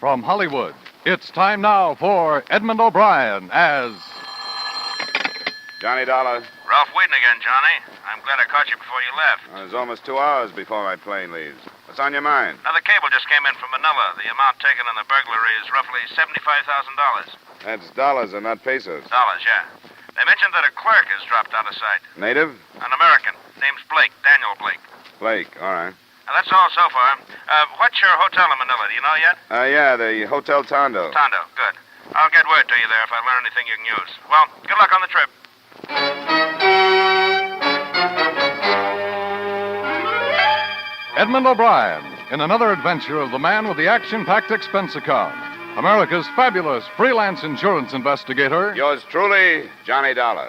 from Hollywood, it's time now for Edmond O'Brien as... Johnny Dollar. Ralph waiting again, Johnny. I'm glad I caught you before you left. It was almost 2 hours before my plane leaves. What's on your mind? Another cable just came in from Manila. The amount taken in the burglary is roughly $75,000. That's dollars and not pesos. Dollars, yeah. They mentioned that a clerk has dropped out of sight. Native? An American. Name's Blake, Daniel Blake. Blake, all right. Now, that's all so far. What's your hotel in Manila? Do you know yet? Yeah, the Hotel Tondo. Tondo, good. I'll get word to you there if I learn anything you can use. Well, good luck on the trip. Edmond O'Brien in another adventure of the man with the action-packed expense account. America's fabulous freelance insurance investigator. Yours truly, Johnny Dollar.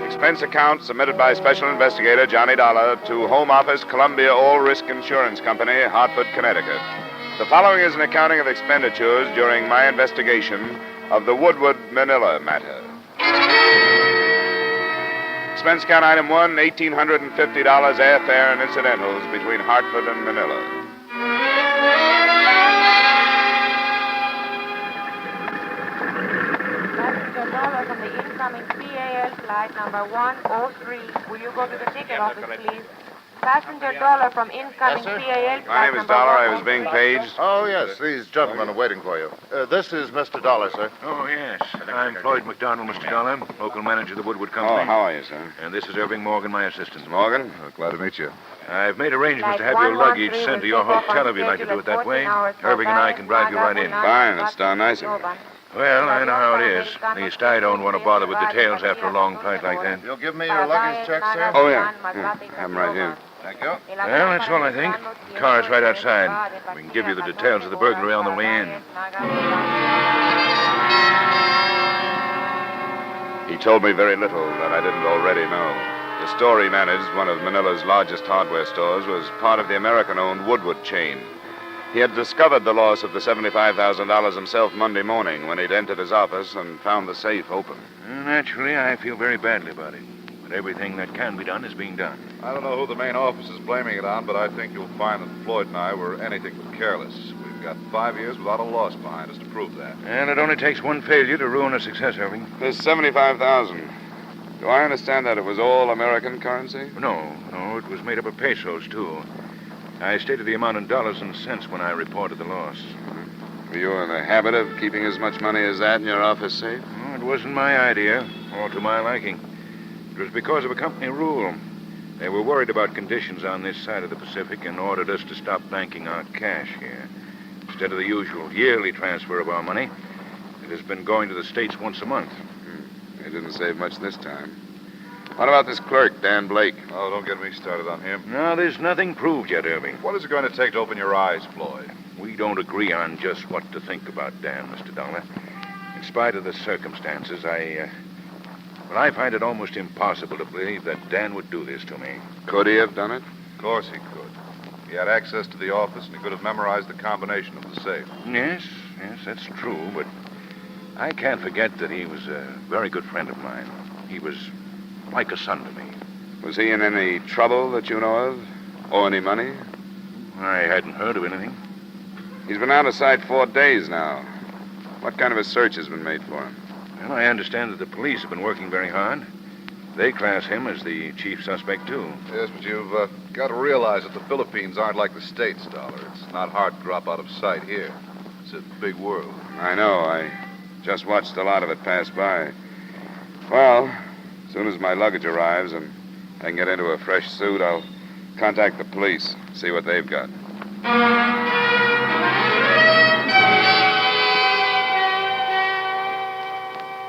Expense account submitted by Special Investigator Johnny Dollar to Home Office, Columbia All Risk Insurance Company, Hartford, Connecticut. The following is an accounting of expenditures during my investigation of the Woodward, Manila matter. Expense account item 1, $1,850 airfare and incidentals between Hartford and Manila. $1 from the incoming PAL flight number 103. Will you go to the ticket office, please? Passenger Dollar from incoming PAL flight My name is number Dollar. I was 103. being paged. Oh, yes. These gentlemen are waiting for you. This is Mr. Dollar, sir. Oh, yes. I'm Floyd McDonald, Mr. Dollar, local manager of the Woodward Company. Oh, how are you, sir? And this is Irving Morgan, my assistant. Morgan? Glad to meet you. I've made arrangements to have your luggage sent to your hotel if you'd like to do it that way. Irving and I can drive you right in. Fine. That's darn nice of you. Well, I know how it is. At least I don't want to bother with details after a long flight like that. You'll give me your luggage check, sir? Oh, yeah. Have 'em right here. Thank you. Well, that's all, I think. The car's right outside. We can give you the details of the burglary on the way in. He told me very little that I didn't already know. The store he managed, one of Manila's largest hardware stores, was part of the American-owned Woodward chain. He had discovered the loss of the $75,000 himself Monday morning when he'd entered his office and found the safe open. Naturally, I feel very badly about it. But everything that can be done is being done. I don't know who the main office is blaming it on, but I think you'll find that Floyd and I were anything but careless. We've got 5 years without a loss behind us to prove that. And it only takes one failure to ruin a success, Irving. There's $75,000. Do I understand that it was all American currency? No, it was made up of pesos, too. I stated the amount in dollars and cents when I reported the loss. Were you in the habit of keeping as much money as that in your office safe? Oh, it wasn't my idea, or to my liking. It was because of a company rule. They were worried about conditions on this side of the Pacific and ordered us to stop banking our cash here. Instead of the usual yearly transfer of our money, it has been going to the States once a month. They didn't save much this time. What about this clerk, Dan Blake? Oh, don't get me started on him. No, there's nothing proved yet, Irving. What is it going to take to open your eyes, Floyd? We don't agree on just what to think about Dan, Mr. Dollar. In spite of the circumstances, I find it almost impossible to believe that Dan would do this to me. Could he have done it? Of course he could. He had access to the office, and he could have memorized the combination of the safe. Yes, that's true, but I can't forget that he was a very good friend of mine. He was like a son to me. Was he in any trouble that you know of? Owe any money? I hadn't heard of anything. He's been out of sight 4 days now. What kind of a search has been made for him? Well, I understand that the police have been working very hard. They class him as the chief suspect, too. Yes, but you've got to realize that the Philippines aren't like the States, Dollar. It's not hard to drop out of sight here. It's a big world. I know. I just watched a lot of it pass by. Well, as soon as my luggage arrives and I can get into a fresh suit, I'll contact the police, see what they've got.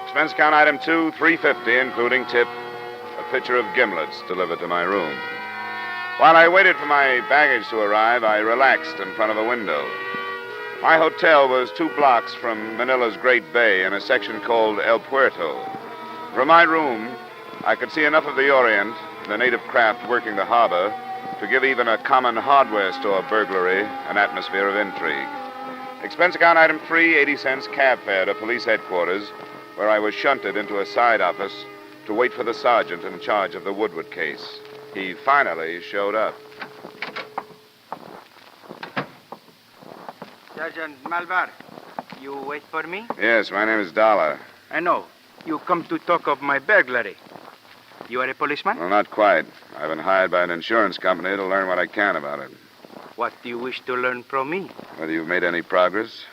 Expense account item 2, $350, including tip, a pitcher of gimlets delivered to my room. While I waited for my baggage to arrive, I relaxed in front of a window. My hotel was 2 blocks from Manila's Great Bay in a section called El Puerto. From my room, I could see enough of the Orient, the native craft working the harbor, to give even a common hardware store burglary an atmosphere of intrigue. Expense account item 3, 80 cents cab fare to police headquarters, where I was shunted into a side office to wait for the sergeant in charge of the Woodward case. He finally showed up. Sergeant Malvar, you wait for me? Yes, my name is Dollar. I know. You come to talk of my burglary. You are a policeman? Well, not quite. I've been hired by an insurance company to learn what I can about it. What do you wish to learn from me? Whether you've made any progress.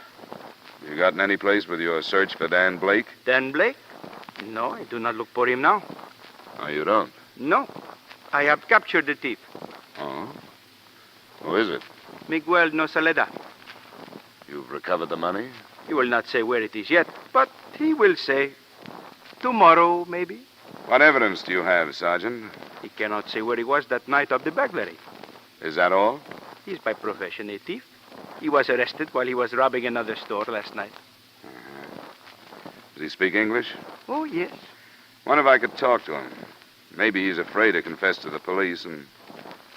You gotten any place with your search for Dan Blake? Dan Blake? No, I do not look for him now. Oh, you don't? No. I have captured the thief. Oh? Who is it? Miguel Nosaleda. You've recovered the money? He will not say where it is yet, but he will say. Tomorrow, maybe. What evidence do you have, Sergeant? He cannot say where he was that night of the burglary. Is that all? He's by profession a thief. He was arrested while he was robbing another store last night. Does he speak English? Oh, yes. Wonder if I could talk to him. Maybe he's afraid to confess to the police, and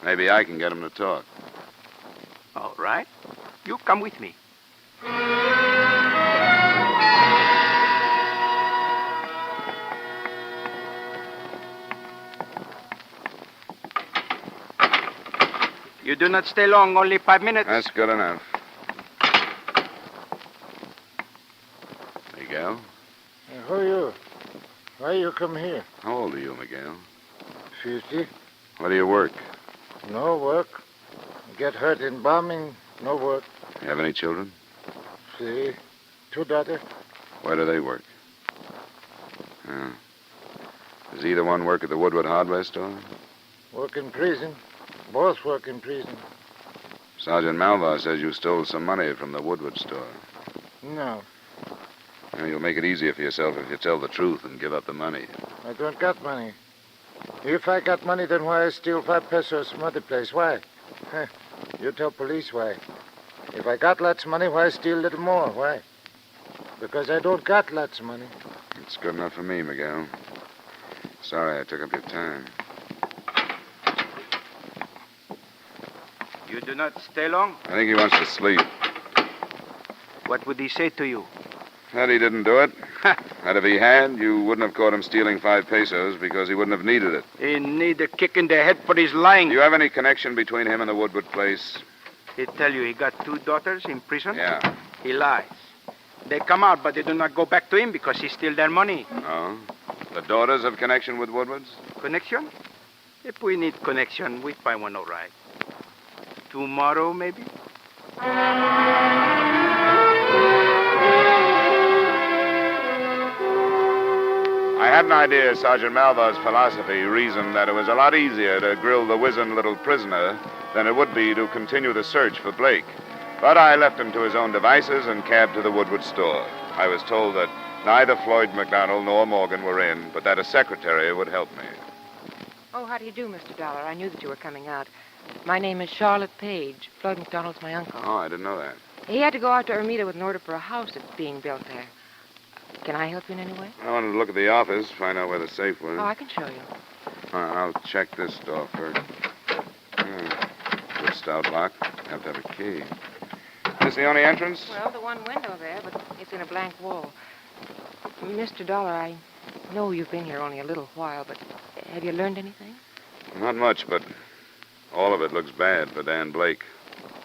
maybe I can get him to talk. All right. You come with me. You do not stay long, only 5 minutes. That's good enough. Miguel? Who are you? Why you come here? How old are you, Miguel? 50. Where do you work? No work. Get hurt in bombing, no work. You have any children? See, 2 daughters. Where do they work? Does either one work at the Woodward hardware store? Work in prison. Both work in prison. Sergeant Malvar says you stole some money from the Woodward store. No, Well, you'll make it easier for yourself if you tell the truth and give up the money. I don't got money. If I got money, then why I steal 5 pesos from other place? Why? You tell police why. If I got lots of money, why steal a little more? Why? Because I don't got lots of money. It's good enough for me, Miguel. Sorry I took up your time. You do not stay long? I think he wants to sleep. What would he say to you? That he didn't do it. And if he had, you wouldn't have caught him stealing 5 pesos because he wouldn't have needed it. He need a kick in the head for his lying. Do you have any connection between him and the Woodward place? He tell you he got 2 daughters in prison? Yeah. He lies. They come out, but they do not go back to him because he steal their money. Oh? The daughters have connection with Woodward's? Connection? If we need connection, we find one all right. Tomorrow, maybe? I had an idea Sergeant Malvar's philosophy reasoned that it was a lot easier to grill the wizened little prisoner than it would be to continue the search for Blake. But I left him to his own devices and cabbed to the Woodward store. I was told that neither Floyd McDonald nor Morgan were in, but that a secretary would help me. Oh, how do you do, Mr. Dollar? I knew that you were coming out. My name is Charlotte Page. Floyd McDonald's my uncle. Oh, I didn't know that. He had to go out to Ermita with an order for a house that's being built there. Can I help you in any way? I wanted to look at the office, find out where the safe was. Oh, I can show you. I'll check this door first. Good stout lock. Have to have a key. Is this the only entrance? Well, the one window there, but it's in a blank wall. Mr. Dollar, I know you've been here only a little while, but have you learned anything? Not much, but all of it looks bad for Dan Blake.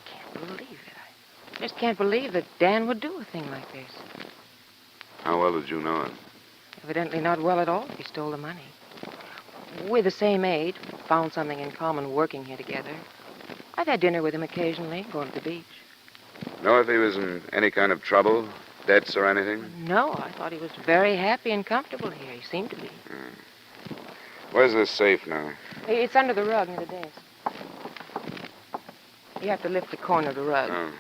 Can't believe it. I just can't believe that Dan would do a thing like this. How well did you know him? Evidently not well at all if he stole the money. We're the same age, found something in common working here together. I've had dinner with him occasionally, going to the beach. Know if he was in any kind of trouble, debts or anything? No, I thought he was very happy and comfortable here. He seemed to be. Where's this safe now? It's under the rug near the desk. You have to lift the corner of the rug.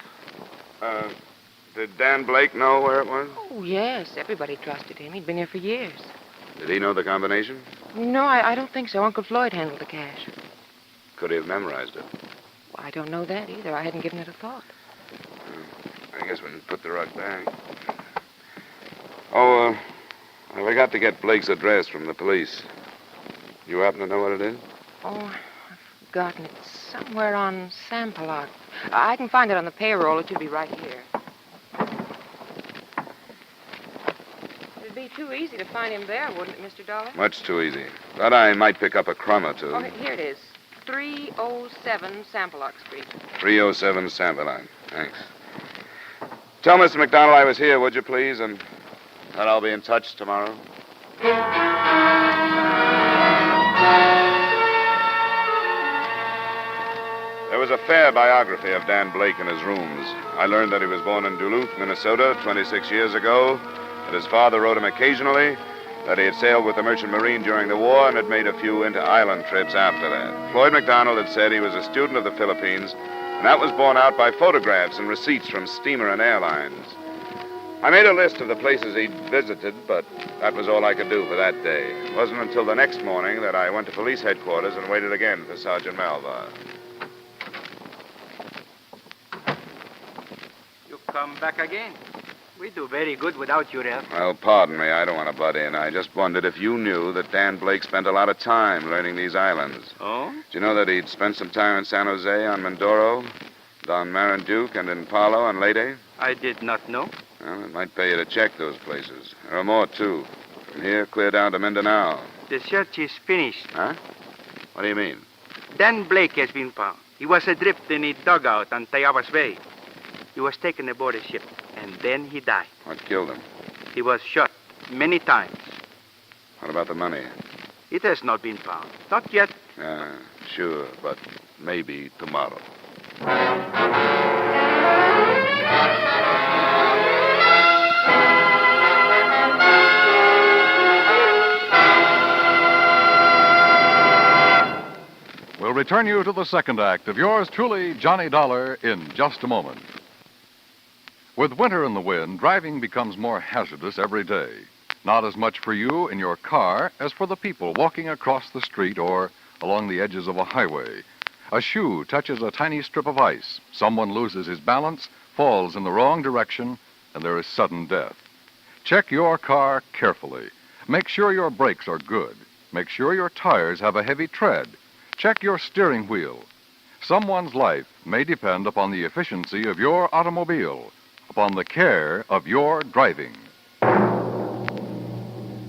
Did Dan Blake know where it was? Oh, yes. Everybody trusted him. He'd been here for years. Did he know the combination? No, I don't think so. Uncle Floyd handled the cash. Could he have memorized it? Well, I don't know that either. I hadn't given it a thought. I guess we can put the rug back. Oh, I forgot to get Blake's address from the police. You happen to know what it is? Oh, I've forgotten. It's somewhere on Sampalot. I can find it on the payroll. It should be right here. It'd be too easy to find him there, wouldn't it, Mr. Dollar? Much too easy. Thought I might pick up a crumb or two. Oh, here it is. 307 Sampelock Street. 307 Sampelock. Thanks. Tell Mr. McDonald I was here, would you, please? And that I'll be in touch tomorrow. There was a fair biography of Dan Blake in his rooms. I learned that he was born in Duluth, Minnesota, 26 years ago, that his father wrote him occasionally, that he had sailed with the Merchant Marine during the war and had made a few inter-island trips after that. Floyd McDonald had said he was a student of the Philippines, and that was borne out by photographs and receipts from steamer and airlines. I made a list of the places he'd visited, but that was all I could do for that day. It wasn't until the next morning that I went to police headquarters and waited again for Sergeant Malva. You come back again. We do very good without your help. Well, pardon me, I don't want to butt in. I just wondered if you knew that Dan Blake spent a lot of time learning these islands. Oh? Did you know that he'd spent some time in San Jose, on Mindoro, on Marinduque, and in Palo on Leyte? I did not know. Well, it might pay you to check those places. There are more, too. From here, clear down to Mindanao. The search is finished. Huh? What do you mean? Dan Blake has been found. He was adrift in a dugout on Tayabas Bay. He was taken aboard a ship, and then he died. What killed him? He was shot many times. What about the money? It has not been found. Not yet. Sure, but maybe tomorrow. We'll return you to the second act of yours truly, Johnny Dollar, in just a moment. With winter in the wind, driving becomes more hazardous every day. Not as much for you in your car as for the people walking across the street or along the edges of a highway. A shoe touches a tiny strip of ice. Someone loses his balance, falls in the wrong direction, and there is sudden death. Check your car carefully. Make sure your brakes are good. Make sure your tires have a heavy tread. Check your steering wheel. Someone's life may depend upon the efficiency of your automobile, upon the care of your driving.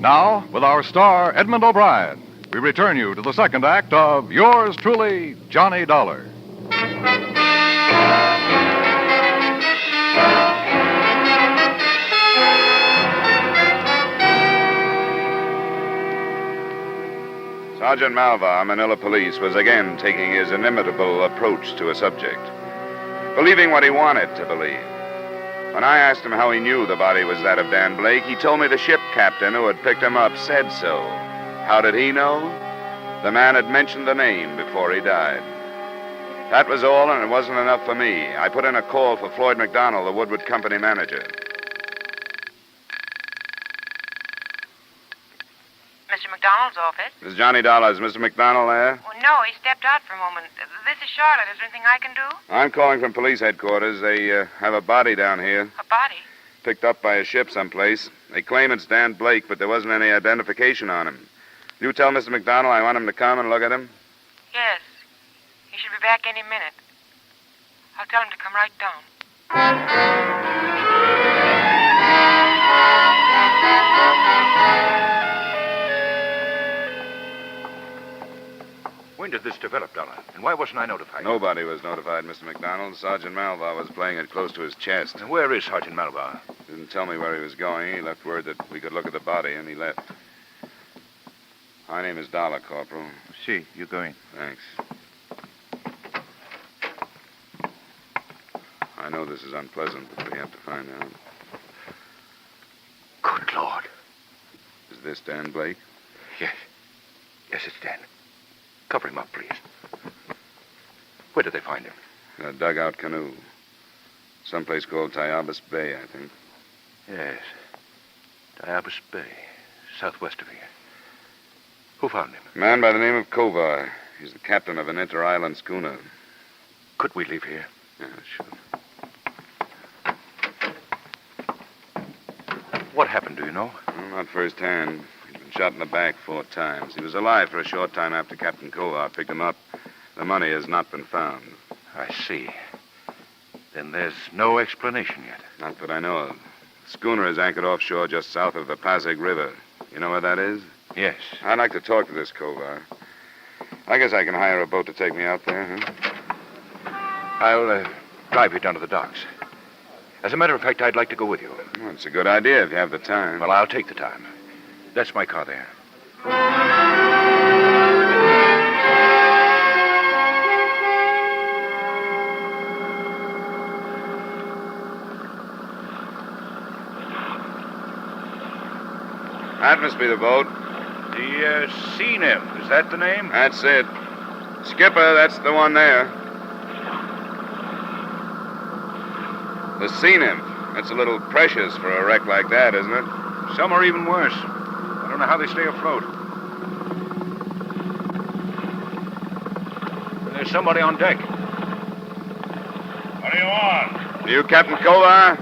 Now, with our star, Edmond O'Brien, we return you to the second act of yours truly, Johnny Dollar. Sergeant Malva, Manila Police, was again taking his inimitable approach to a subject, believing what he wanted to believe. When I asked him how he knew the body was that of Dan Blake, he told me the ship captain who had picked him up said so. How did he know? The man had mentioned the name before he died. That was all, and it wasn't enough for me. I put in a call for Floyd McDonald, the Woodward Company manager. Mr. McDonald's office? This is Johnny Dollar. Is Mr. McDonald there? Well, no, he stepped out for a moment. This is Charlotte. Is there anything I can do? I'm calling from police headquarters. They have a body down here. A body? Picked up by a ship someplace. They claim it's Dan Blake, but there wasn't any identification on him. You tell Mr. McDonald I want him to come and look at him? Yes. He should be back any minute. I'll tell him to come right down. When did this develop, Dollar? And why wasn't I notified? Nobody was notified, Mr. McDonald. Sergeant Malva was playing it close to his chest. And where is Sergeant Malva? Didn't tell me where he was going. He left word that we could look at the body, and he left. My name is Dollar, Corporal. See, you go in. Thanks. I know this is unpleasant, but we have to find out. Good Lord. Is this Dan Blake? Yes. Yes, it's Dan. Cover him up, please. Where did they find him? In a dugout canoe. Someplace called Tayabas Bay, I think. Yes. Tayabas Bay, southwest of here. Who found him? A man by the name of Kovar. He's the captain of an inter-island schooner. Could we leave here? Yeah, sure. What happened, do you know? Well, not firsthand. He'd been shot in the back 4 times. He was alive for a short time after Captain Kovar picked him up. The money has not been found. I see. Then there's no explanation yet. Not that I know of. Schooner is anchored offshore just south of the Pasig River. You know where that is? Yes. I'd like to talk to this Kovar. I guess I can hire a boat to take me out there, huh? I'll drive you down to the docks. As a matter of fact, I'd like to go with you. Well, it's a good idea if you have the time. Well, I'll take the time. That's my car there. That must be the boat. The Sea Nymph, is that the name? That's it. Skipper, that's the one there. The Sea Nymph. That's a little precious for a wreck like that, isn't it? Some are even worse. I don't know how they stay afloat. There's somebody on deck. What do you want? You Captain Kovar?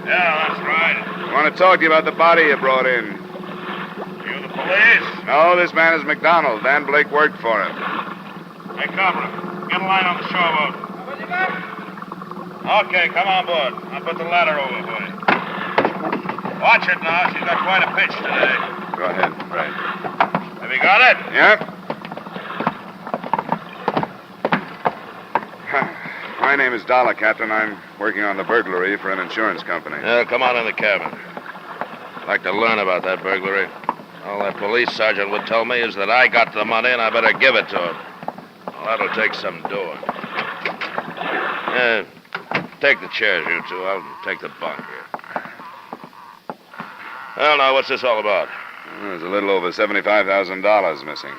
Yeah, that's right. I want to talk to you about the body you brought in. You the police? No, this man is McDonald. Dan Blake worked for him. Hey, Corporal, get a line on the shoreboat. Okay, come on board. I'll put the ladder over for you. Watch it now. She's got quite a pitch today. Go ahead. Right. Have you got it? Yep. My name is Dollar, Captain. I'm working on the burglary for an insurance company. Yeah, come on in the cabin. I'd like to learn about that burglary. All that police sergeant would tell me is that I got the money and I better give it to him. Well, that'll take some doing. Yeah, take the chairs, you two. I'll take the bunk here. Well, now, what's this all about? Well, there's a little over $75,000 missing.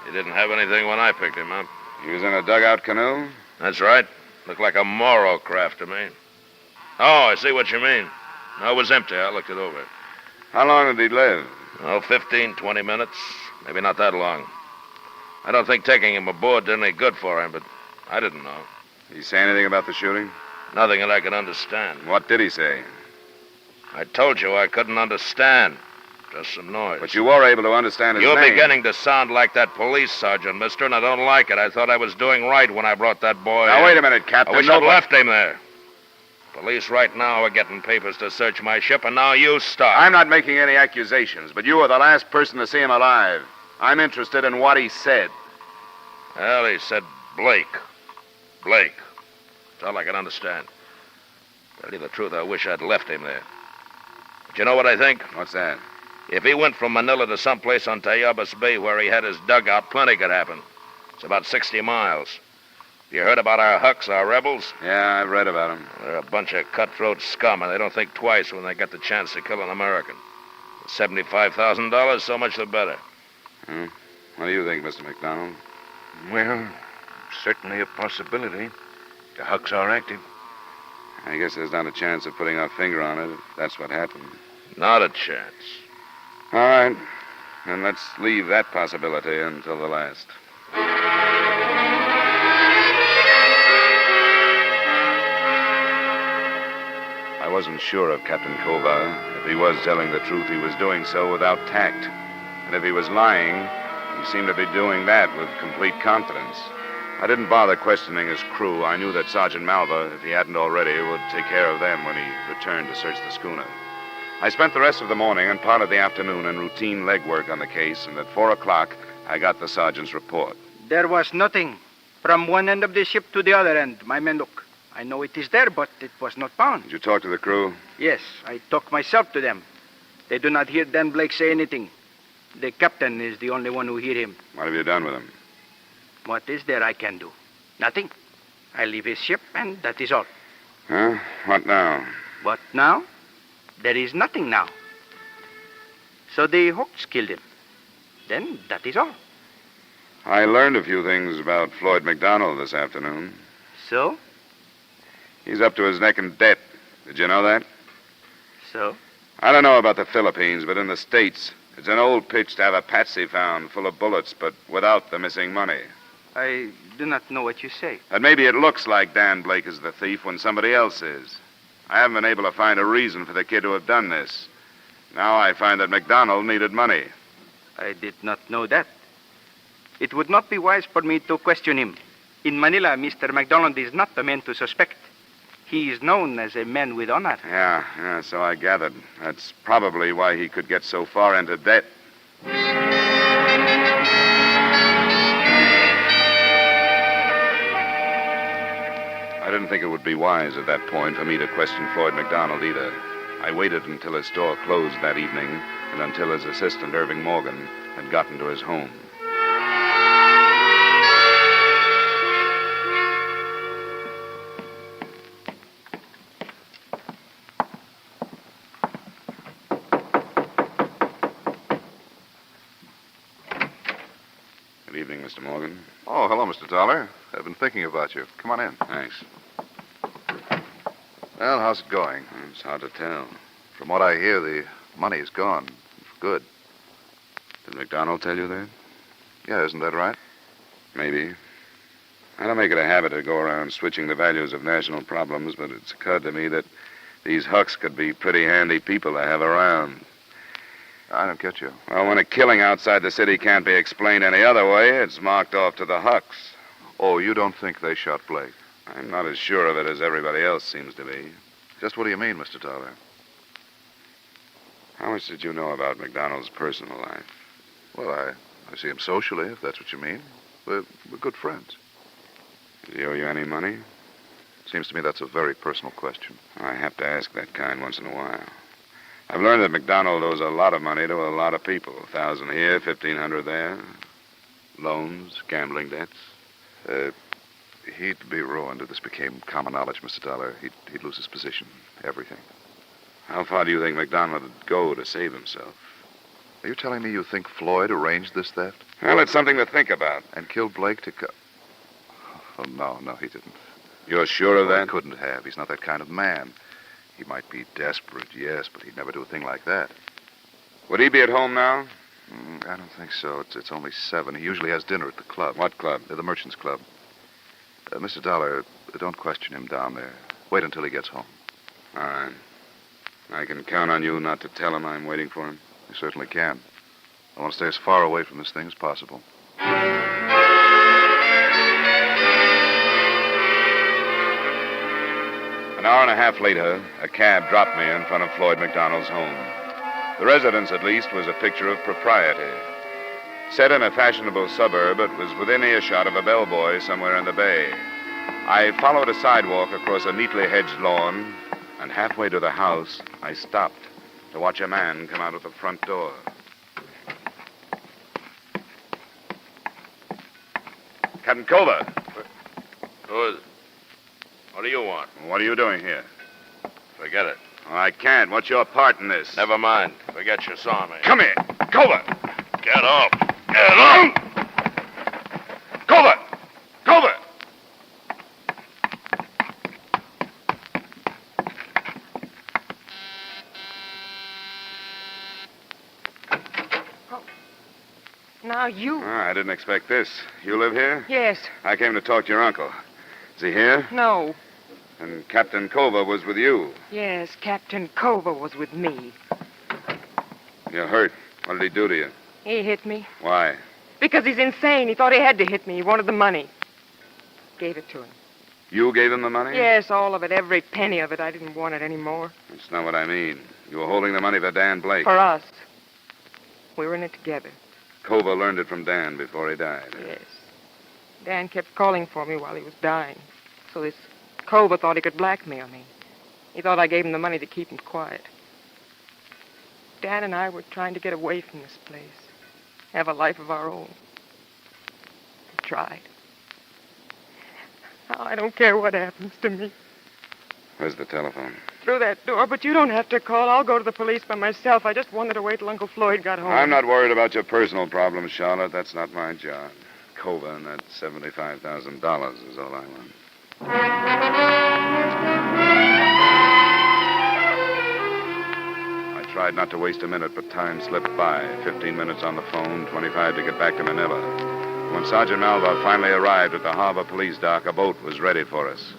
He didn't have anything when I picked him up. He was in a dugout canoe? That's right. Looked like a Moro craft to me. Oh, I see what you mean. No, it was empty. I looked it over. How long did he live? Oh, 15, 20 minutes. Maybe not that long. I don't think taking him aboard did any good for him, but I didn't know. Did he say anything about the shooting? Nothing that I could understand. What did he say? I told you I couldn't understand. Just some noise. But you were able to understand his You're name. beginning to sound like that police sergeant, mister, and I don't like it. I thought I was doing right when I brought that boy Now, in. wait a minute, Captain. I wish I'd left him there. Police right now are getting papers to search my ship, and now you stop. I'm not making any accusations, but you were the last person to see him alive. I'm interested in what he said. Well, he said Blake. Blake. That's all I can understand. Tell you the truth, I wish I'd left him there. But you know what I think? What's that? If he went from Manila to someplace on Tayabas Bay where he had his dugout, plenty could happen. It's about 60 miles. You heard about our Hucks, our rebels? Yeah, I've read about him. They're a bunch of cutthroat scum, and they don't think twice when they get the chance to kill an American. $75,000, so much the better. What do you think, Mr. McDonald? Well, certainly a possibility. The Hucks are active. I guess there's not a chance of putting our finger on it if that's what happened. Not a chance. All right. Then let's leave that possibility until the last. I wasn't sure of Captain Kovar. If he was telling the truth, he was doing so without tact. And if he was lying, he seemed to be doing that with complete confidence. I didn't bother questioning his crew. I knew that Sergeant Malva, if he hadn't already, would take care of them when he returned to search the schooner. I spent the rest of the morning and part of the afternoon in routine legwork on the case, and at 4 o'clock, I got the sergeant's report. There was nothing. From one end of the ship to the other end, my men look. I know it is there, but it was not found. Did you talk to the crew? Yes, I talk myself to them. They do not hear Dan Blake say anything. The captain is the only one who hear him. What have you done with him? What is there I can do? Nothing. I leave his ship, and that is all. Huh? What now? But now, there is nothing now. So the Hawks killed him. Then that is all. I learned a few things about Floyd McDonald this afternoon. So? He's up to his neck in debt. Did you know that? So? I don't know about the Philippines, but in the States, it's an old pitch to have a patsy found full of bullets, but without the missing money. I do not know what you say. That maybe it looks like Dan Blake is the thief when somebody else is. I haven't been able to find a reason for the kid to have done this. Now I find that McDonald needed money. I did not know that. It would not be wise for me to question him. In Manila, Mr. McDonald is not the man to suspect. He is known as a man with honor. Yeah, so I gathered. That's probably why he could get so far into debt. I didn't think it would be wise at that point for me to question Floyd McDonald either. I waited until his store closed that evening and until his assistant, Irving Morgan, had gotten to his home. Good evening, Mr. Morgan. Oh, hello, Mr. Dollar. I've been thinking about you. Come on in. Thanks. Well, how's it going? It's hard to tell. From what I hear, the money's gone. For good. Did McDonald tell you that? Yeah, isn't that right? Maybe. I don't make it a habit to go around switching the values of national problems, but it's occurred to me that these Hucks could be pretty handy people to have around. I don't get you. Well, when a killing outside the city can't be explained any other way, it's marked off to the Hucks. Oh, you don't think they shot Blake? I'm not as sure of it as everybody else seems to be. Just what do you mean, Mr. Dollar? How much did you know about McDonald's personal life? Well, I see him socially, if that's what you mean. We're good friends. Does he owe you any money? Seems to me that's a very personal question. I have to ask that kind once in a while. I've learned that McDonald owes a lot of money to a lot of people. 1,000 here, 1,500 there. Loans, gambling debts. He'd be ruined if this became common knowledge, Mr. Dollar. He'd lose his position, everything. How far do you think McDonald would go to save himself? Are you telling me you think Floyd arranged this theft? Well, it's something to think about. And killed Blake to Oh, no, he didn't. You're sure of Well, that? He couldn't have. He's not that kind of man. He might be desperate, yes, but he'd never do a thing like that. Would he be at home now? I don't think so. It's only 7. He usually has dinner at the club. What club? The Merchants Club. Mr. Dollar, don't question him down there. Wait until he gets home. All right. I can count on you not to tell him I'm waiting for him. You certainly can. I want to stay as far away from this thing as possible. An hour and a half later, a cab dropped me in front of Floyd McDonald's home. The residence, at least, was a picture of propriety. Set in a fashionable suburb, it was within earshot of a bellboy somewhere in the bay. I followed a sidewalk across a neatly hedged lawn, and halfway to the house, I stopped to watch a man come out of the front door. Captain Culver. Who is it? What do you want? What are you doing here? Forget it. Oh, I can't. What's your part in this? Never mind. Forget you saw me. Come here. Culver. Get off. Get off! Culver! Culver! Now you. I didn't expect this. You live here? Yes. I came to talk to your uncle. Is he here? No. And Captain Culver was with you. Yes, Captain Culver was with me. You're hurt. What did he do to you? He hit me. Why? Because he's insane. He thought he had to hit me. He wanted the money. Gave it to him. You gave him the money? Yes, all of it. Every penny of it. I didn't want it anymore. That's not what I mean. You were holding the money for Dan Blake. For us. We were in it together. Culver learned it from Dan before he died. Yes. Dan kept calling for me while he was dying. So this Culver thought he could blackmail me. He thought I gave him the money to keep him quiet. Dan and I were trying to get away from this place. Have a life of our own. We tried. Now I don't care what happens to me. Where's the telephone? Through that door, but you don't have to call. I'll go to the police by myself. I just wanted to wait till Uncle Floyd got home. I'm not worried about your personal problems, Charlotte. That's not my job. Culver and that $75,000 is all I want. I tried not to waste a minute, but time slipped by. 15 minutes on the phone, 25 to get back to Manila. When Sergeant Malva finally arrived at the harbor police dock, a boat was ready for us.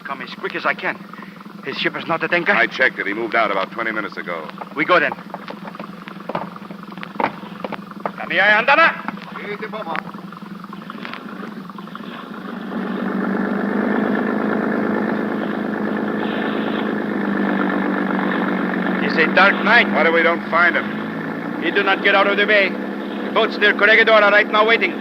Come as quick as I can. His ship is not at anchor? I checked it. He moved out about 20 minutes ago. We go then. Kami ay handa na. dark night. What if we don't find him? He do not get out of the bay. The boats near Corregidor are right now waiting.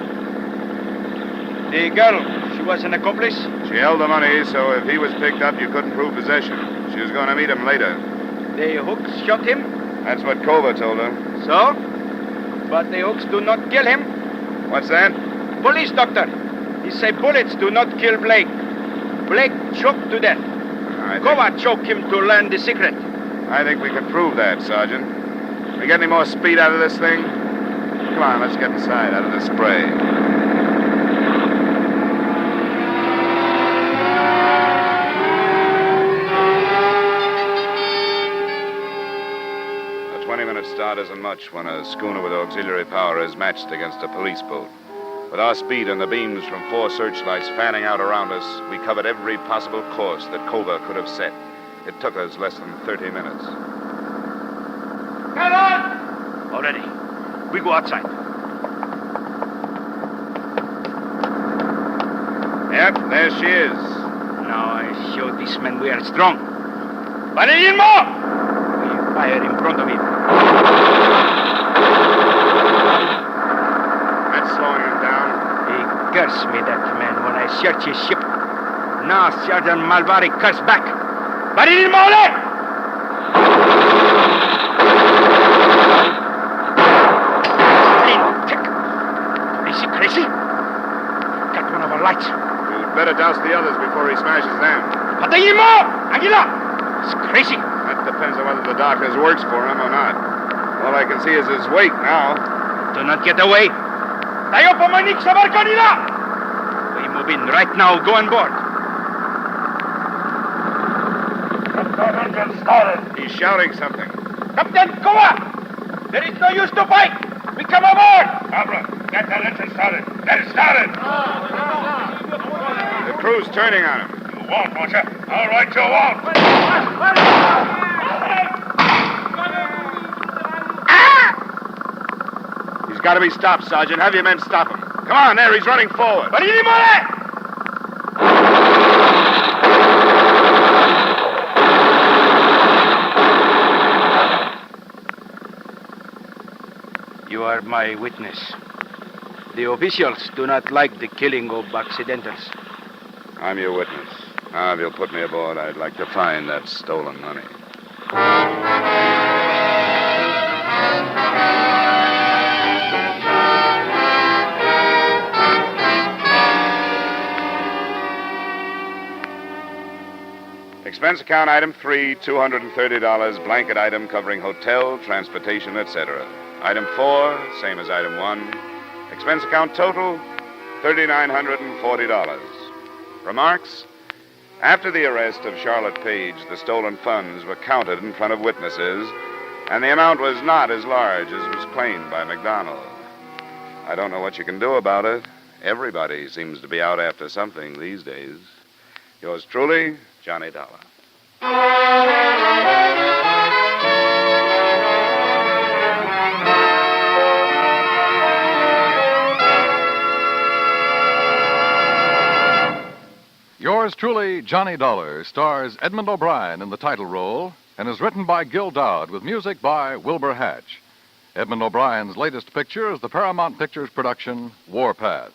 The girl, she was an accomplice? She held the money, so if he was picked up, you couldn't prove possession. She was going to meet him later. The hooks shot him? That's what Kova told her. So? But the hooks do not kill him. What's that? Police doctor. He say bullets do not kill Blake. Blake choked to death. Kova choked him to learn the secret. I think we can prove that, Sergeant. We get any more speed out of this thing? Come on, let's get inside out of the spray. A 20-minute start isn't much when a schooner with auxiliary power is matched against a police boat. With our speed and the beams from 4 searchlights fanning out around us, we covered every possible course that Kova could have set. It took us less than 30 minutes. Come on! Already. We go outside. Yep, there she is. Now I show these men we are strong. But in more! We fire in front of him. That's slowing him down. He cursed me, that man, when I searched his ship. Now Sergeant Malvari cursed back. But in more! Is he crazy? Got one of our lights. You'd better douse the others before he smashes them. But the more! Anguilla! It's crazy. That depends on whether the doctor's works for him or not. All I can see is his weight now. Do not get away. Tayo pamanik sa barko nila! We move in right now. Go on board. He's shouting something. Captain, Kova! There is no use to fight. We come aboard. Abra, get that engine started. Get it started. The crew's turning on him. You won't, won't you? All right, you won't. He's got to be stopped, Sergeant. Have your men stop him. Come on, there. He's running forward. You are my witness. The officials do not like the killing of accidentals. I'm your witness. Now, if you'll put me aboard, I'd like to find that stolen money. Expense account item 3, $230, blanket item covering hotel, transportation, etc. Item 4, same as item 1. Expense account total, $3,940. Remarks? After the arrest of Charlotte Page, the stolen funds were counted in front of witnesses, and the amount was not as large as was claimed by McDonald. I don't know what you can do about it. Everybody seems to be out after something these days. Yours truly, Johnny Dollar. Yours truly, Johnny Dollar, stars Edmond O'Brien in the title role and is written by Gil Dowd with music by Wilbur Hatch. Edmond O'Brien's latest picture is the Paramount Pictures production, Warpath.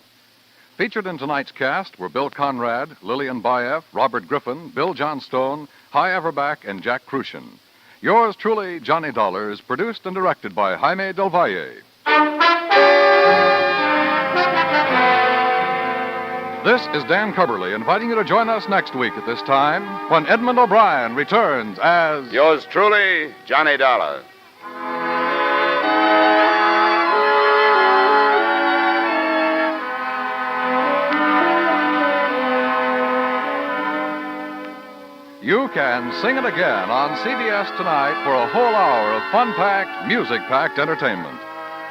Featured in tonight's cast were Bill Conrad, Lillian Baeff, Robert Griffin, Bill Johnstone, Hy Everback, and Jack Crucian. Yours truly, Johnny Dollar, is produced and directed by Jaime Del Valle. This is Dan Cubberly inviting you to join us next week at this time when Edmond O'Brien returns as... Yours truly, Johnny Dollar. You can sing it again on CBS tonight for a whole hour of fun-packed, music-packed entertainment.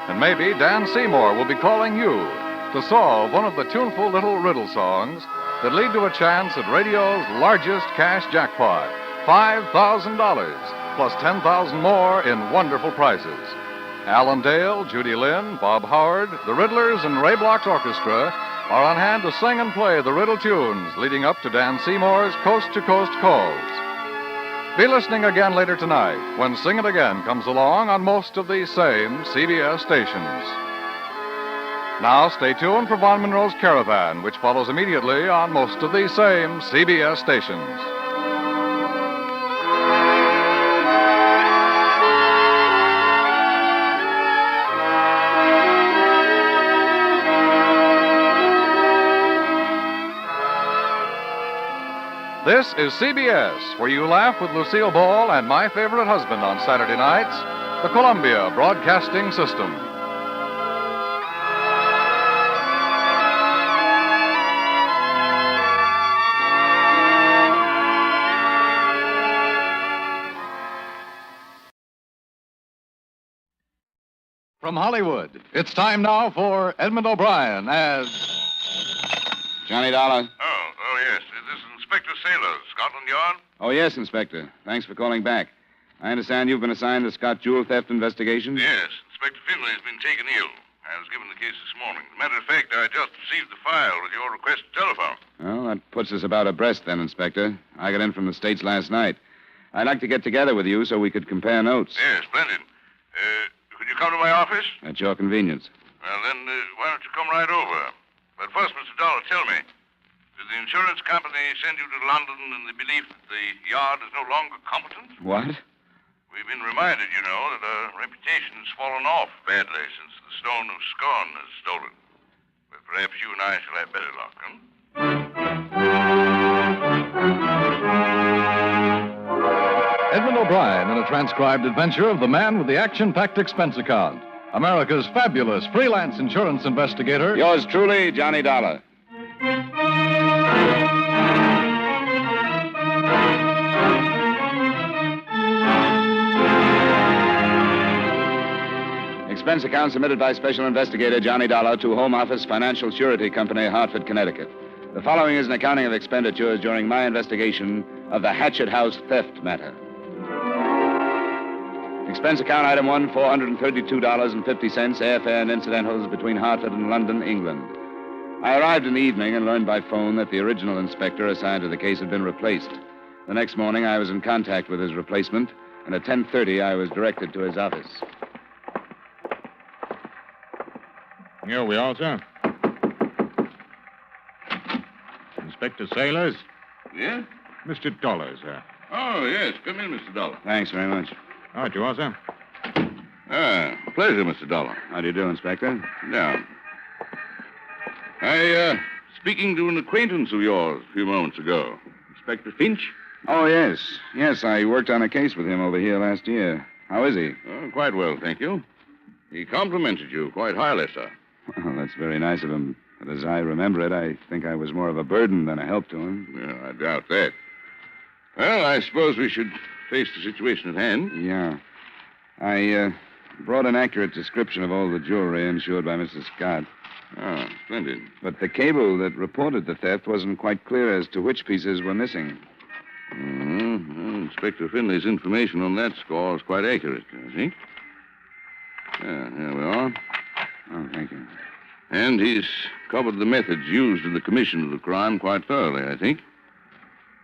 And maybe Dan Seymour will be calling you to solve one of the tuneful little riddle songs that lead to a chance at radio's largest cash jackpot, $5,000, plus $10,000 more in wonderful prizes. Alan Dale, Judy Lynn, Bob Howard, the Riddlers, and Ray Bloch's orchestra are on hand to sing and play the riddle tunes leading up to Dan Seymour's coast-to-coast calls. Be listening again later tonight when Sing It Again comes along on most of these same CBS stations. Now stay tuned for Von Monroe's Caravan, which follows immediately on most of these same CBS stations. This is CBS, where you laugh with Lucille Ball and My Favorite Husband on Saturday nights, the Columbia Broadcasting System. From Hollywood, it's time now for Edmond O'Brien as Johnny Dollar. Oh, yes. This is Inspector Sailor, Scotland Yard. Oh, yes, Inspector. Thanks for calling back. I understand you've been assigned the Scott Jewel theft investigation? Yes. Inspector Finley's been taken ill. I was given the case this morning. As a matter of fact, I just received the file with your request to telephone. Well, that puts us about abreast then, Inspector. I got in from the States last night. I'd like to get together with you so we could compare notes. Yes, splendid. Could you come to my office? At your convenience. Well, then, why don't you come right over? But first, Mr. Dollar, tell me, did the insurance company send you to London in the belief that the yard is no longer competent? What? We've been reminded, you know, that our reputation has fallen off badly since the Stone of Scorn is stolen. But perhaps you and I shall have better luck, huh? Edmond O'Brien in a transcribed adventure of the man with the action-packed expense account, America's fabulous freelance insurance investigator. Yours truly, Johnny Dollar. Expense account submitted by Special Investigator Johnny Dollar to Home Office Financial Surety Company, Hartford, Connecticut. The following is an accounting of expenditures during my investigation of the Hatchet House theft matter. Expense account item 1, $432.50, airfare and incidentals between Hartford and London, England. I arrived in the evening and learned by phone that the original inspector assigned to the case had been replaced. The next morning, I was in contact with his replacement, and at 10:30, I was directed to his office. Here we are, sir. Inspector Sailors? Yeah? Mr. Dollar, sir. Oh, yes. Come in, Mr. Dollar. Thanks very much. All right, you are, sir. Pleasure, Mr. Dollar. How do you do, Inspector? Yeah. Speaking to an acquaintance of yours a few moments ago. Inspector Finch? Oh, yes. Yes, I worked on a case with him over here last year. How is he? Oh, quite well, thank you. He complimented you quite highly, sir. Well, that's very nice of him. But as I remember it, I think I was more of a burden than a help to him. Yeah, I doubt that. Well, I suppose we should face the situation at hand. Yeah. I brought an accurate description of all the jewelry insured by Mrs. Scott. Oh, splendid. But the cable that reported the theft wasn't quite clear as to which pieces were missing. Well, Inspector Finley's information on that score is quite accurate, I think. Yeah, here we are. Oh, thank you. And he's covered the methods used in the commission of the crime quite thoroughly, I think.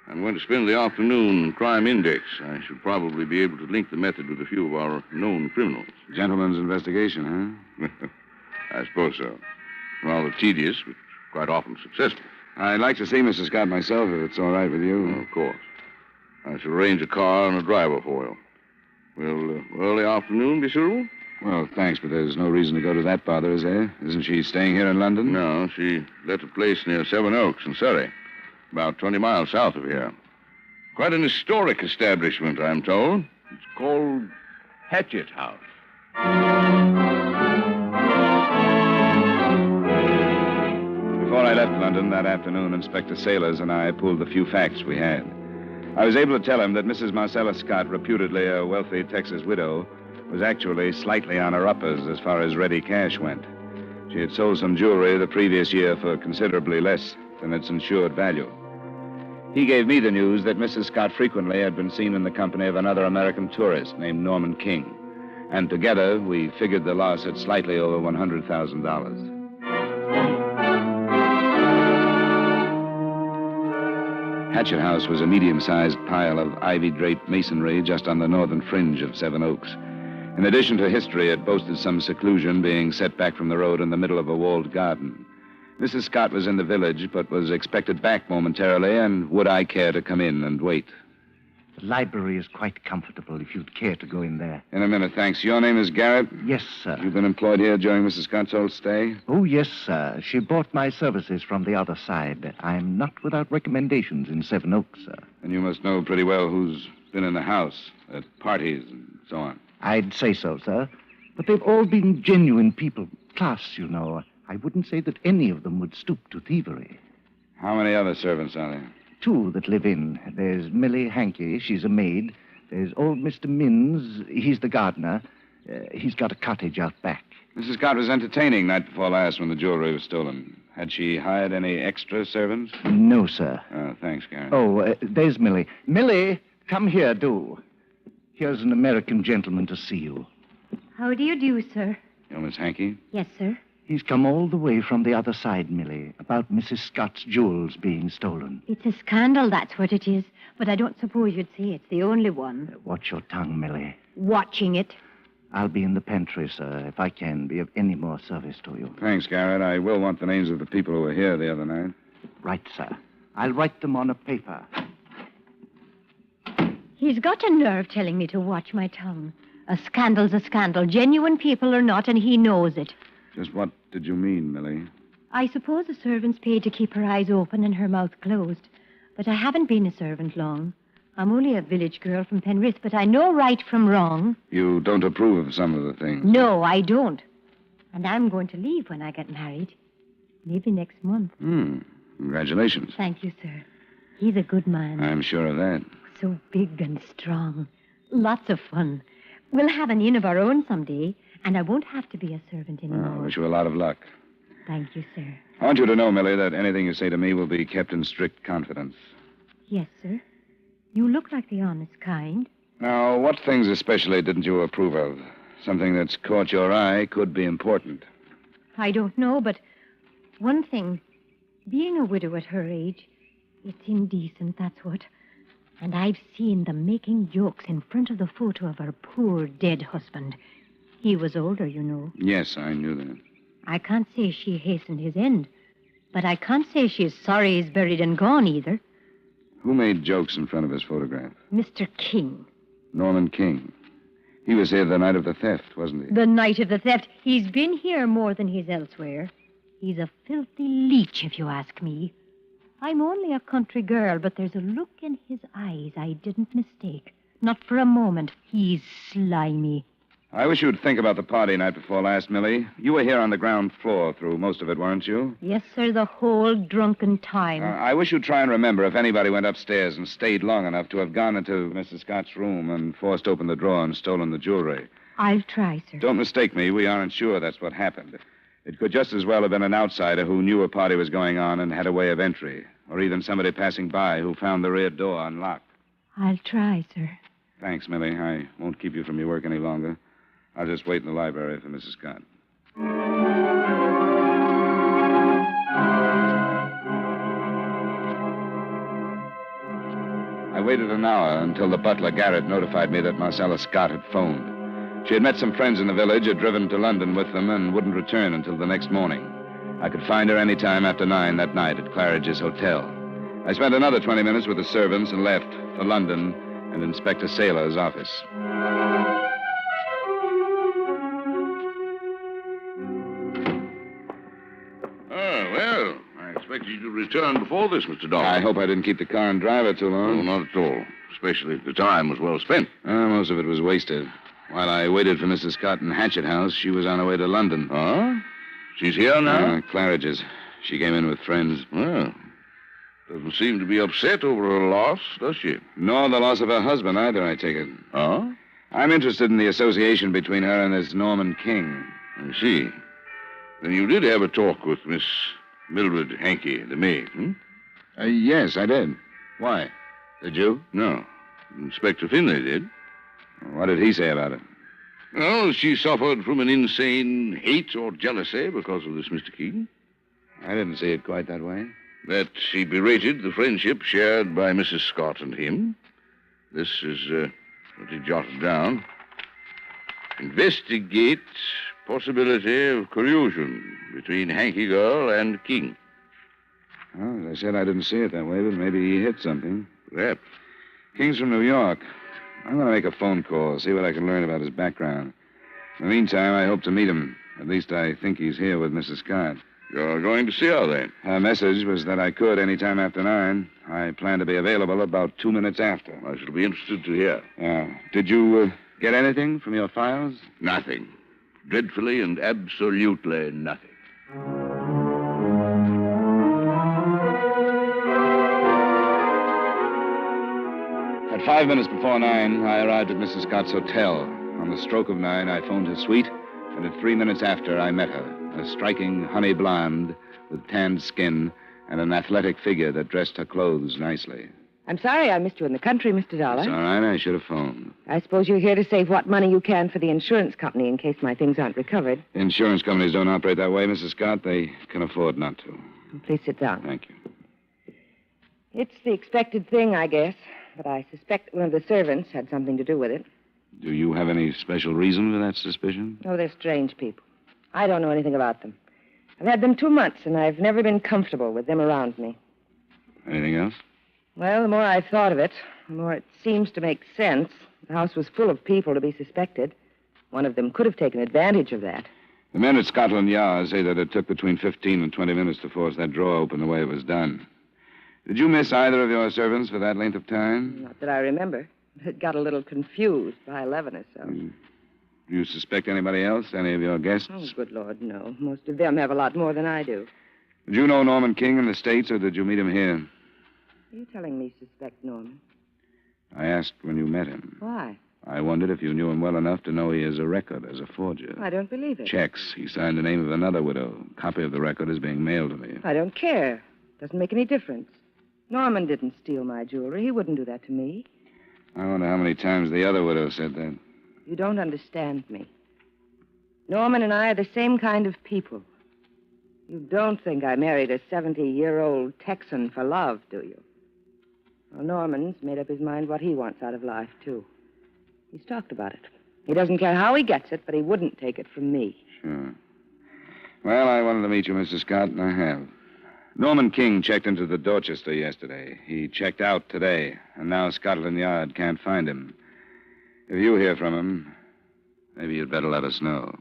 I'm going to spend the afternoon crime index. I should probably be able to link the method with a few of our known criminals. Gentleman's investigation, huh? I suppose so. Rather tedious, but quite often successful. I'd like to see Mrs. Scott myself, if it's all right with you. Oh, of course. I shall arrange a car and a driver for you. Will early afternoon be suitable? Well, thanks, but there's no reason to go to that bother, is there? Isn't she staying here in London? No, she let a place near Seven Oaks in Surrey, about 20 miles south of here. Quite an historic establishment, I'm told. It's called Hatchet House. Before I left London that afternoon, Inspector Sailors and I pooled the few facts we had. I was able to tell him that Mrs. Marcella Scott, reputedly a wealthy Texas widow, was actually slightly on her uppers as far as ready cash went. She had sold some jewelry the previous year for considerably less than its insured value. He gave me the news that Mrs. Scott frequently had been seen in the company of another American tourist named Norman King. And together, we figured the loss at slightly over $100,000. Hatchet House was a medium-sized pile of ivy-draped masonry just on the northern fringe of Seven Oaks. In addition to history, it boasted some seclusion, being set back from the road in the middle of a walled garden. Mrs. Scott was in the village, but was expected back momentarily, and would I care to come in and wait? The library is quite comfortable if you'd care to go in there. In a minute, thanks. Your name is Garrett? Yes, sir. You've been employed here during Mrs. Scott's whole stay? Oh, yes, sir. She bought my services from the other side. I'm not without recommendations in Seven Oaks, sir. And you must know pretty well who's been in the house, at parties and so on. I'd say so, sir. But they've all been genuine people. Class, you know. I wouldn't say that any of them would stoop to thievery. How many other servants are there? 2 that live in. There's Millie Hankey. She's a maid. There's old Mr. Minns. He's the gardener. He's got a cottage out back. Mrs. Scott was entertaining night before last when the jewelry was stolen. Had she hired any extra servants? No, sir. Oh, thanks, Garrett. Oh, there's Millie. Millie, come here, do. Here's an American gentleman to see you. How do you do, sir? You're Miss Hankey? Yes, sir. He's come all the way from the other side, Millie, about Mrs. Scott's jewels being stolen. It's a scandal, that's what it is. But I don't suppose you'd say it's the only one. Watch your tongue, Millie. Watching it. I'll be in the pantry, sir, if I can be of any more service to you. Thanks, Garrett. I will want the names of the people who were here the other night. Right, sir. I'll write them on a paper. He's got a nerve telling me to watch my tongue. A scandal's a scandal, genuine people or not, and he knows it. Just what did you mean, Millie? I suppose the servant's paid to keep her eyes open and her mouth closed. But I haven't been a servant long. I'm only a village girl from Penrith, but I know right from wrong. You don't approve of some of the things? No, I don't. And I'm going to leave when I get married. Maybe next month. Congratulations. Thank you, sir. He's a good man. I'm sure of that. So big and strong. Lots of fun. We'll have an inn of our own someday, and I won't have to be a servant anymore. I wish you a lot of luck. Thank you, sir. I want you to know, Millie, that anything you say to me will be kept in strict confidence. Yes, sir. You look like the honest kind. Now, what things especially didn't you approve of? Something that's caught your eye could be important. I don't know, but one thing. Being a widow at her age, it's indecent, that's what. And I've seen them making jokes in front of the photo of her poor dead husband. He was older, you know. Yes, I knew that. I can't say she hastened his end, but I can't say she's sorry he's buried and gone either. Who made jokes in front of his photograph? Mr. King. Norman King. He was here the night of the theft, wasn't he? The night of the theft. He's been here more than he's elsewhere. He's a filthy leech, if you ask me. I'm only a country girl, but there's a look in his eyes I didn't mistake. Not for a moment. He's slimy. I wish you'd think about the party night before last, Millie. You were here on the ground floor through most of it, weren't you? Yes, sir, the whole drunken time. I wish you'd try and remember if anybody went upstairs and stayed long enough to have gone into Mrs. Scott's room and forced open the drawer and stolen the jewelry. I'll try, sir. Don't mistake me. We aren't sure that's what happened. It could just as well have been an outsider who knew a party was going on and had a way of entry, or even somebody passing by who found the rear door unlocked. I'll try, sir. Thanks, Millie. I won't keep you from your work any longer. I'll just wait in the library for Mrs. Scott. I waited an hour until the butler, Garrett, notified me that Marcella Scott had phoned. She had met some friends in the village, had driven to London with them, and wouldn't return until the next morning. I could find her any time after 9 that night at Claridge's Hotel. I spent another 20 minutes with the servants and left for London and Inspector Saylor's office. Well, I expected you to return before this, Mr. Dollar. I hope I didn't keep the car and driver too long. No, not at all. Especially if the time was well spent. Most of it was wasted. While I waited for Mrs. Scott in Hatchet House, she was on her way to London. Huh? She's here now? Claridge's. She came in with friends. Well, doesn't seem to be upset over her loss, does she? Nor the loss of her husband either, I take it. Huh? I'm interested in the association between her and this Norman King. I see. Then you did have a talk with Miss Mildred Hankey, the maid, hmm? Yes, I did. Why? Did you? No. Inspector Finlay did. What did he say about it? Well, she suffered from an insane hate or jealousy because of this Mr. King. I didn't see it quite that way. That he berated the friendship shared by Mrs. Scott and him. This is what he jotted down. Investigate possibility of collusion between Hanky Girl and King. Well, as I said, I didn't see it that way, but maybe he hit something. Perhaps. King's from New York. I'm going to make a phone call, see what I can learn about his background. In the meantime, I hope to meet him. At least I think he's here with Mrs. Scott. You're going to see her, then? Her message was that I could any time after 9. I plan to be available about 2 minutes after. I shall be interested to hear. Did you get anything from your files? Nothing. Dreadfully and absolutely nothing. At 5 minutes before 9, I arrived at Mrs. Scott's hotel. On the stroke of 9, I phoned her suite, and at 3 minutes after, I met her. A striking honey blonde with tanned skin and an athletic figure that dressed her clothes nicely. I'm sorry I missed you in the country, Mr. Dollar. It's all right. I should have phoned. I suppose you're here to save what money you can for the insurance company in case my things aren't recovered. Insurance companies don't operate that way, Mrs. Scott. They can afford not to. Please sit down. Thank you. It's the expected thing, I guess. But I suspect one of the servants had something to do with it. Do you have any special reason for that suspicion? Oh, they're strange people. I don't know anything about them. I've had them 2 months, and I've never been comfortable with them around me. Anything else? Well, the more I've thought of it, the more it seems to make sense. The house was full of people to be suspected. One of them could have taken advantage of that. The men at Scotland Yard say that it took between 15 and 20 minutes to force that drawer open the way it was done. Did you miss either of your servants for that length of time? Not that I remember. It got a little confused by 11 or so. Do you suspect anybody else? Any of your guests? Oh, good Lord, no. Most of them have a lot more than I do. Did you know Norman King in the States, or did you meet him here? Are you telling me suspect Norman? I asked when you met him. Why? I wondered if you knew him well enough to know he has a record as a forger. I don't believe it. Checks. He signed the name of another widow. Copy of the record is being mailed to me. I don't care. Doesn't make any difference. Norman didn't steal my jewelry. He wouldn't do that to me. I wonder how many times the other widow said that. You don't understand me. Norman and I are the same kind of people. You don't think I married a 70-year-old Texan for love, do you? Well, Norman's made up his mind what he wants out of life, too. He's talked about it. He doesn't care how he gets it, but he wouldn't take it from me. Sure. Well, I wanted to meet you, Mr. Scott, and I have. Norman King checked into the Dorchester yesterday. He checked out today, and now Scotland Yard can't find him. If you hear from him, maybe you'd better let us know.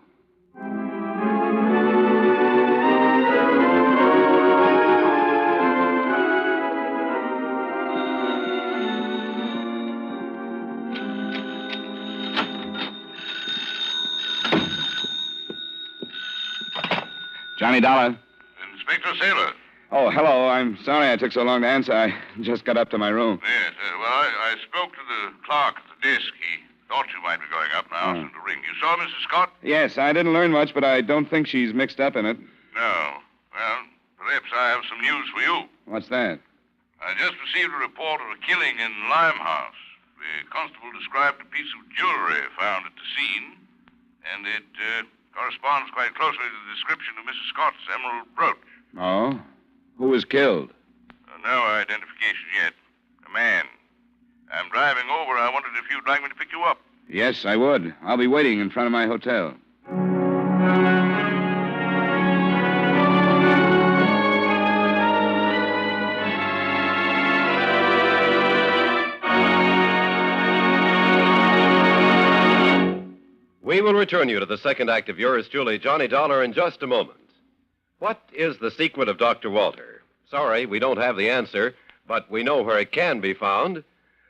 Johnny Dollar. Inspector Sailor. Oh, hello. I'm sorry I took so long to answer. I just got up to my room. Yes, well, I spoke to the clerk at the desk. He thought you might be going up and I asked him to ring you. Saw Mrs. Scott? Yes, I didn't learn much, but I don't think she's mixed up in it. No. Well, perhaps I have some news for you. What's that? I just received a report of a killing in Limehouse. The constable described a piece of jewelry found at the scene, and it corresponds quite closely to the description of Mrs. Scott's emerald brooch. Oh? Who was killed? No identification yet. A man. I'm driving over. I wondered if you'd like me to pick you up. Yes, I would. I'll be waiting in front of my hotel. We will return you to the second act of yours truly, Johnny Dollar, in just a moment. What is the secret of Dr. Walter? Sorry, we don't have the answer, but we know where it can be found.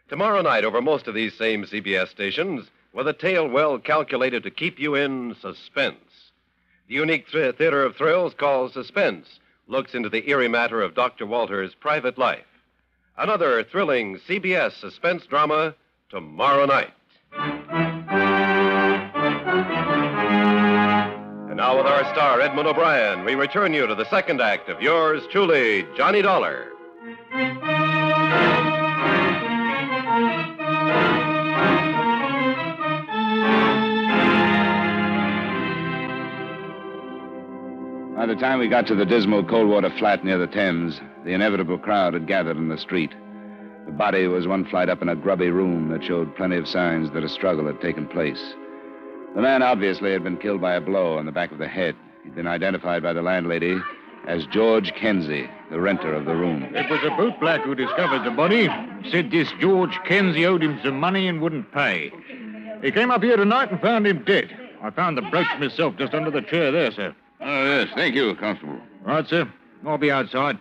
Tomorrow night over most of these same CBS stations, with a tale well calculated to keep you in suspense. The unique theater of thrills called Suspense looks into the eerie matter of Dr. Walter's private life. Another thrilling CBS suspense drama tomorrow night. And now with our star, Edmond O'Brien, we return you to the second act of yours truly, Johnny Dollar. By the time we got to the dismal Coldwater flat near the Thames, The inevitable crowd had gathered in the street. The body was one flight up in a grubby room that showed plenty of signs that a struggle had taken place. The man obviously had been killed by a blow on the back of the head. He'd been identified by the landlady as George Kenzie, the renter of the room. It was a bootblack who discovered the body. Said this George Kenzie owed him some money and wouldn't pay. He came up here tonight and found him dead. I found the brooch myself just under the chair there, sir. Oh, yes. Thank you, Constable. Right, sir. I'll be outside.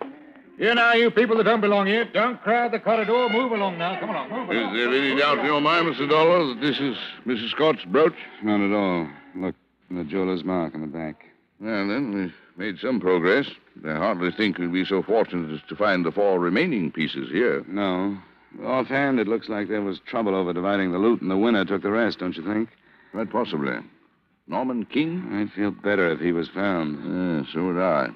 Here now, you people that don't belong here, don't crowd the corridor. Move along now. Come along, move along. Is there any doubt in your mind, Mr. Dollar, that this is Mrs. Scott's brooch? Not at all. Look, the jeweler's mark on the back. Well, then, we've made some progress. I hardly think we'd be so fortunate as to find the 4 remaining pieces here. No. Offhand, it looks like there was trouble over dividing the loot, and the winner took the rest, don't you think? Quite possibly. Norman King? I'd feel better if he was found. So would I.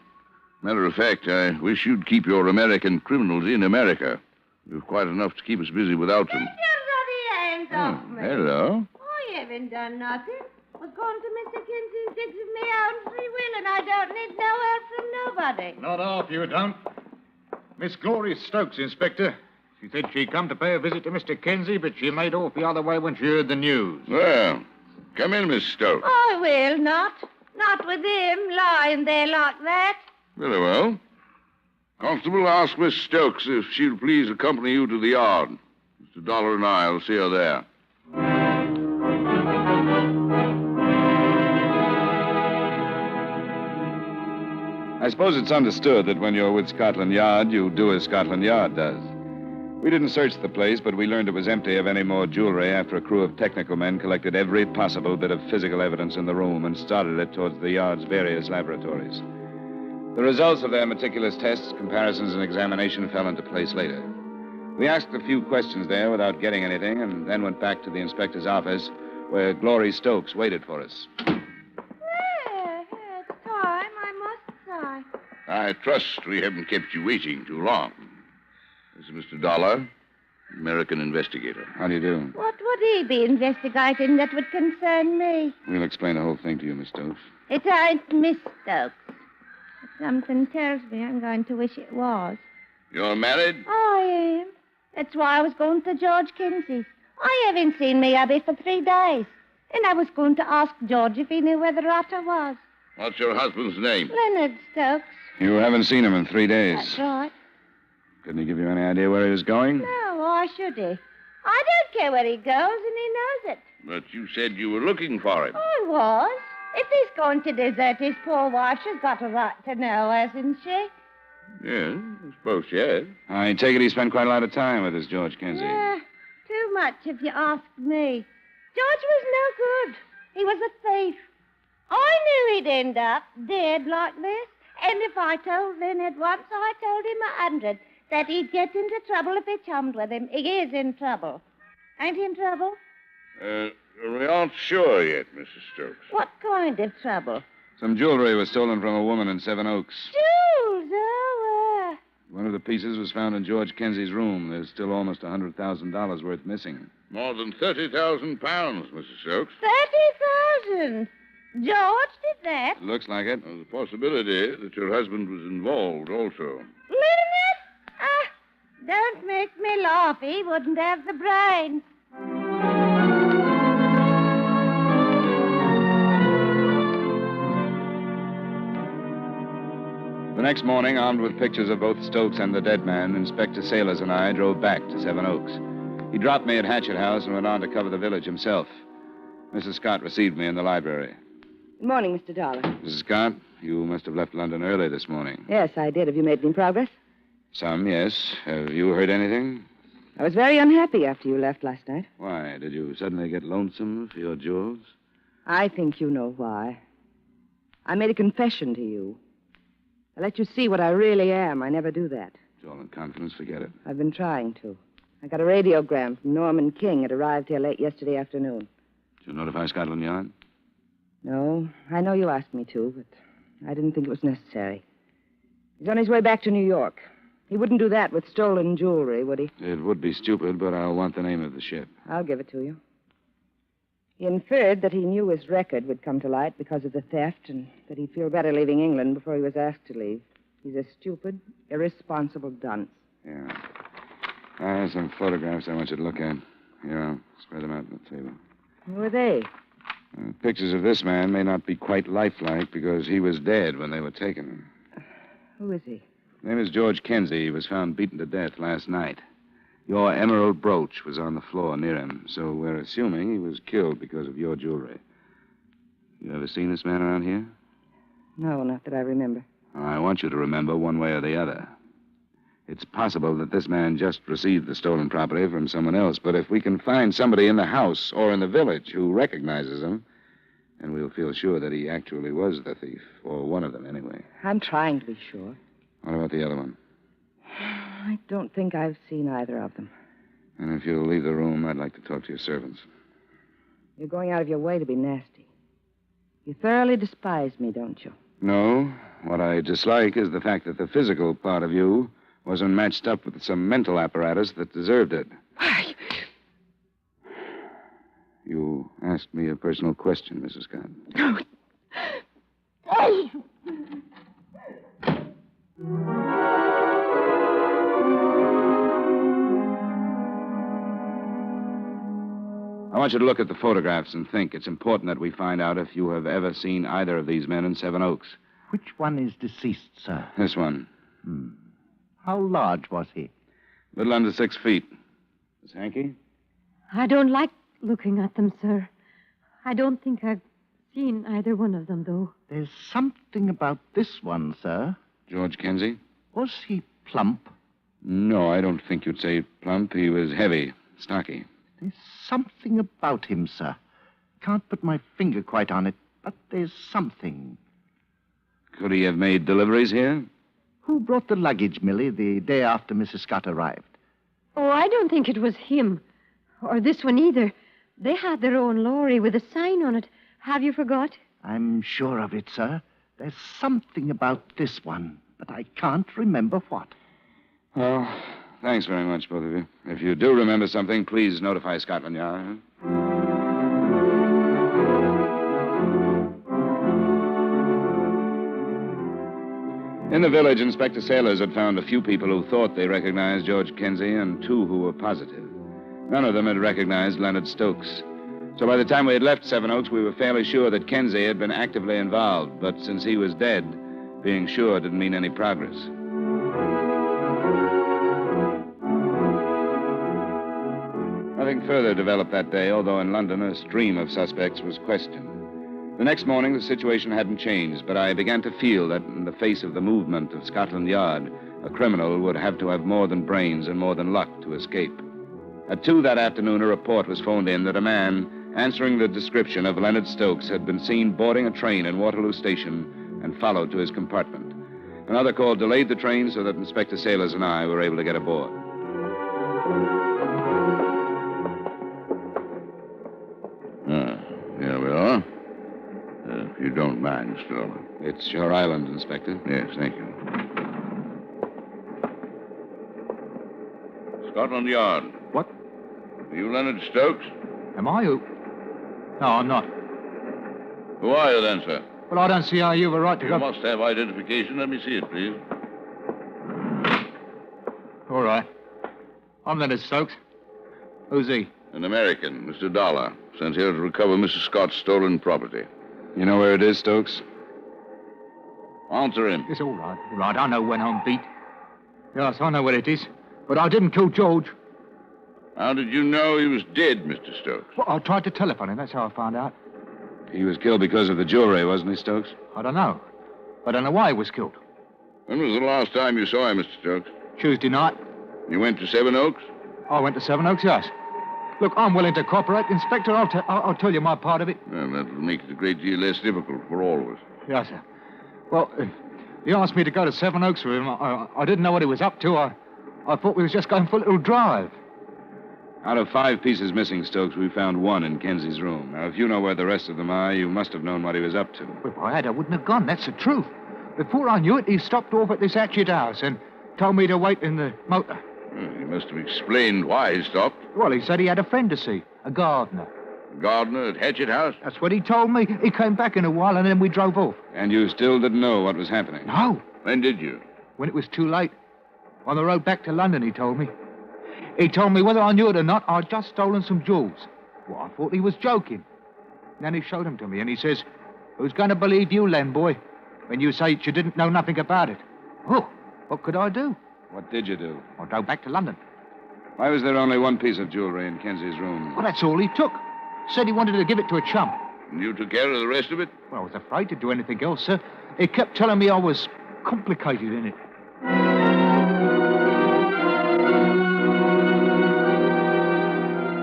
Matter of fact, I wish you'd keep your American criminals in America. We've quite enough to keep us busy without them. Get your hands off me. Hello. I haven't done nothing. I was going to Mr. Kinsey's digs of me own free will, and I don't need no help from nobody. Not half, you don't. Miss Glory Stokes, Inspector. She said she'd come to pay a visit to Mr. Kenzie, but she made off the other way when she heard the news. Well, come in, Miss Stokes. I will not. Not with him lying there like that. Very well. Constable, ask Miss Stokes if she'll please accompany you to the yard. Mr. Dollar and I'll see her there. I suppose it's understood that when you're with Scotland Yard, you do as Scotland Yard does. We didn't search the place, but we learned it was empty of any more jewelry after a crew of technical men collected every possible bit of physical evidence in the room and started it towards the yard's various laboratories. The results of their meticulous tests, comparisons, and examination fell into place later. We asked a few questions there without getting anything, and then went back to the inspector's office, where Glory Stokes waited for us. It's time, I must say. I trust we haven't kept you waiting too long. This is Mr. Dollar, American investigator. How do you do? What would he be investigating that would concern me? We'll explain the whole thing to you, Miss Stokes. It ain't Miss Stokes. Something tells me I'm going to wish it was. You're married? I am. That's why I was going to George Kinsey's. I haven't seen me hubby for 3 days. And I was going to ask George if he knew where the rotter was. What's your husband's name? Leonard Stokes. You haven't seen him in 3 days. That's right. Couldn't he give you any idea where he was going? No, why should he? I don't care where he goes, and he knows it. But you said you were looking for him. I was. If he's going to desert his poor wife, she's got a right to know, hasn't she? Yeah, I suppose she has. I take it he spent quite a lot of time with this George Kinsey. Yeah, too much if you ask me. George was no good. He was a thief. I knew he'd end up dead like this. And if I told Leonard once, I told him 100 that he'd get into trouble if he chummed with him. He is in trouble. Ain't he in trouble? We aren't sure yet, Mrs. Stokes. What kind of trouble? Some jewelry was stolen from a woman in Seven Oaks. Jewels, oh, One of the pieces was found in George Kenzie's room. There's still almost $100,000 worth missing. More than 30,000 pounds, Mrs. Stokes. 30,000? George did that? Looks like it. There's a possibility that your husband was involved also. Leonard? Ah, don't make me laugh. He wouldn't have the brains. The next morning, armed with pictures of both Stokes and the dead man, Inspector Sailors and I drove back to Seven Oaks. He dropped me at Hatchet House and went on to cover the village himself. Mrs. Scott received me in the library. Good morning, Mr. Dollar. Mrs. Scott, you must have left London early this morning. Yes, I did. Have you made any progress? Some, yes. Have you heard anything? I was very unhappy after you left last night. Why? Did you suddenly get lonesome for your jewels? I think you know why. I made a confession to you. I let you see what I really am. I never do that. It's all in confidence. Forget it. I've been trying to. I got a radiogram from Norman King. It arrived here late yesterday afternoon. Did you notify Scotland Yard? No, I know you asked me to, but I didn't think it was necessary. He's on his way back to New York. He wouldn't do that with stolen jewelry, would he? It would be stupid, but I'll want the name of the ship. I'll give it to you. He inferred that he knew his record would come to light because of the theft and that he'd feel better leaving England before he was asked to leave. He's a stupid, irresponsible dunce. Yeah. I have some photographs I want you to look at. Here, I'll spread them out on the table. Who are they? Pictures of this man may not be quite lifelike because he was dead when they were taken. Who is he? His name is George Kenzie. He was found beaten to death last night. Your emerald brooch was on the floor near him, so we're assuming he was killed because of your jewelry. You ever seen this man around here? No, not that I remember. I want you to remember one way or the other. It's possible that this man just received the stolen property from someone else, but if we can find somebody in the house or in the village who recognizes him, then we'll feel sure that he actually was the thief, or one of them anyway. I'm trying to be sure. What about the other one? I don't think I've seen either of them. And if you'll leave the room, I'd like to talk to your servants. You're going out of your way to be nasty. You thoroughly despise me, don't you? No. What I dislike is the fact that the physical part of you wasn't matched up with some mental apparatus that deserved it. You asked me a personal question, Mrs. Scott. I want you to look at the photographs and think. It's important that we find out if you have ever seen either of these men in Seven Oaks. Which one is deceased, sir? This one. How large was he? A little under 6 feet. Miss Hankey? I don't like looking at them, sir. I don't think I've seen either one of them, though. There's something about this one, sir. George Kenzie? Was he plump? No, I don't think you'd say plump. He was heavy, stocky. There's something about him, sir. Can't put my finger quite on it, but there's something. Could he have made deliveries here? Who brought the luggage, Millie, the day after Mrs. Scott arrived? Oh, I don't think it was him. Or this one either. They had their own lorry with a sign on it. Have you forgot? I'm sure of it, sir. There's something about this one, but I can't remember what. Well, thanks very much, both of you. If you do remember something, please notify Scotland Yard. In the village, Inspector Sailors had found a few people who thought they recognized George Kenzie and 2 who were positive. None of them had recognized Leonard Stokes. So by the time we had left Seven Oaks, we were fairly sure that Kenzie had been actively involved. But since he was dead, being sure didn't mean any progress. Nothing further developed that day, although in London a stream of suspects was questioned. The next morning, the situation hadn't changed, but I began to feel that in the face of the movement of Scotland Yard, a criminal would have to have more than brains and more than luck to escape. At 2 that afternoon, a report was phoned in that a man answering the description of Leonard Stokes had been seen boarding a train in Waterloo Station and followed to his compartment. Another call delayed the train so that Inspector Sailors and I were able to get aboard. Here we are. If you don't mind, Mr. Lambert. It's your island, Inspector. Yes, thank you. Scotland Yard. What? Are you Leonard Stokes? Am I who? No, I'm not. Who are you then, sir? Well, I don't see how you've a right to You go... must have identification. Let me see it, please. All right. I'm Leonard Stokes. Who's he? An American, Mr. Dollar, sent here to recover Mrs. Scott's stolen property. You know where it is, Stokes? Answer him. It's all right. All right, I know when I'm beat. Yes, I know where it is. But I didn't kill George. How did you know he was dead, Mr. Stokes? Well, I tried to telephone him. That's how I found out. He was killed because of the jewelry, wasn't he, Stokes? I don't know. I don't know why he was killed. When was the last time you saw him, Mr. Stokes? Tuesday night. You went to Seven Oaks? I went to Seven Oaks, yes. Look, I'm willing to cooperate. Inspector, I'll tell you my part of it. Well, that will make it a great deal less difficult for all of us. Yes, sir. Well, he asked me to go to Seven Oaks with him. I didn't know what he was up to. I thought we was just going for a little drive. Out of 5 pieces missing, Stokes, we found 1 in Kenzie's room. Now, if you know where the rest of them are, you must have known what he was up to. Well, if I had, I wouldn't have gone. That's the truth. Before I knew it, he stopped off at this Hatchet house and told me to wait in the motor. He must have explained why he stopped. Well, he said he had a friend to see, a gardener. Gardener at Hatchet House? That's what he told me. He came back in a while, and then we drove off. And you still didn't know what was happening? No. When did you? when it was too late. On the road back to London, he told me. He told me whether I knew it or not, I'd just stolen some jewels. Well, I thought he was joking. Then he showed them to me, and he says, who's going to believe you, Len boy, when you say you didn't know nothing about it? Oh, what could I do? What did you do? I'll go back to London. Why was there only one piece of jewelry in Kenzie's room? Well, that's all he took. Said he wanted to give it to a chum. And you took care of the rest of it? Well, I was afraid to do anything else, sir. He kept telling me I was complicated in it.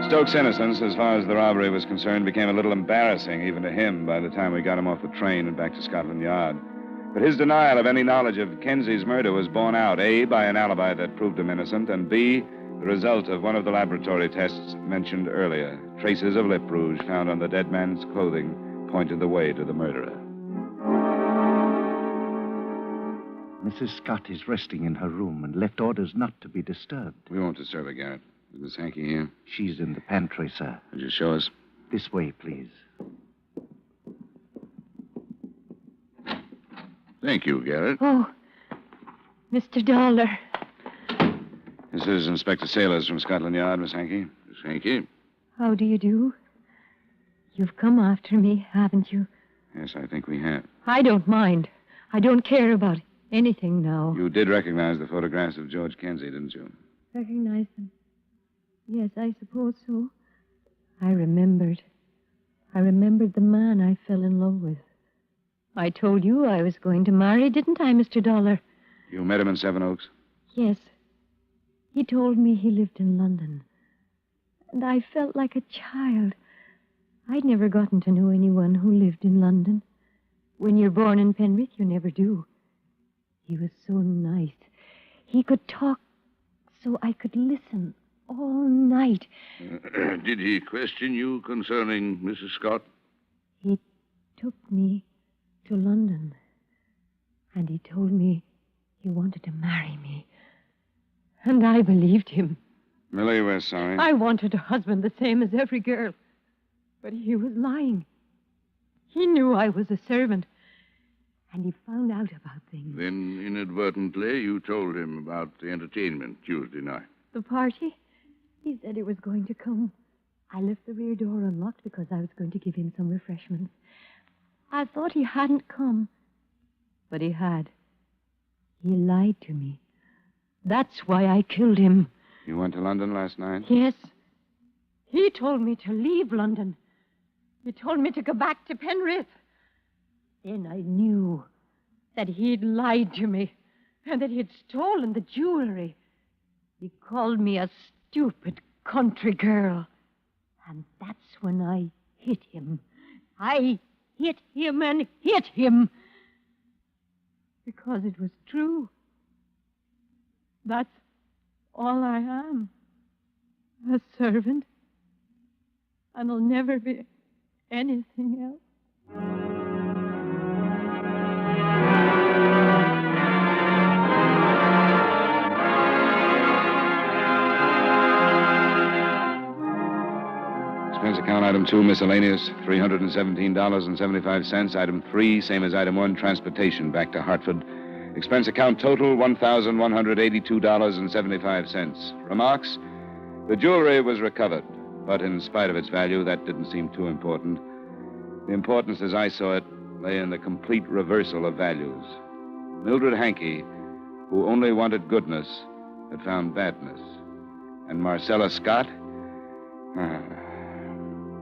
Stokes' innocence, as far as the robbery was concerned, became a little embarrassing even to him by the time we got him off the train and back to Scotland Yard. But his denial of any knowledge of Kenzie's murder was borne out, A, by an alibi that proved him innocent, and B, the result of one of the laboratory tests mentioned earlier. Traces of lip rouge found on the dead man's clothing pointed the way to the murderer. Mrs. Scott is resting in her room and left orders not to be disturbed. We won't disturb her, Garrett. Is Miss Hankey here? She's in the pantry, sir. Would you show us? This way, please. Thank you, Garrett. Oh, Mr. Dollar. This is Inspector Sailors from Scotland Yard, Miss Hankey. Miss Hankey? How do you do? You've come after me, haven't you? Yes, I think we have. I don't mind. I don't care about anything now. You did recognize the photographs of George Kenzie, didn't you? Recognize them? Yes, I suppose so. I remembered. I remembered the man I fell in love with. I told you I was going to marry, didn't I, Mr. Dollar? You met him in Seven Oaks? Yes. He told me he lived in London. And I felt like a child. I'd never gotten to know anyone who lived in London. When you're born in Penrith, you never do. He was so nice. He could talk so I could listen all night. Did he question you concerning Mrs. Scott? He took me to London. And he told me he wanted to marry me. And I believed him. Millie, we're sorry. I wanted a husband the same as every girl. But he was lying. He knew I was a servant. And he found out about things. Then, inadvertently, you told him about the entertainment Tuesday night. The party? He said it was going to come. I left the rear door unlocked because I was going to give him some refreshments. I thought he hadn't come. But he had. He lied to me. That's why I killed him. You went to London last night? Yes. He told me to leave London. He told me to go back to Penrith. Then I knew that he'd lied to me and that he'd stolen the jewelry. He called me a stupid country girl. And that's when I hit him. I hit him and hit him. Because it was true. That's all I am. A servant. And I'll never be anything else. Expense account item 2, miscellaneous, $317.75. Item 3, same as item 1, transportation back to Hartford. Expense account total, $1,182.75. Remarks? The jewelry was recovered, but in spite of its value, that didn't seem too important. The importance, as I saw it, lay in the complete reversal of values. Mildred Hankey, who only wanted goodness, had found badness. And Marcella Scott?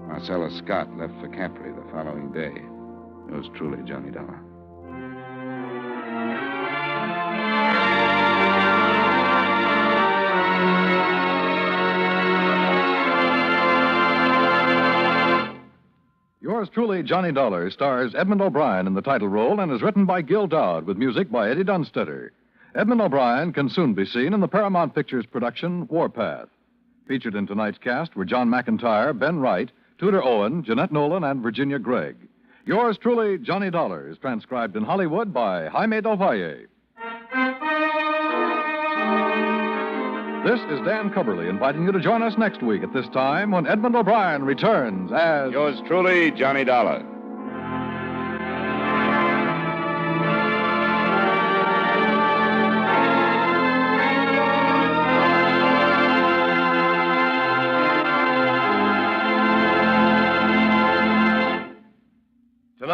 Marcella Scott left for Capri the following day. Yours truly, Johnny Dollar. Yours truly, Johnny Dollar, stars Edmond O'Brien in the title role and is written by Gil Doud with music by Eddie Dunstetter. Edmond O'Brien can soon be seen in the Paramount Pictures production Warpath. Featured in tonight's cast were John McIntyre, Ben Wright, Tudor Owen, Jeanette Nolan, and Virginia Gregg. Yours truly, Johnny Dollar, is transcribed in Hollywood by Jaime Del Valle. This is Dan Cubberly inviting you to join us next week at this time when Edmond O'Brien returns as... Yours truly, Johnny Dollar.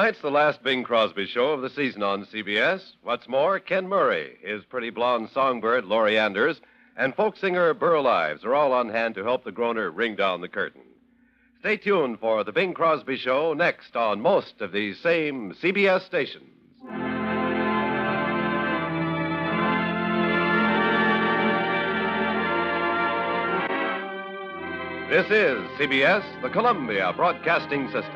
Tonight's the last Bing Crosby show of the season on CBS. What's more, Ken Murray, his pretty blonde songbird, Laurie Anders, and folk singer Burl Ives are all on hand to help the groaner ring down the curtain. Stay tuned for the Bing Crosby Show next on most of these same CBS stations. This is CBS, the Columbia Broadcasting System.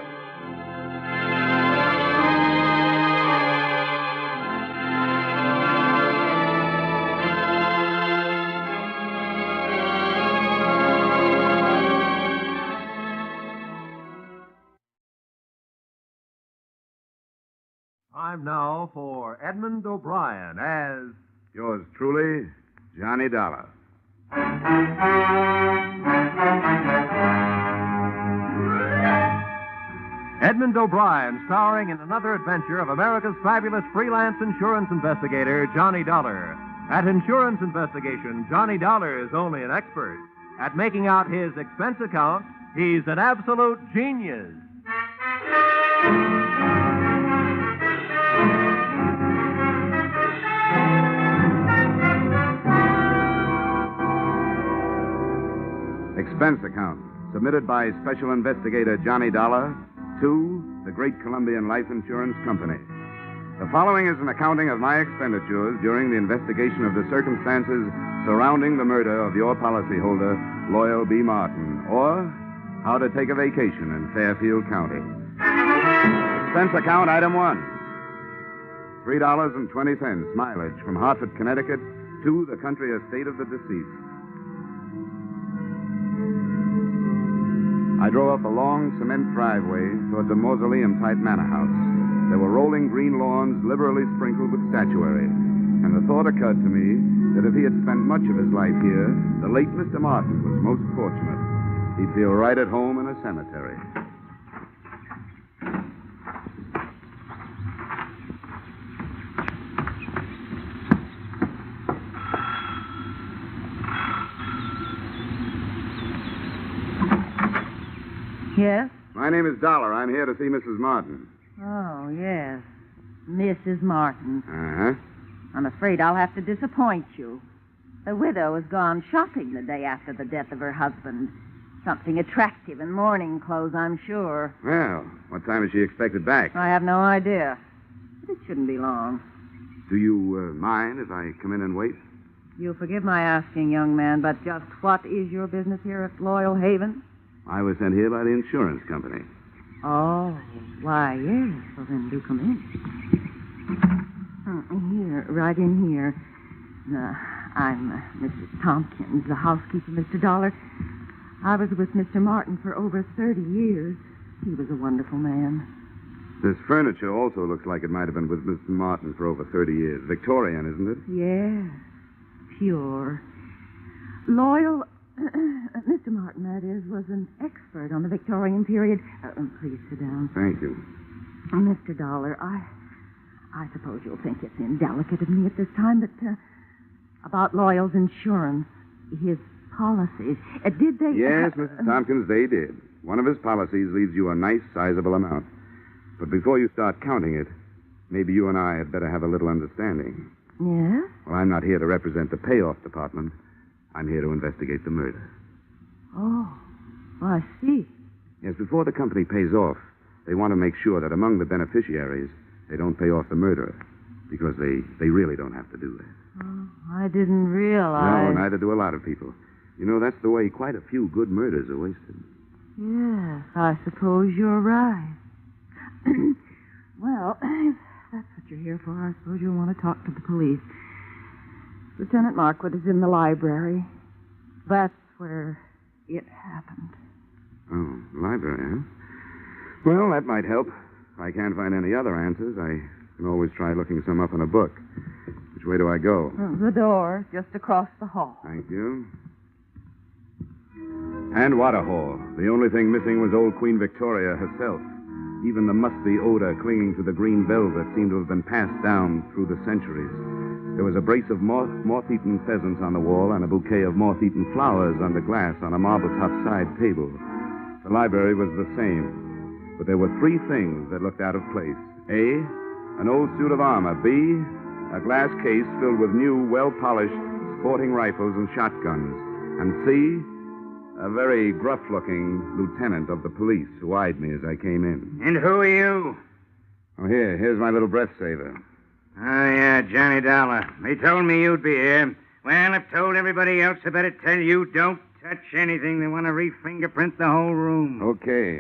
Time now for Edmond O'Brien as... Yours truly, Johnny Dollar. Edmond O'Brien, starring in another adventure of America's fabulous freelance insurance investigator, Johnny Dollar. At insurance investigation, Johnny Dollar is only an expert. At making out his expense account, he's an absolute genius. Expense account, submitted by Special Investigator Johnny Dollar to the Great Columbian Life Insurance Company. The following is an accounting of my expenditures during the investigation of the circumstances surrounding the murder of your policyholder, Loyal B. Martin, or how to take a vacation in Fairfield County. Expense account, item 1. $3.20 mileage from Hartford, Connecticut to the country estate of the deceased. I drove up a long cement driveway towards a mausoleum-type manor house. There were rolling green lawns liberally sprinkled with statuary. And the thought occurred to me that if he had spent much of his life here, the late Mr. Martin was most fortunate. He'd feel right at home in a cemetery. Yes? My name is Dollar. I'm here to see Mrs. Martin. Oh, yes. Mrs. Martin. Uh-huh. I'm afraid I'll have to disappoint you. The widow has gone shopping the day after the death of her husband. Something attractive in mourning clothes, I'm sure. Well, what time is she expected back? I have no idea. But it shouldn't be long. Do you mind if I come in and wait? You'll forgive my asking, young man, but just what is your business here at Loyal Haven? I was sent here by the insurance company. Oh, why, yes. Well, then do come in. Here, right in here. I'm Mrs. Tompkins, the housekeeper, Mr. Dollar. I was with Mr. Martin for over 30 years. He was a wonderful man. This furniture also looks like it might have been with Mr. Martin for over 30 years. Victorian, isn't it? Yes, pure. Loyal... Mr. Martin, that is, was an expert on the Victorian period. Please sit down. Thank you. Mr. Dollar, I suppose you'll think it's indelicate of me at this time, but about Loyal's insurance, his policies, did they... Yes, Mrs. Tompkins, they did. One of his policies leaves you a nice, sizable amount. But before you start counting it, maybe you and I had better have a little understanding. Yes? Well, I'm not here to represent the payoff department. I'm here to investigate the murder. Oh, I see. Yes, before the company pays off, they want to make sure that among the beneficiaries, they don't pay off the murderer, because they really don't have to do that. Oh, I didn't realize... No, neither do a lot of people. You know, that's the way quite a few good murders are wasted. Yes, I suppose you're right. Well, if that's what you're here for, I suppose you'll want to talk to the police. Lieutenant Markwood is in the library. That's where it happened. Oh, library, huh? Well, that might help. If I can't find any other answers, I can always try looking some up in a book. Which way do I go? The door, just across the hall. Thank you. And what a hall. The only thing missing was old Queen Victoria herself. Even the musty odor clinging to the green velvet seemed to have been passed down through the centuries. There was a brace of moth-eaten pheasants on the wall and a bouquet of moth-eaten flowers under glass on a marble-top side table. The library was the same. but there were three things that looked out of place. A, an old suit of armor. B, a glass case filled with new, well-polished sporting rifles and shotguns. And C, a very gruff-looking lieutenant of the police who eyed me as I came in. And who are you? Oh, here's my little breath saver. Oh, yeah, Johnny Dollar. They told me you'd be here. Well, I've told everybody else I better tell you don't touch anything. They want to re-fingerprint the whole room. Okay.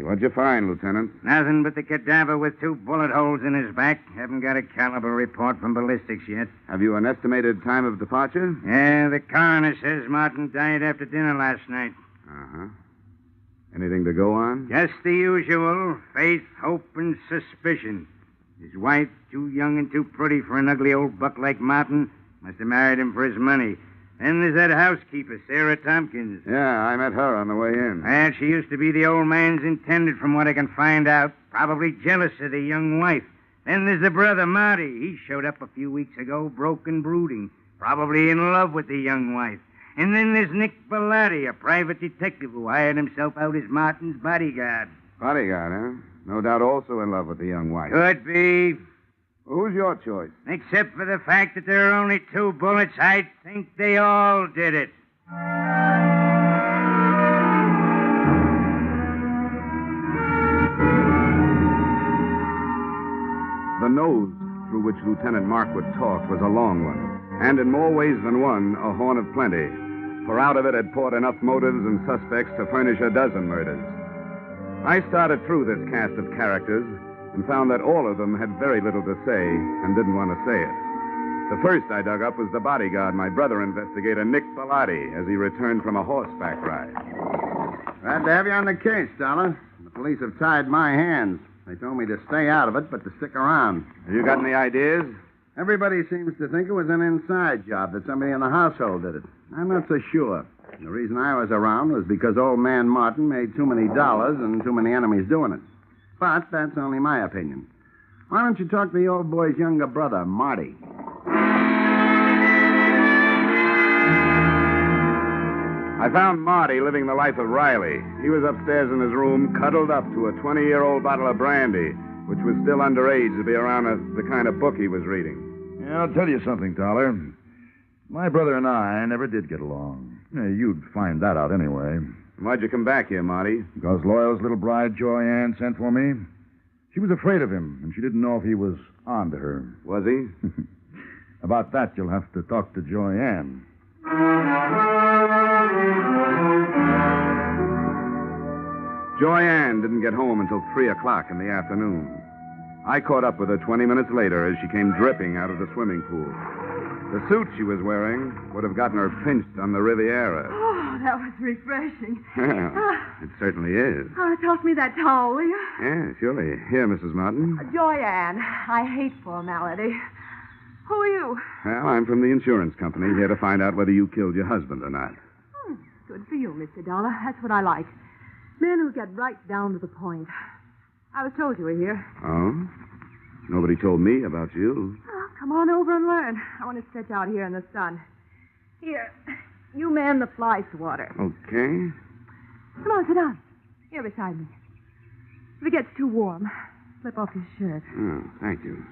What'd you find, Lieutenant? Nothing but the cadaver with 2 bullet holes in his back. Haven't got a caliber report from ballistics yet. Have you an estimated time of departure? Yeah, the coroner says Martin died after dinner last night. Uh-huh. Anything to go on? Just the usual. Faith, hope, and suspicion. His wife, too young and too pretty for an ugly old buck like Martin, must have married him for his money. Then there's that housekeeper, Sarah Tompkins. Yeah, I met her on the way in. Well, she used to be the old man's intended, from what I can find out. Probably jealous of the young wife. Then there's the brother, Marty. He showed up a few weeks ago, broke and brooding. Probably in love with the young wife. And then there's Nick Bellotti, a private detective who hired himself out as Martin's bodyguard. Bodyguard, huh? No doubt also in love with the young wife. Could be. Who's your choice? Except for the fact that there are only 2 bullets, I think they all did it. The nose through which Lieutenant Markwood talked was a long one, and in more ways than one, a horn of plenty, for out of it had poured enough motives and suspects to furnish a dozen murders. I started through this cast of characters and found that all of them had very little to say and didn't want to say it. The first I dug up was the bodyguard, my brother investigator, Nick Bellotti, as he returned from a horseback ride. Glad to have you on the case, Dollar. The police have tied my hands. They told me to stay out of it, but to stick around. Have you got any ideas? Everybody seems to think it was an inside job, that somebody in the household did it. I'm not so sure. The reason I was around was because old man Martin made too many dollars and too many enemies doing it. But that's only my opinion. Why don't you talk to the old boy's younger brother, Marty? I found Marty living the life of Riley. He was upstairs in his room, cuddled up to a 20-year-old bottle of brandy, which was still underage to be around the kind of book he was reading. Yeah, I'll tell you something, Dollar. My brother and I never did get along. Yeah, you'd find that out anyway. Why'd you come back here, Marty? Because Loyal's little bride, Joy Ann, sent for me. She was afraid of him, and she didn't know if he was on to her. Was he? About that, you'll have to talk to Joy Ann. Joy Ann didn't get home until 3 o'clock in the afternoon. I caught up with her 20 minutes later as she came dripping out of the swimming pool. The suit she was wearing would have gotten her pinched on the Riviera. Oh, that was refreshing. It certainly is. Toss me that towel, will you? Yeah, surely. Here, Mrs. Martin. Joyanne, I hate formality. Who are you? Well, I'm from the insurance company, here to find out whether you killed your husband or not. Good for you, Mr. Dollar. That's what I like. Men who get right down to the point. I was told you were here. Oh? Nobody told me about you. Oh, come on over and learn. I want to stretch out here in the sun. Here, you man the fly swatter. Okay. Come on, sit down. Here beside me. If it gets too warm, slip off your shirt. Oh, thank you.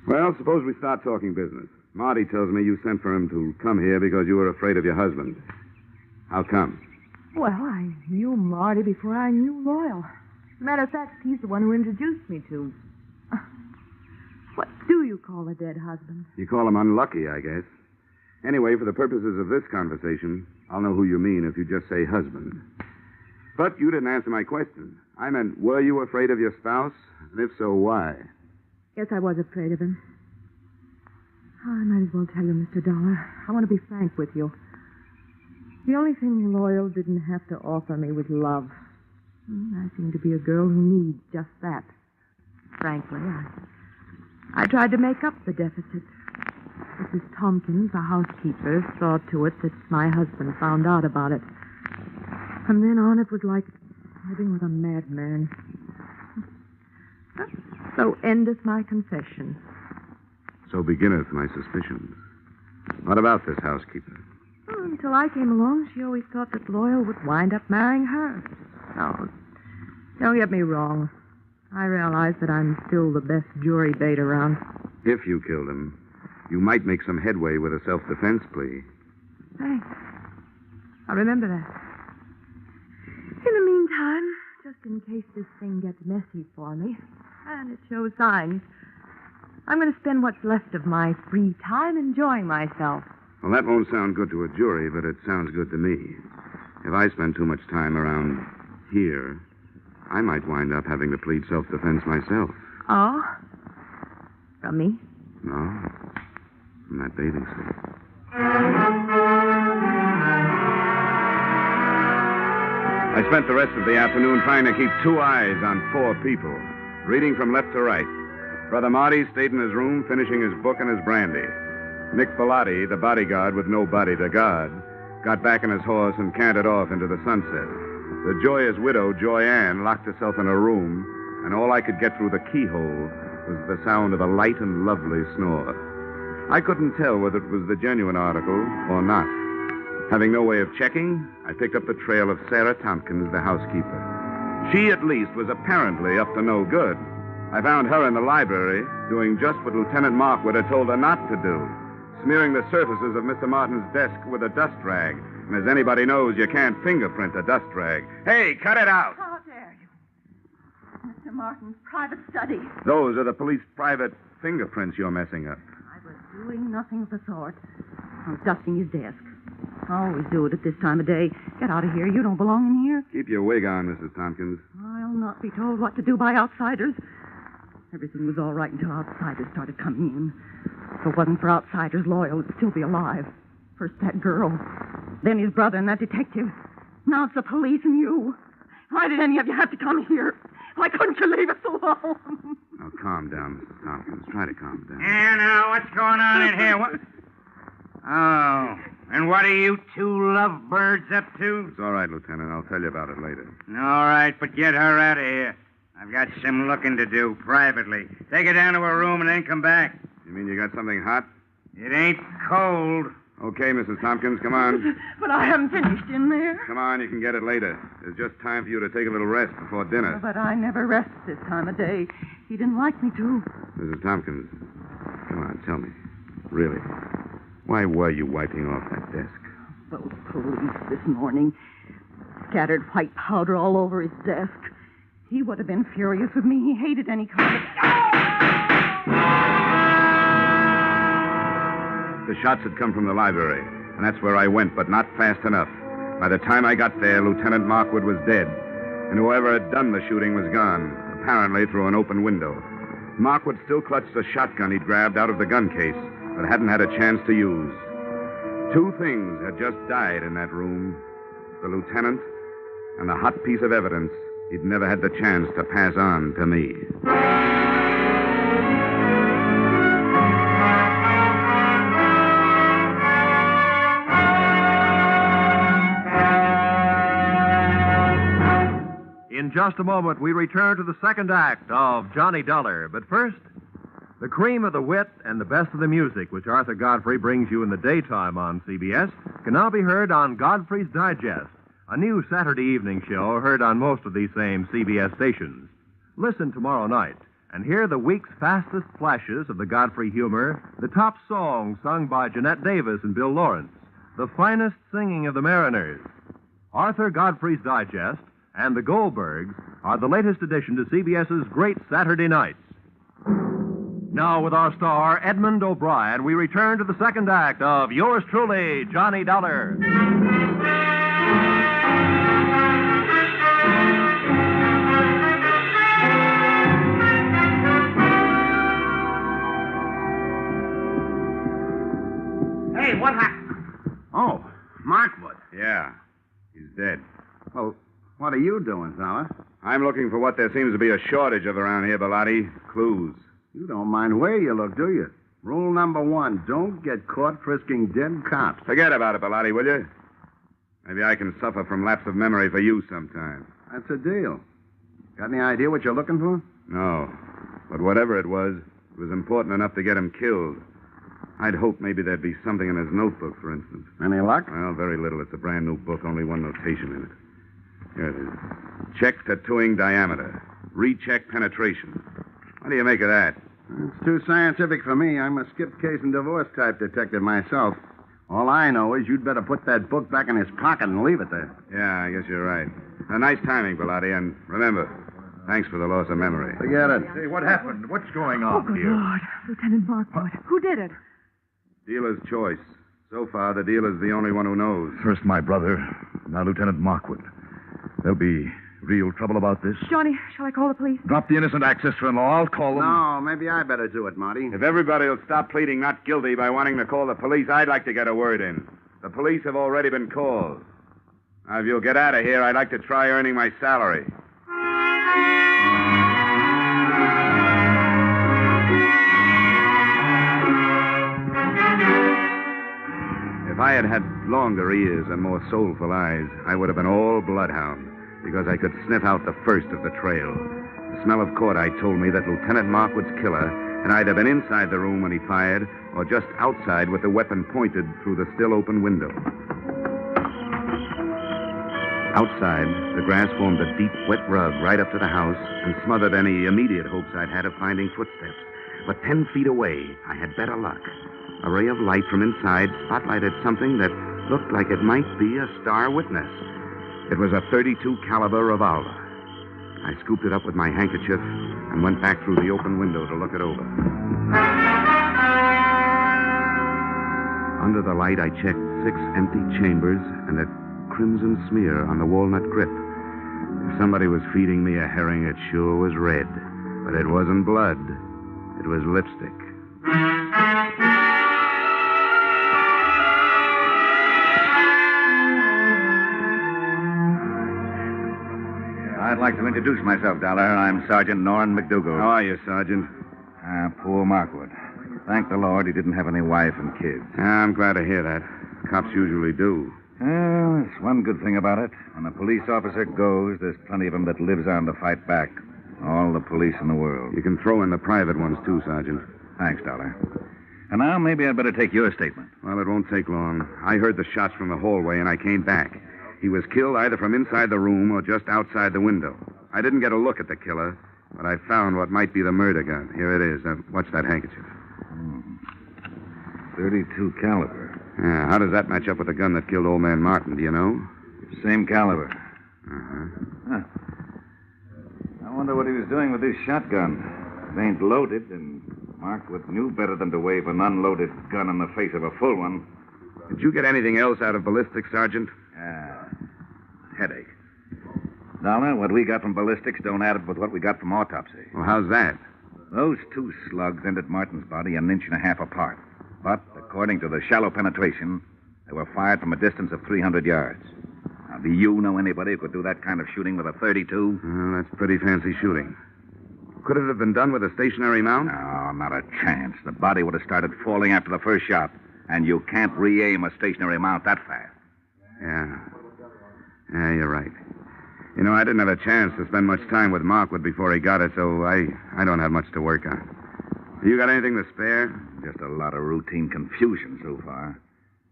Well, suppose we start talking business. Marty tells me you sent for him to come here because you were afraid of your husband. How come? Well, I knew Marty before I knew Loyal. As a matter of fact, he's the one who introduced me to. What do you call a dead husband? You call him unlucky, I guess. Anyway, for the purposes of this conversation, I'll know who you mean if you just say husband. But you didn't answer my question. I meant, were you afraid of your spouse? And if so, why? Yes, I was afraid of him. Oh, I might as well tell you, Mr. Dollar. I want to be frank with you. The only thing Loyal didn't have to offer me was love. I seem to be a girl who needs just that. Frankly, I tried to make up the deficit. Mrs. Tompkins, the housekeeper, saw to it that my husband found out about it. From then on, it was like living with a madman. So endeth my confession. So beginneth my suspicions. What about this housekeeper? Until I came along, she always thought that Loyal would wind up marrying her. Don't get me wrong. I realize that I'm still the best jury bait around. If you killed him, you might make some headway with a self-defense plea. Thanks. I'll remember that. In the meantime, just in case this thing gets messy for me, and it shows signs, I'm going to spend what's left of my free time enjoying myself. Well, that won't sound good to a jury, but it sounds good to me. If I spend too much time around here, I might wind up having to plead self-defense myself. Oh? From me? No, from that bathing suit. I spent the rest of the afternoon trying to keep 2 eyes on 4 people, reading from left to right. Brother Marty stayed in his room, finishing his book and his brandy. Nick Bellotti, the bodyguard with no body to guard, got back on his horse and cantered off into the sunset. The joyous widow, Joy Ann, locked herself in her room, and all I could get through the keyhole was the sound of a light and lovely snore. I couldn't tell whether it was the genuine article or not. Having no way of checking, I picked up the trail of Sarah Tompkins, the housekeeper. She, at least, was apparently up to no good. I found her in the library doing just what Lieutenant Markwood had told her not to do, smearing the surfaces of Mr. Martin's desk with a dust rag. And as anybody knows, you can't fingerprint a dust rag. Hey, cut it out! How dare you? Mr. Martin's private study. Those are the police private fingerprints you're messing up. I was doing nothing of the sort. I was dusting his desk. I always do it at this time of day. Get out of here. You don't belong in here. Keep your wig on, Mrs. Tompkins. I'll not be told what to do by outsiders. Everything was all right until outsiders started coming in. If it wasn't for outsiders loyal, it'd still be alive. First that girl, then his brother and that detective. Now it's the police and you. Why did any of you have to come here? Why couldn't you leave us alone? Now, calm down, Mrs. Tompkins. Try to calm down. Yeah, now, what's going on in here? What? Oh, and what are you 2 lovebirds up to? It's all right, Lieutenant. I'll tell you about it later. All right, but get her out of here. I've got some looking to do privately. Take her down to her room and then come back. You mean you got something hot? It ain't cold. Okay, Mrs. Tompkins, come on. But I haven't finished in there. Come on, you can get it later. There's just time for you to take a little rest before dinner. But I never rest this time of day. He didn't like me to. Mrs. Tompkins, come on, tell me. Really, why were you wiping off that desk? Those police this morning scattered white powder all over his desk. He would have been furious with me. He hated any kind of... The shots had come from the library, and that's where I went, but not fast enough. By the time I got there, Lieutenant Markwood was dead, and whoever had done the shooting was gone, apparently through an open window. Markwood still clutched the shotgun he'd grabbed out of the gun case, but hadn't had a chance to use. 2 things had just died in that room, the lieutenant and a hot piece of evidence he'd never had the chance to pass on to me. In just a moment, we return to the second act of Johnny Dollar. But first, the cream of the wit and the best of the music, which Arthur Godfrey brings you in the daytime on CBS, can now be heard on Godfrey's Digest, a new Saturday evening show heard on most of these same CBS stations. Listen tomorrow night and hear the week's fastest flashes of the Godfrey humor, the top songs sung by Jeanette Davis and Bill Lawrence, the finest singing of the Mariners. Arthur Godfrey's Digest and the Goldbergs are the latest addition to CBS's Great Saturday Nights. Now, with our star, Edmond O'Brien, we return to the second act of yours truly, Johnny Dollar. Hey, what happened? Oh, Markwood. Yeah, he's dead. Well, what are you doing, fella? I'm looking for what there seems to be a shortage of around here, Bellotti. Clues. You don't mind where you look, do you? Rule number 1, don't get caught frisking dead cops. Forget about it, Bellotti, will you? Maybe I can suffer from lapse of memory for you sometime. That's a deal. Got any idea what you're looking for? No. But whatever it was important enough to get him killed. I'd hoped maybe there'd be something in his notebook, for instance. Any luck? Well, very little. It's a brand new book, only one notation in it. Here it is. Check tattooing diameter. Recheck penetration. What do you make of that? It's too scientific for me. I'm a skip case and divorce type detective myself. All I know is you'd better put that book back in his pocket and leave it there. Yeah, I guess you're right. Nice timing, Bilotti, and remember, thanks for the loss of memory. Forget it. Say, what happened? What's going Oh, on good here? Lord. Lieutenant Markwood. Who did it? Dealer's choice. So far, the dealer's the only one who knows. First my brother, now Lieutenant Markwood. There'll be real trouble about this. Johnny, shall I call the police? Drop the innocent act, sister-in-law. I'll call them. No, maybe I better do it, Marty. If everybody will stop pleading not guilty by wanting to call the police, I'd like to get a word in. The police have already been called. Now, if you'll get out of here, I'd like to try earning my salary. If I had had longer ears and more soulful eyes, I would have been all bloodhound, because I could sniff out the first of the trail. The smell of cordite told me that Lieutenant Markwood's killer had either been inside the room when he fired or just outside with the weapon pointed through the still open window. Outside, the grass formed a deep, wet rug right up to the house and smothered any immediate hopes I'd had of finding footsteps. But 10 feet away, I had better luck. A ray of light from inside spotlighted something that looked like it might be a star witness. It was a .32 caliber revolver. I scooped it up with my handkerchief and went back through the open window to look it over. Under the light, I checked 6 empty chambers and a crimson smear on the walnut grip. If somebody was feeding me a herring, it sure was red. But it wasn't blood. It was lipstick. I'd like to introduce myself, Dollar. I'm Sergeant Norrin McDougal. How are you, Sergeant? Poor Markwood. Thank the Lord he didn't have any wife and kids. I'm glad to hear that. Cops usually do. Well, there's one good thing about it. When a police officer goes, there's plenty of them that lives on to fight back. All the police in the world. You can throw in the private ones, too, Sergeant. Thanks, Dollar. And now maybe I'd better take your statement. Well, it won't take long. I heard the shots from the hallway, and I came back. He was killed either from inside the room or just outside the window. I didn't get a look at the killer, but I found what might be the murder gun. Here it is. Watch that handkerchief. 32 caliber. Yeah, how does that match up with the gun that killed old man Martin, do you know? Same caliber. Uh-huh. I wonder what he was doing with this shotgun. It ain't loaded, and Markwood knew better than to wave an unloaded gun in the face of a full one. Did you get anything else out of ballistics, Sergeant? Headache. Dollar, what we got from ballistics don't add up with what we got from autopsy. Well, how's that? Those 2 slugs entered Martin's body 1.5 inches apart. But, according to the shallow penetration, they were fired from a distance of 300 yards. Now, do you know anybody who could do that kind of shooting with a .32? Well, that's pretty fancy shooting. Could it have been done with a stationary mount? No, not a chance. The body would have started falling after the first shot, and you can't re-aim a stationary mount that fast. Yeah, you're right. You know, I didn't have a chance to spend much time with Markwood before he got it, so I don't have much to work on. You got anything to spare? Just a lot of routine confusion so far.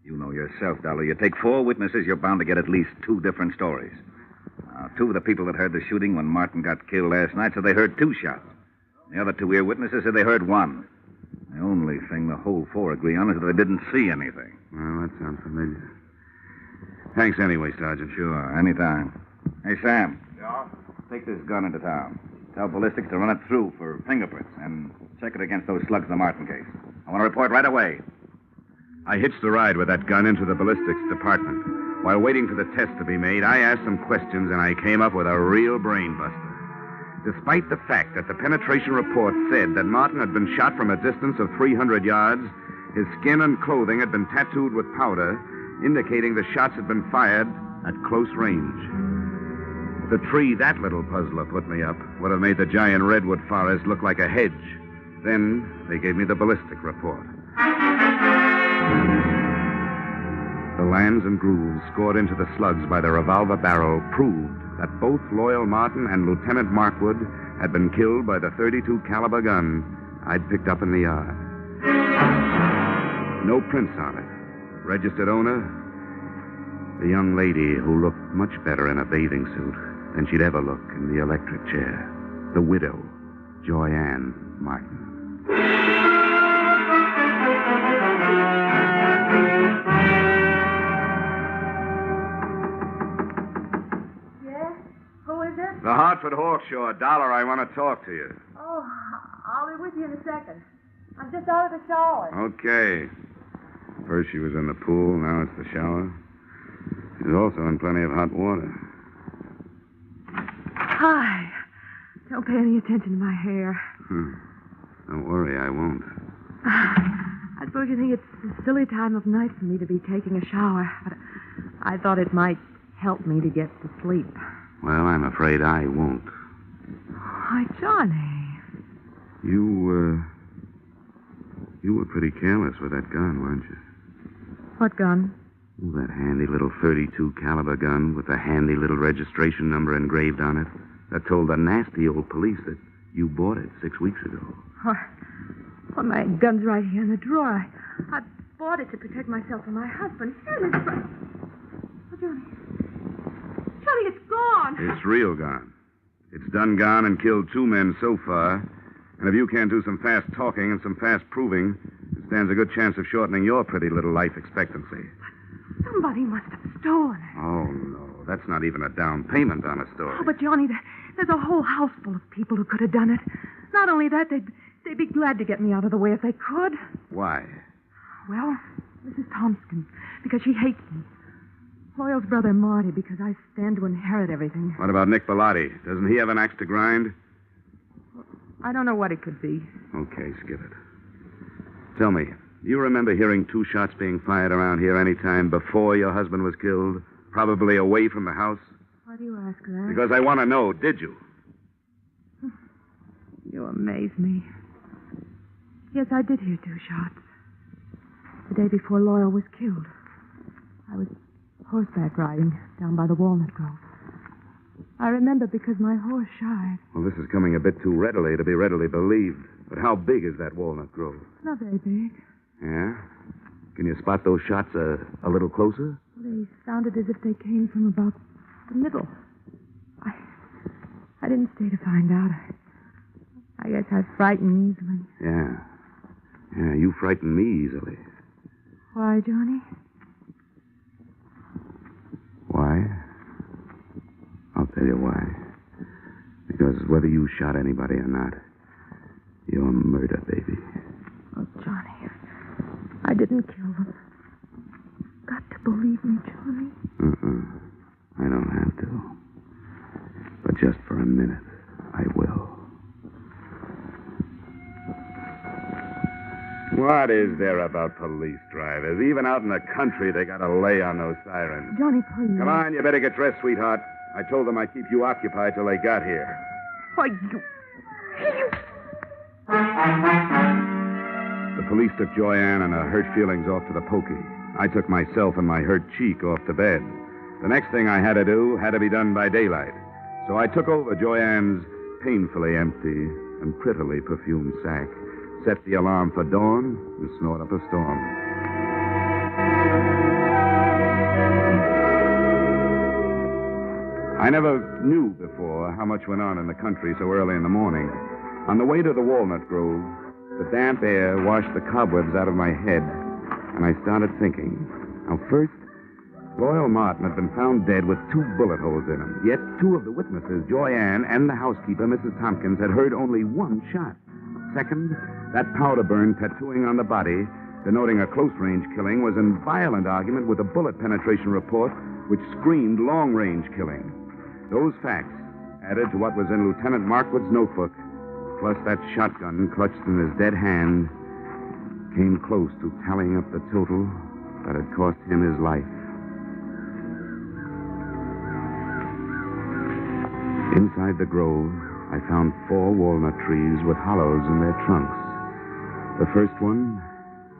You know yourself, Dollar. You take 4 witnesses, you're bound to get at least 2 different stories. Now, 2 of the people that heard the shooting when Martin got killed last night said they heard 2 shots. The other 2 ear-witnesses said they heard 1. The only thing the whole 4 agree on is that they didn't see anything. Well, that sounds familiar. Thanks anyway, Sergeant. Sure, anytime. Hey, Sam. Yeah? Take this gun into town. Tell ballistics to run it through for fingerprints and check it against those slugs in the Martin case. I want to report right away. I hitched the ride with that gun into the ballistics department. While waiting for the test to be made, I asked some questions, and I came up with a real brain buster. Despite the fact that the penetration report said that Martin had been shot from a distance of 300 yards, his skin and clothing had been tattooed with powder, indicating the shots had been fired at close range. The tree that little puzzler put me up would have made the giant redwood forest look like a hedge. Then they gave me the ballistic report. The lands and grooves scored into the slugs by the revolver barrel proved that both Loyal Martin and Lieutenant Markwood had been killed by the .32 caliber gun I'd picked up in the yard. No prints on it. Registered owner, The young lady who looked much better in a bathing suit than she'd ever look in the electric chair. The widow, Joyanne Martin. Yeah? Who is it? The Hartford Hawkshaw. Dollar, I want to talk to you. Oh, I'll be with you in a second. I'm just out of the shower. Okay. First she was in the pool, now it's the shower. She's also in plenty of hot water. Hi. Don't pay any attention to my hair. Don't worry, I won't. I suppose you think it's a silly time of night for me to be taking a shower, but I thought it might help me to get to sleep. Well, I'm afraid I won't. Why, Johnny. You were pretty careless with that gun, weren't you? What gun? Oh, that handy little .32 caliber gun with a handy little registration number engraved on it that told the nasty old police that you bought it 6 weeks ago. Well, my gun's right here in the drawer. I bought it to protect myself from my husband. Here, it's right. Oh, Johnny. Johnny, it's gone. It's real gone. It's done gone and killed 2 men so far. And if you can't do some fast talking and some fast proving, it stands a good chance of shortening your pretty little life expectancy. Somebody must have stolen it. Oh, no. That's not even a down payment on a story. Oh, but Johnny, there's a whole house full of people who could have done it. Not only that, they'd be glad to get me out of the way if they could. Why? Well, Mrs. Thompson, because she hates me. Loyal's brother Marty, because I stand to inherit everything. What about Nick Bellotti? Doesn't he have an axe to grind? I don't know what it could be. Okay, skip it. Tell me, you remember hearing 2 shots being fired around here any time before your husband was killed? Probably away from the house? Why do you ask that? Because I want to know, did you? You amaze me. Yes, I did hear 2 shots. The day before Loyal was killed. I was horseback riding down by the walnut grove. I remember because my horse shied. Well, this is coming a bit too readily to be readily believed. But how big is that walnut grove? Not very big. Yeah? Can you spot those shots a little closer? They sounded as if they came from about the middle. I didn't stay to find out. I guess I frighten easily. Yeah. Yeah, you frighten me easily. Why, Johnny? Why? I'll tell you why. Because whether you shot anybody or not, you're murder, baby. Oh, Johnny. I didn't kill them. Got to believe me, Johnny. I don't have to. But just for a minute, I will. What is there about police drivers? Even out in the country, they got to lay on those sirens. Johnny, please. Come on, you better get dressed, sweetheart. I told them I'd keep you occupied till they got here. Why, you... The police took Joyanne and her hurt feelings off to the pokey. I took myself and my hurt cheek off to bed. The next thing I had to do had to be done by daylight. So I took over Joyanne's painfully empty and prettily perfumed sack, set the alarm for dawn, and snort up a storm. I never knew before how much went on in the country so early in the morning. On the way to the walnut grove, the damp air washed the cobwebs out of my head, and I started thinking. Now, first, Loyal Martin had been found dead with 2 bullet holes in him. Yet 2 of the witnesses, Joyanne and the housekeeper, Mrs. Tompkins, had heard only 1 shot. Second, that powder burn tattooing on the body, denoting a close-range killing, was in violent argument with a bullet penetration report which screamed long-range killing. Those facts, added to what was in Lieutenant Markwood's notebook, plus that shotgun clutched in his dead hand, came close to tallying up the total that had cost him his life. Inside the grove, I found 4 walnut trees with hollows in their trunks. The first one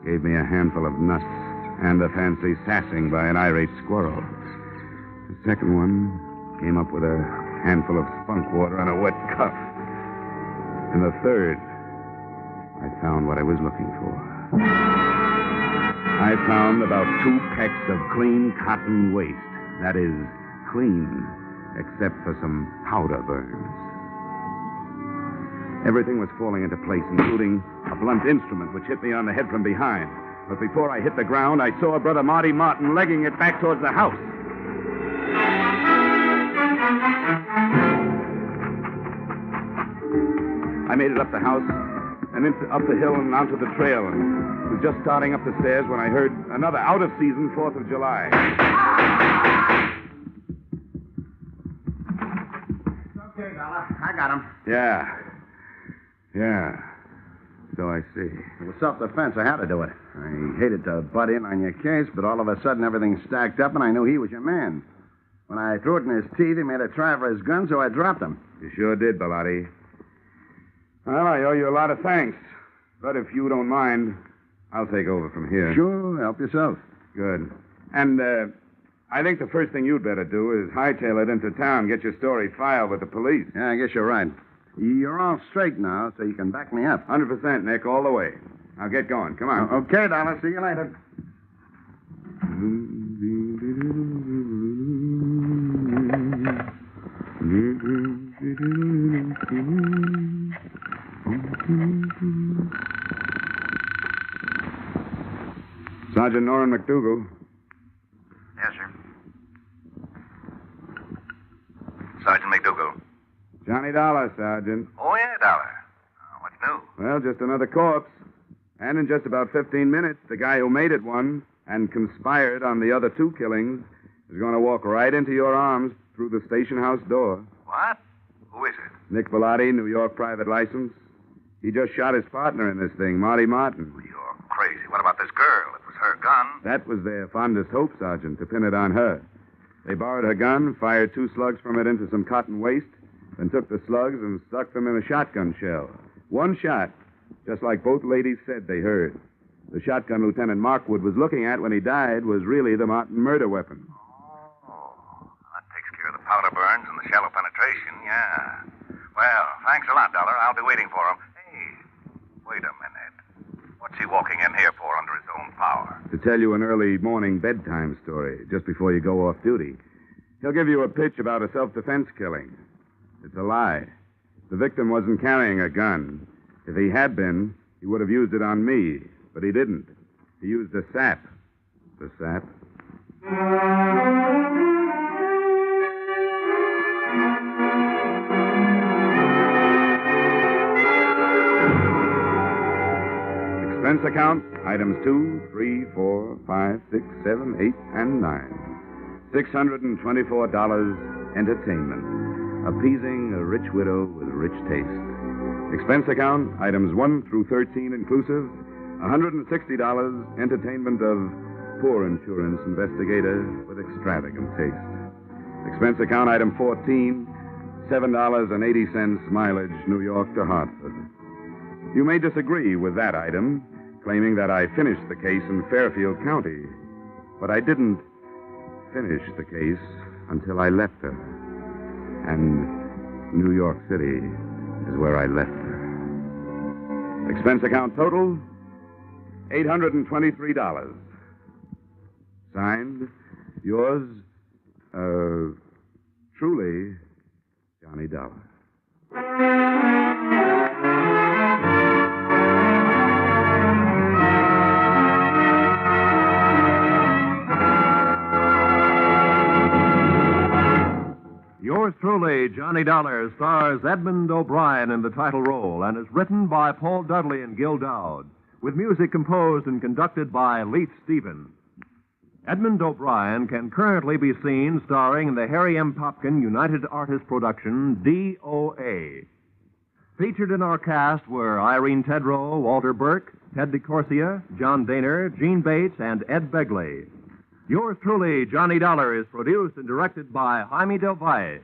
gave me a handful of nuts and a fancy sassing by an irate squirrel. The second one came up with a handful of spunk water and a wet cuff. And the third, I found what I was looking for. I found about 2 pecks of clean cotton waste. That is, clean, except for some powder burns. Everything was falling into place, including a blunt instrument which hit me on the head from behind. But before I hit the ground, I saw Brother Marty Martin legging it back towards the house. I made it up the house and up the hill and onto the trail, and was just starting up the stairs when I heard another out-of-season 4th of July. Okay, Dollar. I got him. Yeah. So I see. It was self-defense. I had to do it. I hated to butt in on your case, but all of a sudden everything stacked up, and I knew he was your man. When I threw it in his teeth, he made a try for his gun, so I dropped him. You sure did, Bellotti. Well, I owe you a lot of thanks. But if you don't mind, I'll take over from here. Sure, help yourself. Good. And, I think the first thing you'd better do is hightail it into town, get your story filed with the police. Yeah, I guess you're right. You're all straight now, so you can back me up. 100%, Nick, all the way. Now get going. Come on. Okay, Dollar. See you later. Sergeant Norrin McDougal. Yes, sir. Sergeant McDougal. Johnny Dollar, Sergeant. Oh, yeah, Dollar. What's new? Well, just another corpse. And in just about 15 minutes, the guy who made it one and conspired on the other 2 killings is going to walk right into your arms through the station house door. What? Who is it? Nick Bellotti, New York private license. He just shot his partner in this thing, Marty Martin. You're crazy. What about this girl? It was her gun. That was their fondest hope, Sergeant, to pin it on her. They borrowed her gun, fired 2 slugs from it into some cotton waste, then took the slugs and stuck them in a shotgun shell. 1 shot, just like both ladies said they heard. The shotgun Lieutenant Markwood was looking at when he died was really the Martin murder weapon. Oh, that takes care of the powder burns and the shallow penetration, yeah. Well, thanks a lot, Dollar. I'll be waiting for him. Hey, wait a minute. What's he walking in here for under his own power? To tell you an early morning bedtime story, just before you go off duty. He'll give you a pitch about a self-defense killing. It's a lie. The victim wasn't carrying a gun. If he had been, he would have used it on me. But he didn't. He used the sap. The sap. Expense account, items 2, 3, 4, 5, 6, 7, 8, and 9. $624 entertainment. Appeasing a rich widow with rich taste. Expense account, items 1 through 13 inclusive, $160 entertainment of poor insurance investigator with extravagant taste. Expense account, item 14, $7.80 mileage New York to Hartford. You may disagree with that item, claiming that I finished the case in Fairfield County. But I didn't finish the case until I left her. And New York City is where I left her. Expense account total, $823. Signed, yours, truly, Johnny Dollar. Yours truly, Johnny Dollar, stars Edmond O'Brien in the title role and is written by Paul Dudley and Gil Dowd, with music composed and conducted by Leith Stevens. Edmond O'Brien can currently be seen starring in the Harry M. Popkin United Artists production, DOA. Featured in our cast were Irene Tedrow, Walter Burke, Ted DeCorsia, John Daner, Gene Bates, and Ed Begley. Yours truly, Johnny Dollar, is produced and directed by Jaime Del Valle.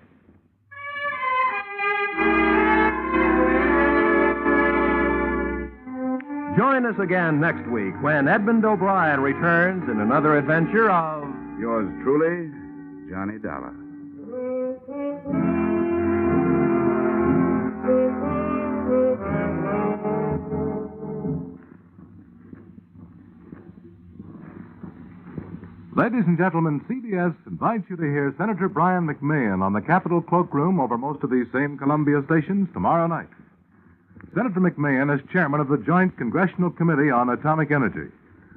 Join us again next week when Edmond O'Brien returns in another adventure of... Yours truly, Johnny Dollar. Ladies and gentlemen, CBS invites you to hear Senator Brian McMahon on the Capitol Cloakroom over most of these same Columbia stations tomorrow night. Senator McMahon is chairman of the Joint Congressional Committee on Atomic Energy.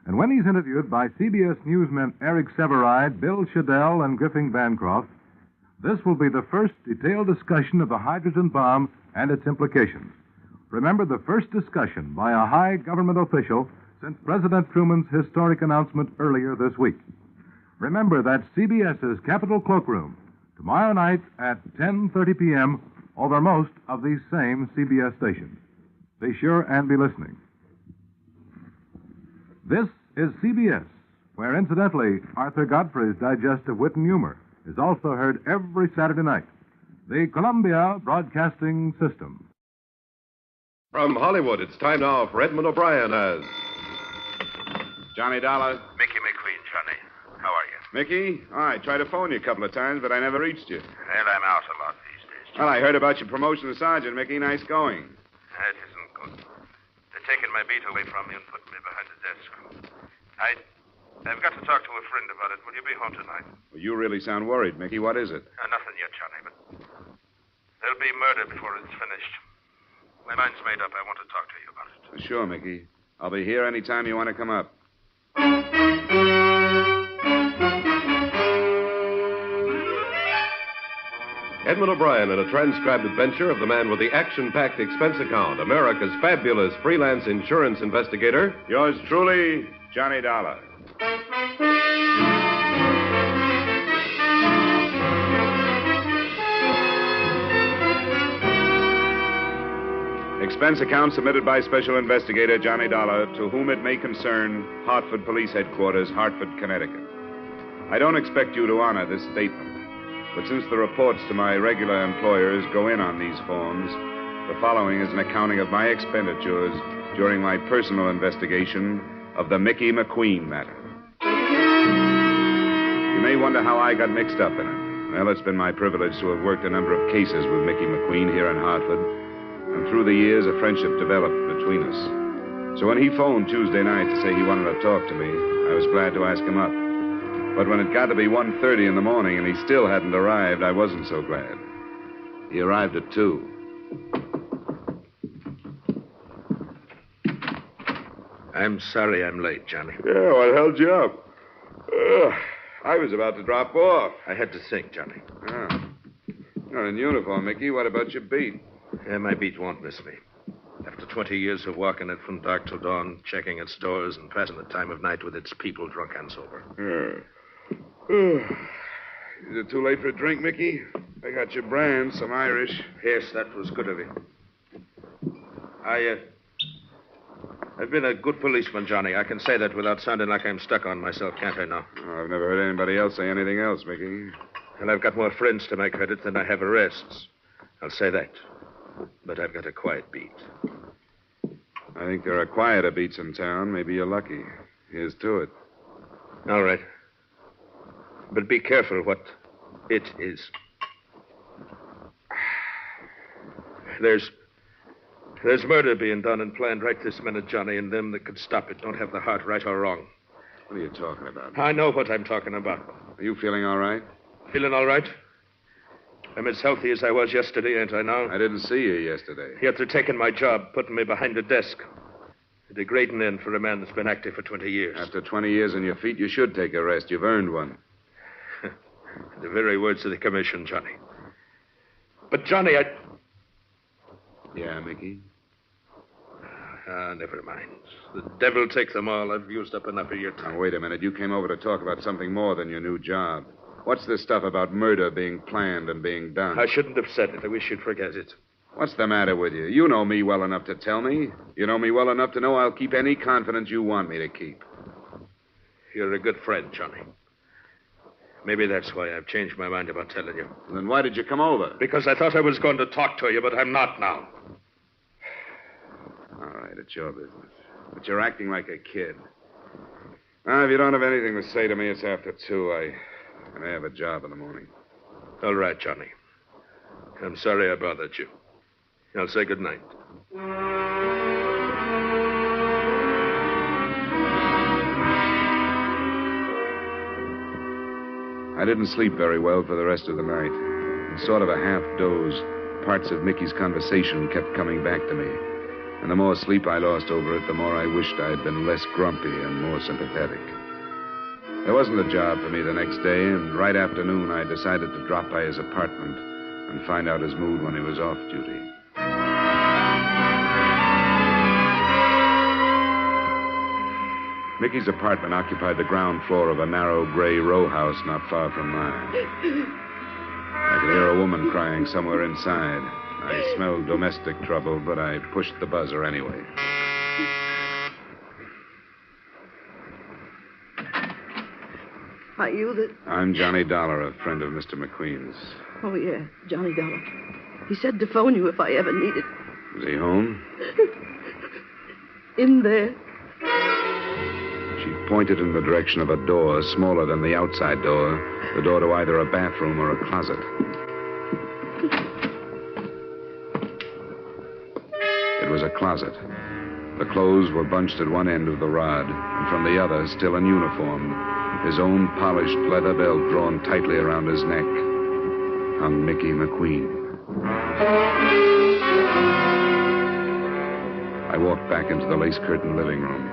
And when he's interviewed by CBS newsmen Eric Severide, Bill Shadell, and Griffin Bancroft, this will be the first detailed discussion of the hydrogen bomb and its implications. Remember, the first discussion by a high government official since President Truman's historic announcement earlier this week. Remember, that's CBS's Capitol Cloakroom, tomorrow night at 10:30 p.m. over most of these same CBS stations. Be sure and be listening. This is CBS, where, incidentally, Arthur Godfrey's Digest of Wit and Humor is also heard every Saturday night. The Columbia Broadcasting System. From Hollywood, it's time now for Edmond O'Brien as Johnny Dollar. Mickey McQueen, Johnny. How are you? Mickey? I tried to phone you a couple of times, but I never reached you. Well, I'm out a lot these days. Well, I heard about your promotion to sergeant, Mickey. Nice going. That isn't good. They're taking my beat away from me and putting me behind the desk. I've got to talk to a friend about it. Will you be home tonight? Well, you really sound worried, Mickey. What is it? Nothing yet, Johnny, but there'll be murder before it's finished. My mind's made up. I want to talk to you about it. Sure, Mickey. I'll be here any time you want to come up. Edmond O'Brien in a transcribed adventure of the man with the action-packed expense account, America's fabulous freelance insurance investigator. Yours truly, Johnny Dollar. Expense account submitted by Special Investigator Johnny Dollar, to whom it may concern, Hartford Police Headquarters, Hartford, Connecticut. I don't expect you to honor this statement, but since the reports to my regular employers go in on these forms, the following is an accounting of my expenditures during my personal investigation of the Mickey McQueen matter. You may wonder how I got mixed up in it. Well, it's been my privilege to have worked a number of cases with Mickey McQueen here in Hartford, and through the years, a friendship developed between us. So when he phoned Tuesday night to say he wanted to talk to me, I was glad to ask him up. But when it got to be 1:30 in the morning and he still hadn't arrived, I wasn't so glad. He arrived at 2. I'm sorry I'm late, Johnny. Yeah, what held you up? I was about to drop off. I had to think, Johnny. You're in uniform, Mickey. What about your beat? Yeah, my beat won't miss me. After 20 years of walking it from dark till dawn, checking its doors and passing the time of night with its people, drunk and sober. Is it too late for a drink, Mickey? I got your brand, some Irish. Yes, that was good of you. I've been a good policeman, Johnny. I can say that without sounding like I'm stuck on myself, can't I now? Oh, I've never heard anybody else say anything else, Mickey. And I've got more friends to my credit than I have arrests. I'll say that. But I've got a quiet beat. I think there are quieter beats in town. Maybe you're lucky. Here's to it. All right. But be careful what it is. There's murder being done and planned right this minute, Johnny, and them that could stop it don't have the heart, right or wrong. What are you talking about? I know what I'm talking about. Are you feeling all right? Feeling all right? I'm as healthy as I was yesterday, ain't I now? I didn't see you yesterday. Yet they're taking my job, putting me behind a desk. A degrading end for a man that's been active for 20 years. After 20 years on your feet, you should take a rest. You've earned one. The very words of the commission, Johnny. But, Johnny, Yeah, Mickey? Never mind. The devil take them all. I've used up enough of your time. Now, wait a minute. You came over to talk about something more than your new job. What's this stuff about murder being planned and being done? I shouldn't have said it. I wish you'd forget it. What's the matter with you? You know me well enough to tell me. You know me well enough to know I'll keep any confidence you want me to keep. You're a good friend, Johnny. Maybe that's why I've changed my mind about telling you. Then why did you come over? Because I thought I was going to talk to you, but I'm not now. All right, it's your business. But you're acting like a kid. Now, if you don't have anything to say to me, it's after 2. I have a job in the morning. All right, Johnny. I'm sorry I bothered you. I'll say good night. I didn't sleep very well for the rest of the night. In sort of a half doze, parts of Mickey's conversation kept coming back to me. And the more sleep I lost over it, the more I wished I had been less grumpy and more sympathetic. There wasn't a job for me the next day, and right after noon I decided to drop by his apartment and find out his mood when he was off duty. Mickey's apartment occupied the ground floor of a narrow gray row house not far from mine. I could hear a woman crying somewhere inside. I smelled domestic trouble, but I pushed the buzzer anyway. Are you the... I'm Johnny Dollar, a friend of Mr. McQueen's. Oh, yeah, Johnny Dollar. He said to phone you if I ever needed. Is he home? In there. She pointed in the direction of a door smaller than the outside door, the door to either a bathroom or a closet. It was a closet. The clothes were bunched at one end of the rod, and from the other, still in uniform, his own polished leather belt drawn tightly around his neck, hung Mickey McQueen. I walked back into the lace-curtained living room.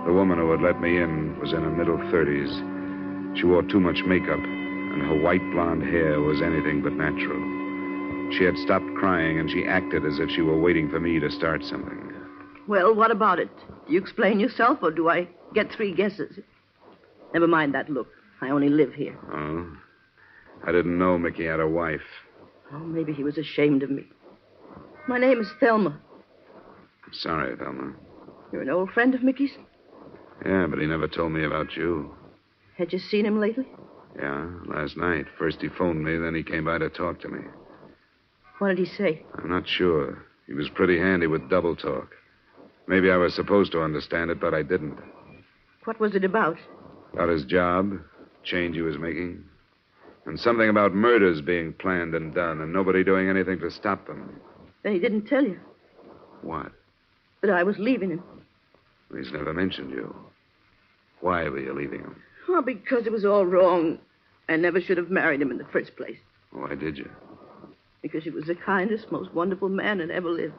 The woman who had let me in was in her middle 30s. She wore too much makeup, and her white blonde hair was anything but natural. She had stopped crying, and she acted as if she were waiting for me to start something. Well, what about it? Do you explain yourself, or do I get 3 guesses? Never mind that look. I only live here. Oh? I didn't know Mickey had a wife. Oh, maybe he was ashamed of me. My name is Thelma. Sorry, Thelma. You're an old friend of Mickey's? Yeah, but he never told me about you. Had you seen him lately? Yeah, last night. First he phoned me, then he came by to talk to me. What did he say? I'm not sure. He was pretty handy with double talk. Maybe I was supposed to understand it, but I didn't. What was it about? About his job, change he was making, and something about murders being planned and done, and nobody doing anything to stop them. Then he didn't tell you What? that I was leaving him. He's never mentioned you. Why were you leaving him? Well, because it was all wrong. I never should have married him in the first place. Why did you? Because he was the kindest, most wonderful man that ever lived.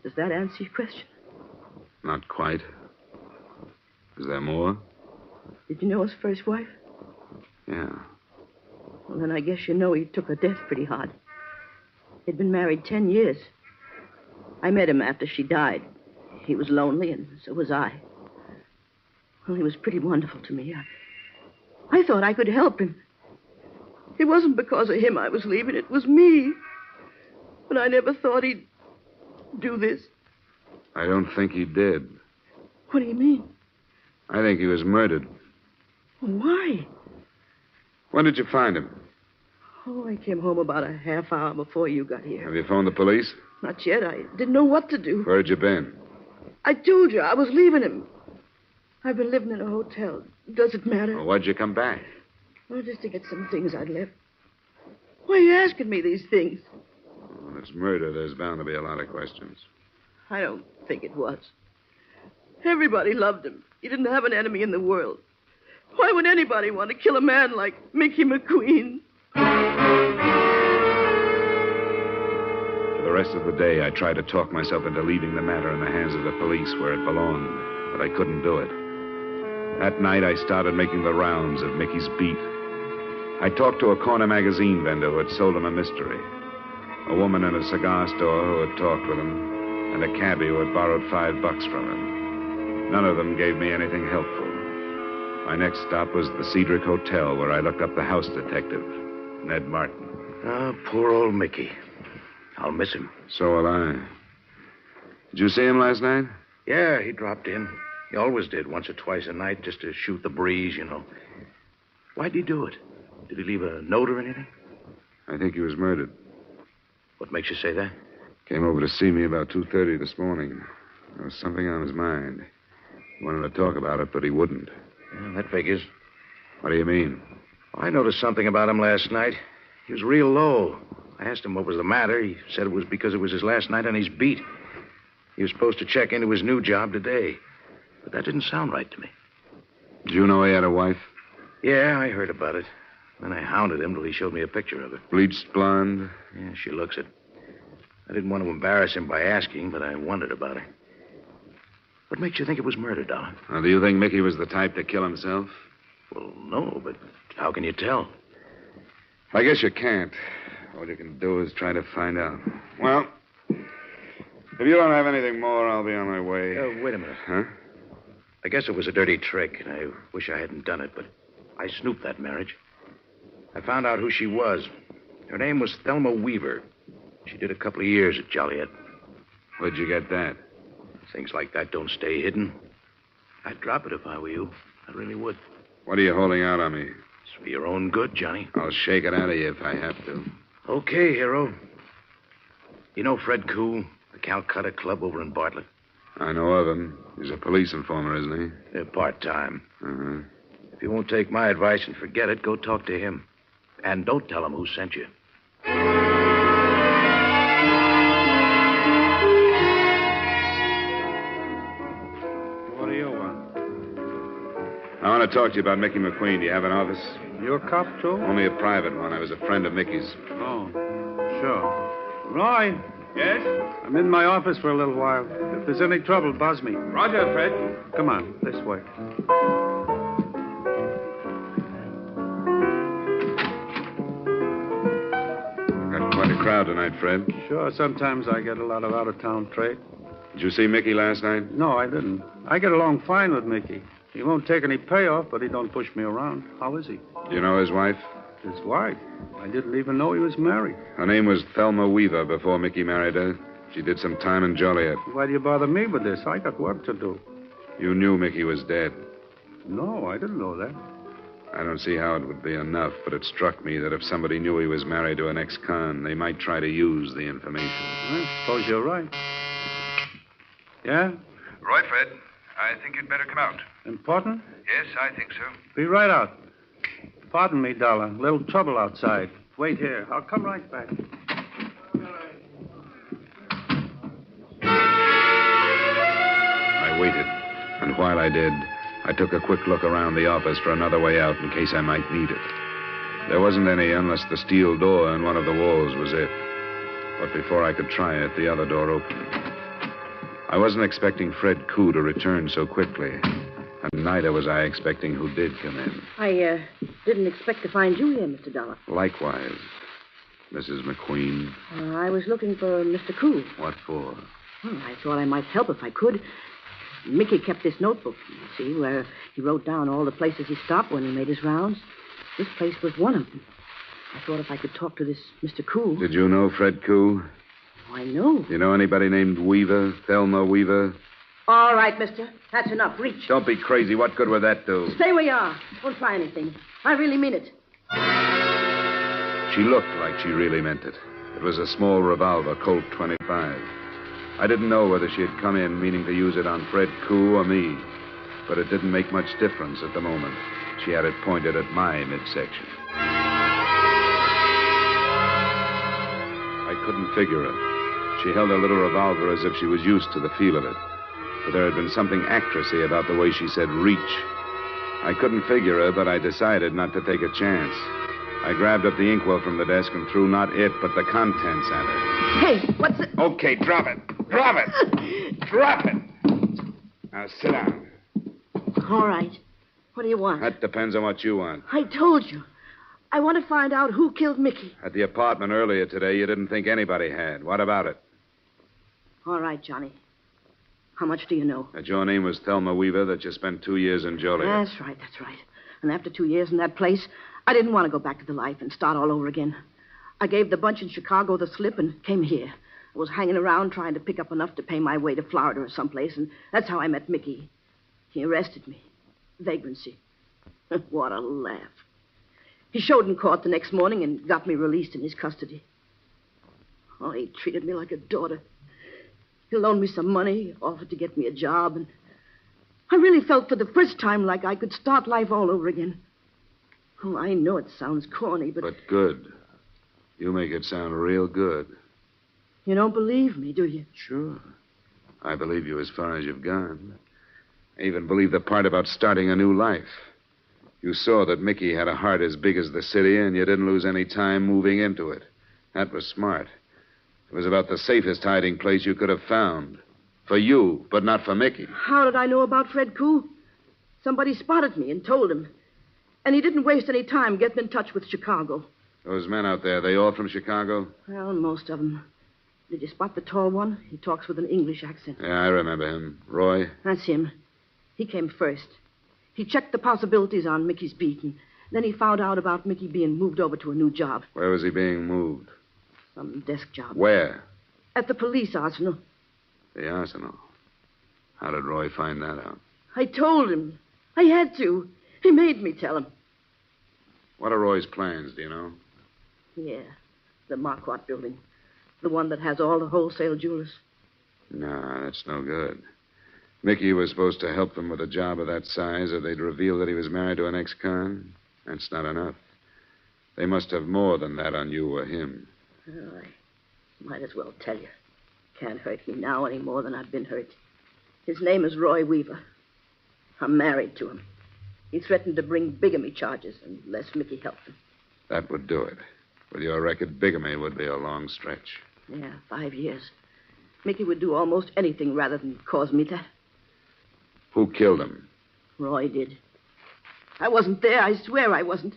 Does that answer your question? Not quite. Is there more? Did you know his first wife? Yeah. Well, then I guess you know he took her death pretty hard. He'd been married 10 years. I met him after she died. He was lonely, and so was I. Well, he was pretty wonderful to me. I thought I could help him. It wasn't because of him I was leaving. It was me. But I never thought he'd do this. I don't think he did. What do you mean? I think he was murdered. Why? When did you find him? Oh, I came home about a half hour before you got here. Have you phoned the police? Not yet. I didn't know what to do. Where had you been? I told you I was leaving him. I've been living in a hotel. Does it matter? Well, why'd you come back? Well, just to get some things I'd left. Why are you asking me these things? When it's murder, there's bound to be a lot of questions. I don't think it was. Everybody loved him. He didn't have an enemy in the world. Why would anybody want to kill a man like Mickey McQueen? For the rest of the day, I tried to talk myself into leaving the matter in the hands of the police where it belonged, but I couldn't do it. That night, I started making the rounds of Mickey's beat. I talked to a corner magazine vendor who had sold him a mystery, a woman in a cigar store who had talked with him, and a cabbie who had borrowed $5 from him. None of them gave me anything helpful. My next stop was the Cedric Hotel, where I looked up the house detective, Ned Martin. Oh, poor old Mickey. I'll miss him. So will I. Did you see him last night? Yeah, he dropped in. He always did, once or twice a night, just to shoot the breeze, you know. Why'd he do it? Did he leave a note or anything? I think he was murdered. What makes you say that? Came over to see me about 2:30 this morning. There was something on his mind. He wanted to talk about it, but he wouldn't. Yeah, that figures. What do you mean? I noticed something about him last night. He was real low. I asked him what was the matter. He said it was because it was his last night on his beat. He was supposed to check into his new job today. But that didn't sound right to me. Did you know he had a wife? Yeah, I heard about it. Then I hounded him till he showed me a picture of her. Bleached blonde? Yeah, she looks it. I didn't want to embarrass him by asking, but I wondered about her. What makes you think it was murder, Dollar? Now, do you think Mickey was the type to kill himself? Well, no, but how can you tell? I guess you can't. All you can do is try to find out. Well, if you don't have anything more, I'll be on my way. Wait a minute. Huh? I guess it was a dirty trick, and I wish I hadn't done it, but I snooped that marriage. I found out who she was. Her name was Thelma Weaver. She did a couple of years at Joliet. Where'd you get that? Things like that don't stay hidden. I'd drop it if I were you. I really would. What are you holding out on me? It's for your own good, Johnny. I'll shake it out of you if I have to. Okay, hero. You know Fred Koo, the Calcutta Club over in Bartlett? I know of him. He's a police informer, isn't he? They're part-time. Uh-huh. If you won't take my advice and forget it, go talk to him. And don't tell him who sent you. What do you want? I want to talk to you about Mickey McQueen. Do you have an office? You're a cop, too? Only a private one. I was a friend of Mickey's. Oh, sure. Roy. Yes? I'm in my office for a little while. If there's any trouble, buzz me. Roger, Fred. Come on, this way. Got quite a crowd tonight, Fred. Sure, sometimes I get a lot of out-of-town trade. Did you see Mickey last night? No, I didn't. I get along fine with Mickey. He won't take any payoff, but he don't push me around. How is he? Do you know his wife? His wife? I didn't even know he was married. Her name was Thelma Weaver before Mickey married her. She did some time in Joliet. Why do you bother me with this? I got work to do. You knew Mickey was dead. No, I didn't know that. I don't see how it would be enough, but it struck me that if somebody knew he was married to an ex-con, they might try to use the information. I suppose you're right. Yeah? Roy, Fred, I think you'd better come out. Important? Yes, I think so. Be right out. Pardon me, Dollar. A little trouble outside. Wait here. I'll come right back. I waited, and while I did, I took a quick look around the office for another way out in case I might need it. There wasn't any unless the steel door in one of the walls was it. But before I could try it, the other door opened. I wasn't expecting Fred Koo to return so quickly, and neither was I expecting who did come in. I didn't expect to find you here, Mr. Dollar. Likewise, Mrs. McQueen. I was looking for Mr. Koo. What for? Well, I thought I might help if I could. Mickey kept this notebook, you see, where he wrote down all the places he stopped when he made his rounds. This place was one of them. I thought if I could talk to this Mr. Koo. Did you know Fred Koo? Oh, I know. You know anybody named Weaver, Thelma Weaver? All right, mister. That's enough. Reach. Don't be crazy. What good would that do? Stay where you are. Don't try anything. I really mean it. She looked like she really meant it. It was a small revolver, Colt 25. I didn't know whether she had come in meaning to use it on Fred Koo or me, but it didn't make much difference at the moment. She had it pointed at my midsection. I couldn't figure her. She held her little revolver as if she was used to the feel of it. But there had been something actressy about the way she said reach. I couldn't figure her, but I decided not to take a chance. I grabbed up the inkwell from the desk and threw not it, but the contents at her. Hey, what's it? Okay, drop it. Drop it. Drop it. Now sit down. All right. What do you want? That depends on what you want. I told you. I want to find out who killed Mickey. At the apartment earlier today, you didn't think anybody had. What about it? All right, Johnny. How much do you know? That your name was Thelma Weaver, that you spent 2 years in Joliet. That's right. And after 2 years in that place, I didn't want to go back to the life and start all over again. I gave the bunch in Chicago the slip and came here. I was hanging around trying to pick up enough to pay my way to Florida or someplace, and that's how I met Mickey. He arrested me. Vagrancy. What a laugh. He showed in court the next morning and got me released in his custody. Oh, he treated me like a daughter. He loaned me some money, offered to get me a job, and I really felt for the first time like I could start life all over again. Oh, I know it sounds corny, but... But good. You make it sound real good. You don't believe me, do you? Sure. I believe you as far as you've gone. I even believe the part about starting a new life. You saw that Mickey had a heart as big as the city, and you didn't lose any time moving into it. That was smart. It was about the safest hiding place you could have found. For you, but not for Mickey. How did I know about Fred Koo? Somebody spotted me and told him. And he didn't waste any time getting in touch with Chicago. Those men out there, they all from Chicago? Well, most of them. Did you spot the tall one? He talks with an English accent. Yeah, I remember him. Roy? That's him. He came first. He checked the possibilities on Mickey's beat, and then he found out about Mickey being moved over to a new job. Where was he being moved? Some desk job. Where? At the police arsenal. The arsenal. How did Roy find that out? I told him. I had to. He made me tell him. What are Roy's plans, do you know? Yeah, the Marquardt building. The one that has all the wholesale jewelers. No, that's no good. Mickey was supposed to help them with a job of that size, or they'd reveal that he was married to an ex-con. That's not enough. They must have more than that on you or him. Oh, I might as well tell you. Can't hurt me now any more than I've been hurt. His name is Roy Weaver. I'm married to him. He threatened to bring bigamy charges unless Mickey helped him. That would do it. With your record, bigamy would be a long stretch. Yeah, 5 years. Mickey would do almost anything rather than cause me that. Who killed him? Roy did. I wasn't there. I swear I wasn't.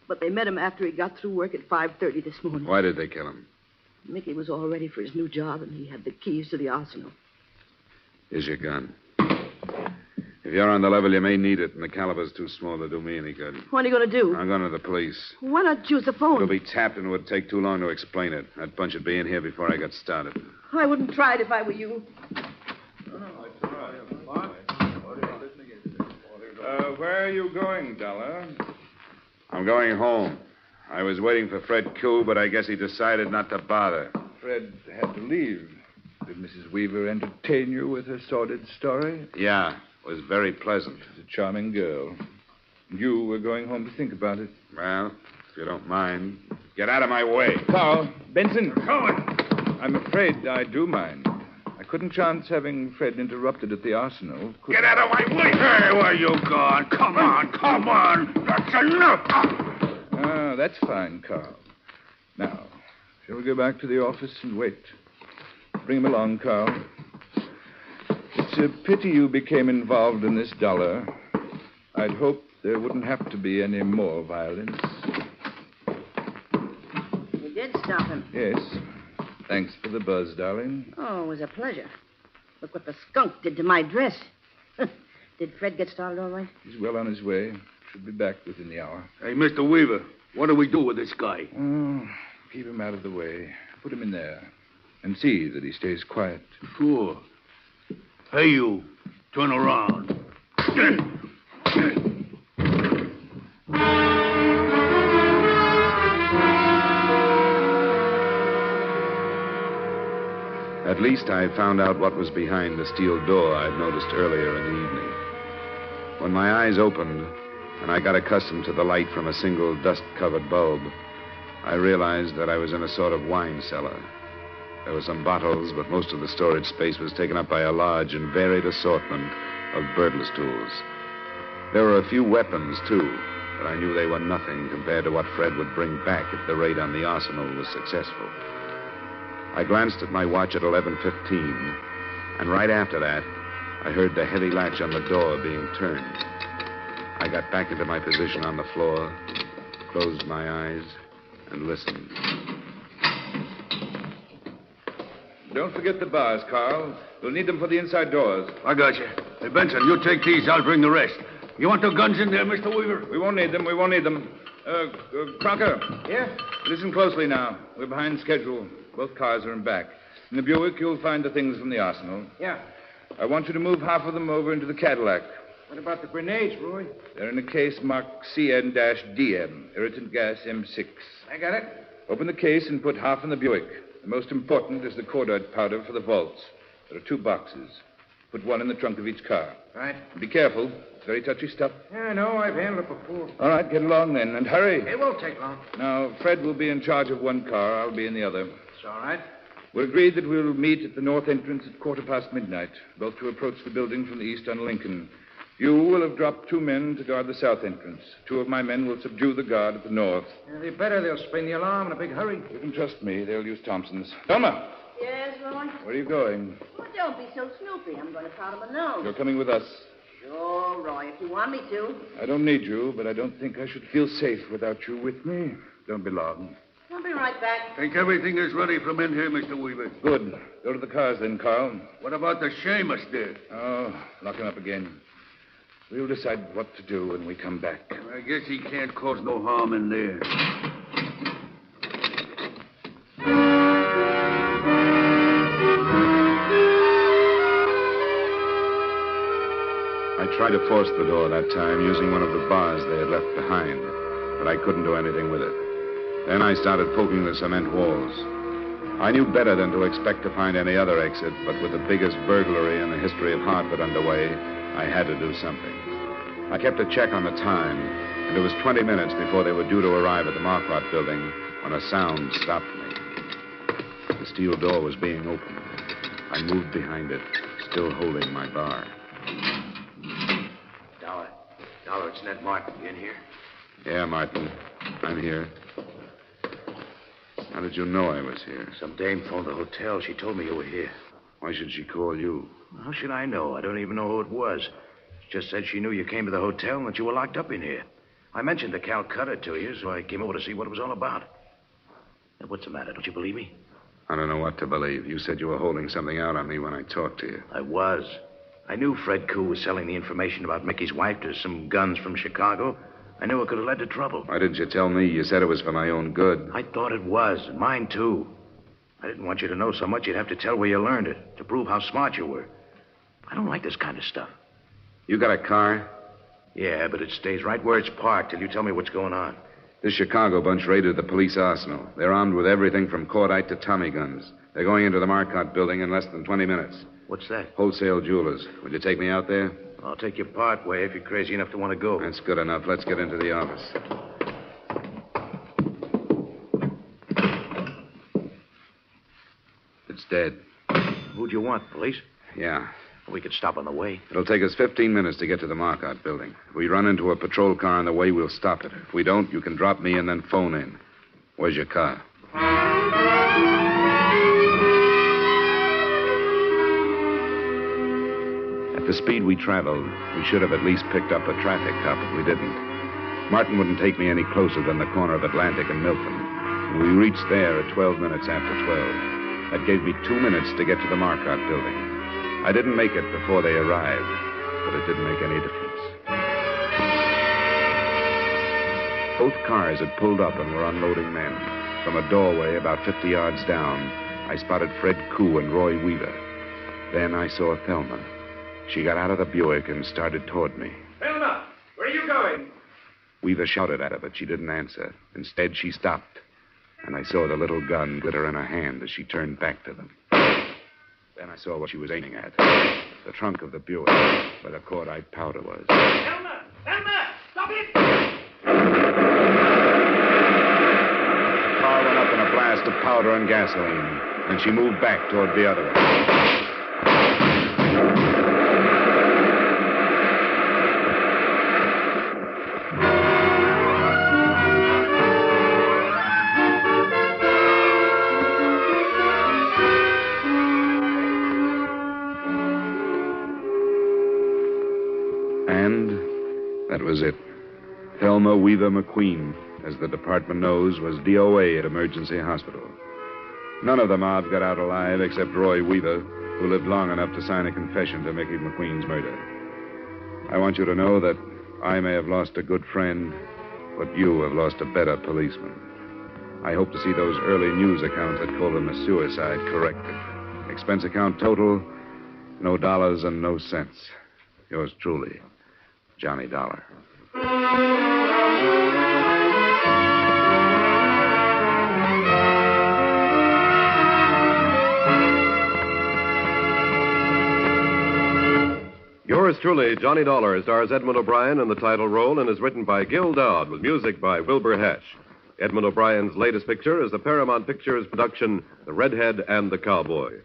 But they met him after he got through work at 5:30 this morning. Why did they kill him? Mickey was all ready for his new job, and he had the keys to the arsenal. Here's your gun. If you're on the level, you may need it, and the caliber's too small to do me any good. What are you going to do? I'm going to the police. Why not use the phone? It'll be tapped, and it would take too long to explain it. That bunch would be in here before I got started. I wouldn't try it if I were you. Where are you going, Dollar? I'm going home. I was waiting for Fred Koo, but I guess he decided not to bother. Fred had to leave. Did Mrs. Weaver entertain you with her sordid story? Yeah, it was very pleasant. She's a charming girl. You were going home to think about it. Well, if you don't mind, get out of my way. Carl, Benson. I'm afraid I do mind. I couldn't chance having Fred interrupted at the arsenal. Get out of my way! Hey, where you gone? Come on! That's enough! Ah, that's fine, Carl. Now, shall we go back to the office and wait? Bring him along, Carl. It's a pity you became involved in this, Dollar. I'd hoped there wouldn't have to be any more violence. You did stop him. Yes. Thanks for the buzz, darling. Oh, it was a pleasure. Look what the skunk did to my dress. Did Fred get started all right? He's well on his way. Should be back within the hour. Hey, Mr. Weaver, what do we do with this guy? Oh, keep him out of the way. Put him in there. And see that he stays quiet. Sure. Hey, you. Turn around. At least I found out what was behind the steel door I'd noticed earlier in the evening. When my eyes opened and I got accustomed to the light from a single dust-covered bulb, I realized that I was in a sort of wine cellar. There were some bottles, but most of the storage space was taken up by a large and varied assortment of burglar's tools. There were a few weapons, too, but I knew they were nothing compared to what Fred would bring back if the raid on the arsenal was successful. I glanced at my watch at 11:15, and right after that, I heard the heavy latch on the door being turned. I got back into my position on the floor, closed my eyes, and listened. Don't forget the bars, Carl. We'll need them for the inside doors. I got you. Hey, Benson, you take these. I'll bring the rest. You want the guns in there, Mr. Weaver? We won't need them. Crocker. Yeah? Listen closely now. We're behind schedule. Both cars are in back. In the Buick, you'll find the things from the arsenal. Yeah. I want you to move half of them over into the Cadillac. What about the grenades, Roy? They're in a case marked CN-DM, irritant gas M6. I got it. Open the case and put half in the Buick. The most important is the cordite powder for the vaults. There are 2 boxes. Put one in the trunk of each car. Right. Be careful. It's very touchy stuff. Yeah, I know. I've handled it before. All right, get along then, and hurry. It won't take long. Now, Fred will be in charge of one car. I'll be in the other. It's all right. We're agreed that we'll meet at the north entrance at midnight, both to approach the building from the east on Lincoln. You will have dropped 2 men to guard the south entrance. 2 of my men will subdue the guard at the north. Yeah, they better. They'll spring the alarm in a big hurry. You can trust me. They'll use Thompson's. Thelma, Yes, Roy? where are you going? Well, don't be so snoopy. I'm going to powder my nose. You're coming with us. Sure, Roy, if you want me to. I don't need you, but I don't think I should feel safe without you with me. Don't be long. I'll be right back. Think everything is ready from in here, Mr. Weaver. Good. Go to the cars then, Carl. What about the Seamus there? Oh, lock him up again. We'll decide what to do when we come back. I guess he can't cause no harm in there. I tried to force the door that time using one of the bars they had left behind, but I couldn't do anything with it. Then I started poking the cement walls. I knew better than to expect to find any other exit, but with the biggest burglary in the history of Hartford underway, I had to do something. I kept a check on the time, and it was 20 minutes before they were due to arrive at the Marquardt building when a sound stopped me. The steel door was being opened. I moved behind it, still holding my bar. Dollar, it's Ned Martin. You in here? Yeah, Martin. I'm here. How did you know I was here? Some dame phoned the hotel. She told me you were here. Why should she call you? How should I know? I don't even know who it was. She just said she knew you came to the hotel and that you were locked up in here. I mentioned the Calcutta to you, so I came over to see what it was all about. Now, what's the matter? Don't you believe me? I don't know what to believe. You said you were holding something out on me when I talked to you. I was. I knew Fred Koo was selling the information about Mickey's wife to some guns from Chicago. I knew it could have led to trouble. Why didn't you tell me? You said it was for my own good. I thought it was, and mine too. I didn't want you to know so much you'd have to tell where you learned it, to prove how smart you were. I don't like this kind of stuff. You got a car? Yeah, but it stays right where it's parked till you tell me what's going on. This Chicago bunch raided the police arsenal. They're armed with everything from cordite to Tommy guns. They're going into the Marquardt building in less than 20 minutes. What's that? Wholesale jewelers. Would you take me out there? I'll take you part way if you're crazy enough to want to go. That's good enough. Let's get into the office. It's dead. Who'd you want, police? Yeah. We could stop on the way. It'll take us 15 minutes to get to the Marquardt building. If we run into a patrol car on the way, we'll stop it. If we don't, you can drop me and then phone in. Where's your car? At the speed we traveled, we should have at least picked up a traffic cop, but we didn't. Martin wouldn't take me any closer than the corner of Atlantic and Milton. And we reached there at 12 minutes after 12. That gave me 2 minutes to get to the Marquardt building. I didn't make it before they arrived, but it didn't make any difference. Both cars had pulled up and were unloading men. From a doorway about 50 yards down, I spotted Fred Koo and Roy Weaver. Then I saw Thelma. She got out of the Buick and started toward me. Thelma, where are you going? Weaver shouted at her, but she didn't answer. Instead, she stopped, and I saw the little gun glitter in her hand as she turned back to them. Then I saw what she was aiming at. The trunk of the Buick, where the cordite powder was. Thelma! Thelma! Stop it! The car went up in a blast of powder and gasoline, and she moved back toward the other one. That was it. Thelma Weaver McQueen, as the department knows, was DOA at Emergency Hospital. None of the mob got out alive except Roy Weaver, who lived long enough to sign a confession to Mickey McQueen's murder. I want you to know that I may have lost a good friend, but you have lost a better policeman. I hope to see those early news accounts that called him a suicide corrected. Expense account total, no dollars and no cents. Yours truly, Johnny Dollar. Yours truly, Johnny Dollar, stars Edmond O'Brien in the title role and is written by Gil Dowd with music by Wilbur Hatch. Edmond O'Brien's latest picture is the Paramount Pictures production, The Redhead and the Cowboy.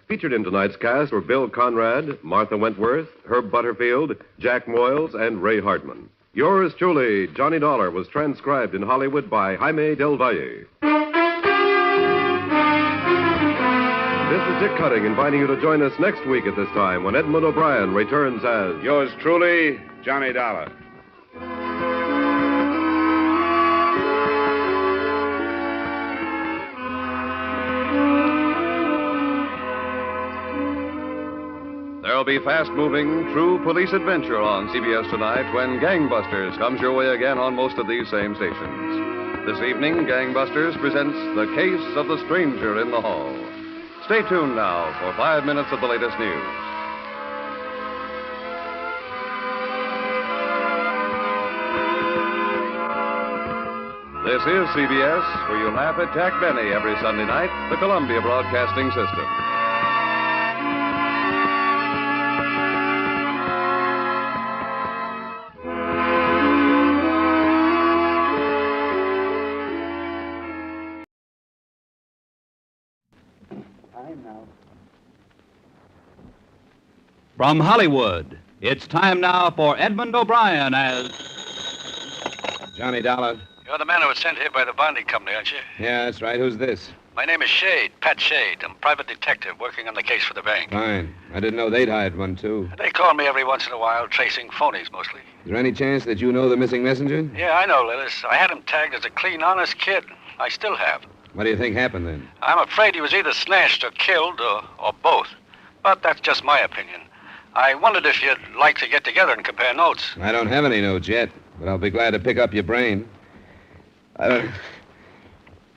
Featured in tonight's cast were Bill Conrad, Martha Wentworth, Herb Butterfield, Jack Moyles, and Ray Hartman. Yours truly, Johnny Dollar, was transcribed in Hollywood by Jaime Del Valle. This is Dick Cutting inviting you to join us next week at this time when Edmond O'Brien returns as... Yours truly, Johnny Dollar. There'll be fast-moving, true police adventure on CBS tonight when Gangbusters comes your way again on most of these same stations. This evening, Gangbusters presents The Case of the Stranger in the Hall. Stay tuned now for 5 minutes of the latest news. This is CBS, where you laugh at Jack Benny every Sunday night, the Columbia Broadcasting System. From Hollywood, it's time now for Edmond O'Brien as... Johnny Dollar. You're the man who was sent here by the bonding company, aren't you? Yeah, that's right. Who's this? My name is Shade, Pat Shade. I'm a private detective working on the case for the bank. Fine. I didn't know they'd hired one, too. They call me every once in a while, tracing phonies mostly. Is there any chance that you know the missing messenger? Yeah, I know, Lillis. I had him tagged as a clean, honest kid. I still have. What do you think happened then? I'm afraid he was either snatched or killed, or both. But that's just my opinion. I wondered if you'd like to get together and compare notes. I don't have any notes yet, but I'll be glad to pick up your brain.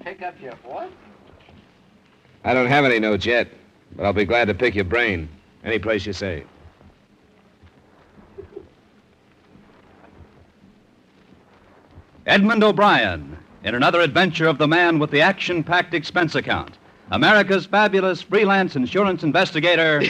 Pick up your what? I don't have any notes yet, but I'll be glad to pick your brain. Any place you say. Edmond O'Brien, in another adventure of the man with the action-packed expense account. America's fabulous freelance insurance investigator...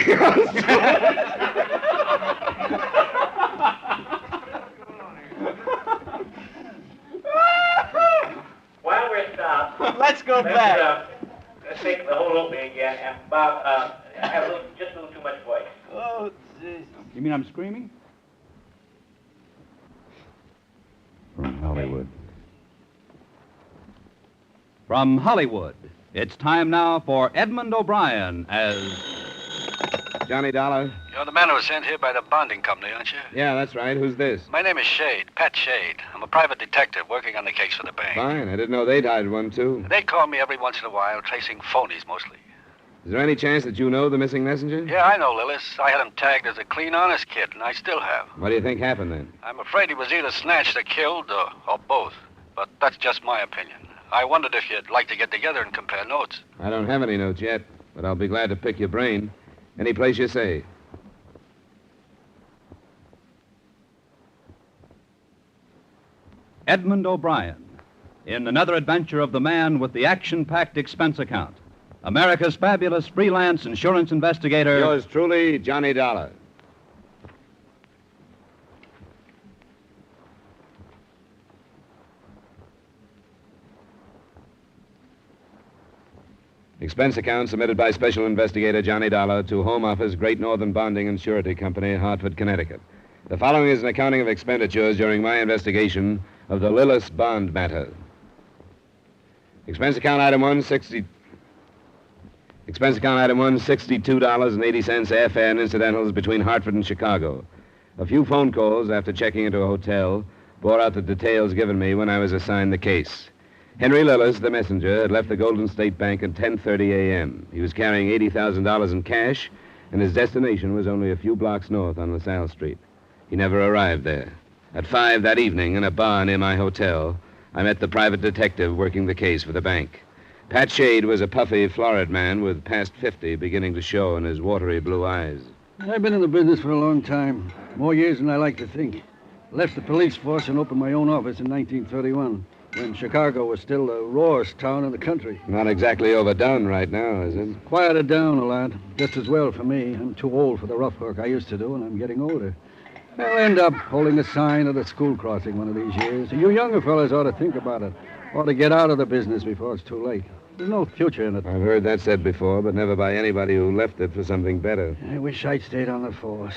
While we're stopped... Let's go back. Let's take the whole opening again. And Bob, I have just a little too much voice. Oh, jeez. You mean I'm screaming? From Hollywood. From Hollywood, it's time now for Edmond O'Brien as... Johnny Dollar? You're the man who was sent here by the bonding company, aren't you? Yeah, that's right. Who's this? My name is Shade, Pat Shade. I'm a private detective working on the case for the bank. Fine. I didn't know they'd hired one, too. They call me every once in a while, tracing phonies mostly. Is there any chance that you know the missing messenger? Yeah, I know, Lillis. I had him tagged as a clean, honest kid, and I still have. What do you think happened then? I'm afraid he was either snatched or killed, or both. But that's just my opinion. I wondered if you'd like to get together and compare notes. I don't have any notes yet, but I'll be glad to pick your brain. Any place you say. Edmond O'Brien, in another adventure of the man with the action-packed expense account. America's fabulous freelance insurance investigator... Yours truly, Johnny Dollar. Expense account submitted by Special Investigator Johnny Dollar to Home Office, Great Northern Bonding and Surety Company, Hartford, Connecticut. The following is an accounting of expenditures during my investigation of the Lillis bond matter. Expense account item 160... Expense account item 1, $62.80 airfare and incidentals between Hartford and Chicago. A few phone calls after checking into a hotel bore out the details given me when I was assigned the case. Henry Lillis, the messenger, had left the Golden State Bank at 10:30 a.m. He was carrying $80,000 in cash, and his destination was only a few blocks north on LaSalle Street. He never arrived there. At 5 that evening, in a bar near my hotel, I met the private detective working the case for the bank. Pat Shade was a puffy, florid man with past 50 beginning to show in his watery blue eyes. I've been in the business for a long time. More years than I like to think. Left the police force and opened my own office in 1931, when Chicago was still the rawest town in the country. Not exactly overdone right now, is it? Quieted down a lot. Just as well for me. I'm too old for the rough work I used to do, and I'm getting older. I'll end up holding the sign at a school crossing one of these years. You younger fellas ought to think about it. Ought to get out of the business before it's too late. There's no future in it. I've heard that said before, but never by anybody who left it for something better. I wish I'd stayed on the force.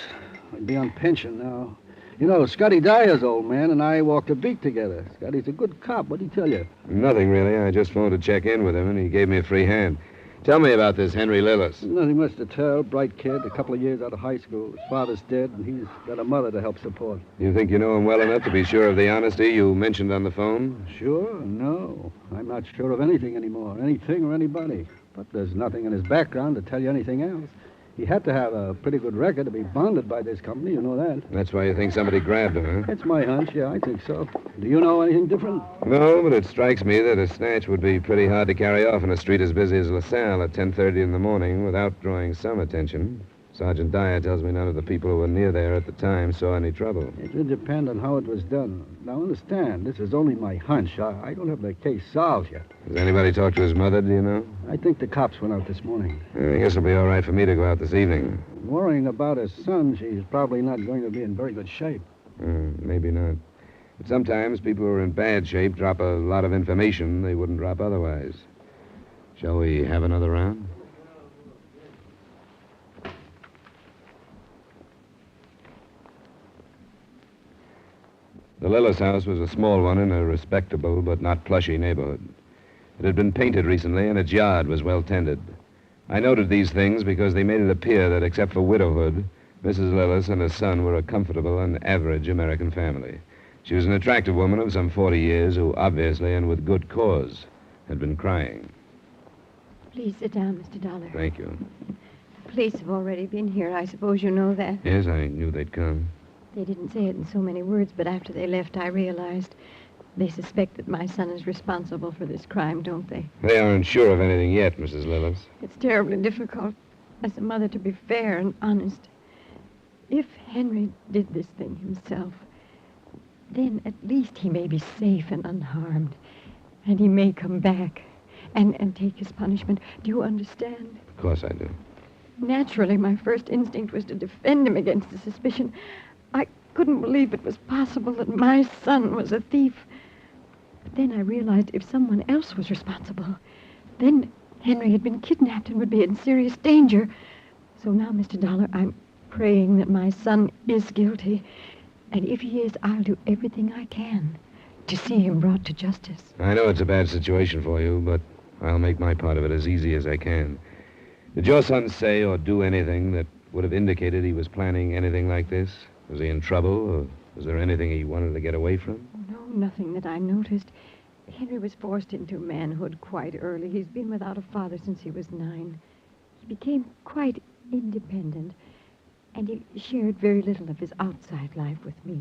I'd be on pension now. You know, Scotty Dyer's old man and I walked a beat together. Scotty's a good cop. What'd he tell you? Nothing, really. I just phoned to check in with him, and he gave me a free hand. Tell me about this Henry Lillis. Nothing much to tell. Bright kid, a couple of years out of high school. His father's dead, and he's got a mother to help support. You think you know him well enough to be sure of the honesty you mentioned on the phone? Sure? No. I'm not sure of anything anymore, anything or anybody. But there's nothing in his background to tell you anything else. He had to have a pretty good record to be bonded by this company, you know that. That's why you think somebody grabbed him, huh? That's my hunch, yeah, I think so. Do you know anything different? No, but it strikes me that a snatch would be pretty hard to carry off in a street as busy as LaSalle at 10:30 in the morning without drawing some attention. Sergeant Dyer tells me none of the people who were near there at the time saw any trouble. It would depend on how it was done. Now, understand, this is only my hunch. I don't have the case solved yet. Has anybody talked to his mother, do you know? I think the cops went out this morning. I guess it'll be all right for me to go out this evening. Worrying about his son, she's probably not going to be in very good shape. Maybe not. But sometimes people who are in bad shape drop a lot of information they wouldn't drop otherwise. Shall we have another round? The Lillis house was a small one in a respectable but not plushy neighborhood. It had been painted recently, and its yard was well tended. I noted these things because they made it appear that, except for widowhood, Mrs. Lillis and her son were a comfortable and average American family. She was an attractive woman of some 40 years who obviously, and with good cause, had been crying. Please sit down, Mr. Dollar. Thank you. The police have already been here. I suppose you know that. Yes, I knew they'd come. They didn't say it in so many words, but after they left, I realized they suspect that my son is responsible for this crime, don't they? They aren't sure of anything yet, Mrs. Lillis. It's terribly difficult, as a mother, to be fair and honest. If Henry did this thing himself, then at least he may be safe and unharmed, and he may come back and take his punishment. Do you understand? Of course I do. Naturally, my first instinct was to defend him against the suspicion. I couldn't believe it was possible that my son was a thief. But then I realized if someone else was responsible, then Henry had been kidnapped and would be in serious danger. So now, Mr. Dollar, I'm praying that my son is guilty. And if he is, I'll do everything I can to see him brought to justice. I know it's a bad situation for you, but I'll make my part of it as easy as I can. Did your son say or do anything that would have indicated he was planning anything like this? Was he in trouble, or was there anything he wanted to get away from? No, nothing that I noticed. Henry was forced into manhood quite early. He's been without a father since he was 9. He became quite independent, and he shared very little of his outside life with me.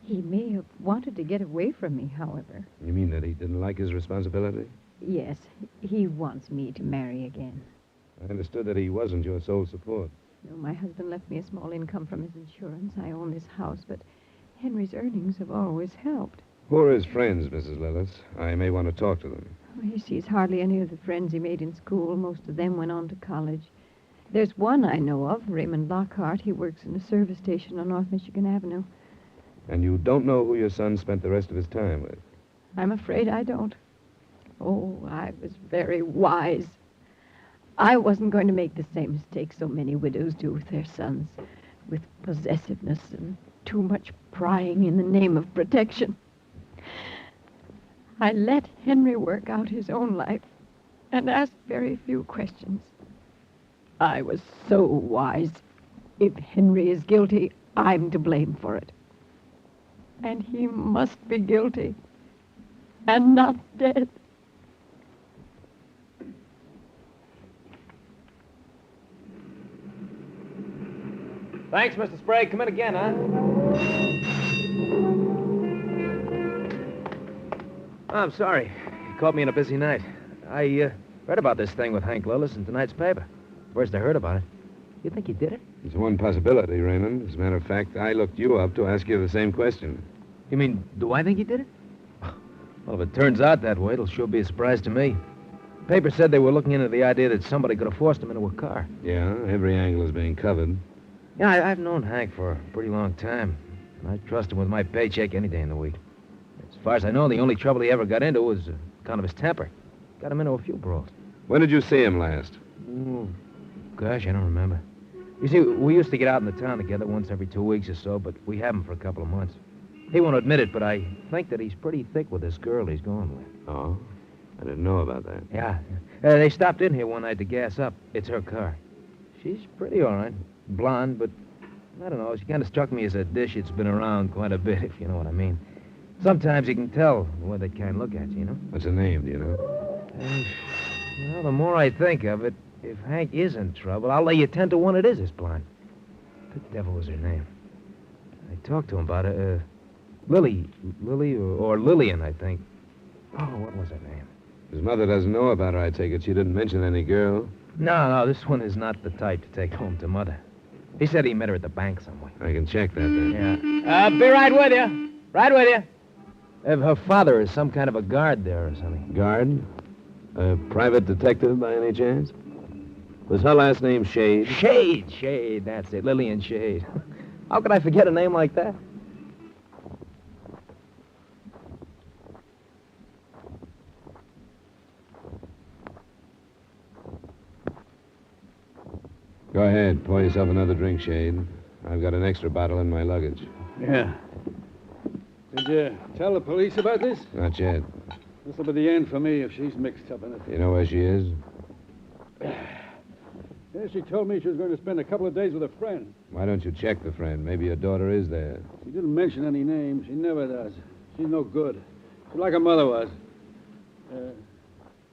He may have wanted to get away from me, however. You mean that he didn't like his responsibility? Yes, he wants me to marry again. I understood that he wasn't your sole support. No, my husband left me a small income from his insurance. I own this house, but Henry's earnings have always helped. Who are his friends, Mrs. Lillis? I may want to talk to them. Well, he sees hardly any of the friends he made in school. Most of them went on to college. There's one I know of, Raymond Lockhart. He works in a service station on North Michigan Avenue. And you don't know who your son spent the rest of his time with? I'm afraid I don't. Oh, I was very wise. I wasn't going to make the same mistake so many widows do with their sons, with possessiveness and too much prying in the name of protection. I let Henry work out his own life and asked very few questions. I was so wise. If Henry is guilty, I'm to blame for it. And he must be guilty and not dead. Thanks, Mr. Sprague. Come in again, huh? Oh, I'm sorry. You caught me on a busy night. I read about this thing with Hank Lillis in tonight's paper. First I heard about it. You think he did it? It's one possibility, Raymond. As a matter of fact, I looked you up to ask you the same question. You mean, do I think he did it? Well, if it turns out that way, it'll sure be a surprise to me. The paper said they were looking into the idea that somebody could have forced him into a car. Yeah, every angle is being covered. Yeah, I've known Hank for a pretty long time. I trust him with my paycheck any day in the week. As far as I know, the only trouble he ever got into was kind of his temper. Got him into a few brawls. When did you see him last? Oh, gosh, I don't remember. You see, we used to get out in the town together once every 2 weeks or so, but we haven't for a couple of months. He won't admit it, but I think that he's pretty thick with this girl he's going with. Oh? I didn't know about that. Yeah. They stopped in here one night to gas up. It's her car. She's pretty all right. Blonde, but I don't know. She kind of struck me as a dish that's been around quite a bit, if you know what I mean. Sometimes you can tell the way they kind of look at you, you know? What's her name, do you know? Well, the more I think of it, if Hank is in trouble, I'll lay you 10 to 1 it is this blonde. The devil was her name. I talked to him about her. Lily or Lillian, I think. Oh, what was her name? His mother doesn't know about her, I take it. She didn't mention any girl. No, this one is not the type to take home to Mother. He said he met her at the bank somewhere. I can check that then. Yeah. Be right with you. Right with you. Her father is some kind of a guard there or something. Guard? A private detective by any chance? Was her last name Shade? Shade, that's it. Lillian Shade. How could I forget a name like that? Go ahead. Pour yourself another drink, Shade. I've got an extra bottle in my luggage. Yeah. Did you tell the police about this? Not yet. This will be the end for me if she's mixed up in it. You know where she is? Yeah, she told me she was going to spend a couple of days with a friend. Why don't you check the friend? Maybe your daughter is there. She didn't mention any names. She never does. She's no good. She's like her mother was.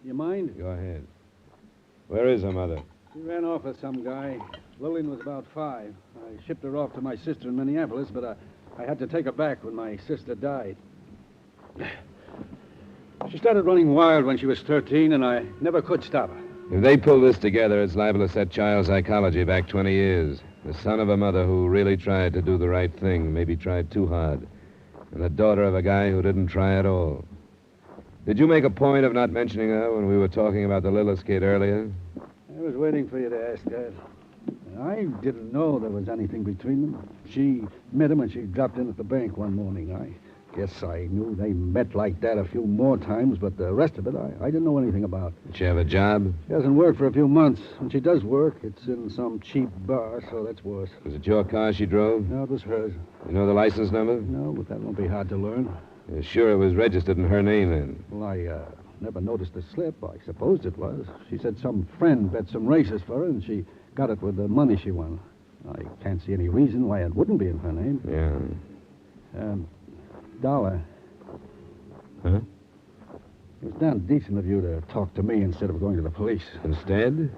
You mind? Go ahead. Where is her mother? She ran off with some guy. Lillian was about 5. I shipped her off to my sister in Minneapolis, but I had to take her back when my sister died. She started running wild when she was 13, and I never could stop her. If they pull this together, it's liable to set child psychology back 20 years. The son of a mother who really tried to do the right thing, maybe tried too hard. And the daughter of a guy who didn't try at all. Did you make a point of not mentioning her when we were talking about the Lillis kid earlier? I was waiting for you to ask that. I didn't know there was anything between them. She met him and she dropped in at the bank one morning. I guess I knew they met like that a few more times, but the rest of it I didn't know anything about. Did she have a job? She hasn't worked for a few months. When she does work, it's in some cheap bar, so that's worse. Was it your car she drove? No, it was hers. You know the license number? No, but that won't be hard to learn. You're sure it was registered in her name, then? Well, I never noticed the slip. I supposed it was. She said some friend bet some races for her, and she got it with the money she won. I can't see any reason why it wouldn't be in her name. Yeah. Dollar. Huh? It was damn decent of you to talk to me instead of going to the police. Instead?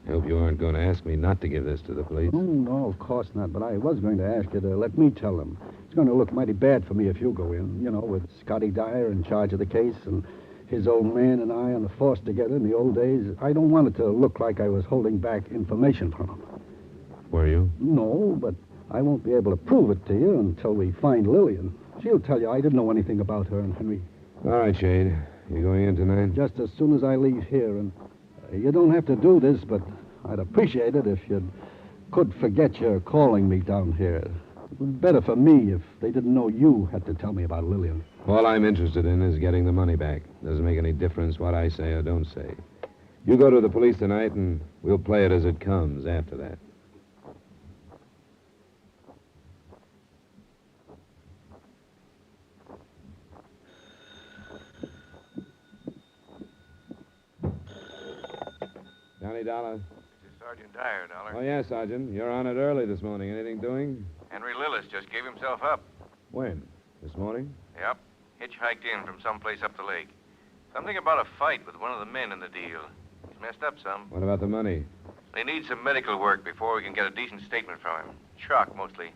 I hope you aren't going to ask me not to give this to the police. Oh, no, of course not. But I was going to ask you to let me tell them. It's going to look mighty bad for me if you go in, with Scotty Dyer in charge of the case and his old man and I on the force together in the old days. I don't want it to look like I was holding back information from him. Were you? No, but I won't be able to prove it to you until we find Lillian. She'll tell you I didn't know anything about her and Henry. All right, Shade. You going in tonight? Just as soon as I leave here. And you don't have to do this, but I'd appreciate it if you could forget your calling me down here. It would be better for me if they didn't know you had to tell me about Lillian. All I'm interested in is getting the money back. Doesn't make any difference what I say or don't say. You go to the police tonight, and we'll play it as it comes after that. Johnny Dollar. This is Sergeant Dyer, Dollar. Oh, yeah, Sergeant. You're on it early this morning. Anything doing? Henry Lillis just gave himself up. When? This morning? Yep. Hitchhiked in from someplace up the lake. Something about a fight with one of the men in the deal. He's messed up some. What about the money? They need some medical work before we can get a decent statement from him. Shock, mostly.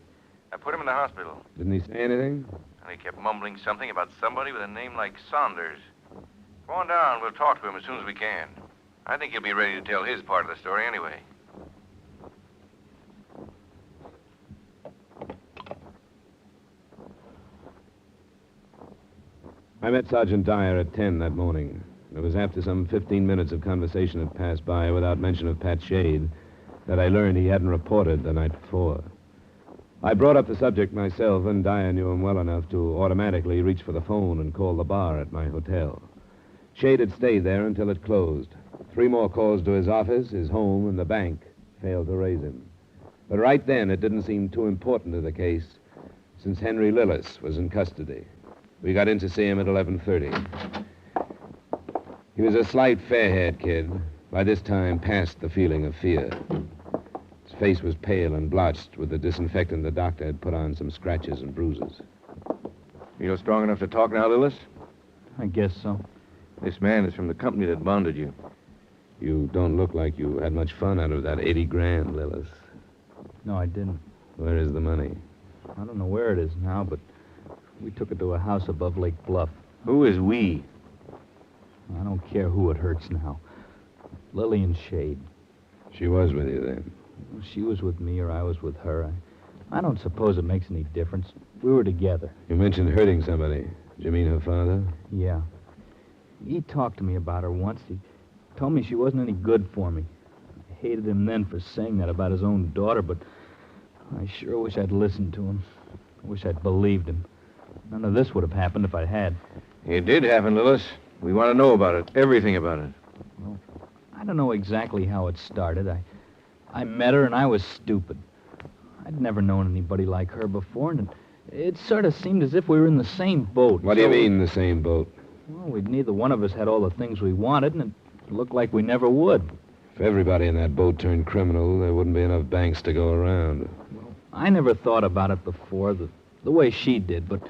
I put him in the hospital. Didn't he say anything? And he kept mumbling something about somebody with a name like Saunders. Go on down. We'll talk to him as soon as we can. I think he'll be ready to tell his part of the story anyway. I met Sergeant Dyer at 10 that morning. It was after some 15 minutes of conversation had passed by without mention of Pat Shade that I learned he hadn't reported the night before. I brought up the subject myself, and Dyer knew him well enough to automatically reach for the phone and call the bar at my hotel. Shade had stayed there until it closed. 3 more calls to his office, his home, and the bank failed to raise him. But right then, it didn't seem too important to the case, since Henry Lillis was in custody. We got in to see him at 11:30. He was a slight, fair-haired kid, by this time past the feeling of fear. His face was pale and blotched with the disinfectant the doctor had put on some scratches and bruises. Feel strong enough to talk now, Lillis? I guess so. This man is from the company that bonded you. You don't look like you had much fun out of that 80 grand, Lillis. No, I didn't. Where is the money? I don't know where it is now, but we took it to a house above Lake Bluff. Who is we? I don't care who it hurts now. Lily and Shade. She was with you then? She was with me or I was with her. I don't suppose it makes any difference. We were together. You mentioned hurting somebody. Did you mean her father? Yeah. He talked to me about her once. He told me she wasn't any good for me. I hated him then for saying that about his own daughter, but I sure wish I'd listened to him. I wish I'd believed him. None of this would have happened if I had. It did happen, Lillis. We want to know about it. Everything about it. Well, I don't know exactly how it started. I met her and I was stupid. I'd never known anybody like her before, and it sort of seemed as if we were in the same boat. What do you mean, the same boat? Well, neither one of us had all the things we wanted, and it looked like we never would. If everybody in that boat turned criminal, there wouldn't be enough banks to go around. Well, I never thought about it before, the way she did, but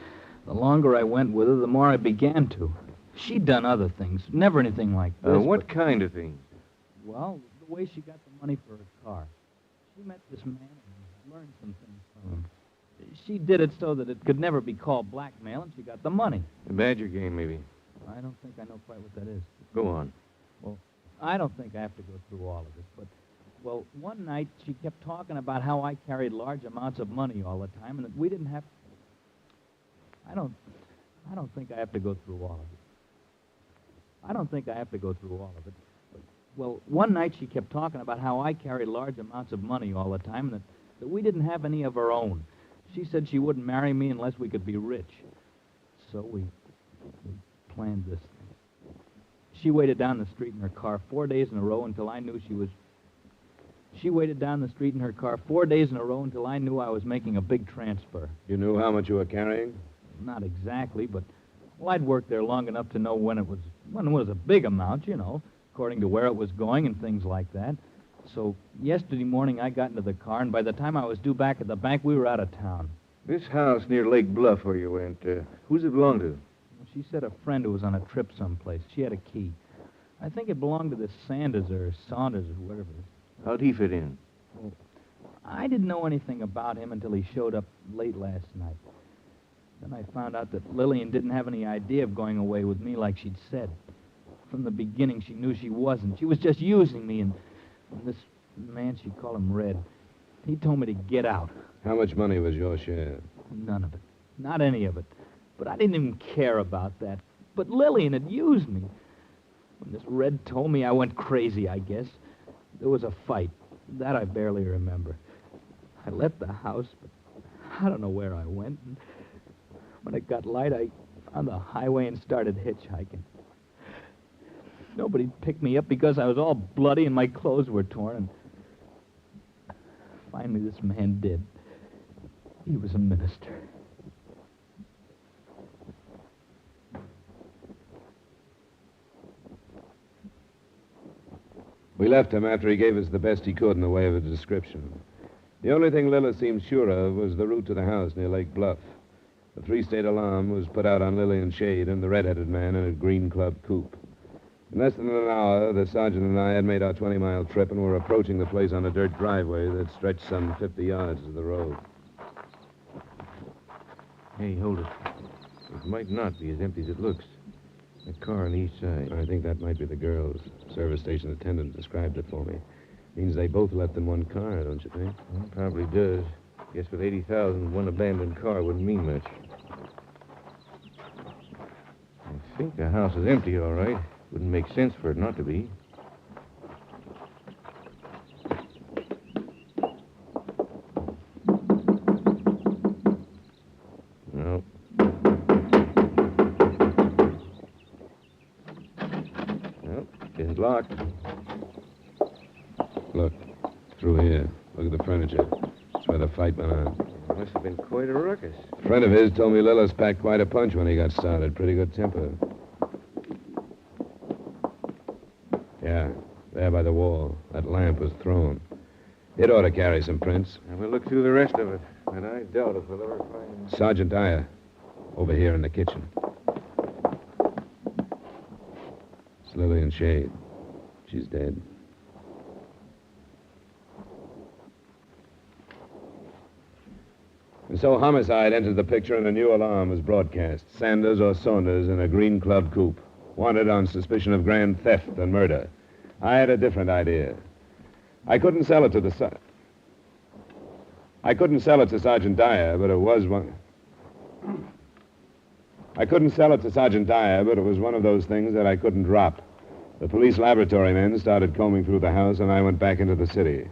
the longer I went with her, the more I began to. She'd done other things, never anything like this. What kind of things? Well, the way she got the money for her car. She met this man and learned some things from him. She did it so that it could never be called blackmail, and she got the money. The Badger game, maybe. I don't think I know quite what that is. Go on. Well, I don't think I have to go through all of it, but, well, one night she kept talking about how I carried large amounts of money all the time, and that we didn't have... I don't think I have to go through all of it. But, well, one night she kept talking about how I carried large amounts of money all the time, and that we didn't have any of our own. She said she wouldn't marry me unless we could be rich. So we planned this thing. She waited down the street in her car 4 days in a row until I knew She waited down the street in her car 4 days in a row until I knew I was making a big transfer. You knew how much you were carrying? Not exactly, but, well, I'd worked there long enough to know when it was a big amount, you know, according to where it was going and things like that. So yesterday morning I got into the car, and by the time I was due back at the bank, we were out of town. This house near Lake Bluff where you went, who's it belong to? She said a friend who was on a trip someplace. She had a key. I think it belonged to this Sanders or Saunders or whoever it is. How'd he fit in? Well, I didn't know anything about him until he showed up late last night. Then I found out that Lillian didn't have any idea of going away with me like she'd said. From the beginning, she knew she wasn't. She was just using me, and this man, she called him Red, he told me to get out. How much money was your share? None of it. Not any of it. But I didn't even care about that. But Lillian had used me. When this Red told me, I went crazy, I guess. There was a fight. That I barely remember. I left the house, but I don't know where I went. And when it got light, I found the highway and started hitchhiking. Nobody picked me up because I was all bloody and my clothes were torn. And finally, this man did. He was a minister. We left him after he gave us the best he could in the way of a description. The only thing Lillis seemed sure of was the route to the house near Lake Bluff. The 3-state alarm was put out on Lillian Shade and the red-headed man in a green club coupe. In less than an hour, the sergeant and I had made our 20-mile trip and were approaching the place on a dirt driveway that stretched some 50 yards to the road. Hey, hold it. It might not be as empty as it looks. A car on each side. I think that might be the girls. Service station attendant described it for me. Means they both left in one car, don't you think? Well, probably does. Guess with 80,000, one abandoned car wouldn't mean much. I think the house is empty, all right. Wouldn't make sense for it not to be. No. It's locked. Look, through here. Look at the furniture. That's where the fight went on. Must have been quite a ruckus. A friend of his told me Lillis packed quite a punch when he got started. Pretty good temper. Yeah, there by the wall. That lamp was thrown. It ought to carry some prints. Now, we'll look through the rest of it, but I doubt if we'll ever find... Sergeant Dyer, over here in the kitchen. It's Lillian Shade. She's dead. And so homicide entered the picture and a new alarm was broadcast. Sanders or Saunders in a green club coupe. Wanted on suspicion of grand theft and murder. I had a different idea. I couldn't sell it to Sergeant Dyer, but it was one... I couldn't sell it to Sergeant Dyer, but it was one of those things that I couldn't drop. The police laboratory men started combing through the house, and I went back into the city. It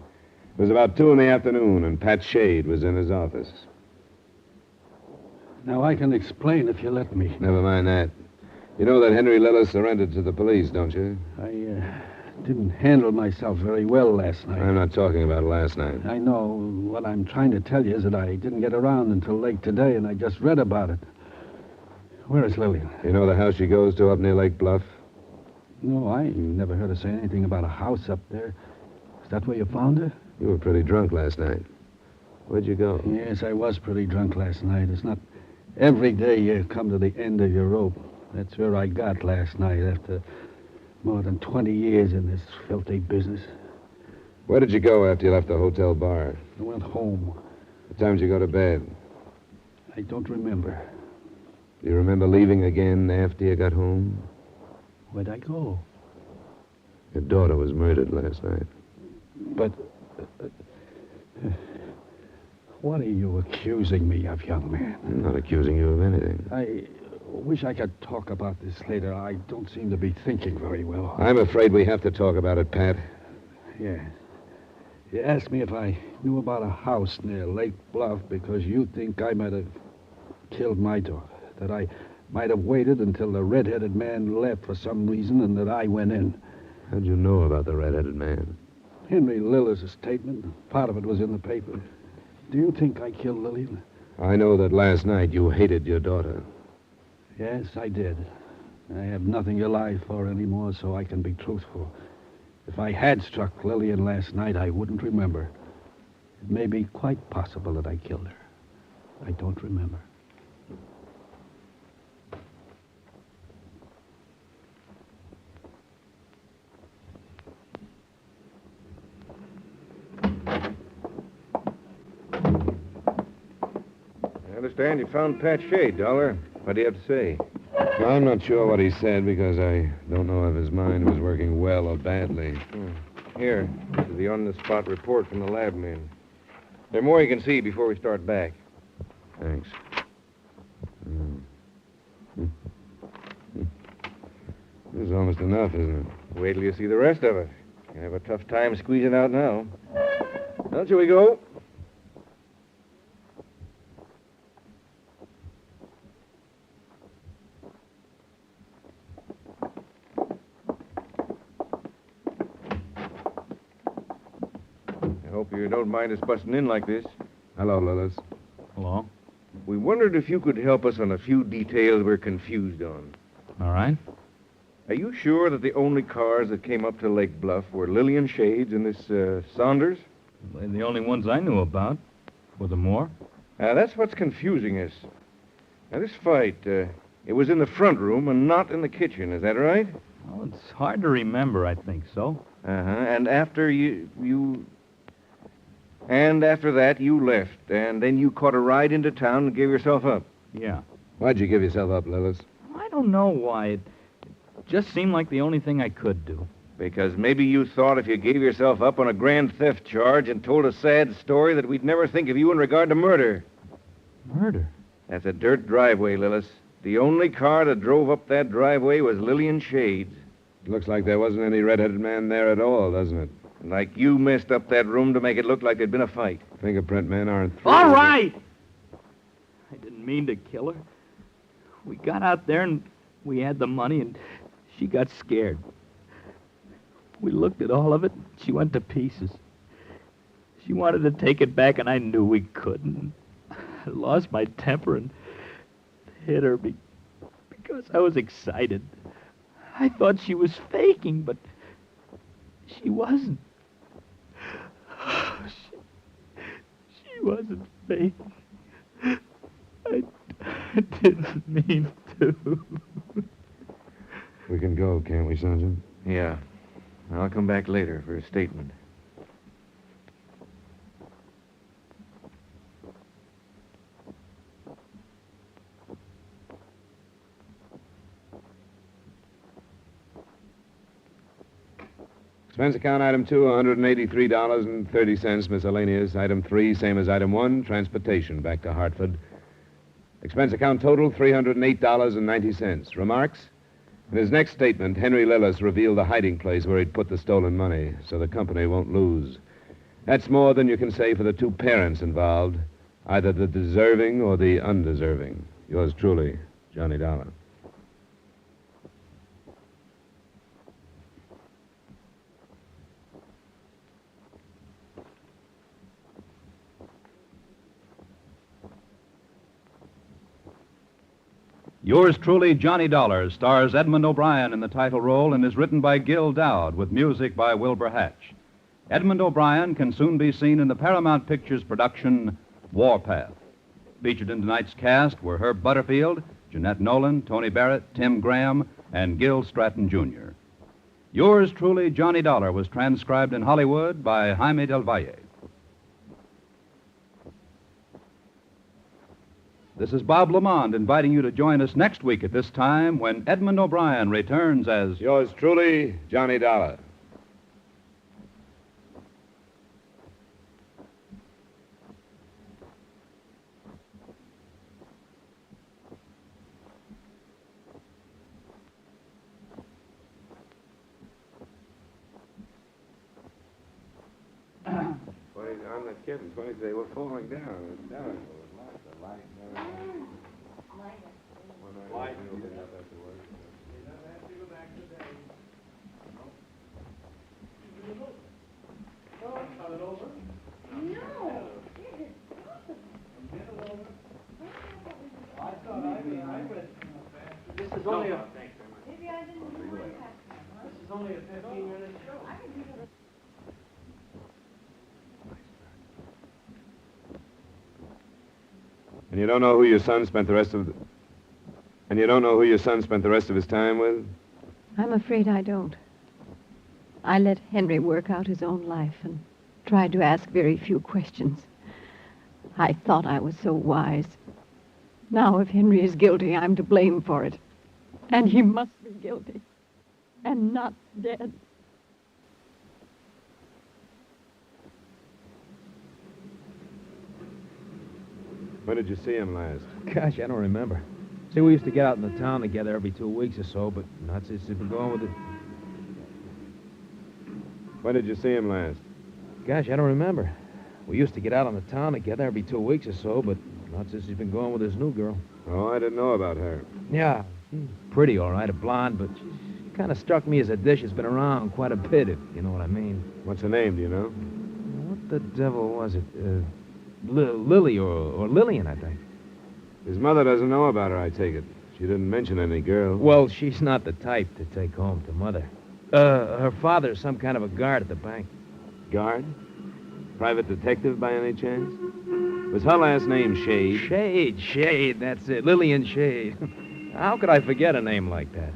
was about 2 p.m, and Pat Shade was in his office. Now, I can explain if you let me. Never mind that. You know that Henry Lillis surrendered to the police, don't you? I didn't handle myself very well last night. I'm not talking about last night. I know. What I'm trying to tell you is that I didn't get around until late today, and I just read about it. Where is Lillian? You know the house she goes to up near Lake Bluff? No, I never heard her say anything about a house up there. Is that where you found her? You were pretty drunk last night. Where'd you go? Yes, I was pretty drunk last night. It's not every day you come to the end of your rope. That's where I got last night after more than 20 years in this filthy business. Where did you go after you left the hotel bar? I went home. What time did you go to bed? I don't remember. Do you remember leaving again after you got home? Where'd I go? Your daughter was murdered last night. But... what are you accusing me of, young man? I'm not accusing you of anything. I wish I could talk about this later. I don't seem to be thinking very well. I'm afraid we have to talk about it, Pat. Yeah. You asked me if I knew about a house near Lake Bluff because you think I might have killed my daughter. That I might have waited until the red-headed man left for some reason and that I went in. How'd you know about the red-headed man? Henry Lillis' statement. Part of it was in the paper. Do you think I killed Lillian? I know that last night you hated your daughter. Yes, I did. I have nothing to lie for anymore, so I can be truthful. If I had struck Lillian last night, I wouldn't remember. It may be quite possible that I killed her. I don't remember. I understand you found Pat Shade, Dollar. What do you have to say? I'm not sure what he said because I don't know if his mind was working well or badly. Here, this is the on-the-spot report from the lab men. There's more you can see before we start back. Thanks. This is almost enough, isn't it? Wait till you see the rest of it. You have a tough time squeezing out now. Well, shall we go? I hope you don't mind us busting in like this. Hello, Lillis. Hello. We wondered if you could help us on a few details we're confused on. All right. Are you sure that the only cars that came up to Lake Bluff were Lillian Shade's and this Saunders? They're the only ones I knew about. Were there more? That's what's confusing us. Now, this fight, it was in the front room and not in the kitchen, is that right? Well, it's hard to remember, I think so. And after And after that, you left, and then you caught a ride into town and gave yourself up. Yeah. Why'd you give yourself up, Lillis? I don't know why. It just seemed like the only thing I could do. Because maybe you thought if you gave yourself up on a grand theft charge and told a sad story that we'd never think of you in regard to murder. Murder? That's a dirt driveway, Lillis. The only car that drove up that driveway was Lillian Shade's. Looks like there wasn't any red-headed man there at all, doesn't it? Like you messed up that room to make it look like there'd been a fight. Fingerprint men aren't through. All right! I didn't mean to kill her. We got out there and we had the money and she got scared. We looked at all of it. She went to pieces. She wanted to take it back, and I knew we couldn't. I lost my temper and hit her because I was excited. I thought she was faking, but she wasn't. She wasn't faking. I didn't mean to. We can go, can't we, Sergeant? Yeah. I'll come back later for a statement. Expense account item 2, $183.30, miscellaneous. Item 3, same as item 1, transportation back to Hartford. Expense account total, $308.90. Remarks? In his next statement, Henry Lillis revealed the hiding place where he'd put the stolen money, so the company won't lose. That's more than you can say for the two parents involved, either the deserving or the undeserving. Yours truly, Johnny Dollar. Yours truly, Johnny Dollar, stars Edmond O'Brien in the title role and is written by Gil Dowd with music by Wilbur Hatch. Edmond O'Brien can soon be seen in the Paramount Pictures production Warpath. Featured in tonight's cast were Herb Butterfield, Jeanette Nolan, Tony Barrett, Tim Graham, and Gil Stratton, Jr. Yours truly, Johnny Dollar, was transcribed in Hollywood by Jaime Del Valle. This is Bob Lamond inviting you to join us next week at this time when Edmond O'Brien returns as... Yours truly, Johnny Dollar. I'm not kidding. Funny, they were falling down. This is only a... Maybe I didn't do it. This is only a 15-minute show. And you don't know who your son spent the rest of his time with? I'm afraid I don't. I let Henry work out his own life and tried to ask very few questions. I thought I was so wise. Now, if Henry is guilty, I'm to blame for it. And he must be guilty. And not dead. When did you see him last? Gosh, I don't remember. See, we used to get out in the town together every 2 weeks or so, but not since he's been going with it. When did you see him last? Gosh, I don't remember. We used to get out on the town together every 2 weeks or so, but not since he's been going with his new girl. Oh, I didn't know about her. Yeah, she's pretty, all right, a blonde, but she kind of struck me as a dish that's been around quite a bit, if you know what I mean. What's her name, do you know? What the devil was it? Lily or Lillian, I think. His mother doesn't know about her, I take it. She didn't mention any girl. Well, she's not the type to take home to Mother. Her father's some kind of a guard at the bank. Guard? Private detective, by any chance? Was her last name Shade? Shade, that's it. Lillian Shade. How could I forget a name like that?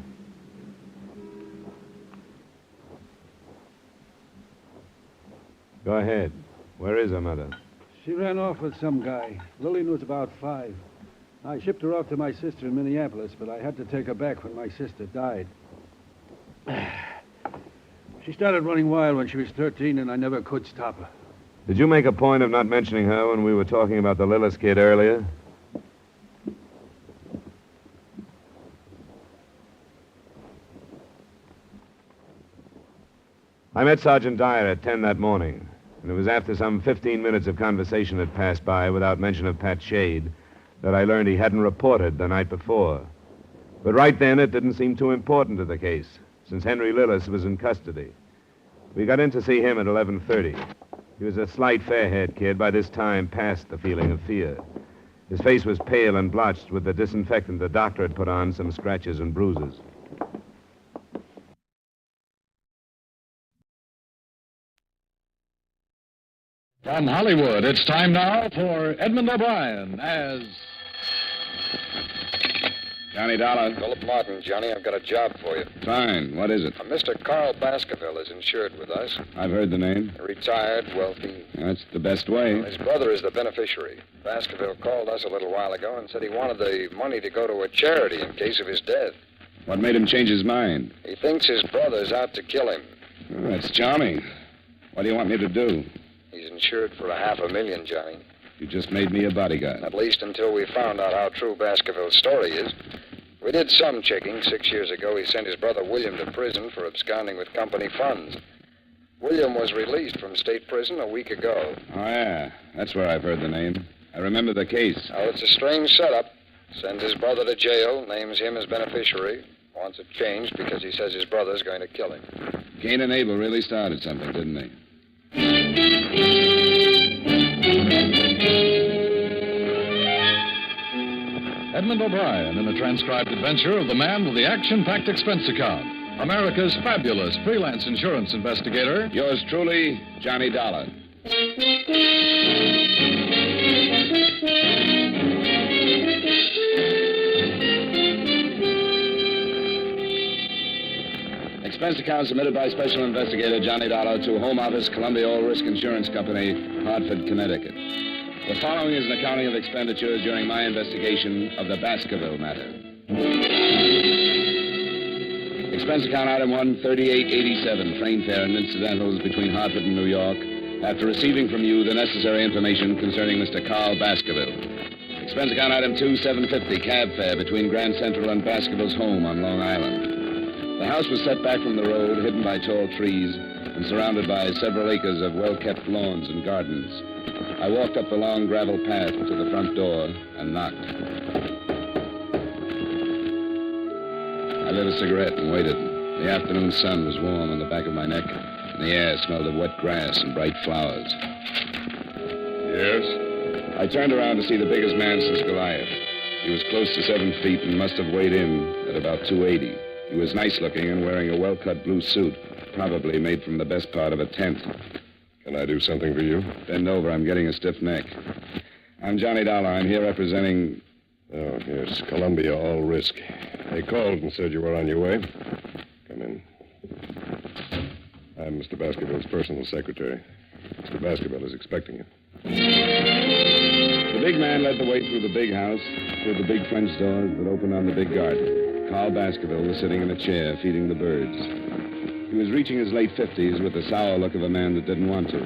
Go ahead. Where is her mother? She ran off with some guy. Lillian was about 5. I shipped her off to my sister in Minneapolis, but I had to take her back when my sister died. She started running wild when she was 13, and I never could stop her. Did you make a point of not mentioning her when we were talking about the Lillis kid earlier? I met Sergeant Dyer at 10 that morning, and it was after some 15 minutes of conversation had passed by without mention of Pat Shade that I learned he hadn't reported the night before. But right then, it didn't seem too important to the case, since Henry Lillis was in custody. We got in to see him at 11:30. He was a slight, fair-haired kid, by this time past the feeling of fear. His face was pale and blotched with the disinfectant the doctor had put on some scratches and bruises. From Hollywood, it's time now for Edmond O'Brien as... Johnny Dollar. Philip Martin, Johnny, I've got a job for you. Fine. What is it? Mr. Carl Baskerville is insured with us. I've heard the name. Retired, wealthy. That's the best way. His brother is the beneficiary. Baskerville called us a little while ago and said he wanted the money to go to a charity in case of his death. What made him change his mind? He thinks his brother's out to kill him. Oh, that's charming. What do you want me to do? He's insured for $500,000, Johnny. You just made me a bodyguard. At least until we found out how true Baskerville's story is. We did some checking. 6 years ago, he sent his brother William to prison for absconding with company funds. William was released from state prison a week ago. Oh, yeah. That's where I've heard the name. I remember the case. Now, it's a strange setup. Sends his brother to jail, names him as beneficiary, wants it changed because he says his brother's going to kill him. Cain and Abel really started something, didn't they? Edmond O'Brien in the transcribed adventure of the man with the action-packed expense account. America's fabulous freelance insurance investigator. Yours truly, Johnny Dollar. Expense account submitted by Special Investigator Johnny Dollar to Home Office, Columbia All Risk Insurance Company, Hartford, Connecticut. The following is an accounting of expenditures during my investigation of the Baskerville matter. Expense account item 1, 3887, train fare and incidentals between Hartford and New York, after receiving from you the necessary information concerning Mr. Carl Baskerville. Expense account item 2, 750, cab fare between Grand Central and Baskerville's home on Long Island. The house was set back from the road, hidden by tall trees, and surrounded by several acres of well-kept lawns and gardens. I walked up the long gravel path to the front door and knocked. I lit a cigarette and waited. The afternoon sun was warm on the back of my neck, and the air smelled of wet grass and bright flowers. Yes? I turned around to see the biggest man since Goliath. He was close to 7 feet and must have weighed in at about 280. He was nice-looking and wearing a well-cut blue suit, probably made from the best part of a tent. Can I do something for you? Bend over. I'm getting a stiff neck. I'm Johnny Dollar. I'm here representing... Oh, yes, Columbia All Risk. They called and said you were on your way. Come in. I'm Mr. Baskerville's personal secretary. Mr. Baskerville is expecting you. The big man led the way through the big house, through the big French doors that opened on the big garden. Carl Baskerville was sitting in a chair, feeding the birds. He was reaching his late 50s with the sour look of a man that didn't want to.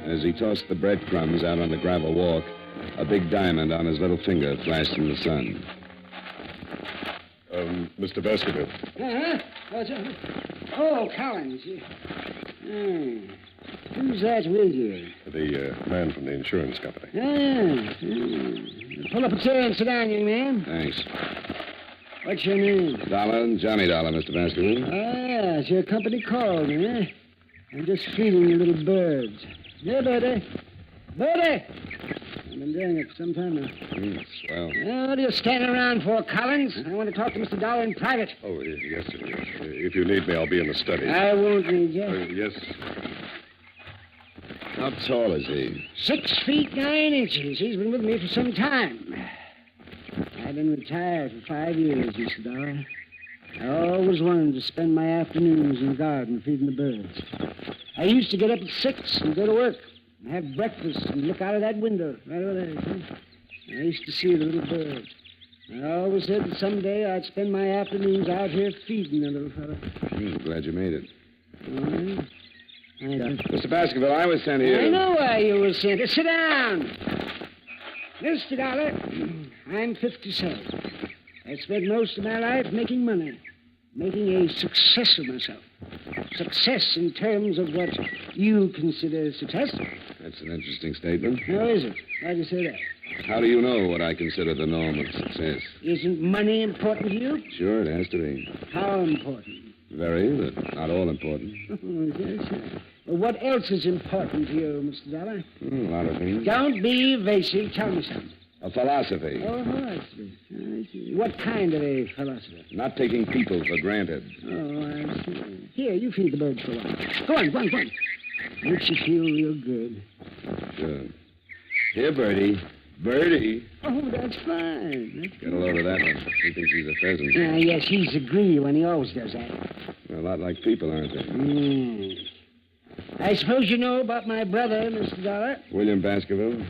As he tossed the breadcrumbs out on the gravel walk, a big diamond on his little finger flashed in the sun. Mr. Baskerville. Oh, Collins. Who's that with you? The man from the insurance company. Pull up a chair and sit down, young man. Thanks. What's your name? Dollar, Johnny Dollar, Mr. Baskerville. Yes, your company called me, eh? I'm just feeding the little birds. Yeah, Birdy. Birdy! I've been doing it for some time now. Swell. What are you standing around for, Collins? I want to talk to Mr. Dollar in private. Oh, yes, sir. If you need me, I'll be in the study. I won't need you. Yes. How tall is he? 6 feet 9 inches. He's been with me for some time. I've been retired for 5 years, Mr. Dollar. I always wanted to spend my afternoons in the garden feeding the birds. I used to get up at 6 and go to work and have breakfast and look out of that window right over there. I used to see the little birds. I always said that someday I'd spend my afternoons out here feeding the little fellow. I'm glad you made it. All right. Mr. Baskerville, I was sent here. I know why you were sent. Sit down. Mr. Dollar, I'm 57. I spent most of my life making money, making a success of myself. Success in terms of what you consider success. That's an interesting statement. How is it? Why do you say that? How do you know what I consider the norm of success? Isn't money important to you? Sure, it has to be. How important? Very, but not all important. Oh, yes, sir. Well, what else is important to you, Mr. Dollar? A lot of things. Don't be evasive. Tell me something. A philosophy. Oh, philosophy. I see. What kind of a philosophy? Not taking people for granted. Oh, I see. Here, you feed the birds for a while. Go on. Makes you feel real good. Good. Here, Birdy. Birdy. Oh, that's fine. Get a load of that one. He thinks he's a pheasant. Yes, he's a greedy one. He always does that. They're a lot like people, aren't they? I suppose you know about my brother, Mr. Dollar? William Baskerville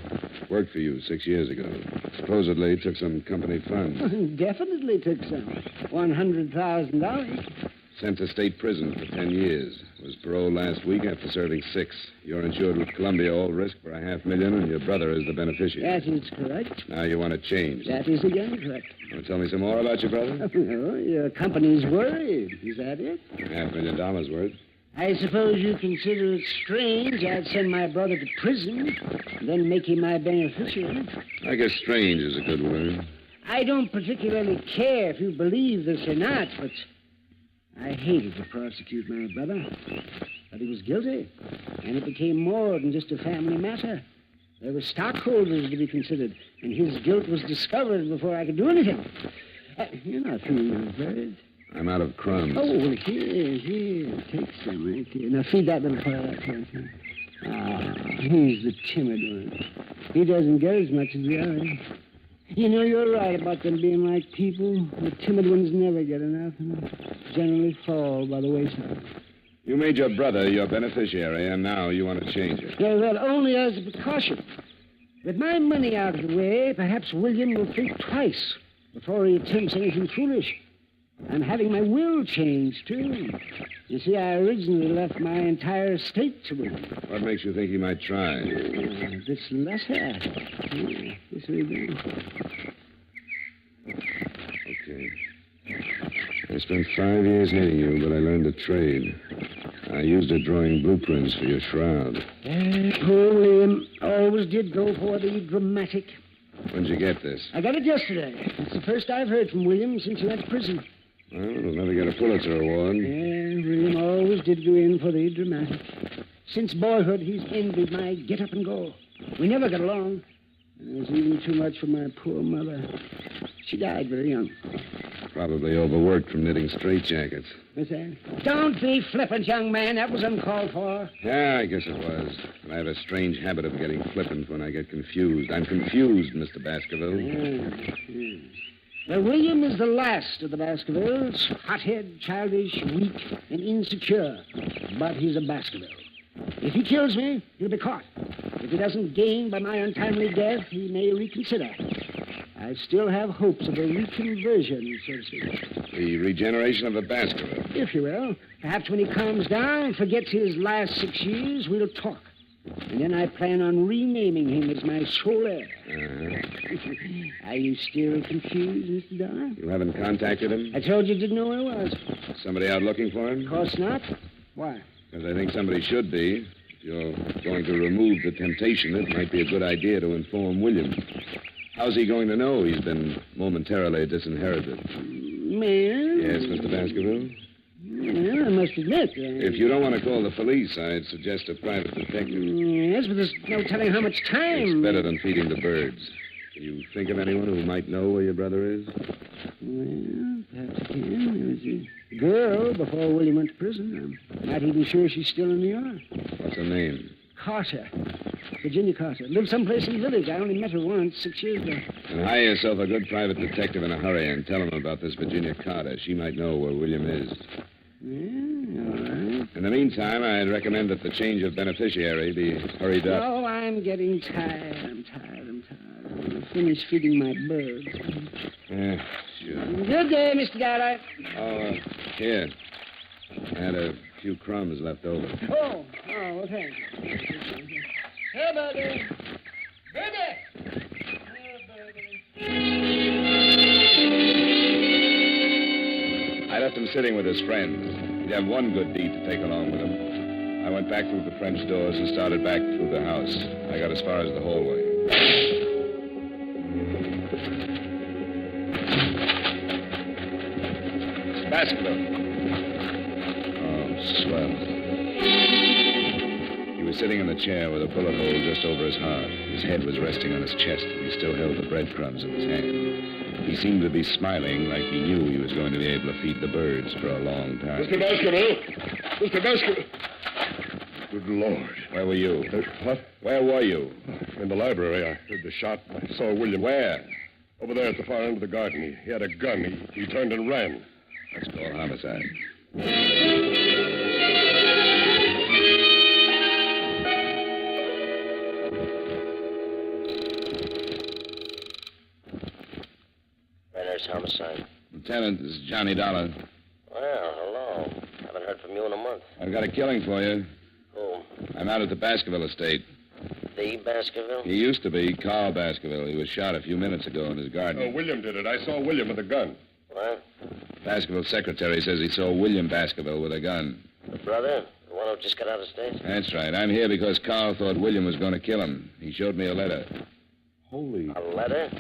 worked for you 6 years ago. Supposedly took some company funds. Definitely took some. $100,000. Sent to state prison for 10 years. Was paroled last week after serving 6. You're insured with Columbia all risk for $500,000, and your brother is the beneficiary. That is correct. Now you want to change. That is again correct. Want to tell me some more about your brother? Oh, your company's worried. Is that it? $500,000 worth. I suppose you consider it strange I'd send my brother to prison, then make him my beneficiary. I guess strange is a good word. I don't particularly care if you believe this or not, but I hated to prosecute my brother. But he was guilty, and it became more than just a family matter. There were stockholders to be considered, and his guilt was discovered before I could do anything. You're not feeding those birds. I'm out of crumbs. Oh, well, here. Take some right here. Now, feed that little fellow up here. He's the timid one. He doesn't get as much as the others. You know, you're right about them being like people. The timid ones never get enough and generally fall by the wayside. You made your brother your beneficiary, and now you want to change it. Yeah, well, only as a precaution. With my money out of the way, perhaps William will think twice before he attempts anything foolish. I'm having my will changed, too. You see, I originally left my entire estate to him. What makes you think he might try? This letter. This way down. Okay. I spent 5 years hating you, but I learned a trade. I used it drawing blueprints for your shroud. Poor William always did go for the dramatic. When'd you get this? I got it yesterday. It's the first I've heard from William since he went to prison. Well, it'll never get a Pulitzer Award. Yeah, William always did go in for the dramatic. Since boyhood, he's envied my get up and go. We never got along. And it was even too much for my poor mother. She died very young. Probably overworked from knitting straitjackets. What's that? Don't be flippant, young man. That was uncalled for. Yeah, I guess it was. And I have a strange habit of getting flippant when I get confused. I'm confused, Mr. Baskerville. Yeah. Well, William is the last of the Baskervilles. Hothead, childish, weak, and insecure. But he's a Baskerville. If he kills me, he'll be caught. If he doesn't gain by my untimely death, he may reconsider. I still have hopes of a reconversion, so to speak. The regeneration of a Baskerville. If you will. Perhaps when he calms down and forgets his last 6 years, we'll talk. And then I plan on renaming him as my sole heir. Are you still confused, Mr. Dollar? You haven't contacted him? I told you didn't know where I was. Somebody out looking for him? Of course not. Why? Because I think somebody should be. If you're going to remove the temptation, it might be a good idea to inform William. How's he going to know he's been momentarily disinherited? Man? Yes, Mr. Baskerville? Well, I must admit... If you don't want to call the police, I'd suggest a private detective. Yes, but there's no telling how much time... It's better than feeding the birds. Can you think of anyone who might know where your brother is? Well, perhaps I can. There was a girl before William went to prison. I'm not even sure she's still in New York. What's her name? Carter. Virginia Carter. Lived someplace in the village. I only met her once, 6 years ago. And hire yourself a good private detective in a hurry and tell him about this Virginia Carter. She might know where William is. Yeah, all right. In the meantime, I'd recommend that the change of beneficiary be hurried up. Oh, I'm getting tired. I'm tired. I'll finish feeding my birds. Yeah, sure. Good day, Mr. Dollar. Oh, here. I had a few crumbs left over. Oh, well, thanks. Hey, Birdy. Birdy! I left him sitting with his friends. He'd have one good deed to take along with him. I went back through the French doors and started back through the house. I got as far as the hallway. Baskerville. Swell. He was sitting in the chair with a bullet hole just over his heart. His head was resting on his chest, and he still held the breadcrumbs in his hand. He seemed to be smiling like he knew he was going to be able to feed the birds for a long time. Mr. Baskerville! Mr. Baskerville! Good Lord. Where were you? What? Where were you? In the library. I heard the shot. I saw William. Where? Over there at the far end of the garden. He had a gun. He turned and ran. Let's call homicide. Renner's homicide. Lieutenant, this is Johnny Dollar. Well, hello. Haven't heard from you in a month. I've got a killing for you. Who? I'm out at the Baskerville estate. The Baskerville? He used to be Carl Baskerville. He was shot a few minutes ago in his garden. Oh, William did it. I saw William with a gun. What? Baskerville's secretary says he saw William Baskerville with a gun. The brother? The one who just got out of state? That's right. I'm here because Carl thought William was going to kill him. He showed me a letter. Holy... A letter?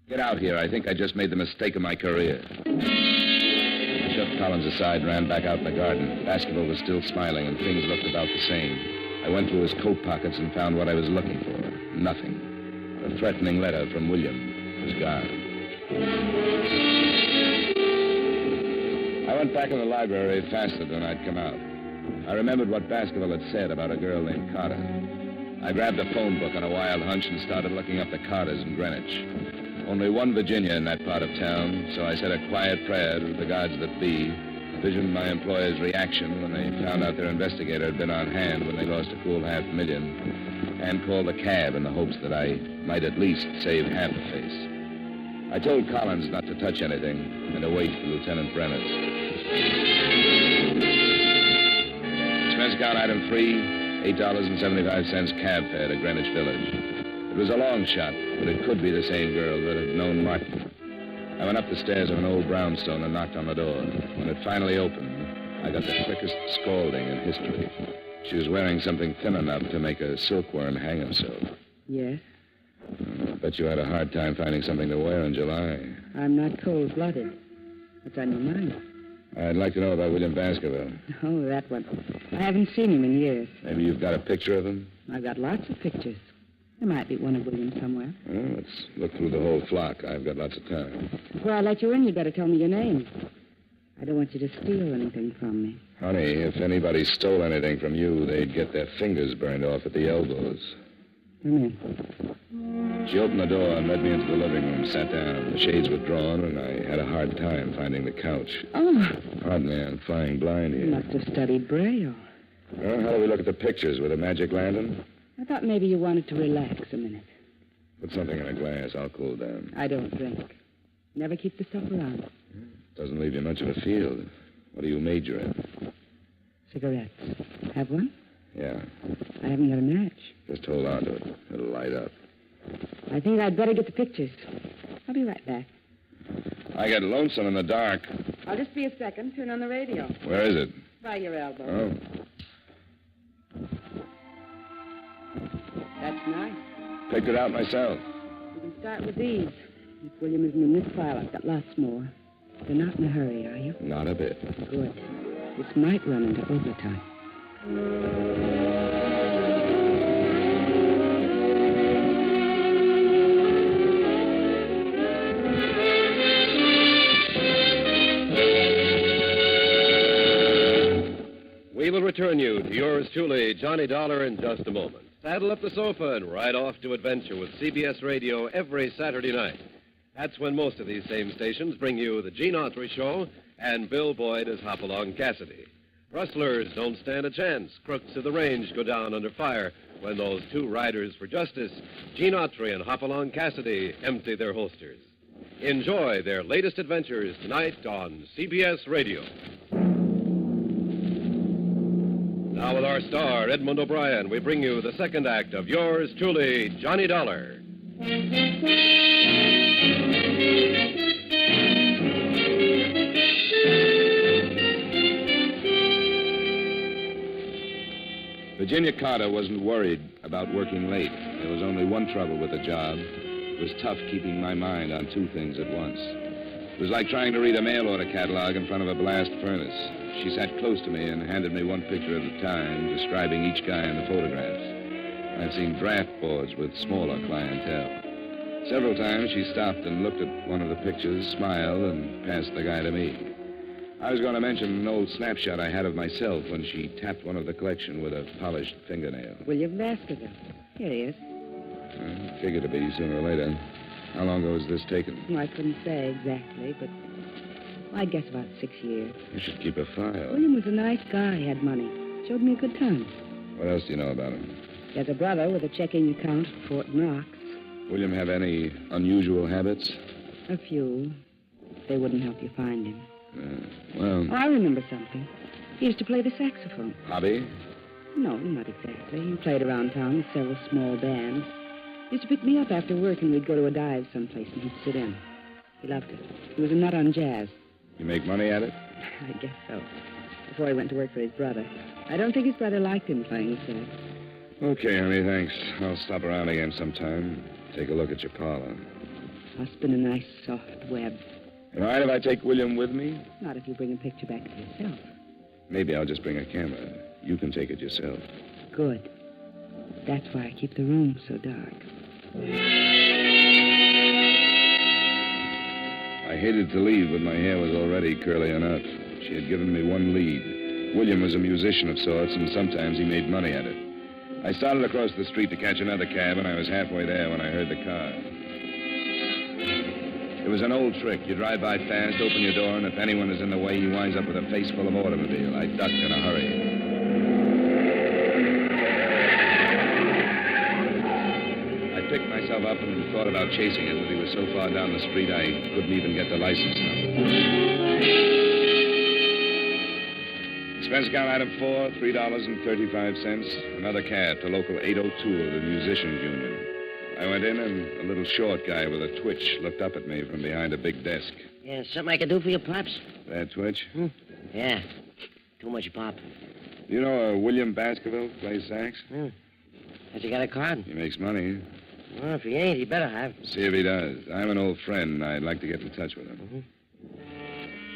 Get out here. I think I just made the mistake of my career. I shoved Collins aside and ran back out in the garden. Baskerville was still smiling, and things looked about the same. I went through his coat pockets and found what I was looking for. Nothing. The threatening letter from William was gone. I went back in the library faster than I'd come out. I remembered what Baskerville had said about a girl named Carter. I grabbed a phone book on a wild hunch and started looking up the Carters in Greenwich. Only one Virginia in that part of town, so I said a quiet prayer to the gods that be, visioned my employer's reaction when they found out their investigator had been on hand when they lost a cool $500,000, and called a cab in the hopes that I might at least save half a face. I told Collins not to touch anything and to wait for Lieutenant Brenner's. Expense account item 3, $8.75 cab fare to Greenwich Village. It was a long shot, but it could be the same girl that had known Martin. I went up the stairs of an old brownstone and knocked on the door. When it finally opened, I got the quickest scalding in history. She was wearing something thin enough to make a silkworm hang himself. Yes? I bet you had a hard time finding something to wear in July. I'm not cold-blooded. What's on your mind? I'd like to know about William Baskerville. Oh, that one. I haven't seen him in years. Maybe you've got a picture of him? I've got lots of pictures. There might be one of William somewhere. Well, let's look through the whole flock. I've got lots of time. Before I let you in, you'd better tell me your name. I don't want you to steal anything from me. Honey, if anybody stole anything from you, they'd get their fingers burned off at the elbows. Come in. She opened the door and led me into the living room, sat down. The shades were drawn, and I had a hard time finding the couch. Oh. Pardon me, I'm flying blind here. You must have studied Braille. Well, how do we look at the pictures? With a magic lantern? I thought maybe you wanted to relax a minute. Put something in a glass. I'll cool down. I don't drink. Never keep the stuff around. Doesn't leave you much of a field. What do you major in? Cigarettes. Have one? Yeah. I haven't got a match. Just hold on to it. It'll light up. I think I'd better get the pictures. I'll be right back. I get lonesome in the dark. I'll just be a second. Turn on the radio. Where is it? By your elbow. Oh. That's nice. Picked it out myself. We can start with these. If William isn't in this file, I've got lots more. You're not in a hurry, are you? Not a bit. Good. This might run into overtime. We will return you to yours truly, Johnny Dollar, in just a moment. Saddle up the sofa and ride off to adventure with CBS Radio every Saturday night. That's when most of these same stations bring you the Gene Autry Show and Bill Boyd as Hopalong Cassidy. Rustlers don't stand a chance. Crooks of the range go down under fire when those two riders for justice, Gene Autry and Hopalong Cassidy, empty their holsters. Enjoy their latest adventures tonight on CBS Radio. Now with our star, Edmond O'Brien, we bring you the second act of yours truly, Johnny Dollar. Virginia Carter wasn't worried about working late. There was only one trouble with the job. It was tough keeping my mind on two things at once. It was like trying to read a mail order catalog in front of a blast furnace. She sat close to me and handed me one picture at a time, describing each guy in the photographs. I've seen draft boards with smaller clientele. Several times she stopped and looked at one of the pictures, smiled, and passed the guy to me. I was going to mention an old snapshot I had of myself when she tapped one of the collection with a polished fingernail. William Baskerville. Here he is. Figured to be sooner or later. How long ago was this taken? Well, I couldn't say exactly, but I guess about 6 years. You should keep a file. William was a nice guy. He had money. Showed me a good time. What else do you know about him? He has a brother with a checking account at Fort Knox. William have any unusual habits? A few. They wouldn't help you find him. Well... I remember something. He used to play the saxophone. Hobby? No, not exactly. He played around town with several small bands. He used to pick me up after work and we'd go to a dive someplace and he'd sit in. He loved it. He was a nut on jazz. You make money at it? I guess so. Before he went to work for his brother. I don't think his brother liked him playing the sax. Okay, honey, thanks. I'll stop around again sometime. Take a look at your parlor. Must been a nice soft web. All right if I take William with me? Not if you bring a picture back to yourself. Maybe I'll just bring a camera. You can take it yourself. Good. That's why I keep the room so dark. I hated to leave, but my hair was already curly enough. She had given me one lead. William was a musician of sorts, and sometimes he made money at it. I started across the street to catch another cab, and I was halfway there when I heard the car. It was an old trick. You drive by fast, open your door, and if anyone is in the way, he winds up with a face full of automobile. I ducked in a hurry. I picked myself up and thought about chasing him, but he was so far down the street I couldn't even get the license number. Expense account item 4, $3.35. Another cab to local 802 of the Musicians Union. I went in, and a little short guy with a twitch looked up at me from behind a big desk. Yeah, something I can do for you, Pops? That twitch? Yeah. Too much, Pop. You know a William Baskerville plays sax? Has he got a card? He makes money. Well, if he ain't, he better have. See if he does. I'm an old friend, and I'd like to get in touch with him.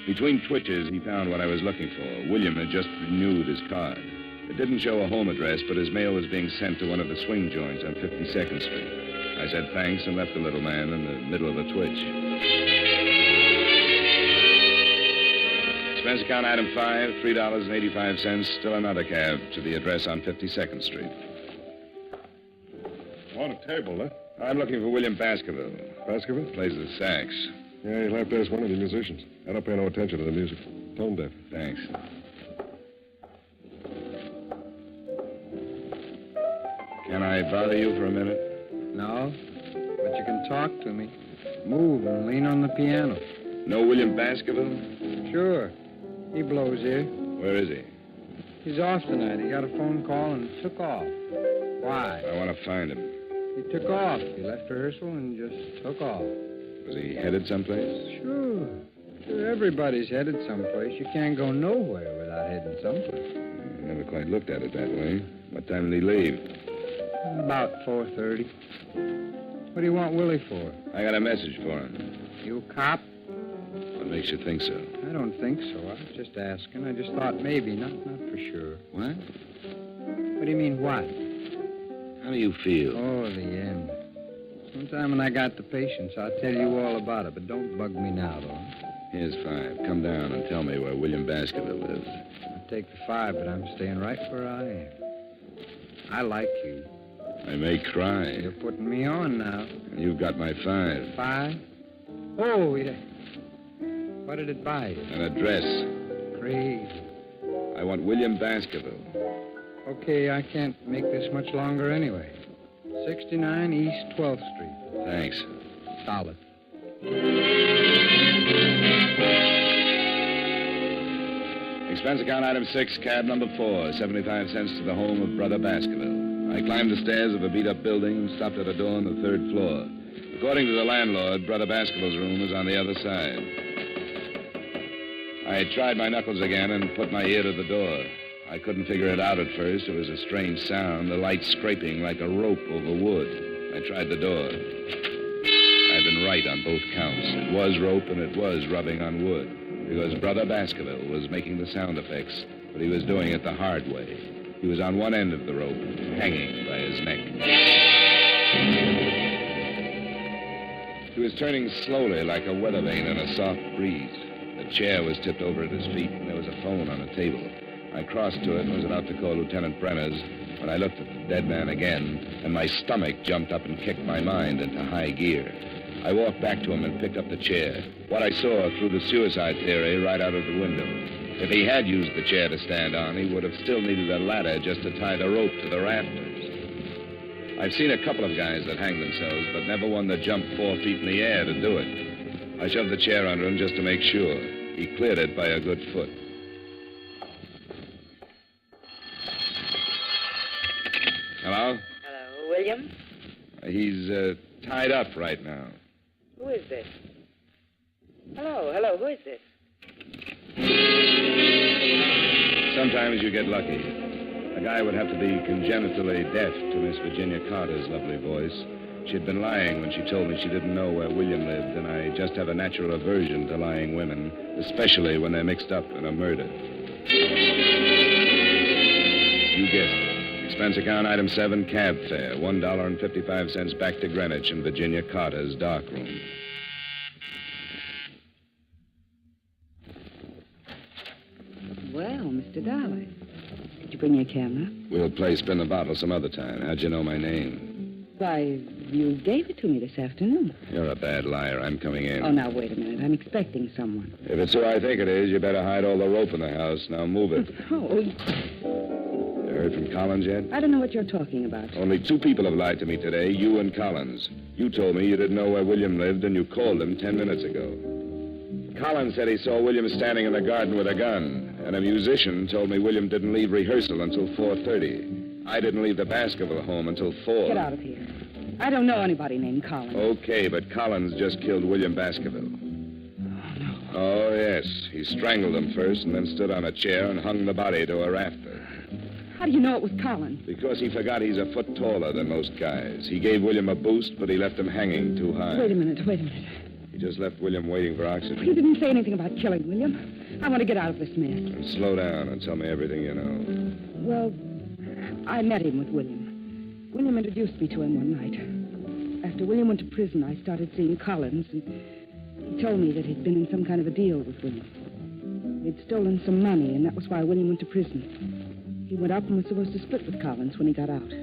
Between twitches, he found what I was looking for. William had just renewed his card. It didn't show a home address, but his mail was being sent to one of the swing joints on 52nd Street. I said thanks and left the little man in the middle of the twitch. Expense account item 5, $3.85. Still another cab to the address on 52nd Street. Want a table, huh? I'm looking for William Baskerville. Baskerville? Plays the sax. Yeah, you'll have to ask one of the musicians. I don't pay no attention to the music. Tone deaf. Thanks. Can I bother you for a minute? No, but you can talk to me. Move and lean on the piano. Know William Baskerville? Sure. He blows here. Where is he? He's off tonight. He got a phone call and took off. Why? I want to find him. He took off. He left rehearsal and just took off. Was he headed someplace? Sure. Everybody's headed someplace. You can't go nowhere without heading someplace. I never quite looked at it that way. What time did he leave? About 4:30. What do you want Willie for? I got a message for him. You a cop? What makes you think so? I don't think so. I was just asking. I just thought maybe, not for sure. What? What do you mean, what? How do you feel? Oh, the end. Sometime when I got the patience, I'll tell you all about it, but don't bug me now, though. Here's 5. Come down and tell me where William Baskerville lives. I'll take the 5, but I'm staying right where I am. I like you. I may cry. You're putting me on now. You've got my 5. 5? Oh, yeah. What did it buy you? An address. Crazy. I want William Baskerville. Okay, I can't make this much longer anyway. 69 East 12th Street. Thanks. Solid. Expense account item 6, cab number 4, 75 cents to the home of Brother Baskerville. I climbed the stairs of a beat-up building and stopped at a door on the 3rd floor. According to the landlord, Brother Baskerville's room was on the other side. I tried my knuckles again and put my ear to the door. I couldn't figure it out at first. It was a strange sound, the light scraping like a rope over wood. I tried the door. I I'd been right on both counts. It was rope and it was rubbing on wood. Because Brother Baskerville was making the sound effects, but he was doing it the hard way. He was on one end of the rope, hanging by his neck. He was turning slowly like a weather vane in a soft breeze. The chair was tipped over at his feet, and there was a phone on the table. I crossed to it and was about to call Lieutenant Brenner's when I looked at the dead man again, and my stomach jumped up and kicked my mind into high gear. I walked back to him and picked up the chair. What I saw threw the suicide theory right out of the window. If he had used the chair to stand on, he would have still needed a ladder just to tie the rope to the rafters. I've seen a couple of guys that hang themselves, but never one that jumped 4 feet in the air to do it. I shoved the chair under him just to make sure. He cleared it by a good foot. Hello? Hello, William? He's tied up right now. Who is this? Hello, who is this? Sometimes you get lucky. A guy would have to be congenitally deaf to Miss Virginia Carter's lovely voice. She'd been lying when she told me she didn't know where William lived, and I just have a natural aversion to lying women, especially when they're mixed up in a murder. You guessed it. Expense account item 7, cab fare, $1.55 back to Greenwich in Virginia Carter's darkroom. Well, Mr. Dollar, did you bring your camera? We'll play spin the bottle some other time. How'd you know my name? Why, you gave it to me this afternoon. You're a bad liar. I'm coming in. Oh, now, wait a minute. I'm expecting someone. If it's who I think it is, you better hide all the rope in the house. Now move it. Oh, You heard from Collins yet? I don't know what you're talking about. Only 2 people have lied to me today, you and Collins. You told me you didn't know where William lived, and you called him 10 minutes ago. Collins said he saw William standing in the garden with a gun, and a musician told me William didn't leave rehearsal until 4:30. I didn't leave the Baskerville home until 4. Get out of here. I don't know anybody named Collins. Okay, but Collins just killed William Baskerville. Oh, yes. He strangled him first and then stood on a chair and hung the body to a rafter. How do you know it was Collins? Because he forgot he's a foot taller than most guys. He gave William a boost, but he left him hanging too high. Wait a minute. He just left William waiting for oxygen. You didn't say anything about killing William. I want to get out of this mess. And slow down and tell me everything you know. Well, I met him with William. William introduced me to him one night. After William went to prison, I started seeing Collins, and he told me that he'd been in some kind of a deal with William. He'd stolen some money, and that was why William went to prison. He went up and was supposed to split with Collins when he got out.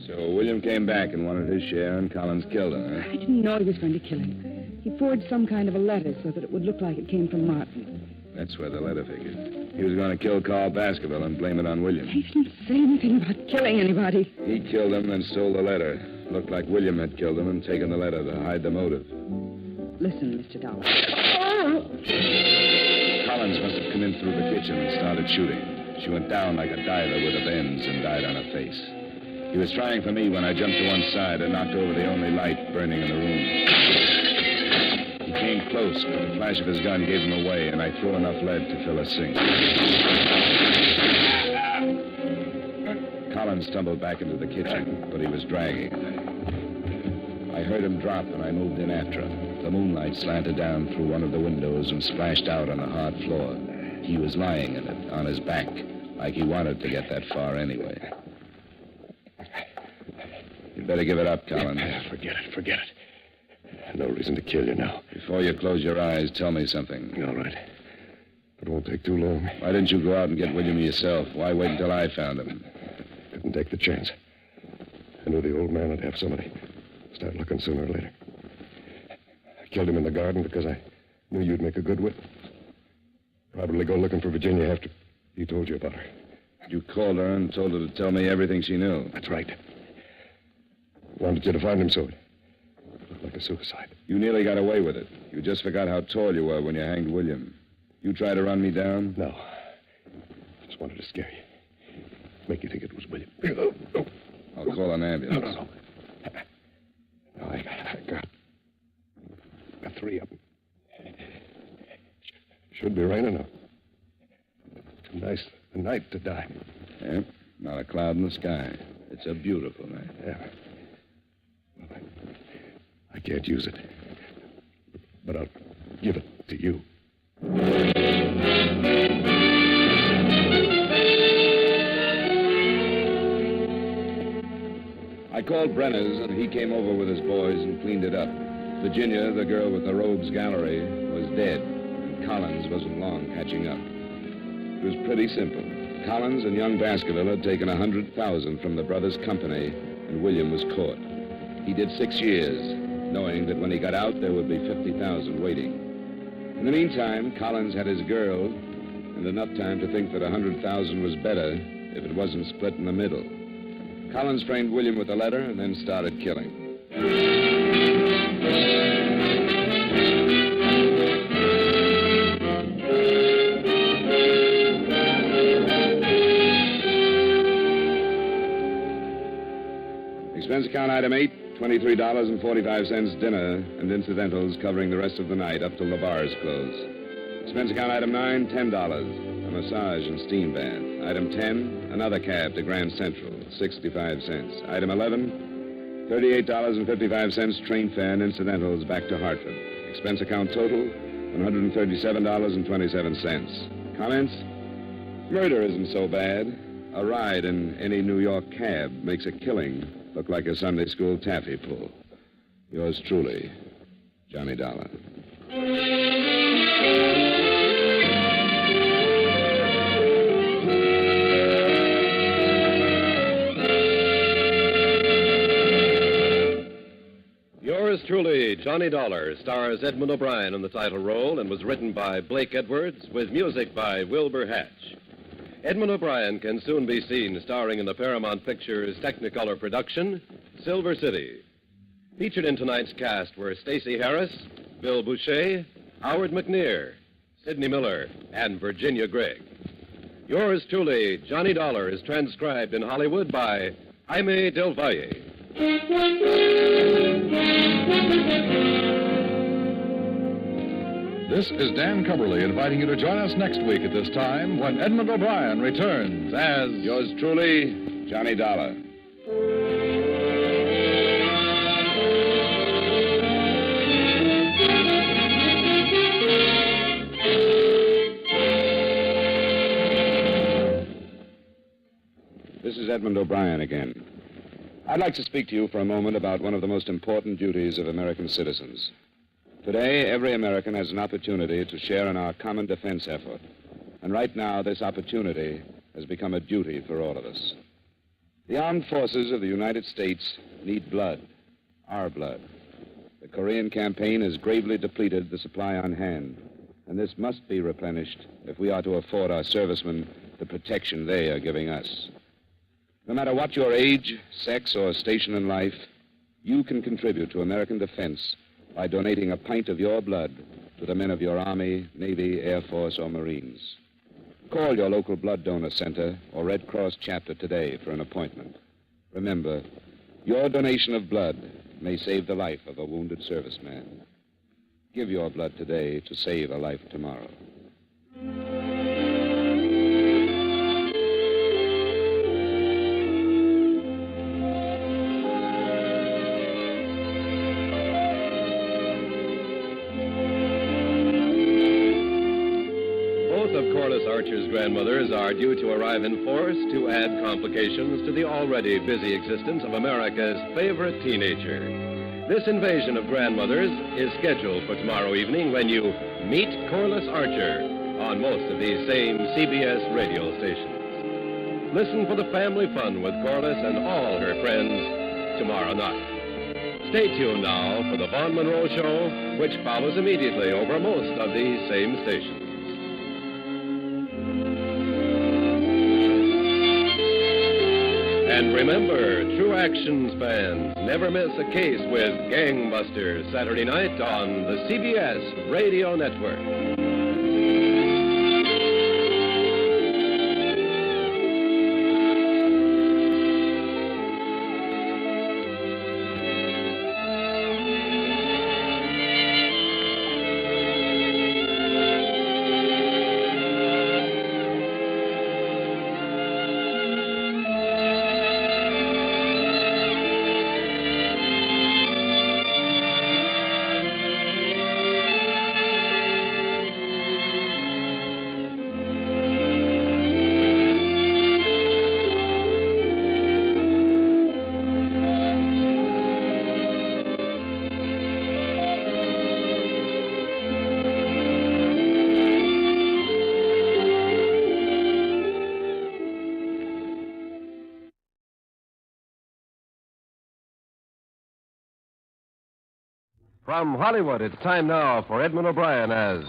So William came back and wanted his share, and Collins killed him, huh? I didn't know he was going to kill him. He forged some kind of a letter so that it would look like it came from Martin. That's where the letter figured. He was going to kill Carl Baskerville and blame it on William. He didn't say anything about killing anybody. He killed him and stole the letter. Looked like William had killed him and taken the letter to hide the motive. Listen, Mr. Dollar. Collins must have come in through the kitchen and started shooting. She went down like a diver with a bends and died on her face. He was trying for me when I jumped to one side and knocked over the only light burning in the room. He came close, but the flash of his gun gave him away, and I threw enough lead to fill a sink. Collins stumbled back into the kitchen, but he was dragging. I heard him drop, and I moved in after him. The moonlight slanted down through one of the windows and splashed out on the hard floor. He was lying in it, on his back, like he wanted to get that far anyway. You'd better give it up, Collins. Forget it. No reason to kill you now. Before you close your eyes, tell me something. All right. It won't take too long. Why didn't you go out and get William yourself? Why wait until I found him? Didn't take the chance. I knew the old man would have somebody. Start looking sooner or later. I killed him in the garden because I knew you'd make a good whip. Probably go looking for Virginia after he told you about her. You called her and told her to tell me everything she knew. That's right. Wanted you to find him so it looked like a suicide. You nearly got away with it. You just forgot how tall you were when you hanged William. You tried to run me down? No. Just wanted to scare you. Make you think it was William. I'll call an ambulance. No. I got 3 of them. Should be raining now. Too nice a night to die. Yeah, not a cloud in the sky. It's a beautiful night. Yeah. Well, I can't use it. but I'll give it to you. I called Brenner's, and he came over with his boys and cleaned it up. Virginia, the girl with the rogues gallery, was dead, and Collins wasn't long catching up. It was pretty simple. Collins and young Baskerville had taken $100,000 from the brothers' company, and William was caught. He did 6 years, knowing that when he got out, there would be $50,000 waiting. In the meantime, Collins had his girl, and enough time to think that $100,000 was better if it wasn't split in the middle. Collins framed William with a letter and then started killing. Expense account item 8, $23.45 dinner and incidentals covering the rest of the night up till the bars close. Expense account item 9, $10, a massage and steam bath. Item 10, another cab to Grand Central, 65 cents. Item 11, $38.55 train fare and incidentals back to Hartford. Expense account total, $137.27. Comments? Murder isn't so bad. A ride in any New York cab makes a killing look like a Sunday school taffy pull. Yours truly, Johnny Dollar. Yours truly, Johnny Dollar, stars Edmond O'Brien in the title role and was written by Blake Edwards with music by Wilbur Hatch. Edmond O'Brien can soon be seen starring in the Paramount Pictures Technicolor production, Silver City. Featured in tonight's cast were Stacey Harris, Bill Boucher, Howard McNear, Sidney Miller, and Virginia Gregg. Yours truly, Johnny Dollar, is transcribed in Hollywood by Jaime Del Valle. This is Dan Cumberly inviting you to join us next week at this time when Edmond O'Brien returns as... Yours truly, Johnny Dollar. This is Edmond O'Brien again. I'd like to speak to you for a moment about one of the most important duties of American citizens. Today, every American has an opportunity to share in our common defense effort. And right now, this opportunity has become a duty for all of us. The armed forces of the United States need blood, our blood. The Korean campaign has gravely depleted the supply on hand, and this must be replenished if we are to afford our servicemen the protection they are giving us. No matter what your age, sex, or station in life, you can contribute to American defense by donating a pint of your blood to the men of your Army, Navy, Air Force, or Marines. Call your local blood donor center or Red Cross chapter today for an appointment. Remember, your donation of blood may save the life of a wounded serviceman. Give your blood today to save a life tomorrow. Archer's grandmothers are due to arrive in force to add complications to the already busy existence of America's favorite teenager. This invasion of grandmothers is scheduled for tomorrow evening when you meet Corliss Archer on most of these same CBS radio stations. Listen for the family fun with Corliss and all her friends tomorrow night. Stay tuned now for the Vaughn Monroe Show, which follows immediately over most of these same stations. And remember, True Actions fans, never miss a case with Gangbusters Saturday night on the CBS Radio Network. From Hollywood, it's time now for Edmond O'Brien as...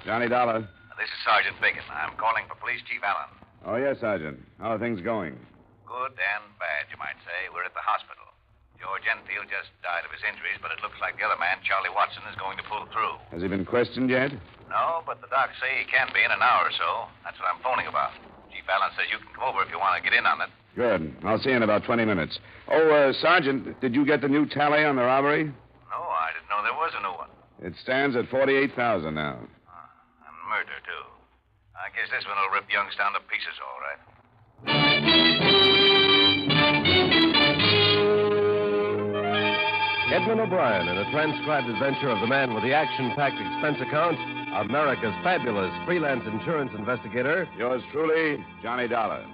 Johnny Dollar. This is Sergeant Biggin. I'm calling for Police Chief Allen. Oh, yes, Sergeant. How are things going? Good and bad, you might say. We're at the hospital. George Enfield just died of his injuries, but it looks like the other man, Charlie Watson, is going to pull through. Has he been questioned yet? No, but the docs say he can be in an hour or so. That's what I'm phoning about. Chief Allen says you can come over if you want to get in on it. Good. I'll see you in about 20 minutes. Oh, Sergeant, did you get the new tally on the robbery? No, I didn't know there was a new one. It stands at 48,000 now. And murder, too. I guess this one will rip Youngstown to pieces, all right. Edmond O'Brien in a transcribed adventure of the man with the action-packed expense account, America's fabulous freelance insurance investigator. Yours truly, Johnny Dollar.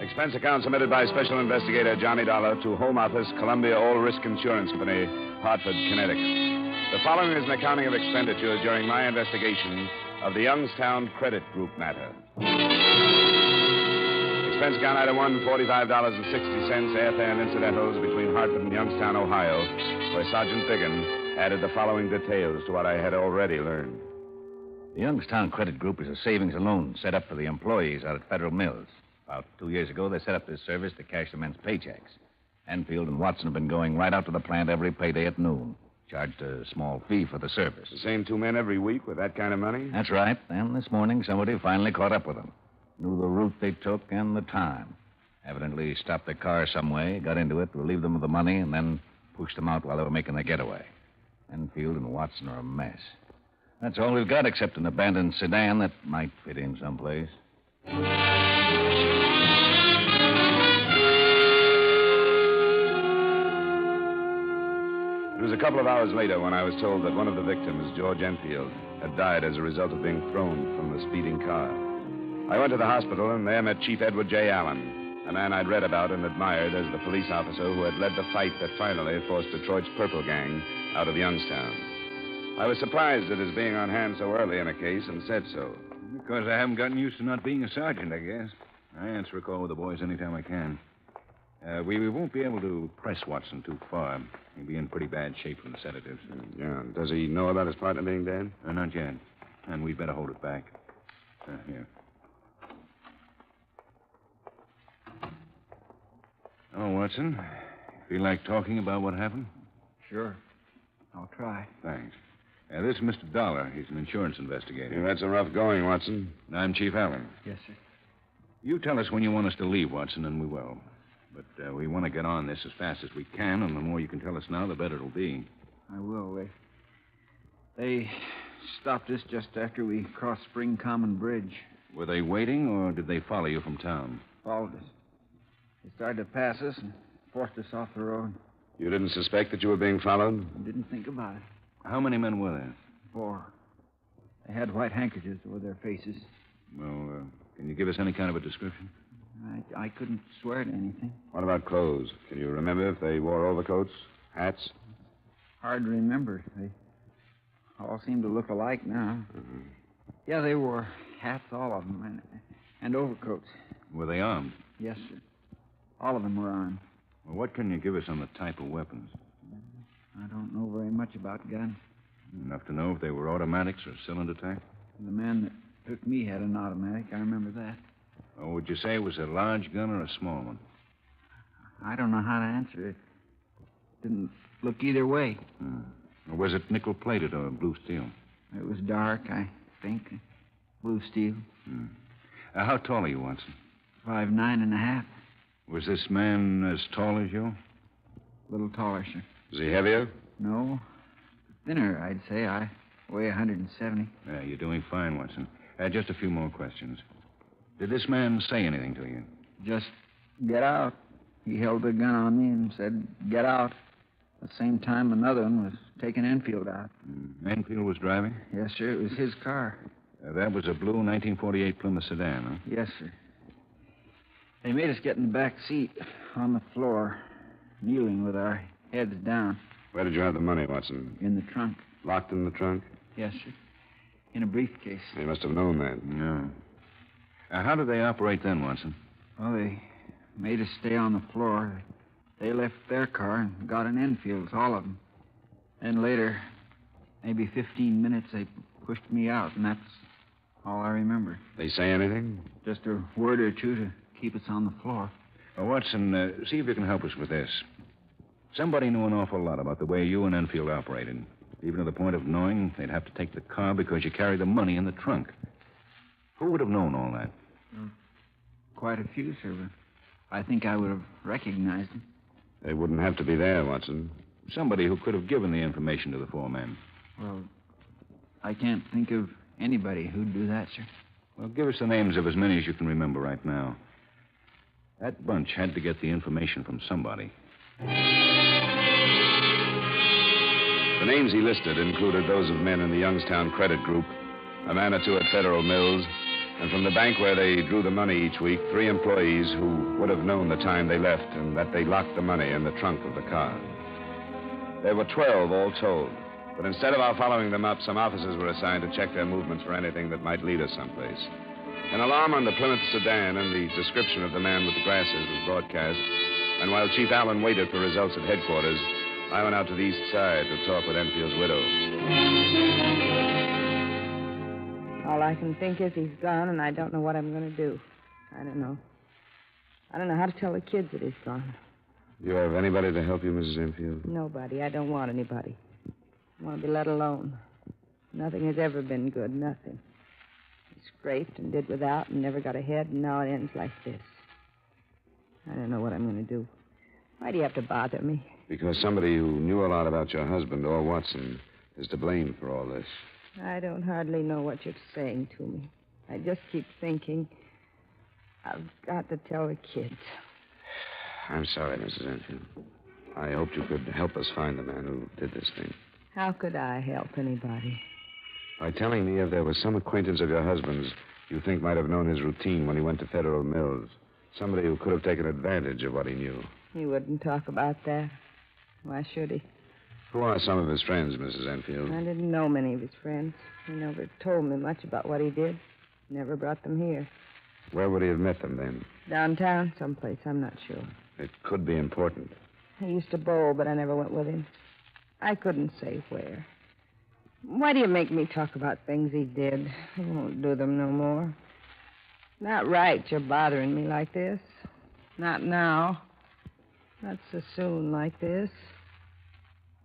Expense account submitted by Special Investigator Johnny Dollar to Home Office, Columbia All Risk Insurance Company, Hartford, Connecticut. The following is an accounting of expenditures during my investigation of the Youngstown Credit Group matter. Expense account item 1, $45.60, airfare and incidentals between Hartford and Youngstown, Ohio, where Sergeant Biggin added the following details to what I had already learned. The Youngstown Credit Group is a savings and loan set up for the employees out at Federal Mills. About 2 years ago, they set up this service to cash the men's paychecks. Enfield and Watson have been going right out to the plant every payday at noon. Charged a small fee for the service. The same two men every week with that kind of money? That's right. And this morning, somebody finally caught up with them. Knew the route they took and the time. Evidently stopped their car some way, got into it, relieved them of the money, and then pushed them out while they were making their getaway. Enfield and Watson are a mess. That's all we've got except an abandoned sedan that might fit in someplace. It was a couple of hours later when I was told that one of the victims, George Enfield, had died as a result of being thrown from the speeding car. I went to the hospital and there met Chief Edward J. Allen, a man I'd read about and admired as the police officer who had led the fight that finally forced Detroit's Purple Gang out of Youngstown. I was surprised at his being on hand so early in a case and said so. Because I haven't gotten used to not being a sergeant, I guess. I answer a call with the boys anytime I can. We won't be able to press Watson too far. He'll be in pretty bad shape from the sedatives. Yeah. Does he know about his partner being dead? Not yet. And we'd better hold it back. Here. Oh, Watson. Feel like talking about what happened? Sure. I'll try. Thanks. This is Mr. Dollar. He's an insurance investigator. You've had some rough going, Watson. I'm Chief Allen. Yes, sir. You tell us when you want us to leave, Watson, and we will. But we want to get on this as fast as we can, and the more you can tell us now, the better it'll be. I will. They stopped us just after we crossed Spring Common Bridge. Were they waiting, or did they follow you from town? Followed us. They started to pass us and forced us off the road. You didn't suspect that you were being followed? I didn't think about it. How many men were there? 4. They had white handkerchiefs over their faces. Well, can you give us any kind of a description? I couldn't swear to anything. What about clothes? Can you remember if they wore overcoats, hats? Hard to remember. They all seem to look alike now. Mm-hmm. Yeah, they wore hats, all of them, and overcoats. Were they armed? Yes, sir. All of them were armed. Well, what can you give us on the type of weapons? I don't know very much about guns. Enough to know if they were automatics or cylinder type? The man that took me had an automatic. I remember that. Oh, would you say it was a large gun or a small one? I don't know how to answer it. Didn't look either way. Or was it nickel-plated or blue steel? It was dark, I think. Blue steel. How tall are you, Watson? 5'9.5". Was this man as tall as you? A little taller, sir. Was he heavier? No. Thinner, I'd say. I weigh 170. Yeah, you're doing fine, Watson. Just a few more questions. Did this man say anything to you? Just get out. He held the gun on me and said, get out. At the same time, another one was taking Enfield out. Enfield was driving? Yes, sir. It was his car. That was a blue 1948 Plymouth sedan, huh? Yes, sir. They made us get in the back seat on the floor, kneeling with our heads down. Where did you have the money, Watson? In the trunk. Locked in the trunk? Yes, sir. in a briefcase. They must have known that. Yeah. How did they operate then, Watson? Well, they made us stay on the floor. They left their car and got in Enfield's, all of them. Then later, maybe 15 minutes, they pushed me out, and that's all I remember. They say anything? Just a word or two to keep us on the floor. Well, Watson, see if you can help us with this. Somebody knew an awful lot about the way you and Enfield operated, even to the point of knowing they'd have to take the car because you carried the money in the trunk. Who would have known all that? Quite a few, sir, but I think I would have recognized them. They wouldn't have to be there, Watson. Somebody who could have given the information to the four men. Well, I can't think of anybody who'd do that, sir. Well, give us the names of as many as you can remember right now. That bunch had to get the information from somebody. The names he listed included those of men in the Youngstown credit group, a man or two at Federal Mills, and from the bank where they drew the money each week, 3 employees who would have known the time they left and that they locked the money in the trunk of the car. There were 12 all told, but instead of our following them up, some officers were assigned to check their movements for anything that might lead us someplace. An alarm on the Plymouth sedan and the description of the man with the glasses was broadcast, and while Chief Allen waited for results at headquarters, I went out to the east side to talk with Enfield's widow. All I can think is he's gone, and I don't know what I'm going to do. I don't know. I don't know how to tell the kids that he's gone. Do you have anybody to help you, Mrs. Enfield? Nobody. I don't want anybody. I want to be let alone. Nothing has ever been good, nothing. He scraped and did without and never got ahead, and now it ends like this. I don't know what I'm going to do. Why do you have to bother me? Because somebody who knew a lot about your husband, or Watson, is to blame for all this. I don't hardly know what you're saying to me. I just keep thinking, I've got to tell the kids. I'm sorry, Mrs. Enfield. I hoped you could help us find the man who did this thing. How could I help anybody? By telling me if there was some acquaintance of your husband's you think might have known his routine when he went to Federal Mills. Somebody who could have taken advantage of what he knew. He wouldn't talk about that. Why should he? Who are some of his friends, Mrs. Enfield? I didn't know many of his friends. He never told me much about what he did. Never brought them here. Where would he have met them, then? Downtown, someplace, I'm not sure. It could be important. He used to bowl, but I never went with him. I couldn't say where. Why do you make me talk about things he did? I won't do them no more. Not right you're bothering me like this. Not now. Not so soon like this.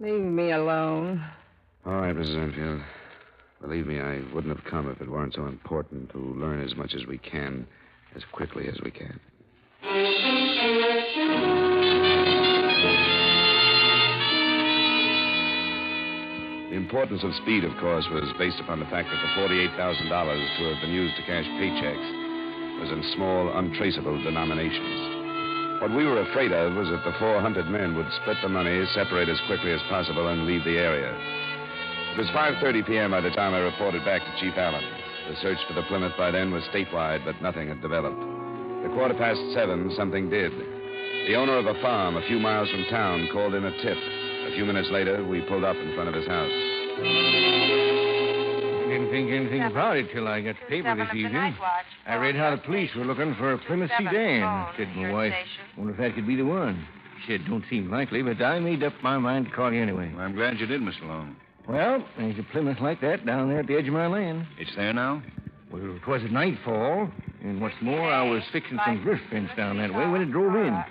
Leave me alone. All right, Mrs. Enfield. Believe me, I wouldn't have come if it weren't so important to learn as much as we can, as quickly as we can. The importance of speed, of course, was based upon the fact that the $48,000 to have been used to cash paychecks was in small, untraceable denominations. What we were afraid of was that the 400 men would split the money, separate as quickly as possible, and leave the area. It was 5:30 p.m. by the time I reported back to Chief Allen. The search for the Plymouth by then was statewide, but nothing had developed. At 7:15, something did. The owner of a farm a few miles from town called in a tip. A few minutes later, we pulled up in front of his house. I didn't think anything about it till I got the paper this evening. I read how the police were looking for a Plymouth sedan. I said to my wife, wonder if that could be the one. She said, don't seem likely, but I made up my mind to call you anyway. Well, I'm glad you did, Mr. Long. Well, there's a Plymouth like that down there at the edge of my land. It's there now? Well, it was at nightfall, and what's more, I was fixing some drift fence down that way when it drove in.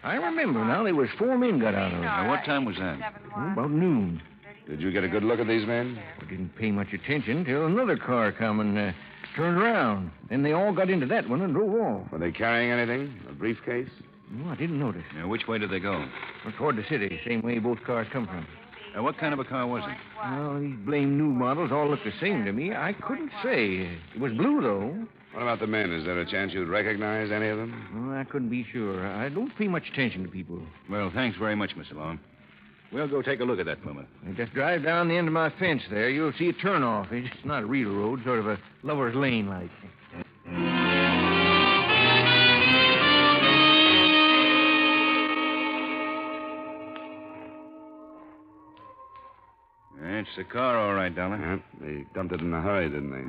I remember now, there was 4 men got out of it. Now, what time was that? About noon. Did you get a good look at these men? I didn't pay much attention till another car come and turned around. Then they all got into that one and drove off. Were they carrying anything? A briefcase? No, I didn't notice. Now, which way did they go? Well, toward the city, same way both cars come from. Now, what kind of a car was it? Well, these blame new models all look the same to me. I couldn't say. It was blue, though. What about the men? Is there a chance you'd recognize any of them? Well, I couldn't be sure. I don't pay much attention to people. Well, thanks very much, Mr. Long. We'll go take a look at that Plymouth. Just drive down the end of my fence there. You'll see a turnoff. It's not a real road, sort of a lover's lane like. It's the car, all right, Dollar. Yeah, they dumped it in a hurry, didn't they?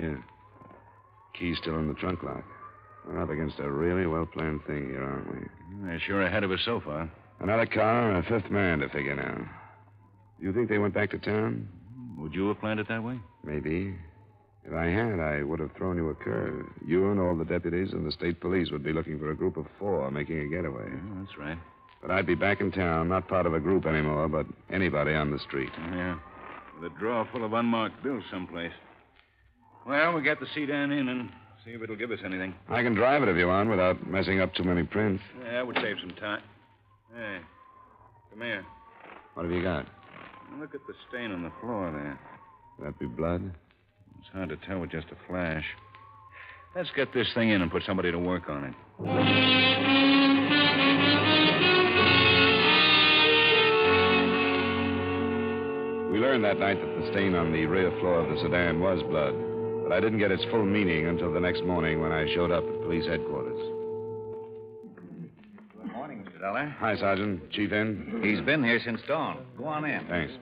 Here. Key's still in the trunk lock. We're up against a really well-planned thing here, aren't we? They're sure ahead of us so far. Another car and a fifth man to figure now. You think they went back to town? Would you have planned it that way? Maybe. If I had, I would have thrown you a curve. You and all the deputies and the state police would be looking for a group of 4 making a getaway. Yeah, that's right. But I'd be back in town, not part of a group anymore, but anybody on the street. Yeah. With a drawer full of unmarked bills someplace. Well, we'll get the sedan in and see if it'll give us anything. I can drive it if you want without messing up too many prints. Yeah, that would save some time. Hey, come here. What have you got? Look at the stain on the floor there. Would that be blood? It's hard to tell with just a flash. Let's get this thing in and put somebody to work on it. We learned that night that the stain on the rear floor of the sedan was blood, but I didn't get its full meaning until the next morning when I showed up at police headquarters. Good morning, Mr. Dollar. Hi, Sergeant. Chief in? He's been here since dawn. Go on in. Thanks.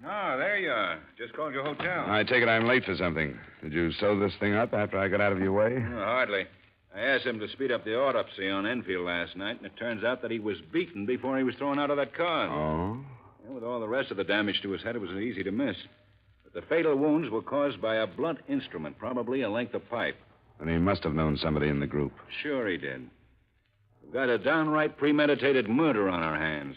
Oh, there you are. Just called your hotel. I take it I'm late for something. Did you sew this thing up after I got out of your way? No, hardly. I asked him to speed up the autopsy on Enfield last night, and it turns out that he was beaten before he was thrown out of that car. Oh? Yeah, with all the rest of the damage to his head, it was easy to miss. But the fatal wounds were caused by a blunt instrument, probably a length of pipe. And he must have known somebody in the group. Sure he did. We've got a downright premeditated murder on our hands.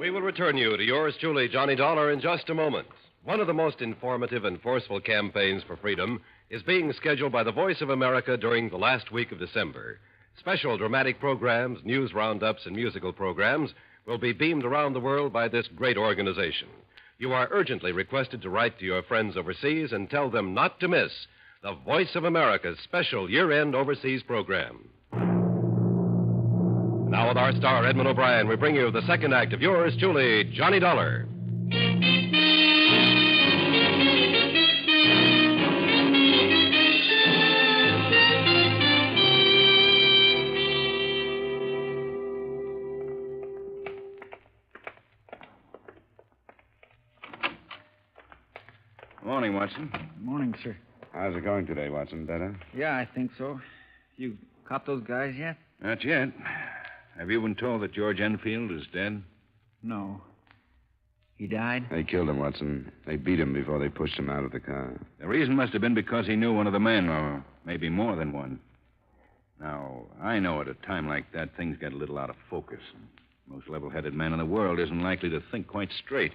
We will return you to yours truly, Johnny Dollar, in just a moment. One of the most informative and forceful campaigns for freedom is being scheduled by the Voice of America during the last week of December. Special dramatic programs, news roundups, and musical programs will be beamed around the world by this great organization. You are urgently requested to write to your friends overseas and tell them not to miss the Voice of America's special year-end overseas program. Now, with our star, Edmond O'Brien, we bring you the second act of yours truly, Johnny Dollar. Morning, Watson. Morning, sir. How's it going today, Watson? Better? Yeah, I think so. You caught those guys yet? Not yet. Have you been told that George Enfield is dead? No. He died? They killed him, Watson. They beat him before they pushed him out of the car. The reason must have been because he knew one of the men, or maybe more than one. Now, I know at a time like that, things get a little out of focus. Most level-headed man in the world isn't likely to think quite straight.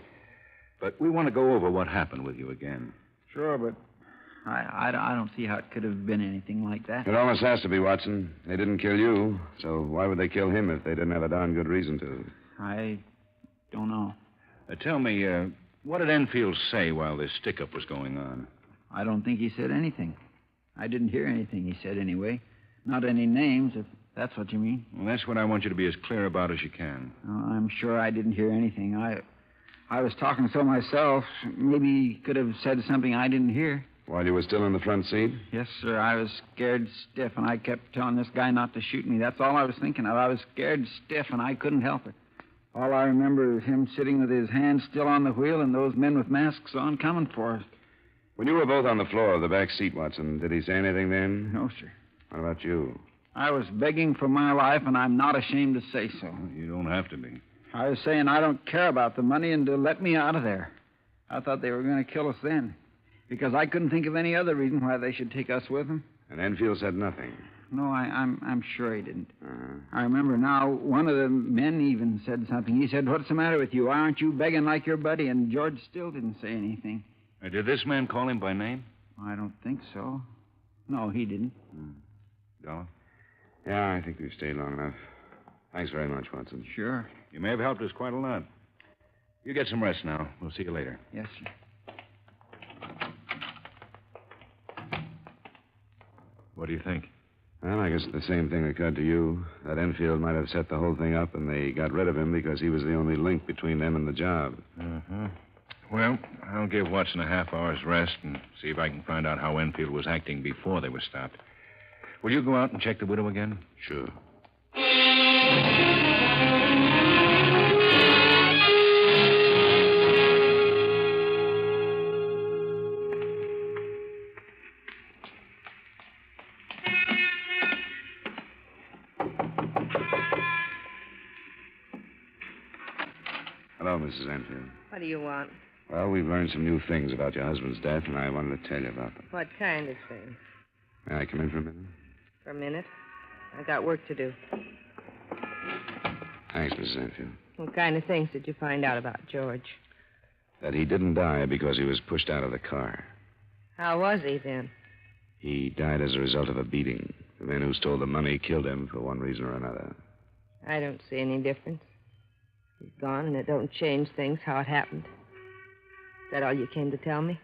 But we want to go over what happened with you again. Sure, but I don't see how it could have been anything like that. It almost has to be, Watson. They didn't kill you, so why would they kill him if they didn't have a darn good reason to? I don't know. Tell me, what did Enfield say while this stick-up was going on? I don't think he said anything. I didn't hear anything he said anyway. Not any names, if that's what you mean. Well, that's what I want you to be as clear about as you can. Oh, I'm sure I didn't hear anything. I was talking so myself. Maybe he could have said something I didn't hear. While you were still in the front seat? Yes, sir. I was scared stiff, and I kept telling this guy not to shoot me. That's all I was thinking of. I was scared stiff, and I couldn't help it. All I remember is him sitting with his hands still on the wheel and those men with masks on coming for us. When you were both on the floor of the back seat, Watson, did he say anything then? No, sir. What about you? I was begging for my life, and I'm not ashamed to say so. You don't have to be. I was saying I don't care about the money and to let me out of there. I thought they were going to kill us then, because I couldn't think of any other reason why they should take us with them. And Enfield said nothing? No, I'm sure he didn't. I remember now, one of the men even said something. He said, "What's the matter with you? Why aren't you begging like your buddy?" And George still didn't say anything. Did this man call him by name? I don't think so. No, he didn't. Dollar? Yeah, I think we've stayed long enough. Thanks very much, Watson. Sure. You may have helped us quite a lot. You get some rest now. We'll see you later. Yes, sir. What do you think? Well, I guess the same thing occurred to you. That Enfield might have set the whole thing up, and they got rid of him because he was the only link between them and the job. Uh-huh. Well, I'll give Watson a half hour's rest and see if I can find out how Enfield was acting before they were stopped. Will you go out and check the widow again? Sure. Hello, Mrs. Enfield. What do you want? Well, we've learned some new things about your husband's death, and I wanted to tell you about them. What kind of thing? May I come in for a minute? For a minute? I got work to do. Thanks, Mrs. Enfield. What kind of things did you find out about George? That he didn't die because he was pushed out of the car. How was he then? He died as a result of a beating. The men who stole the money killed him for one reason or another. I don't see any difference. He's gone, and it don't change things how it happened. Is that all you came to tell me?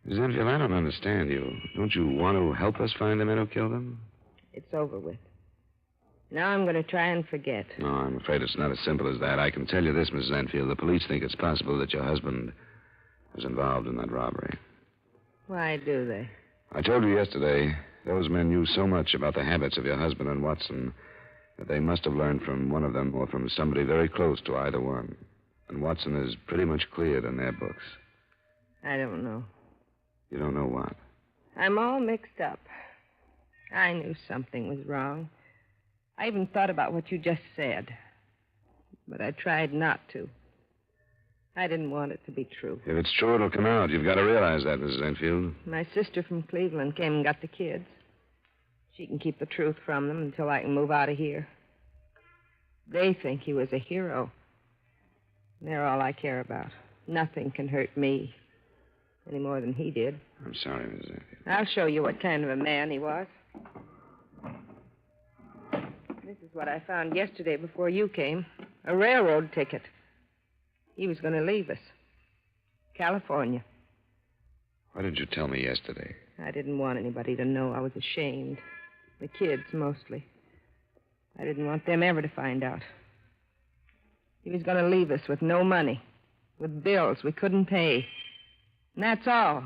Miss Enfield, I don't understand you. Don't you want to help us find the men who killed him? It's over with. Now I'm going to try and forget. No, I'm afraid it's not as simple as that. I can tell you this, Mrs. Enfield. The police think it's possible that your husband was involved in that robbery. Why do they? I told you yesterday, those men knew so much about the habits of your husband and Watson that they must have learned from one of them or from somebody very close to either one. And Watson is pretty much cleared in their books. I don't know. You don't know what? I'm all mixed up. I knew something was wrong. I even thought about what you just said. But I tried not to. I didn't want it to be true. If it's true, it'll come out. You've got to realize that, Mrs. Enfield. My sister from Cleveland came and got the kids. She can keep the truth from them until I can move out of here. They think he was a hero. They're all I care about. Nothing can hurt me any more than he did. I'm sorry, Mrs. Enfield. I'll show you what kind of a man he was. This is what I found yesterday before you came. A railroad ticket. He was going to leave us. California. Why didn't you tell me yesterday? I didn't want anybody to know. I was ashamed. The kids, mostly. I didn't want them ever to find out. He was going to leave us with no money, with bills we couldn't pay. And that's all.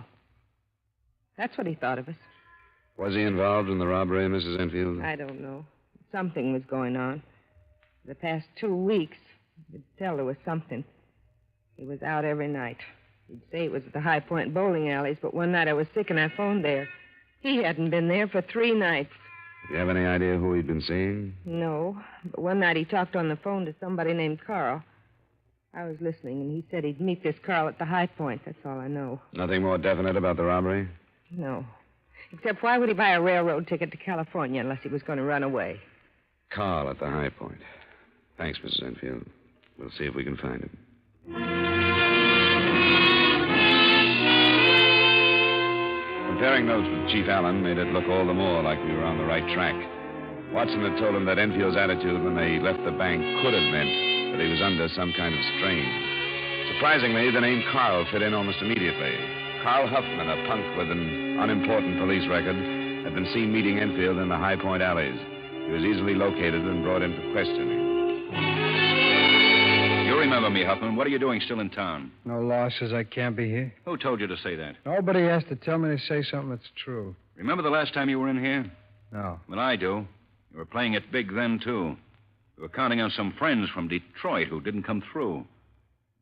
That's what he thought of us. Was he involved in the robbery, Mrs. Enfield? I don't know. Something was going on. For the past 2 weeks, you'd tell there was something. He was out every night. He'd say it was at the High Point bowling alleys, but one night I was sick and I phoned there. He hadn't been there for 3 nights. Do you have any idea who he'd been seeing? No, but one night he talked on the phone to somebody named Carl. I was listening, and he said he'd meet this Carl at the High Point. That's all I know. Nothing more definite about the robbery? No. Except why would he buy a railroad ticket to California unless he was going to run away? Carl at the High Point. Thanks, Mrs. Enfield. We'll see if we can find him. Comparing notes with Chief Allen made it look all the more like we were on the right track. Watson had told him that Enfield's attitude when they left the bank could have meant that he was under some kind of strain. Surprisingly, the name Carl fit in almost immediately. Carl Huffman, a punk with an unimportant police record, had been seen meeting Enfield in the High Point alleys. He was easily located and brought in for questioning. You remember me, Huffman. What are you doing still in town? No law says I can't be here. Who told you to say that? Nobody has to tell me to say something that's true. Remember the last time you were in here? No. Well, I do. You were playing it big then, too. You were counting on some friends from Detroit who didn't come through.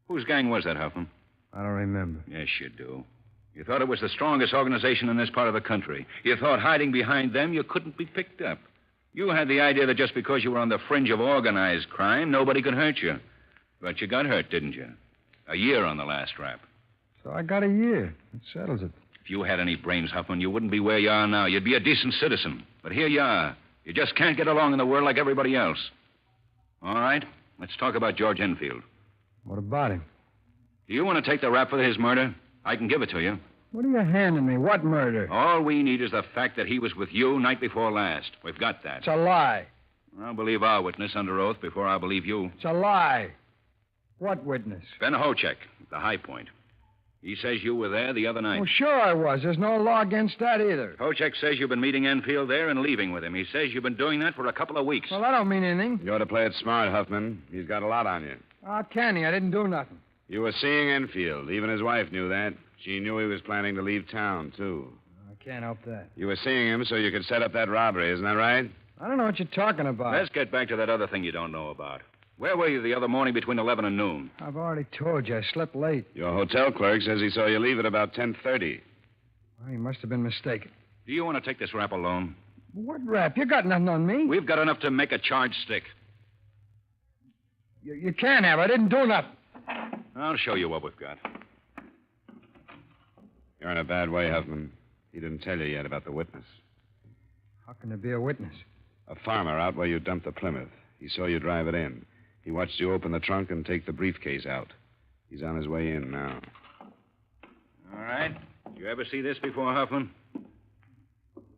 Whose gang was that, Huffman? I don't remember. Yes, you do. You thought it was the strongest organization in this part of the country. You thought hiding behind them you couldn't be picked up. You had the idea that just because you were on the fringe of organized crime, nobody could hurt you. But you got hurt, didn't you? A year on the last rap. So I got a year. It settles it. If you had any brains, Huffman, you wouldn't be where you are now. You'd be a decent citizen. But here you are. You just can't get along in the world like everybody else. All right, let's talk about George Enfield. What about him? Do you want to take the rap for his murder? I can give it to you. What are you handing me? What murder? All we need is the fact that he was with you night before last. We've got that. It's a lie. I'll believe our witness under oath before I believe you. It's a lie. What witness? Ben Hochek, at the High Point. He says you were there the other night. Well, sure I was. There's no law against that either. Kochek says you've been meeting Enfield there and leaving with him. He says you've been doing that for a couple of weeks. Well, that don't mean anything. You ought to play it smart, Huffman. He's got a lot on you. How can he? I didn't do nothing. You were seeing Enfield. Even his wife knew that. She knew he was planning to leave town, too. I can't help that. You were seeing him so you could set up that robbery, isn't that right? I don't know what you're talking about. Let's get back to that other thing you don't know about. Where were you the other morning between 11 and noon? I've already told you. I slept late. Your hotel clerk says he saw you leave at about 10:30. Well, he must have been mistaken. Do you want to take this rap alone? What rap? You got nothing on me. We've got enough to make a charge stick. You can't have. I didn't do nothing. I'll show you what we've got. You're in a bad way, Huffman. He didn't tell you yet about the witness. How can there be a witness? A farmer out where you dumped the Plymouth. He saw you drive it in. He watched you open the trunk and take the briefcase out. He's on his way in now. All right. You ever see this before, Huffman?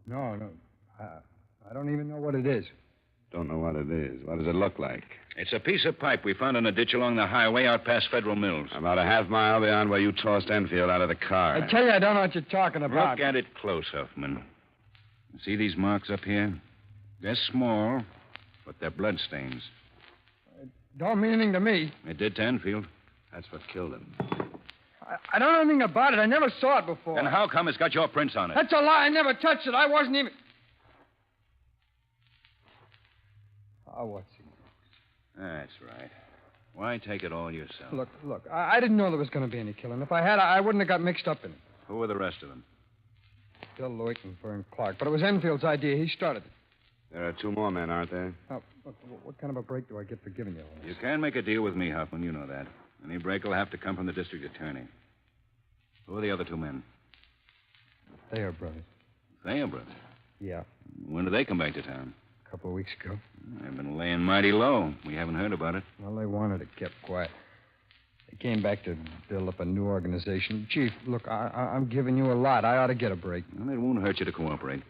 No. I don't even know what it is. Don't know what it is. What does it look like? It's a piece of pipe we found in a ditch along the highway out past Federal Mills. About a half mile beyond where you tossed Enfield out of the car. I tell you, I don't know what you're talking about. Look at it close, Huffman. See these marks up here? They're small, but they're bloodstains. It don't mean anything to me. It did to Enfield. That's what killed him. I don't know anything about it. I never saw it before. And how come it's got your prints on it? That's a lie. I never touched it. I wasn't even... Oh, what's he? That's right. Why take it all yourself? Look, I didn't know there was going to be any killing. If I had, I wouldn't have got mixed up in it. Who were the rest of them? Bill Lewick and Vern Clark. But it was Enfield's idea. He started it. There are two more men, aren't there? Now, look, what kind of a break do I get for giving you all this? You can make a deal with me, Huffman. You know that. Any break will have to come from the district attorney. Who are the other two men? Thayer brothers. Thayer brothers? Yeah. When did they come back to town? A couple of weeks ago. They've been laying mighty low. We haven't heard about it. Well, they wanted it kept quiet. They came back to build up a new organization. Chief, look, I'm giving you a lot. I ought to get a break. Well, it won't hurt you to cooperate.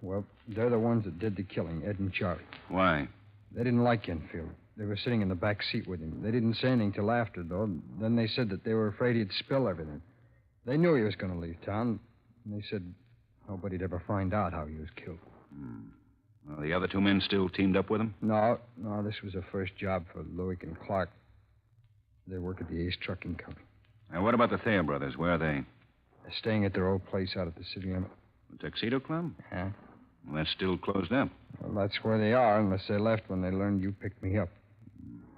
Well, they're the ones that did the killing, Ed and Charlie. Why? They didn't like Enfield. They were sitting in the back seat with him. They didn't say anything till after, though. Then they said that they were afraid he'd spill everything. They knew he was going to leave town, and they said nobody'd ever find out how he was killed. Well, the other two men still teamed up with him? No, this was a first job for Lewick and Clark. They work at the Ace Trucking Company. Now, what about the Thayer brothers? Where are they? They're staying at their old place out at the city limit. The Tuxedo Club? Huh? Well, that's still closed up. Well, that's where they are, unless they left when they learned you picked me up.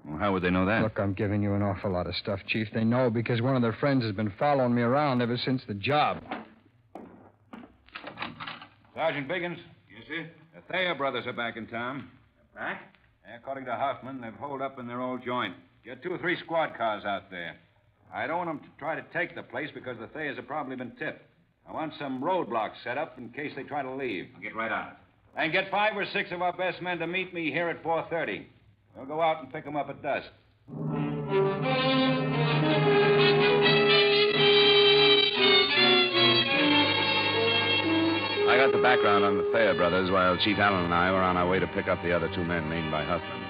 Well, how would they know that? Look, I'm giving you an awful lot of stuff, Chief. They know because one of their friends has been following me around ever since the job. Sergeant Biggins, you see? The Thayer brothers are back in town. Back? According to Hoffman, they've holed up in their old joint. Get 2 or 3 squad cars out there. I don't want them to try to take the place because the Thayers have probably been tipped. I want some roadblocks set up in case they try to leave. I'll get right on it. And get 5 or 6 of our best men to meet me here at 4:30. We'll go out and pick them up at dusk. I got the background on the Thayer brothers while Chief Allen and I were on our way to pick up the other two men named by Huffman.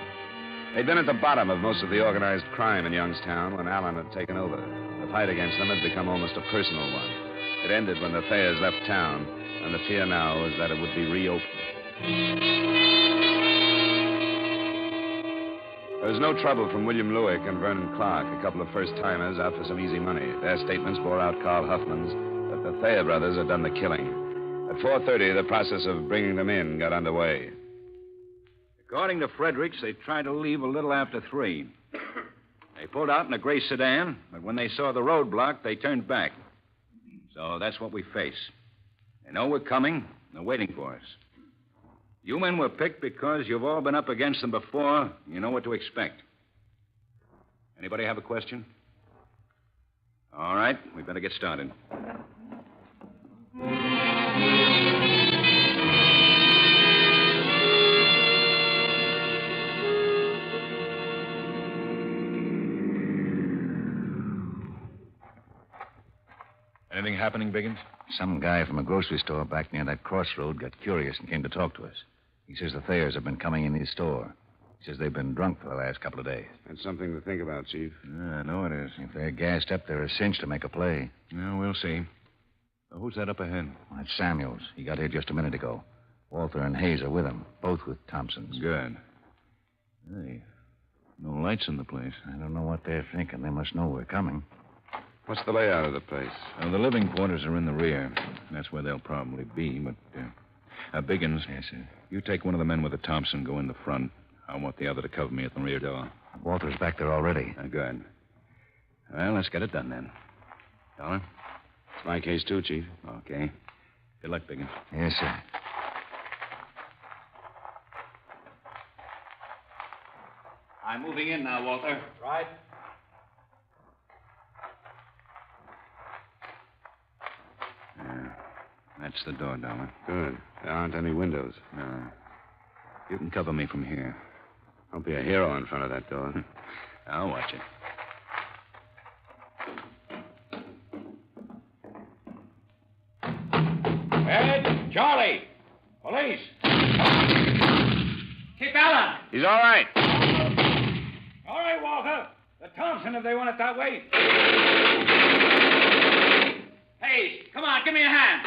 They'd been at the bottom of most of the organized crime in Youngstown when Allen had taken over. The fight against them had become almost a personal one. It ended when the Thayers left town, and the fear now was that it would be reopened. There was no trouble from William Lewick and Vernon Clark, a couple of first-timers out for some easy money. Their statements bore out Carl Huffman's that the Thayer brothers had done the killing. At 4:30, the process of bringing them in got underway. According to Fredericks, they tried to leave a little after 3. They pulled out in a gray sedan, but when they saw the roadblock, they turned back. So that's what we face. They know we're coming. They're waiting for us. You men were picked because you've all been up against them before. You know what to expect. Anybody have a question? All right, we better get started. Anything happening, Biggins? Some guy from a grocery store back near that crossroad got curious and came to talk to us. He says the Thayers have been coming in his store. Says they've been drunk for the last couple of days. That's something to think about, Chief. Yeah, I know it is. If they're gassed up, they're a cinch to make a play. Yeah, we'll see. Who's that up ahead? Well, that's Samuels. He got here just a minute ago. Walter and Hayes are with him, both with Thompson's. Good. Hey, no lights in the place. I don't know what they're thinking. They must know we're coming. What's the layout of the place? The living quarters are in the rear. That's where they'll probably be, but... Biggins. Yes, sir. You take one of the men with the Thompson, go in the front. I want the other to cover me at the rear door. Walter's back there already. Good. Well, let's get it done then. Dollar? It's my case, too, Chief. Okay. Good luck, Biggins. Yes, sir. I'm moving in now, Walter. Right. That's the door, Dollar. Good. There aren't any windows. No. You can cover me from here. Don't be a hero in front of that door. I'll watch it. Ed, Charlie, police. Keep Allen. He's all right. All right, Walter. The Thompson, if they want it that way. Hey, come on, give me a hand.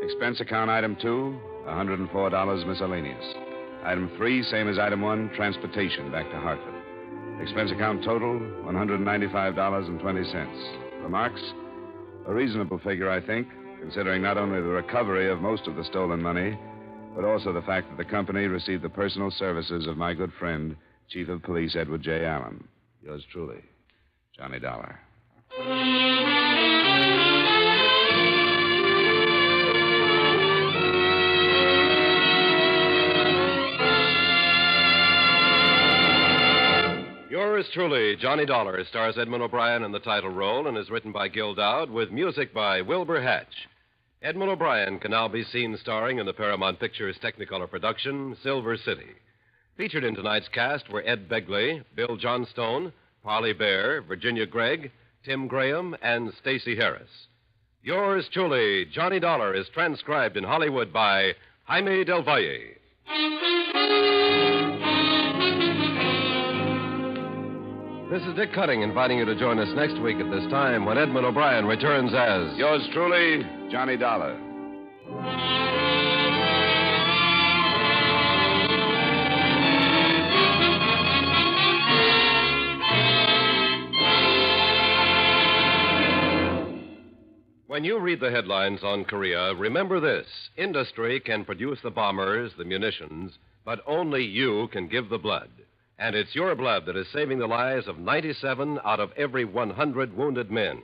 Expense account item 2, $104 miscellaneous. Item 3, same as item 1, transportation back to Hartford. Expense account total, $195.20. Remarks? A reasonable figure, I think, considering not only the recovery of most of the stolen money, but also the fact that the company received the personal services of my good friend, Chief of Police Edward J. Allen. Yours truly, Johnny Dollar. Yours truly, Johnny Dollar, stars Edmond O'Brien in the title role and is written by Gil Dowd with music by Wilbur Hatch. Edmond O'Brien can now be seen starring in the Paramount Pictures Technicolor production, Silver City. Featured in tonight's cast were Ed Begley, Bill Johnstone, Parley Bear, Virginia Gregg, Tim Graham, and Stacey Harris. Yours truly, Johnny Dollar, is transcribed in Hollywood by Jaime Del Valle. This is Dick Cutting inviting you to join us next week at this time when Edmond O'Brien returns as... Yours truly, Johnny Dollar. When you read the headlines on Korea, remember this. Industry can produce the bombers, the munitions, but only you can give the blood. And it's your blood that is saving the lives of 97 out of every 100 wounded men.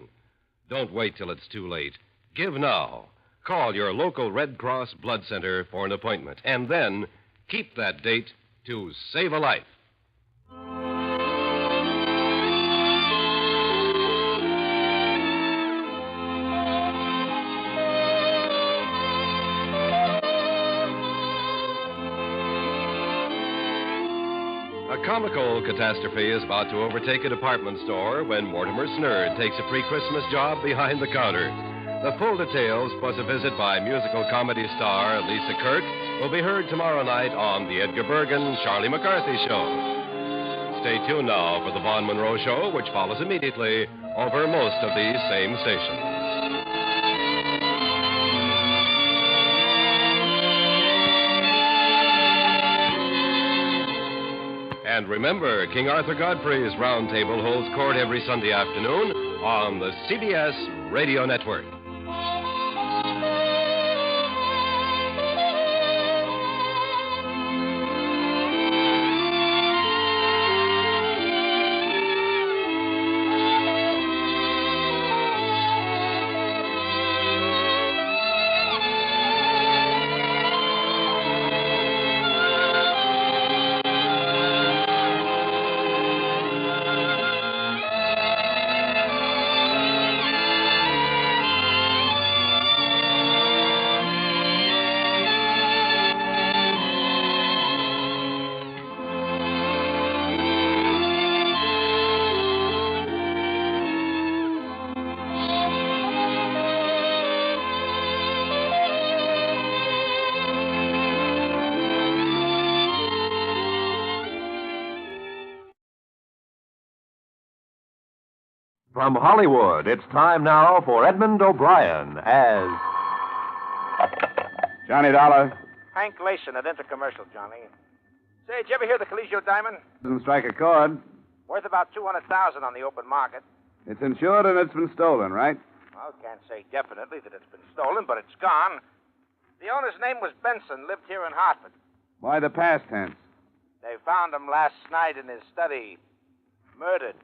Don't wait till it's too late. Give now. Call your local Red Cross Blood Center for an appointment. And then keep that date to save a life. A comical catastrophe is about to overtake a department store when Mortimer Snerd takes a pre-Christmas job behind the counter. The full details, plus a visit by musical comedy star Lisa Kirk, will be heard tomorrow night on The Edgar Bergen, Charlie McCarthy Show. Stay tuned now for The Vaughn Monroe Show, which follows immediately over most of these same stations. And remember, King Arthur Godfrey's Round Table holds court every Sunday afternoon on the CBS Radio Network. From Hollywood, it's time now for Edmond O'Brien as Johnny Dollar. Hank Layson at Intercommercial, Johnny. Say, did you ever hear the Caligio diamond? Doesn't strike a chord. Worth about $200,000 on the open market. It's insured and it's been stolen, right? Well, can't say definitely that it's been stolen, but it's gone. The owner's name was Benson, lived here in Hartford. Why the past tense? They found him last night in his study, murdered.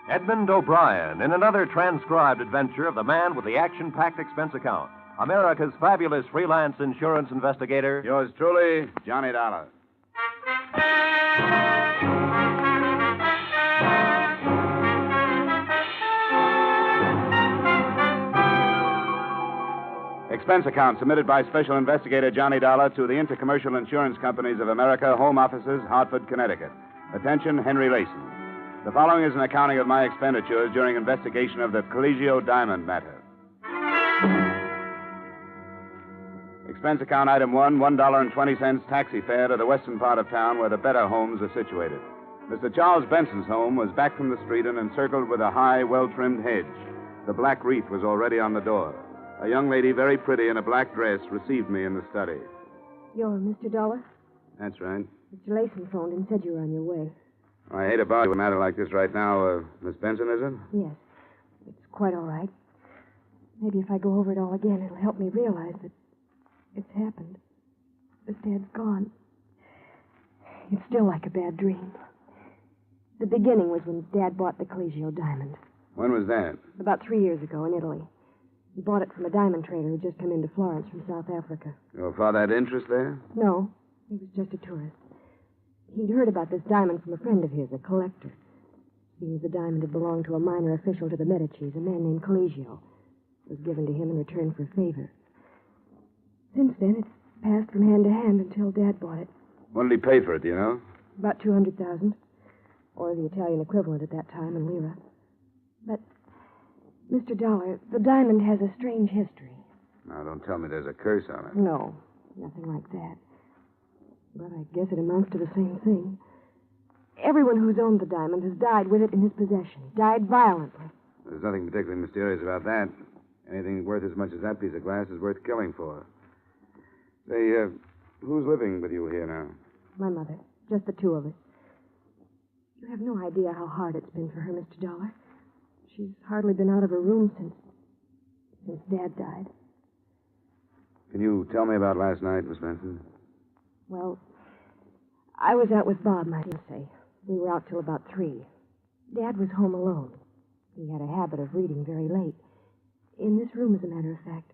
Edmond O'Brien in another transcribed adventure of the man with the action-packed expense account. America's fabulous freelance insurance investigator. Yours truly, Johnny Dollar. Expense account submitted by Special Investigator Johnny Dollar to the Intercommercial Insurance Companies of America, Home Offices, Hartford, Connecticut. Attention, Henry Layson. The following is an accounting of my expenditures during investigation of the Caligio diamond matter. Expense account item 1, $1.20 taxi fare to the western part of town where the better homes are situated. Mr. Charles Benson's home was back from the street and encircled with a high, well-trimmed hedge. The black wreath was already on the door. A young lady, very pretty in a black dress, received me in the study. You're Mr. Dollar? That's right. Mr. Layson phoned and said you were on your way. I hate about a matter like this right now. Miss Benson, is it? Yes. It's quite all right. Maybe if I go over it all again, it'll help me realize that it's happened. That Dad's gone. It's still like a bad dream. The beginning was when Dad bought the Caligio diamond. When was that? About 3 years ago in Italy. He bought it from a diamond trader who'd just come into Florence from South Africa. Your father had interest there? No, he was just a tourist. He'd heard about this diamond from a friend of his, a collector. Seems the diamond had belonged to a minor official to the Medicis, a man named Caligio. It was given to him in return for a favor. Since then, it's passed from hand to hand until Dad bought it. What did he pay for it, do you know? About $200,000. Or the Italian equivalent at that time in lira. But, Mr. Dollar, the diamond has a strange history. Now, don't tell me there's a curse on it. No, nothing like that. But I guess it amounts to the same thing. Everyone who's owned the diamond has died with it in his possession. Died violently. There's nothing particularly mysterious about that. Anything worth as much as that piece of glass is worth killing for. Say, who's living with you here now? My mother. Just the two of us. You have no idea how hard it's been for her, Mr. Dollar. She's hardly been out of her room since Dad died. Can you tell me about last night, Miss Benson? Well, I was out with Bob, might I say. We were out till about 3. Dad was home alone. He had a habit of reading very late. In this room, as a matter of fact.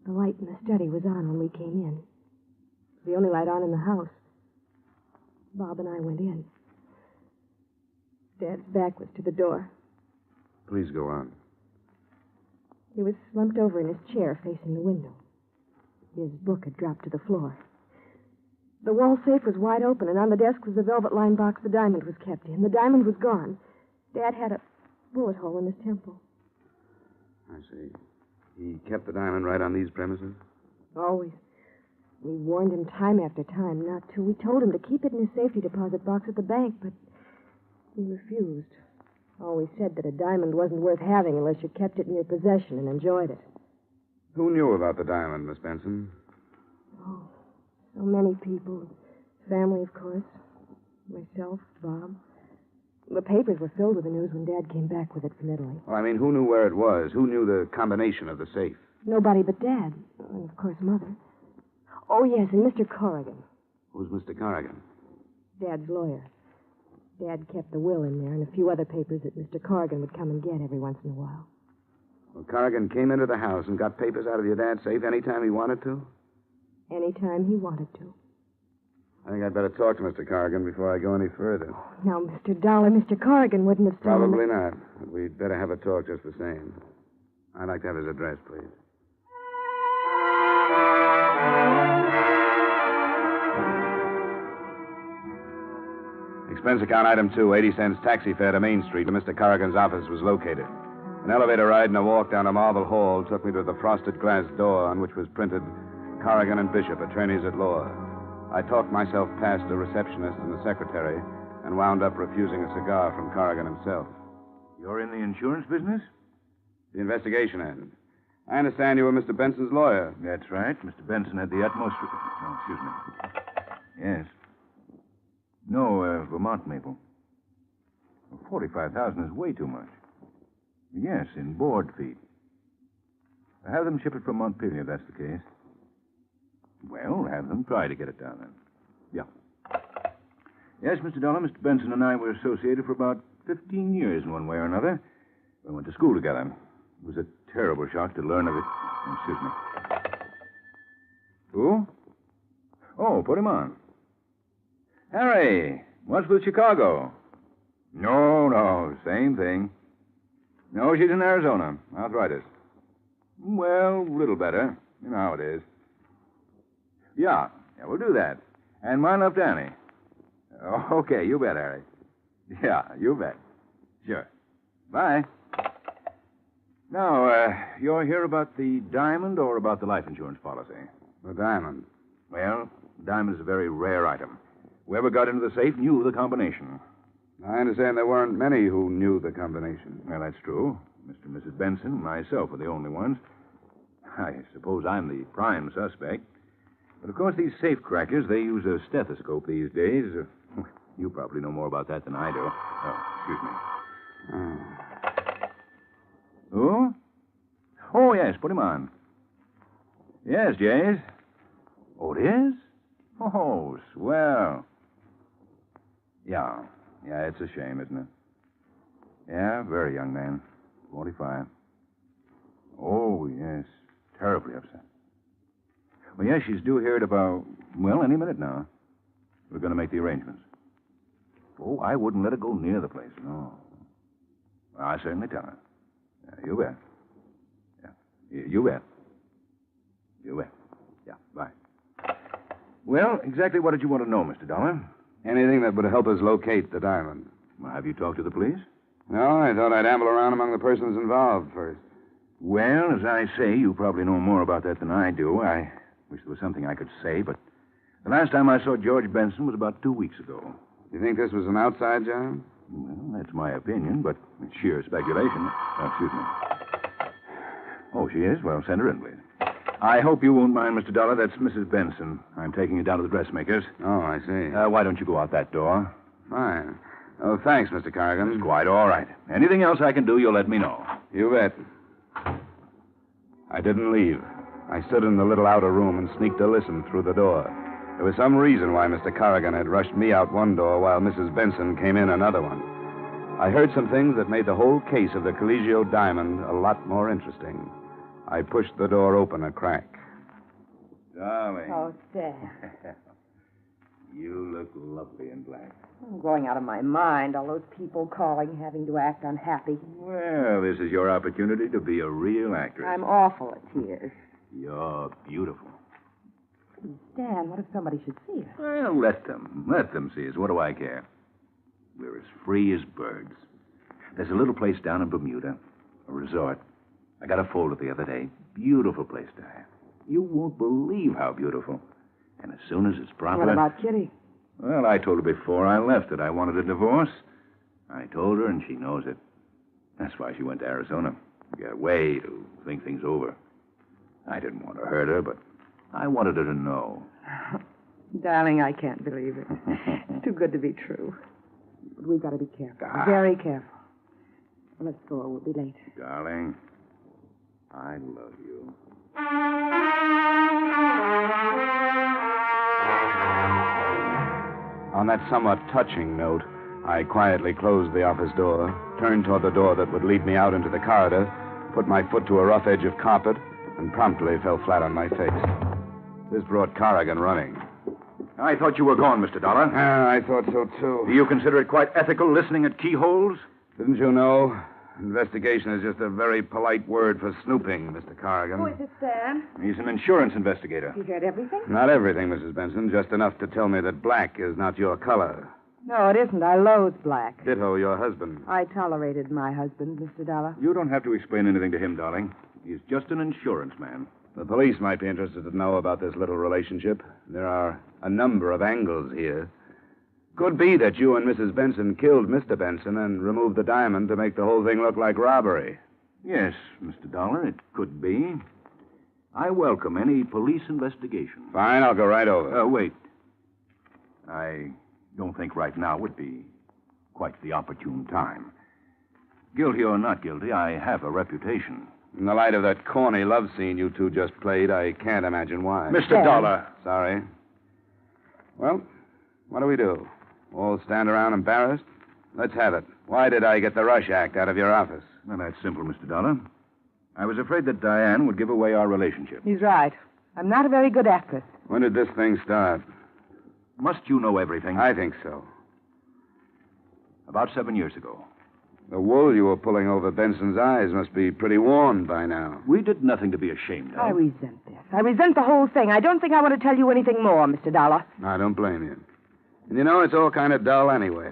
The light in the study was on when we came in. It was the only light on in the house. Bob and I went in. Dad's back was to the door. Please go on. He was slumped over in his chair facing the window. His book had dropped to the floor. The wall safe was wide open, and on the desk was the velvet-lined box the diamond was kept in. The diamond was gone. Dad had a bullet hole in his temple. I see. He kept the diamond right on these premises? Always. We warned him time after time not to. We told him to keep it in his safety deposit box at the bank, but he refused. Always said that a diamond wasn't worth having unless you kept it in your possession and enjoyed it. Who knew about the diamond, Miss Benson? Oh, so many people. Family, of course. Myself, Bob. The papers were filled with the news when Dad came back with it from Italy. Well, I mean, who knew where it was? Who knew the combination of the safe? Nobody but Dad. And, of course, Mother. Oh, yes, and Mr. Corrigan. Who's Mr. Corrigan? Dad's lawyer. Dad kept the will in there and a few other papers that Mr. Corrigan would come and get every once in a while. Well, Corrigan came into the house and got papers out of your dad's safe anytime he wanted to? Anytime he wanted to. I think I'd better talk to Mr. Corrigan before I go any further. Now, Mr. Dollar, Mr. Corrigan wouldn't have stolen Probably not. But we'd better have a talk just the same. I'd like to have his address, please. Expense account item 2, 80 cents taxi fare to Main Street where Mr. Corrigan's office was located. An elevator ride and a walk down a marble hall took me to the frosted glass door on which was printed Corrigan and Bishop, attorneys at law. I talked myself past the receptionist and the secretary and wound up refusing a cigar from Corrigan himself. You're in the insurance business? The investigation end. I understand you were Mr. Benson's lawyer. That's right. Mr. Benson had the utmost... Oh, excuse me. Yes. No, Vermont maple. Well, $45,000 is way too much. Yes, in board feet. Have them ship it from Montpelier, if that's the case. Well, have them try to get it down then. Yeah. Yes, Mr. Dollar, Mr. Benson and I were associated for about 15 years in one way or another. We went to school together. It was a terrible shock to learn of it. Oh, excuse me. Who? Oh, put him on. Harry, what's with Chicago? No, same thing. No, she's in Arizona. Arthritis. Well, a little better. You know how it is. Yeah, we'll do that. And mind left Annie. Okay, you bet, Harry. Yeah, you bet. Sure. Bye. Now, you're here about the diamond or about the life insurance policy? The diamond. Well, diamond is a very rare item. Whoever got into the safe knew the combination. I understand there weren't many who knew the combination. Well, that's true. Mr. and Mrs. Benson and myself were the only ones. I suppose I'm the prime suspect. But, of course, these safe crackers, they use a stethoscope these days. You probably know more about that than I do. Oh, excuse me. Who? Oh, yes, put him on. Yes, Jays. Oh, it is? Oh, swell. Yeah, it's a shame, isn't it? Yeah, very young man. 45. Oh, yes. Terribly upset. Well, yes, she's due here at about, well, any minute now. We're going to make the arrangements. Oh, I wouldn't let her go near the place, no. Well, I certainly tell her. Yeah, you bet. Yeah, you bet. You bet. Yeah, bye. Well, exactly what did you want to know, Mr. Dollar? Anything that would help us locate the diamond. Well, have you talked to the police? No, I thought I'd amble around among the persons involved first. Well, as I say, you probably know more about that than I do. I wish there was something I could say, but the last time I saw George Benson was about 2 weeks ago. You think this was an outside job? Well, that's my opinion, but it's sheer speculation. Oh, excuse me. Oh, she is? Well, send her in, please. I hope you won't mind, Mr. Dollar. That's Mrs. Benson. I'm taking you down to the dressmaker's. Oh, I see. Why don't you go out that door? Fine. Oh, thanks, Mr. Corrigan. It's quite all right. Anything else I can do, you'll let me know. You bet. I didn't leave. I stood in the little outer room and sneaked a listen through the door. There was some reason why Mr. Corrigan had rushed me out one door while Mrs. Benson came in another one. I heard some things that made the whole case of the Caligio diamond a lot more interesting. I pushed the door open a crack. Darling. Oh, Dad. You look lovely in black. I'm going out of my mind. All those people calling, having to act unhappy. Well, this is your opportunity to be a real actress. I'm awful at tears. You're beautiful. Stan, what if somebody should see us? Well, let them see us. What do I care? We're as free as birds. There's a little place down in Bermuda, a resort. I got a folder the other day. Beautiful place to have. You won't believe how beautiful. And as soon as it's proper... What about Kitty? Well, I told her before I left that I wanted a divorce. I told her, and she knows it. That's why she went to Arizona. To get away, to think things over. I didn't want to hurt her, but I wanted her to know. Darling, I can't believe it. It's too good to be true. But we've got to be careful. Very careful. Well, let's go or we'll be late. Darling, I love you. On that somewhat touching note, I quietly closed the office door, turned toward the door that would lead me out into the corridor, put my foot to a rough edge of carpet, and promptly fell flat on my face. This brought Corrigan running. I thought you were gone, Mr. Dollar. I thought so, too. Do you consider it quite ethical listening at keyholes? Didn't you know? Investigation is just a very polite word for snooping, Mr. Corrigan. Who is it, Stan? He's an insurance investigator. You heard everything? Not everything, Mrs. Benson. Just enough to tell me that black is not your color. No, it isn't. I loathe black. Ditto your husband. I tolerated my husband, Mr. Dollar. You don't have to explain anything to him, darling. He's just an insurance man. The police might be interested to know about this little relationship. There are a number of angles here. Could be that you and Mrs. Benson killed Mr. Benson and removed the diamond to make the whole thing look like robbery. Yes, Mr. Dollar, it could be. I welcome any police investigation. Fine, I'll go right over. Wait. I don't think right now would be quite the opportune time. Guilty or not guilty, I have a reputation. In the light of that corny love scene you two just played, I can't imagine why. Mr. Dollar. Sorry. Well, what do we do? All stand around embarrassed? Let's have it. Why did I get the Rush Act out of your office? Well, that's simple, Mr. Dollar. I was afraid that Diane would give away our relationship. He's right. I'm not a very good actress. When did this thing start? Must you know everything? I think so. About 7 years ago. The wool you were pulling over Benson's eyes must be pretty worn by now. We did nothing to be ashamed of. I resent this. I resent the whole thing. I don't think I want to tell you anything more, Mr. Dollar. I don't blame you. And you know, it's all kind of dull anyway.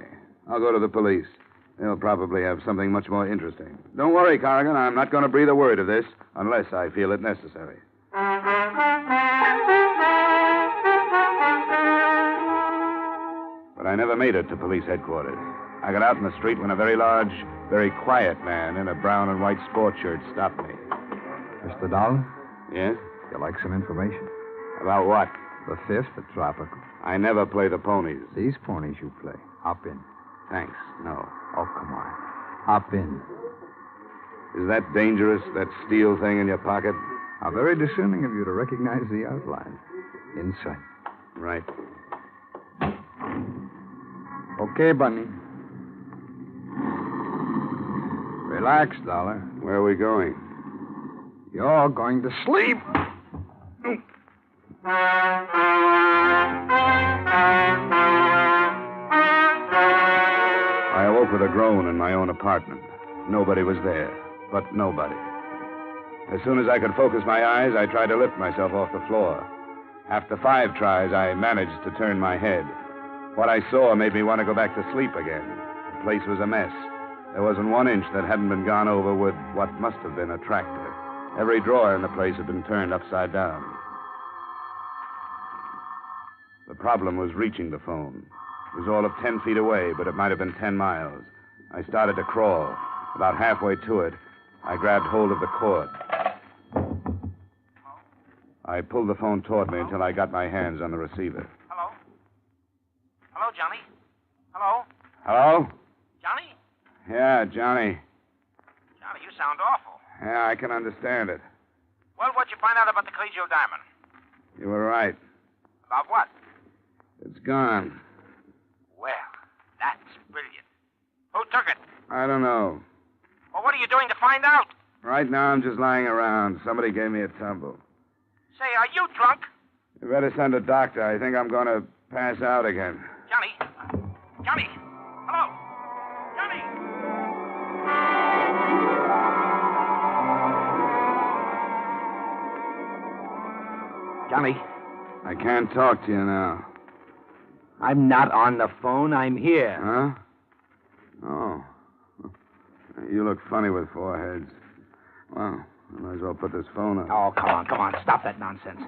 I'll go to the police. They'll probably have something much more interesting. Don't worry, Corrigan. I'm not going to breathe a word of this unless I feel it necessary. But I never made it to police headquarters. I got out in the street when a very large, very quiet man in a brown and white sport shirt stopped me. Mr. Dollar? Yes? You like some information? About what? The fifth, the tropical. I never play the ponies. These ponies you play. Hop in. Thanks. No. Oh, come on. Hop in. Is that dangerous, that steel thing in your pocket? How very discerning of you to recognize the outline. Inside. Right. Okay, Bunny. Relax, Dollar. Where are we going? You're going to sleep. I awoke with a groan in my own apartment. Nobody was there, but nobody. As soon as I could focus my eyes, I tried to lift myself off the floor. After 5 tries, I managed to turn my head. What I saw made me want to go back to sleep again. The place was a mess. There wasn't 1 inch that hadn't been gone over with what must have been a tractor. Every drawer in the place had been turned upside down. The problem was reaching the phone. It was all of 10 feet away, but it might have been 10 miles. I started to crawl. About halfway to it, I grabbed hold of the cord. I pulled the phone toward me until I got my hands on the receiver. Hello? Hello, Johnny? Hello? Hello? Johnny? Yeah, Johnny. Johnny, you sound awful. Yeah, I can understand it. Well, what'd you find out about the Caligio diamond? You were right. About what? It's gone. Well, that's brilliant. Who took it? I don't know. Well, what are you doing to find out? Right now, I'm just lying around. Somebody gave me a tumble. Say, are you drunk? You better send a doctor. I think I'm going to pass out again. Johnny? Johnny? Hello? Johnny? Johnny? I can't talk to you now. I'm not on the phone. I'm here. Huh? Oh. You look funny with 4 heads. Well, I might as well put this phone on. Oh, come on. Stop that nonsense.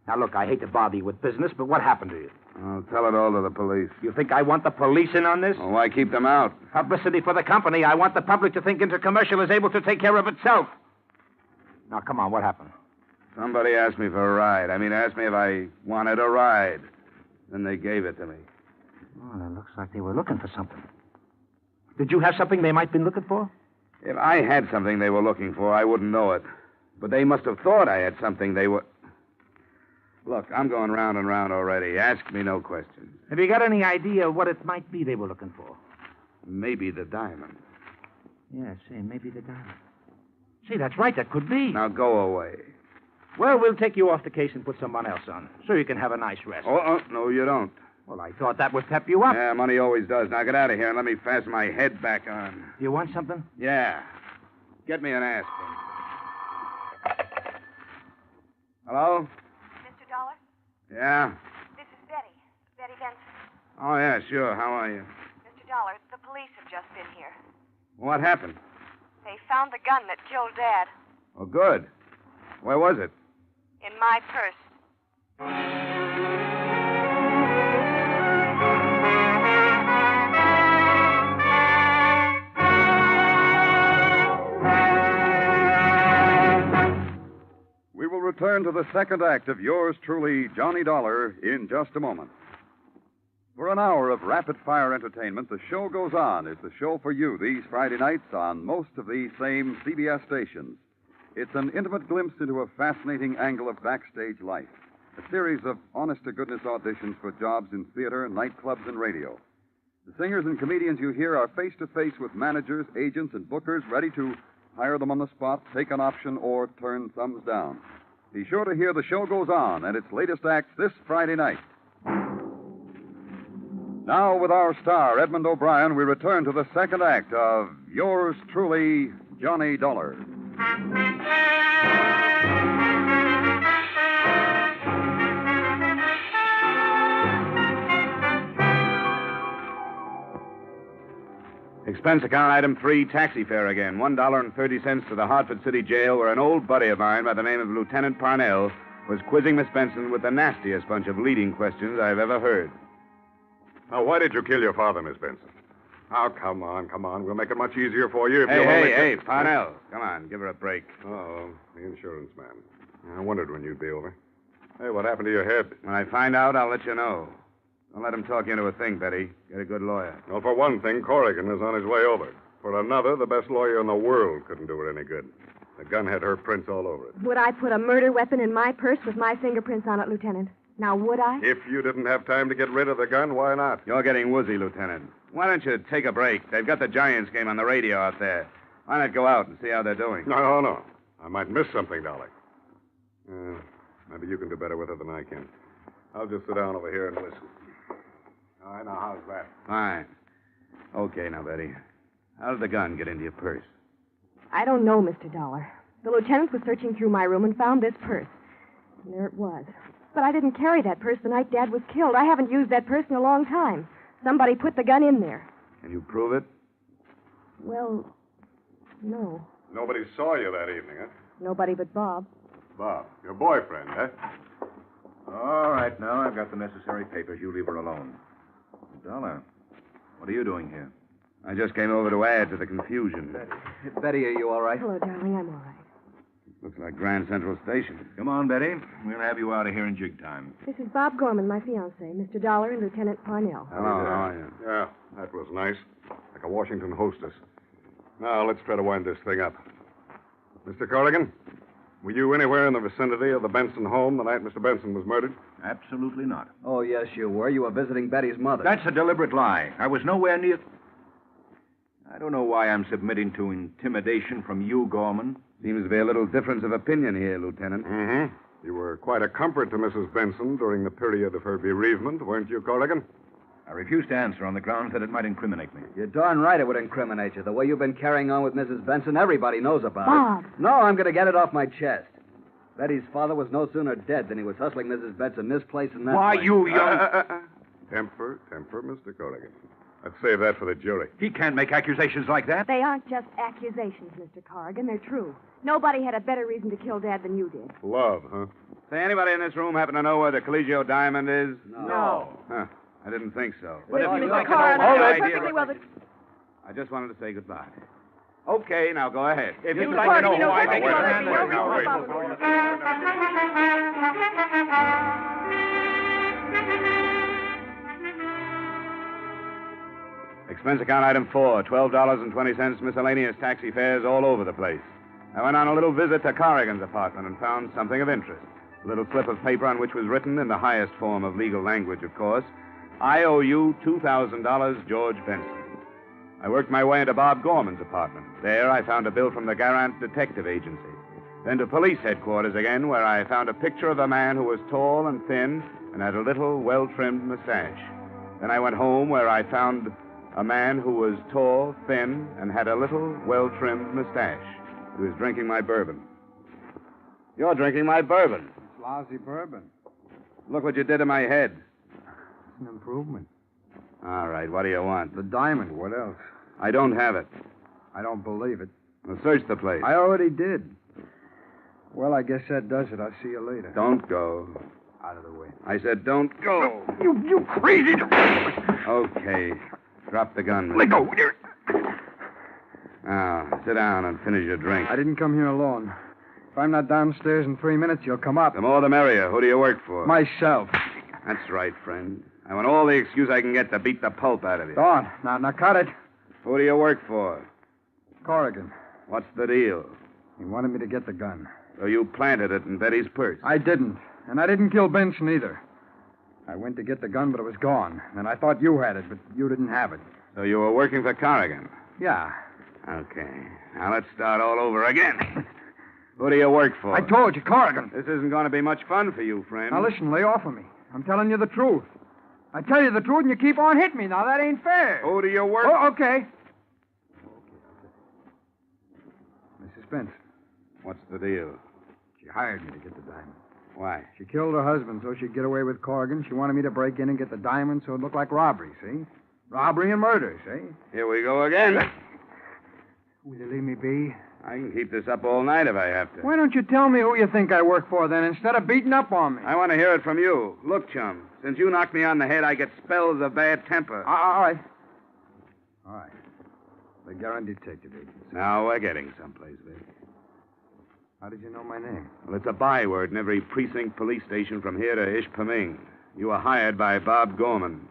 Now, look, I hate to bother you with business, but what happened to you? I'll tell it all to the police. You think I want the police in on this? Well, why keep them out? Publicity for the company. I want the public to think Intercommercial is able to take care of itself. Now, come on, what happened? Somebody asked me for a ride. Asked me if I wanted a ride. Then they gave it to me. Oh, it looks like they were looking for something. Did you have something they might have been looking for? If I had something they were looking for, I wouldn't know it. But they must have thought I had something they were... Look, I'm going round and round already. Ask me no questions. Have you got any idea what it might be they were looking for? Maybe the diamond. Yeah, say, maybe the diamond. See, that's right, that could be. Now go away. Well, we'll take you off the case and put someone else on, so you can have a nice rest. Oh, no, you don't. Well, I thought that would pep you up. Yeah, money always does. Now get out of here and let me fasten my head back on. Do you want something? Yeah. Get me an aspirin. Hello? Mr. Dollar? Yeah? This is Betty. Betty Benson. Oh, yeah, sure. How are you? Mr. Dollar, the police have just been here. What happened? They found the gun that killed Dad. Oh, good. Where was it? in my purse. We will return to the second act of yours truly, Johnny Dollar, in just a moment. For an hour of rapid-fire entertainment, the show goes on. It's the show for you these Friday nights on most of these same CBS stations. It's an intimate glimpse into a fascinating angle of backstage life, a series of honest-to-goodness auditions for jobs in theater, nightclubs, and radio. The singers and comedians you hear are face-to-face with managers, agents, and bookers ready to hire them on the spot, take an option, or turn thumbs down. Be sure to hear The Show Goes On and its latest acts this Friday night. Now, with our star, Edmond O'Brien, we return to the second act of yours truly, Johnny Dollar. Expense account item 3, taxi fare again. $1.30 to the Hartford City Jail, where an old buddy of mine by the name of Lieutenant Parnell was quizzing Miss Benson with the nastiest bunch of leading questions I've ever heard. Now, why did you kill your father, Miss Benson? Oh, come on. We'll make it much easier for you if you'll only... Hey, Parnell. Come on, give her a break. Oh, the insurance man. I wondered when you'd be over. Hey, what happened to your head? When I find out, I'll let you know. Don't let him talk you into a thing, Betty. Get a good lawyer. Well, for one thing, Corrigan is on his way over. For another, the best lawyer in the world couldn't do it any good. The gun had her prints all over it. Would I put a murder weapon in my purse with my fingerprints on it, Lieutenant? Now, would I? If you didn't have time to get rid of the gun, why not? You're getting woozy, Lieutenant. Why don't you take a break? They've got the Giants game on the radio out there. Why not go out and see how they're doing? No. I might miss something, Dolly. Maybe you can do better with it than I can. I'll just sit down over here and listen. All right, now, how's that? Fine. Okay, now, Betty. How did the gun get into your purse? I don't know, Mr. Dollar. The lieutenant was searching through my room and found this purse. And there it was. But I didn't carry that purse the night Dad was killed. I haven't used that purse in a long time. Somebody put the gun in there. Can you prove it? Well, no. Nobody saw you that evening, huh? Nobody but Bob. Bob, your boyfriend, huh? All right, now I've got the necessary papers. You leave her alone. Dollar, what are you doing here? I just came over to add to the confusion. Betty, are you all right? Hello, darling. I'm all right. Looks like Grand Central Station. Come on, Betty. We'll have you out of here in jig time. This is Bob Gorman, my fiancé, Mr. Dollar and Lieutenant Parnell. Hello, how are you? Yeah, that was nice. Like a Washington hostess. Now, let's try to wind this thing up. Mr. Corrigan, were you anywhere in the vicinity of the Benson home the night Mr. Benson was murdered? Absolutely not. Oh, yes, you were. You were visiting Betty's mother. That's a deliberate lie. I was nowhere near... I don't know why I'm submitting to intimidation from you, Gorman. Seems to be a little difference of opinion here, Lieutenant. Mm-hmm. You were quite a comfort to Mrs. Benson during the period of her bereavement, weren't you, Corrigan? I refuse to answer on the grounds that it might incriminate me. You're darn right it would incriminate you. The way you've been carrying on with Mrs. Benson, everybody knows about Bob. it. No, I'm going to get it off my chest. Betty's father was no sooner dead than he was hustling Mrs. Benson this place and that Why, place. you young... Temper, Mr. Corrigan. Let's save that for the jury. He can't make accusations like that. They aren't just accusations, Mr. Corrigan. They're true. Nobody had a better reason to kill Dad than you did. Love, huh? Say, anybody in this room happen to know where the Caligio diamond is? No. Huh. I didn't think so. But if you Mr. like Corrigan, to know I my know idea... perfectly well that... I just wanted to say goodbye. Okay, now go ahead. If Mr. you'd like to know Corrigan, who I you think know it perfectly well is... Expense account item 4, $12.20 miscellaneous taxi fares all over the place. I went on a little visit to Corrigan's apartment and found something of interest. A little slip of paper on which was written in the highest form of legal language, of course, I owe you $2,000, George Benson. I worked my way into Bob Gorman's apartment. There I found a bill from the Garant Detective Agency. Then to police headquarters again, where I found a picture of a man who was tall and thin and had a little, well-trimmed mustache. Then I went home, where I found a man who was tall, thin, and had a little, well-trimmed mustache. He was drinking my bourbon. You're drinking my bourbon. It's lousy bourbon. Look what you did to my head. It's an improvement. All right, what do you want? The diamond. What else? I don't have it. I don't believe it. Well, search the place. I already did. Well, I guess that does it. I'll see you later. Don't go. Out of the way. I said don't go. You crazy... Okay. Drop the gun. Let go. Now, sit down and finish your drink. I didn't come here alone. If I'm not downstairs in 3 minutes, you'll come up. The more the merrier. Who do you work for? Myself. That's right, friend. I want all the excuse I can get to beat the pulp out of you. Go on. Now cut it. Who do you work for? Corrigan. What's the deal? He wanted me to get the gun. So you planted it in Betty's purse? I didn't. And I didn't kill Benson either. I went to get the gun, but it was gone. And I thought you had it, but you didn't have it. So you were working for Corrigan? Yeah. Okay. Now let's start all over again. Who do you work for? I told you, Corrigan. This isn't going to be much fun for you, friend. Now listen, lay off of me. I'm telling you the truth. I tell you the truth, and you keep on hitting me. Now, that ain't fair. Who do you work for? Oh, okay. Mrs. Benson. What's the deal? She hired me to get the diamond. Why? She killed her husband so she'd get away with Corrigan. She wanted me to break in and get the diamond so it looked like robbery, see? Robbery and murder, see? Here we go again. Will you leave me be? I can keep this up all night if I have to. Why don't you tell me who you think I work for, then, instead of beating up on me? I want to hear it from you. Look, chum, since you knocked me on the head, I get spells of bad temper. All right. All right. The Garand Detective Agency. Now we're getting someplace, Vic. How did you know my name? Well, it's a byword in every precinct police station from here to Ishpeming. You were hired by Bob Gorman.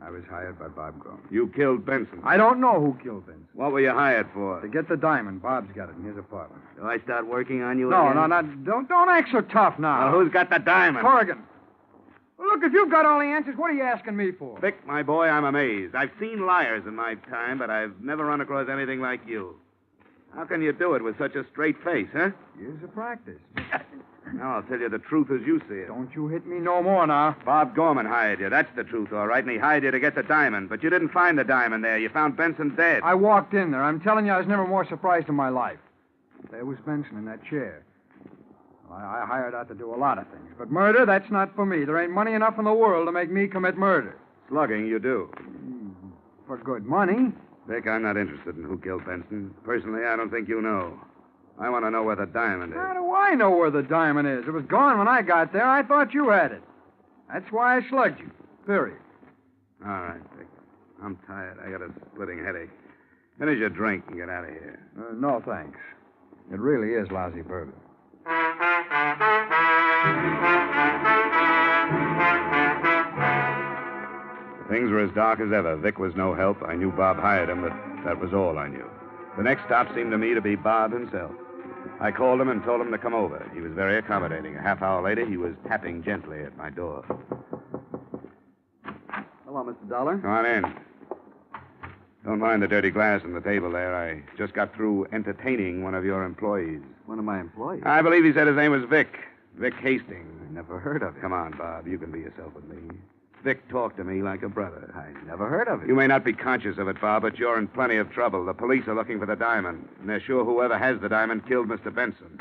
I was hired by Bob Gorman. You killed Benson. I don't know who killed Benson. What were you hired for? To get the diamond. Bob's got it in his apartment. Do I start working on you again? No, don't act so tough now. Well, who's got the diamond? Corrigan. Well, look, if you've got all the answers, what are you asking me for? Vic, my boy, I'm amazed. I've seen liars in my time, but I've never run across anything like you. How can you do it with such a straight face, huh? Years of practice. Now, I'll tell you the truth as you see it. Don't you hit me no more now. Bob Gorman hired you. That's the truth, all right, and he hired you to get the diamond. But you didn't find the diamond there. You found Benson dead. I walked in there. I'm telling you, I was never more surprised in my life. There was Benson in that chair. Well, I hired out to do a lot of things. But murder, that's not for me. There ain't money enough in the world to make me commit murder. Slugging, you do. For good money. Vic, I'm not interested in who killed Benson. Personally, I don't think you know. I want to know where the diamond is. How do I know where the diamond is? It was gone when I got there. I thought you had it. That's why I slugged you. Period. All right, Vic. I'm tired. I got a splitting headache. Finish your drink and get out of here. No, thanks. It really is lousy bourbon. Things were as dark as ever. Vic was no help. I knew Bob hired him, but that was all I knew. The next stop seemed to me to be Bob himself. I called him and told him to come over. He was very accommodating. A half hour later, he was tapping gently at my door. Hello, Mr. Dollar. Come on in. Don't mind the dirty glass on the table there. I just got through entertaining one of your employees. One of my employees? I believe he said his name was Vic. Vic Hastings. Never heard of him. Come on, Bob. You can be yourself with me. Vic talked to me like a brother. I never heard of him. You may not be conscious of it, Bob, but you're in plenty of trouble. The police are looking for the diamond, and they're sure whoever has the diamond killed Mr. Benson.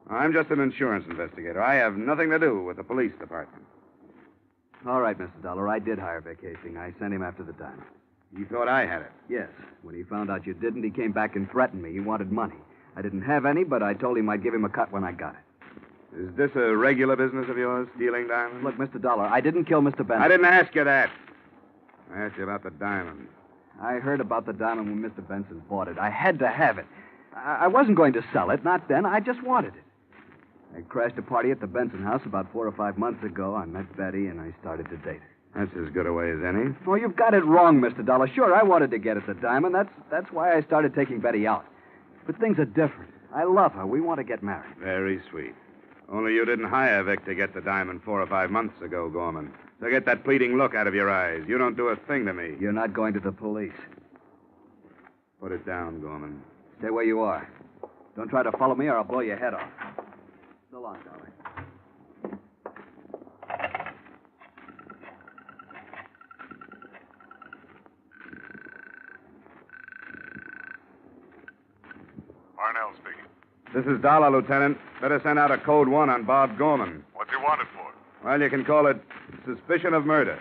I'm just an insurance investigator. I have nothing to do with the police department. All right, Mr. Dollar. I did hire Vic Hastings. I sent him after the diamond. He thought I had it? Yes. When he found out you didn't, he came back and threatened me. He wanted money. I didn't have any, but I told him I'd give him a cut when I got it. Is this a regular business of yours, stealing diamonds? Look, Mr. Dollar, I didn't kill Mr. Benson. I didn't ask you that. I asked you about the diamond. I heard about the diamond when Mr. Benson bought it. I had to have it. I wasn't going to sell it, not then. I just wanted it. I crashed a party at the Benson house about 4 or 5 months ago. I met Betty, and I started to date her. That's as good a way as any. Oh, you've got it wrong, Mr. Dollar. Sure, I wanted to get at the diamond. That's why I started taking Betty out. But things are different. I love her. We want to get married. Very sweet. Only you didn't hire Vic to get the diamond 4 or 5 months ago, Gorman. So get that pleading look out of your eyes. You don't do a thing to me. You're not going to the police. Put it down, Gorman. Stay where you are. Don't try to follow me or I'll blow your head off. So long, Dollar. Parnell speaking. This is Dollar, Lieutenant. Better send out a code 1 on Bob Gorman. What's he wanted for? Well, you can call it suspicion of murder.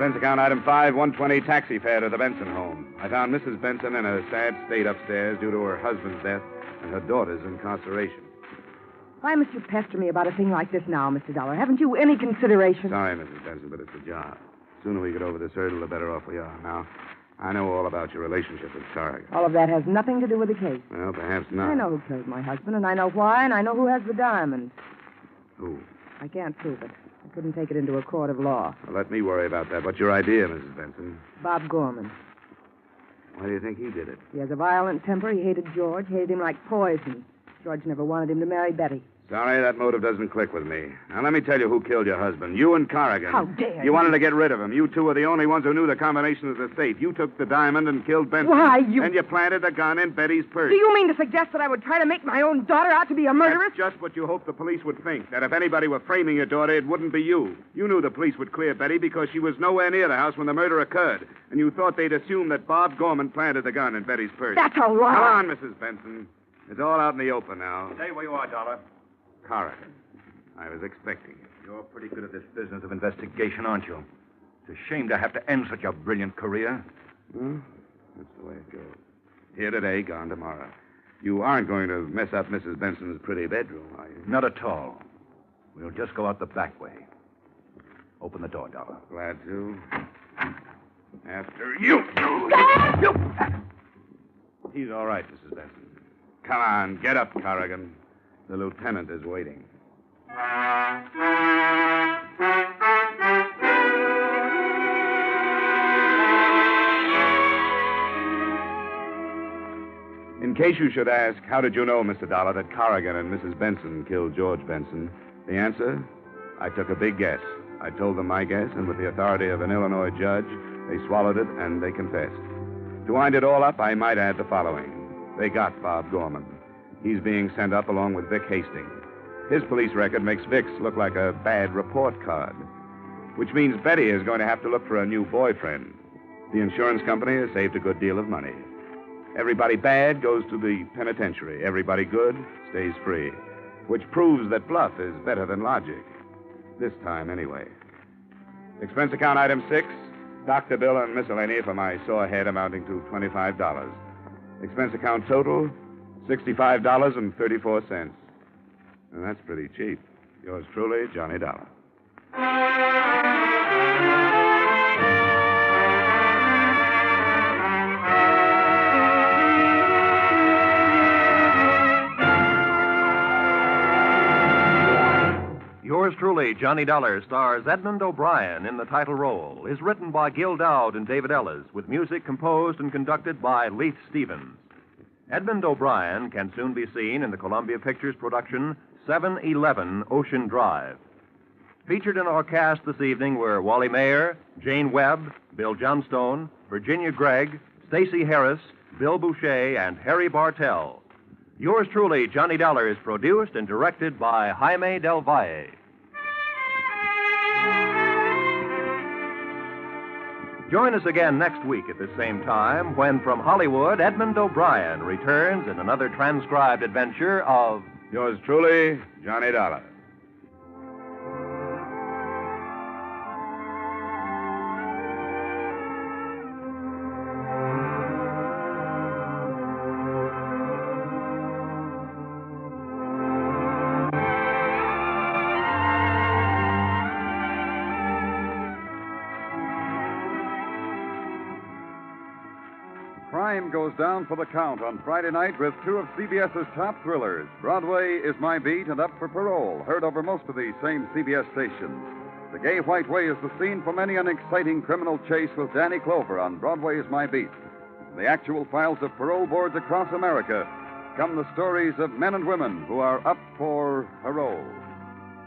Expense account item 5, 120 taxi fare to the Benson home. I found Mrs. Benson in a sad state upstairs due to her husband's death and her daughter's incarceration. Why must you pester me about a thing like this now, Mr. Dollar? Haven't you any consideration? Sorry, Mrs. Benson, but it's a job. The sooner we get over this hurdle, the better off we are. Now, I know all about your relationship with Carrigan. All of that has nothing to do with the case. Well, perhaps not. I know who killed my husband, and I know why, and I know who has the diamond. Who? I can't prove it. I couldn't take it into a court of law. Well, let me worry about that. What's your idea, Mrs. Benson? Bob Gorman. Why do you think he did it? He has a violent temper. He hated George, hated him like poison. George never wanted him to marry Betty. Sorry, that motive doesn't click with me. Now, let me tell you who killed your husband. You and Corrigan. How dare you? You wanted to get rid of him. You two were the only ones who knew the combination of the safe. You took the diamond and killed Benson. Why, you... And you planted the gun in Betty's purse. Do you mean to suggest that I would try to make my own daughter out to be a murderess? That's just what you hoped the police would think. That if anybody were framing your daughter, it wouldn't be you. You knew the police would clear Betty because she was nowhere near the house when the murder occurred. And you thought they'd assume that Bob Gorman planted the gun in Betty's purse. That's a lie. Come on, Mrs. Benson. It's all out in the open now. Stay where you are, Dollar. Corrigan. I was expecting it. You're pretty good at this business of investigation, aren't you? It's a shame to have to end such a brilliant career. Well, that's the way it goes. Here today, gone tomorrow. You aren't going to mess up Mrs. Benson's pretty bedroom, are you? Not at all. We'll just go out the back way. Open the door, Dollar. Glad to. After you. He's all right, Mrs. Benson. Come on, get up, Corrigan. The lieutenant is waiting. In case you should ask, how did you know, Mr. Dollar, that Corrigan and Mrs. Benson killed George Benson? The answer? I took a big guess. I told them my guess, and with the authority of an Illinois judge, they swallowed it and they confessed. To wind it all up, I might add the following. They got Bob Gorman. He's being sent up along with Vic Hastings. His police record makes Vic's look like a bad report card, which means Betty is going to have to look for a new boyfriend. The insurance company has saved a good deal of money. Everybody bad goes to the penitentiary. Everybody good stays free, which proves that bluff is better than logic. This time, anyway. Expense account item 6, doctor bill and miscellany for my sore head amounting to $25. Expense account total, $65.34. And that's pretty cheap. Yours truly, Johnny Dollar. Yours truly, Johnny Dollar, stars Edmond O'Brien in the title role, is written by Gil Dowd and David Ellis, with music composed and conducted by Leith Stevens. Edmond O'Brien can soon be seen in the Columbia Pictures production 711 Ocean Drive. Featured in our cast this evening were Wally Mayer, Jane Webb, Bill Johnstone, Virginia Gregg, Stacey Harris, Bill Boucher, and Harry Bartell. Yours truly, Johnny Dollar, is produced and directed by Jaime Del Valle. Join us again next week at the same time when, from Hollywood, Edmond O'Brien returns in another transcribed adventure of... Yours truly, Johnny Dollar. Crime goes down for the count on Friday night with two of CBS's top thrillers. Broadway is My Beat and Up for Parole, heard over most of these same CBS stations. The Gay White Way is the scene for many an exciting criminal chase with Danny Clover on Broadway is My Beat. From the actual files of parole boards across America come the stories of men and women who are up for parole.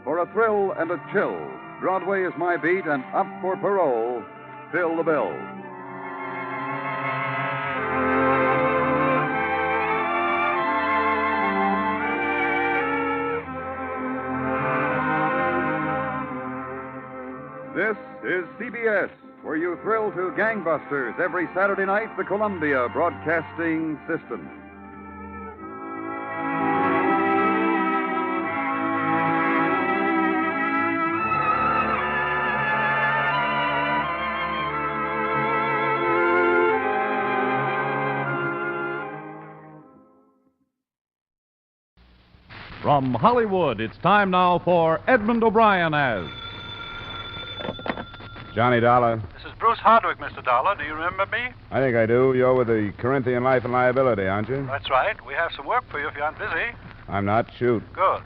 For a thrill and a chill, Broadway is My Beat and Up for Parole, fill the bill. This is CBS, where you thrill to gangbusters every Saturday night, the Columbia Broadcasting System. From Hollywood, it's time now for Edmond O'Brien as Johnny Dollar. This is Bruce Hardwick, Mr. Dollar. Do you remember me? I think I do. You're with the Corinthian Life and Liability, aren't you? That's right. We have some work for you if you aren't busy. I'm not. Shoot. Good.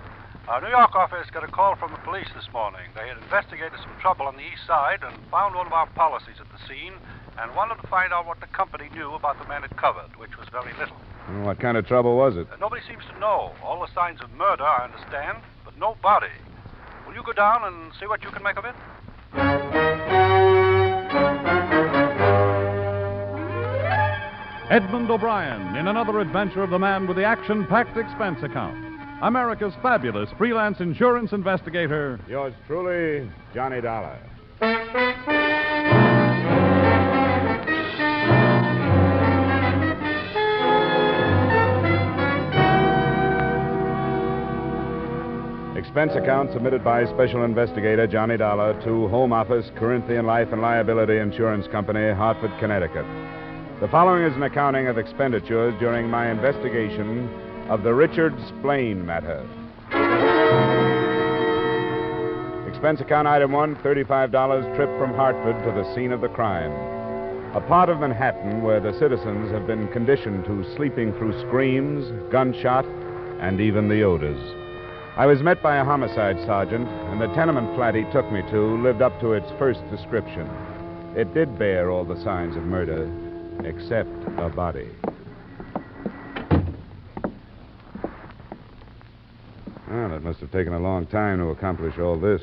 Our New York office got a call from the police this morning. They had investigated some trouble on the east side and found one of our policies at the scene and wanted to find out what the company knew about the man it covered, which was very little. What kind of trouble was it? Nobody seems to know. All the signs of murder, I understand, but no body. Will you go down and see what you can make of it? Edmond O'Brien in another adventure of the man with the action-packed expense account. America's fabulous freelance insurance investigator. Yours truly, Johnny Dollar. Expense account submitted by Special Investigator Johnny Dollar to Home Office, Corinthian Life and Liability Insurance Company, Hartford, Connecticut. The following is an accounting of expenditures during my investigation of the Richard Splain matter. Expense account item 1, $35 trip from Hartford to the scene of the crime. A part of Manhattan where the citizens have been conditioned to sleeping through screams, gunshot, and even the odors. I was met by a homicide sergeant, and the tenement flat he took me to lived up to its first description. It did bear all the signs of murder, except a body. Well, it must have taken a long time to accomplish all this.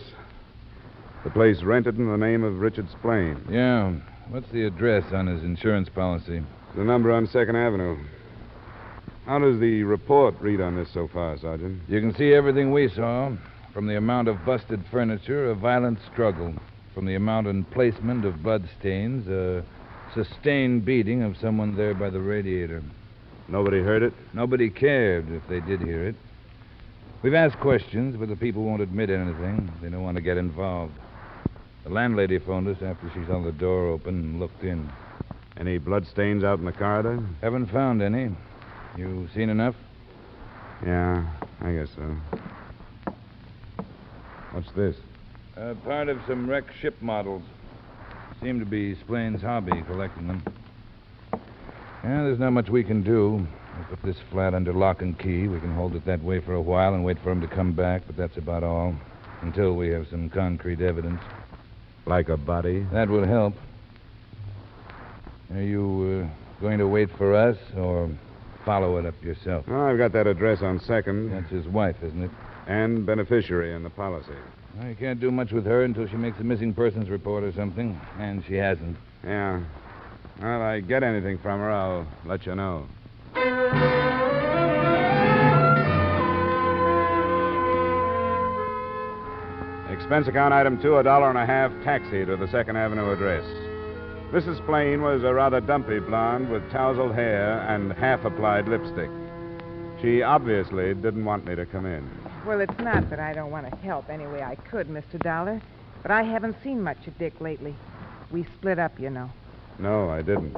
The place rented in the name of Richard Splain. Yeah. What's the address on his insurance policy? The number on 2nd Avenue. How does the report read on this so far, Sergeant? You can see everything we saw. From the amount of busted furniture, a violent struggle. From the amount and placement of bloodstains, a sustained beating of someone there by the radiator. Nobody heard it? Nobody cared if they did hear it. We've asked questions, but the people won't admit anything. They don't want to get involved. The landlady phoned us after she saw the door open and looked in. Any bloodstains out in the corridor? Haven't found any. You seen enough? Yeah, I guess so. What's this? Part of some wrecked ship models. Seem to be Splain's hobby, collecting them. Yeah, there's not much we can do. We put this flat under lock and key. We can hold it that way for a while and wait for him to come back, but that's about all. Until we have some concrete evidence. Like a body? That would help. Are you going to wait for us, or follow it up yourself? Oh, I've got that address on 2nd. That's his wife, isn't it? And beneficiary in the policy. Well, you can't do much with her until she makes a missing persons report or something, and she hasn't. Yeah. Well, I get anything from her, I'll let you know. Expense account item 2, $1.50 taxi to the 2nd Avenue address. Mrs. Splain was a rather dumpy blonde with tousled hair and half-applied lipstick. She obviously didn't want me to come in. Well, it's not that I don't want to help any way I could, Mr. Dollar, but I haven't seen much of Dick lately. We split up, you know. No, I didn't.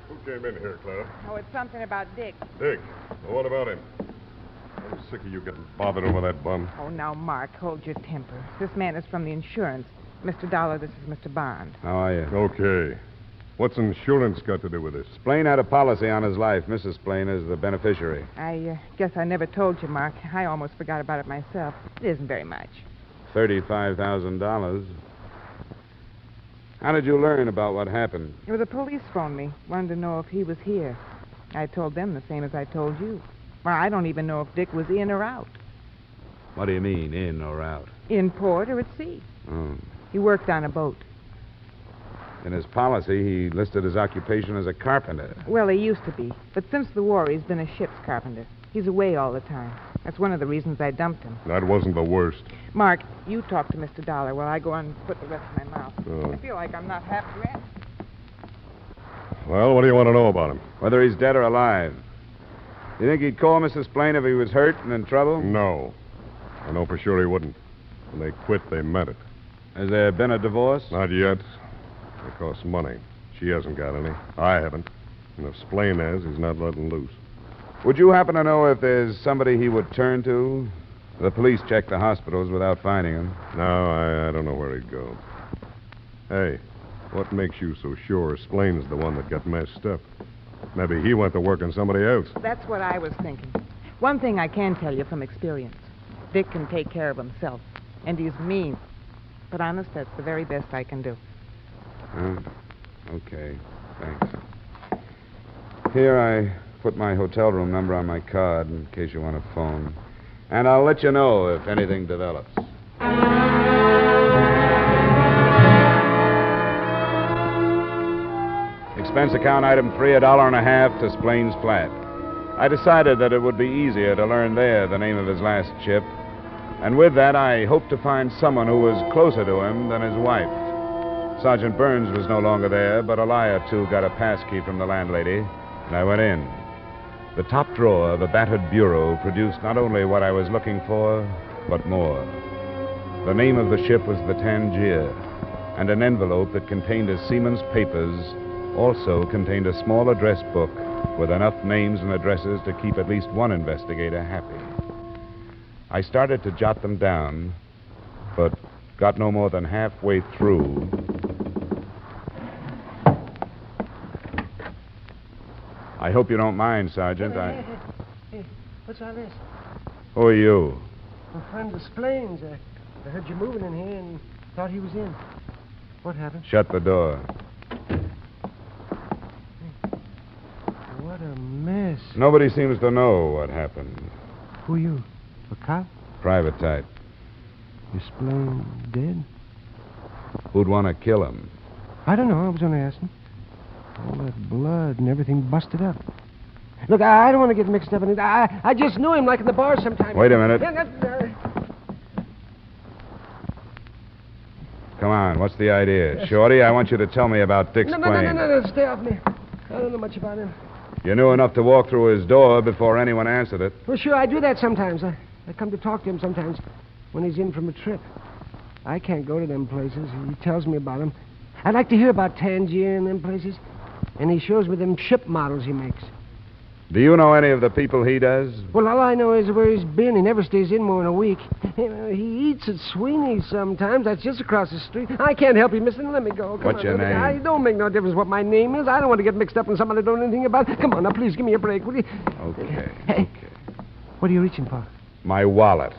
Who came in here, Clara? Oh, it's something about Dick. Dick. Well, what about him? I'm sick of you getting bothered over that bum. Oh, now, Mark, hold your temper. This man is from the insurance. Mr. Dollar, this is Mr. Bond. How are you? Okay. What's insurance got to do with this? Splain had a policy on his life. Mrs. Splain is the beneficiary. I guess I never told you, Mark. I almost forgot about it myself. It isn't very much. $35,000. How did you learn about what happened? Well, the police phoned me. Wanted to know if he was here. I told them the same as I told you. Well, I don't even know if Dick was in or out. What do you mean, in or out? In port or at sea. Oh. He worked on a boat. In his policy, he listed his occupation as a carpenter. Well, he used to be. But since the war, he's been a ship's carpenter. He's away all the time. That's one of the reasons I dumped him. That wasn't the worst. Mark, you talk to Mr. Dollar while I go on and put the rest in my mouth. Oh. I feel like I'm not half dressed. Well, what do you want to know about him? Whether he's dead or alive. You think he'd call Mrs. Splain if he was hurt and in trouble? No. I know for sure he wouldn't. When they quit, they meant it. Has there been a divorce? Not yet. It costs money. She hasn't got any. I haven't. And if Splain has, he's not letting loose. Would you happen to know if there's somebody he would turn to? The police checked the hospitals without finding him. No, I don't know where he'd go. Hey, what makes you so sure Splain's the one that got messed up? Maybe he went to work on somebody else. That's what I was thinking. One thing I can tell you from experience. Dick can take care of himself. And he's mean. But honest, that's the very best I can do. Okay, thanks. Here, I put my hotel room number on my card in case you want to phone. And I'll let you know if anything develops. Expense account item 3, $1.50 to Splain's flat. I decided that it would be easier to learn there the name of his last ship. And with that, I hoped to find someone who was closer to him than his wife. Sergeant Burns was no longer there, but a lie or two got a pass key from the landlady, and I went in. The top drawer of a battered bureau produced not only what I was looking for, but more. The name of the ship was the Tangier, and an envelope that contained a seaman's papers also contained a small address book with enough names and addresses to keep at least one investigator happy. I started to jot them down, but got no more than halfway through. I hope you don't mind, Sergeant. Hey, what's all this? Who are you? I'm a friend of Splain's. I heard you moving in here and thought he was in. What happened? Shut the door. What a mess. Nobody seems to know what happened. Who are you? A cop? Private type. Is Splain dead? Who'd want to kill him? I don't know. I was only asking. All that blood and everything busted up. Look, I don't want to get mixed up in it. I just knew him like in the bar sometime. Wait a minute. Yeah, Come on, what's the idea? Shorty, I want you to tell me about Dick Splain. No, stay off me. I don't know much about him. You knew enough to walk through his door before anyone answered it. Well, sure, I do that sometimes. I come to talk to him sometimes when he's in from a trip. I can't go to them places. He tells me about them. I'd like to hear about Tangier and them places. And he shows me them ship models he makes. Do you know any of the people he does? Well, all I know is where he's been. He never stays in more than a week. He eats at Sweeney's sometimes. That's just across the street. I can't help you, mister. Let me go. Come What's on, your name? It don't make no difference what my name is. I don't want to get mixed up in something I don't know anything about. Come on, now, please give me a break, will you? Okay. Hey, what are you reaching for? My wallet.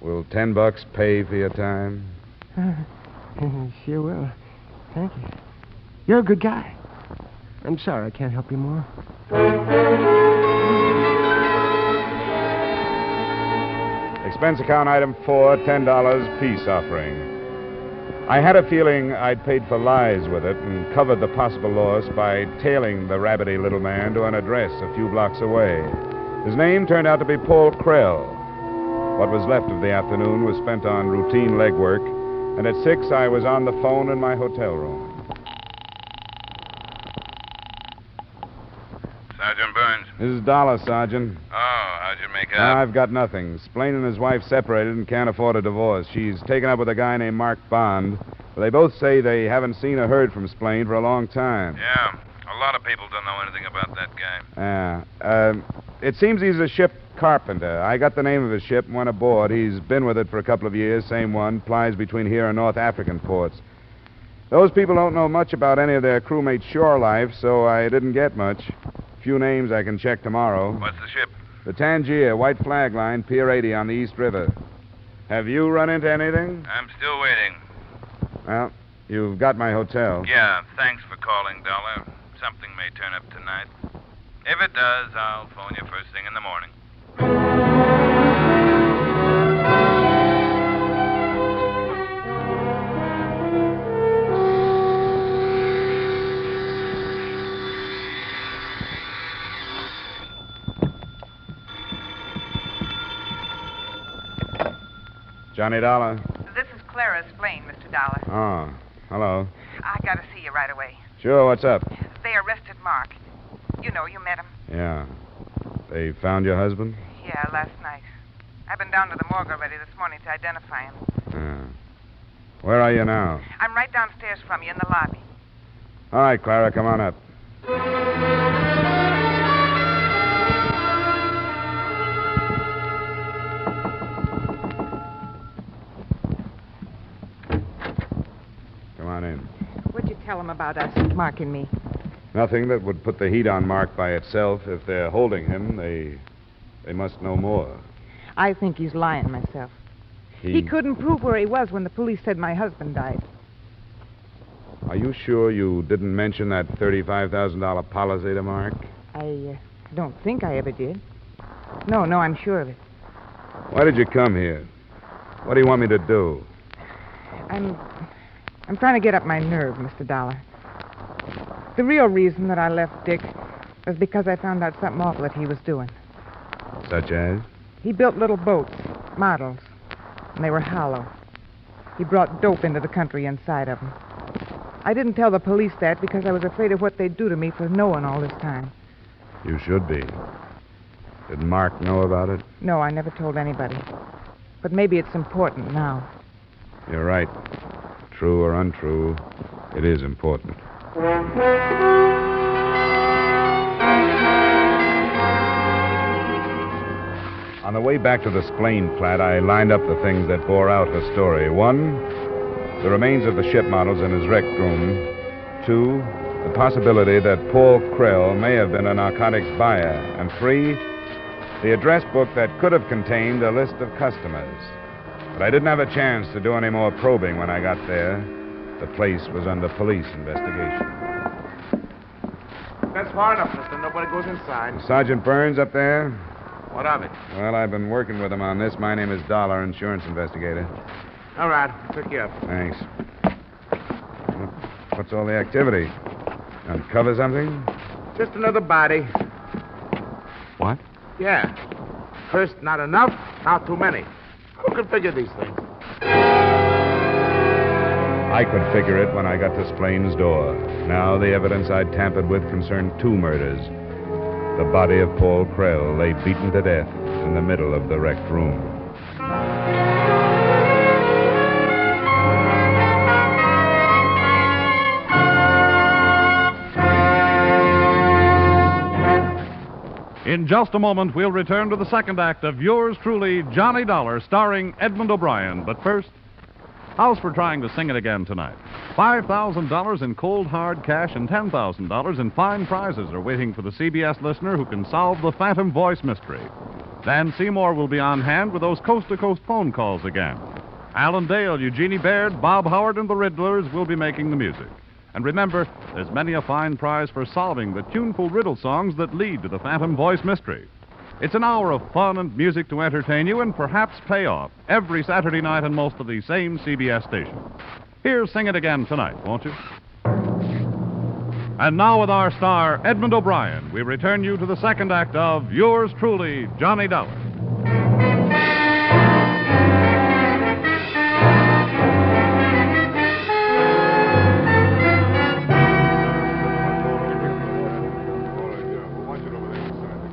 Will $10 pay for your time? Sure will. Thank you. You're a good guy. I'm sorry I can't help you more. Expense account item 4, $10, peace offering. I had a feeling I'd paid for lies with it and covered the possible loss by tailing the rabbity little man to an address a few blocks away. His name turned out to be Paul Krell. What was left of the afternoon was spent on routine legwork, and at 6 I was on the phone in my hotel room. Sergeant Burns. This is Dollar, Sergeant. Oh, how'd you make out? I've got nothing. Splain and his wife separated and can't afford a divorce. She's taken up with a guy named Mark Bond. But they both say they haven't seen or heard from Splain for a long time. Yeah, a lot of people don't know anything about that guy. It seems he's a ship carpenter. I got the name of his ship and went aboard. He's been with it for a couple of years, same one, plies between here and North African ports. Those people don't know much about any of their crewmates' shore life, so I didn't get much. Few names I can check tomorrow. What's the ship? The Tangier, white flag line, Pier 80 on the East River. Have you run into anything? I'm still waiting. Well, you've got my hotel. Yeah, thanks for calling, Dollar. Something may turn up tonight. If it does, I'll phone you first thing in the morning. Johnny Dollar. This is Clara Splain, Mr. Dollar. Oh, hello. I gotta see you right away. Sure, what's up? They arrested Mark. You know, you met him. Yeah. They found your husband? Yeah, last night. I've been down to the morgue already this morning to identify him. Yeah. Where are you now? I'm right downstairs from you in the lobby. All right, Clara, come on up. What'd you tell him about us marking me? Nothing that would put the heat on Mark by itself. If they're holding him, they must know more. I think he's lying myself. He couldn't prove where he was when the police said my husband died. Are you sure you didn't mention that $35,000 policy to Mark? I don't think I ever did. No, I'm sure of it. Why did you come here? What do you want me to do? I'm trying to get up my nerve, Mr. Dollar. The real reason that I left Dick was because I found out something awful that he was doing. Such as? He built little boats, models, and they were hollow. He brought dope into the country inside of them. I didn't tell the police that because I was afraid of what they'd do to me for knowing all this time. You should be. Did Mark know about it? No, I never told anybody. But maybe it's important now. You're right. True or untrue, it is important. On the way back to the Splain flat, I lined up the things that bore out her story. 1, the remains of the ship models in his wrecked room. 2, the possibility that Paul Krell may have been a narcotics buyer. And 3, the address book that could have contained a list of customers. But I didn't have a chance to do any more probing when I got there. The place was under police investigation. That's far enough, mister. Nobody goes inside. Sergeant Burns up there? What of it? Well, I've been working with him on this. My name is Dollar, insurance investigator. All right. I'll pick you up. Thanks. What's all the activity? Uncover something? Just another body. What? Yeah. First, not enough. Now too many. Who can figure these things? I could figure it when I got to Splain's door. Now the evidence I'd tampered with concerned 2 murders. The body of Paul Krell lay beaten to death in the middle of the wrecked room. In just a moment, we'll return to the second act of yours truly, Johnny Dollar, starring Edmond O'Brien. But first, how's for trying to sing it again tonight? $5,000 in cold, hard cash and $10,000 in fine prizes are waiting for the CBS listener who can solve the Phantom Voice mystery. Dan Seymour will be on hand with those coast-to-coast phone calls again. Alan Dale, Eugenie Baird, Bob Howard, and the Riddlers will be making the music. And remember, there's many a fine prize for solving the tuneful riddle songs that lead to the Phantom Voice mystery. It's an hour of fun and music to entertain you and perhaps pay off every Saturday night on most of these same CBS stations. Here, sing it again tonight, won't you? And now with our star, Edmond O'Brien, we return you to the second act of yours truly, Johnny Dollar.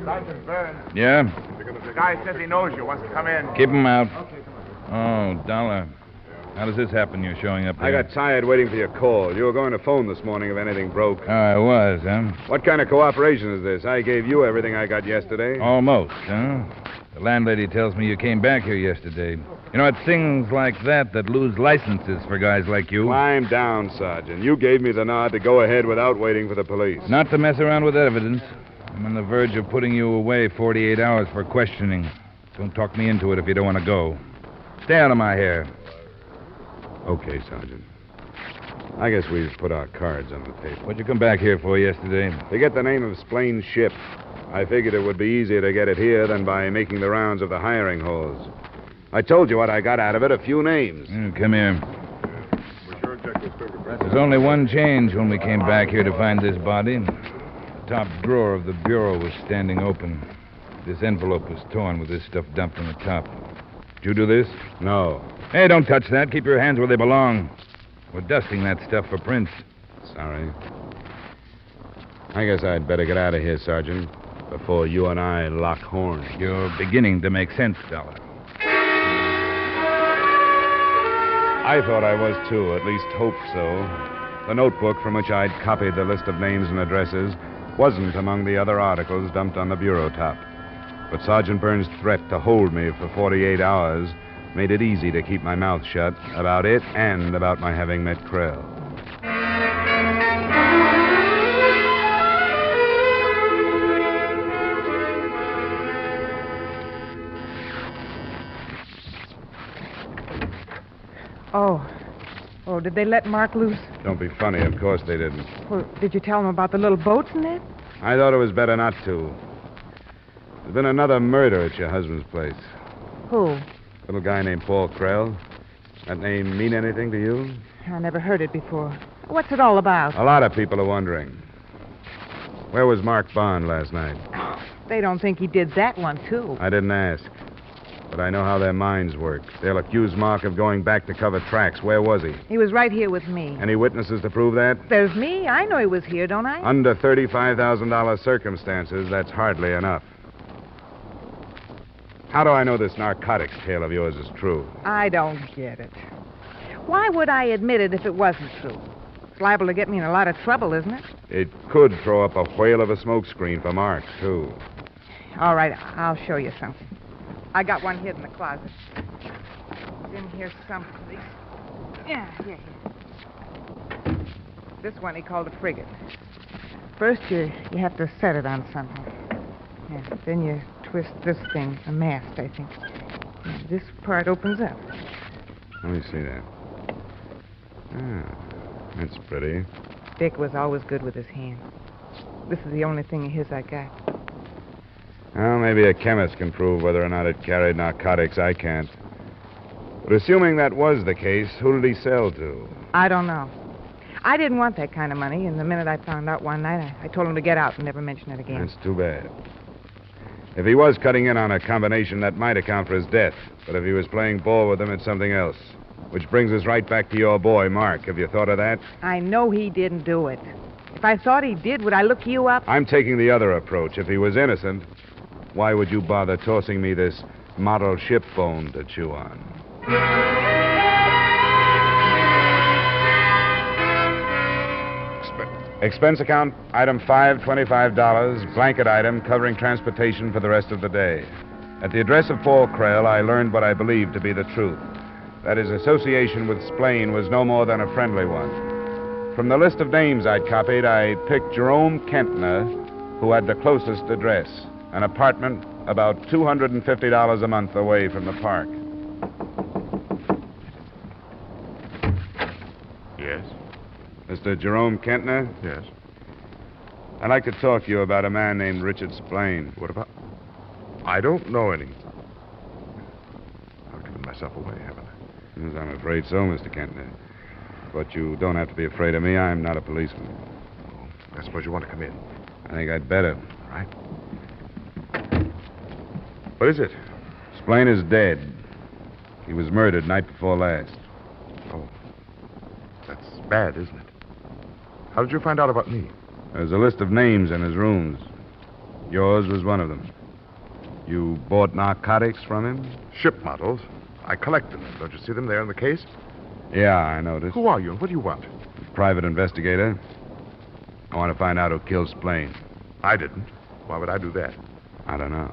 Sergeant Burns. Yeah? The guy says he knows you. Wants to come in. Keep him out. Oh, Dollar. How does this happen, you're showing up here? I got tired waiting for your call. You were going to phone this morning if anything broke. Oh, I was, huh? What kind of cooperation is this? I gave you everything I got yesterday. Almost, huh? The landlady tells me you came back here yesterday. You know, it's things like that that lose licenses for guys like you. Climb down, Sergeant. You gave me the nod to go ahead without waiting for the police. Not to mess around with evidence. I'm on the verge of putting you away 48 hours for questioning. Don't talk me into it if you don't want to go. Stay out of my hair. Okay, Sergeant. I guess we've put our cards on the table. What'd you come back here for yesterday? To get the name of Splain's ship. I figured it would be easier to get it here than by making the rounds of the hiring halls. I told you what I got out of it, a few names. Come here. There's only one change when we came back here to find this body. The top drawer of the bureau was standing open. This envelope was torn with this stuff dumped on the top. Did you do this? No. Hey, don't touch that. Keep your hands where they belong. We're dusting that stuff for prints. Sorry. I guess I'd better get out of here, Sergeant, before you and I lock horns. You're beginning to make sense, Dollar. I thought I was, too, at least hoped so. The notebook from which I'd copied the list of names and addresses wasn't among the other articles dumped on the bureau top. But Sergeant Burns' threat to hold me for 48 hours made it easy to keep my mouth shut about it and about my having met Krell. Oh, did they let Mark loose? Don't be funny. Of course they didn't. Well, did you tell them about the little boats and that? I thought it was better not to. There's been another murder at your husband's place. Who? Little guy named Paul Krell. That name mean anything to you? I never heard it before. What's it all about? A lot of people are wondering. Where was Mark Bond last night? They don't think he did that one, too. I didn't ask. But I know how their minds work. They'll accuse Mark of going back to cover tracks. Where was he? He was right here with me. Any witnesses to prove that? There's me. I know he was here, don't I? Under $35,000 circumstances, that's hardly enough. How do I know this narcotics tale of yours is true? I don't get it. Why would I admit it if it wasn't true? It's liable to get me in a lot of trouble, isn't it? It could throw up a whale of a smokescreen for Mark, too. All right, I'll show you something. I got one hid in the closet. It's in here someplace. Yeah, here. This one he called a frigate. First, you have to set it on something. Yeah, then you twist this thing, a mast, I think. Yeah, this part opens up. Let me see that. Ah, that's pretty. Dick was always good with his hands. This is the only thing of his I got. Well, maybe a chemist can prove whether or not it carried narcotics. I can't. But assuming that was the case, who did he sell to? I don't know. I didn't want that kind of money, and the minute I found out one night, I told him to get out and never mention it again. That's too bad. If he was cutting in on a combination, that might account for his death. But if he was playing ball with them, it's something else. Which brings us right back to your boy, Mark. Have you thought of that? I know he didn't do it. If I thought he did, would I look you up? I'm taking the other approach. If he was innocent, why would you bother tossing me this model ship bone to chew on? Expense account, item 5, $25, blanket item covering transportation for the rest of the day. At the address of Paul Krell, I learned what I believed to be the truth. That his association with Splain was no more than a friendly one. From the list of names I'd copied, I picked Jerome Kentner, who had the closest address, an apartment about $250 a month away from the park. Yes? Mr. Jerome Kentner? Yes. I'd like to talk to you about a man named Richard Splain. What about... I don't know any... I've given myself away, haven't I? Yes, I'm afraid so, Mr. Kentner. But you don't have to be afraid of me. I'm not a policeman. Oh, I suppose you want to come in. I think I'd better. All right. What is it? Splain is dead. He was murdered night before last. Oh. That's bad, isn't it? How did you find out about me? There's a list of names in his rooms. Yours was one of them. You bought narcotics from him? Ship models. I collect them. Don't you see them there in the case? Yeah, I noticed. Who are you and what do you want? Private investigator. I want to find out who killed Splain. I didn't. Why would I do that? I don't know.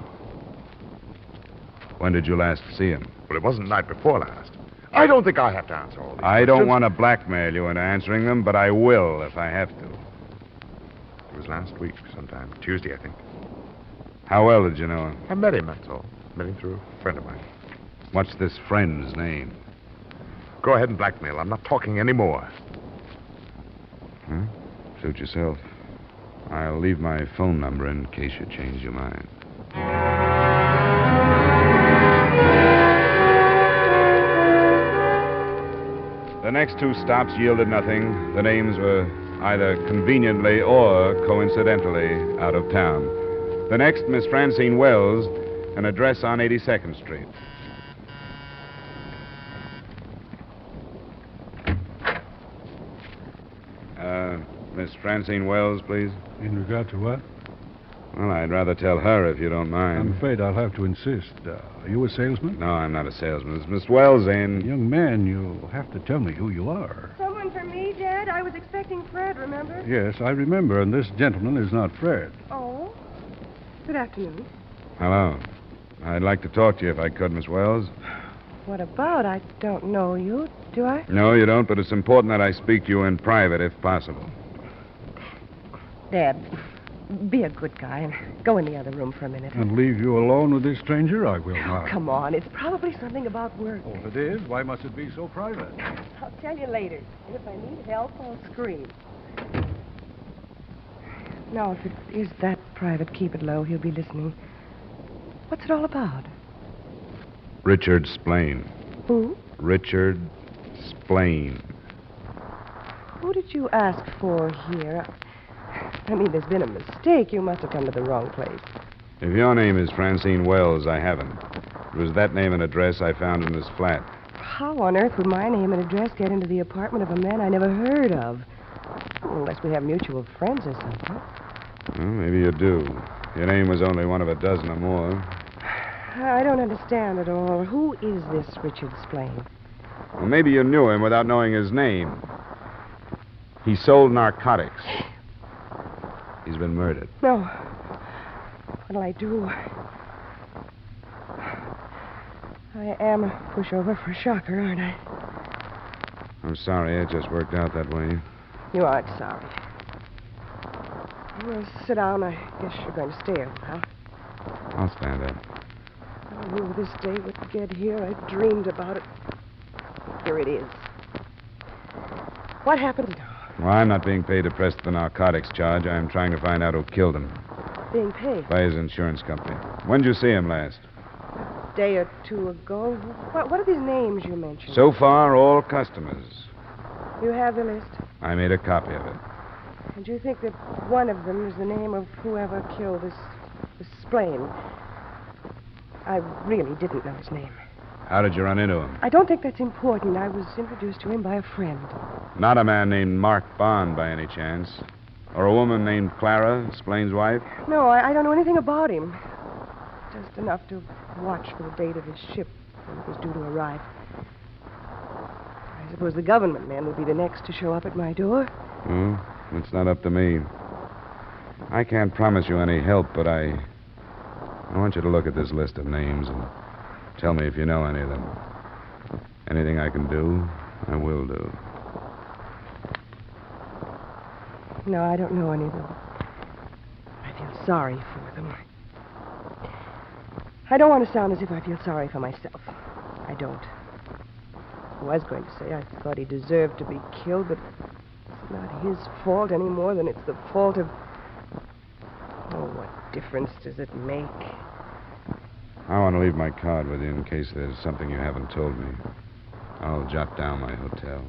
When did you last see him? Well, it wasn't night before last. I don't think I have to answer all these I don't questions. want to blackmail you into answering them, but I will if I have to. It was last week sometime. Tuesday, I think. How well did you know him? I met him, that's all. Met him through a friend of mine. What's this friend's name? Go ahead and blackmail. I'm not talking anymore. Huh? Suit yourself. I'll leave my phone number in case you change your mind. The next two stops yielded nothing. The names were either conveniently or coincidentally out of town. The next, Miss Francine Wells, an address on 82nd Street. Miss Francine Wells, please. In regard to what? Well, I'd rather tell her if you don't mind. I'm afraid I'll have to insist. Are you a salesman? No, I'm not a salesman. It's Miss Wells and... Young man, you'll have to tell me who you are. Someone for me, Dad? I was expecting Fred, remember? Yes, I remember, and this gentleman is not Fred. Oh? Good afternoon. Hello. I'd like to talk to you if I could, Miss Wells. What about? I don't know you, do I? No, you don't, but it's important that I speak to you in private if possible. Dad, be a good guy and go in the other room for a minute. And leave you alone with this stranger? I will not. Come on. It's probably something about work. Oh, if it is, why must it be so private? I'll tell you later. And if I need help, I'll scream. No, if it is that private, keep it low. He'll be listening. What's it all about? Richard Splain. Who? Richard Splain. Who did you ask for here? I mean, there's been a mistake. You must have come to the wrong place. If your name is Francine Wells, I haven't. It was that name and address I found in this flat. How on earth would my name and address get into the apartment of a man I never heard of? Unless we have mutual friends or something. Well, maybe you do. Your name was only one of a dozen or more. I don't understand at all. Who is this Richard Splain? Well, maybe you knew him without knowing his name. He sold narcotics. He's been murdered. No. What'll I do? I am a pushover for a shocker, aren't I? I'm sorry. It just worked out that way. You aren't sorry. Well, sit down. I guess you're going to stay a while. I'll stand up. I knew this day would get here. I dreamed about it. Here it is. What happened? Well, I'm not being paid to press the narcotics charge. I'm trying to find out who killed him. Being paid? By his insurance company. When did you see him last? A day or two ago. What are these names you mentioned? So far, all customers. You have the list? I made a copy of it. And you think that one of them is the name of whoever killed this Splain? I really didn't know his name. How did you run into him? I don't think that's important. I was introduced to him by a friend. Not a man named Mark Bond, by any chance? Or a woman named Clara, Splain's wife? No, I don't know anything about him. Just enough to watch for the date of his ship when it was due to arrive. I suppose the government men would be the next to show up at my door. Well, it's not up to me. I can't promise you any help, but I want you to look at this list of names and tell me if you know any of them. Anything I can do, I will do. No, I don't know any of them. I feel sorry for them. I don't want to sound as if I feel sorry for myself. I don't. I was going to say I thought he deserved to be killed, but it's not his fault any more than it's the fault of... Oh, what difference does it make? I want to leave my card with you in case there's something you haven't told me. I'll jot down my hotel.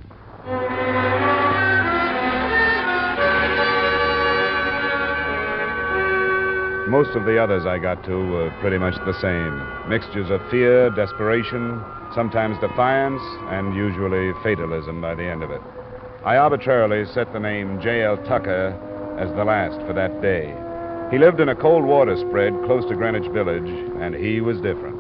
Most of the others I got to were pretty much the same. Mixtures of fear, desperation, sometimes defiance, and usually fatalism by the end of it. I arbitrarily set the name J.L. Tucker as the last for that day. He lived in a cold water spread close to Greenwich Village, and he was different.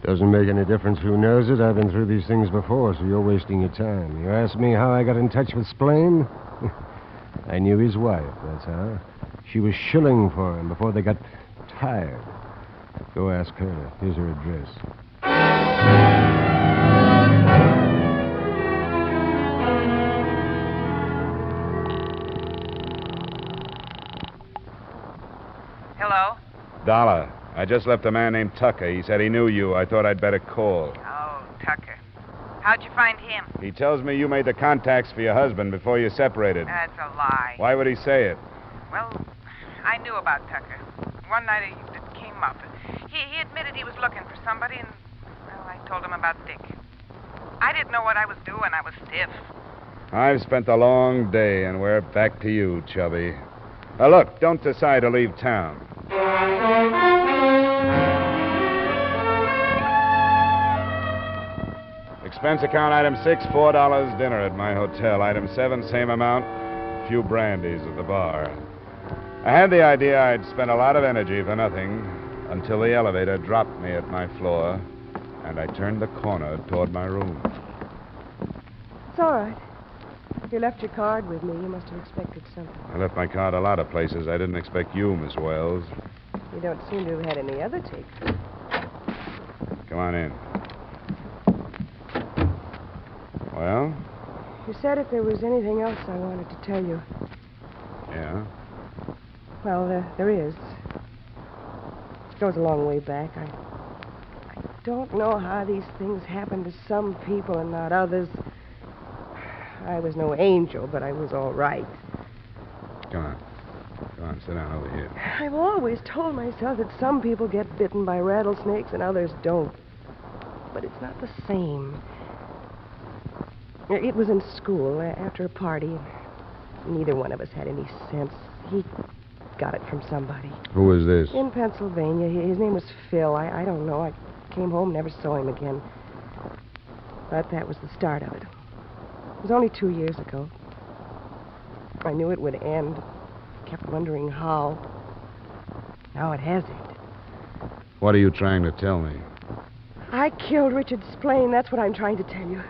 Doesn't make any difference who knows it. I've been through these things before, so you're wasting your time. You ask me how I got in touch with Splain? I knew his wife, that's how. She was shilling for him before they got tired. Go ask her. Here's her address. Hello? Dollar. I just left a man named Tucker. He said he knew you. I thought I'd better call. Oh, Tucker. How'd you find him? He tells me you made the contacts for your husband before you separated. That's a lie. Why would he say it? Well, I knew about Tucker. One night it came up. He admitted he was looking for somebody, and, well, I told him about Dick. I didn't know what I was doing. I was stiff. I've spent a long day, and we're back to you, Chubby. Now, look, don't decide to leave town. Expense account item 6, $4 dinner at my hotel. Item 7, same amount, few brandies at the bar. I had the idea I'd spend a lot of energy for nothing until the elevator dropped me at my floor, and I turned the corner toward my room. It's all right. You left your card with me. You must have expected something. I left my card a lot of places. I didn't expect you, Miss Wells. You don't seem to have had any other takes. Come on in. Well? You said if there was anything else I wanted to tell you. Yeah? Well, there is. It goes a long way back. I don't know how these things happen to some people and not others. I was no angel, but I was all right. Come on. Come on, sit down over here. I've always told myself that some people get bitten by rattlesnakes and others don't. But it's not the same. It was in school after a party. Neither one of us had any sense. He got it from somebody. Who was this? In Pennsylvania. His name was Phil. I don't know. I came home, never saw him again. But that was the start of it. It was only 2 years ago. I knew it would end. Kept wondering how. Now it has ended. What are you trying to tell me? I killed Richard Splain. That's what I'm trying to tell you.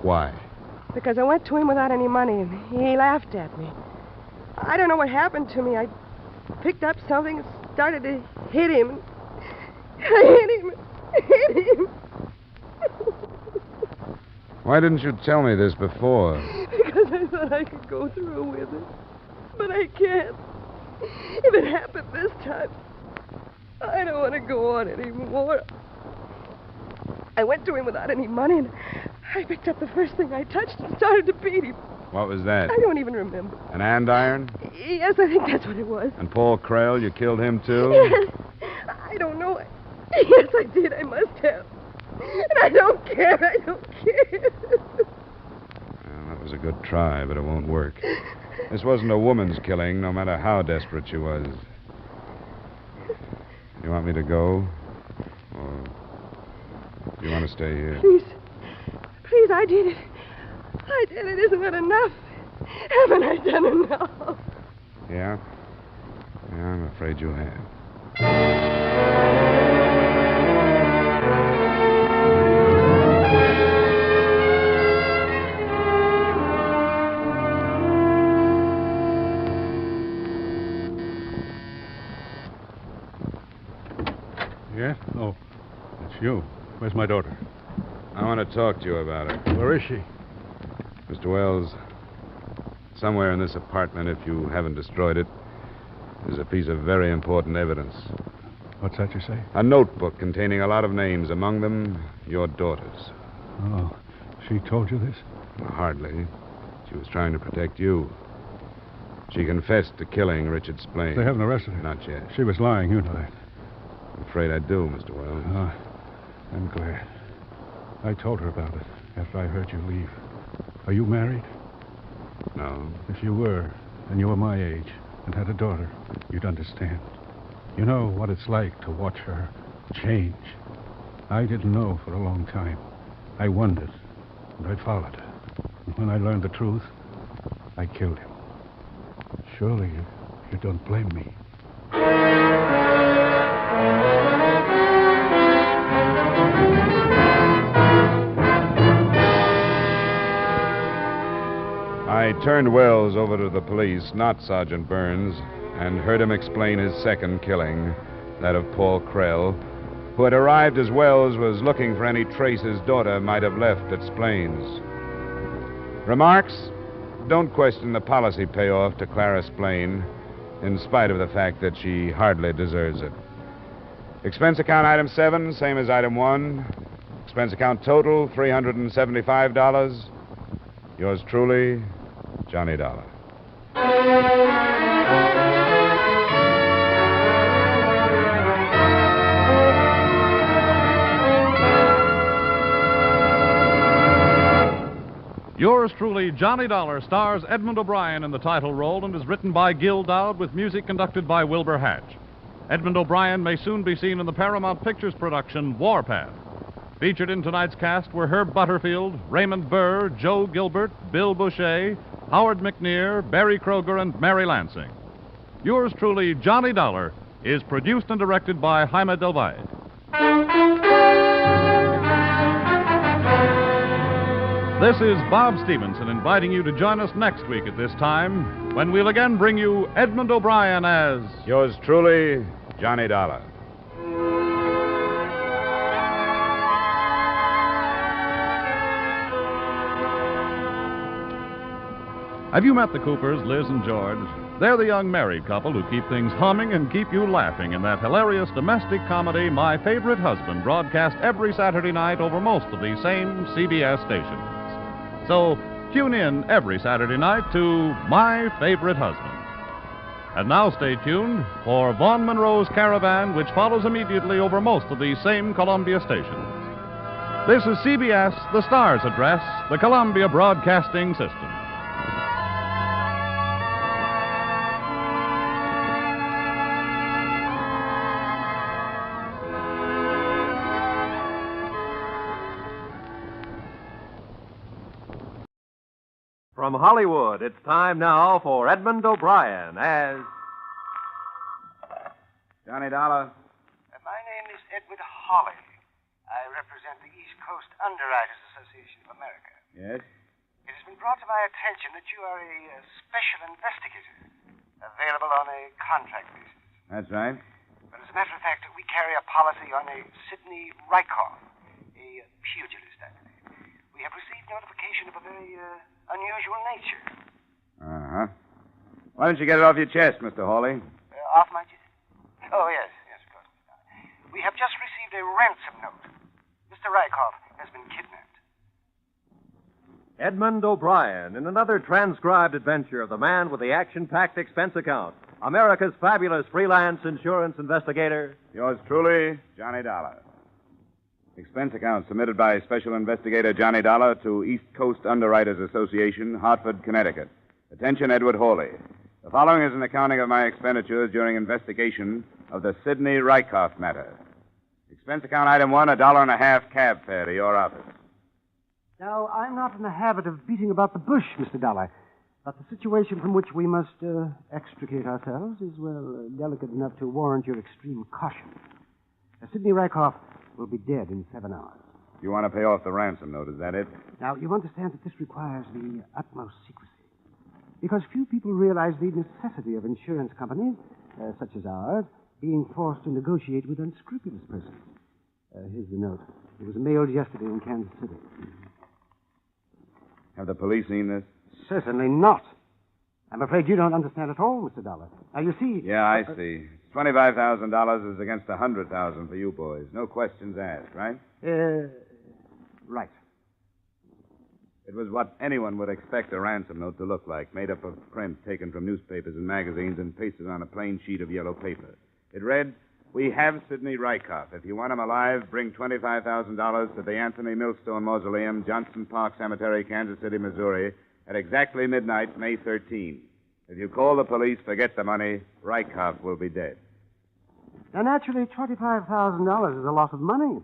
Why? Because I went to him without any money, and he laughed at me. I don't know what happened to me. I picked up something and started to hit him. I hit him. Why didn't you tell me this before? Because I thought I could go through with it. But I can't. If it happened this time, I don't want to go on anymore. I went to him without any money, and I picked up the first thing I touched and started to beat him. What was that? I don't even remember. An andiron? Yes, I think that's what it was. And Paul Krell, you killed him too? Yes. I don't know. Yes, I did. I must have. And I don't care. I don't care. Well, that was a good try, but it won't work. This wasn't a woman's killing, no matter how desperate she was. You want me to go? Or do you want to stay here? Please. Please, I did it. I did it. Isn't that enough? Haven't I done enough? Yeah? Yeah, I'm afraid you have. Yeah? Oh, it's you. Where's my daughter? I want to talk to you about her. Where is she? Mr. Wells, somewhere in this apartment, if you haven't destroyed it, there's a piece of very important evidence. What's that you say? A notebook containing a lot of names, among them your daughter's. Oh, she told you this? Hardly. She was trying to protect you. She confessed to killing Richard Splain. They haven't arrested her. Not yet. She was lying, you know that. I'm afraid I do, Mr. Wells. Oh, I'm glad. I told her about it after I heard you leave. Are you married? No. If you were, and you were my age, and had a daughter, you'd understand. You know what it's like to watch her change. I didn't know for a long time. I wondered, and I followed her. And when I learned the truth, I killed him. Surely you don't blame me. I turned Wells over to the police, not Sergeant Burns, and heard him explain his second killing, that of Paul Krell, who had arrived as Wells was looking for any trace his daughter might have left at Splain's. Remarks? Don't question the policy payoff to Clara Splain, in spite of the fact that she hardly deserves it. Expense account item 7, same as item 1. Expense account total, $375. Yours truly, Johnny Dollar. Yours truly, Johnny Dollar, stars Edmond O'Brien in the title role and is written by Gil Dowd with music conducted by Wilbur Hatch. Edmond O'Brien may soon be seen in the Paramount Pictures production Warpath. Featured in tonight's cast were Herb Butterfield, Raymond Burr, Joe Gilbert, Bill Boucher, Howard McNear, Barry Kroger, and Mary Lansing. Yours truly, Johnny Dollar, is produced and directed by Jaime Del Valle. This is Bob Stevenson inviting you to join us next week at this time when we'll again bring you Edmond O'Brien as... Yours truly, Johnny Dollar. Have you met the Coopers, Liz and George? They're the young married couple who keep things humming and keep you laughing in that hilarious domestic comedy, My Favorite Husband, broadcast every Saturday night over most of these same CBS stations. So tune in every Saturday night to My Favorite Husband. And now stay tuned for Vaughn Monroe's Caravan, which follows immediately over most of these same Columbia stations. This is CBS, the Star's address, the Columbia Broadcasting System. From Hollywood, it's time now for Edmond O'Brien as... Johnny Dollar. My name is Edward Hawley. I represent the East Coast Underwriters Association of America. Yes? It has been brought to my attention that you are a special investigator, available on a contract basis. That's right. But as a matter of fact, we carry a policy on a Sidney Rykoff, a pugilist, I believe. We have received notification of a very unusual nature. Uh-huh. Why don't you get it off your chest, Mr. Hawley? Off my chest? Oh, yes, of course. We have just received a ransom note. Mr. Rykoff has been kidnapped. Edmond O'Brien in another transcribed adventure of the man with the action-packed expense account, America's fabulous freelance insurance investigator. Yours truly, Johnny Dollar. Expense account submitted by Special Investigator Johnny Dollar to East Coast Underwriters Association, Hartford, Connecticut. Attention, Edward Hawley. The following is an accounting of my expenditures during investigation of the Sidney Rykoff matter. Expense account item 1, $1.50 cab fare to your office. Now, I'm not in the habit of beating about the bush, Mr. Dollar, but the situation from which we must extricate ourselves is, well, delicate enough to warrant your extreme caution. Sidney Rykoff will be dead in 7 hours. You want to pay off the ransom note, is that it? Now, you understand that this requires the utmost secrecy, because few people realize the necessity of insurance companies, such as ours, being forced to negotiate with unscrupulous persons. Here's the note. It was mailed yesterday in Kansas City. Have the police seen this? Certainly not. I'm afraid you don't understand at all, Mr. Dollar. Now, you see... Yeah, I see. $25,000 is against $100,000 for you boys. No questions asked, right? Right. It was what anyone would expect a ransom note to look like, made up of print taken from newspapers and magazines and pasted on a plain sheet of yellow paper. It read, "We have Sidney Rykoff. If you want him alive, bring $25,000 to the Anthony Millstone Mausoleum, Johnson Park Cemetery, Kansas City, Missouri, at exactly midnight, May 13. If you call the police, forget the money, Rykoff will be dead." Now, naturally, $25,000 is a lot of money.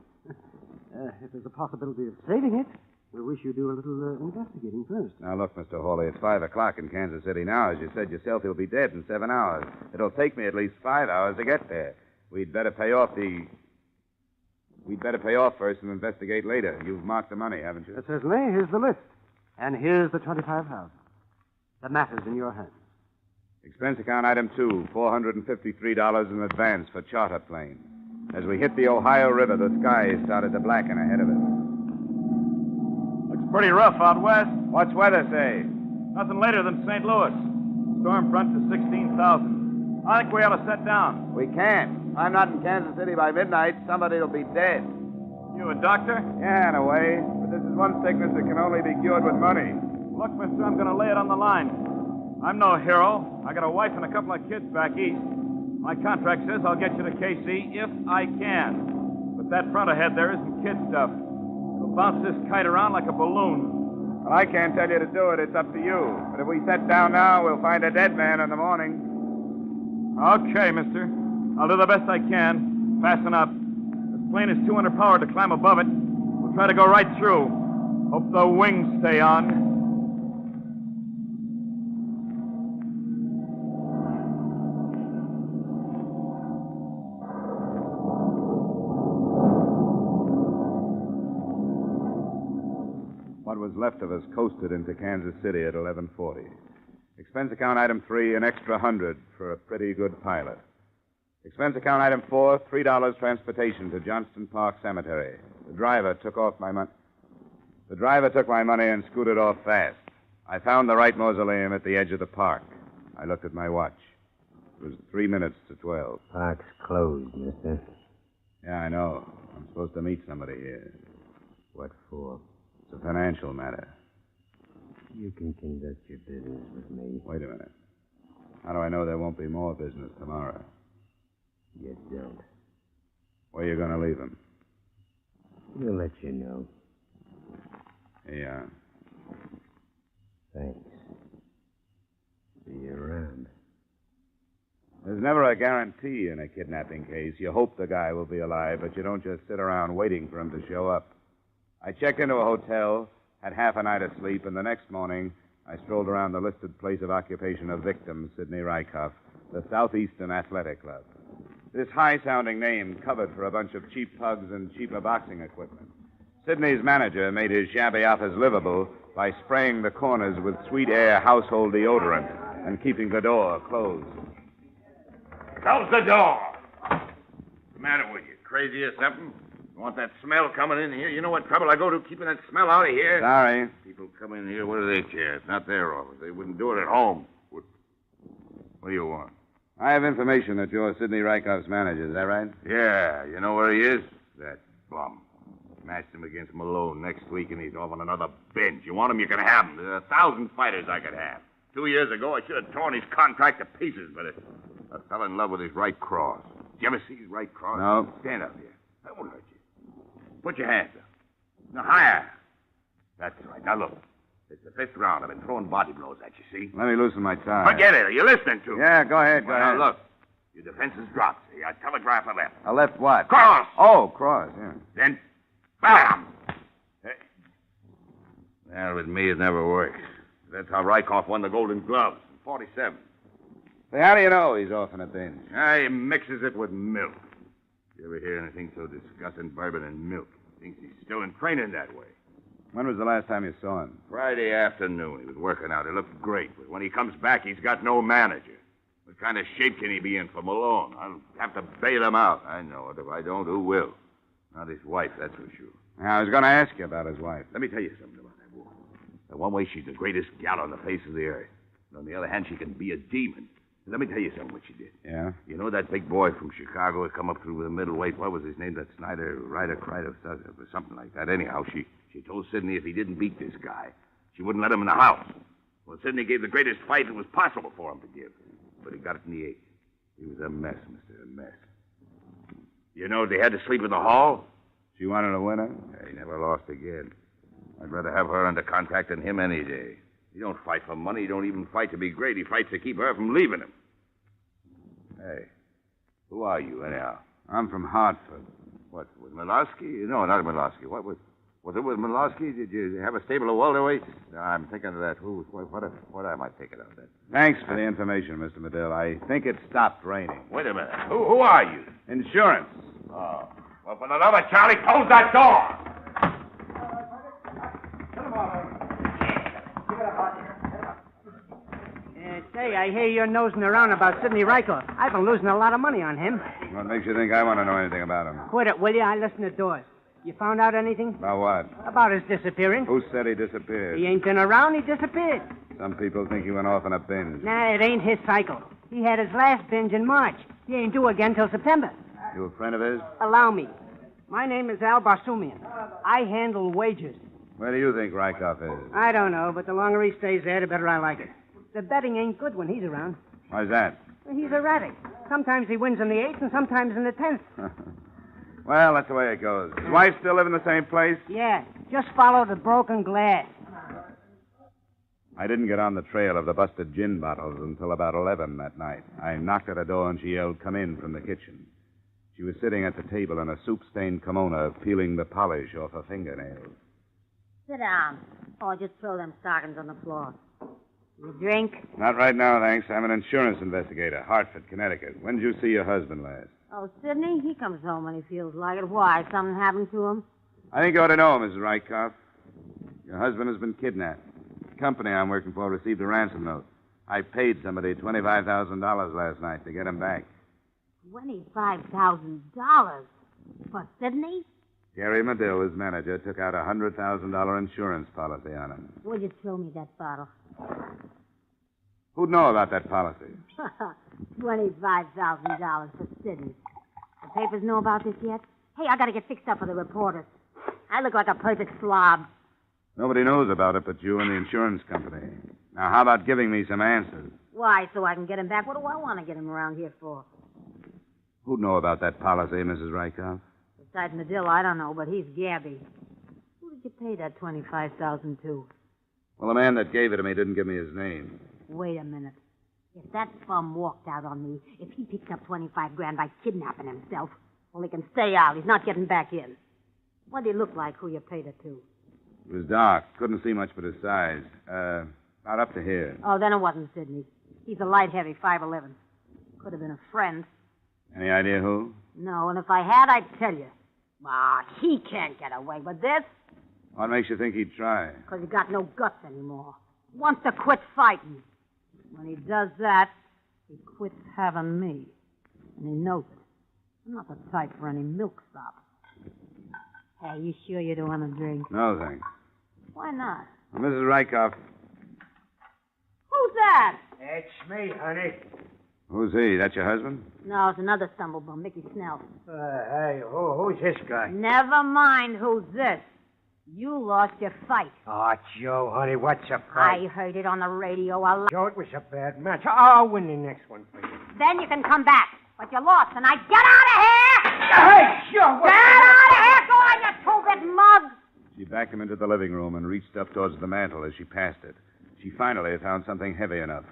If there's a possibility of saving it, we wish you do a little investigating first. Now, look, Mr. Hawley, it's 5 o'clock in Kansas City now. As you said yourself, he'll be dead in 7 hours. It'll take me at least 5 hours to get there. We'd better pay off first and investigate later. You've marked the money, haven't you? Certainly. Here's the list. And here's the $25,000. The matter's in your hands. Expense account item 2, $453 in advance for charter plane. As we hit the Ohio River, the sky started to blacken ahead of us. Looks pretty rough out west. What's weather say? Nothing later than St. Louis. Storm front to 16,000. I think we ought to set down. We can't. If I'm not in Kansas City by midnight, somebody will be dead. You a doctor? Yeah, in a way. But this is one sickness that can only be cured with money. Look, mister, I'm going to lay it on the line. I'm no hero. I got a wife and a couple of kids back east. My contract says I'll get you to KC if I can. But that front ahead there isn't kid stuff. It'll bounce this kite around like a balloon. Well, I can't tell you to do it. It's up to you. But if we set down now, we'll find a dead man in the morning. Okay, mister. I'll do the best I can. Fasten up. This plane is 200 power to climb above it. We'll try to go right through. Hope the wings stay on. What was left of us coasted into Kansas City at 11:40. Expense account item 3, an extra $100 for a pretty good pilot. Expense account item 4, $3 transportation to Johnston Park Cemetery. The driver took my money and scooted off fast. I found the right mausoleum at the edge of the park. I looked at my watch. It was 3 minutes to 12. Park's closed, mister. Yeah, I know. I'm supposed to meet somebody here. What for? It's a financial matter. You can conduct your business with me. Wait a minute. How do I know there won't be more business tomorrow? You don't. Where are you going to leave him? We'll let you know. Here you are. Thanks. See you around. There's never a guarantee in a kidnapping case. You hope the guy will be alive, but you don't just sit around waiting for him to show up. I checked into a hotel, had half a night of sleep, and the next morning I strolled around the listed place of occupation of victim, Sidney Rykoff, the Southeastern Athletic Club. This high-sounding name covered for a bunch of cheap pugs and cheaper boxing equipment. Sidney's manager made his shabby office livable by spraying the corners with Sweet Air household deodorant and keeping the door closed. Close the door. What's the matter with you? Crazy or something? You want that smell coming in here? You know what trouble I go to keeping that smell out of here? Sorry. People come in here, what do they care? It's not their office. They wouldn't do it at home. What do you want? I have information that you're Sidney Rykoff's manager. Is that right? Yeah, you know where he is? That bum. Smashed him against Malone next week, and he's off on another binge. You want him, you can have him. There are 1,000 fighters I could have. 2 years ago, I should have torn his contract to pieces, but I fell in love with his right cross. Did you ever see his right cross? No. Stand up here. That won't hurt you. Put your hands up. Now, higher. That's right. Now, look. It's the 5th round. I've been throwing body blows at you, see? Let me loosen my tie. Forget it. Are you listening to me? Yeah, go ahead, go ahead. Now, look. Your defense is dropped. See, I telegraph a left. A left what? Cross! Oh, cross, yeah. Then, bam! Hey. Well, with me, it never works. That's how Rykoff won the Golden Gloves in 47. Say, how do you know he's off in a binge? He mixes it with milk. You ever hear anything so disgusting? Bourbon and milk. Thinks he's still in training that way. When was the last time you saw him? Friday afternoon. He was working out. He looked great. But when he comes back, he's got no manager. What kind of shape can he be in for Malone? I'll have to bail him out. I know it. If I don't, who will? Not his wife, that's for sure. I was going to ask you about his wife. Let me tell you something about that woman. In one way, she's the greatest gal on the face of the earth. And on the other hand, she can be a demon. Let me tell you something what she did. Yeah? You know that big boy from Chicago who come up through the middleweight? What was his name? That Snyder, Ryder, or something like that. Anyhow, she told Sidney if he didn't beat this guy, she wouldn't let him in the house. Well, Sidney gave the greatest fight it was possible for him to give. But he got it in the 8th. He was a mess, mister, a mess. You know they had to sleep in the hall? She wanted a winner? Yeah, he never lost again. I'd rather have her under contract than him any day. He don't fight for money. He don't even fight to be great. He fights to keep her from leaving him. Hey, who are you, anyhow? I'm from Hartford. What, with Milosky? No, not Milosky. Was it with Milosky? Did you have a stable of welterweights? No, I'm thinking of that. What am I thinking of then? Thanks for the information, Mr. Medill. I think it stopped raining. Wait a minute. Who are you? Insurance. Oh. Well, for the love of Charlie, close that door! Say, I hear you're nosing around about Sidney Rykoff. I've been losing a lot of money on him. What makes you think I want to know anything about him? Quit it, will you? I listen to doors. You found out anything? About what? About his disappearing. Who said he disappeared? He ain't been around. He disappeared. Some people think he went off on a binge. Nah, it ain't his cycle. He had his last binge in March. He ain't due again till September. You a friend of his? Allow me. My name is Al Barsumian. I handle wagers. Where do you think Rykoff is? I don't know, but the longer he stays there, the better I like it. The betting ain't good when he's around. Why's that? He's erratic. Sometimes he wins in the 8th and sometimes in the 10th. Well, that's the way it goes. His wife still live in the same place? Yeah, just follow the broken glass. I didn't get on the trail of the busted gin bottles until about 11 that night. I knocked at her door and she yelled, "Come in," from the kitchen. She was sitting at the table in a soup-stained kimono, peeling the polish off her fingernails. Sit down. Or just throw them stockings on the floor. You drink? Not right now, thanks. I'm an insurance investigator, Hartford, Connecticut. When did you see your husband last? Oh, Sidney? He comes home when he feels like it. Why? Something happened to him? I think you ought to know, Mrs. Rykoff. Your husband has been kidnapped. The company I'm working for received a ransom note. I paid somebody $25,000 last night to get him back. $25,000? For Sidney? Gary Medill, his manager, took out a $100,000 insurance policy on him. Will you throw me that bottle? Who'd know about that policy? $25,000 for Sidney. The papers know about this yet? Hey, I gotta get fixed up for the reporters. I look like a perfect slob. Nobody knows about it but you and the insurance company. Now, how about giving me some answers? Why, so I can get him back? What do I want to get him around here for? Who'd know about that policy, Mrs. Rykoff? Besides Medill, I don't know, but he's Gabby. Who did you pay that $25,000 to? Well, the man that gave it to me didn't give me his name. Wait a minute. If that bum walked out on me, if he picked up 25 grand by kidnapping himself, well, he can stay out. He's not getting back in. What did he look like, who you paid it to? It was dark. Couldn't see much but his size. About up to here. Oh, then it wasn't Sidney. He's a light heavy, 5'11". Could have been a friend. Any idea who? No, and if I had, I'd tell you. Ah, he can't get away with this. What makes you think he'd try? Because he got no guts anymore. Wants to quit fighting. When he does that, he quits having me. And he knows it. I'm not the type for any milksop. Hey, you sure you don't want a drink? No, thanks. Why not? Well, Mrs. Rykoff. Who's that? It's me, honey. Who's he? That your husband? No, it's another stumblebum, Mickey Snell. Hey, who's this guy? Never mind who's this. You lost your fight. Oh, Joe, honey, what's up? I heard it on the radio. Joe, it was a bad match. I'll win the next one for you. Then you can come back. But you lost, and I get out of here! Hey, Joe! Get out of here! Go on, you two-bit mug! She backed him into the living room and reached up towards the mantel as she passed it. She finally found something heavy enough.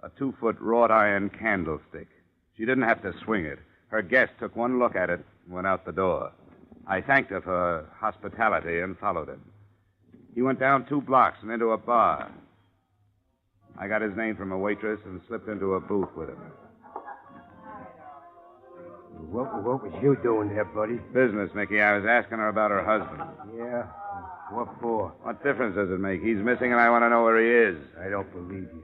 A 2-foot wrought iron candlestick. She didn't have to swing it. Her guest took one look at it and went out the door. I thanked her for her hospitality and followed him. He went down 2 blocks and into a bar. I got his name from a waitress and slipped into a booth with him. What was you doing there, buddy? Business, Mickey. I was asking her about her husband. Yeah? What for? What difference does it make? He's missing and I want to know where he is. I don't believe you.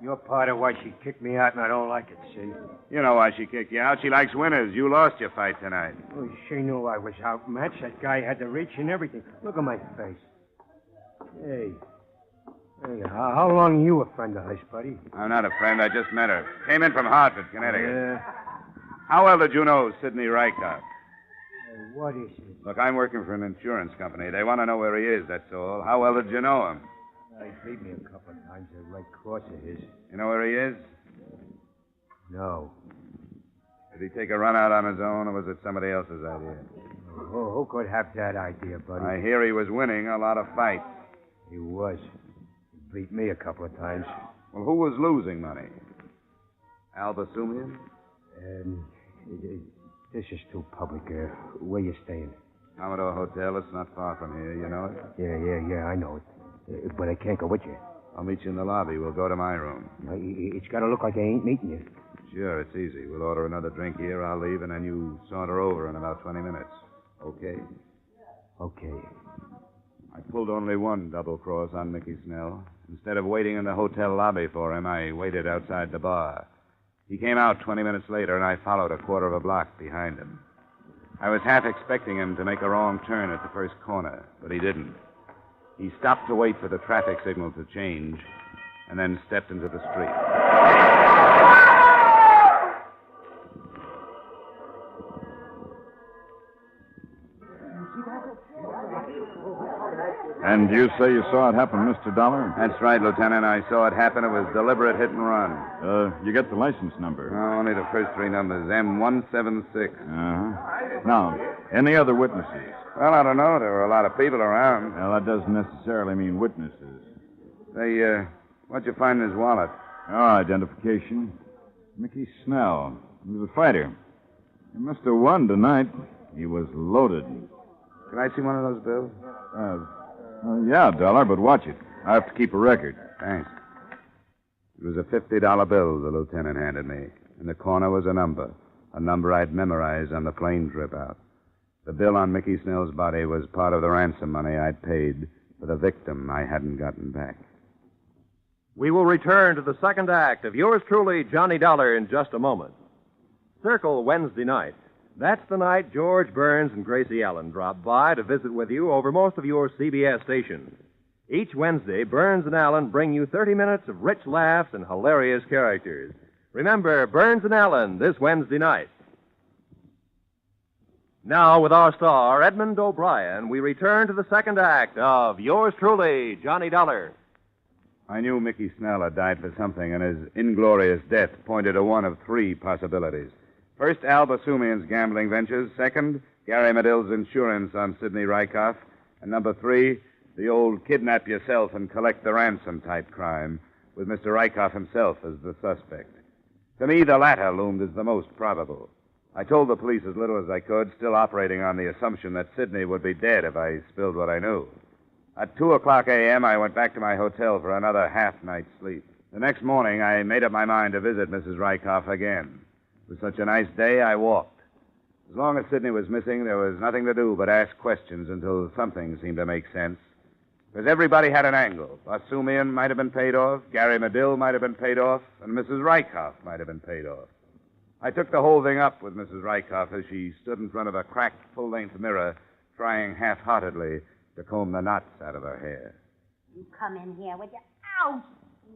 You're part of why she kicked me out, and I don't like it, see? You know why she kicked you out. She likes winners. You lost your fight tonight. Well, she knew I was outmatched. That guy had the reach and everything. Look at my face. Hey, how long you a friend of hers, buddy? I'm not a friend. I just met her. Came in from Hartford, Connecticut. Yeah? How well did you know Sidney Rykoff? What is it? Look, I'm working for an insurance company. They want to know where he is, that's all. How well did you know him? He beat me a couple of times, that Red Cross of his. You know where he is? No. Did he take a run out on his own, or was it somebody else's idea? Who could have that idea, buddy? I hear he was winning a lot of fights. He was. He beat me a couple of times. Well, who was losing money? Al Basumian? This is too public. Where you staying? Commodore Hotel. It's not far from here. You know it? Yeah, I know it. But I can't go with you. I'll meet you in the lobby. We'll go to my room. It's got to look like I ain't meeting you. Sure, it's easy. We'll order another drink here. I'll leave, and then you saunter over in about 20 minutes. Okay? Okay. I pulled only one double cross on Mickey Snell. Instead of waiting in the hotel lobby for him, I waited outside the bar. He came out 20 minutes later, and I followed a quarter of a block behind him. I was half expecting him to make a wrong turn at the first corner, but he didn't. He stopped to wait for the traffic signal to change, and then stepped into the street. And you say you saw it happen, Mr. Dollar? That's right, Lieutenant. I saw it happen. It was deliberate hit and run. You get the license number? No, only the first 3 numbers, M176. Uh-huh. Now, any other witnesses? Well, I don't know. There were a lot of people around. Well, that doesn't necessarily mean witnesses. Say, what'd you find in his wallet? Oh, identification. Mickey Snell. He was a fighter. He must have won tonight. He was loaded. Can I see one of those bills? Yeah, Dollar, but watch it. I have to keep a record. Thanks. It was a $50 bill the lieutenant handed me. In the corner was a number I'd memorized on the plane trip out. The bill on Mickey Snell's body was part of the ransom money I'd paid for the victim I hadn't gotten back. We will return to the second act of yours truly, Johnny Dollar, in just a moment. Circle Wednesday night. That's the night George Burns and Gracie Allen drop by to visit with you over most of your CBS stations. Each Wednesday, Burns and Allen bring you 30 minutes of rich laughs and hilarious characters. Remember, Burns and Allen this Wednesday night. Now, with our star, Edmond O'Brien, we return to the second act of Yours Truly, Johnny Dollar. I knew Mickey Snell had died for something, and his inglorious death pointed to one of three possibilities. First, Al Basumian's gambling ventures. Second, Gary Medill's insurance on Sidney Rykoff. And number three, the old kidnap yourself and collect the ransom type crime, with Mr. Rykoff himself as the suspect. To me, the latter loomed as the most probable. I told the police as little as I could, still operating on the assumption that Sidney would be dead if I spilled what I knew. At 2:00 a.m., I went back to my hotel for another half-night's sleep. The next morning, I made up my mind to visit Mrs. Rykoff again. It was such a nice day, I walked. As long as Sidney was missing, there was nothing to do but ask questions until something seemed to make sense. Because everybody had an angle. Basumian might have been paid off, Gary Medill might have been paid off, and Mrs. Rykoff might have been paid off. I took the whole thing up with Mrs. Rykoff as she stood in front of a cracked full-length mirror, trying half-heartedly to comb the knots out of her hair. You come in here with your ouch,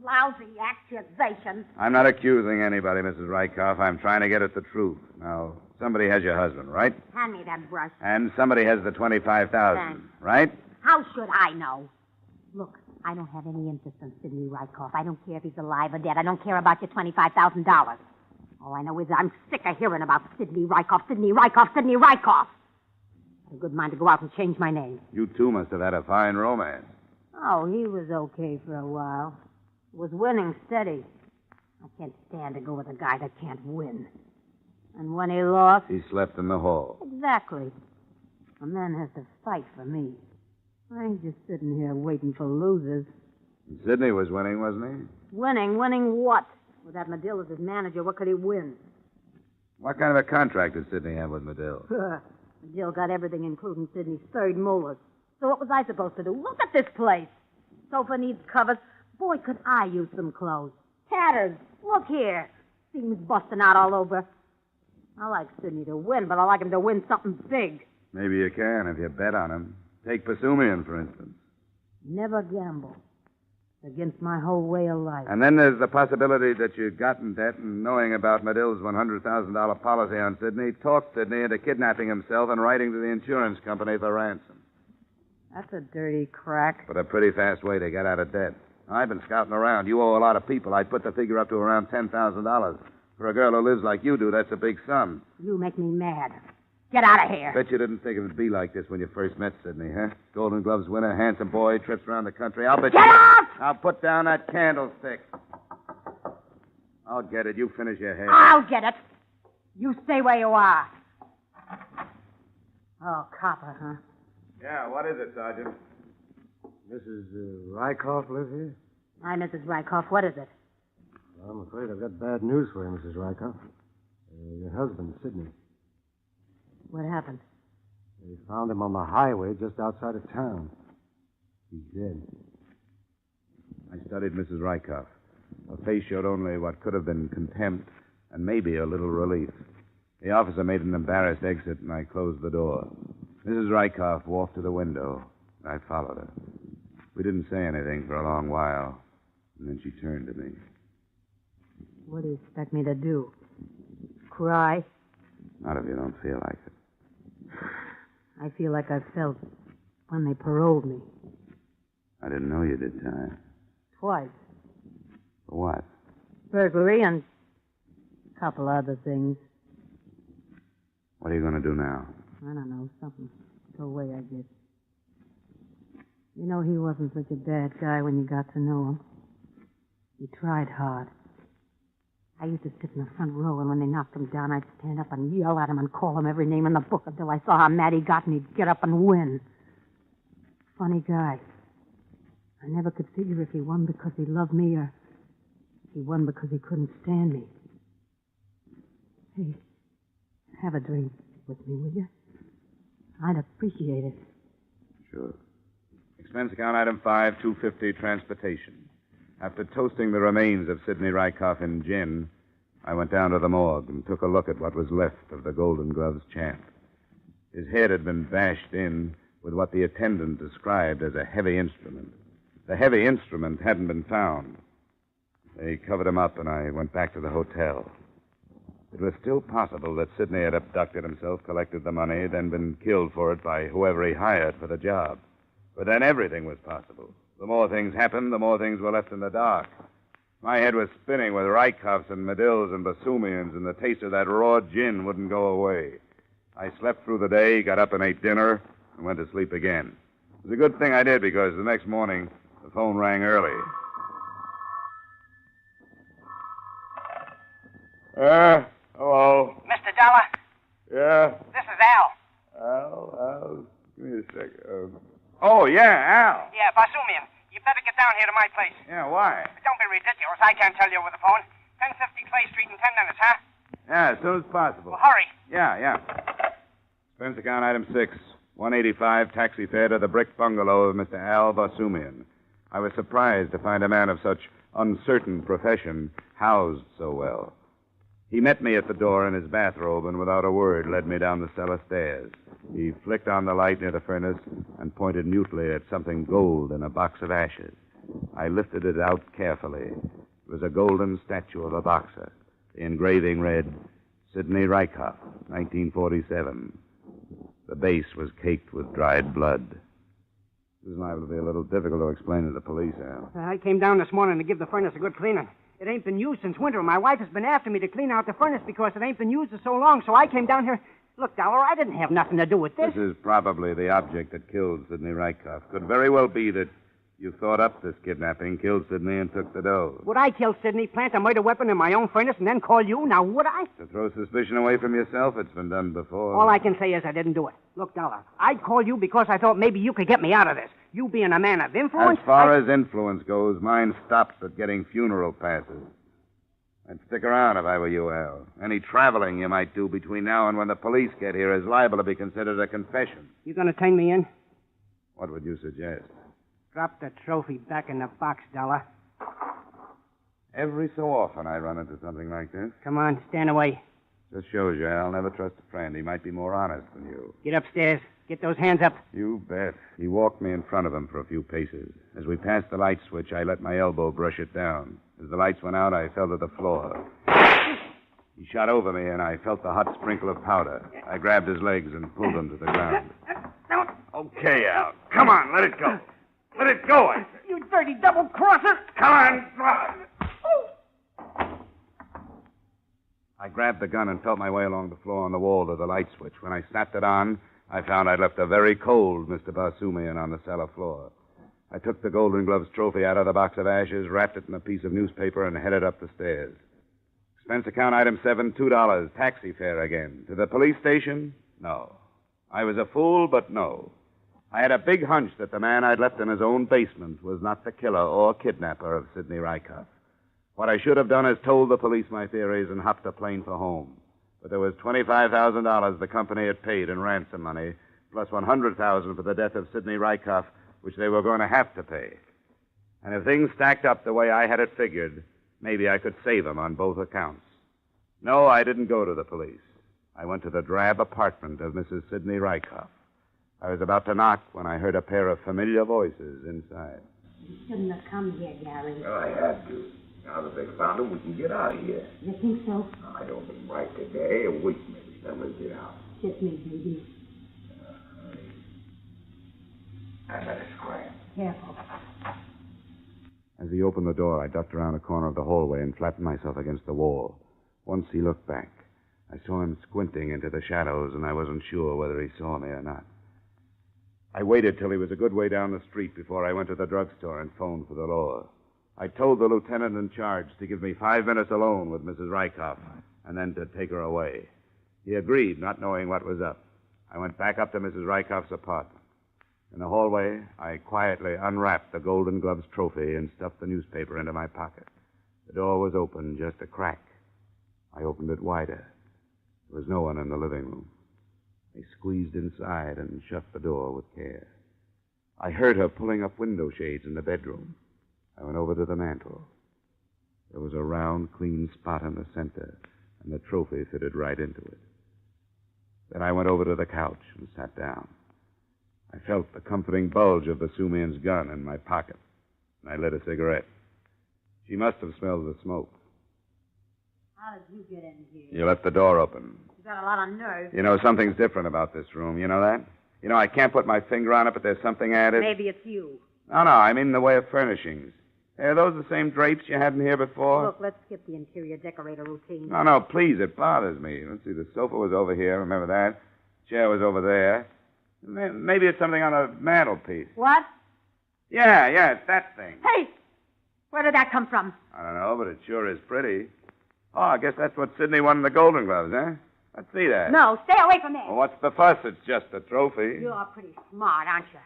lousy accusation. I'm not accusing anybody, Mrs. Rykoff. I'm trying to get at the truth. Now, somebody has your husband, right? Hand me that brush. And somebody has the $25,000, right? How should I know? Look, I don't have any interest in Sidney Rykoff. I don't care if he's alive or dead. I don't care about your $25,000. All I know is I'm sick of hearing about Sidney Rykoff, Sidney Rykoff, Sidney Rykoff. I had a good mind to go out and change my name. You two must have had a fine romance. Oh, he was okay for a while. Was winning steady. I can't stand to go with a guy that can't win. And when he lost... He slept in the hall. Exactly. A man has to fight for me. I ain't just sitting here waiting for losers. Sidney was winning, wasn't he? Winning? Winning what? With that Medill as his manager, what could he win? What kind of a contract did Sidney have with Medill? Medill got everything, including Sidney's third molars. So what was I supposed to do? Look at this place. Sofa needs covers. Boy, could I use some clothes. Tatters. Look here. Seams busting out all over. I like Sidney to win, but I like him to win something big. Maybe you can if you bet on him. Take Basumian, for instance. Never gamble. It's against my whole way of life. And then there's the possibility that you got in debt and, knowing about Medill's $100,000 policy on Sidney, talked Sidney into kidnapping himself and writing to the insurance company for ransom. That's a dirty crack. But a pretty fast way to get out of debt. I've been scouting around. You owe a lot of people. I'd put the figure up to around $10,000. For a girl who lives like you do, that's a big sum. You make me mad. Get out of here. Bet you didn't think it would be like this when you first met Sidney, huh? Golden Gloves winner, handsome boy, trips around the country. I'll bet Get you... out! I'll put down that candlestick. I'll get it. You finish your hair. I'll get it. You stay where you are. Oh, copper, huh? Yeah, what is it, Sergeant? Mrs. Rykoff live here? Hi, Mrs. Rykoff. What is it? Well, I'm afraid I've got bad news for you, Mrs. Rykoff. Your husband, Sidney. What happened? They found him on the highway just outside of town. He's dead. I studied Mrs. Rykoff. Her face showed only what could have been contempt and maybe a little relief. The officer made an embarrassed exit, and I closed the door. Mrs. Rykoff walked to the window. I followed her. We didn't say anything for a long while, and then she turned to me. What do you expect me to do? Cry? Not if you don't feel like it. I feel like I felt when they paroled me. I didn't know you did time. Twice. For what? Burglary and a couple other things. What are you going to do now? I don't know, something. Go away, I guess. You know, he wasn't such a bad guy when you got to know him. He tried hard. I used to sit in the front row, and when they knocked him down, I'd stand up and yell at him and call him every name in the book until I saw how mad he got, and he'd get up and win. Funny guy. I never could figure if he won because he loved me or if he won because he couldn't stand me. Hey, have a drink with me, will you? I'd appreciate it. Sure. Expense account item 5, $250 transportation. After toasting the remains of Sidney Rykoff in gin, I went down to the morgue and took a look at what was left of the Golden Gloves champ. His head had been bashed in with what the attendant described as a heavy instrument. The heavy instrument hadn't been found. They covered him up, and I went back to the hotel. It was still possible that Sidney had abducted himself, collected the money, then been killed for it by whoever he hired for the job. But then everything was possible. The more things happened, the more things were left in the dark. My head was spinning with Rykoffs and Medills and Basumians, and the taste of that raw gin wouldn't go away. I slept through the day, got up and ate dinner, and went to sleep again. It was a good thing I did, because the next morning, the phone rang early. Hello? Mr. Dollar, Yeah? this is Al. Al, give me a sec. Oh, yeah, Al. Yeah, Basumian. You better get down here to my place. Yeah, why? Don't be ridiculous. I can't tell you over the phone. 1050 Clay Street in 10 minutes, huh? Yeah, as soon as possible. Well, hurry. Yeah. Expense account item 6, $185 taxi fare to the brick bungalow of Mr. Al Basumian. I was surprised to find a man of such uncertain profession housed so well. He met me at the door in his bathrobe and without a word led me down the cellar stairs. He flicked on the light near the furnace and pointed mutely at something gold in a box of ashes. I lifted it out carefully. It was a golden statue of a boxer. The engraving read, Sidney Rykoff, 1947. The base was caked with dried blood. This is liable to be a little difficult to explain to the police, Al. I came down this morning to give the furnace a good cleaning. It ain't been used since winter. My wife has been after me to clean out the furnace because it ain't been used in so long, so I came down here. Look, Dollar, I didn't have nothing to do with this. This is probably the object that killed Sidney Rykoff. Could very well be that you thought up this kidnapping, killed Sidney, and took the dough. Would I kill Sidney, plant a murder weapon in my own furnace, and then call you? Now, would I? To throw suspicion away from yourself? It's been done before. All I can say is I didn't do it. Look, Dollar, I'd call you because I thought maybe you could get me out of this. You being a man of influence... As far as influence goes, mine stops at getting funeral passes. I'd stick around if I were you, Al. Any traveling you might do between now and when the police get here is liable to be considered a confession. You gonna turn me in? What would you suggest? Drop the trophy back in the box, Dollar. Every so often I run into something like this. Come on, stand away. Just shows you, Al. Never trust a friend. He might be more honest than you. Get upstairs. Get those hands up. You bet. He walked me in front of him for a few paces. As we passed the light switch, I let my elbow brush it down. As the lights went out, I fell to the floor. He shot over me, and I felt the hot sprinkle of powder. I grabbed his legs and pulled him to the ground. Okay, Al. Come on, let it go. Let it go, I say. You dirty double-crosser. Come on, drop it. I grabbed the gun and felt my way along the floor on the wall to the light switch. When I snapped it on, I found I'd left a very cold Mr. Basumian on the cellar floor. I took the Golden Gloves trophy out of the box of ashes, wrapped it in a piece of newspaper, and headed up the stairs. Expense account item 7, $2. Taxi fare again. To the police station? No. I was a fool, but no. I had a big hunch that the man I'd left in his own basement was not the killer or kidnapper of Sidney Rykoff. What I should have done is told the police my theories and hopped a plane for home. But there was $25,000 the company had paid in ransom money, plus $100,000 for the death of Sidney Rykoff, which they were going to have to pay. And if things stacked up the way I had it figured, maybe I could save him on both accounts. No, I didn't go to the police. I went to the drab apartment of Mrs. Sidney Rykoff. I was about to knock when I heard a pair of familiar voices inside. You shouldn't have come here, Gary. Well, I had to. Now that they found him, we can get out of here. You think so? I don't mean right today. A week, maybe. Then we'll get out. Kiss me, baby. I let it scram. Careful. As he opened the door, I ducked around a corner of the hallway and flattened myself against the wall. Once he looked back. I saw him squinting into the shadows, and I wasn't sure whether he saw me or not. I waited till he was a good way down the street before I went to the drugstore and phoned for the law. I told the lieutenant in charge to give me 5 minutes alone with Mrs. Rykoff and then to take her away. He agreed, not knowing what was up. I went back up to Mrs. Rykoff's apartment. In the hallway, I quietly unwrapped the Golden Gloves trophy and stuffed the newspaper into my pocket. The door was open, just a crack. I opened it wider. There was no one in the living room. I squeezed inside and shut the door with care. I heard her pulling up window shades in the bedroom. I went over to the mantel. There was a round, clean spot in the center, and the trophy fitted right into it. Then I went over to the couch and sat down. I felt the comforting bulge of Basumian's gun in my pocket. and I lit a cigarette. She must have smelled the smoke. How did you get in here? You left the door open. You got a lot of nerve. You know, something's different about this room. You know that? You know, I can't put my finger on it, but there's something added. Maybe it's you. No, I mean in the way of furnishings. Are those the same drapes you had in here before? Look, let's skip the interior decorator routine. No, please, it bothers me. Let's see, the sofa was over here, remember that? Chair was over there. Maybe it's something on a mantelpiece. What? Yeah, it's that thing. Hey! Where did that come from? I don't know, but it sure is pretty. Oh, I guess that's what Sidney won in the Golden Gloves, huh? Let's see that. No, stay away from there. Well, what's the fuss? It's just a trophy. You're pretty smart, aren't you?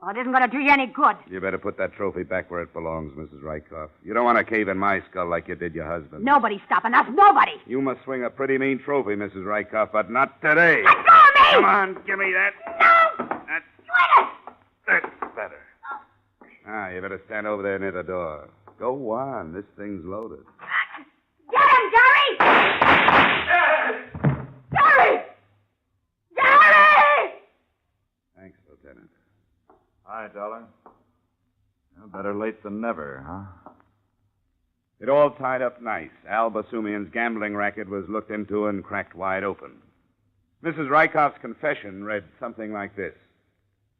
Well, it isn't going to do you any good. You better put that trophy back where it belongs, Mrs. Rykoff. You don't want to cave in my skull like you did your husband. Nobody's stopping us. Nobody. You must swing a pretty mean trophy, Mrs. Rykoff, but not today. Let go of me! Come on, give me that. No! That's better. You better stand over there near the door. Go on. This thing's loaded. Get him, Jerry! Jerry! Jerry! Thanks, Lieutenant. Hi, Dollar. Well, better late than never, huh? It all tied up nice. Al Basumian's gambling racket was looked into and cracked wide open. Mrs. Rykoff's confession read something like this.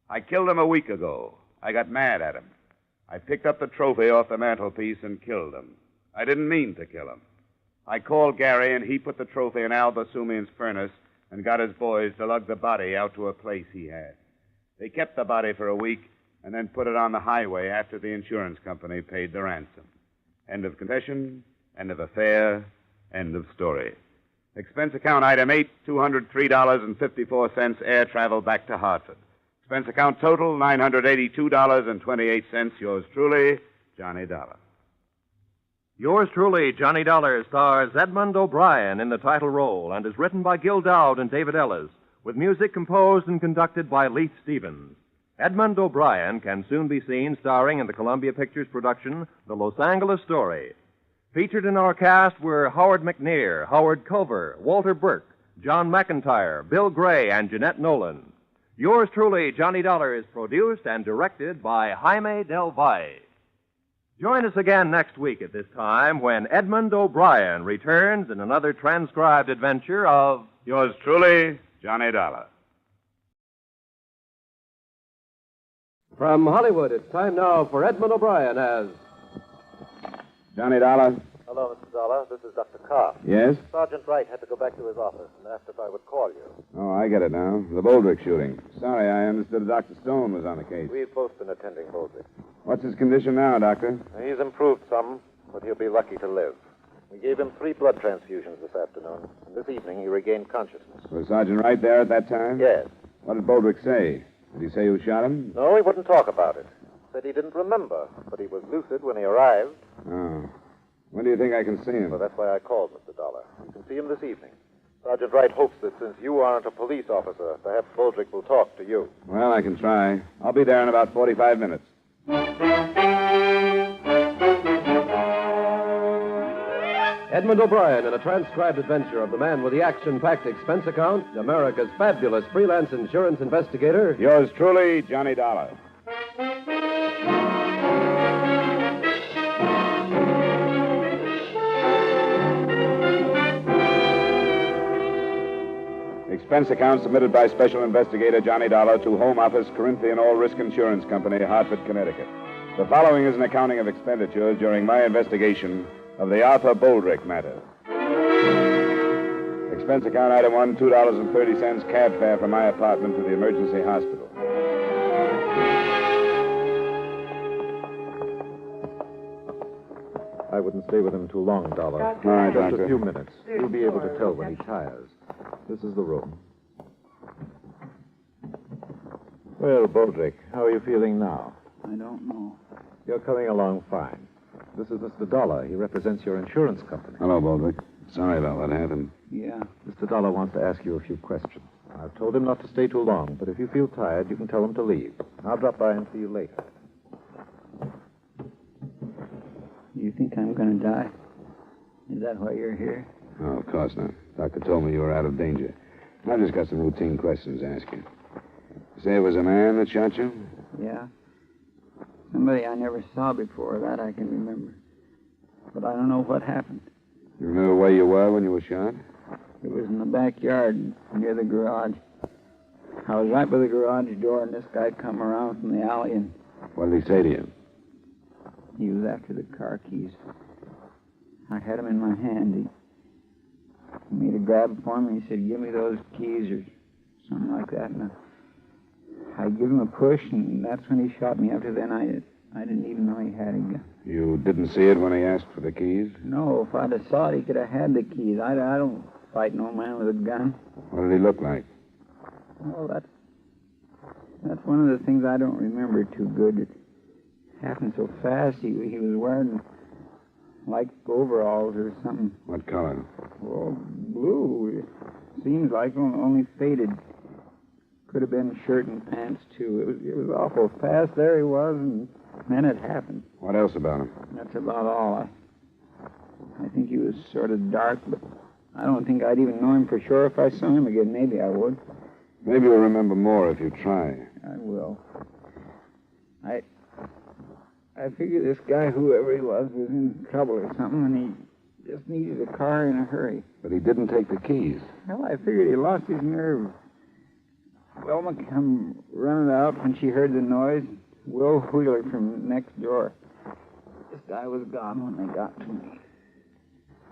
I killed him a week ago. I got mad at him. I picked up the trophy off the mantelpiece and killed him. I didn't mean to kill him. I called Gary, and he put the trophy in Al Basumian's furnace and got his boys to lug the body out to a place he had. They kept the body for a week and then put it on the highway after the insurance company paid the ransom. End of confession, end of affair, end of story. Expense account item 8, $203.54, air travel back to Hartford. Expense account total, $982.28. Yours truly, Johnny Dollar. Yours truly, Johnny Dollar, stars Edmond O'Brien in the title role and is written by Gil Dowd and David Ellis, with music composed and conducted by Leith Stevens. Edmond O'Brien can soon be seen starring in the Columbia Pictures production, The Los Angeles Story. Featured in our cast were Howard McNear, Howard Culver, Walter Burke, John McIntyre, Bill Gray, and Jeanette Nolan. Yours truly, Johnny Dollar, is produced and directed by Jaime Del Valle. Join us again next week at this time when Edmond O'Brien returns in another transcribed adventure of Yours truly, Johnny Dollar. From Hollywood, it's time now for Edmond O'Brien as... Johnny Dollar. Hello, Mr. Dollar. This is Dr. Carr. Yes? Sergeant Wright had to go back to his office and asked if I would call you. Oh, I get it now. The Boldrick shooting. Sorry, I understood Dr. Stone was on the case. We've both been attending Boldrick. What's his condition now, Doctor? He's improved some, but he'll be lucky to live. We gave him 3 blood transfusions this afternoon, and this evening he regained consciousness. Was Sergeant Wright there at that time? Yes. What did Boldrick say? Did he say who shot him? No, he wouldn't talk about it. Said he didn't remember, but he was lucid when he arrived. Oh. When do you think I can see him? Well, that's why I called, Mr. Dollar. You can see him this evening. Sergeant Wright hopes that since you aren't a police officer, perhaps Boldrick will talk to you. Well, I can try. I'll be there in about 45 minutes. Edmond O'Brien in a transcribed adventure of the man with the action-packed expense account, America's fabulous freelance insurance investigator. Yours truly, Johnny Dollar. Expense account submitted by Special Investigator Johnny Dollar to Home Office, Corinthian All Risk Insurance Company, Hartford, Connecticut. The following is an accounting of expenditures during my investigation of the Arthur Boldrick matter. Expense account item 1, $2.30 cab fare from my apartment to the emergency hospital. I wouldn't stay with him too long, Dollar. All right, Just Doctor. a few minutes. You'll be able to tell when he tires. This is the room. Well, Boldrick, how are you feeling now? I don't know. You're coming along fine. This is Mr. Dollar. He represents your insurance company. Hello, Boldrick. Sorry about what happened. Yeah. Mr. Dollar wants to ask you a few questions. I've told him not to stay too long, but if you feel tired, you can tell him to leave. I'll drop by and see you later. You think I'm going to die? Is that why you're here? Oh, of course not. Doctor told me you were out of danger. I've just got some routine questions to ask you. You say it was a man that shot you? Yeah. Somebody I never saw before, that I can remember. But I don't know what happened. You remember where you were when you were shot? It was in the backyard near the garage. I was right by the garage door, and this guy come around from the alley, and What did he say to you? he was after the car keys. I had them in my hand. He made a grab for me. He said, "Give me those keys," or something like that. And I gave him a push, and that's when he shot me. After then, I didn't even know he had a gun. You didn't see it when he asked for the keys? No, if I'd have saw it, he could have had the keys. I don't fight no man with a gun. What did he look like? Well, that's one of the things I don't remember too good. It happened so fast. He was wearing like overalls or something. What color? Well, blue. It seems like only faded. Could have been shirt and pants too. It was awful fast. There he was, and then it happened. What else about him? That's about all. I think he was sort of dark, but I don't think I'd even know him for sure if I saw him again. Maybe I would. Maybe you'll remember more if you try. I will. I figure this guy, whoever he was in trouble or something, and he just needed a car in a hurry. But he didn't take the keys. Well, I figured he lost his nerve. Wilma come running out when she heard the noise. Will Wheeler from next door. This guy was gone when they got to me.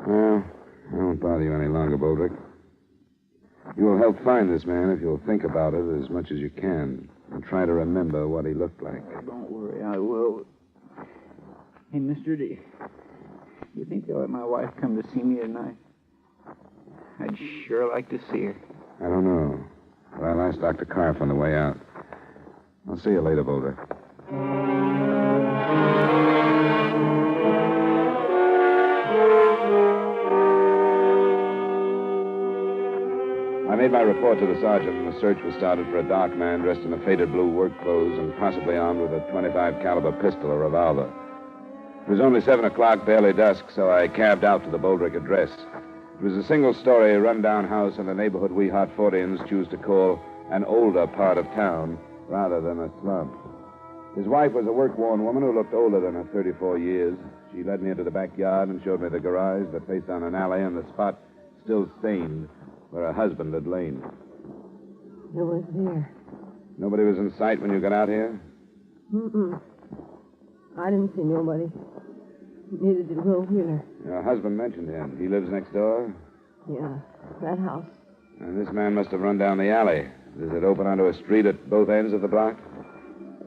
Well, I won't bother you any longer, Boldrick. You will help find this man if you'll think about it as much as you can and try to remember what he looked like. Don't worry, I will. Hey, mister, do you think they'll let my wife come to see me tonight? I'd sure like to see her. I don't know. But I'll ask Dr. Karff on the way out. I'll see you later, Boldrick. I made my report to the sergeant, and the search was started for a dark man dressed in a faded blue work clothes and possibly armed with a .25 caliber pistol or revolver. It was only 7 o'clock, barely dusk, so I cabbed out to the Boldrick address. It was a single-story, run-down house in a neighborhood we Hartfordians choose to call an older part of town rather than a slum. His wife was a work-worn woman who looked older than her 34 years. She led me into the backyard and showed me the garage that faced on an alley and the spot still stained where her husband had lain. It was there. Nobody was in sight when you got out here? Mm-mm. I didn't see nobody. Neither did Will Wheeler. Your husband mentioned him. He lives next door? Yeah, that house. And this man must have run down the alley. Does it open onto a street at both ends of the block?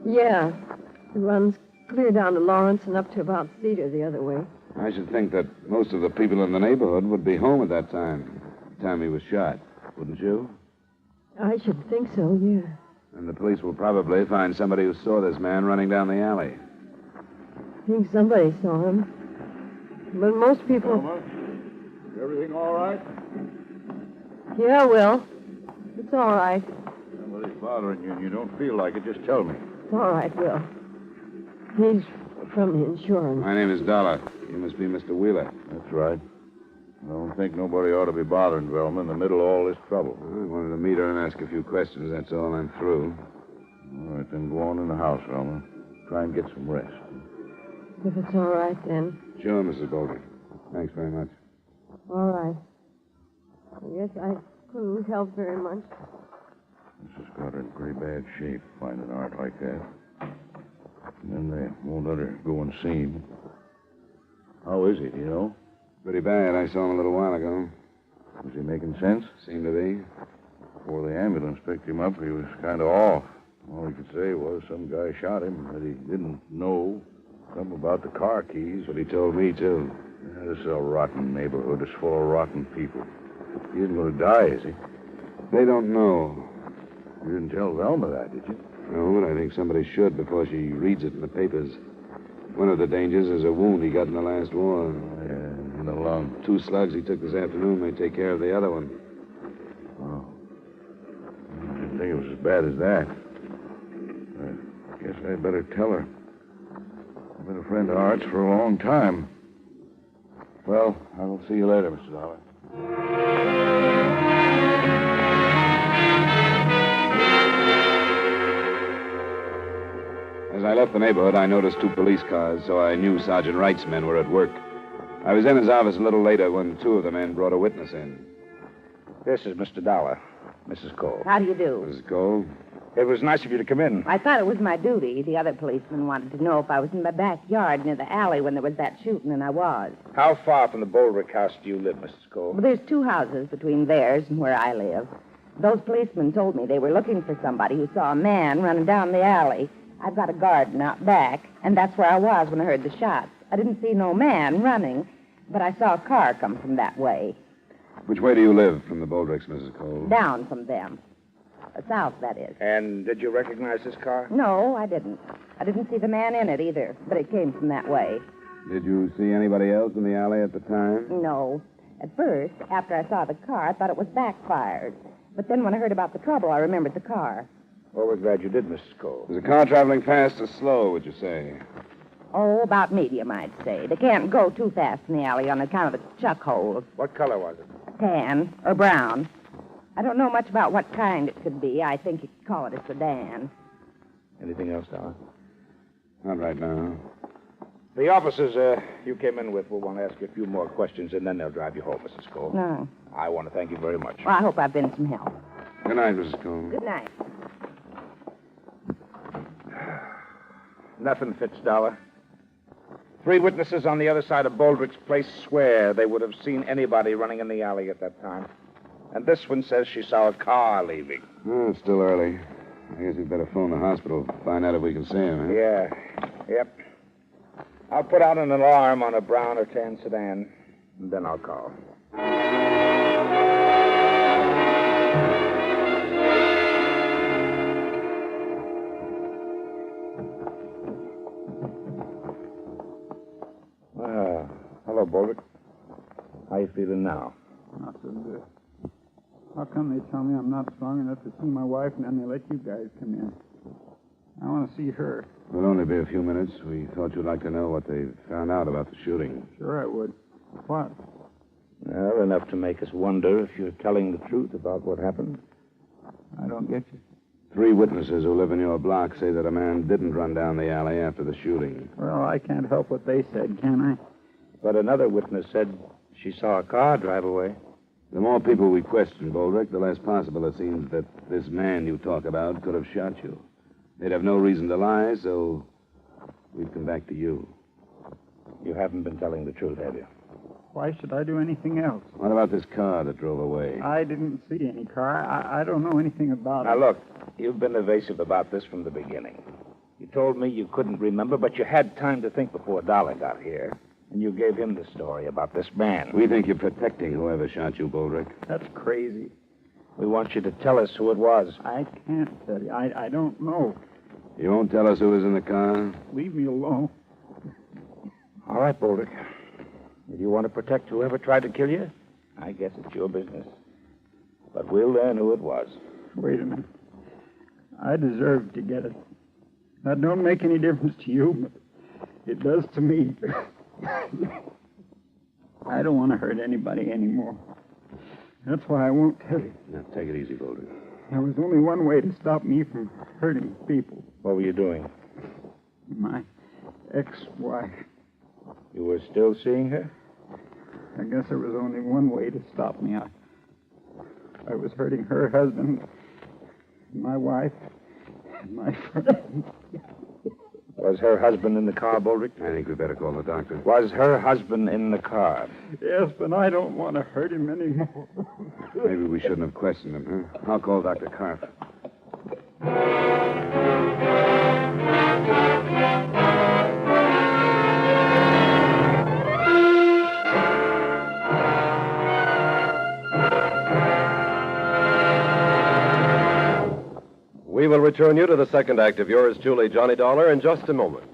Yeah. It runs clear down to Lawrence and up to about Cedar the other way. I should think that most of the people in the neighborhood would be home at that time. The time he was shot, wouldn't you? I should think so, yeah. And the police will probably find somebody who saw this man running down the alley. I think somebody saw him. But most people... Is everything all right? Yeah, Will. It's all right. Somebody's bothering you and you don't feel like it, just tell me. It's all right, Will. He's from the insurance. My name is Dollar. You must be Mr. Wheeler. That's right. I don't think nobody ought to be bothering Velma in the middle of all this trouble. I wanted to meet her and ask a few questions, that's all. I'm through. All right, then go on in the house, Velma. Try and get some rest. If it's all right, then. Sure, Mrs. Boldrick. Thanks very much. All right. I guess I couldn't help very much. This has got her in pretty bad shape, finding art like that. And then they won't let her go unseen. How is he, do you know? Pretty bad. I saw him a little while ago. Was he making sense? Seemed to be. Before the ambulance picked him up, he was kind of off. All he could say was some guy shot him, that he didn't know. Something about the car keys. But he told me, too. Yeah, this is a rotten neighborhood. It's full of rotten people. He isn't going to die, is he? They don't know. You didn't tell Velma that, did you? No, but I think somebody should before she reads it in the papers. One of the dangers is a wound he got in the last war. Yeah, in the lung. 2 slugs he took this afternoon may take care of the other one. Oh. I didn't think it was as bad as that. I guess I'd better tell her. I've been a friend of Art's for a long time. Well, I will see you later, Mr. Dollar. As I left the neighborhood, I noticed 2 police cars, so I knew Sergeant Wright's men were at work. I was in his office a little later when 2 of the men brought a witness in. This is Mr. Dollar, Mrs. Cole. How do you do? Mrs. Cole? It was nice of you to come in. I thought it was my duty. The other policeman wanted to know if I was in my backyard near the alley when there was that shooting, and I was. How far from the Boldrick house do you live, Mrs. Cole? Well, there's 2 houses between theirs and where I live. Those policemen told me they were looking for somebody who saw a man running down the alley. I've got a garden out back, and that's where I was when I heard the shots. I didn't see no man running, but I saw a car come from that way. Which way do you live from the Boldricks, Mrs. Cole? Down from them. South, that is. And did you recognize this car? No, I didn't. I didn't see the man in it either, but it came from that way. Did you see anybody else in the alley at the time? No. At first, after I saw the car, I thought it was backfired. But then when I heard about the trouble, I remembered the car. Well, we're glad you did, Mrs. Cole. Was the car traveling fast or slow, would you say? Oh, about medium, I'd say. They can't go too fast in the alley on account of the chuck holes. What color was it? Tan or brown. I don't know much about what kind it could be. I think you could call it a sedan. Anything else, Dollar? Not right now. The officers you came in with will want to ask you a few more questions, and then they'll drive you home, Mrs. Cole. No. I want to thank you very much. Well, I hope I've been some help. Good night, Mrs. Cole. Good night. Nothing fits, Dollar. 3 witnesses on the other side of Boldrick's place swear they would have seen anybody running in the alley at that time. And this one says she saw a car leaving. Oh, it's still early. I guess we'd better phone the hospital, find out if we can see him, huh? Yeah. Yep. I'll put out an alarm on a brown or tan sedan, and then I'll call. Hello, Boldrick. How you feeling now? Not so good. How come they tell me I'm not strong enough to see my wife, and then they let you guys come in? I want to see her. It'll only be a few minutes. We thought you'd like to know what they found out about the shooting. Sure I would. What? Well, enough to make us wonder if you're telling the truth about what happened. I don't get you. 3 witnesses who live in your block say that a man didn't run down the alley after the shooting. Well, I can't help what they said, can I? But another witness said she saw a car drive away. The more people we question, Boldrick, the less possible it seems that this man you talk about could have shot you. They'd have no reason to lie, so we've come back to you. You haven't been telling the truth, have you? Why should I do anything else? What about this car that drove away? I didn't see any car. I don't know anything about it. Now, look, you've been evasive about this from the beginning. You told me you couldn't remember, but you had time to think before Dollar got here. And you gave him the story about this man. We think you're protecting whoever shot you, Boldrick. That's crazy. We want you to tell us who it was. I can't tell you. I don't know. You won't tell us who was in the car? Leave me alone. All right, Boldrick. If you want to protect whoever tried to kill you, I guess it's your business. But we'll learn who it was. Wait a minute. I deserve to get it. That don't make any difference to you, but it does to me. I don't want to hurt anybody anymore. That's why I won't tell you. Now, take it easy, Boldrick. There was only one way to stop me from hurting people. What were you doing? My ex-wife. You were still seeing her? I guess there was only one way to stop me. I was hurting her husband, my wife, and my friend. Was her husband in the car, Boldrick? I think we better call the doctor. Was her husband in the car? Yes, but I don't want to hurt him anymore. Maybe we shouldn't have questioned him, huh? I'll call Dr. Karff. We will return you to the second act of yours truly, Johnny Dollar, in just a moment.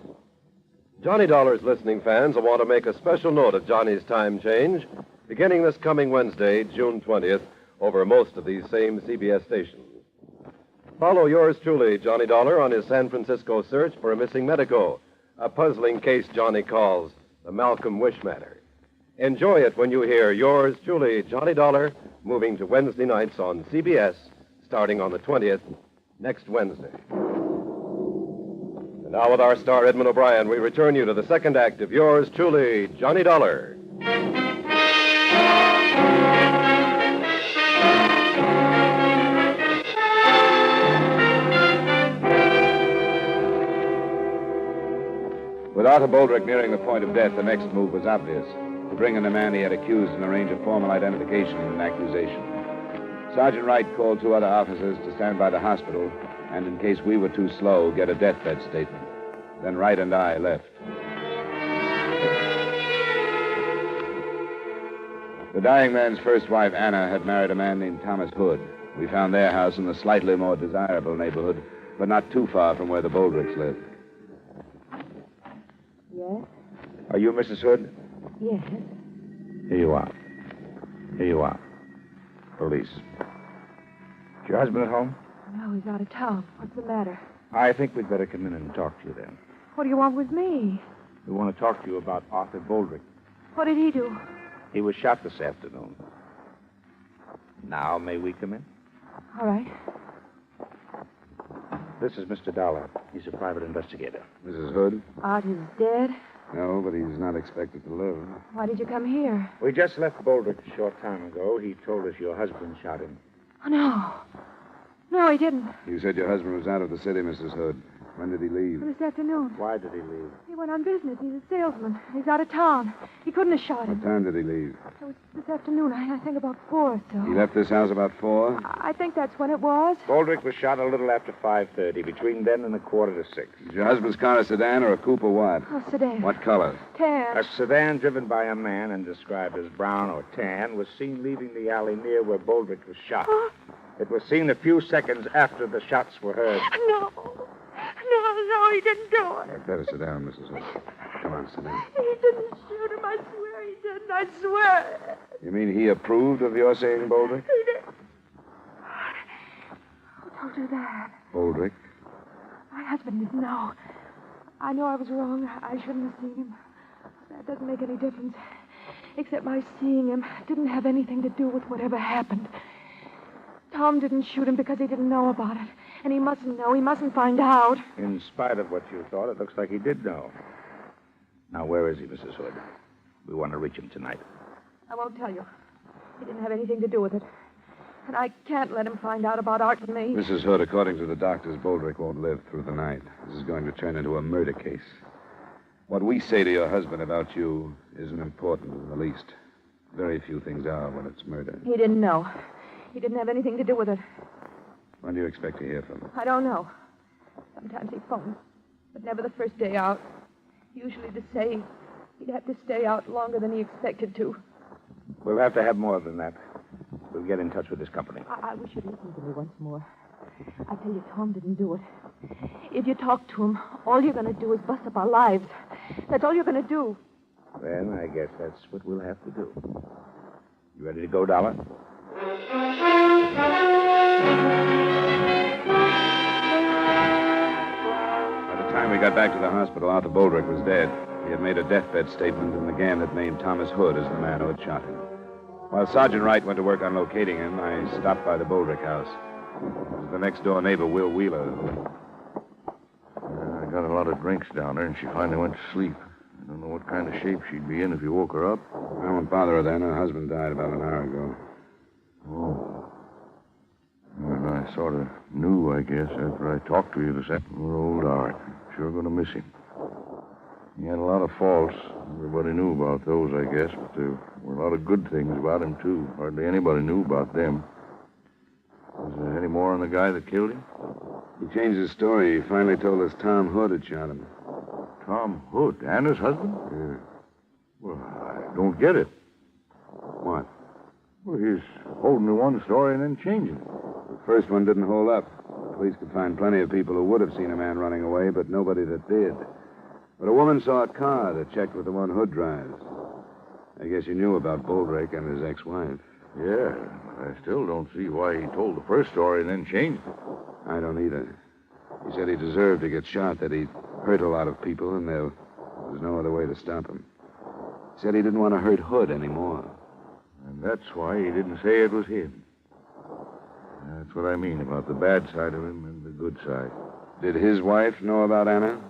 Johnny Dollar's listening fans will want to make a special note of Johnny's time change, beginning this coming Wednesday, June 20th, over most of these same CBS stations. Follow yours truly, Johnny Dollar, on his San Francisco search for a missing medico, a puzzling case Johnny calls the Malcolm Wish matter. Enjoy it when you hear yours truly, Johnny Dollar, moving to Wednesday nights on CBS, starting on the 20th, next Wednesday. The Now, with our star, Edmond O'Brien, we return you to the second act of yours truly, Johnny Dollar. With Arthur Boldrick nearing the point of death, the next move was obvious. To bring in the man he had accused and arrange a formal identification and accusation. Sergeant Wright called 2 other officers to stand by the hospital and, in case we were too slow, get a deathbed statement. Then Wright and I left. The dying man's first wife, Anna, had married a man named Thomas Hood. We found their house in the slightly more desirable neighborhood, but not too far from where the Boldricks lived. Yes? Are you Mrs. Hood? Yes. Here you are. Here you are. Police. Is your husband at home? No, he's out of town. What's the matter? I think we'd better come in and talk to you then. What do you want with me? We want to talk to you about Arthur Boldrick. What did he do? He was shot this afternoon. Now, may we come in? All right. This is Mr. Dollar. He's a private investigator. Mrs. Hood? Art is dead? No, but he's not expected to live. Why did you come here? We just left Boldrick a short time ago. He told us your husband shot him. Oh, no. No, he didn't. You said your husband was out of the city, Mrs. Hood. When did he leave? This afternoon. Why did he leave? He went on business. He's a salesman. He's out of town. He couldn't have shot him. What time did he leave? It was this afternoon. I think about 4 or so. He left this house about 4? I think that's when it was. Boldrick was shot a little after 5:30, between then and 5:45. Is your husband's car a sedan or a coupe or what? Oh, sedan. What color? Tan. A sedan driven by a man and described as brown or tan was seen leaving the alley near where Boldrick was shot. It was seen a few seconds after the shots were heard. No. No, he didn't do it. I'd better sit down, Mrs. Hood. Come on, sit down. He didn't shoot him. I swear he didn't. I swear. You mean he approved of your saying Boldrick? He did. Who told you that? Boldrick? My husband didn't know. I know I was wrong. I shouldn't have seen him. That doesn't make any difference. Except my seeing him didn't have anything to do with whatever happened. Tom didn't shoot him because he didn't know about it. And he mustn't know. He mustn't find out. In spite of what you thought, it looks like he did know. Now, where is he, Mrs. Hood? We want to reach him tonight. I won't tell you. He didn't have anything to do with it. And I can't let him find out about Art and me. Mrs. Hood, according to the doctors, Boldrick won't live through the night. This is going to turn into a murder case. What we say to your husband about you isn't important in the least. Very few things are when it's murder. He didn't know. He didn't have anything to do with it. When do you expect to hear from him? I don't know. Sometimes he phones, but never the first day out. Usually to say he'd have to stay out longer than he expected to. We'll have to have more than that. We'll get in touch with his company. I wish you'd listen to me once more. I tell you, Tom didn't do it. If you talk to him, all you're going to do is bust up our lives. That's all you're going to do. Then I guess that's what we'll have to do. You ready to go, Dollar? By the time we got back to the hospital, Arthur Boldrick was dead. He had made a deathbed statement, and the gang had named Thomas Hood as the man who had shot him. While Sergeant Wright went to work on locating him, I stopped by the Boldrick house. It was the next-door neighbor, Will Wheeler, who... I got a lot of drinks down there, and she finally went to sleep. I don't know what kind of shape she'd be in if you woke her up. I won't bother her then. Her husband died about an hour ago. Oh. Well, I sort of knew, I guess, after I talked to you this afternoon. Poor old Art. Sure going to miss him. He had a lot of faults. Everybody knew about those, I guess, but there were a lot of good things about him, too. Hardly anybody knew about them. Was there any more on the guy that killed him? He changed his story. He finally told us Tom Hood had shot him. Tom Hood? Anna's husband? Yeah. Well, I don't get it. What? Well, he's holding to one story and then changing it. The first one didn't hold up. The police could find plenty of people who would have seen a man running away, but nobody that did. But a woman saw a car that checked with the one Hood drives. I guess you knew about Boldrick and his ex-wife. Yeah, but I still don't see why he told the first story and then changed it. I don't either. He said he deserved to get shot, that he'd hurt a lot of people, and there was no other way to stop him. He said he didn't want to hurt Hood anymore. And that's why he didn't say it was him. That's what I mean about the bad side of him and the good side. Did his wife know about Anna?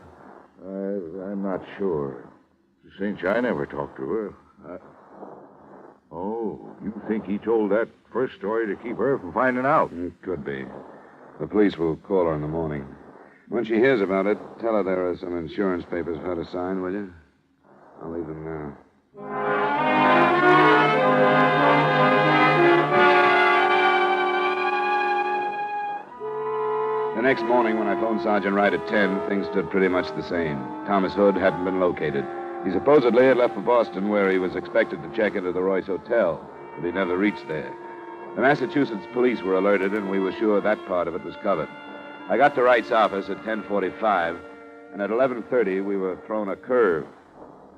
I'm not sure. Cinch, I never talked to her. Oh, you think he told that first story to keep her from finding out? It could be. The police will call her in the morning. When she hears about it, tell her there are some insurance papers for her to sign, will you? I'll leave them now. The next morning, when I phoned Sergeant Wright at 10, things stood pretty much the same. Thomas Hood hadn't been located. He supposedly had left for Boston, where he was expected to check into the Royce Hotel, but he never reached there. The Massachusetts police were alerted, and we were sure that part of it was covered. I got to Wright's office at 10:45, and at 11:30, we were thrown a curve.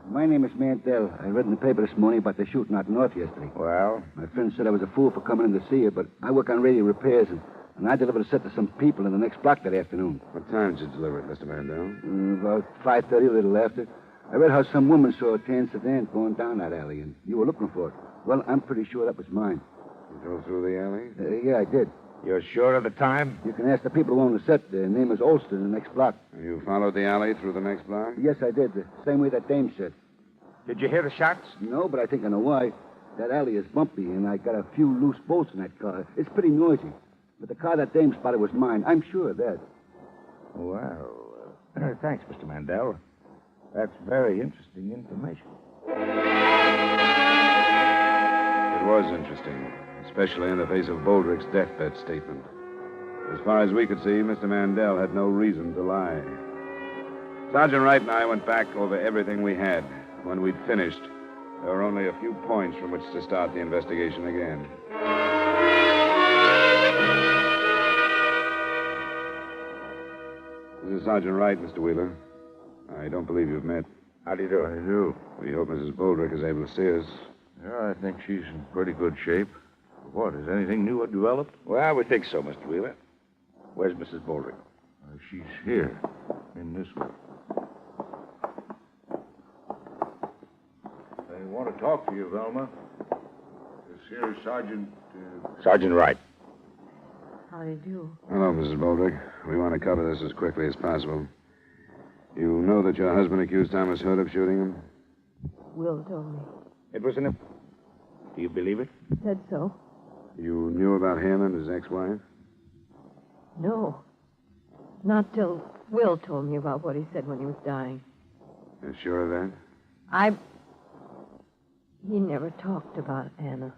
My name is Mandel. I read in the paper this morning about the shooting out north yesterday. Well? My friend said I was a fool for coming in to see you, but I work on radio repairs, and I delivered a set to some people in the next block that afternoon. What time did you deliver it, Mr. Mandel? About 5:30, a little after. I read how some woman saw a tan sedan going down that alley, and you were looking for it. Well, I'm pretty sure that was mine. You drove through the alley? Yeah, I did. You're sure of the time? You can ask the people who own the set. Their name is Olston, in the next block. You followed the alley through the next block? Yes, I did. The same way that dame said. Did you hear the shots? No, but I think I know why. That alley is bumpy, and I got a few loose bolts in that car. It's pretty noisy. But the car that dame spotted was mine. I'm sure of that. Well, thanks, Mr. Mandel. That's very interesting information. It was interesting, especially in the face of Boldrick's deathbed statement. As far as we could see, Mr. Mandel had no reason to lie. Sergeant Wright and I went back over everything we had. When we'd finished, there were only a few points from which to start the investigation again. This is Sergeant Wright, Mr. Wheeler. I don't believe you've met. How do you do? I do. We hope Mrs. Boldrick is able to see us. Yeah, I think she's in pretty good shape. What, has anything new developed? Well, we think so, Mr. Wheeler. Where's Mrs. Boldrick? She's here, in this room. I want to talk to you, Velma. This here is Sergeant... Sergeant Wright. How do you do? Hello, Mrs. Boldrick. We want to cover this as quickly as possible. You know that your husband accused Thomas Hood of shooting him? Will told me. It was an... Do you believe it? Said so. You knew about him and his ex-wife? No. Not till Will told me about what he said when he was dying. You're sure of that? He never talked about Anna.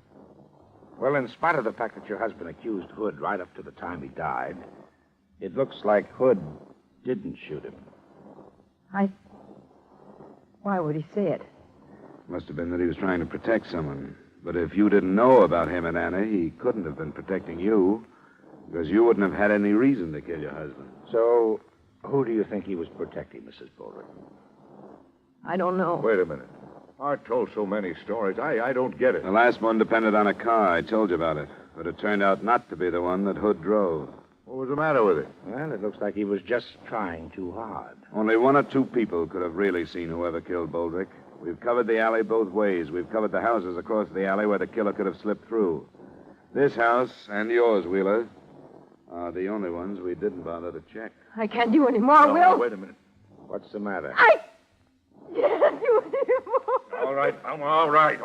Well, in spite of the fact that your husband accused Hood right up to the time he died, it looks like Hood didn't shoot him. Why would he say it? Must have been that he was trying to protect someone. But if you didn't know about him and Anna, he couldn't have been protecting you, because you wouldn't have had any reason to kill your husband. So, who do you think he was protecting, Mrs. Boldrick? I don't know. Wait a minute. Art told so many stories. I don't get it. The last one depended on a car. I told you about it. But it turned out not to be the one that Hood drove. What was the matter with it? Well, it looks like he was just trying too hard. Only one or two people could have really seen whoever killed Boldrick. We've covered the alley both ways. We've covered the houses across the alley where the killer could have slipped through. This house and yours, Wheeler, are the only ones we didn't bother to check. I can't do any more, Will. Wait a minute. What's the matter? I can't do any more. All right, I'm all right.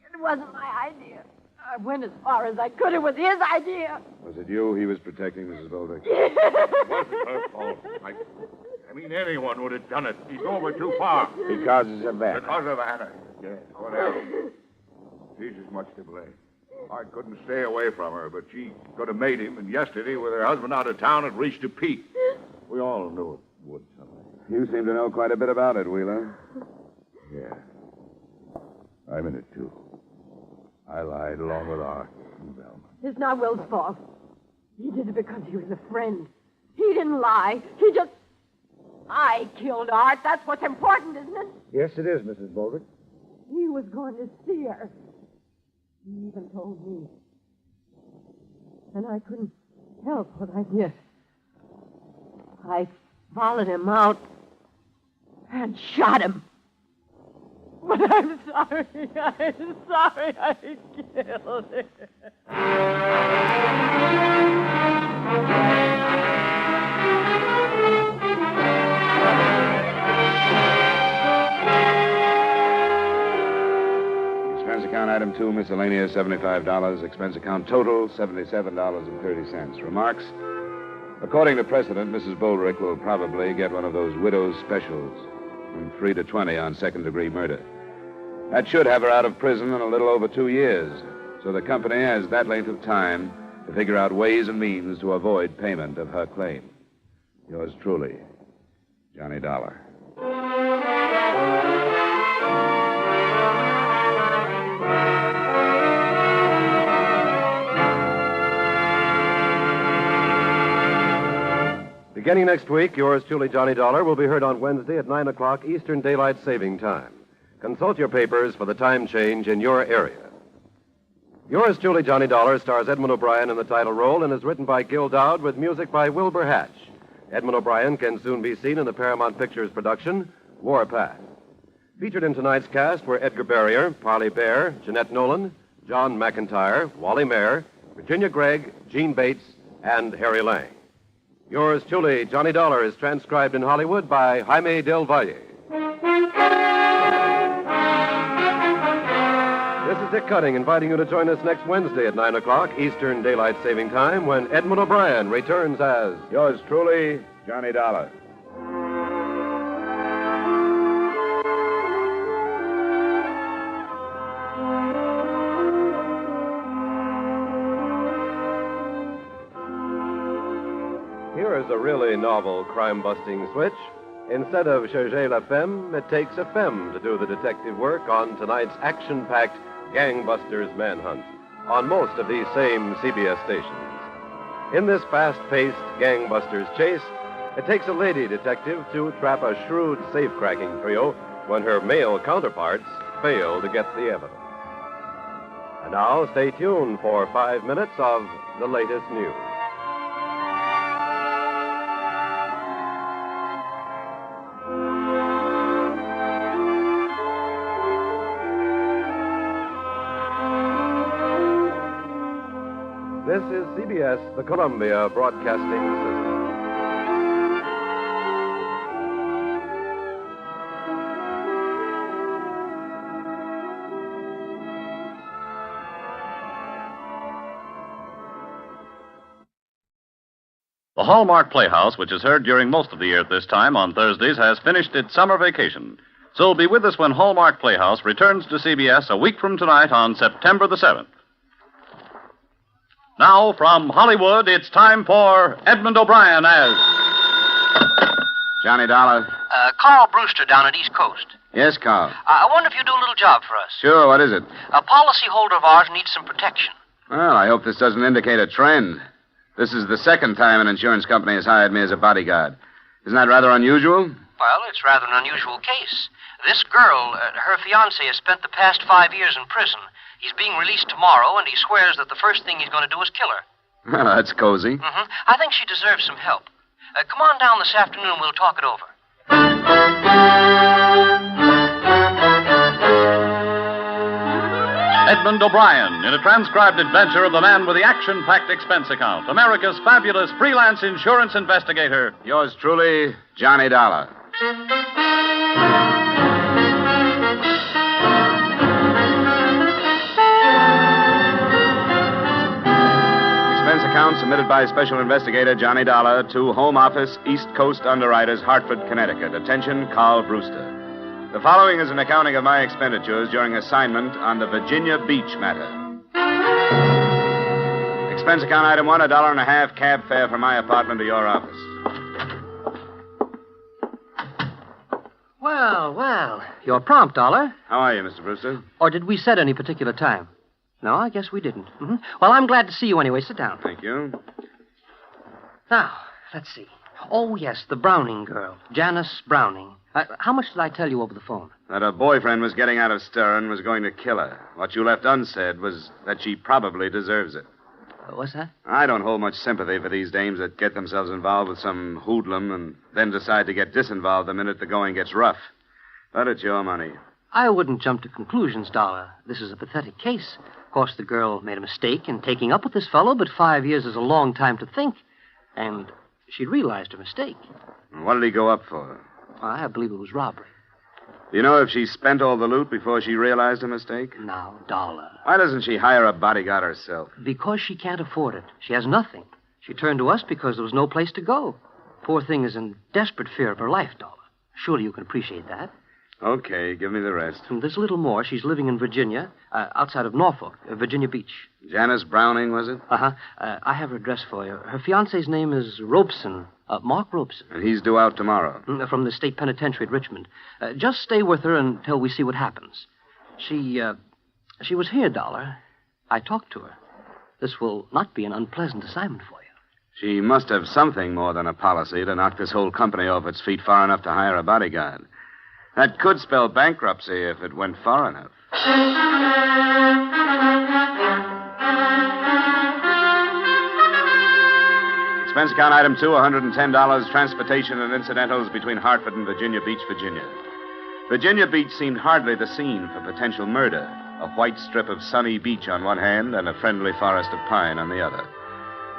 It wasn't my idea. I went as far as I could. It was his idea. Was it you he was protecting, Mrs. Boldrick? It wasn't her fault. I mean, anyone would have done it. He's over too far. Because of that. Because of Anna. Yes, whatever. She's as much to blame. I couldn't stay away from her, but she could have made him, and yesterday, with her husband out of town, it reached a peak. We all knew it would someday. You seem to know quite a bit about it, Wheeler. Yeah. I'm in it, too. I lied along with Art and Velma. It's not Will's fault. He did it because he was a friend. He didn't lie. He just... I killed Art. That's what's important, isn't it? Yes, it is, Mrs. Boldrick. He was going to see her. He even told me. And I couldn't help what I did. I followed him out and shot him. But I'm sorry. I'm sorry I killed him. Expense account item 2, miscellaneous, $75. Expense account total, $77.30. Remarks? According to precedent, Mrs. Boldrick will probably get one of those widow's specials from 3 to 20 on second-degree murder. That should have her out of prison in a little over 2 years. So the company has that length of time to figure out ways and means to avoid payment of her claim. Yours truly, Johnny Dollar. Beginning next week, yours truly, Johnny Dollar, will be heard on Wednesday at 9 o'clock Eastern Daylight Saving Time. Consult your papers for the time change in your area. Yours truly, Johnny Dollar, stars Edmond O'Brien in the title role and is written by Gil Dowd with music by Wilbur Hatch. Edmond O'Brien can soon be seen in the Paramount Pictures production, Warpath. Featured in tonight's cast were Edgar Barrier, Parley Bear, Jeanette Nolan, John McIntyre, Wally Mayer, Virginia Gregg, Gene Bates, and Harry Lang. Yours truly, Johnny Dollar, is transcribed in Hollywood by Jaime Del Valle. This is Dick Cutting inviting you to join us next Wednesday at 9 o'clock Eastern Daylight Saving Time when Edmond O'Brien returns as Yours truly, Johnny Dollar. Here is a really novel crime-busting switch. Instead of chercher la femme, it takes a femme to do the detective work on tonight's action-packed Gangbusters Manhunt on most of these same CBS stations. In this fast-paced Gangbusters chase, it takes a lady detective to trap a shrewd safe-cracking trio when her male counterparts fail to get the evidence. And now, stay tuned for 5 minutes of the latest news. This is CBS, the Columbia Broadcasting System. The Hallmark Playhouse, which is heard during most of the year at this time on Thursdays, has finished its summer vacation. So be with us when Hallmark Playhouse returns to CBS a week from tonight on September the 7th. Now, from Hollywood, it's time for Edmond O'Brien as Johnny Dollar. Carl Brewster down at East Coast. Yes, Carl. I wonder if you do a little job for us. Sure, what is it? A policyholder of ours needs some protection. Well, I hope this doesn't indicate a trend. This is the second time an insurance company has hired me as a bodyguard. Isn't that rather unusual? Well, it's rather an unusual case. This girl, her fiancé, has spent the past 5 years in prison. He's being released tomorrow, and he swears that the first thing he's going to do is kill her. Well, that's cozy. Mm-hmm. I think she deserves some help. Come on down this afternoon, and we'll talk it over. Edmond O'Brien in a transcribed adventure of the man with the action-packed expense account, America's fabulous freelance insurance investigator. Yours truly, Johnny Dollar. Expense account submitted by Special Investigator Johnny Dollar to Home Office, East Coast Underwriters, Hartford, Connecticut. Attention, Carl Brewster. The following is an accounting of my expenditures during assignment on the Virginia Beach matter. Expense account item 1, $1.50 cab fare from my apartment to your office. Well, you're prompt, Dollar. How are you, Mr. Brewster? Or did we set any particular time? No, I guess we didn't. Mm-hmm. Well, I'm glad to see you anyway. Sit down. Thank you. Now, let's see. Oh, yes, the Browning girl, Janice Browning. How much did I tell you over the phone? That her boyfriend was getting out of stir and was going to kill her. What you left unsaid was that she probably deserves it. What's that? I don't hold much sympathy for these dames that get themselves involved with some hoodlum and then decide to get disinvolved the minute the going gets rough. But it's your money. I wouldn't jump to conclusions, Dollar. This is a pathetic case. Of course, the girl made a mistake in taking up with this fellow, but 5 years is a long time to think. And she'd realized her mistake. What did he go up for? I believe it was robbery. Do you know if she spent all the loot before she realized her mistake? Now, Dollar. Why doesn't she hire a bodyguard herself? Because she can't afford it. She has nothing. She turned to us because there was no place to go. Poor thing is in desperate fear of her life, Dollar. Surely you can appreciate that. Okay, give me the rest. And there's a little more. She's living in Virginia, outside of Norfolk, Virginia Beach. Janice Browning, was it? Uh-huh. I have her address for you. Her fiancé's name is Robeson, Mark Robeson. And he's due out tomorrow. From the state penitentiary at Richmond. Just stay with her until we see what happens. She was here, Dollar. I talked to her. This will not be an unpleasant assignment for you. She must have something more than a policy to knock this whole company off its feet far enough to hire a bodyguard. That could spell bankruptcy if it went far enough. Expense account item 2, $110, transportation and incidentals between Hartford and Virginia Beach, Virginia. Virginia Beach seemed hardly the scene for potential murder. A white strip of sunny beach on one hand and a friendly forest of pine on the other.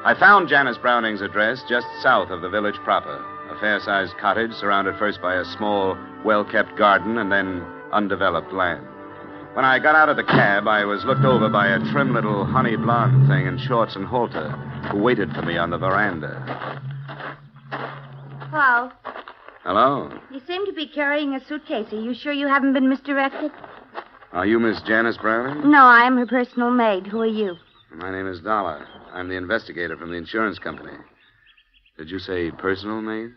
I found Janice Browning's address just south of the village proper. A fair-sized cottage surrounded first by a small, well-kept garden and then undeveloped land. When I got out of the cab, I was looked over by a trim little honey blonde thing in shorts and halter who waited for me on the veranda. Hello. Hello. You seem to be carrying a suitcase. Are you sure you haven't been misdirected? Are you Miss Janice Browning? No, I am her personal maid. Who are you? My name is Dollar. I'm the investigator from the insurance company. Did you say personal maid?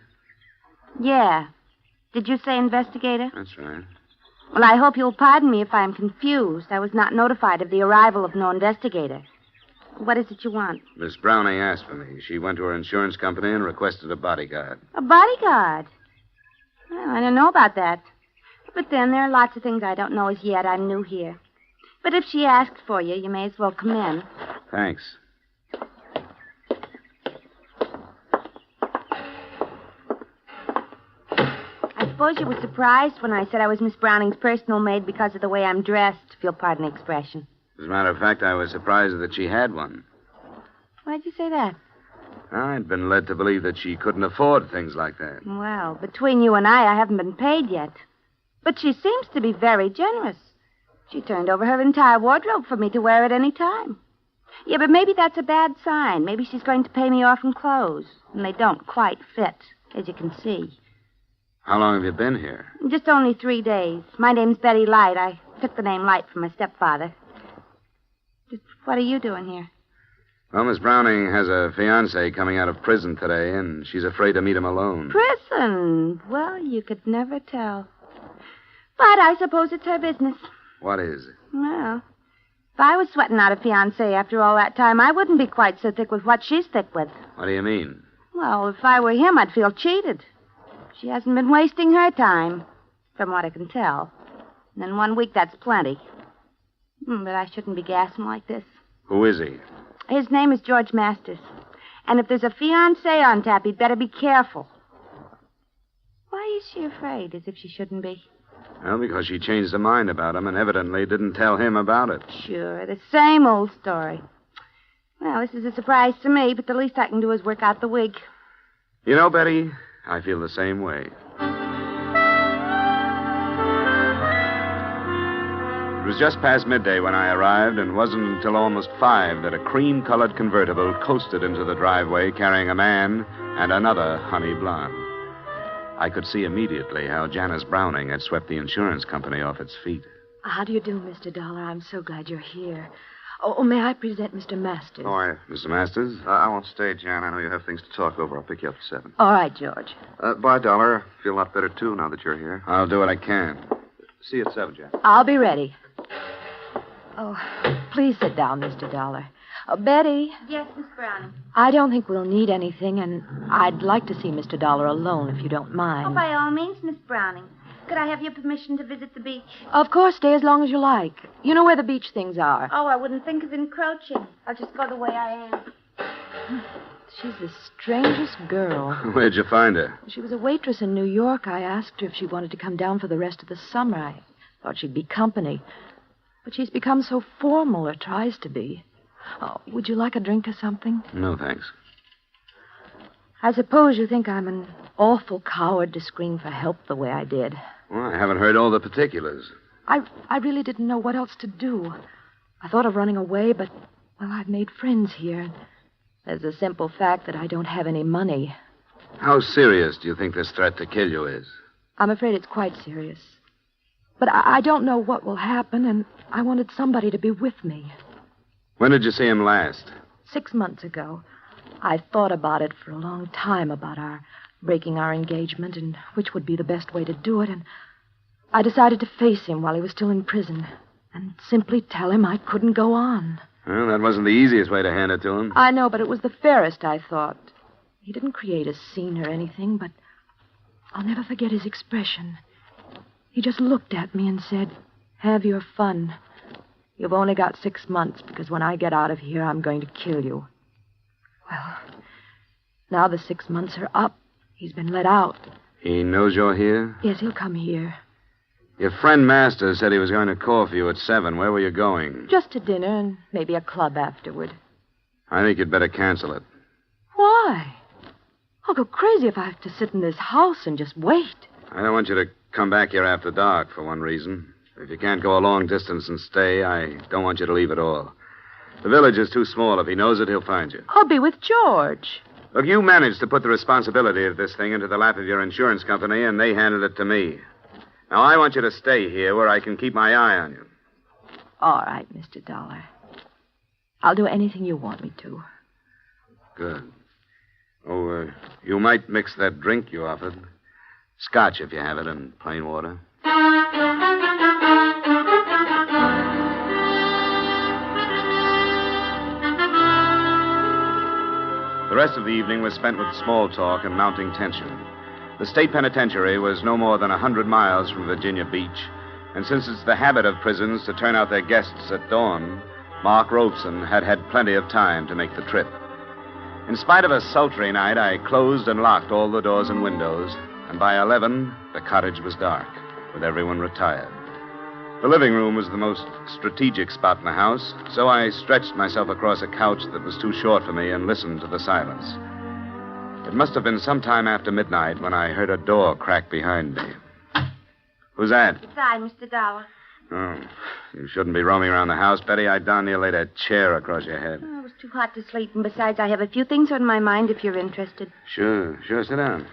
Yeah. Did you say investigator? That's right. Well, I hope you'll pardon me if I'm confused. I was not notified of the arrival of no investigator. What is it you want? Miss Browning asked for me. She went to her insurance company and requested a bodyguard. A bodyguard? Well, I don't know about that. But then there are lots of things I don't know as yet. I'm new here. But if she asked for you, you may as well come in. Thanks. I suppose you were surprised when I said I was Miss Browning's personal maid because of the way I'm dressed, if you'll pardon the expression. As a matter of fact, I was surprised that she had one. Why'd you say that? I'd been led to believe that she couldn't afford things like that. Well, between you and I haven't been paid yet. But she seems to be very generous. She turned over her entire wardrobe for me to wear at any time. Yeah, but maybe that's a bad sign. Maybe she's going to pay me off in clothes, and they don't quite fit, as you can see. How long have you been here? Just only 3 days. My name's Betty Light. I took the name Light from my stepfather. Just what are you doing here? Well, Miss Browning has a fiancé coming out of prison today, and she's afraid to meet him alone. Prison? Well, you could never tell. But I suppose it's her business. What is it? Well, if I was sweating out a fiancé after all that time, I wouldn't be quite so thick with what she's thick with. What do you mean? Well, if I were him, I'd feel cheated. She hasn't been wasting her time, from what I can tell. And in 1 week, that's plenty. But I shouldn't be gassing like this. Who is he? His name is George Masters. And if there's a fiancé on tap, he'd better be careful. Why is she afraid, as if she shouldn't be? Well, because she changed her mind about him and evidently didn't tell him about it. Sure, the same old story. Well, this is a surprise to me, but the least I can do is work out the wig. You know, Betty, I feel the same way. It was just past midday when I arrived, and wasn't until almost 5 that a cream-colored convertible coasted into the driveway carrying a man and another honey blonde. I could see immediately how Janice Browning had swept the insurance company off its feet. How do you do, Mr. Dollar? I'm so glad you're here. Oh, may I present Mr. Masters? How are you? Mr. Masters? I won't stay, Jan. I know you have things to talk over. I'll pick you up at 7. All right, George. Bye, Dollar. Feel a lot better, too, now that you're here. I'll do what I can. See you at 7, Jan. I'll be ready. Oh, please sit down, Mr. Dollar. Betty? Yes, Miss Browning. I don't think we'll need anything, and I'd like to see Mr. Dollar alone, if you don't mind. Oh, by all means, Miss Browning. Could I have your permission to visit the beach? Of course, stay as long as you like. You know where the beach things are. Oh, I wouldn't think of encroaching. I'll just go the way I am. She's the strangest girl. Where'd you find her? She was a waitress in New York. I asked her if she wanted to come down for the rest of the summer. I thought she'd be company. But she's become so formal, or tries to be. Oh, would you like a drink or something? No, thanks. I suppose you think I'm an awful coward to scream for help the way I did. Well, I haven't heard all the particulars. I really didn't know what else to do. I thought of running away, but, well, I've made friends here. There's the simple fact that I don't have any money. How serious do you think this threat to kill you is? I'm afraid it's quite serious. But I don't know what will happen, and I wanted somebody to be with me. When did you see him last? 6 months ago. I thought about it for a long time, about our breaking our engagement and which would be the best way to do it, and I decided to face him while he was still in prison and simply tell him I couldn't go on. Well, that wasn't the easiest way to hand it to him. I know, but it was the fairest, I thought. He didn't create a scene or anything, but I'll never forget his expression. He just looked at me and said, "Have your fun. You've only got 6 months, because when I get out of here, I'm going to kill you." Well, now the 6 months are up. He's been let out. He knows you're here? Yes, he'll come here. Your friend Master said he was going to call for you at 7. Where were you going? Just to dinner and maybe a club afterward. I think you'd better cancel it. Why? I'll go crazy if I have to sit in this house and just wait. I don't want you to come back here after dark, for one reason. If you can't go a long distance and stay, I don't want you to leave at all. The village is too small. If he knows it, he'll find you. I'll be with George. Look, you managed to put the responsibility of this thing into the lap of your insurance company, and they handed it to me. Now, I want you to stay here where I can keep my eye on you. All right, Mr. Dollar. I'll do anything you want me to. Good. Oh, you might mix that drink you offered. Scotch, if you have it, and plain water. The rest of the evening was spent with small talk and mounting tension. The state penitentiary was no more than 100 miles from Virginia Beach, and since it's the habit of prisons to turn out their guests at dawn, Mark Robeson had had plenty of time to make the trip. In spite of a sultry night, I closed and locked all the doors and windows, and by 11, the cottage was dark, with everyone retired. The living room was the most strategic spot in the house, so I stretched myself across a couch that was too short for me and listened to the silence. It must have been some time after midnight when I heard a door crack behind me. Who's that? It's I, Mr. Dollar. Oh, you shouldn't be roaming around the house, Betty. I darn near laid a chair across your head. Oh, it was too hot to sleep, and besides, I have a few things on my mind if you're interested. Sure. Sit down.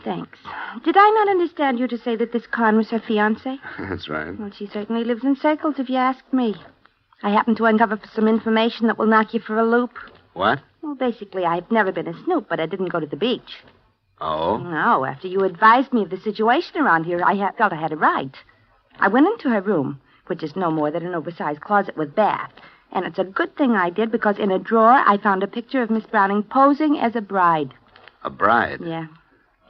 Thanks. Did I not understand you to say that this Con was her fiancé? That's right. Well, she certainly lives in circles, if you ask me. I happened to uncover some information that will knock you for a loop. What? Well, basically, I've never been a snoop, but I didn't go to the beach. Oh? No, after you advised me of the situation around here, I felt I had a right. I went into her room, which is no more than an oversized closet with bath. And it's a good thing I did, because in a drawer, I found a picture of Miss Browning posing as a bride. A bride? Yeah.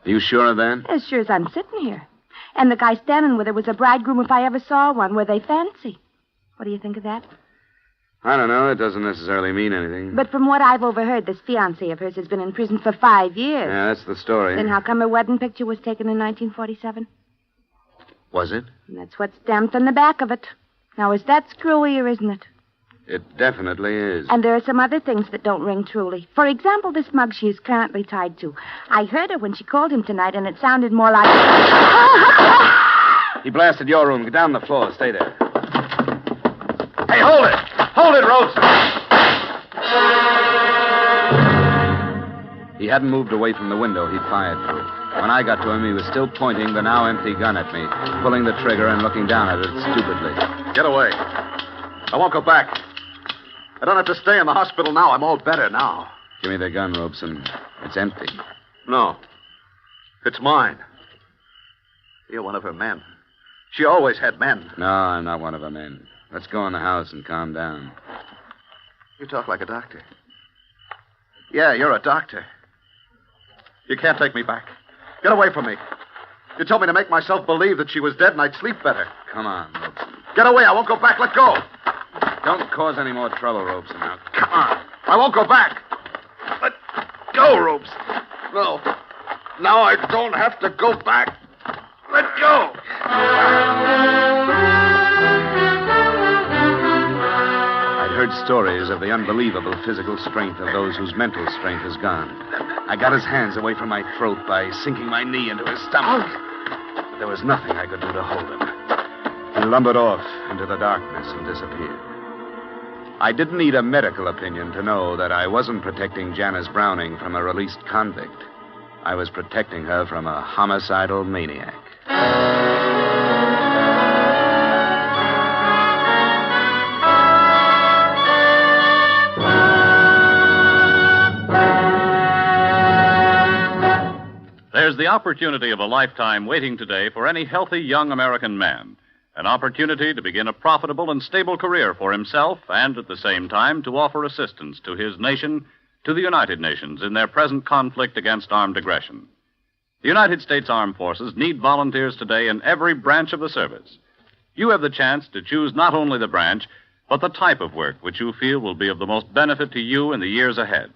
Are you sure of that? As sure as I'm sitting here. And the guy standing with her was a bridegroom if I ever saw one. Were they fancy? What do you think of that? I don't know. It doesn't necessarily mean anything. But from what I've overheard, this fiancé of hers has been in prison for 5 years. Yeah, that's the story. Then how come her wedding picture was taken in 1947? Was it? And that's what's stamped on the back of it. Now, is that screwy or isn't it? It definitely is. And there are some other things that don't ring truly. For example, this mug she is currently tied to. I heard her when she called him tonight, and it sounded more like... He blasted your room. Get down on the floor. Stay there. Hey, hold it! Hold it, Robeson! He hadn't moved away from the window he'd fired through. When I got to him, he was still pointing the now empty gun at me, pulling the trigger and looking down at it stupidly. Get away. I won't go back. I don't have to stay in the hospital now. I'm all better now. Give me the gun, Robeson. It's empty. No. It's mine. You're one of her men. She always had men. No, I'm not one of her men. Let's go in the house and calm down. You talk like a doctor. Yeah, you're a doctor. You can't take me back. Get away from me. You told me to make myself believe that she was dead and I'd sleep better. Come on, Robeson. Get away. I won't go back. Let go. Don't cause any more trouble, Robeson. Now, Come on. I won't go back. Let go, Robeson. No. Now I don't have to go back. Let go. I'd heard stories of the unbelievable physical strength of those whose mental strength is gone. I got his hands away from my throat by sinking my knee into his stomach. There was nothing I could do to hold him. He lumbered off into the darkness and disappeared. I didn't need a medical opinion to know that I wasn't protecting Janice Browning from a released convict. I was protecting her from a homicidal maniac. There's the opportunity of a lifetime waiting today for any healthy young American man. An opportunity to begin a profitable and stable career for himself and at the same time to offer assistance to his nation, to the United Nations in their present conflict against armed aggression. The United States Armed Forces need volunteers today in every branch of the service. You have the chance to choose not only the branch, but the type of work which you feel will be of the most benefit to you in the years ahead.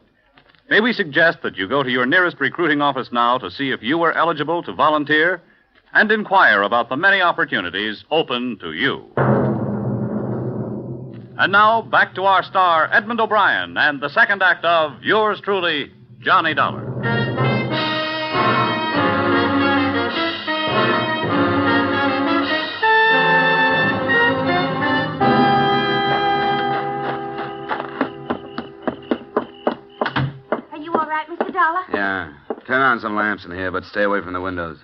May we suggest that you go to your nearest recruiting office now to see if you are eligible to volunteer and inquire about the many opportunities open to you. And now, back to our star, Edmond O'Brien, and the second act of yours truly, Johnny Dollar. Yeah. Turn on some lamps in here, but stay away from the windows.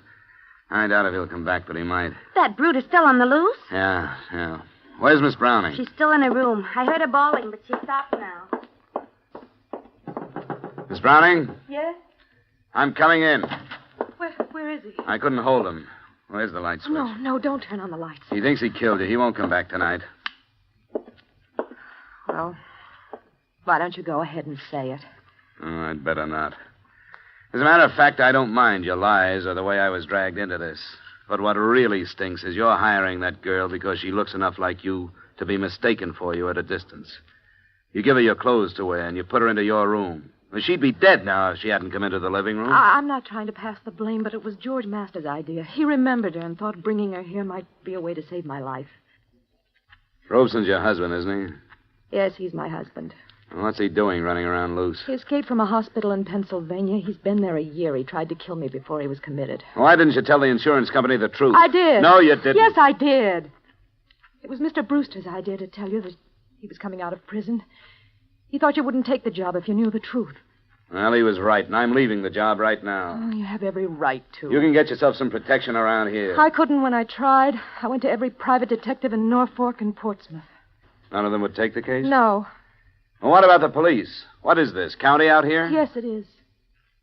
I doubt if he'll come back, but he might. That brute is still on the loose? Yeah. Where's Miss Browning? She's still in her room. I heard her bawling, but she stopped now. Miss Browning? Yes? I'm coming in. Where is he? I couldn't hold him. Where's the light switch? No, don't turn on the lights. He thinks he killed you. He won't come back tonight. Well, why don't you go ahead and say it? Oh, I'd better not. As a matter of fact, I don't mind your lies or the way I was dragged into this. But what really stinks is you're hiring that girl because she looks enough like you to be mistaken for you at a distance. You give her your clothes to wear and you put her into your room. Well, she'd be dead now if she hadn't come into the living room. I'm not trying to pass the blame, but it was George Masters' idea. He remembered her and thought bringing her here might be a way to save my life. Robeson's your husband, isn't he? Yes, he's my husband. Well, what's he doing running around loose? He escaped from a hospital in Pennsylvania. He's been there a year. He tried to kill me before he was committed. Why didn't you tell the insurance company the truth? I did. No, you didn't. Yes, I did. It was Mr. Brewster's idea to tell you that he was coming out of prison. He thought you wouldn't take the job if you knew the truth. Well, he was right, and I'm leaving the job right now. Oh, you have every right to. You can get yourself some protection around here. I couldn't when I tried. I went to every private detective in Norfolk and Portsmouth. None of them would take the case? No. Well, what about the police? What is this, county out here? Yes, it is.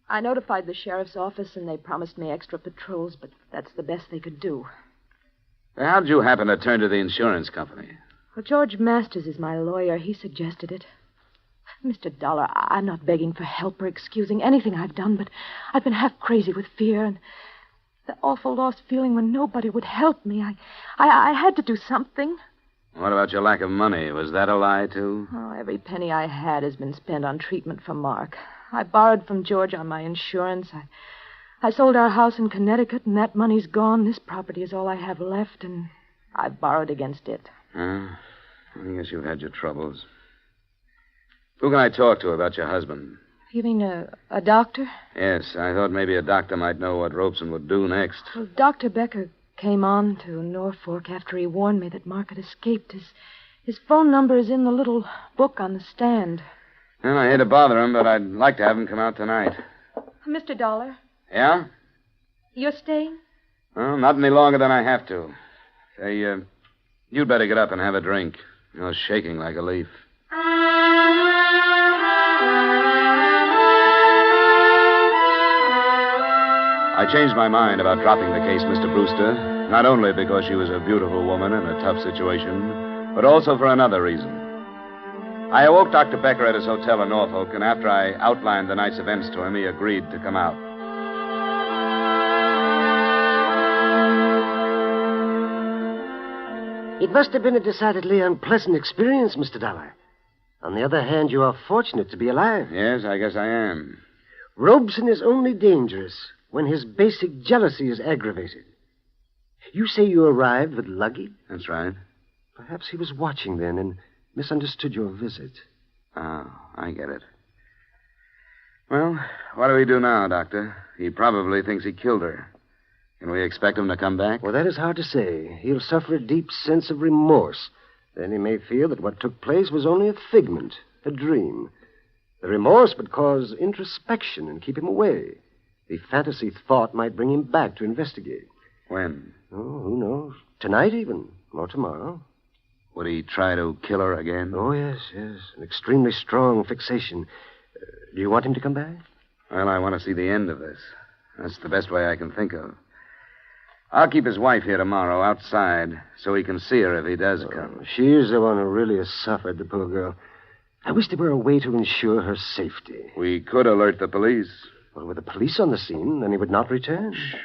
I notified the sheriff's office, and they promised me extra patrols, but that's the best they could do. How did you happen to turn to the insurance company? Well, George Masters is my lawyer. He suggested it. Mr. Dollar, I'm not begging for help or excusing anything I've done, but I've been half crazy with fear and the awful lost feeling when nobody would help me. I had to do something. What about your lack of money? Was that a lie, too? Oh, every penny I had has been spent on treatment for Mark. I borrowed from George on my insurance. I sold our house in Connecticut, and that money's gone. This property is all I have left, and I've borrowed against it. I guess you've had your troubles. Who can I talk to about your husband? You mean a doctor? Yes, I thought maybe a doctor might know what Robeson would do next. Well, Dr. Becker came on to Norfolk after he warned me that Mark had escaped. His phone number is in the little book on the stand. Well, I hate to bother him, but I'd like to have him come out tonight. Mr. Dollar, Yeah? you're staying? Well, not any longer than I have to. Say, you'd better get up and have a drink. You're shaking like a leaf. I changed my mind about dropping the case, Mr. Brewster, not only because she was a beautiful woman in a tough situation, but also for another reason. I awoke Dr. Becker at his hotel in Norfolk, and after I outlined the night's events to him, he agreed to come out. It must have been a decidedly unpleasant experience, Mr. Dollar. On the other hand, you are fortunate to be alive. Yes, I guess I am. Robeson is only dangerous when his basic jealousy is aggravated. You say you arrived with luggage? That's right. Perhaps he was watching then and misunderstood your visit. Oh, I get it. Well, what do we do now, Doctor? He probably thinks he killed her. Can we expect him to come back? Well, that is hard to say. He'll suffer a deep sense of remorse. Then he may feel that what took place was only a figment, a dream. The remorse would cause introspection and keep him away. The fantasy thought might bring him back to investigate. When? Oh, who knows? Tonight even, or tomorrow. Would he try to kill her again? Oh, yes. An extremely strong fixation. Do you want him to come back? Well, I want to see the end of this. That's the best way I can think of. I'll keep his wife here tomorrow outside so he can see her if he does come. She's the one who really has suffered, the poor girl. I wish there were a way to ensure her safety. We could alert the police. Well, with the police on the scene, then he would not return. Shh.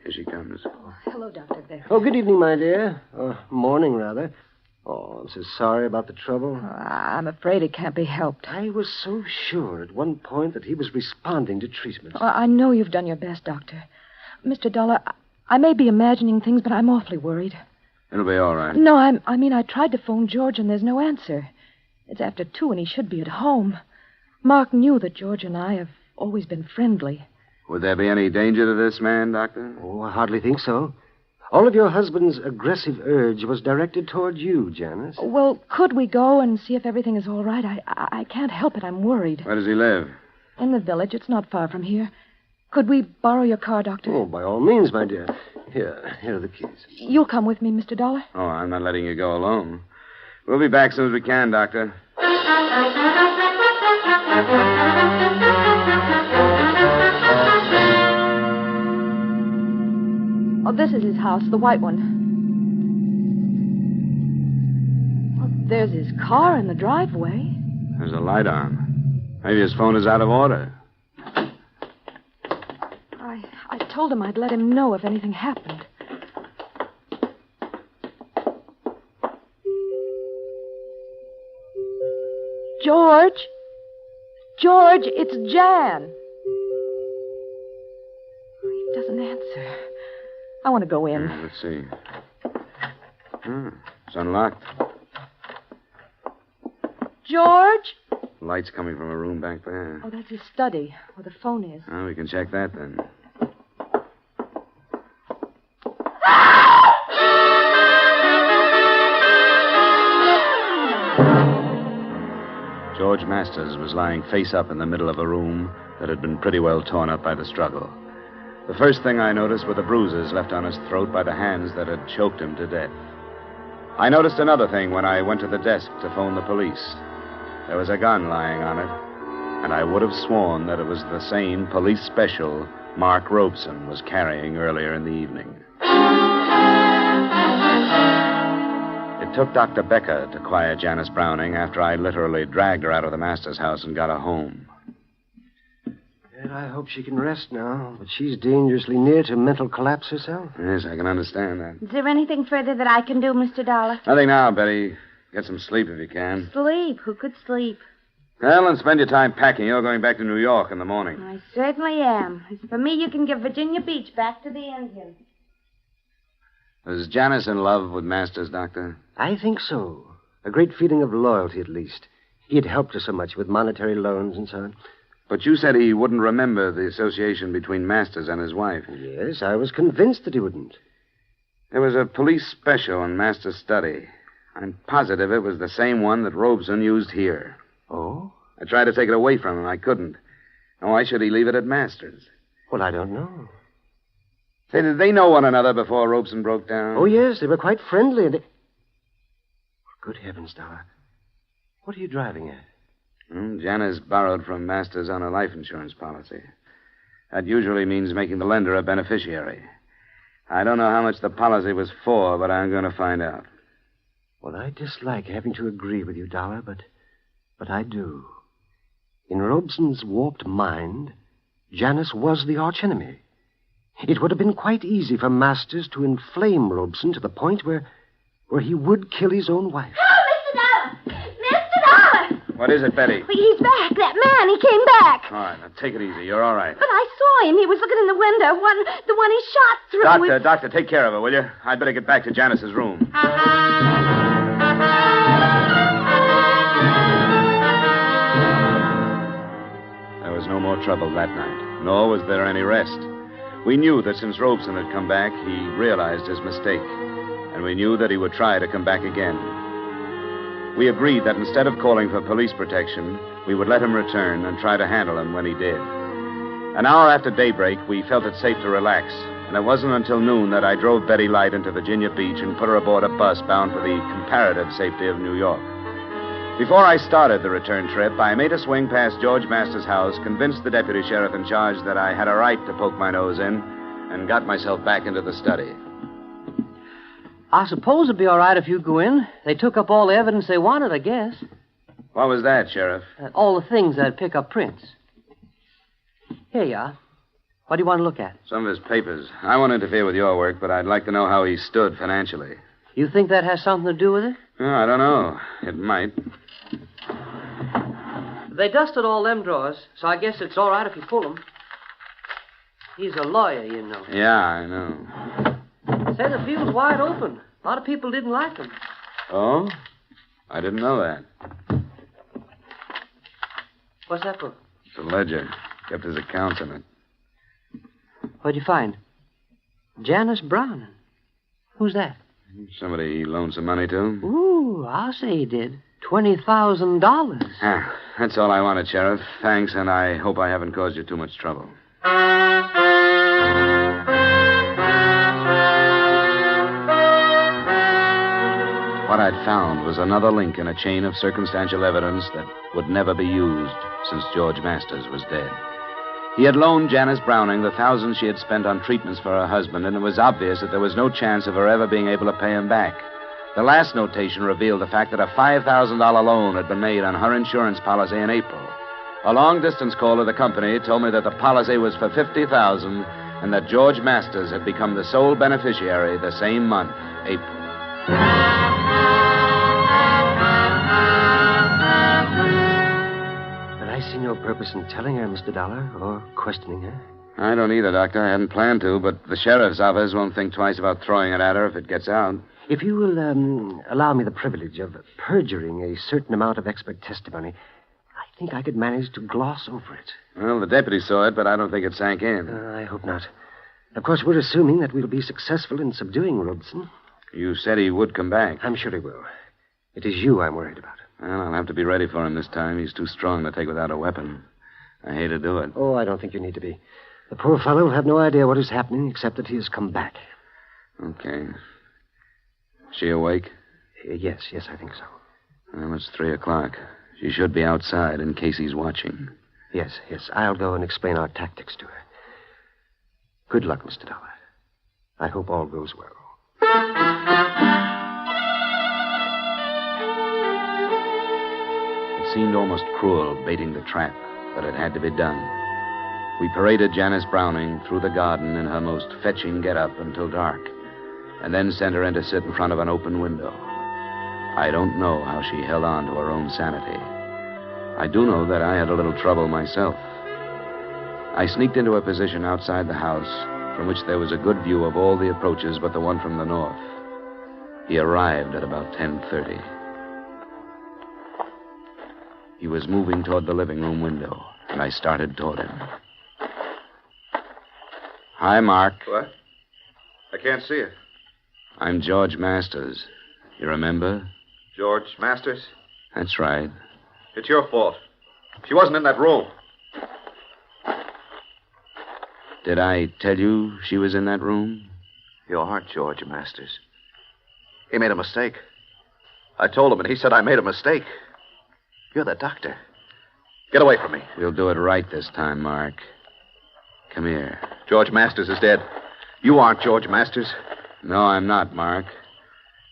Here she comes. Hello, Dr. Beck. Oh, good evening, my dear. Morning, rather. Oh, I'm so sorry about the trouble. I'm afraid it can't be helped. I was so sure at one point that he was responding to treatment. I know you've done your best, Doctor. Mr. Dollar, I may be imagining things, but I'm awfully worried. It'll be all right. No, I mean, I tried to phone George, and there's no answer. It's after 2, and he should be at home. Mark knew that George and I have always been friendly. Would there be any danger to this man, Doctor? Oh, I hardly think so. All of your husband's aggressive urge was directed toward you, Janice. Well, could we go and see if everything is all right? I can't help it. I'm worried. Where does he live? In the village. It's not far from here. Could we borrow your car, Doctor? Oh, by all means, my dear. Here are the keys. You'll come with me, Mr. Dollar? Oh, I'm not letting you go alone. We'll be back as soon as we can, Doctor. Oh, this is his house, the white one. Oh, there's his car in the driveway. There's a light on. Maybe his phone is out of order. I told him I'd let him know if anything happened. George? George, it's Jan. He doesn't answer. I want to go in. Let's see. It's unlocked. George? Light's coming from a room back there. Oh, that's his study, where the phone is. Oh, we can check that then. George Masters was lying face up in the middle of a room that had been pretty well torn up by the struggle. The first thing I noticed were the bruises left on his throat by the hands that had choked him to death. I noticed another thing when I went to the desk to phone the police. There was a gun lying on it, and I would have sworn that it was the same police special Mark Robeson was carrying earlier in the evening. It took Dr. Becker to quiet Janice Browning after I literally dragged her out of the master's house and got her home. And I hope she can rest now, but she's dangerously near to mental collapse herself. Yes, I can understand that. Is there anything further that I can do, Mr. Dollar? Nothing now, Betty. Get some sleep if you can. Sleep? Who could sleep? Well, and spend your time packing. You're going back to New York in the morning. I certainly am. As for me, you can give Virginia Beach back to the Indians. Was Janice in love with Masters, Doctor? I think so. A great feeling of loyalty, at least. He had helped her so much with monetary loans and so on. But you said he wouldn't remember the association between Masters and his wife. Yes, I was convinced that he wouldn't. There was a police special in Masters' study. I'm positive it was the same one that Robeson used here. Oh? I tried to take it away from him. I couldn't. Now, why should he leave it at Masters? Well, I don't know. Say, did they know one another before Robeson broke down? Oh, yes, they were quite friendly. And Good heavens, Dollar. What are you driving at? Janice borrowed from Masters on a life insurance policy. That usually means making the lender a beneficiary. I don't know how much the policy was for, but I'm going to find out. Well, I dislike having to agree with you, Dollar, but I do. In Robeson's warped mind, Janice was the archenemy. It would have been quite easy for Masters to inflame Robeson to the point where he would kill his own wife. Oh, Mr. Dollar! Mr. Dollar! What is it, Betty? He's back. That man, he came back. All right, now take it easy. You're all right. But I saw him. He was looking in the window. The one he shot through. Doctor, take care of her, will you? I'd better get back to Janice's room. There was no more trouble that night, nor was there any rest. We knew that since Robeson had come back, he realized his mistake, and we knew that he would try to come back again. We agreed that instead of calling for police protection, we would let him return and try to handle him when he did. An hour after daybreak, we felt it safe to relax, and it wasn't until noon that I drove Betty Light into Virginia Beach and put her aboard a bus bound for the comparative safety of New York. Before I started the return trip, I made a swing past George Masters' house, convinced the deputy sheriff in charge that I had a right to poke my nose in, and got myself back into the study. I suppose it'd be all right if you go in. They took up all the evidence they wanted, I guess. What was that, Sheriff? All the things that'd pick up prints. Here you are. What do you want to look at? Some of his papers. I won't interfere with your work, but I'd like to know how he stood financially. You think that has something to do with it? Oh, I don't know. It might. They dusted all them drawers, so I guess it's all right if you pull them. He's a lawyer, you know. Yeah, I know. Say the field's wide open. A lot of people didn't like him. Oh? I didn't know that. What's that book? It's a ledger. Kept his accounts in it. What'd you find? Janice Brown. Who's that? Somebody he loaned some money to. Ooh, I'll say he did. $20,000. Ah, that's all I wanted, Sheriff. Thanks, and I hope I haven't caused you too much trouble. What I'd found was another link in a chain of circumstantial evidence that would never be used since George Masters was dead. He had loaned Janice Browning the thousands she had spent on treatments for her husband, and it was obvious that there was no chance of her ever being able to pay him back. The last notation revealed the fact that a $5,000 loan had been made on her insurance policy in April. A long-distance call to the company told me that the policy was for $50,000 and that George Masters had become the sole beneficiary the same month, April. I see no purpose in telling her, Mr. Dollar, or questioning her. I don't either, Doctor. I hadn't planned to, but the sheriff's office won't think twice about throwing it at her if it gets out. If you will allow me the privilege of perjuring a certain amount of expert testimony, I think I could manage to gloss over it. Well, the deputy saw it, but I don't think it sank in. I hope not. Of course, we're assuming that we'll be successful in subduing Robeson. You said he would come back. I'm sure he will. It is you I'm worried about. Well, I'll have to be ready for him this time. He's too strong to take without a weapon. I hate to do it. Oh, I don't think you need to be. The poor fellow will have no idea what is happening except that he has come back. Okay. She awake? Yes, I think so. Well, it's 3:00. She should be outside in case he's watching. Yes. I'll go and explain our tactics to her. Good luck, Mr. Dollar. I hope all goes well. It seemed almost cruel baiting the trap, but it had to be done. We paraded Janice Browning through the garden in her most fetching get-up until dark, and then sent her in to sit in front of an open window. I don't know how she held on to her own sanity. I do know that I had a little trouble myself. I sneaked into a position outside the house from which there was a good view of all the approaches but the one from the north. He arrived at about 10:30. He was moving toward the living room window, and I started toward him. Hi, Mark. What? I can't see you. I'm George Masters. You remember? George Masters? That's right. It's your fault. She wasn't in that room. Did I tell you she was in that room? You aren't George Masters. He made a mistake. I told him, and he said I made a mistake. You're the doctor. Get away from me. We'll do it right this time, Mark. Come here. George Masters is dead. You aren't George Masters. No, I'm not, Mark.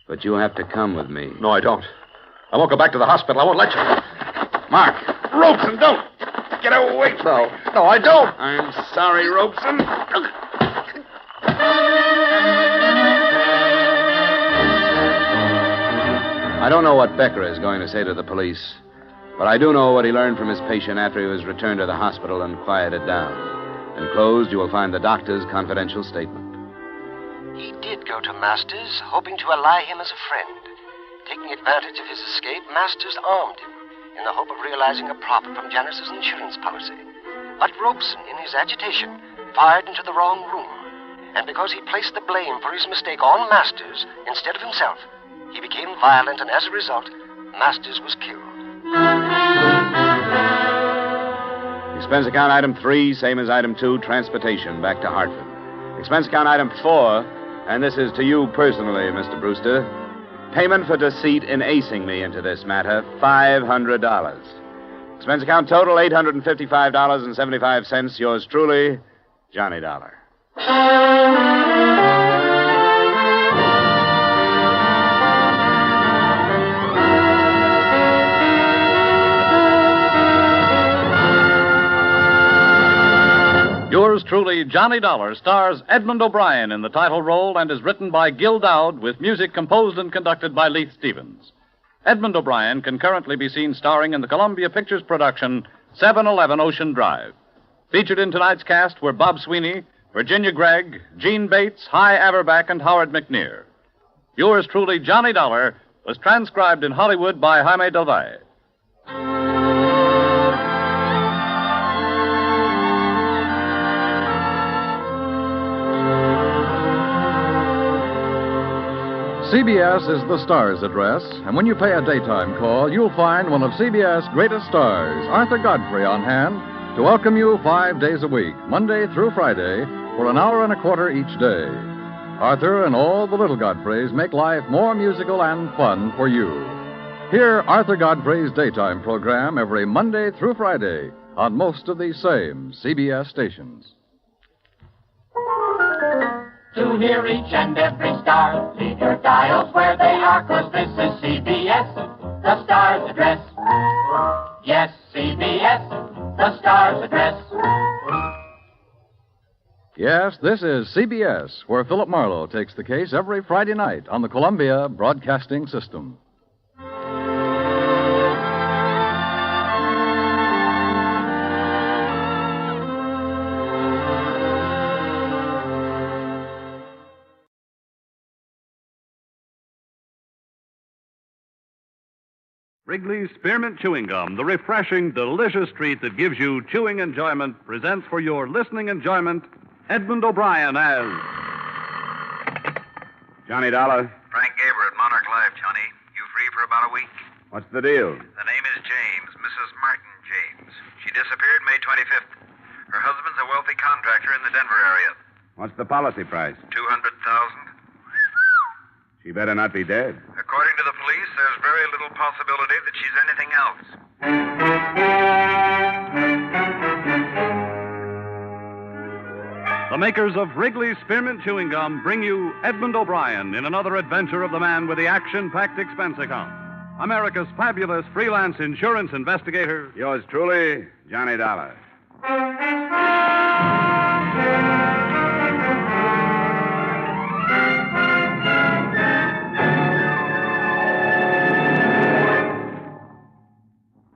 But you have to come with me. No, I don't. I won't go back to the hospital. I won't let you. Mark! Robeson, don't! Get away! No, I don't! I'm sorry, Robeson. I don't know what Becker is going to say to the police, but I do know what he learned from his patient after he was returned to the hospital and quieted down. Enclosed, you will find the doctor's confidential statement. He did go to Masters, hoping to ally him as a friend. Taking advantage of his escape, Masters armed him in the hope of realizing a profit from Janice's insurance policy. But Robeson, in his agitation, fired into the wrong room. And because he placed the blame for his mistake on Masters instead of himself, he became violent, and as a result, Masters was killed. Expense account item 3, same as item 2, transportation back to Hartford. Expense account item 4, and this is to you personally, Mr. Brewster. Payment for deceit in acing me into this matter, $500. Expense account total, $855.75. Yours truly, Johnny Dollar. Yours truly, Johnny Dollar, stars Edmond O'Brien in the title role and is written by Gil Dowd with music composed and conducted by Leith Stevens. Edmond O'Brien can currently be seen starring in the Columbia Pictures production 711 Ocean Drive. Featured in tonight's cast were Bob Sweeney, Virginia Gregg, Gene Bates, Hy Averback, and Howard McNear. Yours truly, Johnny Dollar, was transcribed in Hollywood by Jaime Del Valle. CBS is the star's address, and when you pay a daytime call, you'll find one of CBS' greatest stars, Arthur Godfrey, on hand to welcome you 5 days a week, Monday through Friday, for an hour and a quarter each day. Arthur and all the little Godfreys make life more musical and fun for you. Hear Arthur Godfrey's daytime program every Monday through Friday on most of these same CBS stations. To hear each and every star, leave your dials where they are, 'cause this is CBS, the star's address. Yes, CBS, the star's address. Yes, this is CBS, where Philip Marlowe takes the case every Friday night on the Columbia Broadcasting System. Wrigley's Spearmint Chewing Gum, the refreshing, delicious treat that gives you chewing enjoyment, presents for your listening enjoyment Edmond O'Brien as Johnny Dollar. Frank Gaber at Monarch Life, Johnny. You free for about a week? What's the deal? The name is James, Mrs. Martin James. She disappeared May 25th. Her husband's a wealthy contractor in the Denver area. What's the policy price? $200,000. She better not be dead. According to the police, there's very little possibility that she's anything else. The makers of Wrigley's Spearmint Chewing Gum bring you Edmond O'Brien in another adventure of the man with the action-packed expense account. America's fabulous freelance insurance investigator. Yours truly, Johnny Dollar.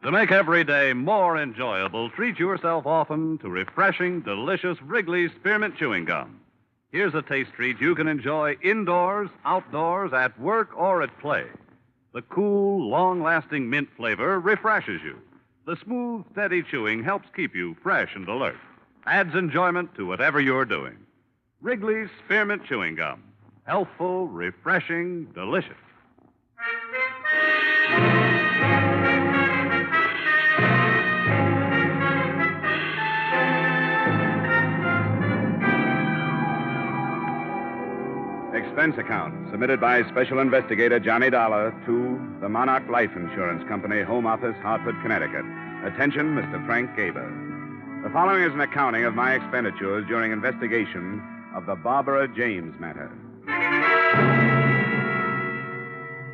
To make every day more enjoyable, treat yourself often to refreshing, delicious Wrigley's Spearmint Chewing Gum. Here's a taste treat you can enjoy indoors, outdoors, at work, or at play. The cool, long-lasting mint flavor refreshes you. The smooth, steady chewing helps keep you fresh and alert. Adds enjoyment to whatever you're doing. Wrigley's Spearmint Chewing Gum. Healthful, refreshing, delicious. Expense account submitted by Special Investigator Johnny Dollar to the Monarch Life Insurance Company, Home Office, Hartford, Connecticut. Attention, Mr. Frank Gaber. The following is an accounting of my expenditures during investigation of the Barbara James matter.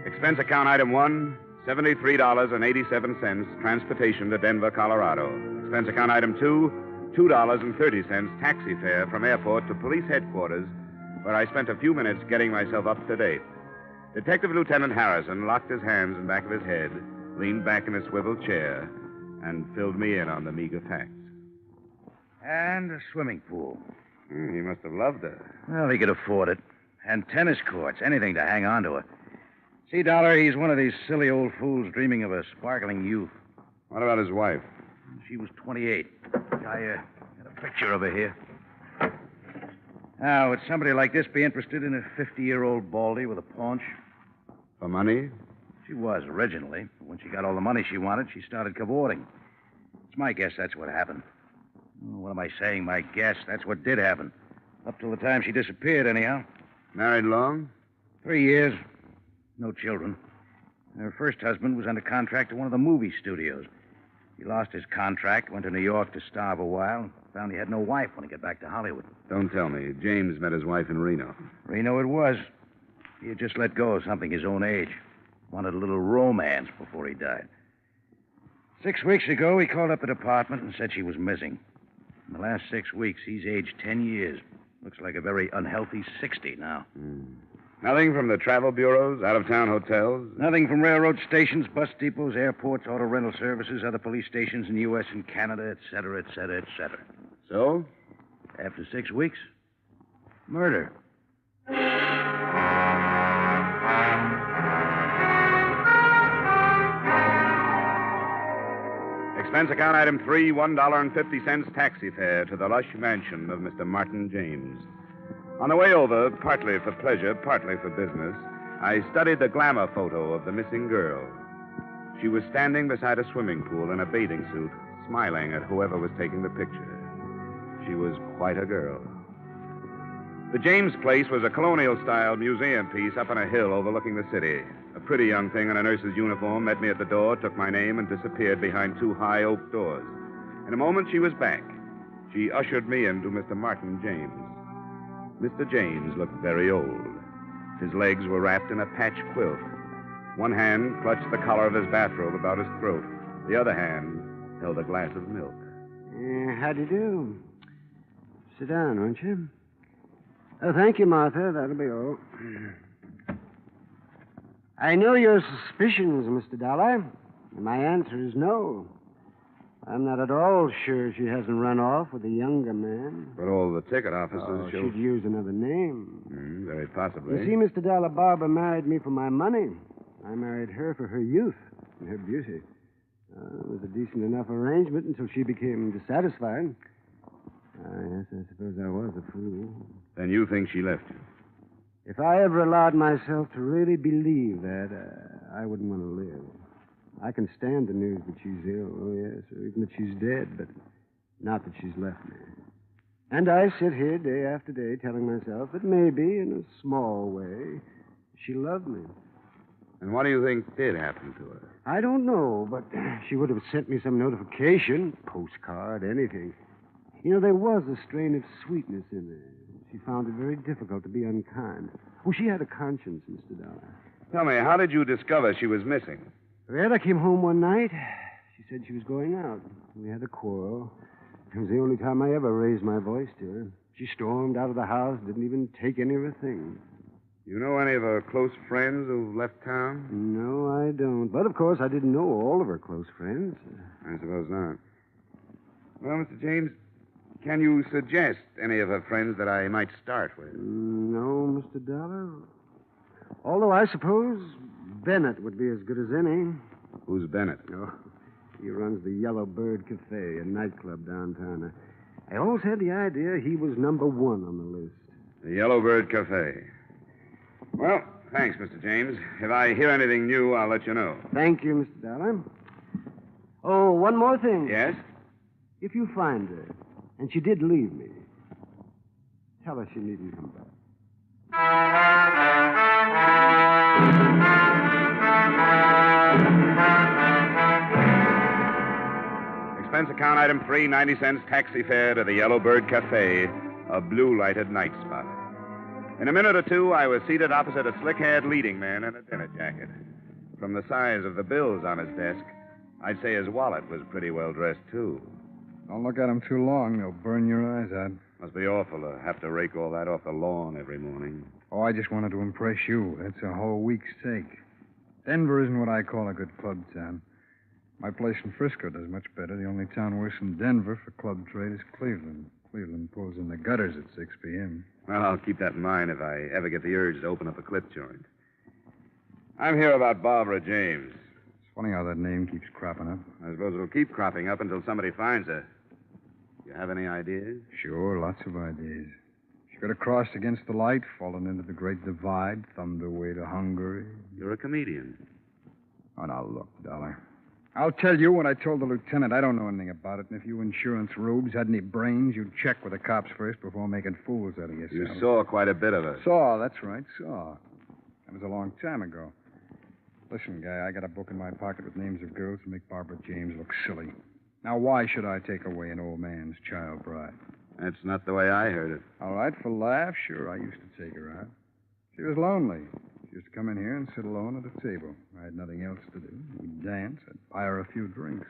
Expense account item 1, $73.87, transportation to Denver, Colorado. Expense account item 2, $2.30, taxi fare from airport to police headquarters, where I spent a few minutes getting myself up to date. Detective Lieutenant Harrison locked his hands in back of his head, leaned back in a swivel chair, and filled me in on the meager facts. And a swimming pool. He must have loved her. Well, he could afford it. And tennis courts, anything to hang on to her. See, Dollar, he's one of these silly old fools dreaming of a sparkling youth. What about his wife? She was 28. I got a picture of her here. Now, would somebody like this be interested in a 50-year-old baldy with a paunch? For money? She was originally. But when she got all the money she wanted, she started cavorting. It's my guess that's what happened. Oh, what am I saying? My guess. That's what did happen. Up till the time she disappeared, anyhow. Married long? 3 years. No children. Her first husband was under contract to one of the movie studios. He lost his contract, went to New York to starve a while, found he had no wife when he got back to Hollywood. Don't tell me. James met his wife in Reno. Reno it was. He had just let go of something his own age. Wanted a little romance before he died. 6 weeks ago, he called up the department and said she was missing. In the last 6 weeks, he's aged 10 years. Looks like a very unhealthy 60 now. Nothing from the travel bureaus, out-of-town hotels? Nothing from railroad stations, bus depots, airports, auto rental services, other police stations in the U.S. and Canada, et cetera, et cetera, et cetera. So? After 6 weeks, murder. Expense account item 3, $1.50 taxi fare to the lush mansion of Mr. Martin James. On the way over, partly for pleasure, partly for business, I studied the glamour photo of the missing girl. She was standing beside a swimming pool in a bathing suit, smiling at whoever was taking the picture. She was quite a girl. The James place was a colonial-style museum piece up on a hill overlooking the city. A pretty young thing in a nurse's uniform met me at the door, took my name, and disappeared behind 2 high oak doors. In a moment, she was back. She ushered me into Mr. Martin James. Mr. James looked very old. His legs were wrapped in a patch quilt. One hand clutched the collar of his bathrobe about his throat. The other hand held a glass of milk. How do you do? Sit down, won't you? Oh, thank you, Martha. That'll be all. I know your suspicions, Mr. Dollar. And my answer is no. I'm not at all sure she hasn't run off with a younger man. But all the ticket officers show... She'd use another name. Very possibly. You see, Mr. Dollar, Barbara married me for my money. I married her for her youth and her beauty. It was a decent enough arrangement until she became dissatisfied. Yes, I suppose I was a fool. Then you think she left you? If I ever allowed myself to really believe that, I wouldn't want to live. I can stand the news that she's ill, oh yes, or even that she's dead, but not that she's left me. And I sit here day after day telling myself that maybe, in a small way, she loved me. And what do you think did happen to her? I don't know, but she would have sent me some notification, postcard, anything. You know, there was a strain of sweetness in her. She found it very difficult to be unkind. Oh, she had a conscience, Mr. Dollar. Tell me, how did you discover she was missing? Well, I came home one night. She said she was going out. We had a quarrel. It was the only time I ever raised my voice to her. She stormed out of the house, didn't even take any of her things. You know any of her close friends who've left town? No, I don't. But, of course, I didn't know all of her close friends. I suppose not. Well, Mr. James, can you suggest any of her friends that I might start with? No, Mr. Dollar. Although I suppose Bennett would be as good as any. Who's Bennett? Oh, he runs the Yellow Bird Cafe, a nightclub downtown. I always had the idea he was number 1 on the list. The Yellow Bird Cafe. Well, thanks, Mr. James. If I hear anything new, I'll let you know. Thank you, Mr. Dollar. Oh, one more thing. Yes? If you find her, and she did leave me, tell her she needn't come back. Expense account item 3, 90 cents taxi fare to the Yellow Bird Cafe, a blue-lighted night spot. In a minute or two, I was seated opposite a slick-haired leading man in a dinner jacket. From the size of the bills on his desk, I'd say his wallet was pretty well dressed, too. Don't look at him too long. They'll burn your eyes out. Must be awful to have to rake all that off the lawn every morning. Oh, I just wanted to impress you. That's a whole week's take. Denver isn't what I call a good club town. My place in Frisco does much better. The only town worse than Denver for club trade is Cleveland. Cleveland pulls in the gutters at 6 p.m. Well, I'll keep that in mind if I ever get the urge to open up a clip joint. I'm here about Barbara James. It's funny how that name keeps cropping up. I suppose it'll keep cropping up until somebody finds her. You have any ideas? Sure, lots of ideas. Could have crossed against the light, fallen into the Great Divide, thumbed her way to Hungary. You're a comedian. Oh, now, look, Dollar. I'll tell you what I told the lieutenant. I don't know anything about it, and if you insurance rubes had any brains, you'd check with the cops first before making fools out of yourself. You saw quite a bit of her. Saw, that's right, saw. That was a long time ago. Listen, guy, I got a book in my pocket with names of girls to make Barbara James look silly. Now, why should I take away an old man's child bride? That's not the way I heard it. All right, for laughs, sure, I used to take her out. She was lonely. She used to come in here and sit alone at a table. I had nothing else to do. We'd dance. I'd buy her a few drinks.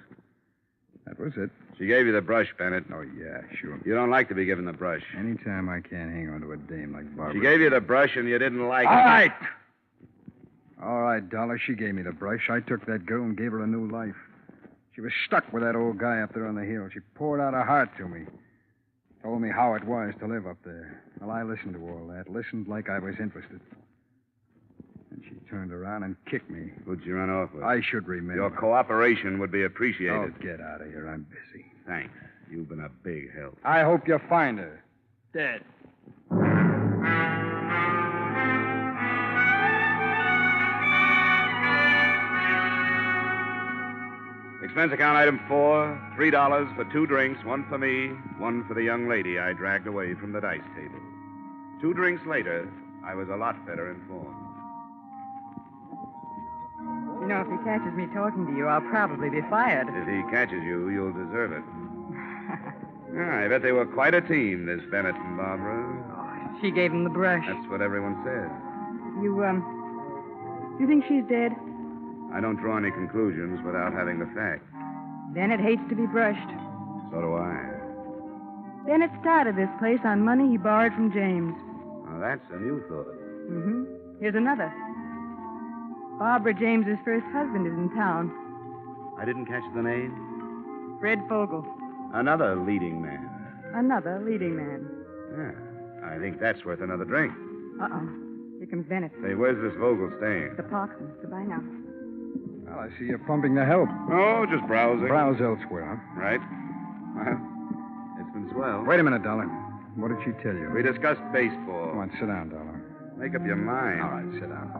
That was it. She gave you the brush, Bennett. Oh, yeah, sure. You don't like to be given the brush. Anytime I can't hang on to a dame like Barbara. She gave you the brush and you didn't like it. All right! All right, Dollar, she gave me the brush. I took that girl and gave her a new life. She was stuck with that old guy up there on the hill. She poured out her heart to me. Told me how it was to live up there. Well, I listened to all that. Listened like I was interested. And she turned around and kicked me. Who'd you run off with? I should remember. Your cooperation would be appreciated. Oh, get out of here. I'm busy. Thanks. You've been a big help. I hope you find her. Dead. Expense account item 4, $3 for 2 drinks, 1 for me, 1 for the young lady I dragged away from the dice table. 2 drinks later, I was a lot better informed. You know, if he catches me talking to you, I'll probably be fired. If he catches you, you'll deserve it. I bet they were quite a team, this Bennett and Barbara. She gave him the brush. That's what everyone says. You think she's dead? I don't draw any conclusions without having the facts. Bennett hates to be brushed. So do I. Bennett started this place on money he borrowed from James. Now, that's a new thought. Mm-hmm. Here's another. Barbara James's first husband is in town. I didn't catch the name? Fred Fogel. Another leading man. Another leading man. Yeah, I think that's worth another drink. Uh-oh. Here comes Bennett. Say, where's this Vogel staying? The Parkson. Goodbye now. Well, I see you're pumping the help. Oh, just browsing. Browse elsewhere, huh? Right. Well, it's been swell. Wait a minute, Dollar. What did she tell you? We discussed baseball. Come on, sit down, Dollar. Make up your mind. All right, sit down.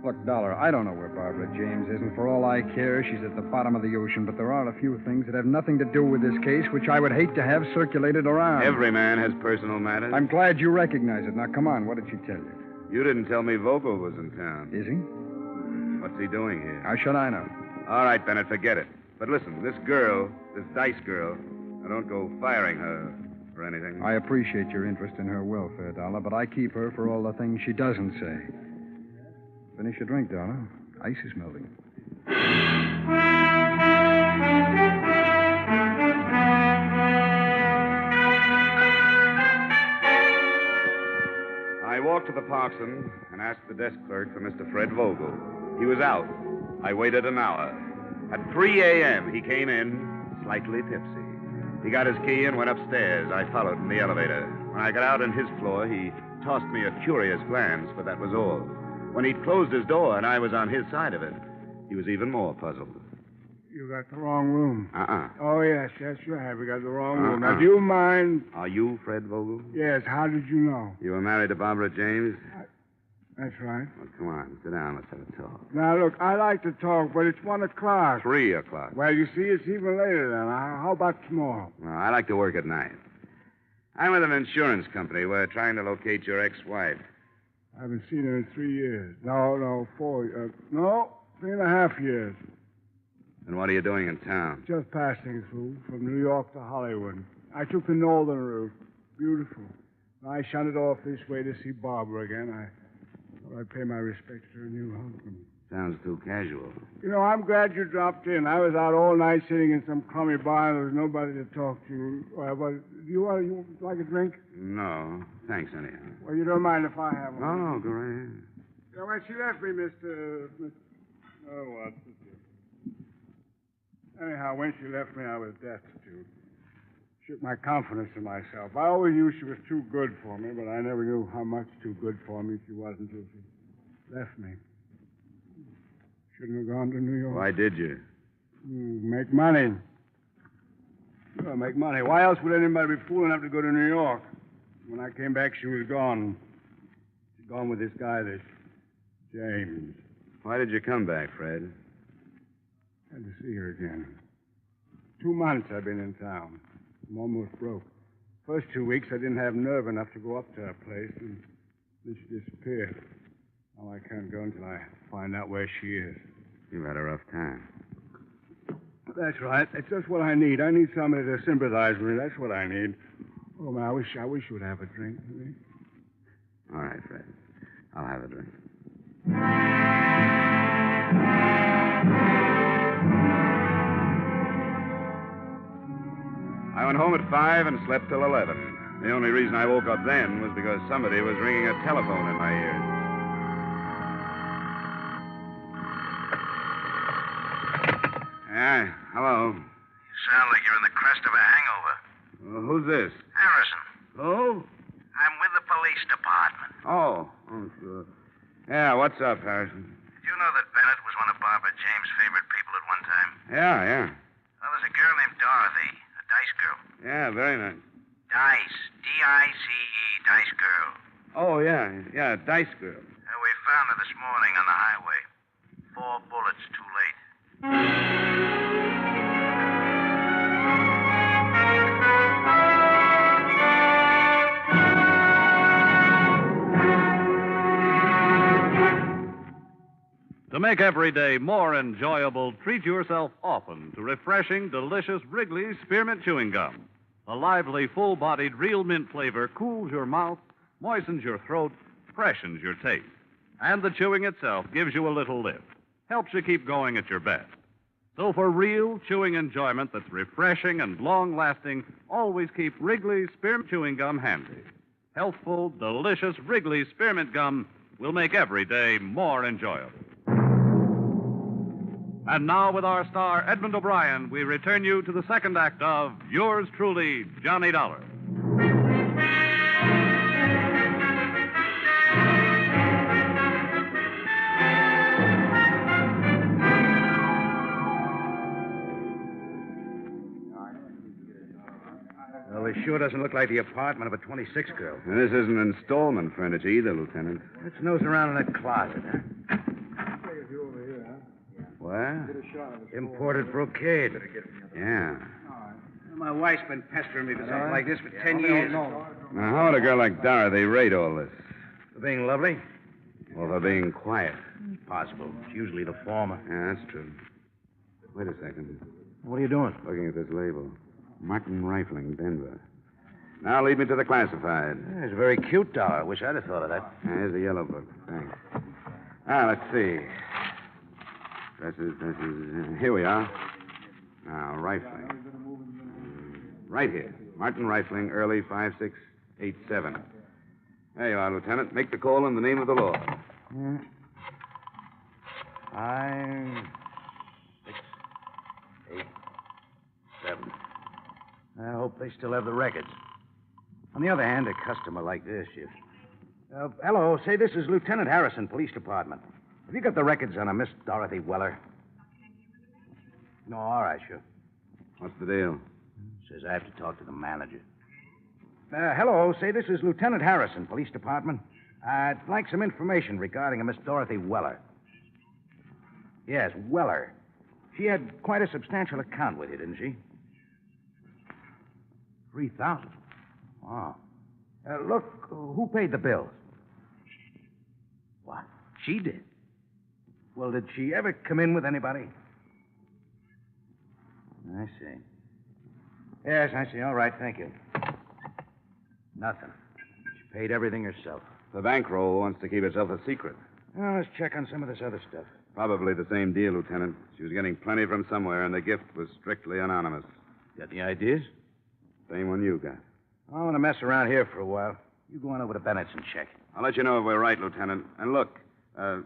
Look, Dollar, I don't know where Barbara James is, and for all I care, she's at the bottom of the ocean, but there are a few things that have nothing to do with this case, which I would hate to have circulated around. Every man has personal matters. I'm glad you recognize it. Now, come on, what did she tell you? You didn't tell me Vogel was in town. Is he? What's he doing here? How should I know? All right, Bennett, forget it. But listen, this girl, this Dice girl, I don't go firing her or anything. I appreciate your interest in her welfare, Dollar, but I keep her for all the things she doesn't say. Finish your drink, Dollar. Ice is melting. I walked to the Parkson and asked the desk clerk for Mr. Fred Vogel. He was out. I waited an hour. At 3 a.m., he came in, slightly tipsy. He got his key and went upstairs. I followed in the elevator. When I got out on his floor, he tossed me a curious glance, but that was all. When he'd closed his door and I was on his side of it, he was even more puzzled. You got the wrong room. Oh, yes, you have. We got the wrong room. Now, do you mind? Are you Fred Vogel? Yes, how did you know? You were married to Barbara James? That's right. Well, come on, sit down. Let's have a talk. Now, look, I like to talk, but it's 1 o'clock. 3 o'clock. Well, you see, it's even later then. How about tomorrow? Well, I like to work at night. I'm with an insurance company. We're trying to locate your ex-wife. I haven't seen her in 3 years. No, 4. No, 3.5 years. And what are you doing in town? Just passing through from New York to Hollywood. I took the northern route. Beautiful. I shunted off this way to see Barbara again. I thought I'd pay my respects to her new husband. Sounds too casual. You know, I'm glad you dropped in. I was out all night sitting in some crummy bar and there was nobody to talk to. Do you like a drink? No, thanks anyhow. Well, you don't mind if I have one? Oh, go right ahead. You know, when she left me, Mr. Oh, what? Anyhow, when she left me, I was destitute. Shook my confidence in myself. I always knew she was too good for me, but I never knew how much too good for me she was until she left me. Shouldn't have gone to New York. Why did you? Make money. Sure, make money. Why else would anybody be fool enough to go to New York? When I came back, she was gone. She'd gone with this guy, this James. Why did you come back, Fred? Had to see her again. 2 months I've been in town. I'm almost broke. First 2 weeks, I didn't have nerve enough to go up to her place, and then she disappeared. Now I can't go until I find out where she is. You've had a rough time. That's right. That's just what I need. I need somebody to sympathize with me. That's what I need. Oh, man, I wish you would have a drink with me. All right, Fred. I'll have a drink. I went home at 5 and slept till 11. The only reason I woke up then was because somebody was ringing a telephone in my ears. Yeah, hello. You sound like you're in the crest of a hangover. Who's this? Harrison, Oh? I'm with the police department. Oh, sure. Yeah, what's up, Harrison? Did you know that Bennett was one of Barbara James' favorite people at one time? Yeah. Well, there's a girl named Dorothy, a dice girl. Yeah, very nice. Dice. D-I-C-E, dice girl. Oh, yeah, Dice Girl. We found her this morning on the highway. 4 bullets too late. To make every day more enjoyable, treat yourself often to refreshing, delicious Wrigley's Spearmint Chewing Gum. The lively, full-bodied, real mint flavor cools your mouth, moistens your throat, freshens your taste. And the chewing itself gives you a little lift, helps you keep going at your best. So for real chewing enjoyment that's refreshing and long-lasting, always keep Wrigley's Spearmint Chewing Gum handy. Healthful, delicious Wrigley's Spearmint Gum will make every day more enjoyable. And now, with our star, Edmond O'Brien, we return you to the second act of Yours Truly, Johnny Dollar. Well, it sure doesn't look like the apartment of a 26 girl. And this isn't installment furniture either, Lieutenant. Let's nose around in that closet, huh? What? Imported brocade. Yeah. My wife's been pestering me for something like this for 10 years. Now, how would a girl like Dorothy rate all this? For being lovely? Or for being quiet? Possible. It's usually the former. Yeah, that's true. Wait a second. What are you doing? Looking at this label. Martin Rifling, Denver. Now lead me to the classified. Yeah, it's a very cute doll. I wish I'd have thought of that. Yeah, here's the yellow book. Thanks. Let's see. Dresses. Here we are. Now, Rifling. Right here. Martin Rifling, early 5687. There you are, Lieutenant. Make the call in the name of the law. 5, 6, 8, 7. I hope they still have the records. On the other hand, a customer like this, hello, say this is Lieutenant Harrison, Police Department. Have you got the records on a Miss Dorothy Weller? No, all right, sure. What's the deal? Says I have to talk to the manager. Hello, say this is Lieutenant Harrison, Police Department. I'd like some information regarding a Miss Dorothy Weller. Yes, Weller. She had quite a substantial account with you, didn't she? 3,000. Wow. Look, who paid the bills? What? She did? Well, did she ever come in with anybody? I see. Yes, I see. All right, thank you. Nothing. She paid everything herself. The bankroll wants to keep itself a secret. Well, let's check on some of this other stuff. Probably the same deal, Lieutenant. She was getting plenty from somewhere, and the gift was strictly anonymous. Got any ideas? Same one you got. I want to mess around here for a while. You go on over to Bennett's and check. I'll let you know if we're right, Lieutenant. And look, why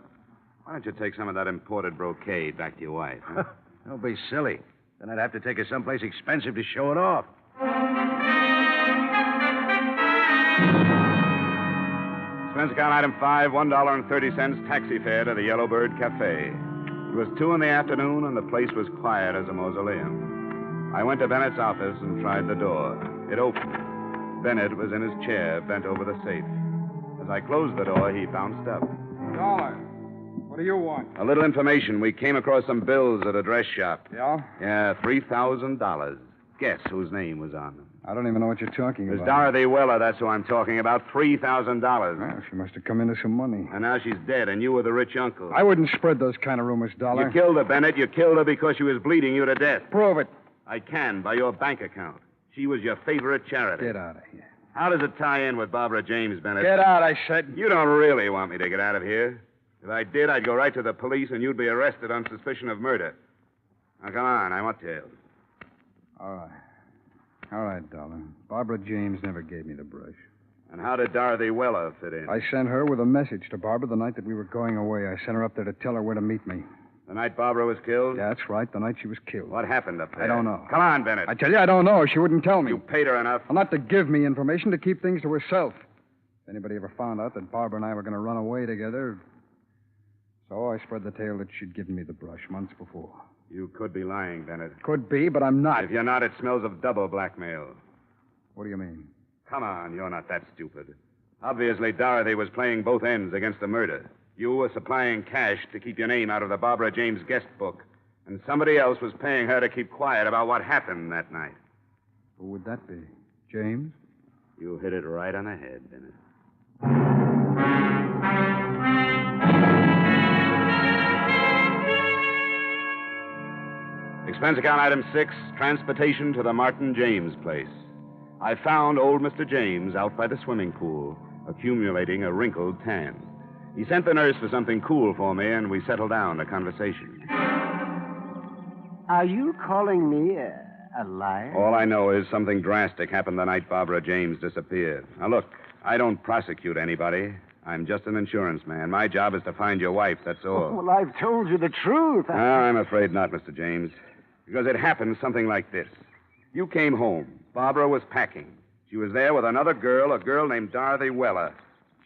don't you take some of that imported brocade back to your wife? Huh? Don't be silly. Then I'd have to take her someplace expensive to show it off. Expense account item 5, $1.30 taxi fare to the Yellowbird Cafe. It was 2 in the afternoon, and the place was quiet as a mausoleum. I went to Bennett's office and tried the door. It opened. Bennett was in his chair, bent over the safe. As I closed the door, he bounced up. Dollar. What do you want? A little information. We came across some bills at a dress shop. Yeah? Yeah, $3,000. Guess whose name was on them. I don't even know what you're talking It was about. Dorothy Weller, that's who I'm talking about. $3,000. Well, she must have come into some money. And now she's dead, and you were the rich uncle. I wouldn't spread those kind of rumors, Dollar. You killed her, Bennett. You killed her because she was bleeding you to death. Prove it. I can, by your bank account. She was your favorite charity. Get out of here. How does it tie in with Barbara James, Bennett? Get out, I said. You don't really want me to get out of here. If I did, I'd go right to the police, and you'd be arrested on suspicion of murder. Now, come on. I want tales. All right. All right, Dollar. Barbara James never gave me the brush. And how did Dorothy Weller fit in? I sent her with a message to Barbara the night that we were going away. I sent her up there to tell her where to meet me. The night Barbara was killed? Yeah, that's right. The night she was killed. What happened up there? I don't know. Come on, Bennett. I tell you, I don't know. She wouldn't tell me. You paid her enough. Well, not to give me information, to keep things to herself. If anybody ever found out that Barbara and I were going to run away together. So I spread the tale that she'd given me the brush months before. You could be lying, Bennett. Could be, but I'm not. If you're not, it smells of double blackmail. What do you mean? Come on, you're not that stupid. Obviously, Dorothy was playing both ends against the murder. You were supplying cash to keep your name out of the Barbara James guest book. And somebody else was paying her to keep quiet about what happened that night. Who would that be? James? You hit it right on the head, Bennett. Expense account item 6, transportation to the Martin James place. I found old Mr. James out by the swimming pool, accumulating a wrinkled tan. He sent the nurse for something cool for me, and we settled down to conversation. Are you calling me a liar? All I know is something drastic happened the night Barbara James disappeared. Now, look, I don't prosecute anybody. I'm just an insurance man. My job is to find your wife, that's all. Well, I've told you the truth. No, I'm afraid not, Mr. James. Because it happened something like this. You came home. Barbara was packing. She was there with another girl, a girl named Dorothy Weller.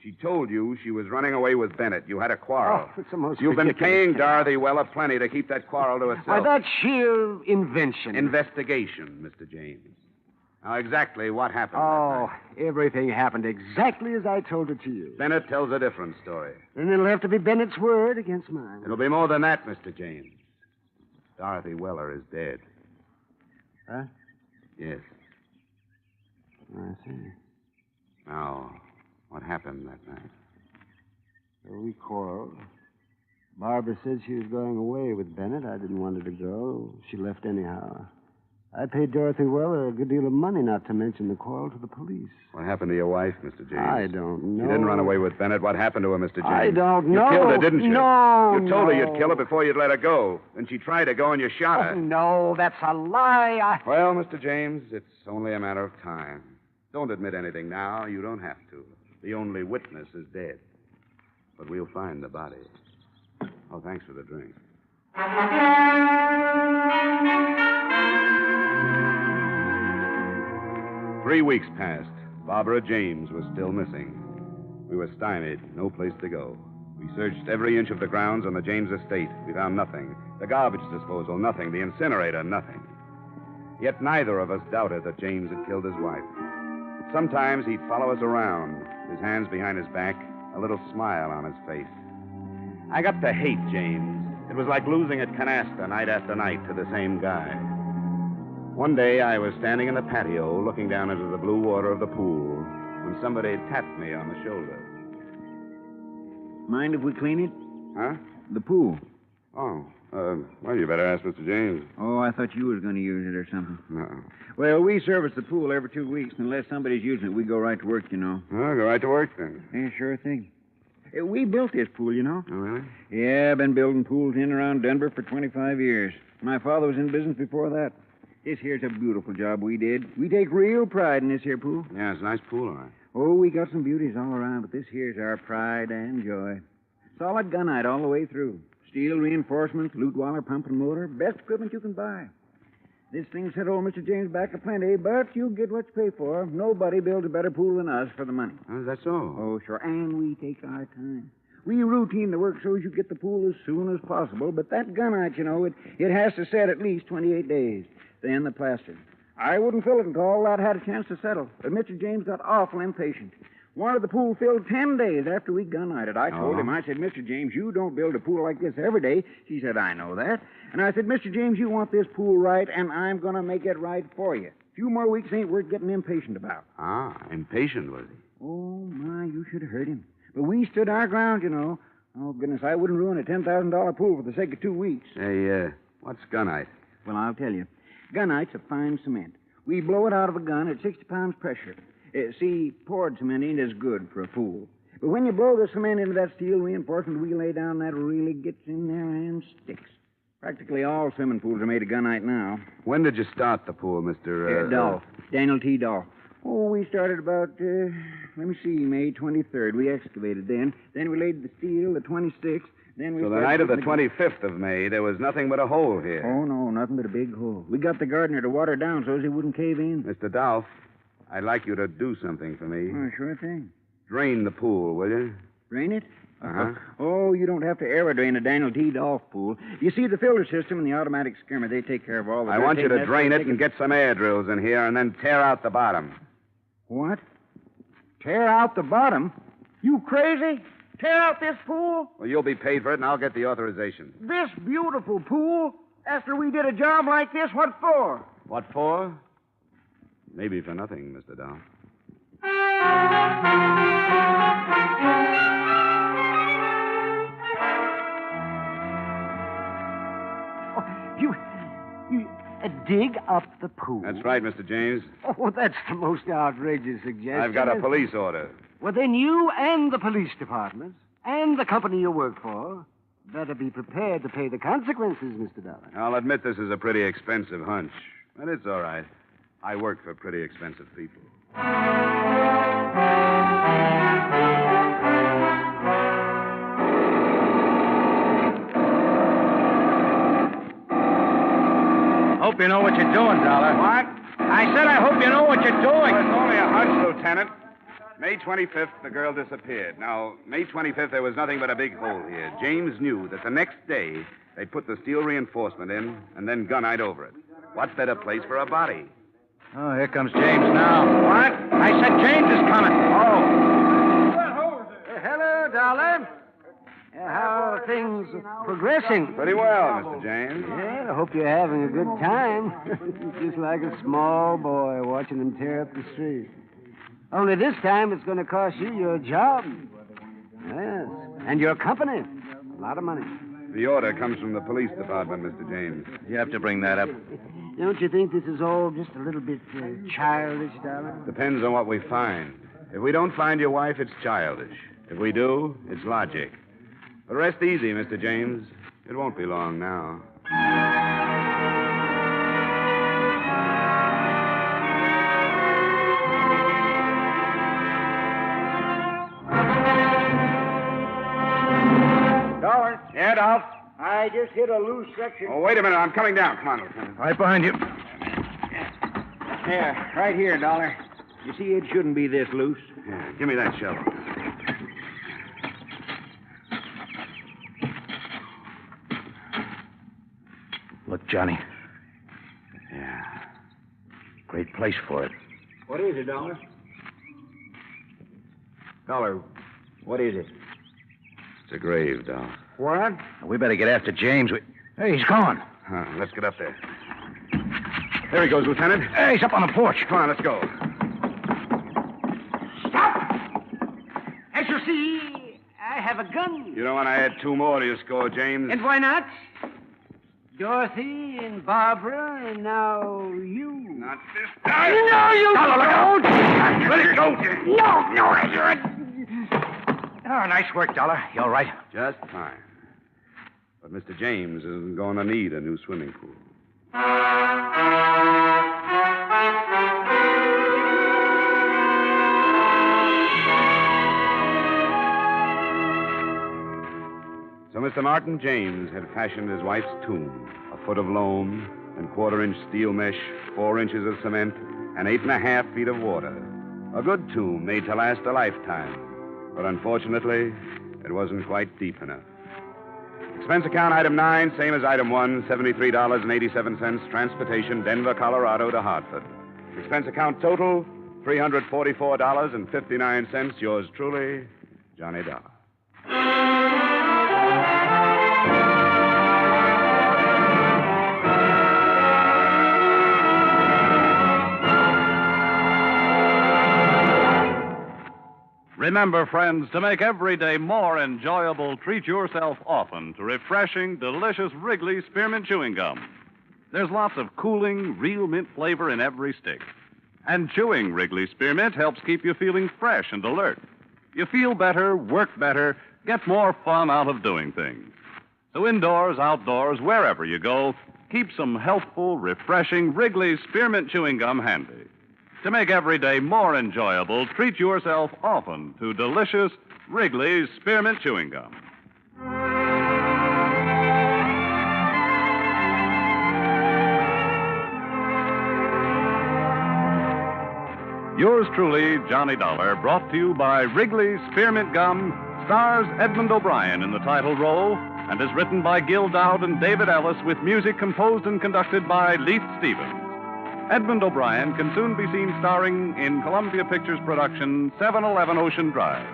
She told you she was running away with Bennett. You had a quarrel. Oh, it's the most You've been ridiculous paying thing. Dorothy Weller plenty to keep that quarrel to herself. Why, that's sheer invention. Investigation, Mr. James. Now, exactly what happened that Oh, night? everything happened exactly as I told it to you. Bennett tells a different story. Then it'll have to be Bennett's word against mine. It'll be more than that, Mr. James. Dorothy Weller is dead. Huh? Yes. I see. Now, what happened that night? So we quarreled. Barbara said she was going away with Bennett. I didn't want her to go. She left anyhow. I paid Dorothy Weller a good deal of money, not to mention the quarrel, to the police. What happened to your wife, Mr. James? I don't know. She didn't run away with Bennett. What happened to her, Mr. James? I don't know. You killed her, didn't you? No, You told her no. you'd kill her before you'd let her go. Then she tried to go and you shot her. Oh, no, that's a lie. Well, Mr. James, it's only a matter of time. Don't admit anything now. You don't have to. The only witness is dead. But we'll find the body. Oh, thanks for the drink. 3 weeks passed. Barbara James was still missing. We were stymied, no place to go. We searched every inch of the grounds on the James estate. We found nothing. The garbage disposal, nothing. The incinerator, nothing. Yet neither of us doubted that James had killed his wife. Sometimes he'd follow us around, his hands behind his back, a little smile on his face. I got to hate James. It was like losing at canasta night after night to the same guy. One day I was standing in the patio looking down into the blue water of the pool when somebody tapped me on the shoulder. Mind if we clean it? Huh? The pool. Oh, well, you better ask Mr. James. Oh, I thought you was going to use it or something. No. Well, we service the pool every 2 weeks. Unless somebody's using it, we go right to work, you know. Well, go right to work then. Yeah, sure thing. We built this pool, you know. Oh, really? Yeah, I've been building pools in and around Denver for 25 years. My father was in business before that. This here's a beautiful job we did. We take real pride in this here pool. Yeah, it's a nice pool, all right. Oh, we got some beauties all around, but this here's our pride and joy. Solid gunite all the way through. Steel reinforcements, loot waller, pump and motor. Best equipment you can buy. This thing set old Mr. James back a plenty, but you get what you pay for. Nobody builds a better pool than us for the money. Oh, that's all. Oh, sure. And we take our time. We routine the work so as you get the pool as soon as possible, but that gunite, you know, it has to set at least 28 days. Then the plaster. I wouldn't fill it until all that had a chance to settle. But Mr. James got awful impatient. Wanted the pool filled 10 days after we gun-nighted. I told him, I said, Mr. James, you don't build a pool like this every day. He said, I know that. And I said, Mr. James, you want this pool right, and I'm going to make it right for you. A few more weeks ain't worth getting impatient about. Ah, impatient, was he? Oh, my, you should have heard him. But we stood our ground, you know. Oh, goodness, I wouldn't ruin a $10,000 pool for the sake of 2 weeks. Hey, what's gunite? Well, I'll tell you. Gunite's a fine cement. We blow it out of a gun at 60 pounds pressure. See, poured cement ain't as good for a pool. But when you blow the cement into that steel reinforcement we lay down, that really gets in there and sticks. Practically all swimming pools are made of gunite now. When did you start the pool, Mr. Dolph. Daniel T. Dolph. Oh, we started about, May 23rd. We excavated then. Then we laid the steel, the 26th. Then we So the night of the 25th of May, there was nothing but a hole here. Oh, no, nothing but a big hole. We got the gardener to water down so he wouldn't cave in. Mr. Dolph, I'd like you to do something for me. Oh, sure thing. Drain the pool, will you? Drain it? Uh-huh. Oh, you don't have to aerodrain a Daniel T. Dolph pool. You see, the filter system and the automatic skimmer, they take care of all the I dirt. want you to drain it They and get some air drills in here and then tear out the bottom. What? Tear out the bottom? You crazy? Tear out this pool? Well, you'll be paid for it, and I'll get the authorization. This beautiful pool? After we did a job like this, what for? What for? Maybe for nothing, Mr. Dolph. You dig up the pool? That's right, Mr. James. Oh, that's the most outrageous suggestion. I've got a police order. Well, then you and the police department and the company you work for better be prepared to pay the consequences, Mr. Dollar. I'll admit this is a pretty expensive hunch, but it's all right. I work for pretty expensive people. Hope you know what you're doing, Dollar. What? I said I hope you know what you're doing. Oh, it's only a hunch, Lieutenant. May 25th, the girl disappeared. Now, May 25th, there was nothing but a big hole here. James knew that the next day they'd put the steel reinforcement in and then gunite over it. What better place for a body? Oh, here comes James now. What? I said James is coming. Oh. Hello, Dollar. How are things progressing? Pretty well, Mr. James. Yeah, I hope you're having a good time. Just like a small boy watching them tear up the street. Only this time it's going to cost you your job. Yes. And your company. A lot of money. The order comes from the police department, Mr. James. You have to bring that up. Don't you think this is all just a little bit childish, Dollar? Depends on what we find. If we don't find your wife, it's childish. If we do, it's logic. But rest easy, Mr. James. It won't be long now. Dollar. Yeah, Dolph? I just hit a loose section. Oh, wait a minute. I'm coming down. Come on, Lieutenant. Right behind you. There, right here, Dollar. You see, it shouldn't be this loose. Yeah, give me that shovel. Look, Johnny. Yeah. Great place for it. What is it, Dollar? Dollar, what is it? It's a grave, Dolph. What? We better get after James. Hey, he's gone. Let's get up there. There he goes, Lieutenant. Hey, he's up on the porch. Come on, let's go. As you see, I have a gun. You don't want to add 2 more to your score, James. And why not? Dorothy and Barbara, and now you. Not this time. No, you don't. Let it go. No, you're... Oh, nice work, Dollar. You all right? Just fine. But Mr. James isn't going to need a new swimming pool. So Mr. Martin James had fashioned his wife's tomb, a foot of loam and 1/4-inch steel mesh, 4 inches of cement, and 8.5 feet of water. A good tomb made to last a lifetime. But unfortunately, it wasn't quite deep enough. Expense account item 9, same as item 1, $73.87. Transportation, Denver, Colorado to Hartford. Expense account total, $344.59. Yours truly, Johnny Dollar. Remember, friends, to make every day more enjoyable, treat yourself often to refreshing, delicious Wrigley Spearmint Chewing Gum. There's lots of cooling, real mint flavor in every stick. And chewing Wrigley Spearmint helps keep you feeling fresh and alert. You feel better, work better, get more fun out of doing things. So indoors, outdoors, wherever you go, keep some healthful, refreshing Wrigley Spearmint Chewing Gum handy. To make every day more enjoyable, treat yourself often to delicious Wrigley's Spearmint Chewing Gum. Yours truly, Johnny Dollar, brought to you by Wrigley's Spearmint Gum, stars Edmond O'Brien in the title role, and is written by Gil Dowd and David Ellis with music composed and conducted by Leith Stevens. Edmond O'Brien can soon be seen starring in Columbia Pictures' production 711 Ocean Drive.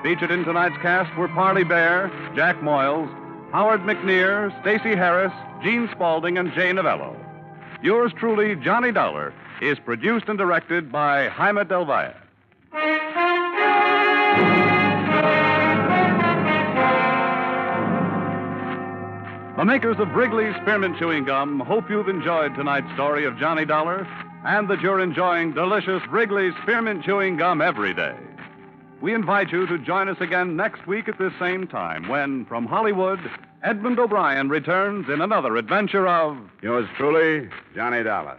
Featured in tonight's cast were Parley Bear, Jack Moyles, Howard McNear, Stacey Harris, Gene Spaulding, and Jay Novello. Yours truly, Johnny Dollar, is produced and directed by Jaime Del Valle. The makers of Wrigley's Spearmint Chewing Gum hope you've enjoyed tonight's story of Johnny Dollar and that you're enjoying delicious Wrigley's Spearmint Chewing Gum every day. We invite you to join us again next week at this same time when, from Hollywood, Edmond O'Brien returns in another adventure of... Yours truly, Johnny Dollar.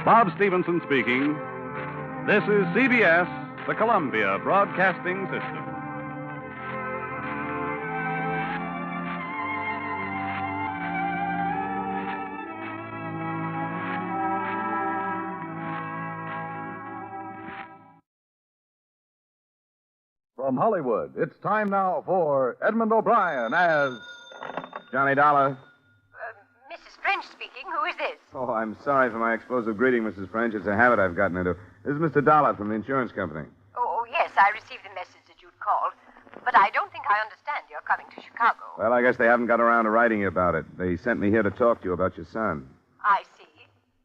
Bob Stevenson speaking. This is CBS, the Columbia Broadcasting System. From Hollywood, it's time now for Edmond O'Brien as Johnny Dollar. Mrs. French speaking. Who is this? Oh, I'm sorry for my explosive greeting, Mrs. French. It's a habit I've gotten into. This is Mr. Dollar from the insurance company. Oh, yes, I received the message that you'd called. But I don't think I understand you're coming to Chicago. Well, I guess they haven't got around to writing you about it. They sent me here to talk to you about your son. I see.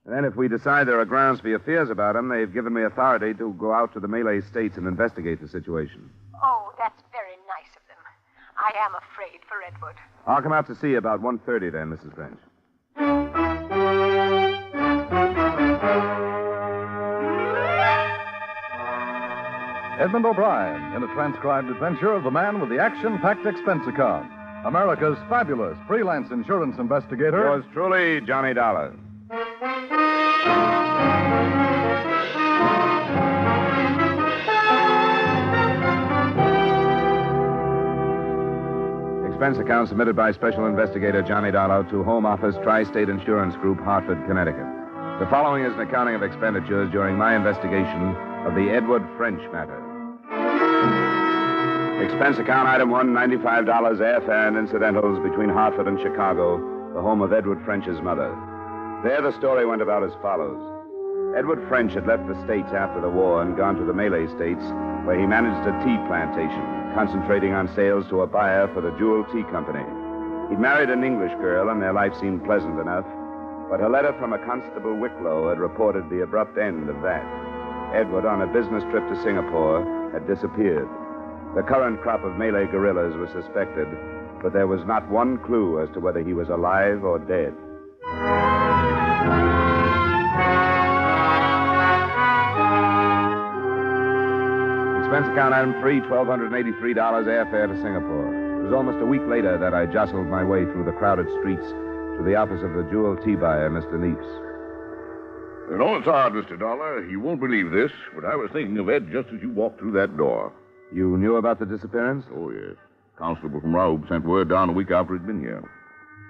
And then if we decide there are grounds for your fears about him, they've given me authority to go out to the Malay states and investigate the situation. Oh, that's very nice of them. I am afraid for Edward. I'll come out to see you about 1:30 then, Mrs. French. Edmond O'Brien in a transcribed adventure of the man with the action-packed expense account. America's fabulous freelance insurance investigator. Yours truly, Johnny Dollar. Expense account submitted by Special Investigator Johnny Dollar to Home Office Tri-State Insurance Group, Hartford, Connecticut. The following is an accounting of expenditures during my investigation of the Edward French matter. Expense account item 1, $95 airfare and incidentals between Hartford and Chicago, the home of Edward French's mother. There the story went about as follows. Edward French had left the States after the war and gone to the Malay States, where he managed a tea plantation, concentrating on sales to a buyer for the Jewel Tea Company. He'd married an English girl, and their life seemed pleasant enough, but a letter from a Constable Wicklow had reported the abrupt end of that. Edward, on a business trip to Singapore, had disappeared. The current crop of Malay guerrillas was suspected, but there was not one clue as to whether he was alive or dead. Expense account item 3, $1,283 airfare to Singapore. It was almost a week later that I jostled my way through the crowded streets to the office of the Jewel tea buyer, Mr. Neeps. No, it's odd, Mr. Dollar. You won't believe this, but I was thinking of Ed just as you walked through that door. You knew about the disappearance? Oh, yes. Constable from Raub sent word down a week after he'd been here.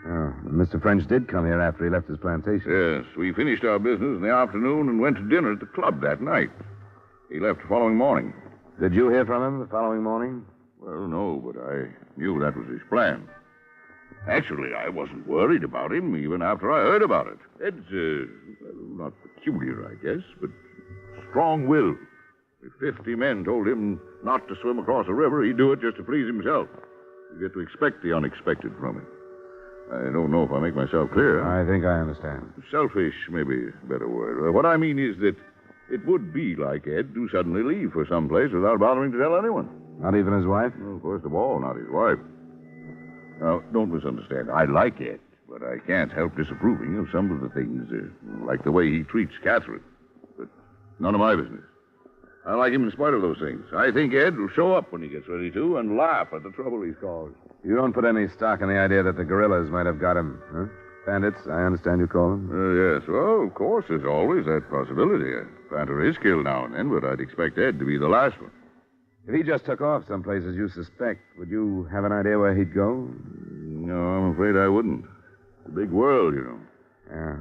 Oh, Mr. French did come here after he left his plantation. Yes, we finished our business in the afternoon and went to dinner at the club that night. He left the following morning. Did you hear from him the following morning? Well, no, but I knew that was his plan. Actually, I wasn't worried about him even after I heard about it. Ed's, not peculiar, I guess, but strong-willed. If 50 men told him not to swim across a river, he'd do it just to please himself. You get to expect the unexpected from him. I don't know if I make myself clear. I think I understand. Selfish may be a better word. What I mean is that it would be like Ed to suddenly leave for some place without bothering to tell anyone. Not even his wife? Well, first of all, not his wife. Now, don't misunderstand. I like Ed, but I can't help disapproving of some of the things, like the way he treats Catherine. But none of my business. I like him in spite of those things. I think Ed will show up when he gets ready to and laugh at the trouble he's caused. You don't put any stock in the idea that the guerrillas might have got him, huh? Bandits, I understand you call them? Yes. Well, of course, there's always that possibility. A panther is killed now and then, but I'd expect Ed to be the last one. If he just took off someplace as you suspect, would you have an idea where he'd go? No, I'm afraid I wouldn't. It's a big world, you know. Yeah.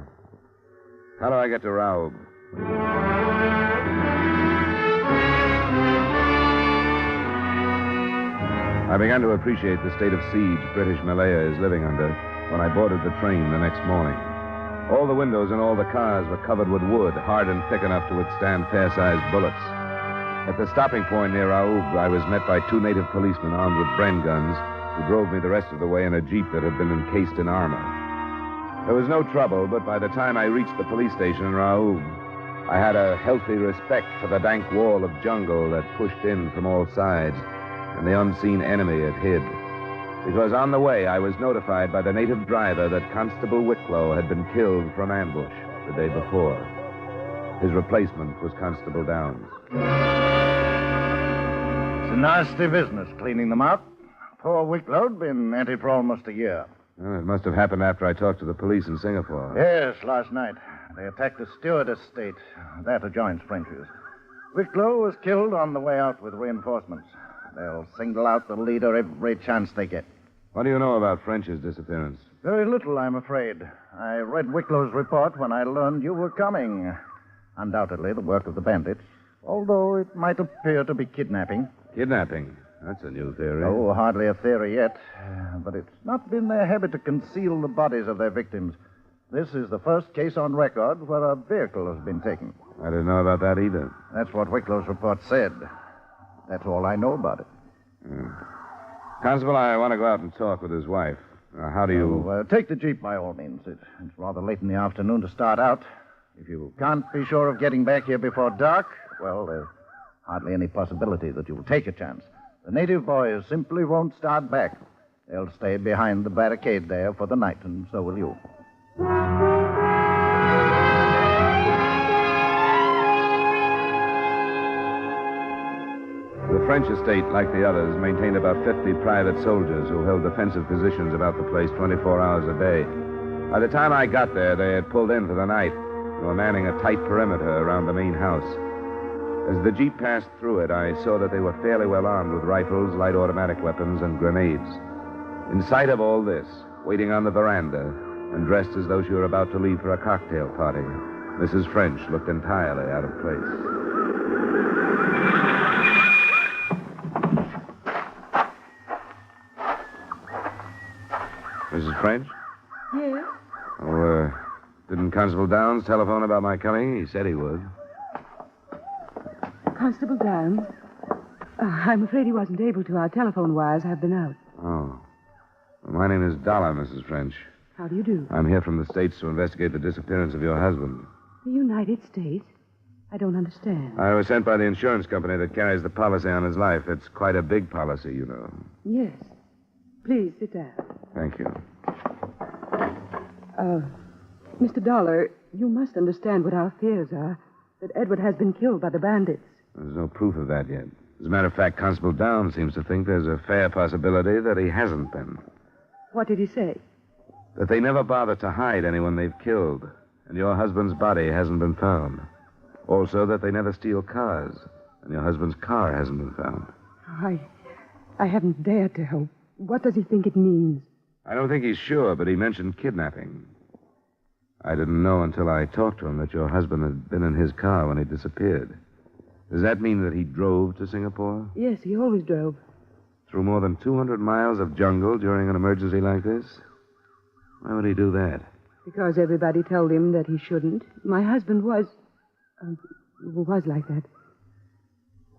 How do I get to Raoub? I began to appreciate the state of siege British Malaya is living under when I boarded the train the next morning. All the windows in all the cars were covered with wood, hard and thick enough to withstand fair-sized bullets. At the stopping point near Raoub, I was met by 2 native policemen armed with Bren guns who drove me the rest of the way in a jeep that had been encased in armor. There was no trouble, but by the time I reached the police station in Raoub, I had a healthy respect for the dank wall of jungle that pushed in from all sides and the unseen enemy it hid. Because on the way, I was notified by the native driver that Constable Wicklow had been killed from ambush the day before. His replacement was Constable Downs. It's a nasty business, cleaning them out. Poor Wicklow'd been at it for almost a year. Well, it must have happened after I talked to the police in Singapore. Yes, stewardess night. They attacked the steward estate. That adjoins French's. Wicklow was killed on the way out with reinforcements. They'll single out the leader every chance they get. What do you know about French's disappearance? Very little, I'm afraid. I read Wicklow's report when I learned you were coming. Undoubtedly the work of the bandits, although it might appear to be kidnapping. Kidnapping? That's a new theory. Oh, hardly a theory yet. But it's not been their habit to conceal the bodies of their victims. This is the first case on record where a vehicle has been taken. I didn't know about that either. That's what Wicklow's report said. That's all I know about it. Constable, I want to go out and talk with his wife. How do you... take the Jeep by all means. It's rather late in the afternoon to start out. If you can't be sure of getting back here before dark, well, there's hardly any possibility that you'll take a chance. The native boys simply won't start back. They'll stay behind the barricade there for the night, and so will you. The French estate, like the others, maintained about 50 private soldiers who held defensive positions about the place 24 hours a day. By the time I got there, they had pulled in for the night and were manning a tight perimeter around the main house. As the Jeep passed through it, I saw that they were fairly well armed with rifles, light automatic weapons, and grenades. In sight of all this, waiting on the veranda, and dressed as though she were about to leave for a cocktail party, Mrs. French looked entirely out of place. Mrs. French? Yes? Oh, didn't Constable Downs telephone about my coming? He said he would. Constable Downs? I'm afraid he wasn't able to. Our telephone wires have been out. Oh. Well, my name is Dollar, Mrs. French. How do you do? I'm here from the States to investigate the disappearance of your husband. The United States? I don't understand. I was sent by the insurance company that carries the policy on his life. It's quite a big policy, you know. Yes. Please sit down. Thank you. Mr. Dollar, you must understand what our fears are. That Edward has been killed by the bandits. There's no proof of that yet. As a matter of fact, Constable Downs seems to think there's a fair possibility that he hasn't been. What did he say? That they never bother to hide anyone they've killed, and your husband's body hasn't been found. Also, that they never steal cars, and your husband's car hasn't been found. I haven't dared to hope. What does he think it means? I don't think he's sure, but he mentioned kidnapping. I didn't know until I talked to him that your husband had been in his car when he disappeared. Does that mean that he drove to Singapore? Yes, he always drove. Through more than 200 miles of jungle during an emergency like this? Why would he do that? Because everybody told him that he shouldn't. My husband was like that.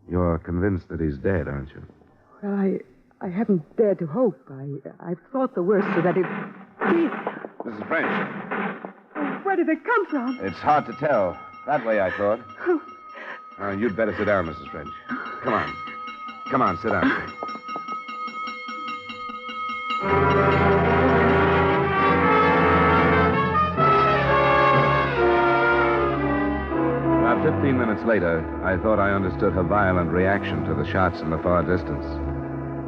You're convinced that he's dead, aren't you? Well, I haven't dared to hope. I've thought the worst so that it... Mrs. French. Where did it come from? It's hard to tell. That way, I thought. You'd better sit down, Mrs. French. Come on. Come on, sit down. About 15 minutes later, I thought I understood her violent reaction to the shots in the far distance.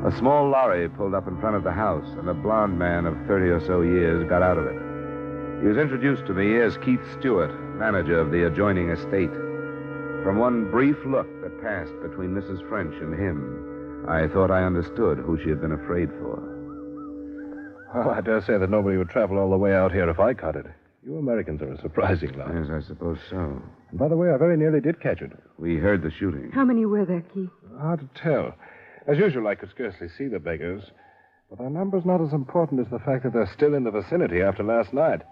A small lorry pulled up in front of the house, and a blond man of 30 or so years got out of it. He was introduced to me as Keith Stewart, manager of the adjoining estate. From one brief look that passed between Mrs. French and him, I thought I understood who she had been afraid for. Well, I dare say that nobody would travel all the way out here if I caught it. You Americans are a surprising lot. Yes, I suppose so. And by the way, I very nearly did catch it. We heard the shooting. How many were there, Keith? Hard to tell. As usual, I could scarcely see the beggars. But their number's not as important as the fact that they're still in the vicinity after last night.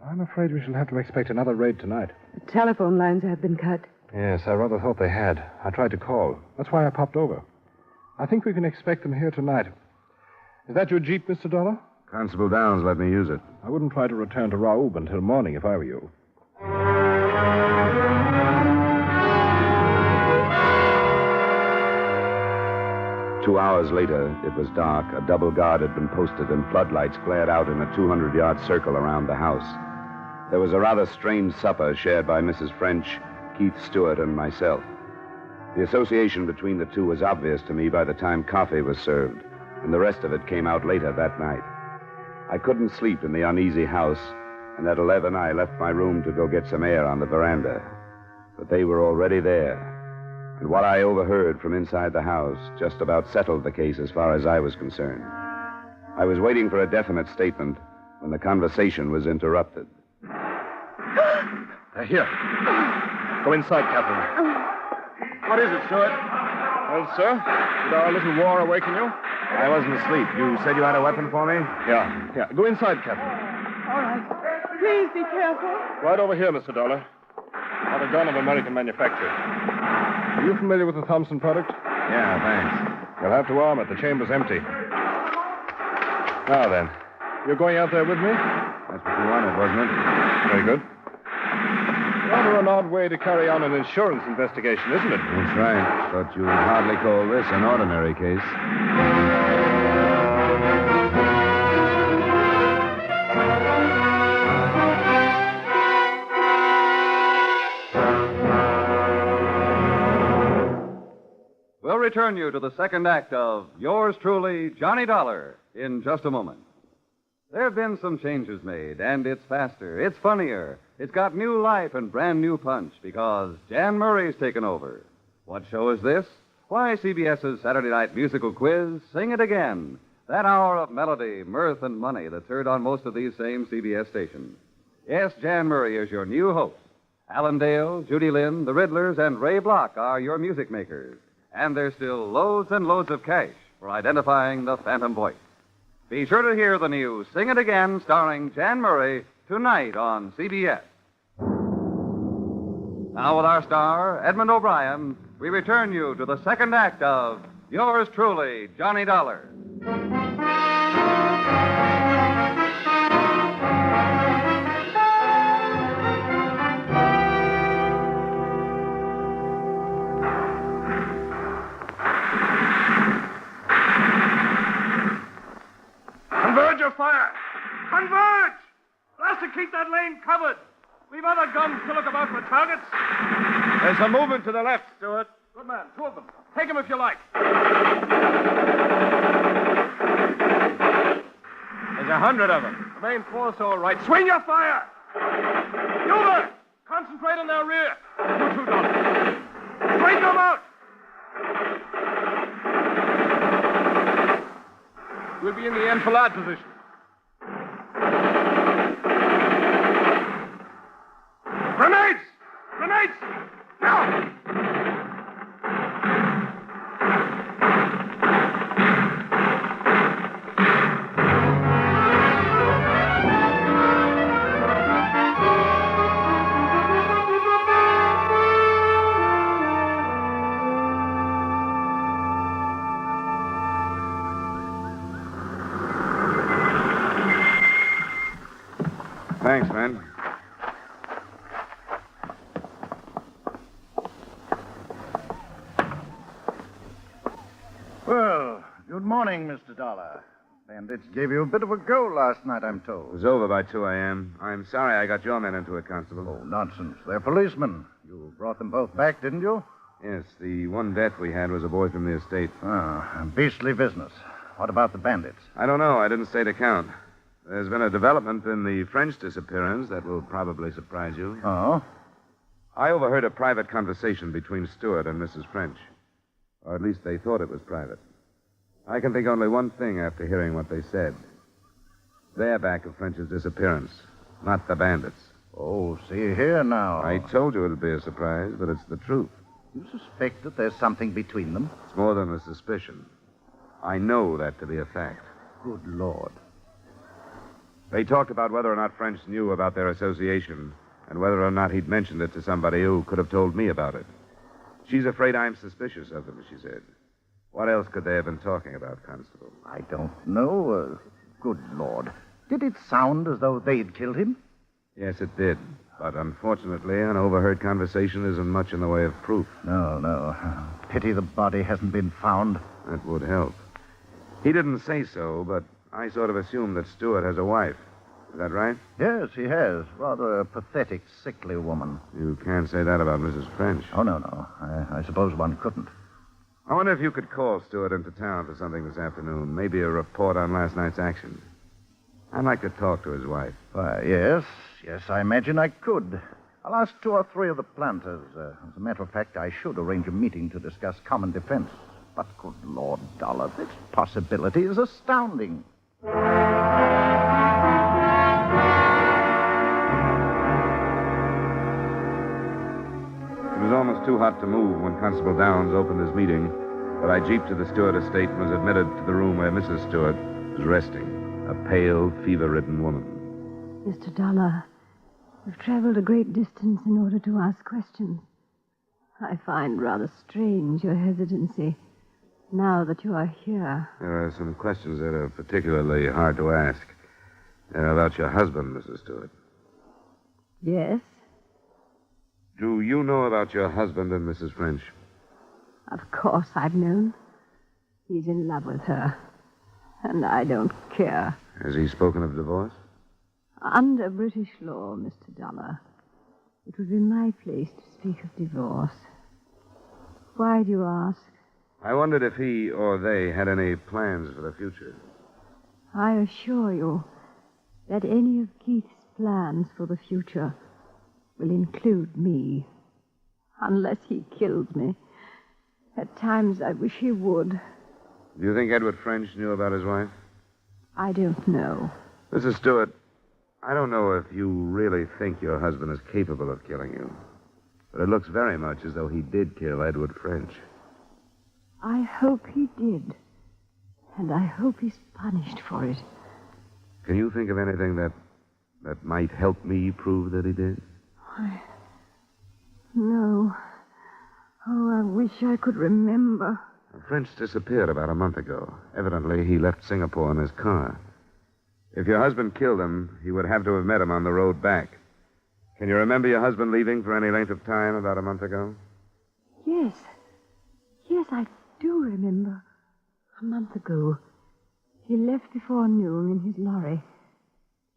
I'm afraid we shall have to expect another raid tonight. The telephone lines have been cut. Yes, I rather thought they had. I tried to call. That's why I popped over. I think we can expect them here tonight. Is that your Jeep, Mr. Dollar? Constable Downs let me use it. I wouldn't try to return to Raoub until morning if I were you. 2 hours later, it was dark. A double guard had been posted, and floodlights glared out in a 200-yard circle around the house. There was a rather strange supper shared by Mrs. French, Keith Stewart, and myself. The association between the two was obvious to me by the time coffee was served, and the rest of it came out later that night. I couldn't sleep in the uneasy house, and at 11 I left my room to go get some air on the veranda. But they were already there. And what I overheard from inside the house just about settled the case as far as I was concerned. I was waiting for a definite statement when the conversation was interrupted. Here. Go inside, Captain. What is it, Stewart? Well, sir, did our little war awaken you? I wasn't asleep. You said you had a weapon for me? Yeah. Go inside, Captain. All right. Please be careful. Right over here, Mr. Dollar. Not a gun of American manufacture. Are you familiar with the Thompson product? Yeah, thanks. You'll have to arm it. The chamber's empty. Now then, you're going out there with me? That's what you wanted, wasn't it? Very good. Rather an odd way to carry on an insurance investigation, isn't it? That's right. But you'd hardly call this an ordinary case. We'll return you to the second act of Yours Truly, Johnny Dollar, in just a moment. There have been some changes made, and it's faster, it's funnier, it's got new life and brand new punch because Jan Murray's taken over. What show is this? Why, CBS's Saturday night musical quiz, Sing It Again, that hour of melody, mirth, and money that's heard on most of these same CBS stations. Yes, Jan Murray is your new host. Alan Dale, Judy Lynn, the Riddlers, and Ray Block are your music makers. And there's still loads and loads of cash for identifying the phantom voice. Be sure to hear the new Sing It Again starring Jan Murray tonight on CBS. Now with our star, Edmond O'Brien, we return you to the second act of Yours Truly, Johnny Dollar. Converge your fire! Converge! Blast to keep that lane covered! We've other guns to look about for targets. There's a movement to the left, Stewart. Good man, 2 of them. Take them if you like. There's 100 of them. The main force all right. Swing your fire! You there! Concentrate on their rear. You 2 dollars. Straighten them out! We'll be in the enfilade position. Grenades! Grenades! Now! Thanks, man. Well, good morning, Mr. Dollar. Bandits gave you a bit of a go last night, I'm It told. was over by 2 a.m. I'm sorry I got your men into it, Constable. Oh, nonsense. They're policemen. You brought them both back, didn't you? Yes, the one death we had was a boy from the estate. Ah, beastly business. What about the bandits? I don't know. I didn't stay to count. There's been a development in the French disappearance that will probably surprise you. Oh? I overheard a private conversation between Stewart and Mrs. French. Or at least they thought it was private. I can think only one thing after hearing what they said. They're back of French's disappearance, not the bandits. Oh, see here now. I told you it'd be a surprise, but it's the truth. You suspect that there's something between them? It's more than a suspicion. I know that to be a fact. Good Lord. They talked about whether or not French knew about their association and whether or not he'd mentioned it to somebody who could have told me about it. She's afraid I'm suspicious of them, she said. What else could they have been talking about, Constable? I don't know. Good Lord. Did it sound as though they'd killed him? Yes, it did. But unfortunately, an overheard conversation isn't much in the way of proof. No. Pity the body hasn't been found. That would help. He didn't say so, but I sort of assumed that Stewart has a wife. Is that right? Yes, he has. Rather a pathetic, sickly woman. You can't say that about Mrs. French. Oh, no. I suppose one couldn't. I wonder if you could call Stewart into town for something this afternoon. Maybe a report on last night's action. I'd like to talk to his wife. Why, yes, I imagine I could. I'll ask 2 or 3 of the planters. As a matter of fact, I should arrange a meeting to discuss common defense. But good Lord, Dollar, this possibility is astounding. It was almost too hot to move when Constable Downs opened his meeting, but I jeeped to the Stewart estate and was admitted to the room where Mrs. Stewart was resting, a pale, fever-ridden woman. Mr. Dollar, you've traveled a great distance in order to ask questions. I find rather strange your hesitancy now that you are here. There are some questions that are particularly hard to ask. They're about your husband, Mrs. Stewart. Yes? Do you know about your husband and Mrs. French? Of course I've known. He's in love with her. And I don't care. Has he spoken of divorce? Under British law, Mr. Dollar, it would be my place to speak of divorce. Why do you ask? I wondered if he or they had any plans for the future. I assure you that any of Keith's plans for the future will include me. Unless he kills me. At times I wish he would. Do you think Edward French knew about his wife? I don't know. Mrs. Stewart, I don't know if you really think your husband is capable of killing you. But it looks very much as though he did kill Edward French. I hope he did. And I hope he's punished for it. Can you think of anything that might help me prove that he did? No. Oh, I wish I could remember. French disappeared about a month ago. Evidently, he left Singapore in his car. If your husband killed him, he would have to have met him on the road back. Can you remember your husband leaving for any length of time about a month ago? Yes. Yes, I do remember. A month ago. He left before noon in his lorry.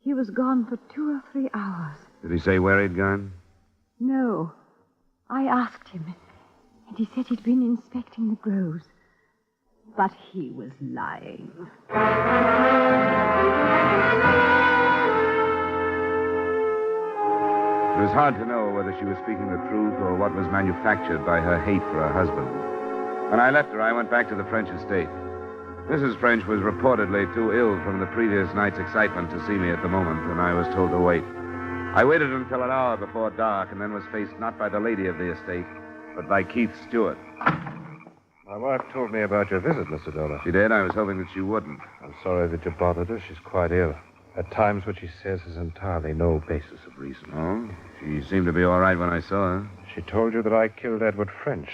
He was gone for 2 or 3 hours. Did he say where he'd gone? No. I asked him, and he said he'd been inspecting the groves. But he was lying. It was hard to know whether she was speaking the truth or what was manufactured by her hate for her husband. When I left her, I went back to the French estate. Mrs. French was reportedly too ill from the previous night's excitement to see me at the moment, and I was told to wait. I waited until an hour before dark and then was faced not by the lady of the estate, but by Keith Stewart. My wife told me about your visit, Mr. Dollar. She did? I was hoping that she wouldn't. I'm sorry that you bothered her. She's quite ill. At times, what she says has entirely no basis of reason. Oh? She seemed to be all right when I saw her. She told you that I killed Edward French.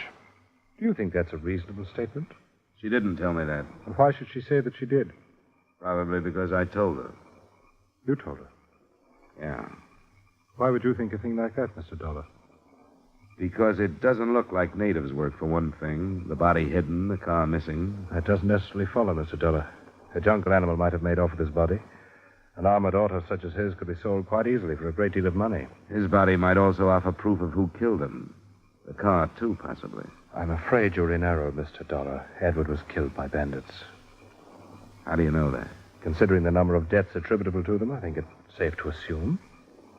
Do you think that's a reasonable statement? She didn't tell me that. And why should she say that she did? Probably because I told her. You told her? Yeah. Why would you think a thing like that, Mr. Dollar? Because it doesn't look like natives' work, for one thing. The body hidden, the car missing. That doesn't necessarily follow, Mr. Dollar. A jungle animal might have made off with his body. An armored auto such as his could be sold quite easily for a great deal of money. His body might also offer proof of who killed him. The car, too, possibly. I'm afraid you're in error, Mr. Dollar. Edward was killed by bandits. How do you know that? Considering the number of deaths attributable to them, I think it's safe to assume.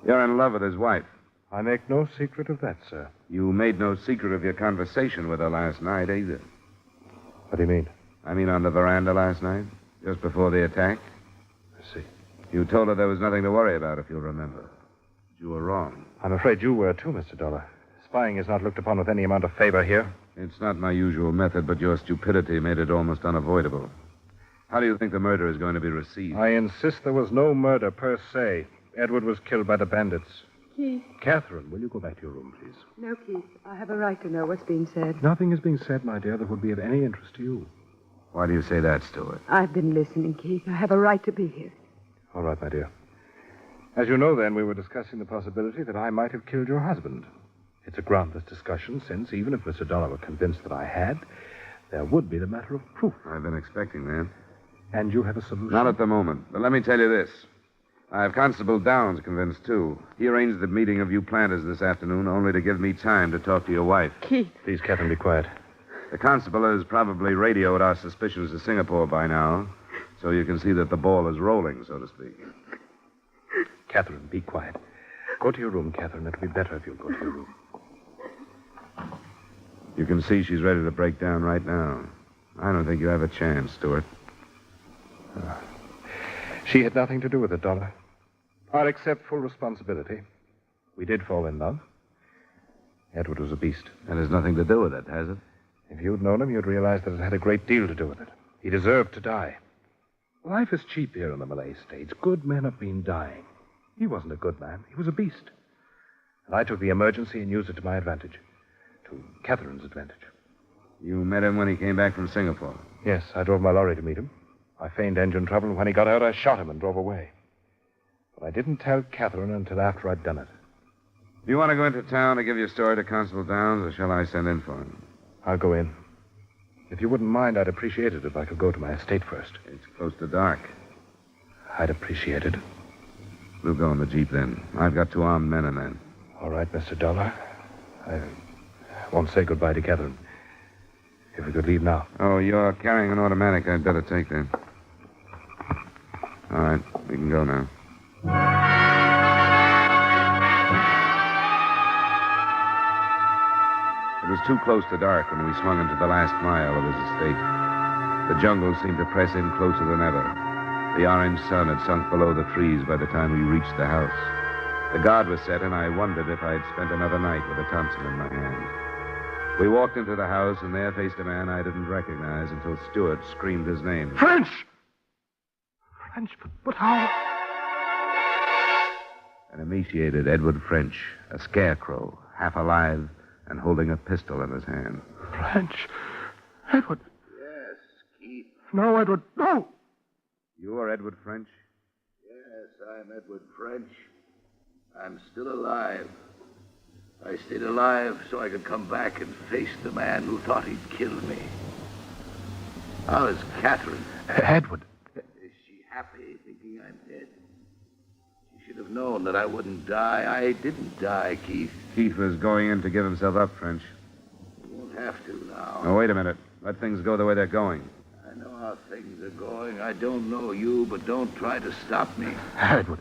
You're in love with his wife. I make no secret of that, sir. You made no secret of your conversation with her last night, either. What do you mean? I mean on the veranda last night, just before the attack. I see. You told her there was nothing to worry about, if you'll remember. But you were wrong. I'm afraid you were, too, Mr. Dollar. Spying is not looked upon with any amount of favor here. It's not my usual method, but your stupidity made it almost unavoidable. How do you think the murder is going to be received? I insist there was no murder per se. Edward was killed by the bandits. Keith. Catherine, will you go back to your room, please? No, Keith. I have a right to know what's being said. Nothing is being said, my dear, that would be of any interest to you. Why do you say that, Stuart? I've been listening, Keith. I have a right to be here. All right, my dear. As you know, then, we were discussing the possibility that I might have killed your husband. It's a groundless discussion, since even if Mr. Dollar were convinced that I had, there would be the matter of proof. I've been expecting that. And you have a solution? Not at the moment. But let me tell you this. I have Constable Downs convinced, too. He arranged the meeting of you planters this afternoon only to give me time to talk to your wife. Keith. Please, Catherine, be quiet. The constable has probably radioed our suspicions to Singapore by now, so you can see that the ball is rolling, so to speak. Catherine, be quiet. Go to your room, Catherine. It'll be better if you'll go to your room. You can see she's ready to break down right now. I don't think you have a chance, Stuart. She had nothing to do with it, Dollar. I'll accept full responsibility. We did fall in love. Edward was a beast. That has nothing to do with it, has it? If you'd known him, you'd realize that it had a great deal to do with it. He deserved to die. Life is cheap here in the Malay States. Good men have been dying. He wasn't a good man. He was a beast. And I took the emergency and used it to my advantage. To Catherine's advantage. You met him when he came back from Singapore? Yes, I drove my lorry to meet him. I feigned engine trouble, and when he got out, I shot him and drove away. But I didn't tell Catherine until after I'd done it. Do you want to go into town to give your story to Constable Downs, or shall I send in for him? I'll go in. If you wouldn't mind, I'd appreciate it if I could go to my estate first. It's close to dark. I'd appreciate it. We'll go in the Jeep then. I've got 2 armed men in there. All right, Mr. Dollar. I won't say goodbye to Catherine. If we could leave now. Oh, you're carrying an automatic. I'd better take that. All right, we can go now. It was too close to dark when we swung into the last mile of his estate. The jungle seemed to press in closer than ever. The orange sun had sunk below the trees by the time we reached the house. The guard was set, and I wondered if I had spent another night with a Thompson in my hand. We walked into the house, and there faced a man I didn't recognize until Stuart screamed his name. French! French, but how? An emaciated Edward French, a scarecrow, half alive, and holding a pistol in his hand. French? Edward? Yes, Keith. No, Edward, no! You are Edward French? Yes, I'm Edward French. I'm still alive. I stayed alive so I could come back and face the man who thought he'd killed me. How is Catherine? Edward. Is she happy thinking I'm dead? She should have known that I wouldn't die. I didn't die, Keith. Keith was going in to give himself up, French. You won't have to now. Oh, wait a minute. Let things go the way they're going. I know how things are going. I don't know you, but don't try to stop me. Edward.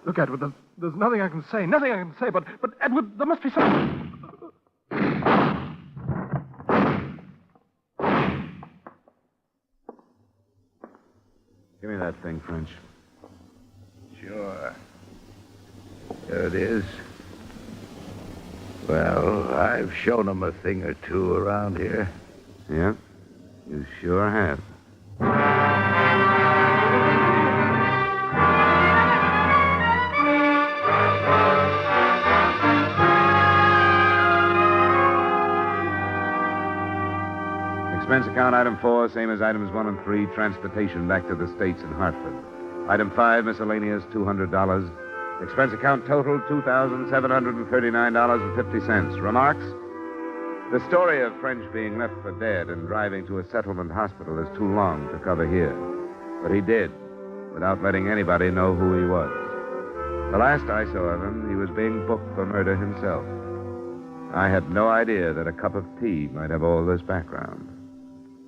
Look, Edward, there's nothing I can say. Nothing I can say, but Edward, there must be something. Give me that thing, French. Sure. There it is. Well, I've shown him a thing or two around here. Yeah? You sure have. Expense account item 4, same as items 1 and 3, transportation back to the States in Hartford. Item 5, miscellaneous, $200. Expense account total, $2,739.50. Remarks? The story of French being left for dead and driving to a settlement hospital is too long to cover here. But he did, without letting anybody know who he was. The last I saw of him, he was being booked for murder himself. I had no idea that a cup of tea might have all this background.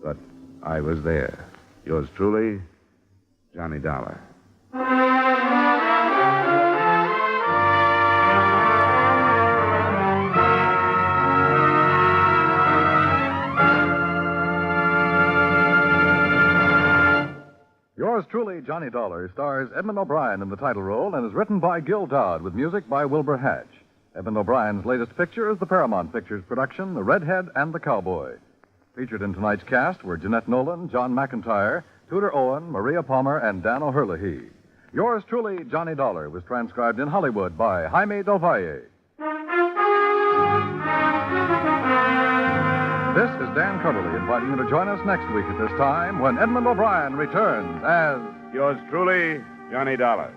But I was there. Yours truly, Johnny Dollar. Yours truly, Johnny Dollar, stars Edmond O'Brien in the title role and is written by Gil Dodd with music by Wilbur Hatch. Edmond O'Brien's latest picture is the Paramount Pictures production, The Redhead and the Cowboy. Featured in tonight's cast were Jeanette Nolan, John McIntyre, Tudor Owen, Maria Palmer, and Dan O'Herlihy. Yours truly, Johnny Dollar, was transcribed in Hollywood by Jaime Del Valle. This is Dan Coverly inviting you to join us next week at this time when Edmond O'Brien returns as... Yours truly, Johnny Dollar.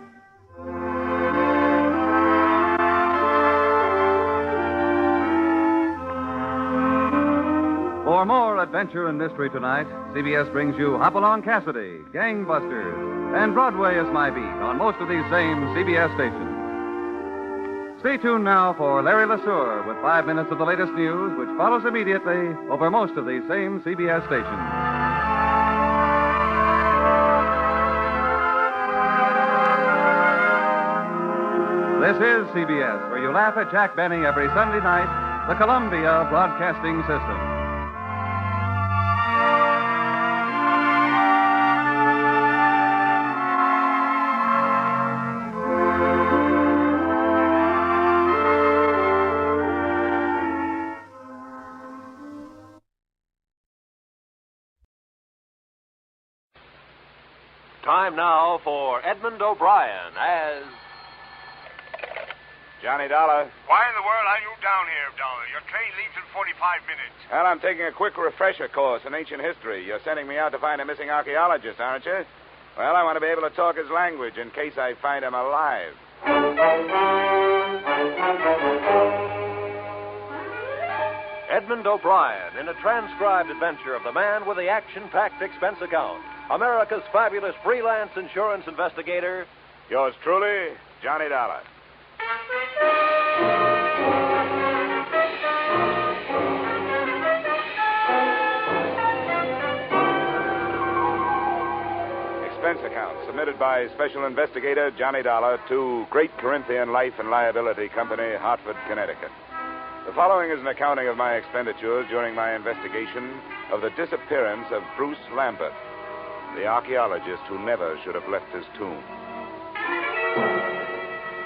For more adventure and mystery tonight, CBS brings you Hopalong Cassidy, Gangbusters, and Broadway is My Beat on most of these same CBS stations. Stay tuned now for Larry LeSueur with 5 minutes of the latest news, which follows immediately over most of these same CBS stations. This is CBS, where you laugh at Jack Benny every Sunday night, the Columbia Broadcasting System. Time now for Edmond O'Brien as... Johnny Dollar. Why in the world are you down here, Dollar? Your train leaves in 45 minutes. Well, I'm taking a quick refresher course in ancient history. You're sending me out to find a missing archaeologist, aren't you? Well, I want to be able to talk his language in case I find him alive. Edmond O'Brien in a transcribed adventure of the man with the action-packed expense account. America's fabulous freelance insurance investigator. Yours truly, Johnny Dollar. Expense account submitted by Special Investigator Johnny Dollar to Great Corinthian Life and Liability Company, Hartford, Connecticut. The following is an accounting of my expenditures during my investigation of the disappearance of Bruce Lambert, the archaeologist who never should have left his tomb.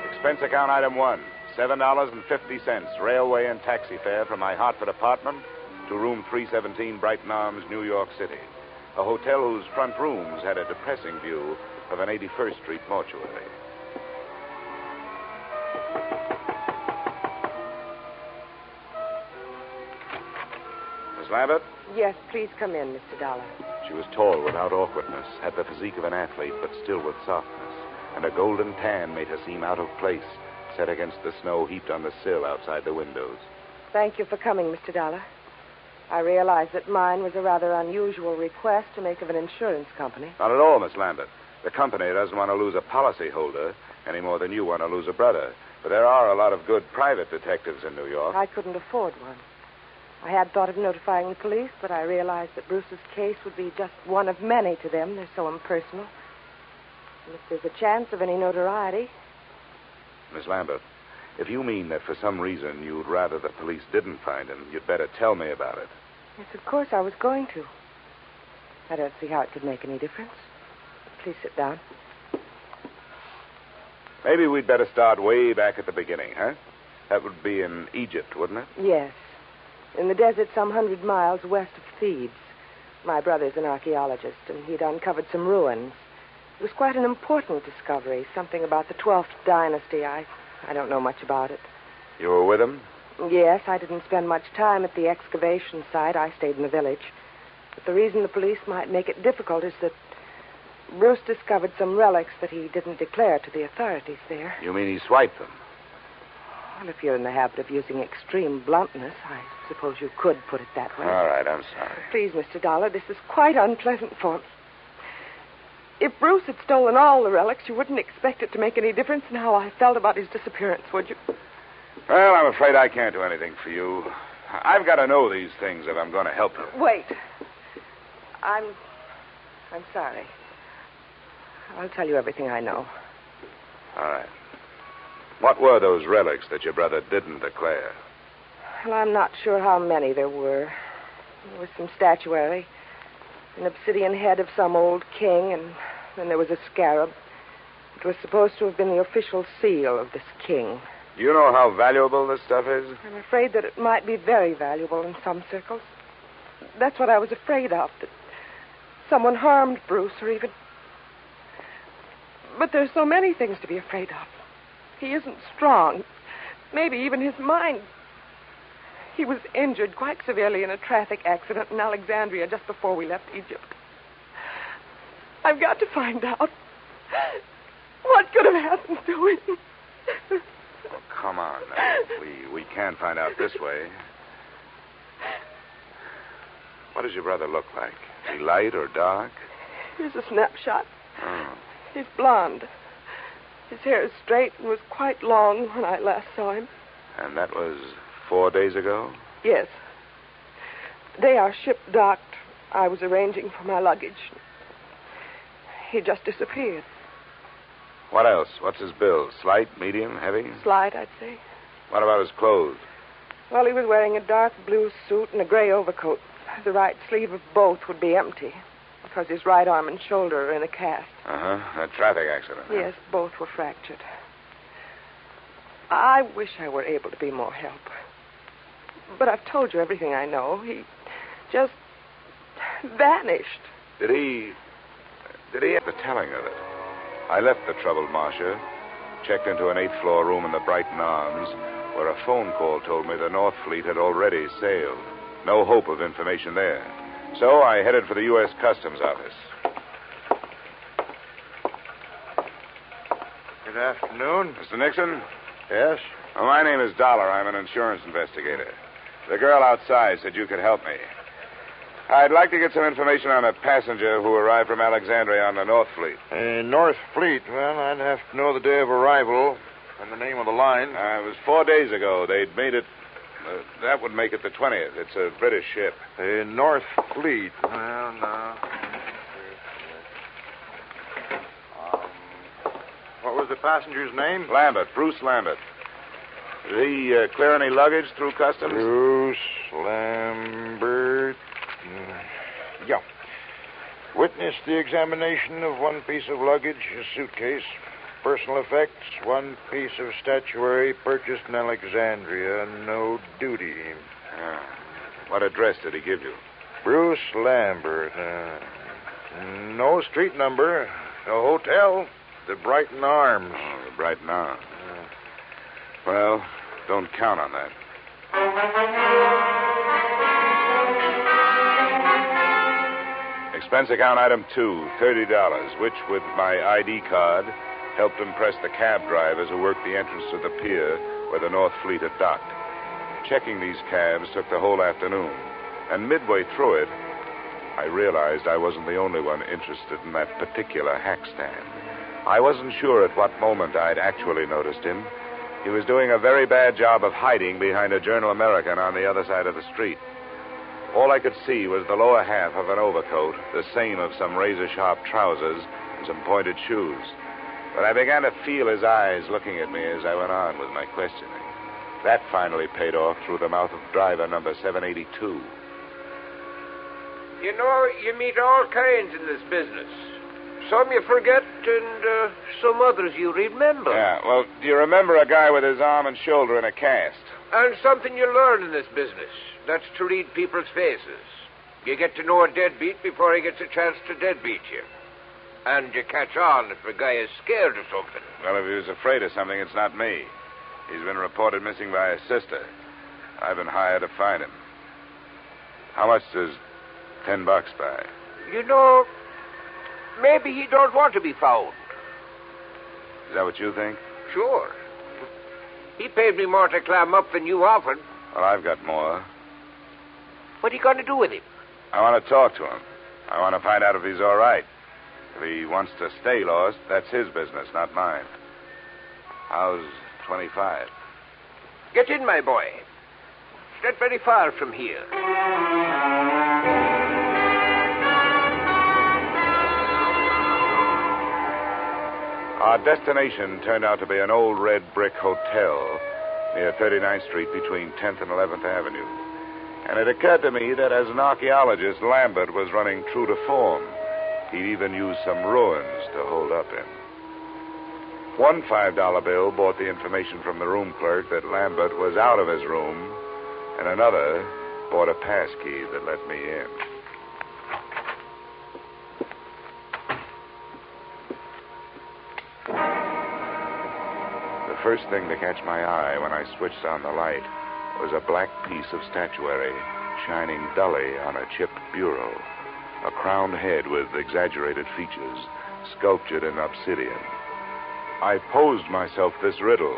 Expense account item 1, $7.50, railway and taxi fare from my Hartford apartment to room 317, Brighton Arms, New York City, a hotel whose front rooms had a depressing view of an 81st Street mortuary. Miss Lambert? Yes, please come in, Mr. Dollar. She was tall without awkwardness, had the physique of an athlete, but still with softness, and a golden tan made her seem out of place, set against the snow heaped on the sill outside the windows. Thank you for coming, Mr. Dollar. I realize that mine was a rather unusual request to make of an insurance company. Not at all, Miss Lambert. The company doesn't want to lose a policyholder any more than you want to lose a brother. But there are a lot of good private detectives in New York. I couldn't afford one. I had thought of notifying the police, but I realized that Bruce's case would be just one of many to them. They're so impersonal. And if there's a chance of any notoriety... Miss Lambert, if you mean that for some reason you'd rather the police didn't find him, you'd better tell me about it. Yes, of course I was going to. I don't see how it could make any difference. Please sit down. Maybe we'd better start way back at the beginning, huh? That would be in Egypt, wouldn't it? Yes. In the desert some 100 miles west of Thebes. My brother's an archaeologist, and he'd uncovered some ruins. It was quite an important discovery, something about the 12th dynasty. I don't know much about it. You were with him? Yes, I didn't spend much time at the excavation site. I stayed in the village. But the reason the police might make it difficult is that, Bruce discovered some relics that he didn't declare to the authorities there. You mean he swiped them? Well, if you're in the habit of using extreme bluntness, I suppose you could put it that way. All right, I'm sorry. Please, Mr. Dollar, this is quite unpleasant for me. If Bruce had stolen all the relics, you wouldn't expect it to make any difference in how I felt about his disappearance, would you? Well, I'm afraid I can't do anything for you. I've got to know these things if I'm going to help you. Wait. I'm sorry. I'll tell you everything I know. All right. What were those relics that your brother didn't declare? Well, I'm not sure how many there were. There was some statuary, an obsidian head of some old king, and then there was a scarab. It was supposed to have been the official seal of this king. Do you know how valuable this stuff is? I'm afraid that it might be very valuable in some circles. That's what I was afraid of, that someone harmed Bruce or even... But there's so many things to be afraid of. He isn't strong. Maybe even his mind. He was injured quite severely in a traffic accident in Alexandria just before we left Egypt. I've got to find out what could have happened to him. Oh, come on. Now. We can't find out this way. What does your brother look like? Is he light or dark? Here's a snapshot. Oh. He's blonde. His hair is straight and was quite long when I last saw him. And that was 4 days ago? Yes. The day our ship docked, I was arranging for my luggage. He just disappeared. What else? What's his build? Slight, medium, heavy? Slight, I'd say. What about his clothes? Well, he was wearing a dark blue suit and a gray overcoat. The right sleeve of both would be empty because his right arm and shoulder are in a cast. Uh-huh. A traffic accident. Yes, both were fractured. I wish I were able to be more help. But I've told you everything I know. He just vanished. Did he have the telling of it? I left the troubled Marcia, checked into an 8th floor room in the Brighton Arms, where a phone call told me the North Fleet had already sailed. No hope of information there. So I headed for the U.S. Customs Office. Good afternoon. Mr. Nixon? Yes? Well, my name is Dollar. I'm an insurance investigator. The girl outside said you could help me. I'd like to get some information on a passenger who arrived from Alexandria on the North Fleet. North Fleet. Well, I'd have to know the day of arrival and the name of the line. It was 4 days ago. They'd made it... that would make it the 20th. It's a British ship. North Fleet. Well, no. What was the passenger's name? Lambert. Bruce Lambert. Did he clear any luggage through customs? Bruce Lambert. Yeah. Witnessed the examination of one piece of luggage, a suitcase, personal effects, one piece of statuary purchased in Alexandria, no duty. What address did he give you? Bruce Lambert. No street number. No hotel. The Brighton Arms. Oh, the Brighton Arms. Well, don't count on that. Expense account item 2, $30, which, with my ID card, helped impress the cab drivers who worked the entrance to the pier where the North Fleet had docked. Checking these cabs took the whole afternoon, and midway through it, I realized I wasn't the only one interested in that particular hack stand. I wasn't sure at what moment I'd actually noticed him. He was doing a very bad job of hiding behind a Journal American on the other side of the street. All I could see was the lower half of an overcoat, the same of some razor-sharp trousers, and some pointed shoes. But I began to feel his eyes looking at me as I went on with my questioning. That finally paid off through the mouth of driver number 782. You know, you meet all kinds in this business. Some you forget, and some others you remember. Yeah, well, do you remember a guy with his arm and shoulder in a cast? And something you learn in this business. That's to read people's faces. You get to know a deadbeat before he gets a chance to deadbeat you. And you catch on if a guy is scared of something. Well, if he was afraid of something, it's not me. He's been reported missing by his sister. I've been hired to find him. How much does $10 buy? You know, Maybe he don't want to be found. Is that what you think? Sure. He paid me more to climb up than you offered. Well, I've got more. What are you going to do with him? I want to talk to him. I want to find out if he's all right. If he wants to stay lost, that's his business, not mine. How's 25? Get in, my boy. It's not very far from here. Our destination turned out to be an old red brick hotel near 39th Street between 10th and 11th Avenue. And it occurred to me that as an archaeologist, Lambert was running true to form. He'd even used some ruins to hold up in. One $5 bill brought the information from the room clerk that Lambert was out of his room, and another brought a pass key that let me in. The first thing to catch my eye when I switched on the light was a black piece of statuary shining dully on a chipped bureau, a crowned head with exaggerated features sculptured in obsidian. I posed myself this riddle.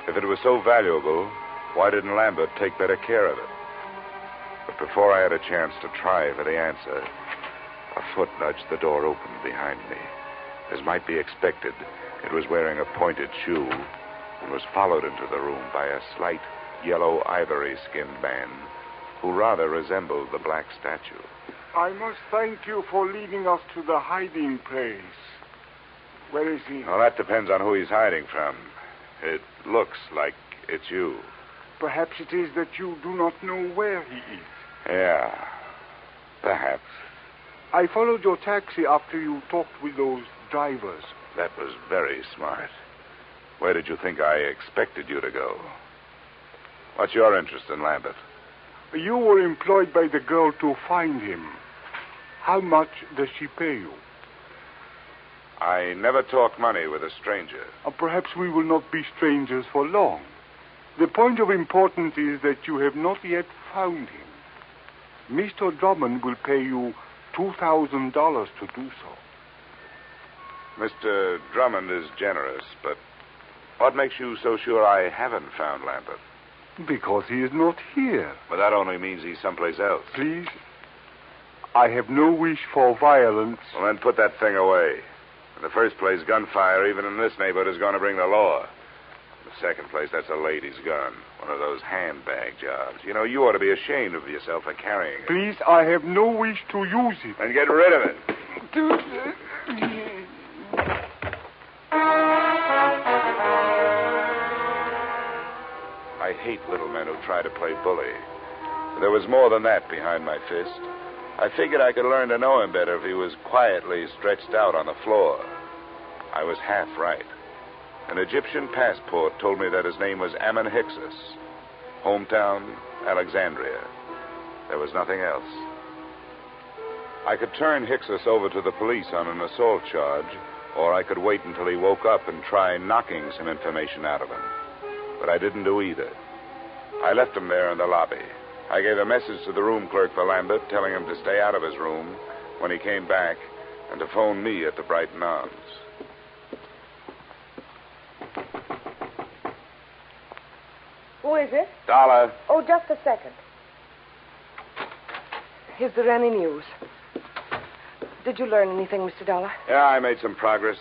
If it was so valuable, why didn't Lambert take better care of it? But before I had a chance to try for the answer, a foot nudged the door open behind me. As might be expected, it was wearing a pointed shoe and was followed into the room by a slight yellow ivory-skinned man who rather resembled the black statue. I must thank you for leading us to the hiding place. Where is he? Well, that depends on who he's hiding from. It looks like it's you. Perhaps it is that you do not know where he is. Yeah, perhaps. I followed your taxi after you talked with those drivers. That was very smart. Where did you think I expected you to go? What's your interest in Lambert? You were employed by the girl to find him. How much does she pay you? I never talk money with a stranger. Perhaps we will not be strangers for long. The point of importance is that you have not yet found him. Mr. Drummond will pay you $2,000 to do so. Mr. Drummond is generous, but what makes you so sure I haven't found Lambert? Because he is not here. But that only means he's someplace else. Please, I have no wish for violence. Well, then put that thing away. In the first place, gunfire, even in this neighborhood, is going to bring the law. In the second place, that's a lady's gun. One of those handbag jobs. You know, you ought to be ashamed of yourself for carrying it. Please, I have no wish to use it. Then get rid of it. I hate little men who try to play bully. There was more than that behind my fist. I figured I could learn to know him better if he was quietly stretched out on the floor. I was half right. An Egyptian passport told me that his name was Ammon Hyksos. Hometown, Alexandria. There was nothing else. I could turn Hyksos over to the police on an assault charge, or I could wait until he woke up and try knocking some information out of him. But I didn't do either. I left him there in the lobby. I gave a message to the room clerk for Lambert, telling him to stay out of his room when he came back and to phone me at the Brighton Arms. Who is it? Dollar. Oh, just a second. Is there any news? Did you learn anything, Mr. Dollar? Yeah, I made some progress.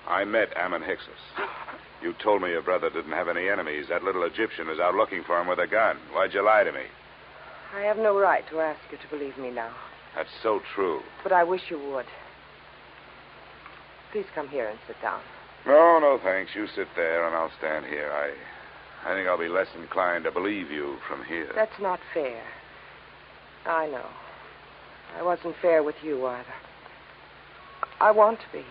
I met Ammon Hyksos. You told me your brother didn't have any enemies. That little Egyptian is out looking for him with a gun. Why'd you lie to me? I have no right to ask you to believe me now. That's so true. But I wish you would. Please come here and sit down. No, thanks. You sit there and I'll stand here. I think I'll be less inclined to believe you from here. That's not fair. I know. I wasn't fair with you either. I want to be.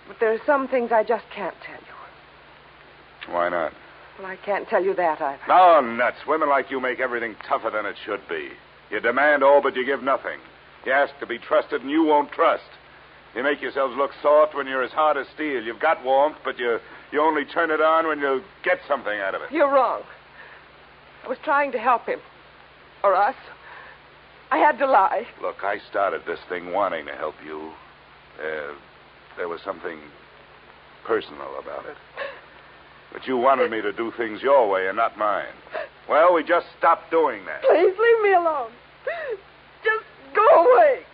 But there are some things I just can't tell you. Why not? Well, I can't tell you that either. No, nuts. Women like you make everything tougher than it should be. You demand all, but you give nothing. You ask to be trusted, and you won't trust. You make yourselves look soft when you're as hard as steel. You've got warmth, but you only turn it on when you get something out of it. You're wrong. I was trying to help him. Or us. I had to lie. Look, I started this thing wanting to help you. There was something personal about it. But you wanted me to do things your way and not mine. Well, we just stopped doing that. Please leave me alone. Just go away.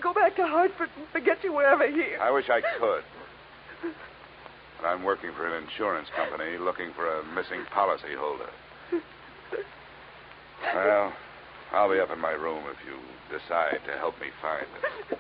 Go back to Hartford and forget you were ever here. I wish I could. But I'm working for an insurance company looking for a missing policyholder. Well, I'll be up in my room if you decide to help me find it.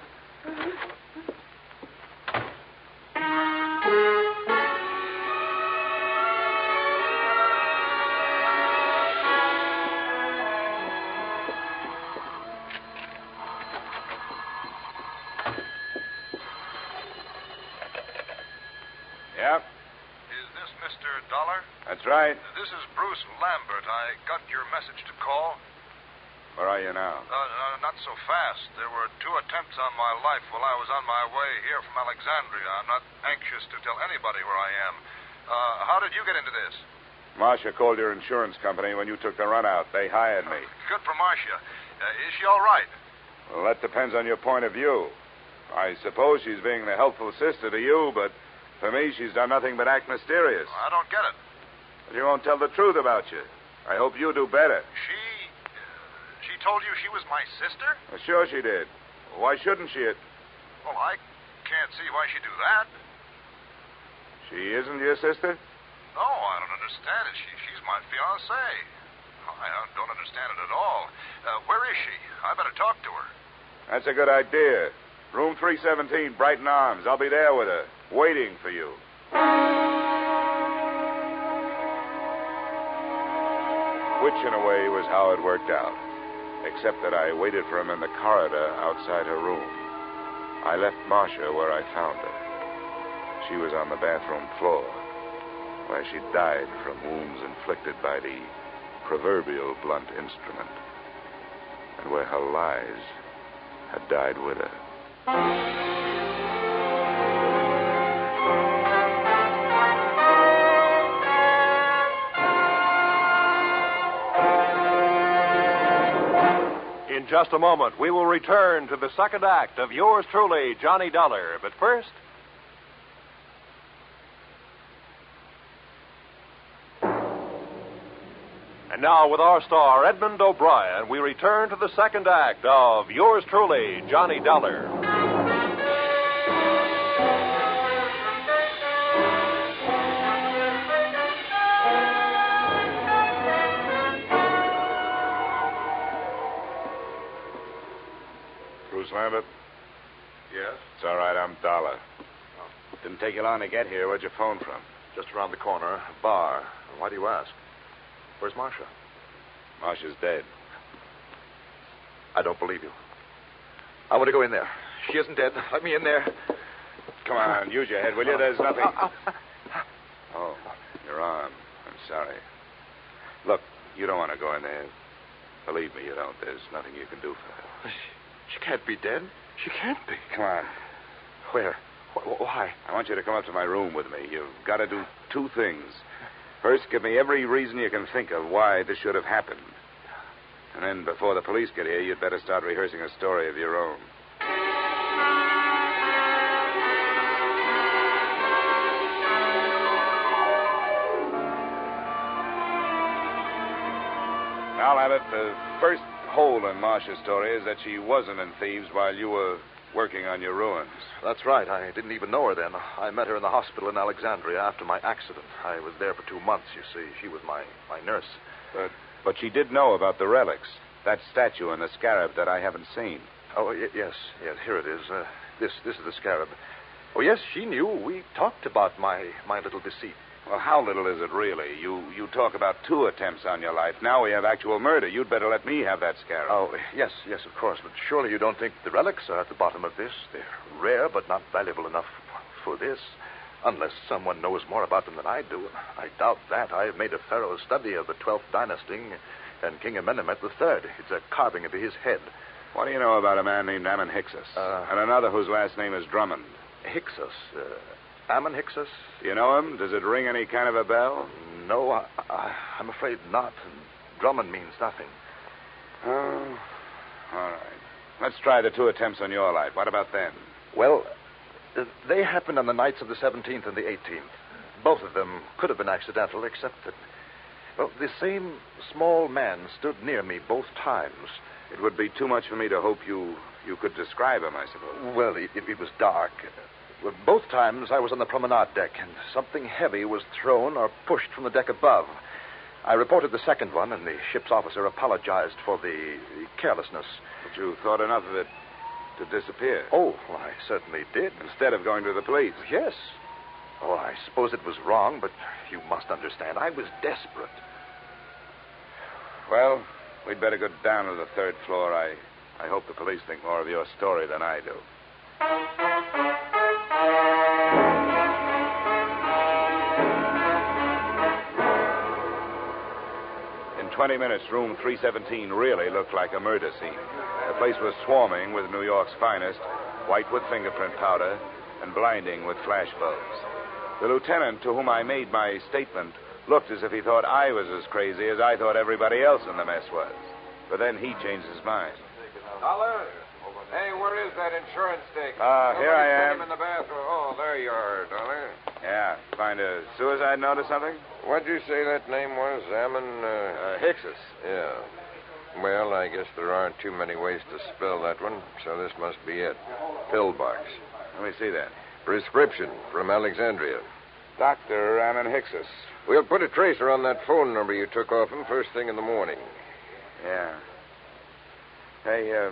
Yeah? Is this Mr. Dollar? That's right. This is Bruce Lambert. I got your message to call. Where are you now? Not so fast. There were 2 attempts on my life while I was on my way here from Alexandria. I'm not anxious to tell anybody where I am. How did you get into this? Marcia called your insurance company when you took the run out. They hired me. Good for Marcia. Is she all right? Well, that depends on your point of view. I suppose she's being the helpful sister to you, but for me, she's done nothing but act mysterious. I don't get it. She won't tell the truth about you. I hope you do better. She told you she was my sister? Well, sure she did. Why shouldn't she? Well, I can't see why she'd do that. She isn't your sister? No, I don't understand it. She's my fiancée. I don't understand it at all. Where is she? I better talk to her. That's a good idea. Room 317, Brighton Arms. I'll be there with her, waiting for you. Which, in a way, was how it worked out. Except that I waited for him in the corridor outside her room. I left Marcia where I found her. She was on the bathroom floor, where she died from wounds inflicted by the proverbial blunt instrument, and where her lies had died with her. In just a moment, we will return to the second act of yours truly, Johnny Dollar. But first... And now, with our star, Edmond O'Brien, we return to the second act of yours truly, Johnny Dollar. Bruce Lambert? Yes? It's all right, I'm Dollar. Didn't take you long to get here. Where'd you phone from? Just around the corner, a bar. Why do you ask? Where's Marcia? Marcia's dead. I don't believe you. I want to go in there. She isn't dead. Let me in there. Come on, use your head, will you? There's nothing. Oh, your arm. I'm sorry. Look, you don't want to go in there. Believe me, you don't. There's nothing you can do for her. She can't be dead. She can't be. Come on. Where? Why? I want you to come up to my room with me. You've got to do 2 things. First, give me every reason you can think of why this should have happened. And then, before the police get here, you'd better start rehearsing a story of your own. Now, Lambert, the first hole in Marcia's story is that she wasn't in Thieves while you were working on your ruins. That's right. I didn't even know her then. I met her in the hospital in Alexandria after my accident. I was there for 2 months, you see. She was my nurse. But she did know about the relics. That statue and the scarab that I haven't seen. Oh, yes. Here it is. This is the scarab. Oh, yes, she knew. We talked about my little deceit. Well, how little is it really? You talk about 2 attempts on your life. Now we have actual murder. You'd better let me have that scarab. Oh, yes, of course. But surely you don't think the relics are at the bottom of this? They're rare, but not valuable enough for this. Unless someone knows more about them than I do. I doubt that. I've made a thorough study of the 12th dynasty and King Amenemhet III. It's a carving of his head. What do you know about a man named Ammon Hyksos? And another whose last name is Drummond? Hyksos? Ammon Hyksos? Do you know him? Does it ring any kind of a bell? No, I'm afraid not. Drummond means nothing. Oh, All right. Let's try the 2 attempts on your life. What about them? Well, they happened on the nights of the 17th and the 18th. Both of them could have been accidental, except that, well, the same small man stood near me both times. It would be too much for me to hope you could describe him, I suppose. Well, it was dark. Well, both times I was on the promenade deck, and something heavy was thrown or pushed from the deck above. I reported the second one, and the ship's officer apologized for the carelessness. But you thought enough of it to disappear? Oh, well, I certainly did. Instead of going to the police? Yes. Oh, I suppose it was wrong, but you must understand, I was desperate. Well, we'd better go down to the 3rd floor. I hope the police think more of your story than I do. In 20 minutes, room 317 really looked like a murder scene. The place was swarming with New York's finest, white with fingerprint powder, and blinding with flash bulbs. The lieutenant to whom I made my statement looked as if he thought I was as crazy as I thought everybody else in the mess was. But then he changed his mind. Dollar? Hey, where is that insurance stick? Here I am. Him in the bathroom. Oh, there you are, Dollar. Yeah, find a suicide note or something? What'd you say that name was? Hickses. Yeah. Well, I guess there aren't too many ways to spell that one, so this must be it. Pillbox. Let me see that. Prescription from Alexandria. Dr. Ammon Hickses. We'll put a tracer on that phone number you took off him first thing in the morning. Yeah. Hey,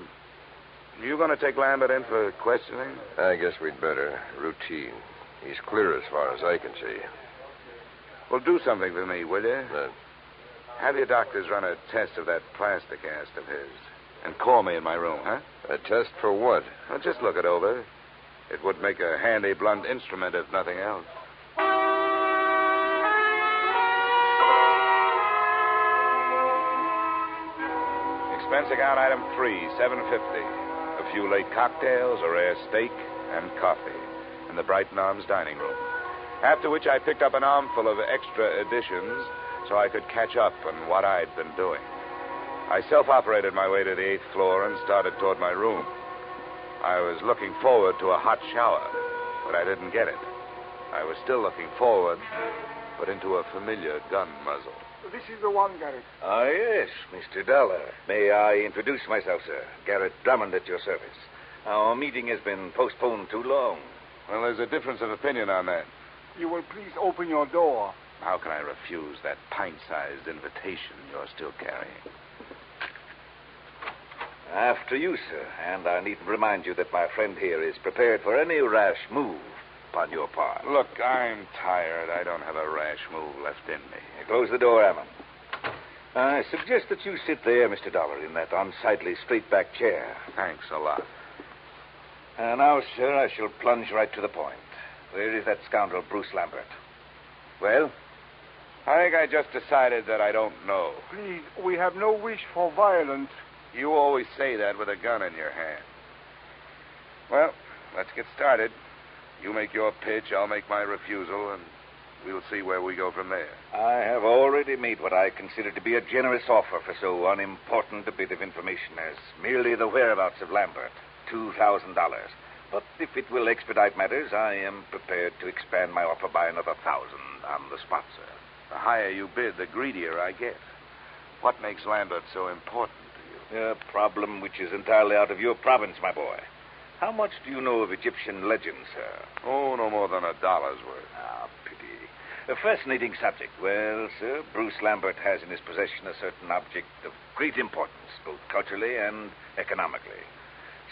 you going to take Lambert in for questioning? I guess we'd better. Routine. He's clear as far as I can see. Well, do something for me, will you? Have your doctors run a test of that plaster cast of his. And call me in my room, huh? A test for what? Well, just look it over. It would make a handy blunt instrument, if nothing else. Expense account item 3, $7.50. A few late cocktails, a rare steak, and coffee in the Brighton Arms dining room. After which I picked up an armful of extra editions so I could catch up on what I'd been doing. I self-operated my way to the 8th floor and started toward my room. I was looking forward to a hot shower, but I didn't get it. I was still looking forward, but into a familiar gun muzzle. This is the one, Garrett. Ah, yes, Mr. Dollar. May I introduce myself, sir? Garrett Drummond at your service. Our meeting has been postponed too long. Well, there's a difference of opinion on that. You will please open your door. How can I refuse that pint-sized invitation you're still carrying? After you, sir. And I needn't remind you that my friend here is prepared for any rash move upon your part. Look, I'm tired. I don't have a rash move left in me. Close the door, Ammon. I suggest that you sit there, Mr. Dollar, in that unsightly straight-back chair. Thanks a lot. Now, sir, I shall plunge right to the point. Where is that scoundrel, Bruce Lambert? Well? I think I just decided that I don't know. Please, we have no wish for violence. You always say that with a gun in your hand. Well, let's get started. You make your pitch, I'll make my refusal, and we'll see where we go from there. I have already made what I consider to be a generous offer for so unimportant a bit of information as merely the whereabouts of Lambert. $2,000. But if it will expedite matters, I am prepared to expand my offer by another 1,000 on the spot, sir. The higher you bid, the greedier I get. What makes Lambert so important to you? A problem which is entirely out of your province, my boy. How much do you know of Egyptian legends, sir? Oh, no more than $1 worth. Ah, pity. A fascinating subject. Well, sir, Bruce Lambert has in his possession a certain object of great importance, both culturally and economically.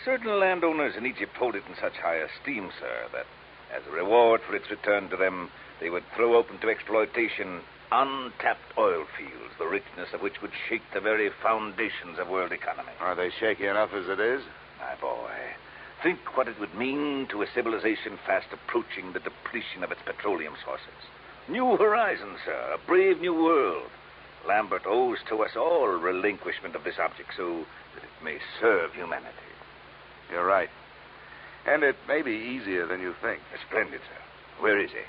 Certain landowners in Egypt hold it in such high esteem, sir, that as a reward for its return to them, they would throw open to exploitation untapped oil fields, the richness of which would shake the very foundations of world economy. Are they shaky enough as it is? My boy, think what it would mean to a civilization fast approaching the depletion of its petroleum sources. New horizons, sir, a brave new world. Lambert owes to us all relinquishment of this object so that it may serve humanity. You're right. And it may be easier than you think. Splendid, sir. Where is he?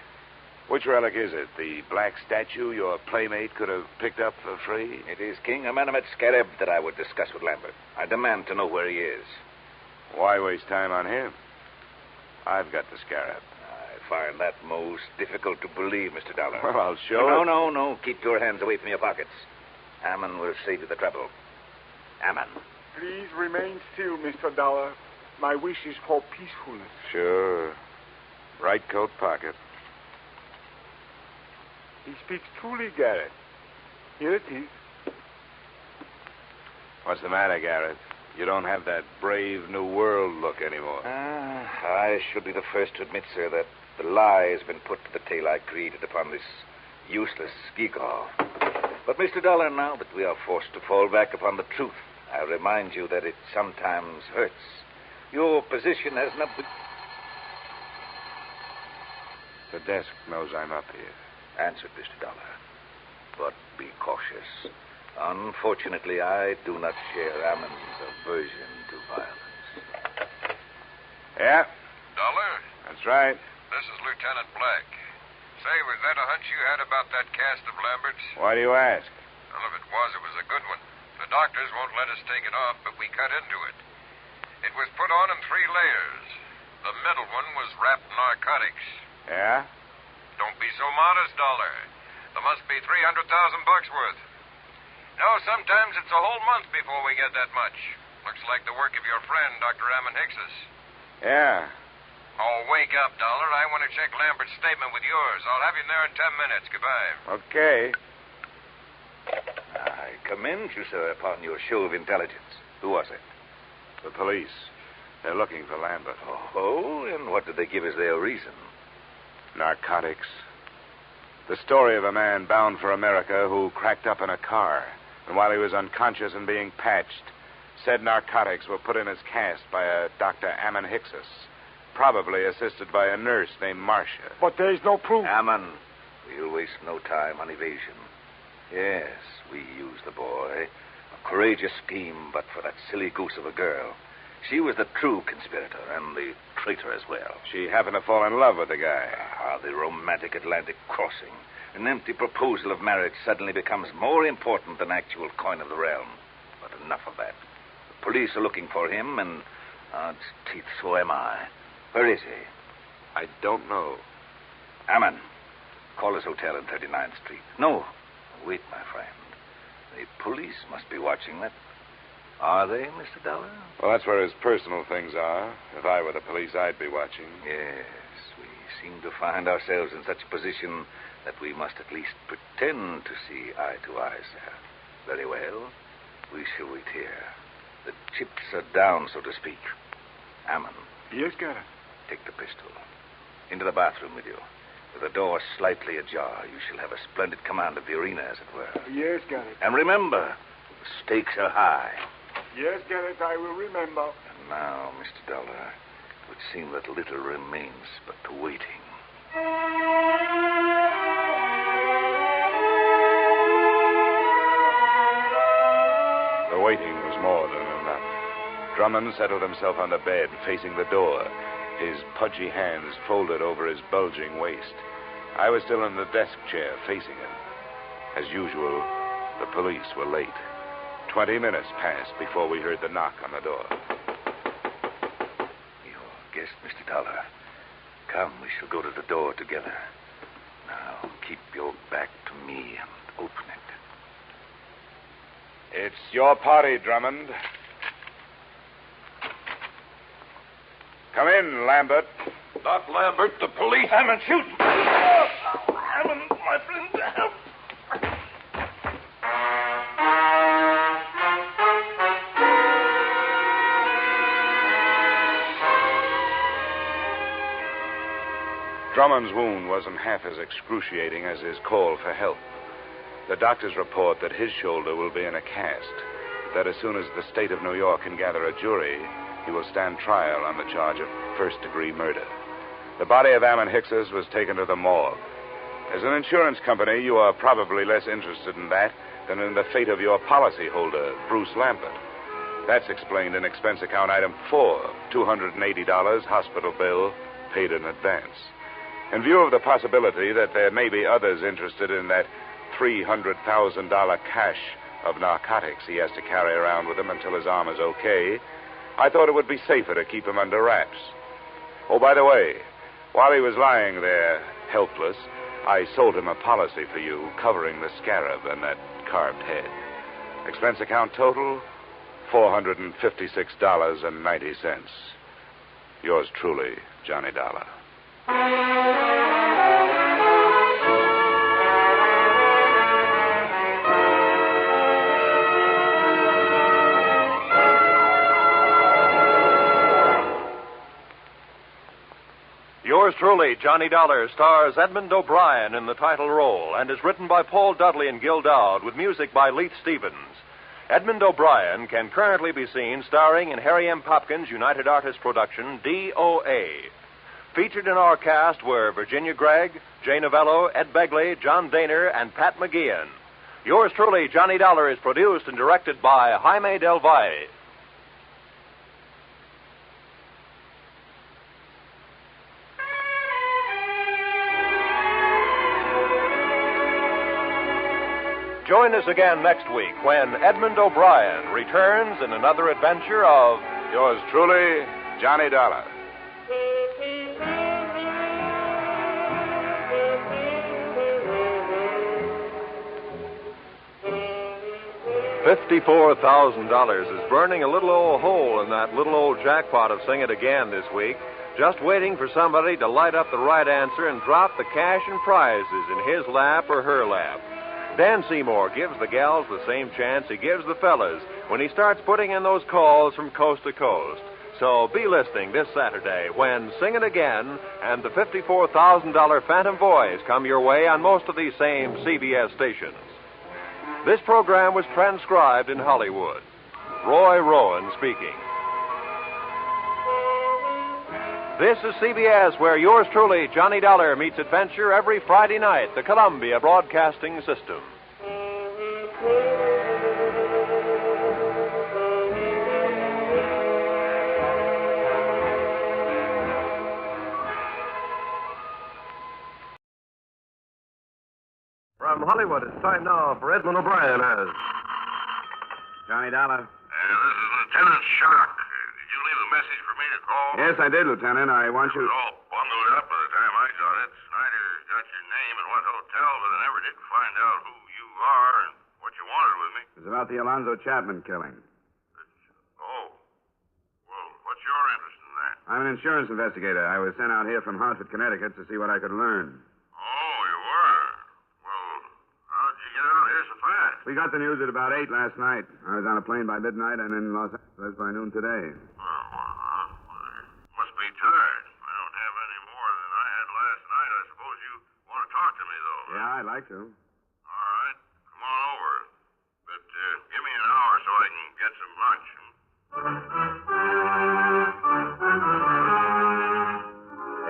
Which relic is it? The black statue your playmate could have picked up for free? It is King Amenemhet's scarab that I would discuss with Lambert. I demand to know where he is. Why waste time on him? I've got the scarab. I find that most difficult to believe, Mr. Dollar. Well, I'll show No, it. no. Keep your hands away from your pockets. Ammon will save you the trouble. Ammon. Please remain still, Mr. Dollar. My wish is for peacefulness. Sure. Right coat pocket. He speaks truly, Garrett. Here it is. What's the matter, Garrett? You don't have that brave new world look anymore. I should be the first to admit, sir, that the lie has been put to the tale I created upon this useless gewgaw. But, Mr. Dollar, now that we are forced to fall back upon the truth, I remind you that it sometimes hurts. Your position has not been... The desk knows I'm up here. Answered, Mr. Dollar. But be cautious. Unfortunately, I do not share Ammon's aversion to violence. Yeah? Dollar? That's right. This is Lieutenant Black. Say, was that a hunch you had about that cast of Lambert's? Why do you ask? Well, if it was a good one. The doctors won't let us take it off, but we cut into it. It was put on in 3 layers. The middle one was wrapped in narcotics. Yeah? Don't be so modest, Dollar. There must be $300,000 worth. No, sometimes it's a whole month before we get that much. Looks like the work of your friend, Dr. Ammon Hickses. Yeah. Oh, wake up, Dollar. I want to check Lambert's statement with yours. I'll have you there in 10 minutes. Goodbye. Okay. I commend you, sir, upon your show of intelligence. Who was it? The police. They're looking for Lambert. Oh, and what did they give as their reason? Narcotics. The story of a man bound for America who cracked up in a car, and while he was unconscious and being patched, said narcotics were put in his cast by a Dr. Ammon Hickses, probably assisted by a nurse named Marcia. But there is no proof. Ammon, we'll waste no time on evasion. Yes, we used the boy. A courageous scheme, but for that silly goose of a girl. She was the true conspirator and the traitor as well. She happened to fall in love with the guy. The romantic Atlantic crossing. An empty proposal of marriage suddenly becomes more important than actual coin of the realm. But enough of that. The police are looking for him, and, teeth, so am I. Where is he? I don't know. Ammon, call his hotel in 39th Street. No, wait, my friend. The police must be watching that. Are they, Mr. Dollar? Well, that's where his personal things are. If I were the police, I'd be watching. Yes, we seem to find ourselves in such a position that we must at least pretend to see eye to eye, sir. Very well. We shall wait here. The chips are down, so to speak. Ammon. Yes, Garrett. Take the pistol. Into the bathroom with you. With the door slightly ajar, you shall have a splendid command of the arena, as it were. Yes, Garrett. And remember, the stakes are high. Yes, Garrett, I will remember. And now, Mr. Dollar, it would seem that little remains but to waiting. The waiting was more than enough. Drummond settled himself on the bed, facing the door, his pudgy hands folded over his bulging waist. I was still in the desk chair, facing him. As usual, the police were late. 20 minutes passed before we heard the knock on the door. Your guest, Mr. Dollar. Come, we shall go to the door together. Now, keep your back to me and open it. It's your party, Drummond. Come in, Lambert. Not Lambert, the police. Ammon, shoot! Ammon, my friend, help! Drummond's wound wasn't half as excruciating as his call for help. The doctors report that his shoulder will be in a cast, that as soon as the state of New York can gather a jury, he will stand trial on the charge of first-degree murder. The body of Ammon Hickses was taken to the morgue. As an insurance company, you are probably less interested in that than in the fate of your policyholder, Bruce Lambert. That's explained in expense account item 4, $280, hospital bill, paid in advance. In view of the possibility that there may be others interested in that $300,000 cache of narcotics he has to carry around with him until his arm is okay, I thought it would be safer to keep him under wraps. Oh, by the way, while he was lying there helpless, I sold him a policy for you covering the scarab and that carved head. Expense account total, $456.90. Yours truly, Johnny Dollar. Yours truly, Johnny Dollar, stars Edmond O'Brien in the title role and is written by Paul Dudley and Gil Dowd with music by Leith Stevens. Edmond O'Brien can currently be seen starring in Harry M. Popkins' United Artists production, DOA. Featured in our cast were Virginia Gregg, Jay Novello, Ed Begley, John Daner, and Pat McGeehan. Yours truly, Johnny Dollar, is produced and directed by Jaime Del Valle. Join us again next week when Edmond O'Brien returns in another adventure of Yours truly, Johnny Dollar. $54,000 is burning a little old hole in that little old jackpot of Sing It Again this week, just waiting for somebody to light up the right answer and drop the cash and prizes in his lap or her lap. Dan Seymour gives the gals the same chance he gives the fellas when he starts putting in those calls from coast to coast. So be listening this Saturday when Sing It Again and the $54,000 Phantom Voice come your way on most of these same CBS stations. This program was transcribed in Hollywood. Roy Rowan speaking. This is CBS, where yours truly, Johnny Dollar, meets adventure every Friday night, the Columbia Broadcasting System. From Hollywood, it's time now for Edmond O'Brien as Johnny Dollar. This is Lieutenant Shark. Did you leave a message for me to call? Yes, I did, Lieutenant. I want you... It was all bundled up by the time I got it. Snyder got your name and what hotel, but I never did find out who you are and what you wanted with me. It's about the Alonzo Chapman killing. Oh. Well, what's your interest in that? I'm an insurance investigator. I was sent out here from Hartford, Connecticut to see what I could learn. Oh, you were? Well, how'd you get out here so fast? We got the news at about 8 last night. I was on a plane by midnight and in Los Angeles by noon today. Must be tired. I don't have any more than I had last night. I suppose you want to talk to me, though. Yeah, I'd like to. All right. Come on over. But give me an hour so I can get some lunch.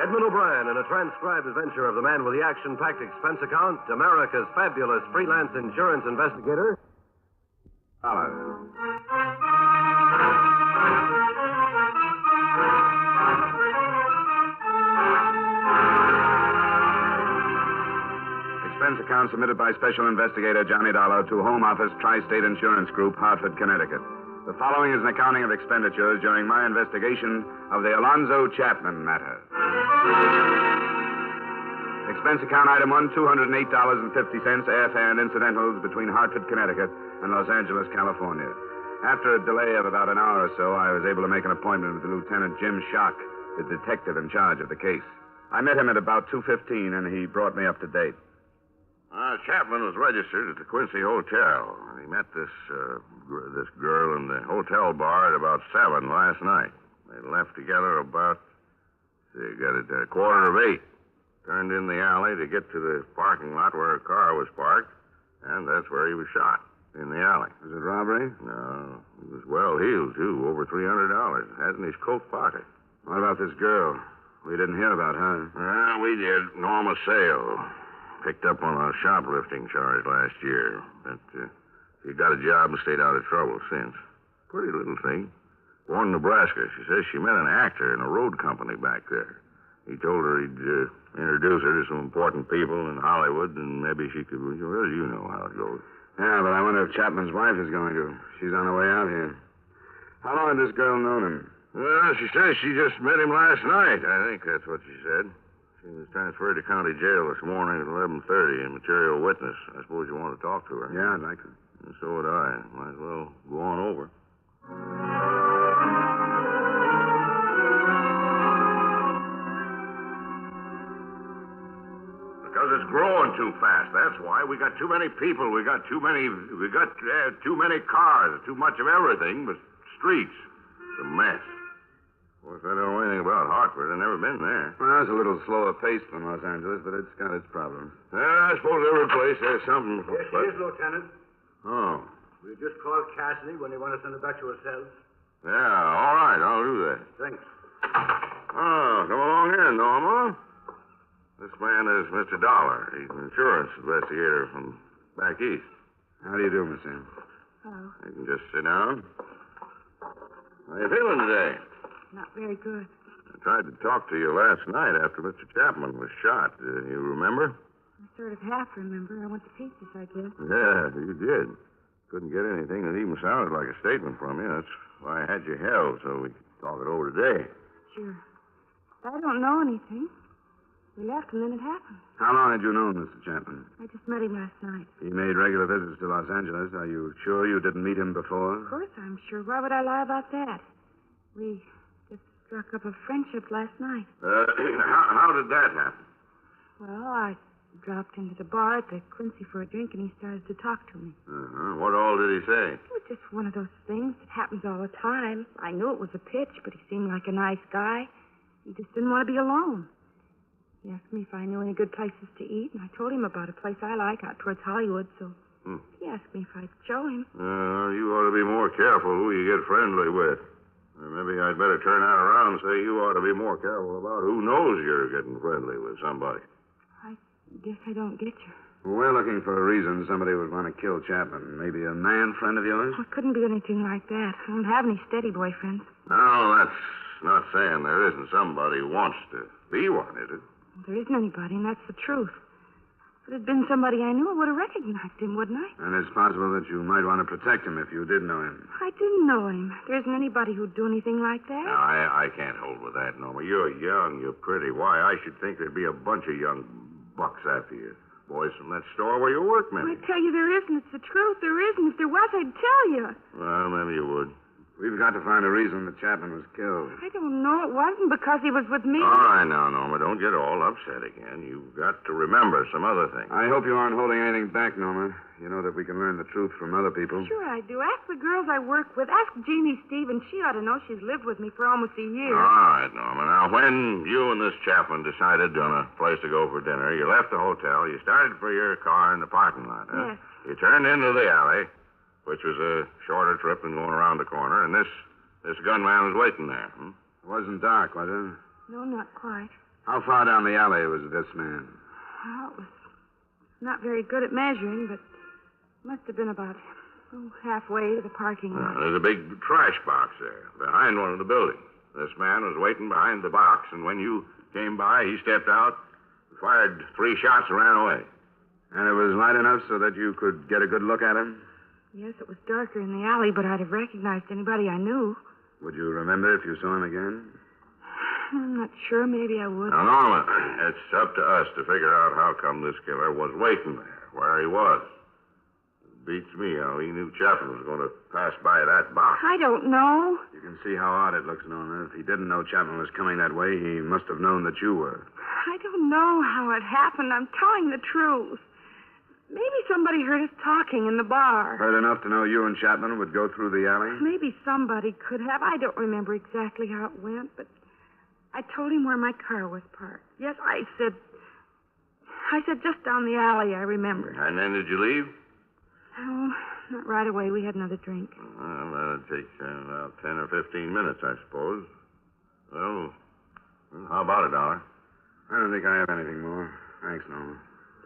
Edmond O'Brien in a transcribed adventure of the man with the action-packed expense account, America's fabulous freelance insurance investigator. Expense account submitted by Special Investigator Johnny Dollar to Home Office Tri-State Insurance Group, Hartford, Connecticut. The following is an accounting of expenditures during my investigation of the Alonzo Chapman matter. Expense account item 1, $208.50, airfare and incidentals between Hartford, Connecticut, and Los Angeles, California. After a delay of about an hour or so, I was able to make an appointment with Lieutenant Jim Schock, the detective in charge of the case. I met him at about 2:15, and he brought me up to date. Chapman was registered at the Quincy Hotel. He met this girl in the hotel bar at about 7 last night. They left together about, got it, 7:45. Turned in the alley to get to the parking lot where her car was parked, and that's where he was shot, in the alley. Was it robbery? No. He was well heeled, too, over $300. Has in his coat pocket. What about this girl? We didn't hear about her. We did. Norma Sale. Picked up on a shoplifting charge last year. But she got a job and stayed out of trouble since. Pretty little thing. Born in Nebraska. She says she met an actor in a road company back there. He told her he'd introduce introduce her to some important people in Hollywood, and maybe she could... Well, you know how it goes. Yeah, but I wonder if Chapman's wife is going to. She's on her way out here. How long had this girl known him? Well, she says she just met him last night. I think that's what she said. She was transferred to county jail this morning at 11:30 in material witness. I suppose you want to talk to her. Yeah, I'd like to. And so would I. Might as well go on over. Because it's growing too fast. That's why. We got too many people. We got too many cars. Too much of everything but streets. It's a mess. Of course, I don't know anything about Hartford. I've never been there. Well, it's a little slower paced than Los Angeles, but it's got its problems. I suppose every place has something. Yes, she is, Lieutenant. Oh. We just called Cassidy when they want to send her back to herself. Yeah, all right. I'll do that. Thanks. Oh, come along here, Norma. This man is Mr. Dollar. He's an insurance investigator from back east. How do you do, Miss Ann? Hello. You can just sit down. How you feeling today? Not very good. I tried to talk to you last night after Mr. Chapman was shot. You remember? I sort of half remember. I went to pieces, I guess. Yeah, you did. Couldn't get anything that even sounded like a statement from you. That's why I had you held, so we could talk it over today. Sure. I don't know anything. We left and then it happened. How long had you known Mr. Chapman? I just met him last night. He made regular visits to Los Angeles. Are you sure you didn't meet him before? Of course I'm sure. Why would I lie about that? We just struck up a friendship last night. How did that happen? Well, I dropped into the bar at the Quincy for a drink, and he started to talk to me. Uh-huh. What all did he say? It was just one of those things that happens all the time. I knew it was a pitch, but he seemed like a nice guy. He just didn't want to be alone. He asked me if I knew any good places to eat, and I told him about a place I like out towards Hollywood, so he asked me if I'd show him. You ought to be more careful who you get friendly with. Maybe I'd better turn that around and say you ought to be more careful about who knows you're getting friendly with somebody. I guess I don't get you. We're looking for a reason somebody would want to kill Chapman. Maybe a man friend of yours? Well, it couldn't be anything like that. I don't have any steady boyfriends. No, that's not saying there isn't somebody who wants to be one, is it? There isn't anybody, and that's the truth. If it had been somebody I knew, I would have recognized him, wouldn't I? And it's possible that you might want to protect him if you did know him. I didn't know him. There isn't anybody who'd do anything like that. No, I can't hold with that, Norma. You're young, you're pretty. Why, I should think there'd be a bunch of young bucks after you. Boys from that store where you work, maybe. I tell you, there isn't. It's the truth. There isn't. If there was, I'd tell you. Well, maybe you would. We've got to find a reason that Chapman was killed. I don't know. It wasn't because he was with me. All right now, Norma. Don't get all upset again. You've got to remember some other things. I hope you aren't holding anything back, Norma. You know that we can learn the truth from other people. Sure I do. Ask the girls I work with. Ask Jeannie Stevens. She ought to know. She's lived with me for almost a year. All right, Norma. Now, when you and this Chapman decided on a place to go for dinner, you left the hotel. You started for your car in the parking lot, huh? Yes. You turned into the alley, which was a shorter trip than going around the corner, and this gunman was waiting there. It wasn't dark, was it? No, not quite. How far down the alley was this man? Well, it was not very good at measuring, but must have been about halfway to the parking lot. There's a big trash box there, behind one of the buildings. This man was waiting behind the box, and when you came by, he stepped out, fired 3 shots, and ran away. And it was light enough so that you could get a good look at him? Yes, it was darker in the alley, but I'd have recognized anybody I knew. Would you remember if you saw him again? I'm not sure. Maybe I would. Now, Norma, it's up to us to figure out how come this killer was waiting there, where he was. It beats me how he knew Chapman was going to pass by that box. I don't know. You can see how odd it looks, Norma. If he didn't know Chapman was coming that way, he must have known that you were. I don't know how it happened. I'm telling the truth. Maybe somebody heard us talking in the bar. Heard enough to know you and Chapman would go through the alley? Maybe somebody could have. I don't remember exactly how it went, but I told him where my car was parked. Yes, I said just down the alley, I remember. And then did you leave? Oh, not right away. We had another drink. Well, that'd take about 10 or 15 minutes, I suppose. Well, how about $1? I don't think I have anything more. Thanks, Norma.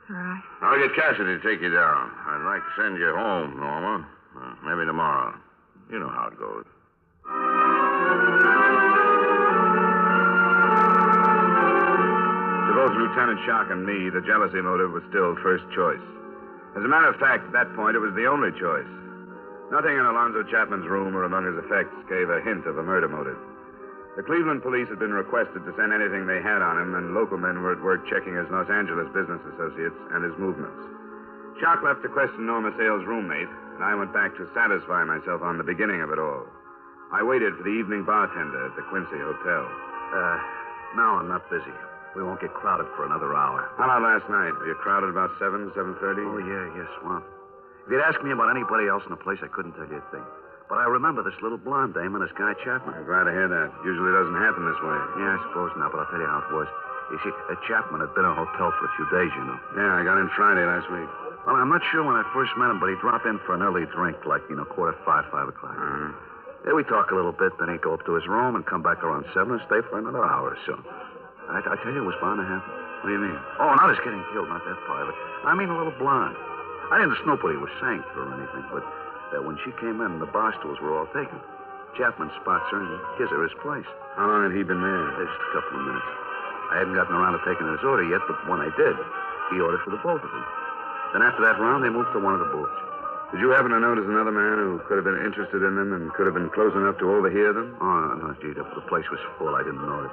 All right. I'll get Cassidy to take you down. I'd like to send you home, Norma. Maybe tomorrow. You know how it goes. To go both Lieutenant Shock and me, the jealousy motive was still first choice. As a matter of fact, at that point, it was the only choice. Nothing in Alonzo Chapman's room or among his effects gave a hint of a murder motive. The Cleveland police had been requested to send anything they had on him, and local men were at work checking his Los Angeles business associates and his movements. Shock left to question Norma Sale's roommate, and I went back to satisfy myself on the beginning of it all. I waited for the evening bartender at the Quincy Hotel. No, I'm not busy. We won't get crowded for another hour. How about last night? Were you crowded about 7:30? Oh, yes. Well, if you'd asked me about anybody else in the place, I couldn't tell you a thing. But I remember this little blonde dame and this guy Chapman. I'm glad to hear that. Usually doesn't happen this way. Yeah, I suppose not, but I'll tell you how it was. You see, Chapman had been in a hotel for a few days, you know. Yeah, I got in Friday last week. Well, I'm not sure when I first met him, but he'd drop in for an early drink, like, 5:45, 5 o'clock. Yeah, we talk a little bit, then he'd go up to his room and come back around 7 and stay for another hour or so. I tell you, it was bound to happen. What do you mean? Oh, not his getting killed, not that part of it. I mean a little blonde. I didn't snoop what he was saying to her or anything, but when she came in, the bar stools were all taken. Chapman spots her and gives her his place. How long had he been there? Just a couple of minutes. I hadn't gotten around to taking his order yet, but when I did, he ordered for the both of them. Then after that round, they moved to one of the booths. Did you happen to notice another man who could have been interested in them and could have been close enough to overhear them? Oh, no, gee, the place was full. I didn't notice.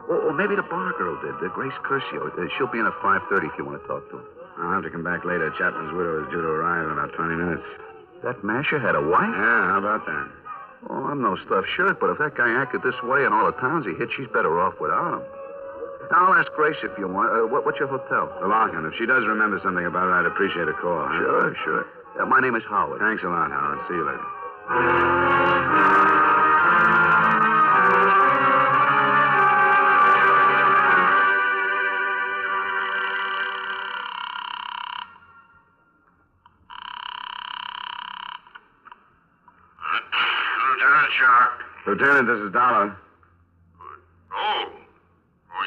Or maybe the bar girl did, Grace Curcio. She'll be in at 5:30 if you want to talk to her. I'll have to come back later. Chapman's widow is due to arrive in about 20 minutes. That masher had a wife? Yeah, how about that? Oh, I'm no stuffed shirt, but if that guy acted this way in all the towns he hit, she's better off without him. Now, I'll ask Grace if you want. What's your hotel? The Larkin. If she does remember something about it, I'd appreciate a call. Huh? Sure. My name is Howard. Thanks a lot, Howard. See you later. Lieutenant Sharp. Lieutenant, this is Dollar. You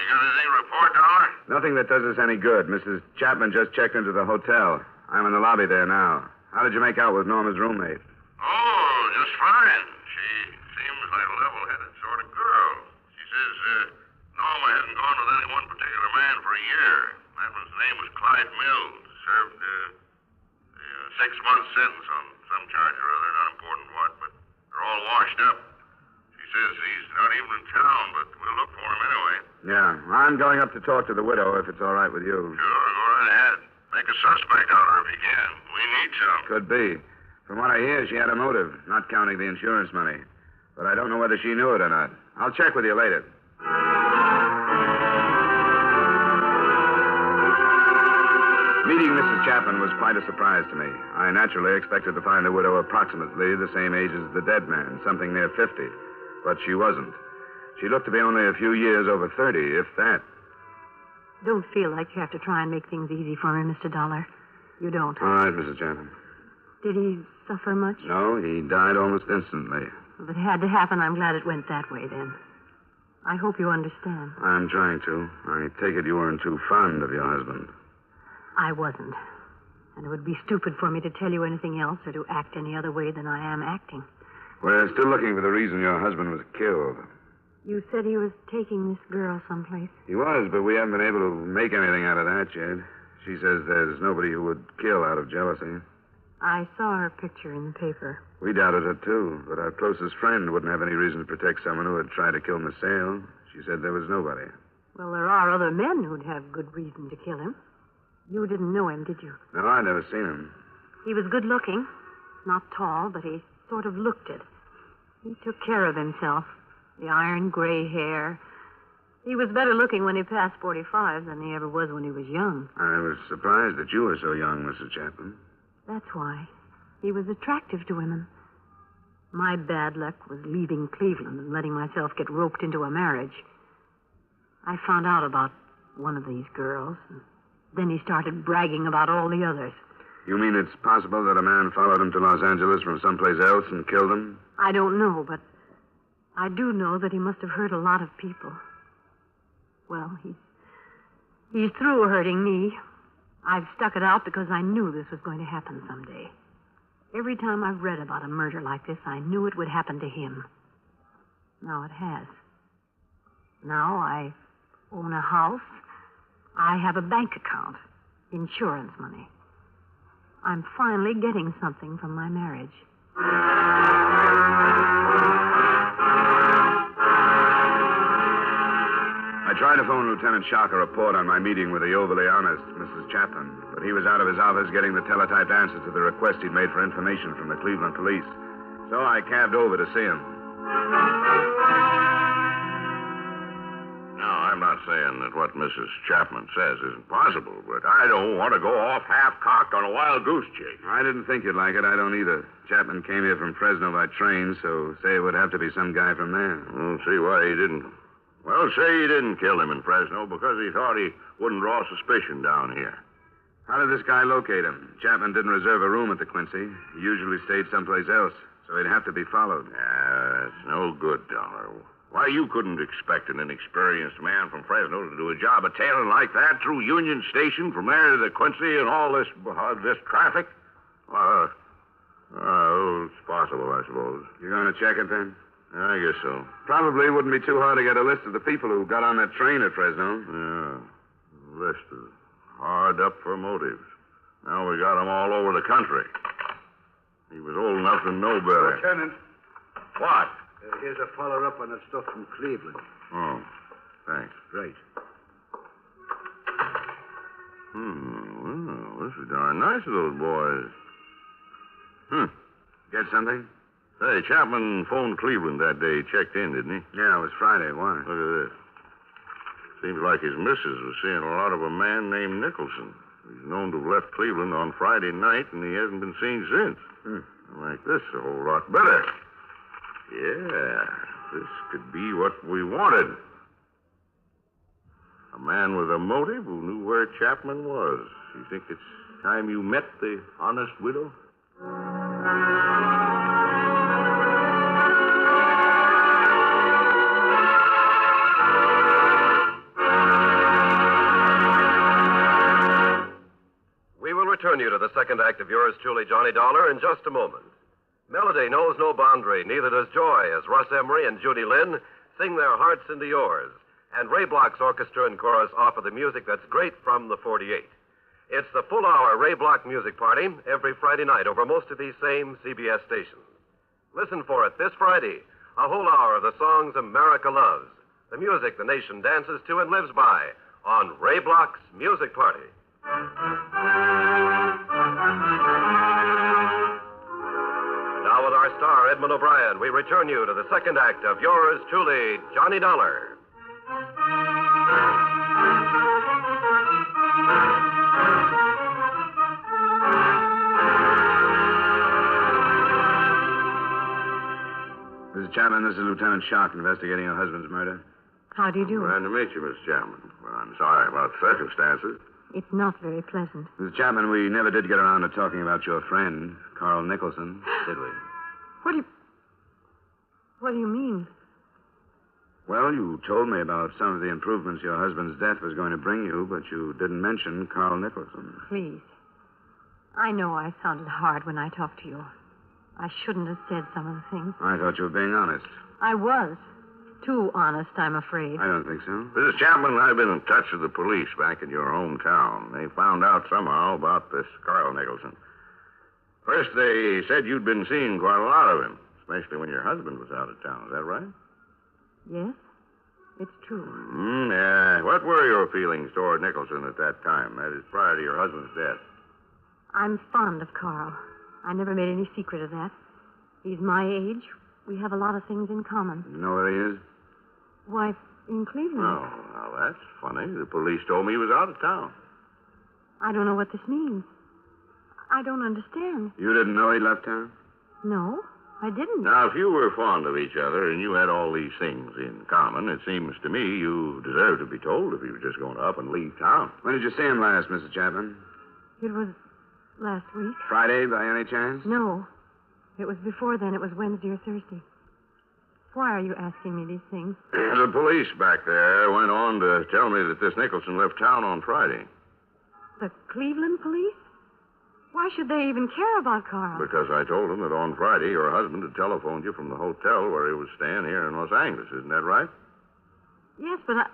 got anything to report, Dollar? Nothing that does us any good. Mrs. Chapman just checked into the hotel. I'm in the lobby there now. How did you make out with Norma's roommate? Oh, just fine. She seems like a level-headed sort of girl. She says Norma hasn't gone with any one particular man for a year. That man's name was Clyde Mills. Served a 6-month sentence on some charge or other, not important what, but they're all washed up. She says he's not even in town, but we'll look for him anyway. Yeah, I'm going up to talk to the widow, if it's all right with you. Sure, go right ahead. Make a suspect out of her if you can. We need some. Could be. From what I hear, she had a motive, not counting the insurance money. But I don't know whether she knew it or not. I'll check with you later. Meeting Mrs. Chapman was quite a surprise to me. I naturally expected to find the widow approximately the same age as the dead man, something near 50. But she wasn't. She looked to be only a few years over 30, if that. Don't feel like you have to try and make things easy for me, Mr. Dollar. You don't. All right, Mrs. Chapman. Did he suffer much? No, he died almost instantly. If it had to happen, I'm glad it went that way, then. I hope you understand. I'm trying to. I take it you weren't too fond of your husband. I wasn't. And it would be stupid for me to tell you anything else or to act any other way than I am acting. We're still looking for the reason your husband was killed. You said he was taking this girl someplace. He was, but we haven't been able to make anything out of that yet. She says there's nobody who would kill out of jealousy. I saw her picture in the paper. We doubted it, too, but our closest friend wouldn't have any reason to protect someone who had tried to kill Miss Sale. She said there was nobody. Well, there are other men who'd have good reason to kill him. You didn't know him, did you? No, I'd never seen him. He was good looking. Not tall, but he sort of looked it. He took care of himself. The iron gray hair. He was better looking when he passed 45 than he ever was when he was young. I was surprised that you were so young, Mrs. Chapman. That's why. He was attractive to women. My bad luck was leaving Cleveland and letting myself get roped into a marriage. I found out about one of these girls, and then he started bragging about all the others. You mean it's possible that a man followed him to Los Angeles from someplace else and killed him? I don't know, but I do know that he must have hurt a lot of people. Well, he's through hurting me. I've stuck it out because I knew this was going to happen someday. Every time I've read about a murder like this, I knew it would happen to him. Now it has. Now I own a house, I have a bank account, insurance money. I'm finally getting something from my marriage. I tried to phone Lieutenant Shock a report on my meeting with the overly honest Mrs. Chapman, but he was out of his office getting the teletyped answer to the request he'd made for information from the Cleveland police. So I cabbed over to see him. Now, I'm not saying that what Mrs. Chapman says isn't possible, but I don't want to go off half-cocked on a wild goose chase. I didn't think you'd like it. I don't either. Chapman came here from Fresno by train, so say it would have to be some guy from there. See why he didn't. Well, say he didn't kill him in Fresno because he thought he wouldn't draw suspicion down here. How did this guy locate him? Chapman didn't reserve a room at the Quincy. He usually stayed someplace else, so he'd have to be followed. That's no good, Dollar. Why, you couldn't expect an inexperienced man from Fresno to do a job of tailing like that through Union Station from there to the Quincy and all this traffic? It's possible, I suppose. You going to check it, then? I guess so. Probably wouldn't be too hard to get a list of the people who got on that train at Fresno. Yeah, list is hard up for motives. Now we got them all over the country. He was old enough to know better. Lieutenant. What? Here's a follow-up on the stuff from Cleveland. Oh, thanks. Right. Well, this is darn nice of those boys. Get something? Hey, Chapman phoned Cleveland that day. He checked in, didn't he? Yeah, it was Friday. Why? Look at this. Seems like his missus was seeing a lot of a man named Nicholson. He's known to have left Cleveland on Friday night, and he hasn't been seen since. I like this a whole lot better. Yeah, this could be what we wanted. A man with a motive who knew where Chapman was. You think it's time you met the honest widow? We will return you to the second act of yours truly, Johnny Dollar, in just a moment. Melody knows no boundary, neither does joy, as Russ Emery and Judy Lynn sing their hearts into yours. And Ray Bloch's orchestra and chorus offer the music that's great from the 48. It's the full-hour Ray Bloch music party every Friday night over most of these same CBS stations. Listen for it this Friday, a whole hour of the songs America loves, the music the nation dances to and lives by, on Ray Bloch's Music Party. Now with our star, Edmond O'Brien, we return you to the second act of yours truly, Johnny Dollar. Mrs. Chapman, this is Lieutenant Shock investigating her husband's murder. How do you do? Glad to meet you, Miss Chapman. Well, I'm sorry about the circumstances. It's not very pleasant. Mrs. Chapman, we never did get around to talking about your friend, Carl Nicholson, did we? What do you mean? Well, you told me about some of the improvements your husband's death was going to bring you, but you didn't mention Carl Nicholson. Please. I know I sounded hard when I talked to you. I shouldn't have said some of the things. I thought you were being honest. I was. Too honest, I'm afraid. I don't think so. Mrs. Chapman, I've been in touch with the police back in your hometown. They found out somehow about this Carl Nicholson. First, they said you'd been seeing quite a lot of him, especially when your husband was out of town. Is that right? Yes, it's true. Yeah. What were your feelings toward Nicholson at that time? That is, prior to your husband's death. I'm fond of Carl. I never made any secret of that. He's my age. We have a lot of things in common. You know where he is? Why, in Cleveland. Oh, well, that's funny. The police told me he was out of town. I don't know what this means. I don't understand. You didn't know he left town? No, I didn't. Now, if you were fond of each other and you had all these things in common, it seems to me you deserve to be told if he was just going to up and leave town. When did you see him last, Mrs. Chapman? It was last week. Friday, by any chance? No. It was before then. It was Wednesday or Thursday. Why are you asking me these things? The police back there went on to tell me that this Nicholson left town on Friday. The Cleveland police? Why should they even care about Carl? Because I told them that on Friday your husband had telephoned you from the hotel where he was staying here in Los Angeles. Isn't that right? Yes, but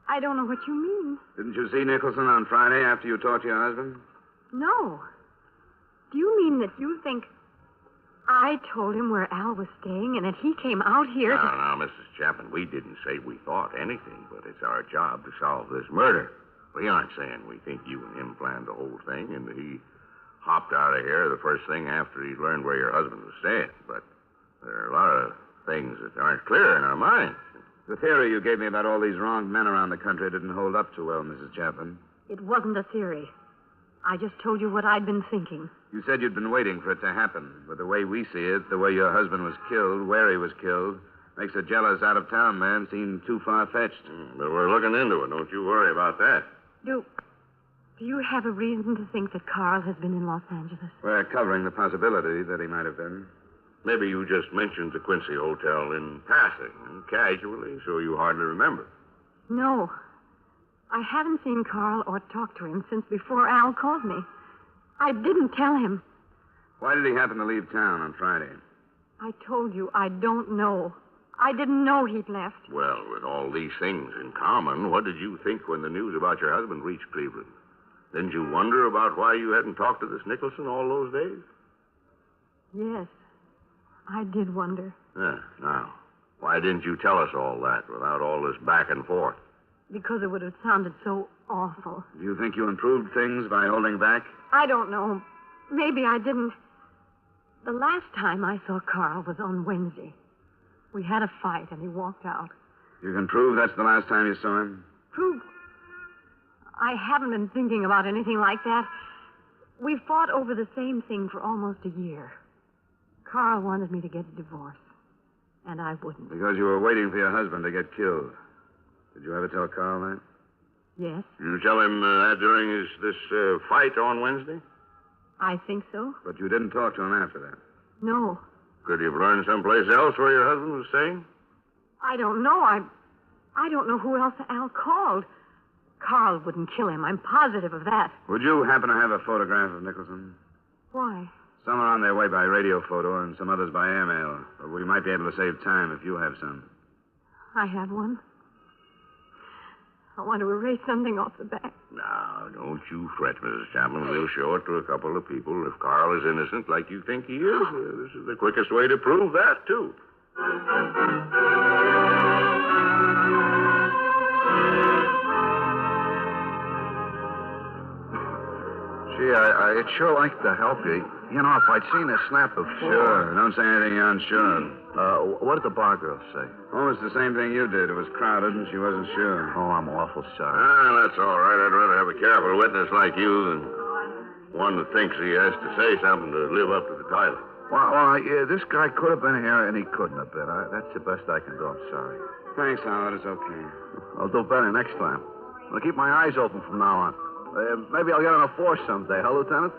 I don't know what you mean. Didn't you see Nicholson on Friday after you talked to your husband? No. Do you mean that you think I told him where Al was staying and that he came out here to... Now, Mrs. Chapman, we didn't say we thought anything, but it's our job to solve this murder. We aren't saying we think you and him planned the whole thing and he hopped out of here the first thing after he learned where your husband was staying. But there are a lot of things that aren't clear in our minds. The theory you gave me about all these wronged men around the country didn't hold up too well, Mrs. Chapman. It wasn't a theory. I just told you what I'd been thinking. You said you'd been waiting for it to happen. But the way we see it, the way your husband was killed, where he was killed, makes a jealous out-of-town man seem too far-fetched. But we're looking into it. Don't you worry about that. Do you have a reason to think that Carl has been in Los Angeles? We're covering the possibility that he might have been. Maybe you just mentioned the Quincy Hotel in passing, and casually, so you hardly remember. No. I haven't seen Carl or talked to him since before Al called me. I didn't tell him. Why did he happen to leave town on Friday? I told you I don't know. I didn't know he'd left. Well, with all these things in common, what did you think when the news about your husband reached Cleveland? Didn't you wonder about why you hadn't talked to this Nicholson all those days? Yes. I did wonder. Yeah, now, why didn't you tell us all that without all this back and forth? Because it would have sounded so awful. Do you think you improved things by holding back? I don't know. Maybe I didn't. The last time I saw Carl was on Wednesday. We had a fight and he walked out. You can prove that's the last time you saw him? Prove? I haven't been thinking about anything like that. We fought over the same thing for almost a year. Carl wanted me to get a divorce, and I wouldn't. Because you were waiting for your husband to get killed. Did you ever tell Carl that? Yes. You tell him that during this fight on Wednesday? I think so. But you didn't talk to him after that? No. Could you have learned someplace else where your husband was staying? I don't know. I don't know who else Al called. Carl wouldn't kill him. I'm positive of that. Would you happen to have a photograph of Nicholson? Why? Some are on their way by radio photo and some others by airmail. But we might be able to save time if you have some. I have one. I want to erase something off the back. Now, don't you fret, Mrs. Chapman. We'll show it to a couple of people. If Carl is innocent like you think he is, this is the quickest way to prove that, too. Gee, I'd sure like to help you. You know, if I'd seen this snap before. Sure. Don't say anything you're unsure. What did the bar girl say? Almost the same thing you did. It was crowded and she wasn't sure. Oh, I'm awful sorry. That's all right. I'd rather have a careful witness like you than one that thinks he has to say something to live up to the title. Well, this guy could have been here and he couldn't have been. That's the best I can do. I'm sorry. Thanks, Howard. It's okay. I'll do better next time. I'll keep my eyes open from now on. Maybe I'll get on a force someday, huh, Lieutenant?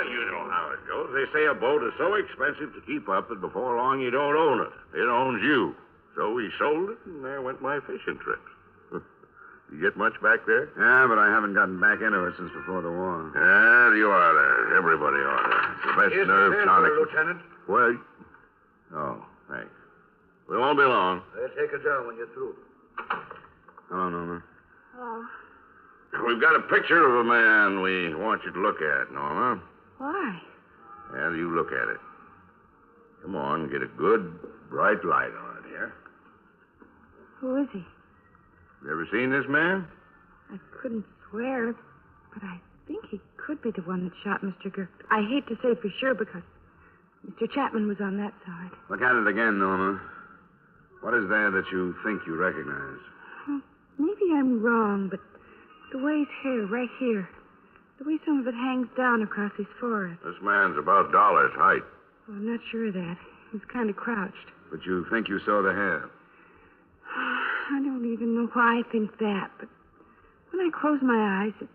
You know how it goes. They say a boat is so expensive to keep up that before long you don't own it. It owns you. So we sold it, and there went my fishing trips. You get much back there? Yeah, but I haven't gotten back into it since before the war. Yeah, you ought to. Everybody ought to. It's the best Here's nerve the tonic. paper, Lieutenant. Well, oh, thanks. We won't be long. Take it down when you're through. Hello, Norma. Oh. We've got a picture of a man we want you to look at, Norma. Why? Well, you look at it. Come on, get a good, bright light on it here. Who is he? You ever seen this man? I couldn't swear, but I think he could be the one that shot Mr. Girk. I hate to say for sure because Mr. Chapman was on that side. Look at it again, Norma. What is there that you think you recognize? Well, maybe I'm wrong, but the way his hair, right here, the way some of it hangs down across his forehead. This man's about Dollar's height. Well, I'm not sure of that. He's kind of crouched. But you think you saw the hair? I don't even know why I think that, but when I close my eyes, it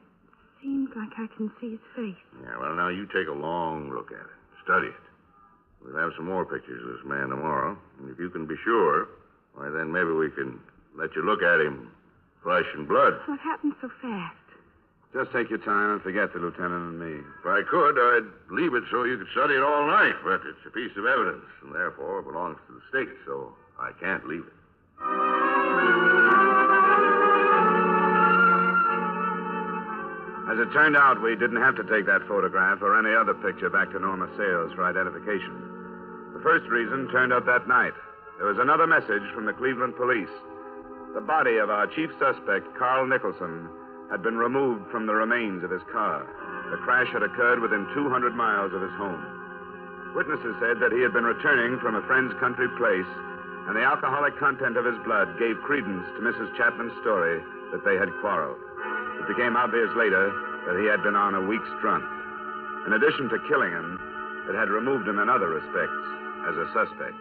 seems like I can see his face. Yeah, well, now you take a long look at it. Study it. We'll have some more pictures of this man tomorrow. And if you can be sure, why, then maybe we can let you look at him flesh and blood. What happened so fast? Just take your time and forget the lieutenant and me. If I could, I'd leave it so you could study it all night, but it's a piece of evidence, and therefore belongs to the state, so I can't leave it. As it turned out, we didn't have to take that photograph or any other picture back to Norma Sales for identification. The first reason turned up that night. There was another message from the Cleveland police. The body of our chief suspect, Carl Nicholson, had been removed from the remains of his car. The crash had occurred within 200 miles of his home. Witnesses said that he had been returning from a friend's country place, and the alcoholic content of his blood gave credence to Mrs. Chapman's story that they had quarreled. It became obvious later that he had been on a week's drunk. In addition to killing him, it had removed him in other respects as a suspect.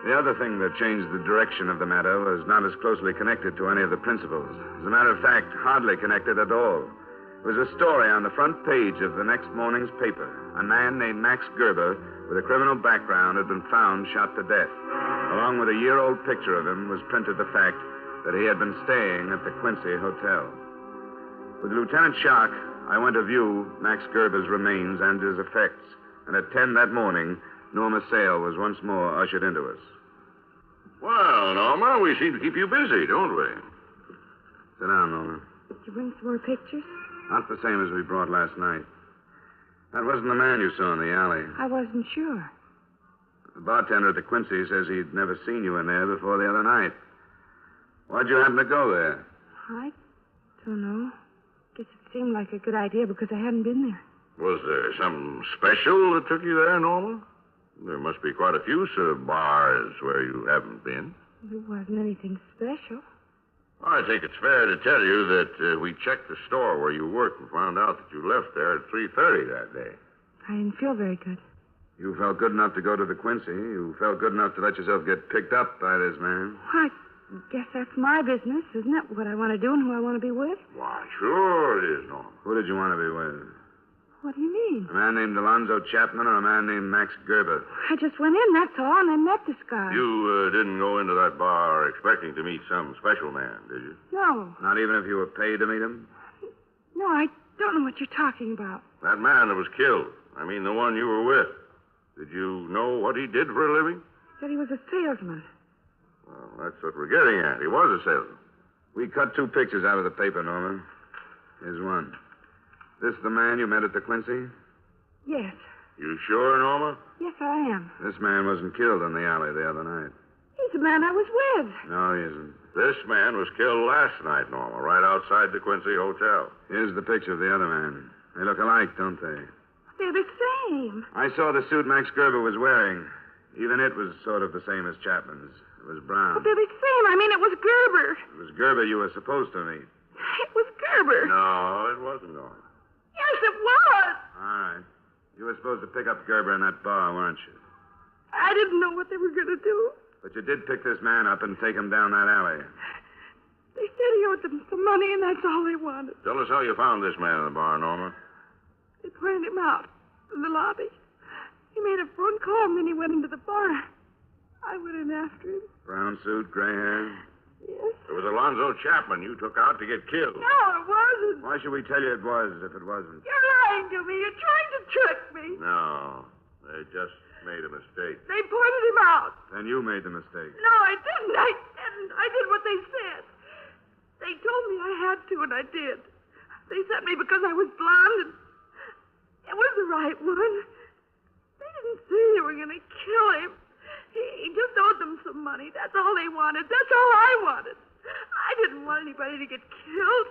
The other thing that changed the direction of the matter was not as closely connected to any of the principals. As a matter of fact, hardly connected at all. It was a story on the front page of the next morning's paper. A man named Max Gerber, with a criminal background, had been found shot to death. Along with a year-old picture of him was printed the fact that he had been staying at the Quincy Hotel. With Lieutenant Shark, I went to view Max Gerber's remains and his effects, and at 10 that morning, Norma Sale was once more ushered into us. Well, Norma, we seem to keep you busy, don't we? Sit down, Norma. Did you bring some more pictures? Not the same as we brought last night. That wasn't the man you saw in the alley. I wasn't sure. The bartender at the Quincy says he'd never seen you in there before the other night. Why'd you happen to go there? I don't know. Guess it seemed like a good idea because I hadn't been there. Was there something special that took you there, Norma? There must be quite a few bars where you haven't been. There wasn't anything special. I think it's fair to tell you that we checked the store where you worked and found out that you left there at 3:30 that day. I didn't feel very good. You felt good enough to go to the Quincy. You felt good enough to let yourself get picked up by this man. I guess that's my business, isn't it? What I want to do and who I want to be with? Why, sure it is, Norma. Who did you want to be with? What do you mean? A man named Alonzo Chapman or a man named Max Gerber? I just went in, that's all, and I met this guy. You didn't go into that bar expecting to meet some special man, did you? No. Not even if you were paid to meet him? No, I don't know what you're talking about. That man that was killed. I mean, the one you were with. Did you know what he did for a living? He said he was a salesman. Well, that's what we're getting at. He was a salesman. We cut 2 pictures out of the paper, Norman. Here's one. This the man you met at the Quincy? Yes. You sure, Norma? Yes, I am. This man wasn't killed in the alley the other night. He's the man I was with. No, he isn't. This man was killed last night, Norma, right outside the Quincy Hotel. Here's the picture of the other man. They look alike, don't they? They're the same. I saw the suit Max Gerber was wearing. Even it was sort of the same as Chapman's. It was brown. But they're the same. I mean, it was Gerber. It was Gerber you were supposed to meet. It was Gerber. No, it wasn't, Norma. Yes, it was. All right. You were supposed to pick up Gerber in that bar, weren't you? I didn't know what they were going to do. But you did pick this man up and take him down that alley. They said he owed them some money, and that's all they wanted. Tell us how you found this man in the bar, Norma. They pointed him out in the lobby. He made a phone call, and then he went into the bar. I went in after him. Brown suit, gray hair? Yes. It was Alonzo Chapman you took out to get killed. No, it wasn't. Why should we tell you it was if it wasn't? You're lying to me. You're trying to trick me. No, they just made a mistake. They pointed him out. Then you made the mistake. No, I didn't. I did what they said. They told me I had to, and I did. They sent me because I was blonde, and it was the right one. They didn't say they were going to kill him. He just owed them some money. That's all they wanted. That's all I wanted. I didn't want anybody to get killed.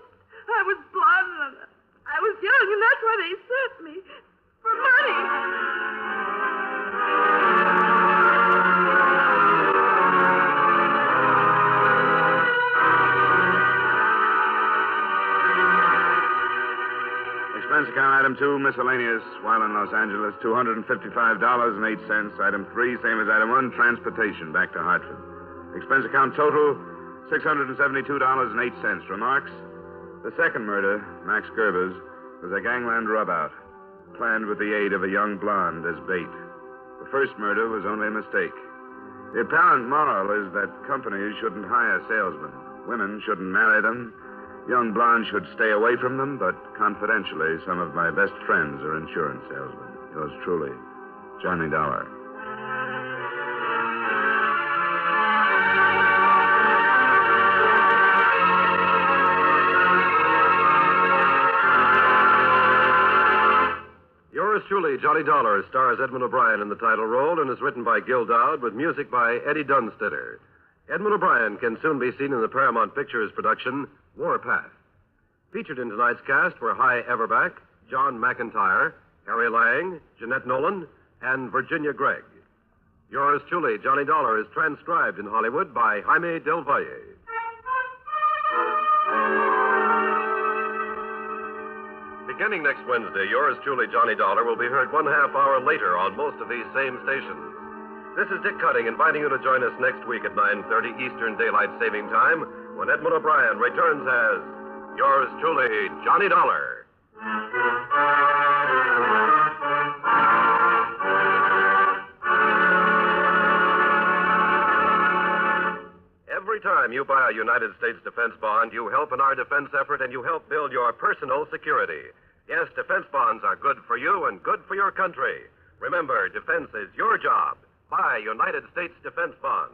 I was blonde, and I was young, and that's why they sent me. For money. Expense account item 2, miscellaneous, while in Los Angeles, $255.08. Item 3, same as item 1, transportation back to Hartford. Expense account total, $672.08. Remarks? The second murder, Max Gerber's, was a gangland rub-out, planned with the aid of a young blonde as bait. The first murder was only a mistake. The apparent moral is that companies shouldn't hire salesmen. Women shouldn't marry them. Young blondes should stay away from them, but confidentially, some of my best friends are insurance salesmen. Yours truly, Johnny Dollar. Yours truly, Johnny Dollar, stars Edmond O'Brien in the title role and is written by Gil Dowd with music by Eddie Dunstetter. Edmond O'Brien can soon be seen in the Paramount Pictures production, Warpath. Featured in tonight's cast were Hy Everback, John McIntyre, Harry Lang, Jeanette Nolan, and Virginia Gregg. Yours truly, Johnny Dollar, is transcribed in Hollywood by Jaime Del Valle. Beginning next Wednesday, yours truly, Johnny Dollar, will be heard 1/2 hour later on most of these same stations. This is Dick Cutting inviting you to join us next week at 9:30 Eastern Daylight Saving Time when Edmond O'Brien returns as yours truly, Johnny Dollar. Every time you buy a United States defense bond, you help in our defense effort and you help build your personal security. Yes, defense bonds are good for you and good for your country. Remember, defense is your job. Buy United States defense bonds.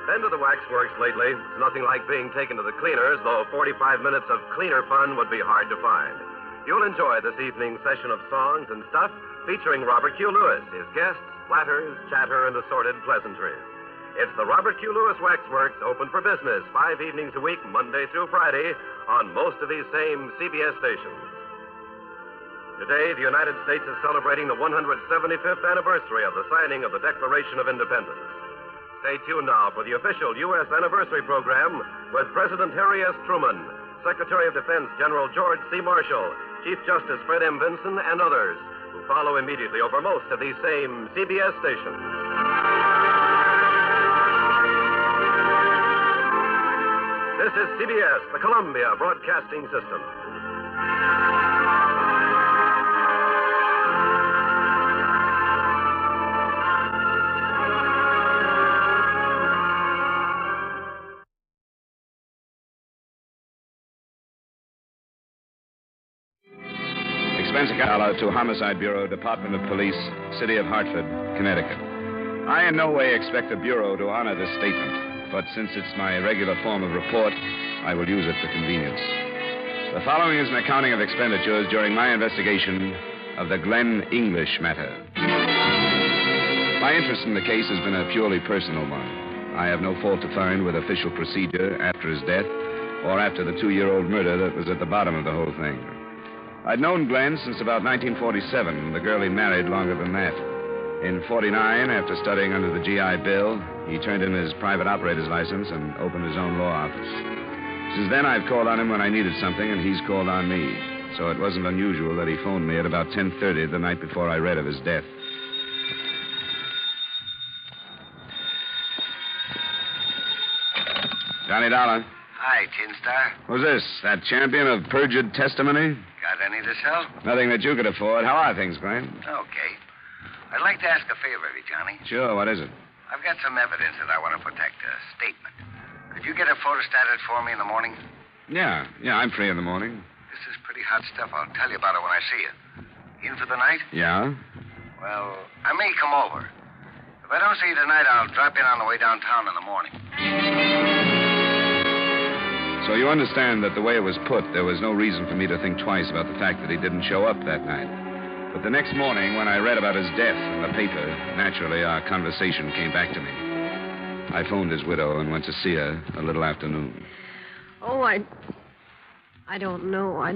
Been to the waxworks lately. It's nothing like being taken to the cleaners, though 45 minutes of cleaner fun would be hard to find. You'll enjoy this evening's session of songs and stuff featuring Robert Q. Lewis, his guests, flatters, chatter, and assorted pleasantries. It's the Robert Q. Lewis Waxworks, open for business 5 evenings a week, Monday through Friday, on most of these same CBS stations. Today, the United States is celebrating the 175th anniversary of the signing of the Declaration of Independence. Stay tuned now for the official U.S. anniversary program with President Harry S. Truman, Secretary of Defense General George C. Marshall, Chief Justice Fred M. Vinson, and others who follow immediately over most of these same CBS stations. This is CBS, the Columbia Broadcasting System. Expense account to Homicide Bureau, Department of Police, City of Hartford, Connecticut. I in no way expect the Bureau to honor this statement, but since it's my regular form of report, I will use it for convenience. The following is an accounting of expenditures during my investigation of the Glen English matter. My interest in the case has been a purely personal one. I have no fault to find with official procedure after his death or after the 2-year-old murder that was at the bottom of the whole thing. I'd known Glen since about 1947, the girl he married longer than that. In 49, after studying under the GI Bill, he turned in his private operator's license and opened his own law office. Since then, I've called on him when I needed something, and he's called on me. So it wasn't unusual that he phoned me at about 10:30 the night before I read of his death. Johnny Dollar. Hi, Tin Star. Who's this? That champion of perjured testimony? Got any to sell? Nothing that you could afford. How are things, Glen? Okay. I'd like to ask a favor of you, Johnny. Sure, what is it? I've got some evidence that I want to protect, a statement. Could you get a photostated for me in the morning? Yeah, I'm free in the morning. This is pretty hot stuff. I'll tell you about it when I see you. In for the night? Yeah? Well, I may come over. If I don't see you tonight, I'll drop in on the way downtown in the morning. So you understand that the way it was put, there was no reason for me to think twice about the fact that he didn't show up that night. But the next morning, when I read about his death in the paper, naturally our conversation came back to me. I phoned his widow and went to see her a little after noon. Oh, I don't know. I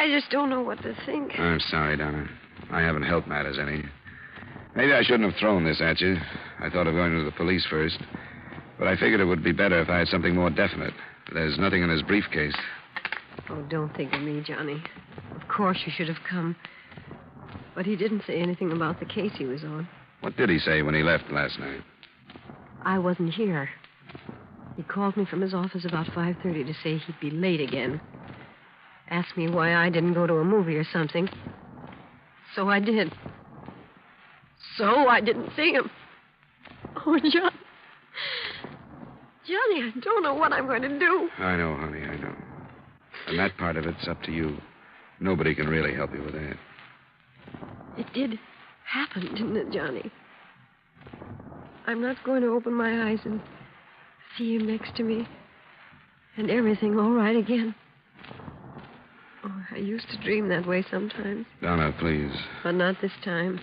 just don't know what to think. I'm sorry, Donna. I haven't helped matters any. Maybe I shouldn't have thrown this at you. I thought of going to the police first. But I figured it would be better if I had something more definite. There's nothing in his briefcase. Oh, don't think of me, Johnny. Of course you should have come. But he didn't say anything about the case he was on. What did he say when he left last night? I wasn't here. He called me from his office about 5:30 to say he'd be late again. asked me why I didn't go to a movie or something. So I did. So I didn't see him. Oh, John. Johnny, I don't know what I'm going to do. I know, honey, I know. And that part of it's up to you. Nobody can really help you with that. It did happen, didn't it, Johnny? I'm not going to open my eyes and see him next to me. And everything all right again. Oh, I used to dream that way sometimes. Donna, please. But not this time.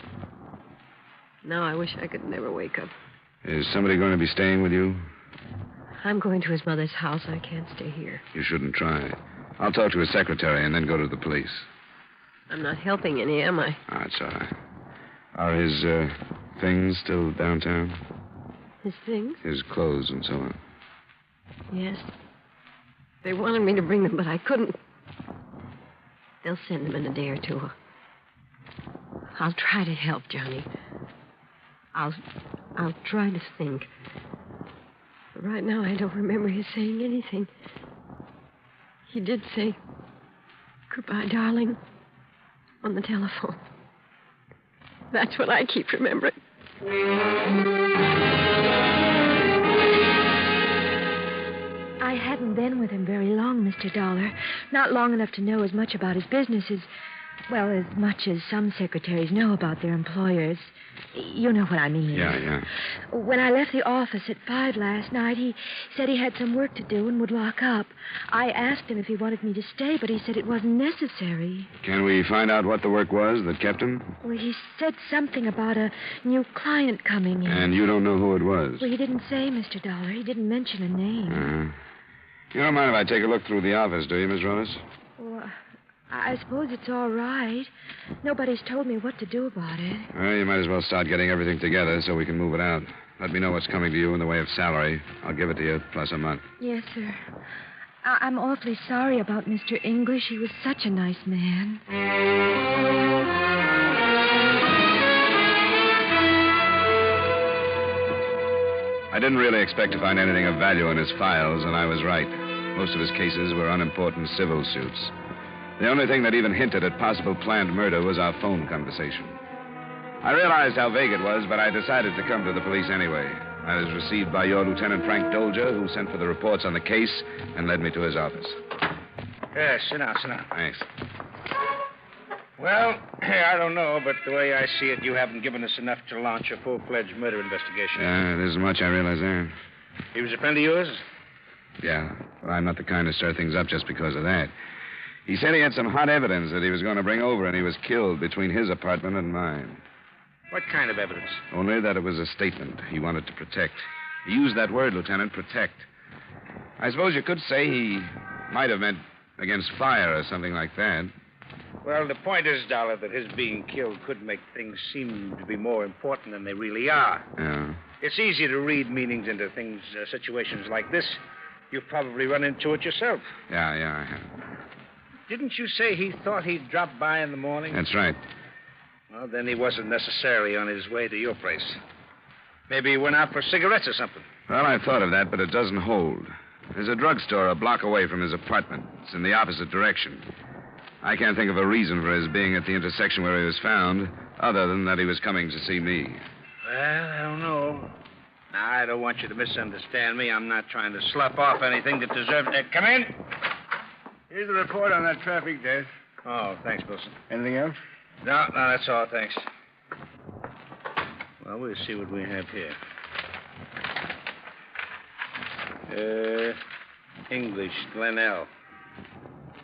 Now I wish I could never wake up. Is somebody going to be staying with you? I'm going to his mother's house. I can't stay here. You shouldn't try. I'll talk to his secretary and then go to the police. I'm not helping any, am I? Oh, it's all right. Are his things still downtown? His things? His clothes and so on. Yes. They wanted me to bring them, but I couldn't. They'll send them in a day or two. I'll try to help, Johnny. I'll try to think. But right now, I don't remember his saying anything. He did say, "Goodbye, darling," on the telephone. That's what I keep remembering. I hadn't been with him very long, Mr. Dollar. Not long enough to know as much about his business as much as some secretaries know about their employers. You know what I mean. Yeah. When I left the office at 5 last night, he said he had some work to do and would lock up. I asked him if he wanted me to stay, but he said it wasn't necessary. Can we find out what the work was that kept him? Well, he said something about a new client coming in. And you don't know who it was? Well, he didn't say, Mr. Dollar. He didn't mention a name. You don't mind if I take a look through the office, do you, Miss Rose? Well, I suppose it's all right. Nobody's told me what to do about it. Well, you might as well start getting everything together so we can move it out. Let me know what's coming to you in the way of salary. I'll give it to you plus a month. Yes, sir. I'm awfully sorry about Mr. English. He was such a nice man. I didn't really expect to find anything of value in his files, and I was right. Most of his cases were unimportant civil suits. The only thing that even hinted at possible planned murder was our phone conversation. I realized how vague it was, but I decided to come to the police anyway. I was received by your Lieutenant Frank Dolger, who sent for the reports on the case and led me to his office. Yes, sit down. Thanks. Well, I don't know, but the way I see it, you haven't given us enough to launch a full-fledged murder investigation. Yeah, it isn't much, I realize there. He was a friend of yours? Yeah, well, I'm not the kind to stir things up just because of that. He said he had some hot evidence that he was going to bring over, and he was killed between his apartment and mine. What kind of evidence? Only that it was a statement he wanted to protect. He used that word, Lieutenant, protect. I suppose you could say he might have meant against fire or something like that. Well, the point is, Dollar, that his being killed could make things seem to be more important than they really are. Yeah. It's easy to read meanings into things, situations like this. You've probably run into it yourself. Yeah, I have. Didn't you say he thought he'd drop by in the morning? That's right. Well, then he wasn't necessarily on his way to your place. Maybe he went out for cigarettes or something. Well, I thought of that, but it doesn't hold. There's a drugstore a block away from his apartment. It's in the opposite direction. I can't think of a reason for his being at the intersection where he was found, other than that he was coming to see me. Well, I don't know. Now, I don't want you to misunderstand me. I'm not trying to slough off anything that deserves... come in. Here's the report on that traffic death. Oh, thanks, Wilson. Anything else? No, that's all, thanks. Well, we'll see what we have here. English, Glen L.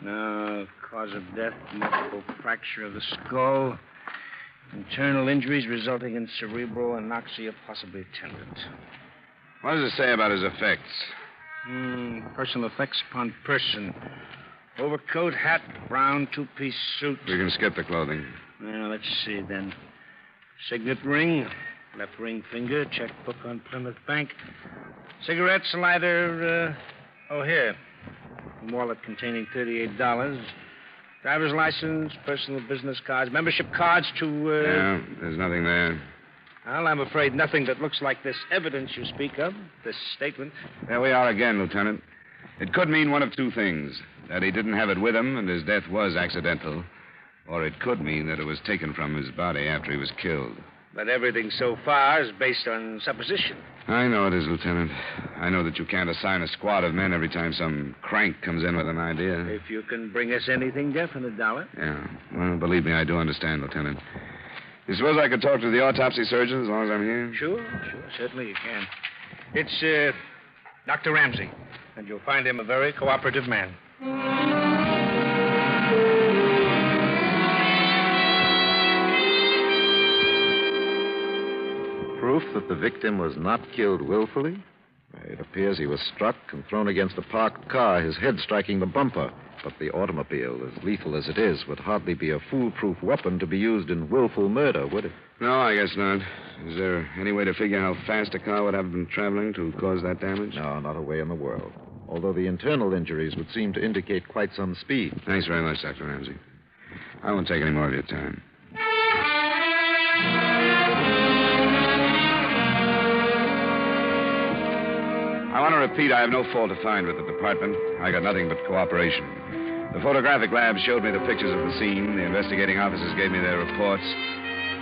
No, cause of death, multiple fracture of the skull. Internal injuries resulting in cerebral anoxia, possibly tendon. What does it say about his effects? Personal effects upon person. Overcoat, hat, brown, two-piece suit. We can skip the clothing. Well, let's see, then. Signet ring, left ring finger, checkbook on Plymouth Bank. Cigarettes, lighter, here. Wallet containing $38. Driver's license, personal business cards, membership cards to, Yeah, there's nothing there. Well, I'm afraid nothing that looks like this evidence you speak of, this statement. There we are again, Lieutenant. It could mean one of two things. That he didn't have it with him and his death was accidental. Or it could mean that it was taken from his body after he was killed. But everything so far is based on supposition. I know it is, Lieutenant. I know that you can't assign a squad of men every time some crank comes in with an idea. If you can bring us anything definite, Dollar. Yeah. Well, believe me, I do understand, Lieutenant. You suppose I could talk to the autopsy surgeon as long as I'm here? Sure. Certainly you can. It's, Dr. Ramsey, and you'll find him a very cooperative man. Proof that the victim was not killed willfully? It appears he was struck and thrown against a parked car, his head striking the bumper. But the automobile, as lethal as it is, would hardly be a foolproof weapon to be used in willful murder, would it? No, I guess not. Is there any way to figure how fast a car would have been traveling to cause that damage? No, not a way in the world. Although the internal injuries would seem to indicate quite some speed. Thanks very much, Dr. Ramsey. I won't take any more of your time. I want to repeat, I have no fault to find with the department. I got nothing but cooperation. The photographic lab showed me the pictures of the scene. The investigating officers gave me their reports.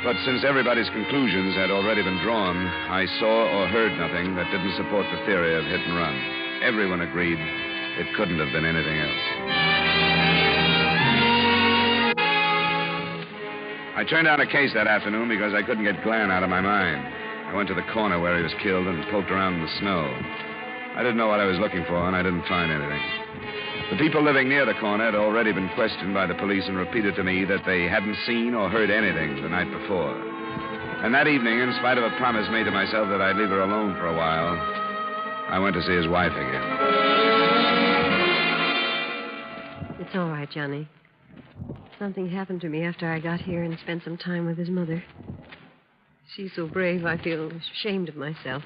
But since everybody's conclusions had already been drawn, I saw or heard nothing that didn't support the theory of hit and run. Everyone agreed it couldn't have been anything else. I turned down a case that afternoon because I couldn't get Glen out of my mind. I went to the corner where he was killed and poked around in the snow. I didn't know what I was looking for, and I didn't find anything. The people living near the corner had already been questioned by the police and repeated to me that they hadn't seen or heard anything the night before. And that evening, in spite of a promise made to myself that I'd leave her alone for a while, I went to see his wife again. It's all right, Johnny. Something happened to me after I got here and spent some time with his mother. She's so brave, I feel ashamed of myself.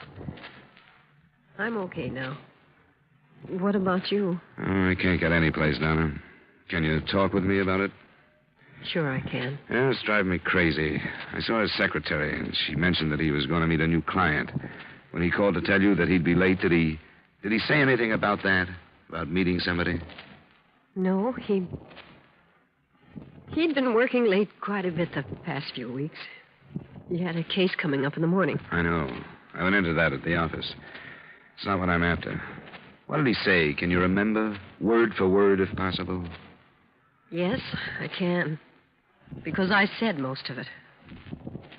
I'm okay now. What about you? Oh, I can't get any place, Donna. Can you talk with me about it? Sure I can. Yeah, it's driving me crazy. I saw his secretary, and she mentioned that he was going to meet a new client. When he called to tell you that he'd be late, did he say anything about that? About meeting somebody? No, he'd been working late quite a bit the past few weeks. He had a case coming up in the morning. I know. I went into that at the office. It's not what I'm after. What did he say? Can you remember? Word for word, if possible. Yes, I can. Because I said most of it.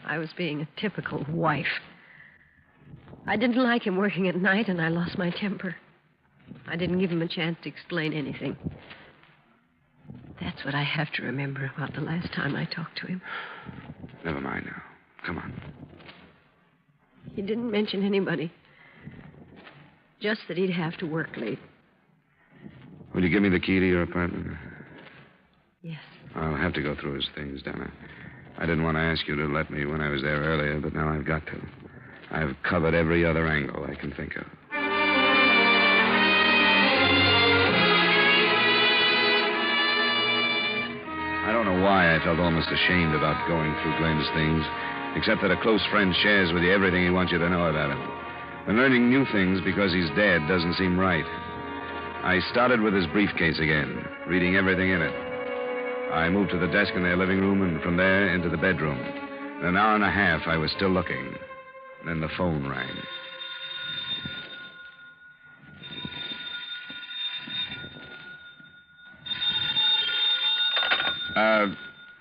I was being a typical wife. I didn't like him working at night, and I lost my temper. I didn't give him a chance to explain anything. That's what I have to remember about the last time I talked to him. Never mind now. Come on. He didn't mention anybody. Just that he'd have to work late. Will you give me the key to your apartment? Yes. I'll have to go through his things, Donna. I didn't want to ask you to let me when I was there earlier, but now I've got to. I've covered every other angle I can think of. I don't know why I felt almost ashamed about going through Glen's things, except that a close friend shares with you everything he wants you to know about him. And learning new things because he's dead doesn't seem right. I started with his briefcase again, reading everything in it. I moved to the desk in their living room and from there into the bedroom. In an hour and a half, I was still looking. Then the phone rang.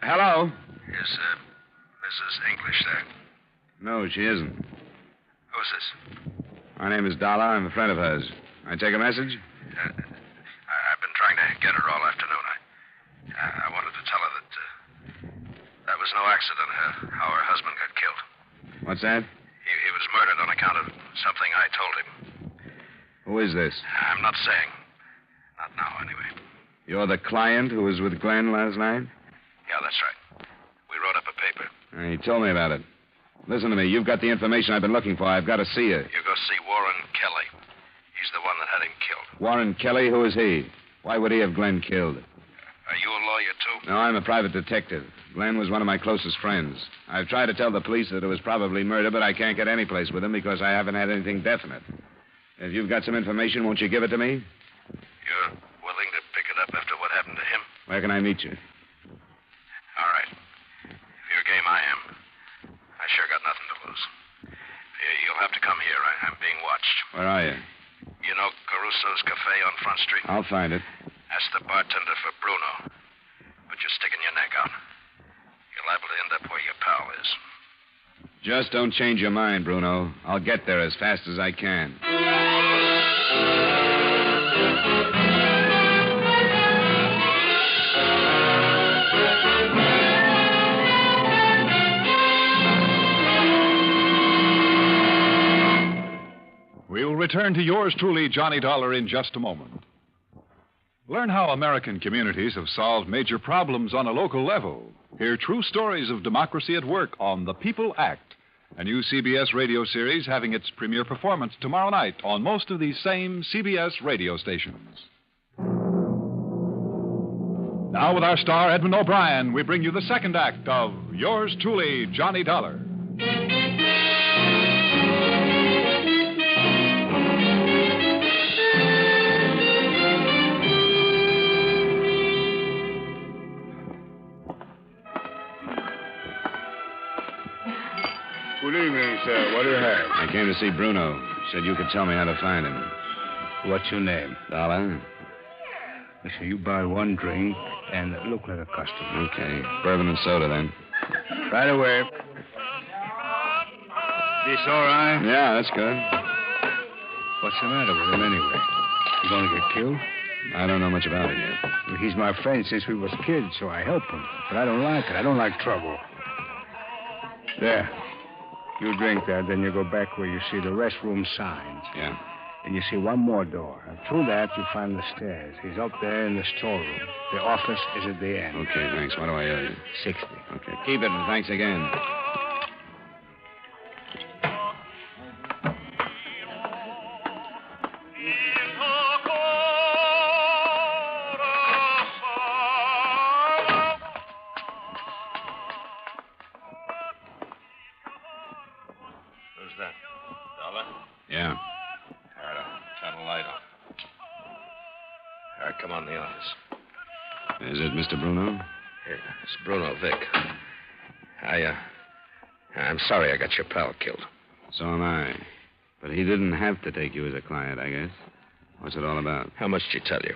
Hello? Yes, Mrs. English there. No, she isn't. Who's this? My name is Dollar. I'm a friend of hers. I take a message? I've been trying to get her all afternoon. I wanted to tell her that was no accident, how her husband got killed. What's that? He was murdered on account of something I told him. Who is this? I'm not saying. Not now, anyway. You're the client who was with Glen last night? Yeah, that's right. We wrote up a paper. He told me about it. Listen to me. You've got the information I've been looking for. I've got to see her. You go see Warren Kelly. He's the one that had him killed. Warren Kelly? Who is he? Why would he have Glen killed? Are you a lawyer, too? No, I'm a private detective. Glen was one of my closest friends. I've tried to tell the police that it was probably murder, but I can't get any place with him because I haven't had anything definite. If you've got some information, won't you give it to me? You're willing to pick it up after what happened to him? Where can I meet you? All right. If you're game, I am. I sure got nothing to lose. You'll have to come here. I'm being watched. Where are you? You know Caruso's Cafe on Front Street? I'll find it. Ask the bartender for Bruno. But you're sticking your neck out. You're liable to end up where your pal is. Just don't change your mind, Bruno. I'll get there as fast as I can. We'll return to yours truly, Johnny Dollar, in just a moment. Learn how American communities have solved major problems on a local level. Hear true stories of democracy at work on The People Act, a new CBS radio series having its premiere performance tomorrow night on most of these same CBS radio stations. Now, with our star, Edmond O'Brien, we bring you the second act of yours truly, Johnny Dollar. Good evening, sir. What do you have? I came to see Bruno. Said you could tell me how to find him. What's your name? Dollar. Listen, you buy one drink and look like a customer. Okay. Bourbon and soda, then. Right away. This all right? Yeah, that's good. What's the matter with him, anyway? He going to get killed? I don't know much about it yet. Well, he's my friend since we was kids, so I help him. But I don't like it. I don't like trouble. There. You drink that, then you go back where you see the restroom signs. Yeah. And you see one more door. And through that, you find the stairs. He's up there in the storeroom. The office is at the end. Okay, thanks. What do I owe you? 60. Okay, keep it, and thanks again. Yeah. All right, I'll turn the light on. All right, come on in the office. Is it Mr. Bruno? Yeah, it's Bruno Vic. I'm sorry I got your pal killed. So am I. But he didn't have to take you as a client, I guess. What's it all about? How much did he tell you?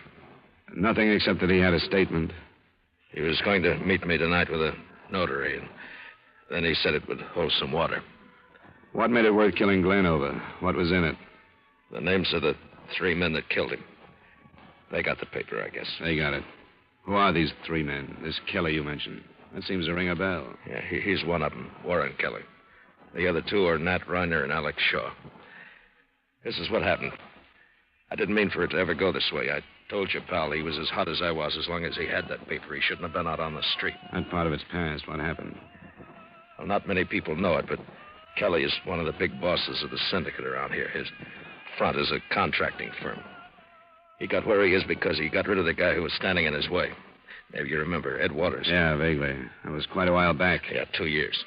Nothing except that he had a statement. He was going to meet me tonight with a notary, and then he said it would hold some water. What made it worth killing Glen over? What was in it? The names of the 3 men that killed him. They got the paper, I guess. They got it. Who are these 3 men? This Kelly you mentioned. That seems to ring a bell. Yeah, he's one of them, Warren Kelly. The other 2 are Nat Reiner and Alex Shaw. This is what happened. I didn't mean for it to ever go this way. I told your pal he was as hot as I was as long as he had that paper. He shouldn't have been out on the street. That part of it's past. What happened? Well, not many people know it, but Kelly is one of the big bosses of the syndicate around here. His front is a contracting firm. He got where he is because he got rid of the guy who was standing in his way. Maybe you remember Ed Waters. Yeah, vaguely. That was quite a while back. Yeah, 2 years.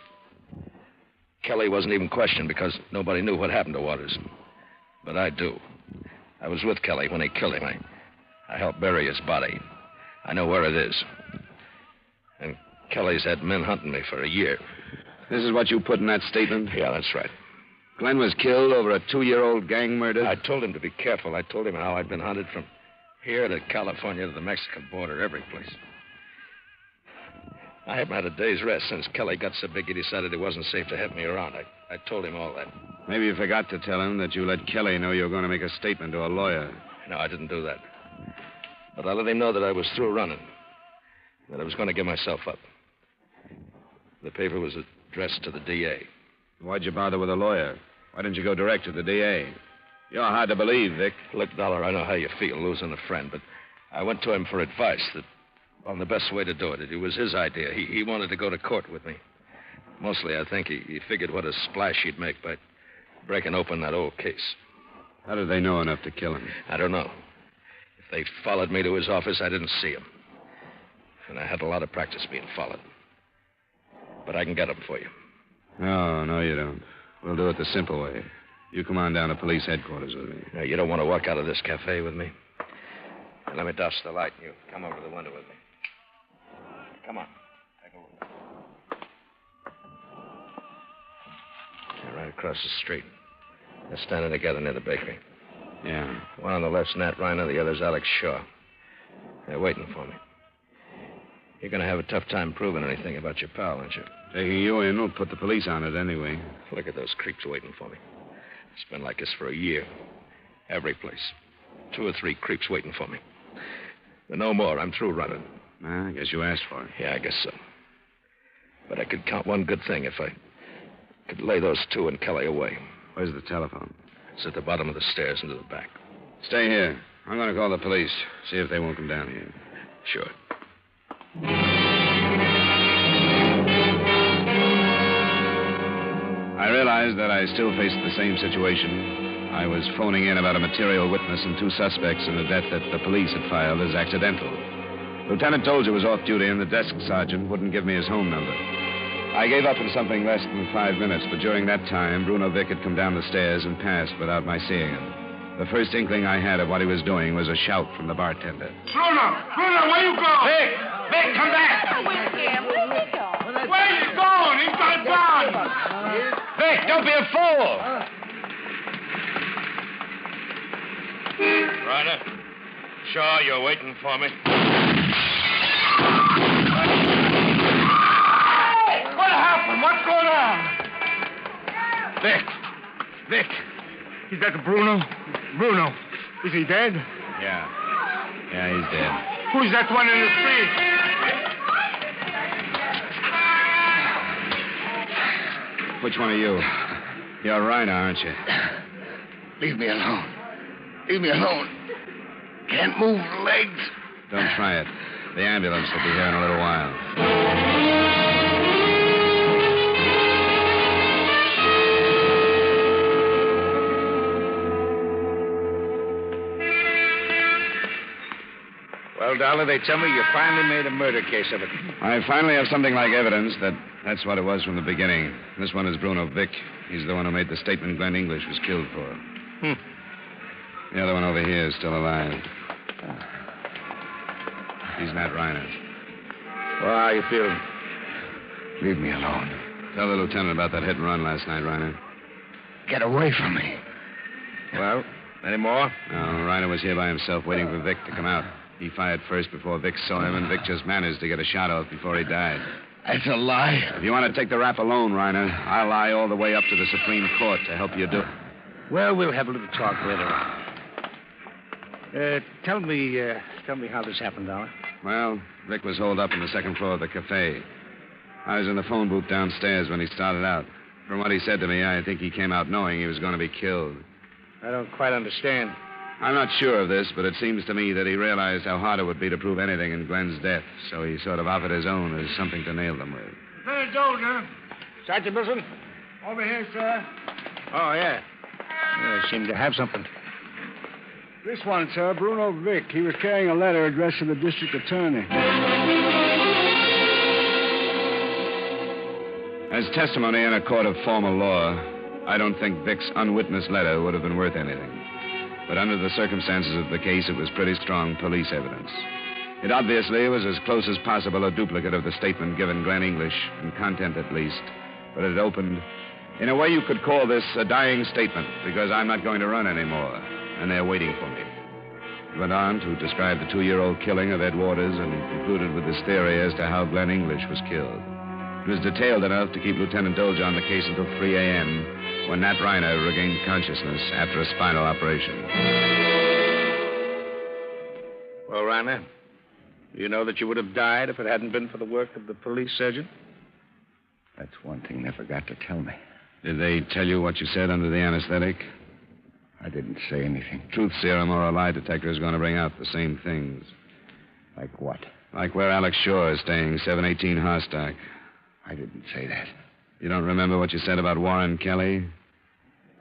Kelly wasn't even questioned because nobody knew what happened to Waters. But I do. I was with Kelly when he killed him. I helped bury his body. I know where it is. And Kelly's had men hunting me for a year. This is what you put in that statement? Yeah, that's right. Glen was killed over a 2-year-old gang murder? I told him to be careful. I told him how I'd been hunted from here to California to the Mexican border, every place. I haven't had a day's rest since Kelly got so big he decided it wasn't safe to have me around. I told him all that. Maybe you forgot to tell him that you let Kelly know you were going to make a statement to a lawyer. No, I didn't do that. But I let him know that I was through running, that I was going to give myself up. The paper was addressed to the DA. Why'd you bother with a lawyer? Why didn't you go direct to the DA? You're hard to believe, Vic. Look, Dollar, I know how you feel losing a friend, but I went to him for advice on the best way to do it. It was his idea. He wanted to go to court with me. Mostly, I think he figured what a splash he'd make by breaking open that old case. How did they know enough to kill him? I don't know. If they followed me to his office, I didn't see him. And I had a lot of practice being followed. But I can get him for you. No, you don't. We'll do it the simple way. You come on down to police headquarters with me. Now, you don't want to walk out of this cafe with me? And let me douse the light, and you come over to the window with me. Come on. Take a look. They're right across the street. They're standing together near the bakery. Yeah. One on the left's Nat Reiner, the other's Alex Shaw. They're waiting for me. You're going to have a tough time proving anything about your pal, aren't you? Taking you in will put the police on it anyway. Look at those creeps waiting for me. It's been like this for a year. Every place. 2 or 3 creeps waiting for me. But no more. I'm through running. Well, I guess you asked for it. Yeah, I guess so. But I could count one good thing if I could lay those 2 and Kelly away. Where's the telephone? It's at the bottom of the stairs into the back. Stay here. I'm going to call the police. See if they won't come down here. Sure. I realized that I still faced the same situation. I was phoning in about a material witness and 2 suspects in a death that the police had filed as accidental. Lieutenant Tolger was off duty, and the desk sergeant wouldn't give me his home number. I gave up in something less than 5 minutes, but during that time, Bruno Vick had come down the stairs and passed without my seeing him. The first inkling I had of what he was doing was a shout from the bartender. Bruno, where you go? Vic, come back. Where's he going? Where you going? He's got a gun. Vic, don't be a fool. Ryder, Shaw, you're waiting for me. What happened? What's going on? Vic. Is that Bruno? Bruno. Is he dead? Yeah, he's dead. Who's that one in the street? Which one are you? You're Reiner, aren't you? Leave me alone. Can't move legs. Don't try it. The ambulance will be here in a little while. Well, Dollar, they tell me you finally made a murder case of it. I finally have something like evidence that's what it was from the beginning. This one is Bruno Vick. He's the one who made the statement Glen English was killed for. The other one over here is still alive. He's Nat Reiner. Well, how you feeling? Leave me alone. Tell the lieutenant about that hit and run last night, Reiner. Get away from me. Well, any more? No, Reiner was here by himself waiting for Vic to come out. He fired first before Vic saw him, and Vic just managed to get a shot off before he died. That's a lie. If you want to take the rap alone, Reiner, I'll lie all the way up to the Supreme Court to help you do it. Well, we'll have a little talk later on. Tell me how this happened, Dollar. Well, Vic was holed up on the second floor of the cafe. I was in the phone booth downstairs when he started out. From what he said to me, I think he came out knowing he was going to be killed. I don't quite understand. I'm not sure of this, but it seems to me that he realized how hard it would be to prove anything in Glen's death, so he sort of offered his own as something to nail them with. Lieutenant Dozier. Sergeant Wilson. Over here, sir. Oh, yeah. They seem to have something. This one, sir, Bruno Vick. He was carrying a letter addressed to the district attorney. As testimony in a court of formal law, I don't think Vick's unwitnessed letter would have been worth anything. But under the circumstances of the case, it was pretty strong police evidence. It obviously was as close as possible a duplicate of the statement given Glen English, in content at least. But it opened, in a way you could call this a dying statement, because I'm not going to run anymore, and they're waiting for me. It went on to describe the 2-year-old killing of Ed Waters and concluded with his theory as to how Glen English was killed. It was detailed enough to keep Lieutenant Dozier on the case until 3 a.m., when Nat Reiner regained consciousness after a spinal operation. Well, Reiner, you know that you would have died if it hadn't been for the work of the police surgeon? That's one thing they forgot to tell me. Did they tell you what you said under the anesthetic? I didn't say anything. Truth serum or a lie detector is going to bring out the same things. Like what? Like where Alex Shaw is staying, 718 Harstock. I didn't say that. You don't remember what you said about Warren Kelly?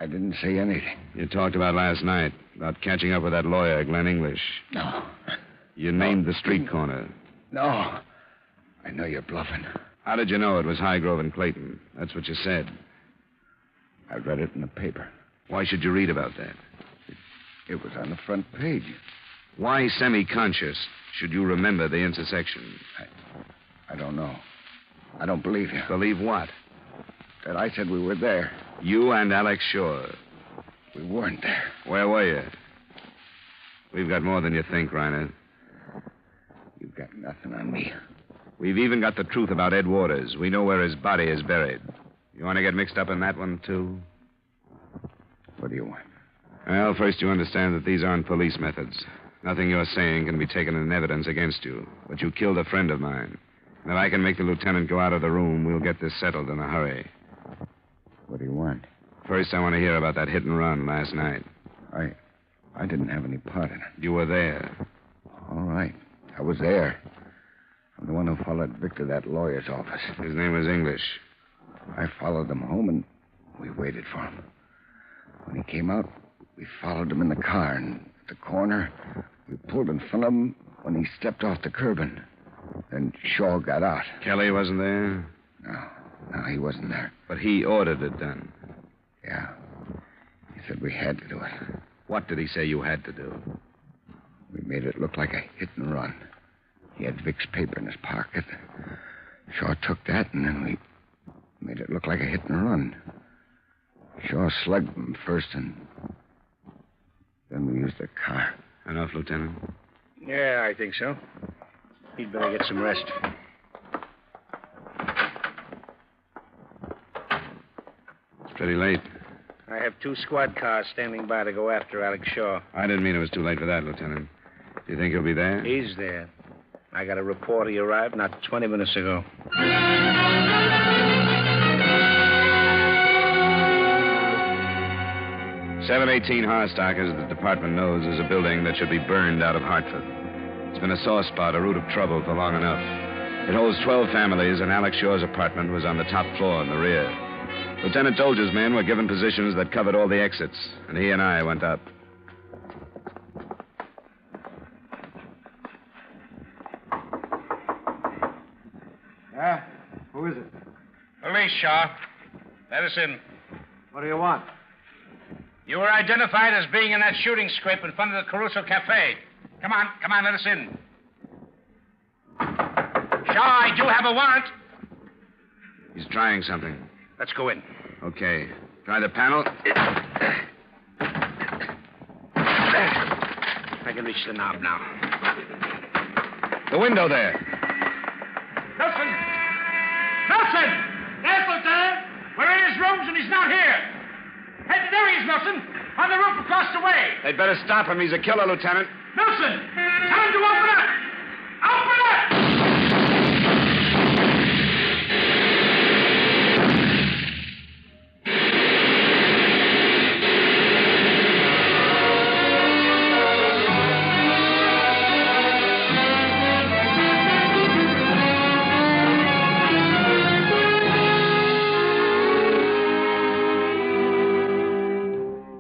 I didn't say anything. You talked about last night, about catching up with that lawyer, Glen English. No. You named the street corner. No. I know you're bluffing. How did you know it was Highgrove and Clayton? That's what you said. I read it in the paper. Why should you read about that? It was on the front page. Why semi-conscious should you remember the intersection? I don't know. I don't believe you. Believe what? That I said we were there. You and Alex Shaw. We weren't there. Where were you? We've got more than you think, Reiner. You've got nothing on me. We've even got the truth about Ed Waters. We know where his body is buried. You want to get mixed up in that one, too? What do you want? Well, first you understand that these aren't police methods. Nothing you're saying can be taken in evidence against you. But you killed a friend of mine. And if I can make the lieutenant go out of the room, we'll get this settled in a hurry. What do you want? First, I want to hear about that hit and run last night. I didn't have any part in it. You were there. All right. I was there. I'm the one who followed Victor to that lawyer's office. His name was English. I followed him home, and we waited for him. When he came out, we followed him in the car, and at the corner, we pulled in front of him when he stepped off the curb, and then Shaw got out. Kelly wasn't there? No, he wasn't there. But he ordered it done. Yeah. He said we had to do it. What did he say you had to do? We made it look like a hit and run. He had Vic's paper in his pocket. Shaw took that, and then we made it look like a hit and run. Shaw slugged him first, and then we used the car. Enough, Lieutenant? Yeah, I think so. He'd better get some rest. It's pretty late. I have 2 squad cars standing by to go after Alex Shaw. I didn't mean it was too late for that, Lieutenant. Do you think he'll be there? He's there. I got a report he arrived not 20 minutes ago. 718 Harstock, as the department knows, is a building that should be burned out of Hartford. It's been a sore spot, a root of trouble for long enough. It holds 12 families, and Alex Shaw's apartment was on the top floor in the rear. Lieutenant Dolger's men were given positions that covered all the exits, and he and I went up. Yeah? Who is it? Police, Shaw. Let us in. What do you want? You were identified as being in that shooting script in front of the Caruso Cafe. Come on, let us in. Shaw, I do have a warrant. He's trying something. Let's go in. Okay. Try the panel. I can reach the knob now. The window there. Nelson! Nelson! Yes, Lieutenant. We're in his rooms and he's not here. Hey, there he is, Nelson. On the roof across the way. They'd better stop him. He's a killer, Lieutenant. Nelson! Tell him to open up! Open up!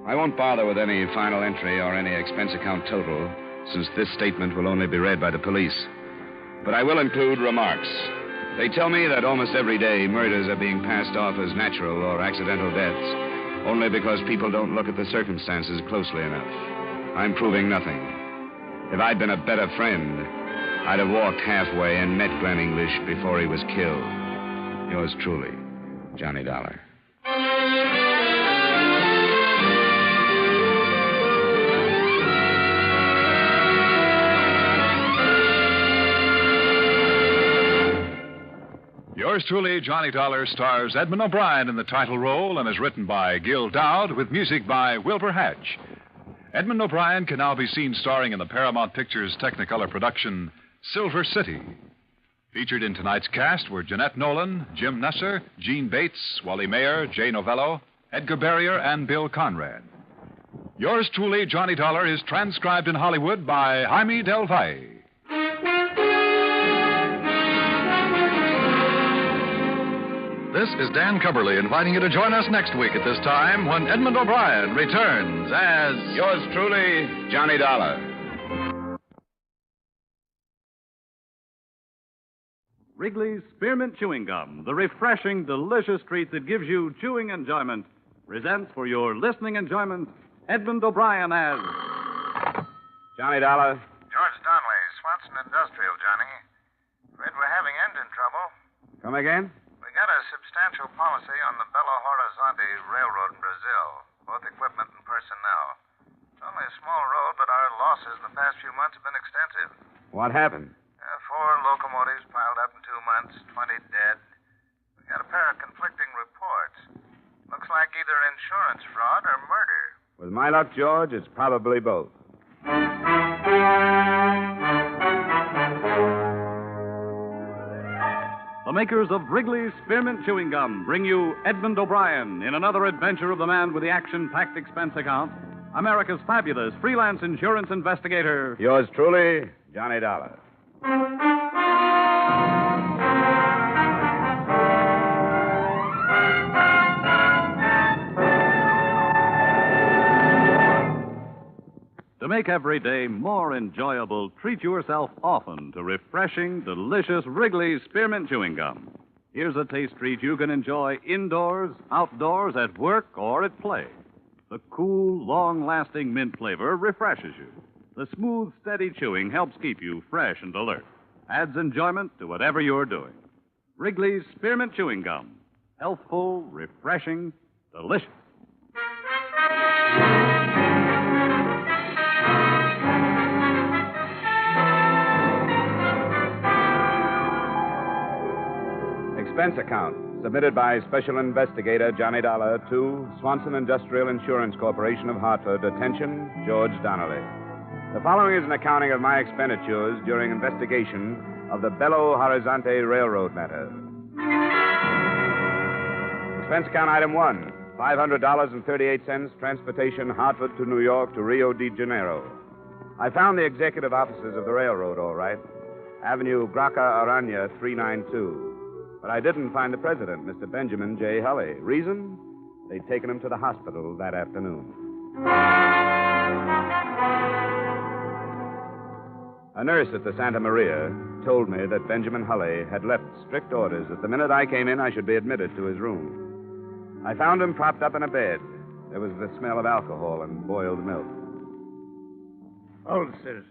I won't bother with any final entry or any expense account total, since this statement will only be read by the police. But I will include remarks. They tell me that almost every day murders are being passed off as natural or accidental deaths, only because people don't look at the circumstances closely enough. I'm proving nothing. If I'd been a better friend, I'd have walked halfway and met Glen English before he was killed. Yours truly, Johnny Dollar. Yours truly, Johnny Dollar, stars Edmond O'Brien in the title role and is written by Gil Dowd with music by Wilbur Hatch. Edmond O'Brien can now be seen starring in the Paramount Pictures Technicolor production Silver City. Featured in tonight's cast were Jeanette Nolan, Jim Nusser, Gene Bates, Wally Mayer, Jay Novello, Edgar Barrier, and Bill Conrad. Yours truly, Johnny Dollar, is transcribed in Hollywood by Jaime Del Valle. This is Dan Cumberly inviting you to join us next week at this time when Edmond O'Brien returns as... Yours truly, Johnny Dollar. Wrigley's Spearmint Chewing Gum, the refreshing, delicious treat that gives you chewing enjoyment, presents for your listening enjoyment Edmond O'Brien as Johnny Dollar. George Donnelly, Swanson Industrial, Johnny. Afraid we're having engine trouble. Come again? We got a substantial policy on the Belo-Horizonte Railroad in Brazil, both equipment and personnel. It's only a small road, but our losses in the past few months have been extensive. What happened? 4 locomotives piled up in 2 months, 20 dead. We got a pair of conflicting reports. Looks like either insurance fraud or murder. With my luck, George, it's probably both. The makers of Wrigley's Spearmint Chewing Gum bring you Edmond O'Brien in another adventure of the man with the action-packed expense account, America's fabulous freelance insurance investigator. Yours truly, Johnny Dollar. To make every day more enjoyable, treat yourself often to refreshing, delicious Wrigley's Spearmint Chewing Gum. Here's a taste treat you can enjoy indoors, outdoors, at work, or at play. The cool, long-lasting mint flavor refreshes you. The smooth, steady chewing helps keep you fresh and alert. Adds enjoyment to whatever you're doing. Wrigley's Spearmint Chewing Gum. Healthful, refreshing, delicious. Expense account submitted by Special Investigator Johnny Dollar to Swanson Industrial Insurance Corporation of Hartford. Attention, George Donnelly. The following is an accounting of my expenditures during investigation of the Belo-Horizonte Railroad matter. Expense account item 1, $500.38, transportation Hartford to New York to Rio de Janeiro. I found the executive offices of the railroad, all right. Avenue Graca Arana, 392. But I didn't find the president, Mr. Benjamin J. Hulley. Reason? They'd taken him to the hospital that afternoon. A nurse at the Santa Maria told me that Benjamin Hulley had left strict orders that the minute I came in, I should be admitted to his room. I found him propped up in a bed. There was the smell of alcohol and boiled milk. Ulcers.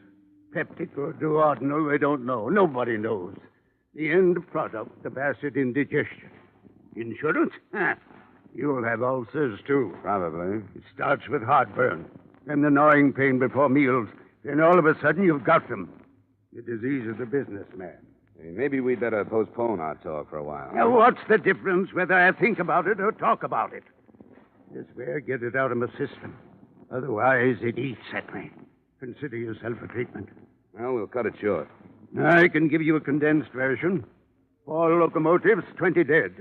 Peptic or duodenal, they don't know. Nobody knows. The end product, the acid indigestion. Insurance? You'll have ulcers, too. Probably. It starts with heartburn, then the gnawing pain before meals. Then all of a sudden you've got them. The disease of the businessman. Hey, maybe we'd better postpone our talk for a while. Now, what's the difference whether I think about it or talk about it? This way, get it out of my system. Otherwise, it eats at me. Consider yourself a treatment. Well, we'll cut it short. I can give you a condensed version. 4 locomotives, 20 dead.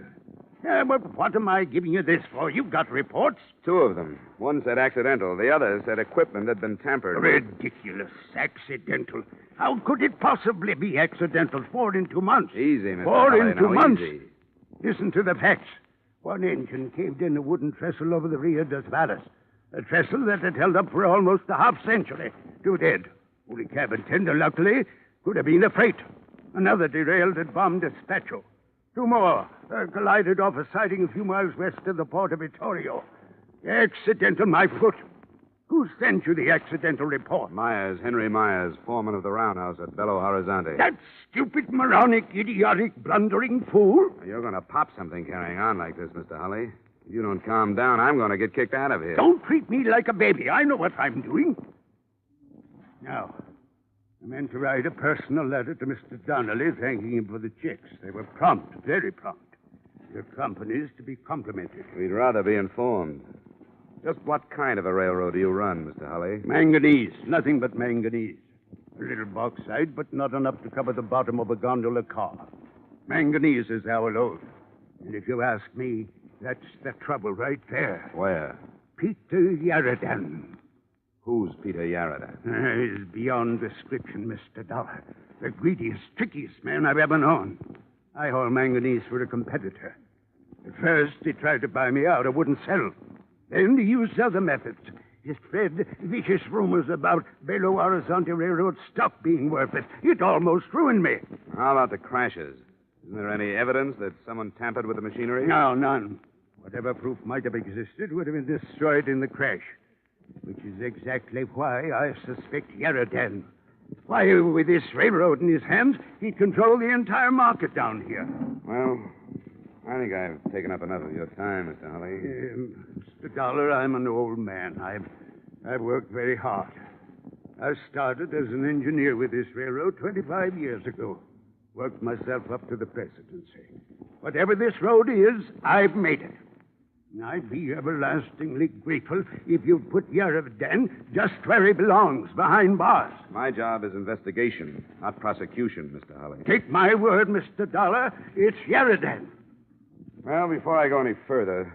But what am I giving you this for? You've got reports. 2 of them. One said accidental. The other said equipment had been tampered with. Ridiculous. Accidental. How could it possibly be accidental? 4 in 2 months. Easy, Mr. 4 Hulley, in 2 now, months. Easy. Listen to the facts. One engine caved in a wooden trestle over the Rio dos Valas. A trestle that had held up for almost a half-century. 2 dead. Only cabin tender, luckily, could have been a freight. Another derailed at Bom Despacho. 2 more collided off a siding a few miles west of the port of Vittorio. Accidental, my foot. Who sent you the accidental report? Myers, Henry Myers, foreman of the roundhouse at Belo-Horizonte. That stupid, moronic, idiotic, blundering fool? You're going to pop something carrying on like this, Mr. Hulley. If you don't calm down, I'm going to get kicked out of here. Don't treat me like a baby. I know what I'm doing. Now, I meant to write a personal letter to Mr. Donnelly thanking him for the checks. They were prompt, very prompt. Your company's to be complimented. We'd rather be informed. Just what kind of a railroad do you run, Mr. Hulley? Manganese. Nothing but manganese. A little bauxite, but not enough to cover the bottom of a gondola car. Manganese is our load. And if you ask me, that's the trouble right there. Where? Peter Yaradan. Who's Peter Yaradan? He's beyond description, Mr. Dollar. The greediest, trickiest man I've ever known. I haul manganese for a competitor. At first, he tried to buy me out. I wouldn't sell. Then he used other methods. He spread vicious rumors about Belo-Horizonte Railroad stock being worth it. It almost ruined me. How about the crashes? Isn't there any evidence that someone tampered with the machinery? No, none. Whatever proof might have existed would have been destroyed in the crash. Which is exactly why I suspect Sheridan. Why, with this railroad in his hands, he'd control the entire market down here. Well, I think I've taken up enough of your time, Mr. Holly. Mr. Dollar, I'm an old man. I've worked very hard. I started as an engineer with this railroad 25 years ago. Worked myself up to the presidency. Whatever this road is, I've made it. I'd be everlastingly grateful if you'd put Sheridan just where he belongs, behind bars. My job is investigation, not prosecution, Mr. Holly. Take my word, Mr. Dollar, it's Sheridan. Well, before I go any further,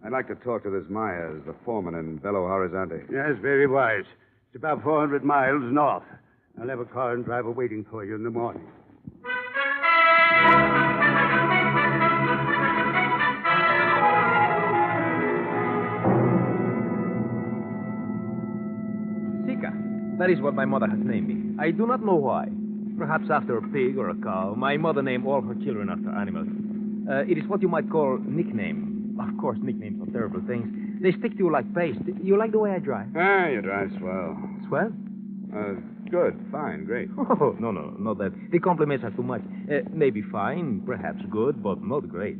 I'd like to talk to this Myers, the foreman in Belo-Horizonte. Yes, very wise. It's about 400 miles north. I'll have a car and driver waiting for you in the morning. That is what my mother has named me. I do not know why. Perhaps after a pig or a cow. My mother named all her children after animals. It is what you might call nickname. Of course, nicknames are terrible things. They stick to you like paste. You like the way I drive? Ah, you drive swell. Swell? Good, fine, great. Oh, no, not that. The compliments are too much. Maybe fine, perhaps good, but not great.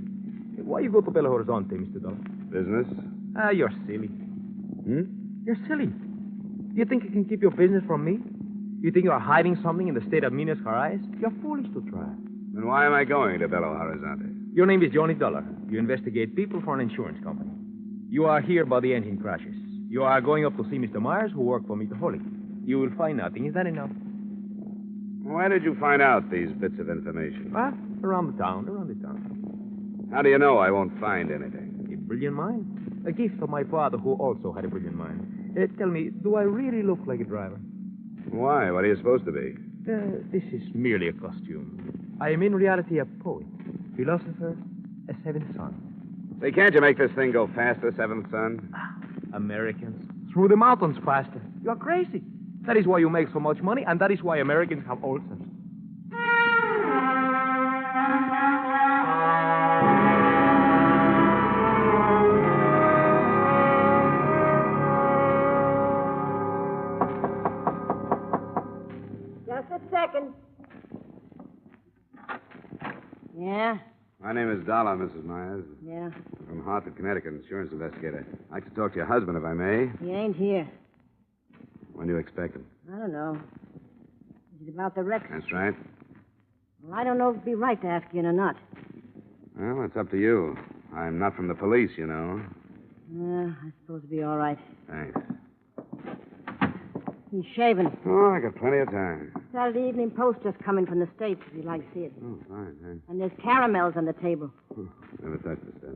Why you go to Belo-Horizonte, Mr. Dollar? Business? You're silly. Hmm? You're silly. You think you can keep your business from me? You think you are hiding something in the state of Minas Gerais? You're foolish to try. Then why am I going to Belo-Horizonte? Your name is Johnny Dollar. You investigate people for an insurance company. You are here by the engine crashes. You are going up to see Mr. Myers, who worked for Mr. Holly. You will find nothing. Is that enough? Why did you find out these bits of information? What? Around the town. How do you know I won't find anything? A brilliant mind. A gift of my father, who also had a brilliant mind. Tell me, do I really look like a driver? Why? What are you supposed to be? This is merely a costume. I am in reality a poet, philosopher, a seventh son. Say, can't you make this thing go faster, seventh son? Americans. Through the mountains faster. You're crazy. That is why you make so much money, and that is why Americans have ulcers. Second. Yeah? My name is Dollar, Mrs. Myers. Yeah. I'm from Hartford, Connecticut, insurance investigator. I'd like to talk to your husband, if I may. He ain't here. When do you expect him? I don't know. Is it about the wreck? That's right. Well, I don't know if it'd be right to ask you or not. Well, it's up to you. I'm not from the police, you know. Yeah, I suppose it'd be all right. Thanks. He's shaving. Oh, I got plenty of time. Saturday Evening Post just come in from the States, if you'd like to see it. Oh, fine, thanks. And there's caramels on the table. Never touched the stuff.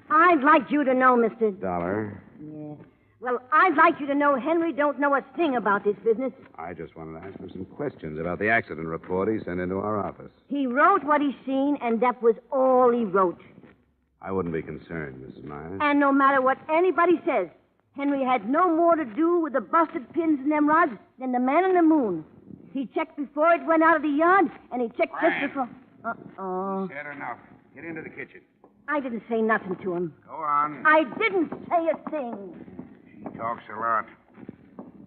I'd like you to know, Mr. Dollar. Yeah. Well, I'd like you to know Henry don't know a thing about this business. I just wanted to ask him some questions about the accident report he sent into our office. He wrote what he seen, and that was all he wrote. I wouldn't be concerned, Mrs. Myers. And no matter what anybody says, Henry had no more to do with the busted pins and them rods than the man in the moon. He checked before it went out of the yard, and he checked just before... Uh-oh. Said enough. Get into the kitchen. I didn't say nothing to him. Go on. I didn't say a thing. She talks a lot.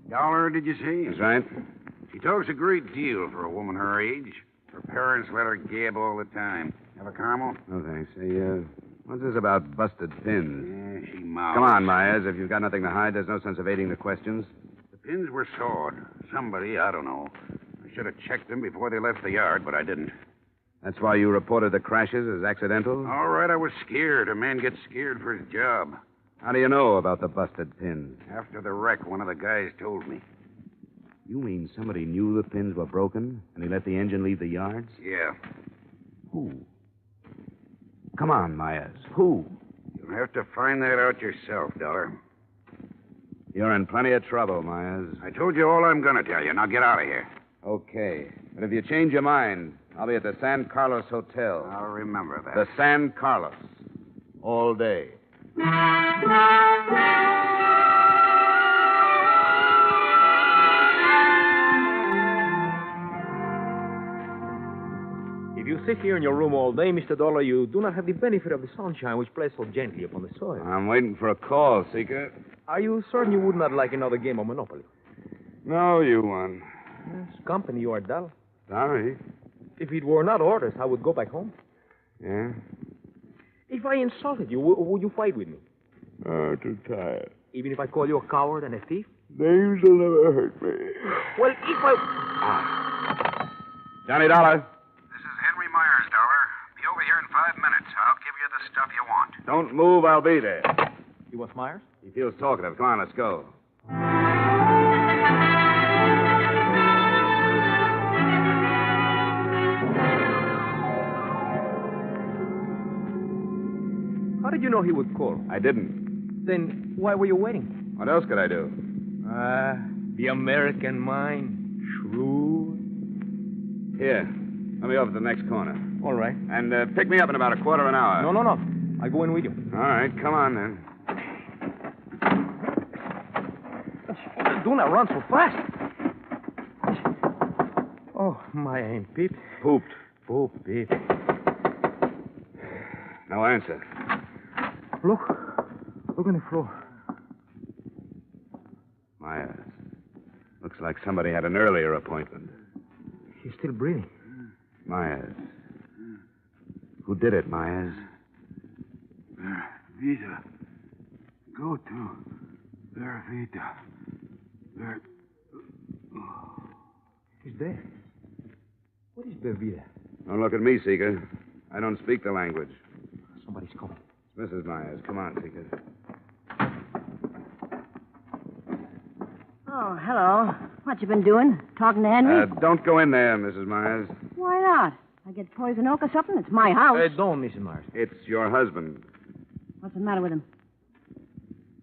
Dollar, did you see? That's right. She talks a great deal for a woman her age. Her parents let her gab all the time. Have a caramel? No, thanks. Hey, what's this about busted pins? Yeah, she mouths. Come on, Myers. If you've got nothing to hide, there's no sense evading the questions. The pins were sawed. Somebody, I don't know. I should have checked them before they left the yard, but I didn't. That's why you reported the crashes as accidental? All right, I was scared. A man gets scared for his job. How do you know about the busted pins? After the wreck, one of the guys told me. You mean somebody knew the pins were broken, and he let the engine leave the yards? Yeah. Who? Come on, Myers. Who? You'll have to find that out yourself, Dollar. You're in plenty of trouble, Myers. I told you all I'm going to tell you. Now get out of here. Okay. But if you change your mind, I'll be at the San Carlos Hotel. I'll remember that. The San Carlos. All day. If you sit here in your room all day, Mr. Dollar, you do not have the benefit of the sunshine which plays so gently upon the soil. I'm waiting for a call, Seeker. Are you certain you would not like another game of Monopoly? No, you won. Yes, company, you are dull. Sorry. If it were not orders, I would go back home. Yeah? If I insulted you, would you fight with me? Oh, too tired. Even if I call you a coward and a thief? Names will never hurt me. Well, if I... Johnny Dollar. This is Henry Myers, Dollar. Be over here in 5 minutes. I'll give you the stuff you want. Don't move, I'll be there. You want Myers? He feels talkative. Come on, let's go. How did you know he would call? I didn't. Then why were you waiting? What else could I do? The American mind. Shrewd. Here. Let me over to the next corner. All right. And pick me up in about a quarter of an hour. No. I go in with you. All right, come on then. Do not run so fast. Oh, my ain't Pete. Pooped. Poop, Pete. No answer. Look on the floor. Myers. Looks like somebody had an earlier appointment. He's still breathing. Myers. Who did it, Myers? Vida. Go to Vida. He's dead. What is Vida? Don't look at me, Seeker. I don't speak the language. Somebody's coming. It's Mrs. Myers. Come on, Seeker. Oh, hello. What you been doing? Talking to Henry? Don't go in there, Mrs. Myers. Why not? I get poison oak or something? It's my house. Don't, Mrs. Myers. It's your husband. What's the matter with him?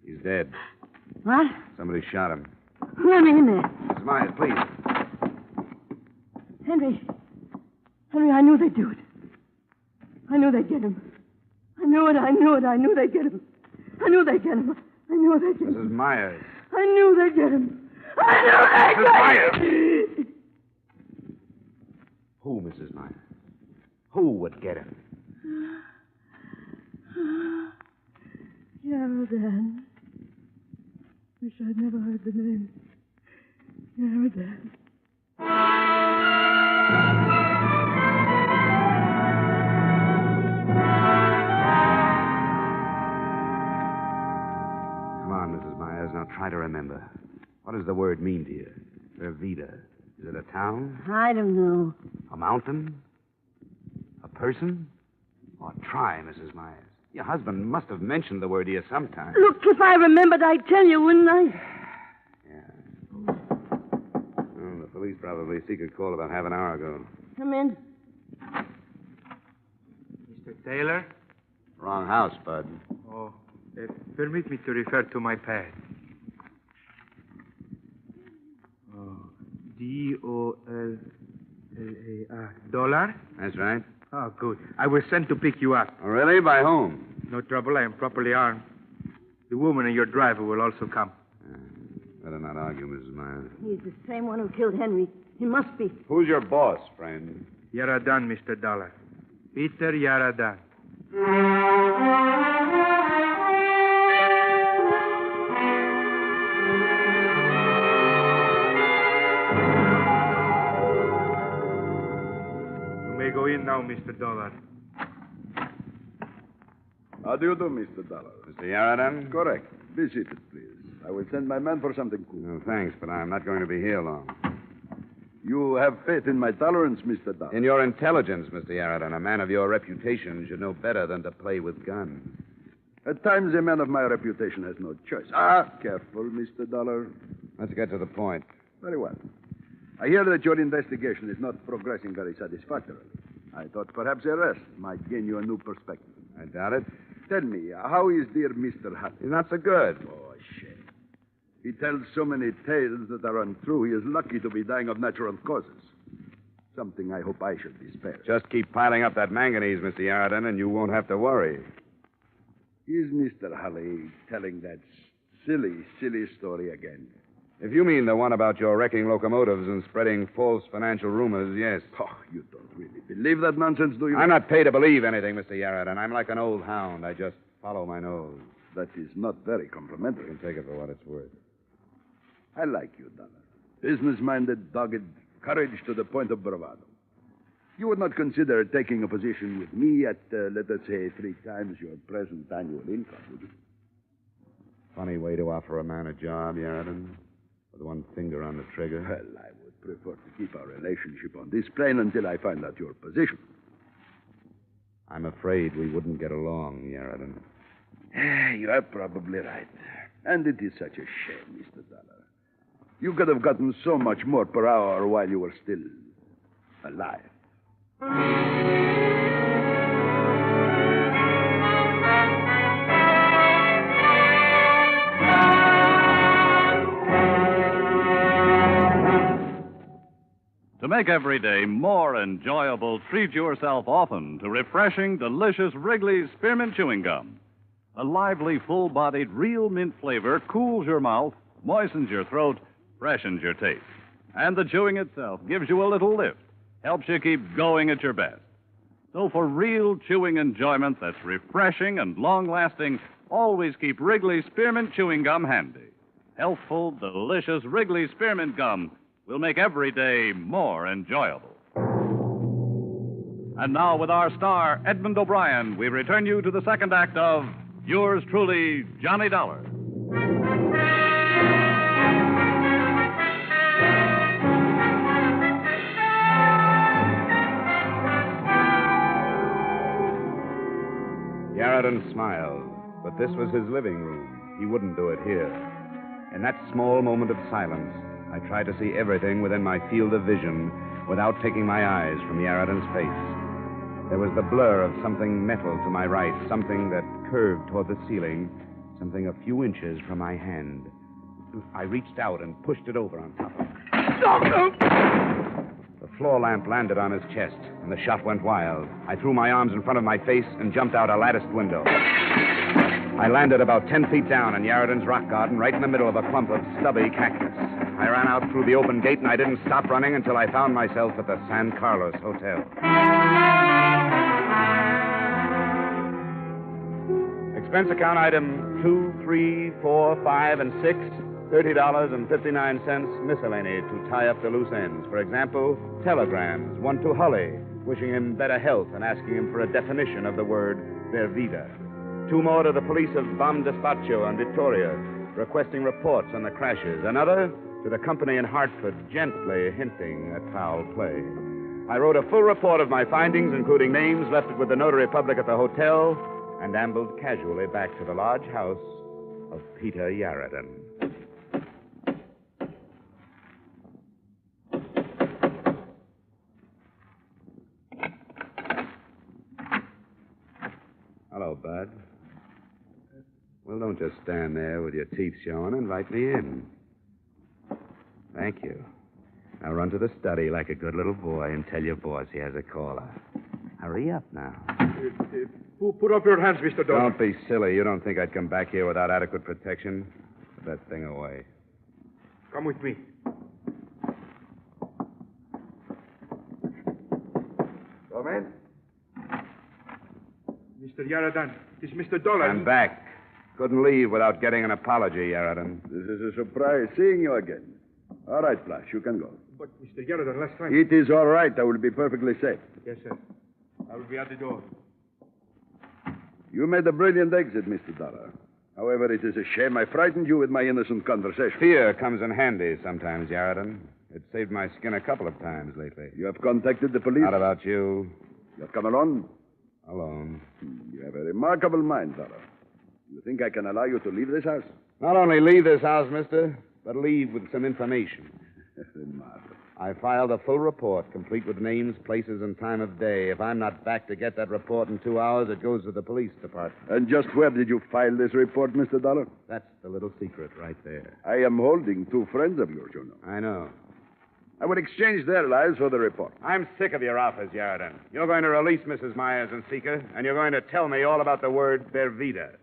He's dead. What? Somebody shot him. Let me in there. Mrs. Myers, please. Henry, I knew they'd do it. I knew they'd get him. I knew they'd get him. Mrs. Myers. I knew they'd get him. Mrs. Myers! Who, Mrs. Myers? Who would get him? Yaradan. Wish I'd never heard the name. Yaradan. Come on, Mrs. Myers. Now try to remember. What does the word mean to you? Vida. Is it a town? I don't know. A mountain? A person? Oh, try, Mrs. Myers. Your husband must have mentioned the word to you sometime. Look, if I remembered, I'd tell you, wouldn't I? Yeah. Well, the police probably seek a call about half an hour ago. Come in. Mr. Taylor? Wrong house, Bud. Oh, permit me to refer to my pad. Oh, DOLLAR? Dollar? That's right. Oh, good. I was sent to pick you up. Oh, really? By whom? No trouble. I am properly armed. The woman and your driver will also come. Better not argue, Mrs. Myers. He's the same one who killed Henry. He must be. Who's your boss, friend? Yaradan, Mr. Dollar. Peter Yaradan. You may go in now, Mr. Dollar. How do you do, Mr. Dollar? Mr. Yaradan? Correct. Be seated, please. I will send my man for something cool. No, thanks, but I'm not going to be here long. You have faith in my tolerance, Mr. Dollar. In your intelligence, Mr. Yaradan. A man of your reputation should know better than to play with guns. At times, a man of my reputation has no choice. Careful, Mr. Dollar. Let's get to the point. Very well. I hear that your investigation is not progressing very satisfactorily. I thought perhaps arrest might gain you a new perspective. I doubt it. Tell me, how is dear Mr. Hatchet? He's not so good. Oh, shame. He tells so many tales that are untrue. He is lucky to be dying of natural causes. Something I hope I should be spared. Just keep piling up that manganese, Mr. Yaradan, and you won't have to worry. Is Mr. Halley telling that silly story again? If you mean the one about your wrecking locomotives and spreading false financial rumors, yes. Oh, you don't really believe that nonsense, do you? I'm not paid to believe anything, Mr. Yaradan. I'm like an old hound. I just follow my nose. That is not very complimentary. You can take it for what it's worth. I like you, Dollar. Business-minded, dogged, courage to the point of bravado. You would not consider taking a position with me at, let us say, 3 times your present annual income, would you? Funny way to offer a man a job, Yarraton. With one finger on the trigger. Well, I would prefer to keep our relationship on this plane until I find out your position. I'm afraid we wouldn't get along, Yarraton. You are probably right. And it is such a shame, Mr. Dollar. You could have gotten so much more per hour while you were still alive. To make every day more enjoyable, treat yourself often to refreshing, delicious Wrigley's Spearmint Chewing Gum. A lively, full-bodied, real mint flavor cools your mouth, moistens your throat, freshens your taste. And the chewing itself gives you a little lift, helps you keep going at your best. So for real chewing enjoyment that's refreshing and long-lasting, always keep Wrigley's Spearmint Chewing Gum handy. Healthful, delicious Wrigley's Spearmint Gum will make every day more enjoyable. And now, with our star, Edmond O'Brien, we return you to the second act of Yours Truly, Johnny Dollar. Yarraton smiled, but this was his living room. He wouldn't do it here. In that small moment of silence, I tried to see everything within my field of vision without taking my eyes from Yarraton's face. There was the blur of something metal to my right, something that curved toward the ceiling, something a few inches from my hand. I reached out and pushed it over on top of him. The floor lamp landed on his chest, and the shot went wild. I threw my arms in front of my face and jumped out a latticed window. I landed about 10 feet down in Yarraton's rock garden, right in the middle of a clump of stubby cactus. I ran out through the open gate, and I didn't stop running until I found myself at the San Carlos Hotel. Expense account item 2, 3, 4, 5, and 6, $30.59 miscellany to tie up the loose ends. For example, telegrams, one to Hully, wishing him better health and asking him for a definition of the word Vervida. 2 more to the police of Bam Despacho and Victoria, requesting reports on the crashes. Another to the company in Hartford, gently hinting at foul play. I wrote a full report of my findings, including names, left it with the notary public at the hotel, and ambled casually back to the large house of Peter Yarraton. Hello, Bud. Well, don't just stand there with your teeth showing. Invite me in. Thank you. Now run to the study like a good little boy and tell your boss he has a caller. Hurry up now. Put up your hands, Mr. Dollar. Don't be silly. You don't think I'd come back here without adequate protection? Put that thing away. Come with me. Come in. Mr. Yarraton, it's Mr. Dollar. I'm back. Couldn't leave without getting an apology, Yarraton. This is a surprise seeing you again. All right, Flash, you can go. But, Mr. Yarraton, last time... It is all right. I will be perfectly safe. Yes, sir. I will be at the door. You made a brilliant exit, Mr. Dollar. However, it is a shame I frightened you with my innocent conversation. Fear comes in handy sometimes, Yarraton. It saved my skin a couple of times lately. You have contacted the police? Not about you. You have come alone? Alone. You have a remarkable mind, Dollar. You think I can allow you to leave this house? Not only leave this house, mister, but leave with some information. Marvelous. I filed a full report, complete with names, places, and time of day. If I'm not back to get that report in 2 hours, it goes to the police department. And just where did you file this report, Mr. Dollar? That's the little secret right there. I am holding 2 friends of yours, you know. I know. I would exchange their lives for the report. I'm sick of your office, Yarraton. You're going to release Mrs. Myers and Seeker, and you're going to tell me all about the word Vervida.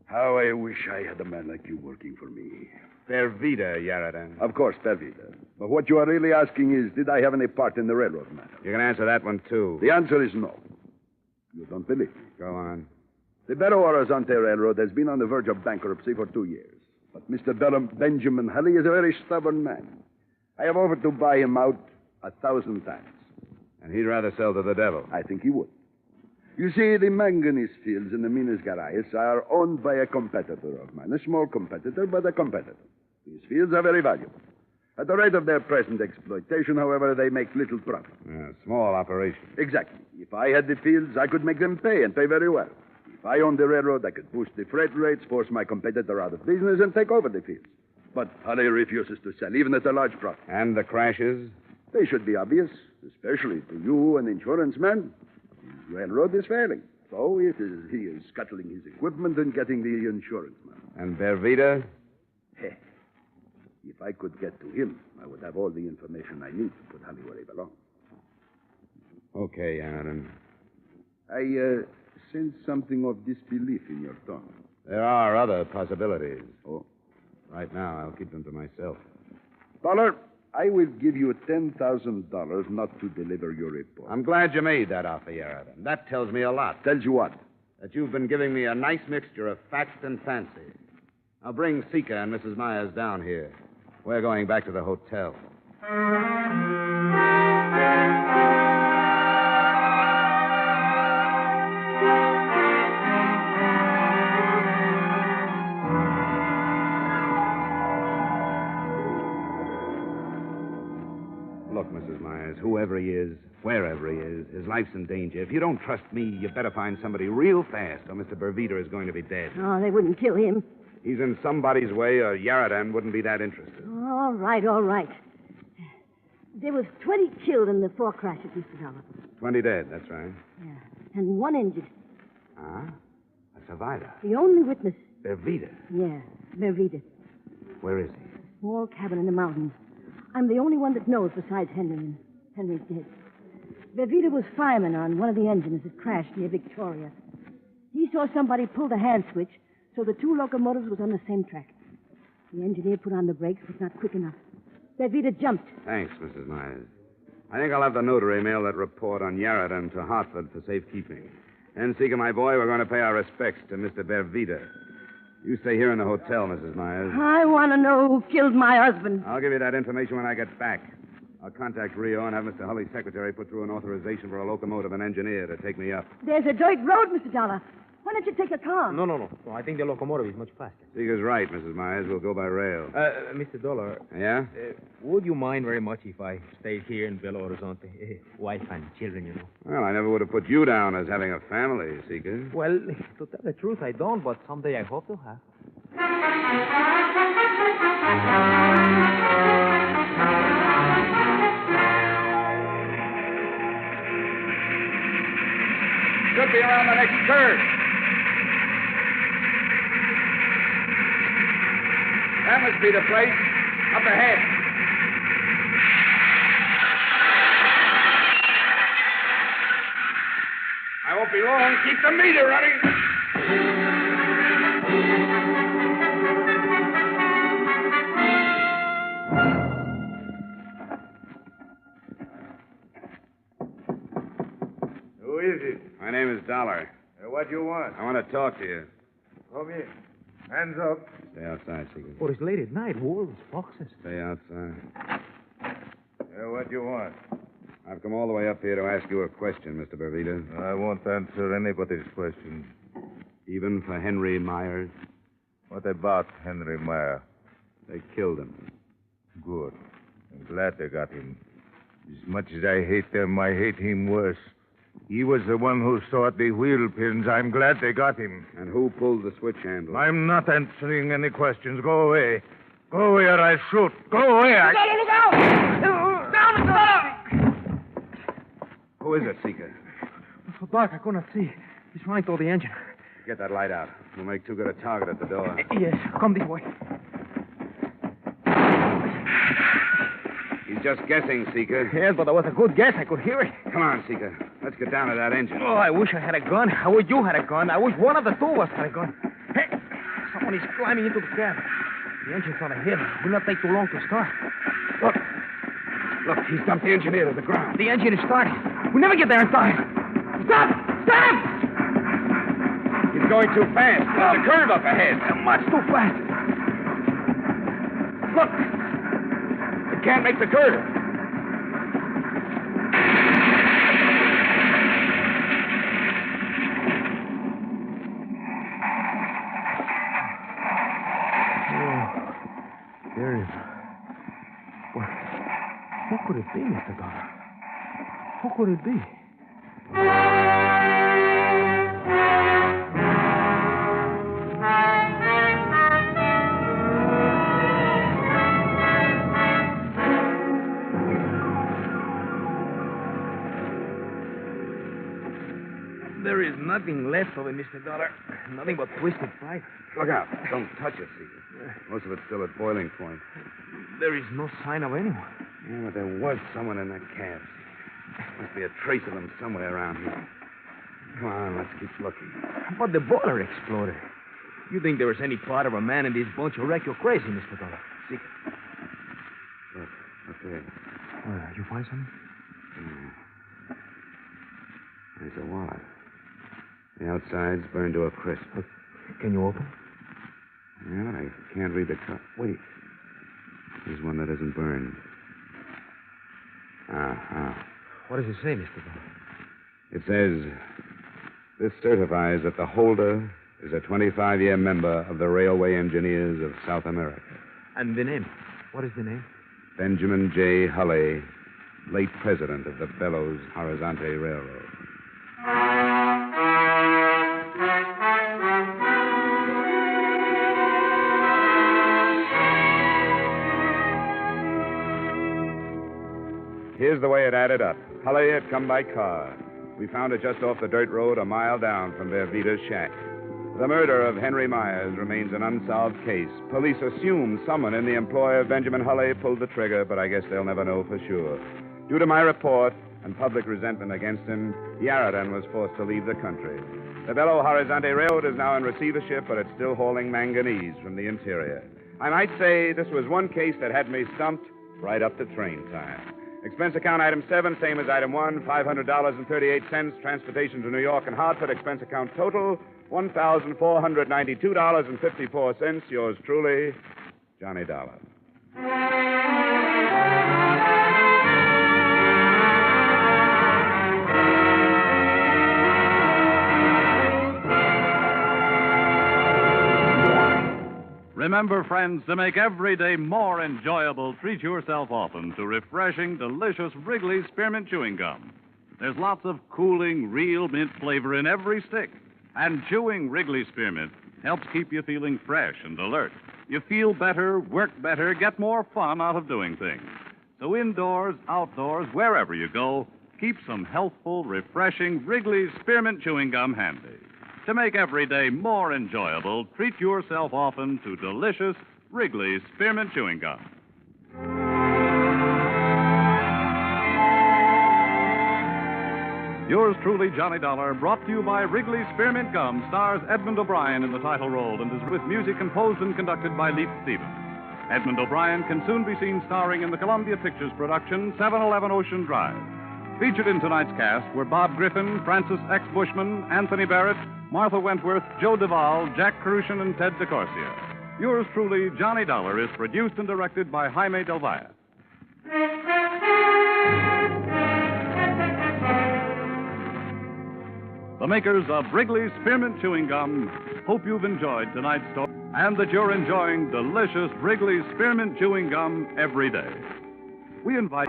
How I wish I had a man like you working for me. Vervida, Yarraton. Of course, Vervida. But what you are really asking is, did I have any part in the railroad matter? You can answer that one, too. The answer is no. You don't believe me. Go on. The Belo-Horizonte Railroad has been on the verge of bankruptcy for 2 years. But Mr. Benjamin Halley is a very stubborn man. I have offered to buy him out 1,000 times. And he'd rather sell to the devil. I think he would. You see, the manganese fields in the Minas Gerais are owned by a competitor of mine. A small competitor, but a competitor. These fields are very valuable. At the rate of their present exploitation, however, they make little profit. Small operation. Exactly. If I had the fields, I could make them pay, and pay very well. If I owned the railroad, I could boost the freight rates, force my competitor out of business, and take over the fields. But Halley refuses to sell, even at a large profit. And the crashes? They should be obvious, especially to you, an insurance man. The railroad is failing. So he is scuttling his equipment and getting the insurance money. And Bervita? If I could get to him, I would have all the information I need to put Halley where he belongs. Okay, Aaron. I sense something of disbelief in your tone. There are other possibilities. Oh? Right now, I'll keep them to myself. Dollar, I will give you $10,000 not to deliver your report. I'm glad you made that offer, Aaron. That tells me a lot. Tells you what? That you've been giving me a nice mixture of fact and fancy. I'll bring Sika and Mrs. Myers down here. We're going back to the hotel. Look, Mrs. Myers, whoever he is, wherever he is, his life's in danger. If you don't trust me, you better find somebody real fast, or Mr. Bervita is going to be dead. Oh, they wouldn't kill him. He's in somebody's way, or Yaradan wouldn't be that interested. All right, all right. There was 20 killed in the 4 crashes, Mr. Dollar. 20 dead, that's right. Yeah. And 1 injured. Ah? A survivor. The only witness. Bervita. Yeah, Bervita. Where is he? Small cabin in the mountains. I'm the only one that knows besides Henry, and Henry's dead. Bervita was fireman on one of the engines that crashed near Victoria. He saw somebody pull the hand switch, so the 2 locomotives was on the same track. The engineer put on the brakes, but not quick enough. Bervita jumped. Thanks, Mrs. Myers. I think I'll have the notary mail that report on Yaradan to Hartford for safekeeping. And, Sika, my boy, we're going to pay our respects to Mr. Bervita. You stay here in the hotel, Mrs. Myers. I want to know who killed my husband. I'll give you that information when I get back. I'll contact Rio and have Mr. Hulley's secretary put through an authorization for a locomotive and engineer to take me up. There's a dirt road, Mr. Dollar. Why don't you take a car? No. I think the locomotive is much faster. Sika's right, Mrs. Myers. We'll go by rail. Mr. Dollar. Yeah? Would you mind very much if I stayed here in Belo-Horizonte? Wife and children, you know. Well, I never would have put you down as having a family, Sika. Well, to tell the truth, I don't, but someday I hope to have. Should be around the next curve. That must be the place. Up ahead. I won't be long. Keep the meter running. Who is it? My name is Dollar. What do you want? I want to talk to you. Come in. Hands up. Stay outside, Sika. Oh, it's late at night. Wolves, foxes. Stay outside. What do you want? I've come all the way up here to ask you a question, Mr. Bervita. I won't answer anybody's questions. Even for Henry Myers? What about Henry Meyer? They killed him. Good. I'm glad they got him. As much as I hate them, I hate him worse. He was the one who sought the wheel pins. I'm glad they got him. And who pulled the switch handle? I'm not answering any questions. Go away. Go away or I shoot. Go away. Look out! Down, Mr. Dollar! Who is it, Sika? It's so dark I could not see. He's running toward the engine. Get that light out. We'll make too good a target at the door. Yes, come this way. He's just guessing, Sika. Yes, but that was a good guess. I could hear it. Come on, Sika. Let's get down to that engine. Oh, I wish I had a gun. I wish you had a gun. I wish one of the 2 of us had a gun. Hey, someone is climbing into the cab. The engine's on a hill. It will not take too long to start. Look, he's dumped the engineer to the ground. The engine is starting. We'll never get there in time. Stop! Stop! He's He's going too fast. There's a curve up ahead. Much too fast. Look! It can't make the curve. There is. What could it be, Mr. Dollar? Who could it be? There is nothing left of it, Mr. Dollar. Nothing but twisted pipe. Look out. Don't touch it, see. Most of it's still at boiling point. There is no sign of anyone. Yeah, but there was someone in that cab. Must be a trace of them somewhere around here. Come on, let's keep looking. But the boiler exploded. You think there is any part of a man in this bunch who wreck you crazy, Mr. Dollar? See? Look, up there. You find something? Yeah. There's a wallet. The outside's burned to a crisp. Can you open? Yeah, but I can't read the cut. Wait. There's one that isn't burned. What does it say, Mr. Dollar? It says, this certifies that the holder is a 25-year member of the Railway Engineers of South America. And the name? What is the name? Benjamin J. Hulley, late president of the Belo-Horizonte Railroad. Here's the way it added up. Hulley had come by car. We found it just off the dirt road a mile down from their Vita's shack. The murder of Henry Myers remains an unsolved case. Police assume someone in the employ of Benjamin Hulley pulled the trigger, but I guess they'll never know for sure. Due to my report and public resentment against him, Yarradan was forced to leave the country. The Belo-Horizonte Railroad is now in receivership, but it's still hauling manganese from the interior. I might say this was one case that had me stumped right up to train time. Expense account item 7, same as item 1, $500.38. Transportation to New York and Hartford. Expense account total, $1,492.54. Yours truly, Johnny Dollar. Remember, friends, to make every day more enjoyable, treat yourself often to refreshing, delicious Wrigley's Spearmint Chewing Gum. There's lots of cooling, real mint flavor in every stick. And chewing Wrigley's Spearmint helps keep you feeling fresh and alert. You feel better, work better, get more fun out of doing things. So indoors, outdoors, wherever you go, keep some healthful, refreshing Wrigley's Spearmint Chewing Gum handy. To make every day more enjoyable, treat yourself often to delicious Wrigley's Spearmint Chewing Gum. Yours truly, Johnny Dollar, brought to you by Wrigley's Spearmint Gum, stars Edmond O'Brien in the title role and is with music composed and conducted by Leith Stevens. Edmond O'Brien can soon be seen starring in the Columbia Pictures production 711 Ocean Drive. Featured in tonight's cast were Bob Griffin, Francis X. Bushman, Anthony Barrett, Martha Wentworth, Joe Duvall, Jack Crucian, and Ted DeCorsia. Yours truly, Johnny Dollar, is produced and directed by Jaime Del Valle. The makers of Wrigley's Spearmint Chewing Gum hope you've enjoyed tonight's story and that you're enjoying delicious Wrigley's Spearmint Chewing Gum every day. We invite...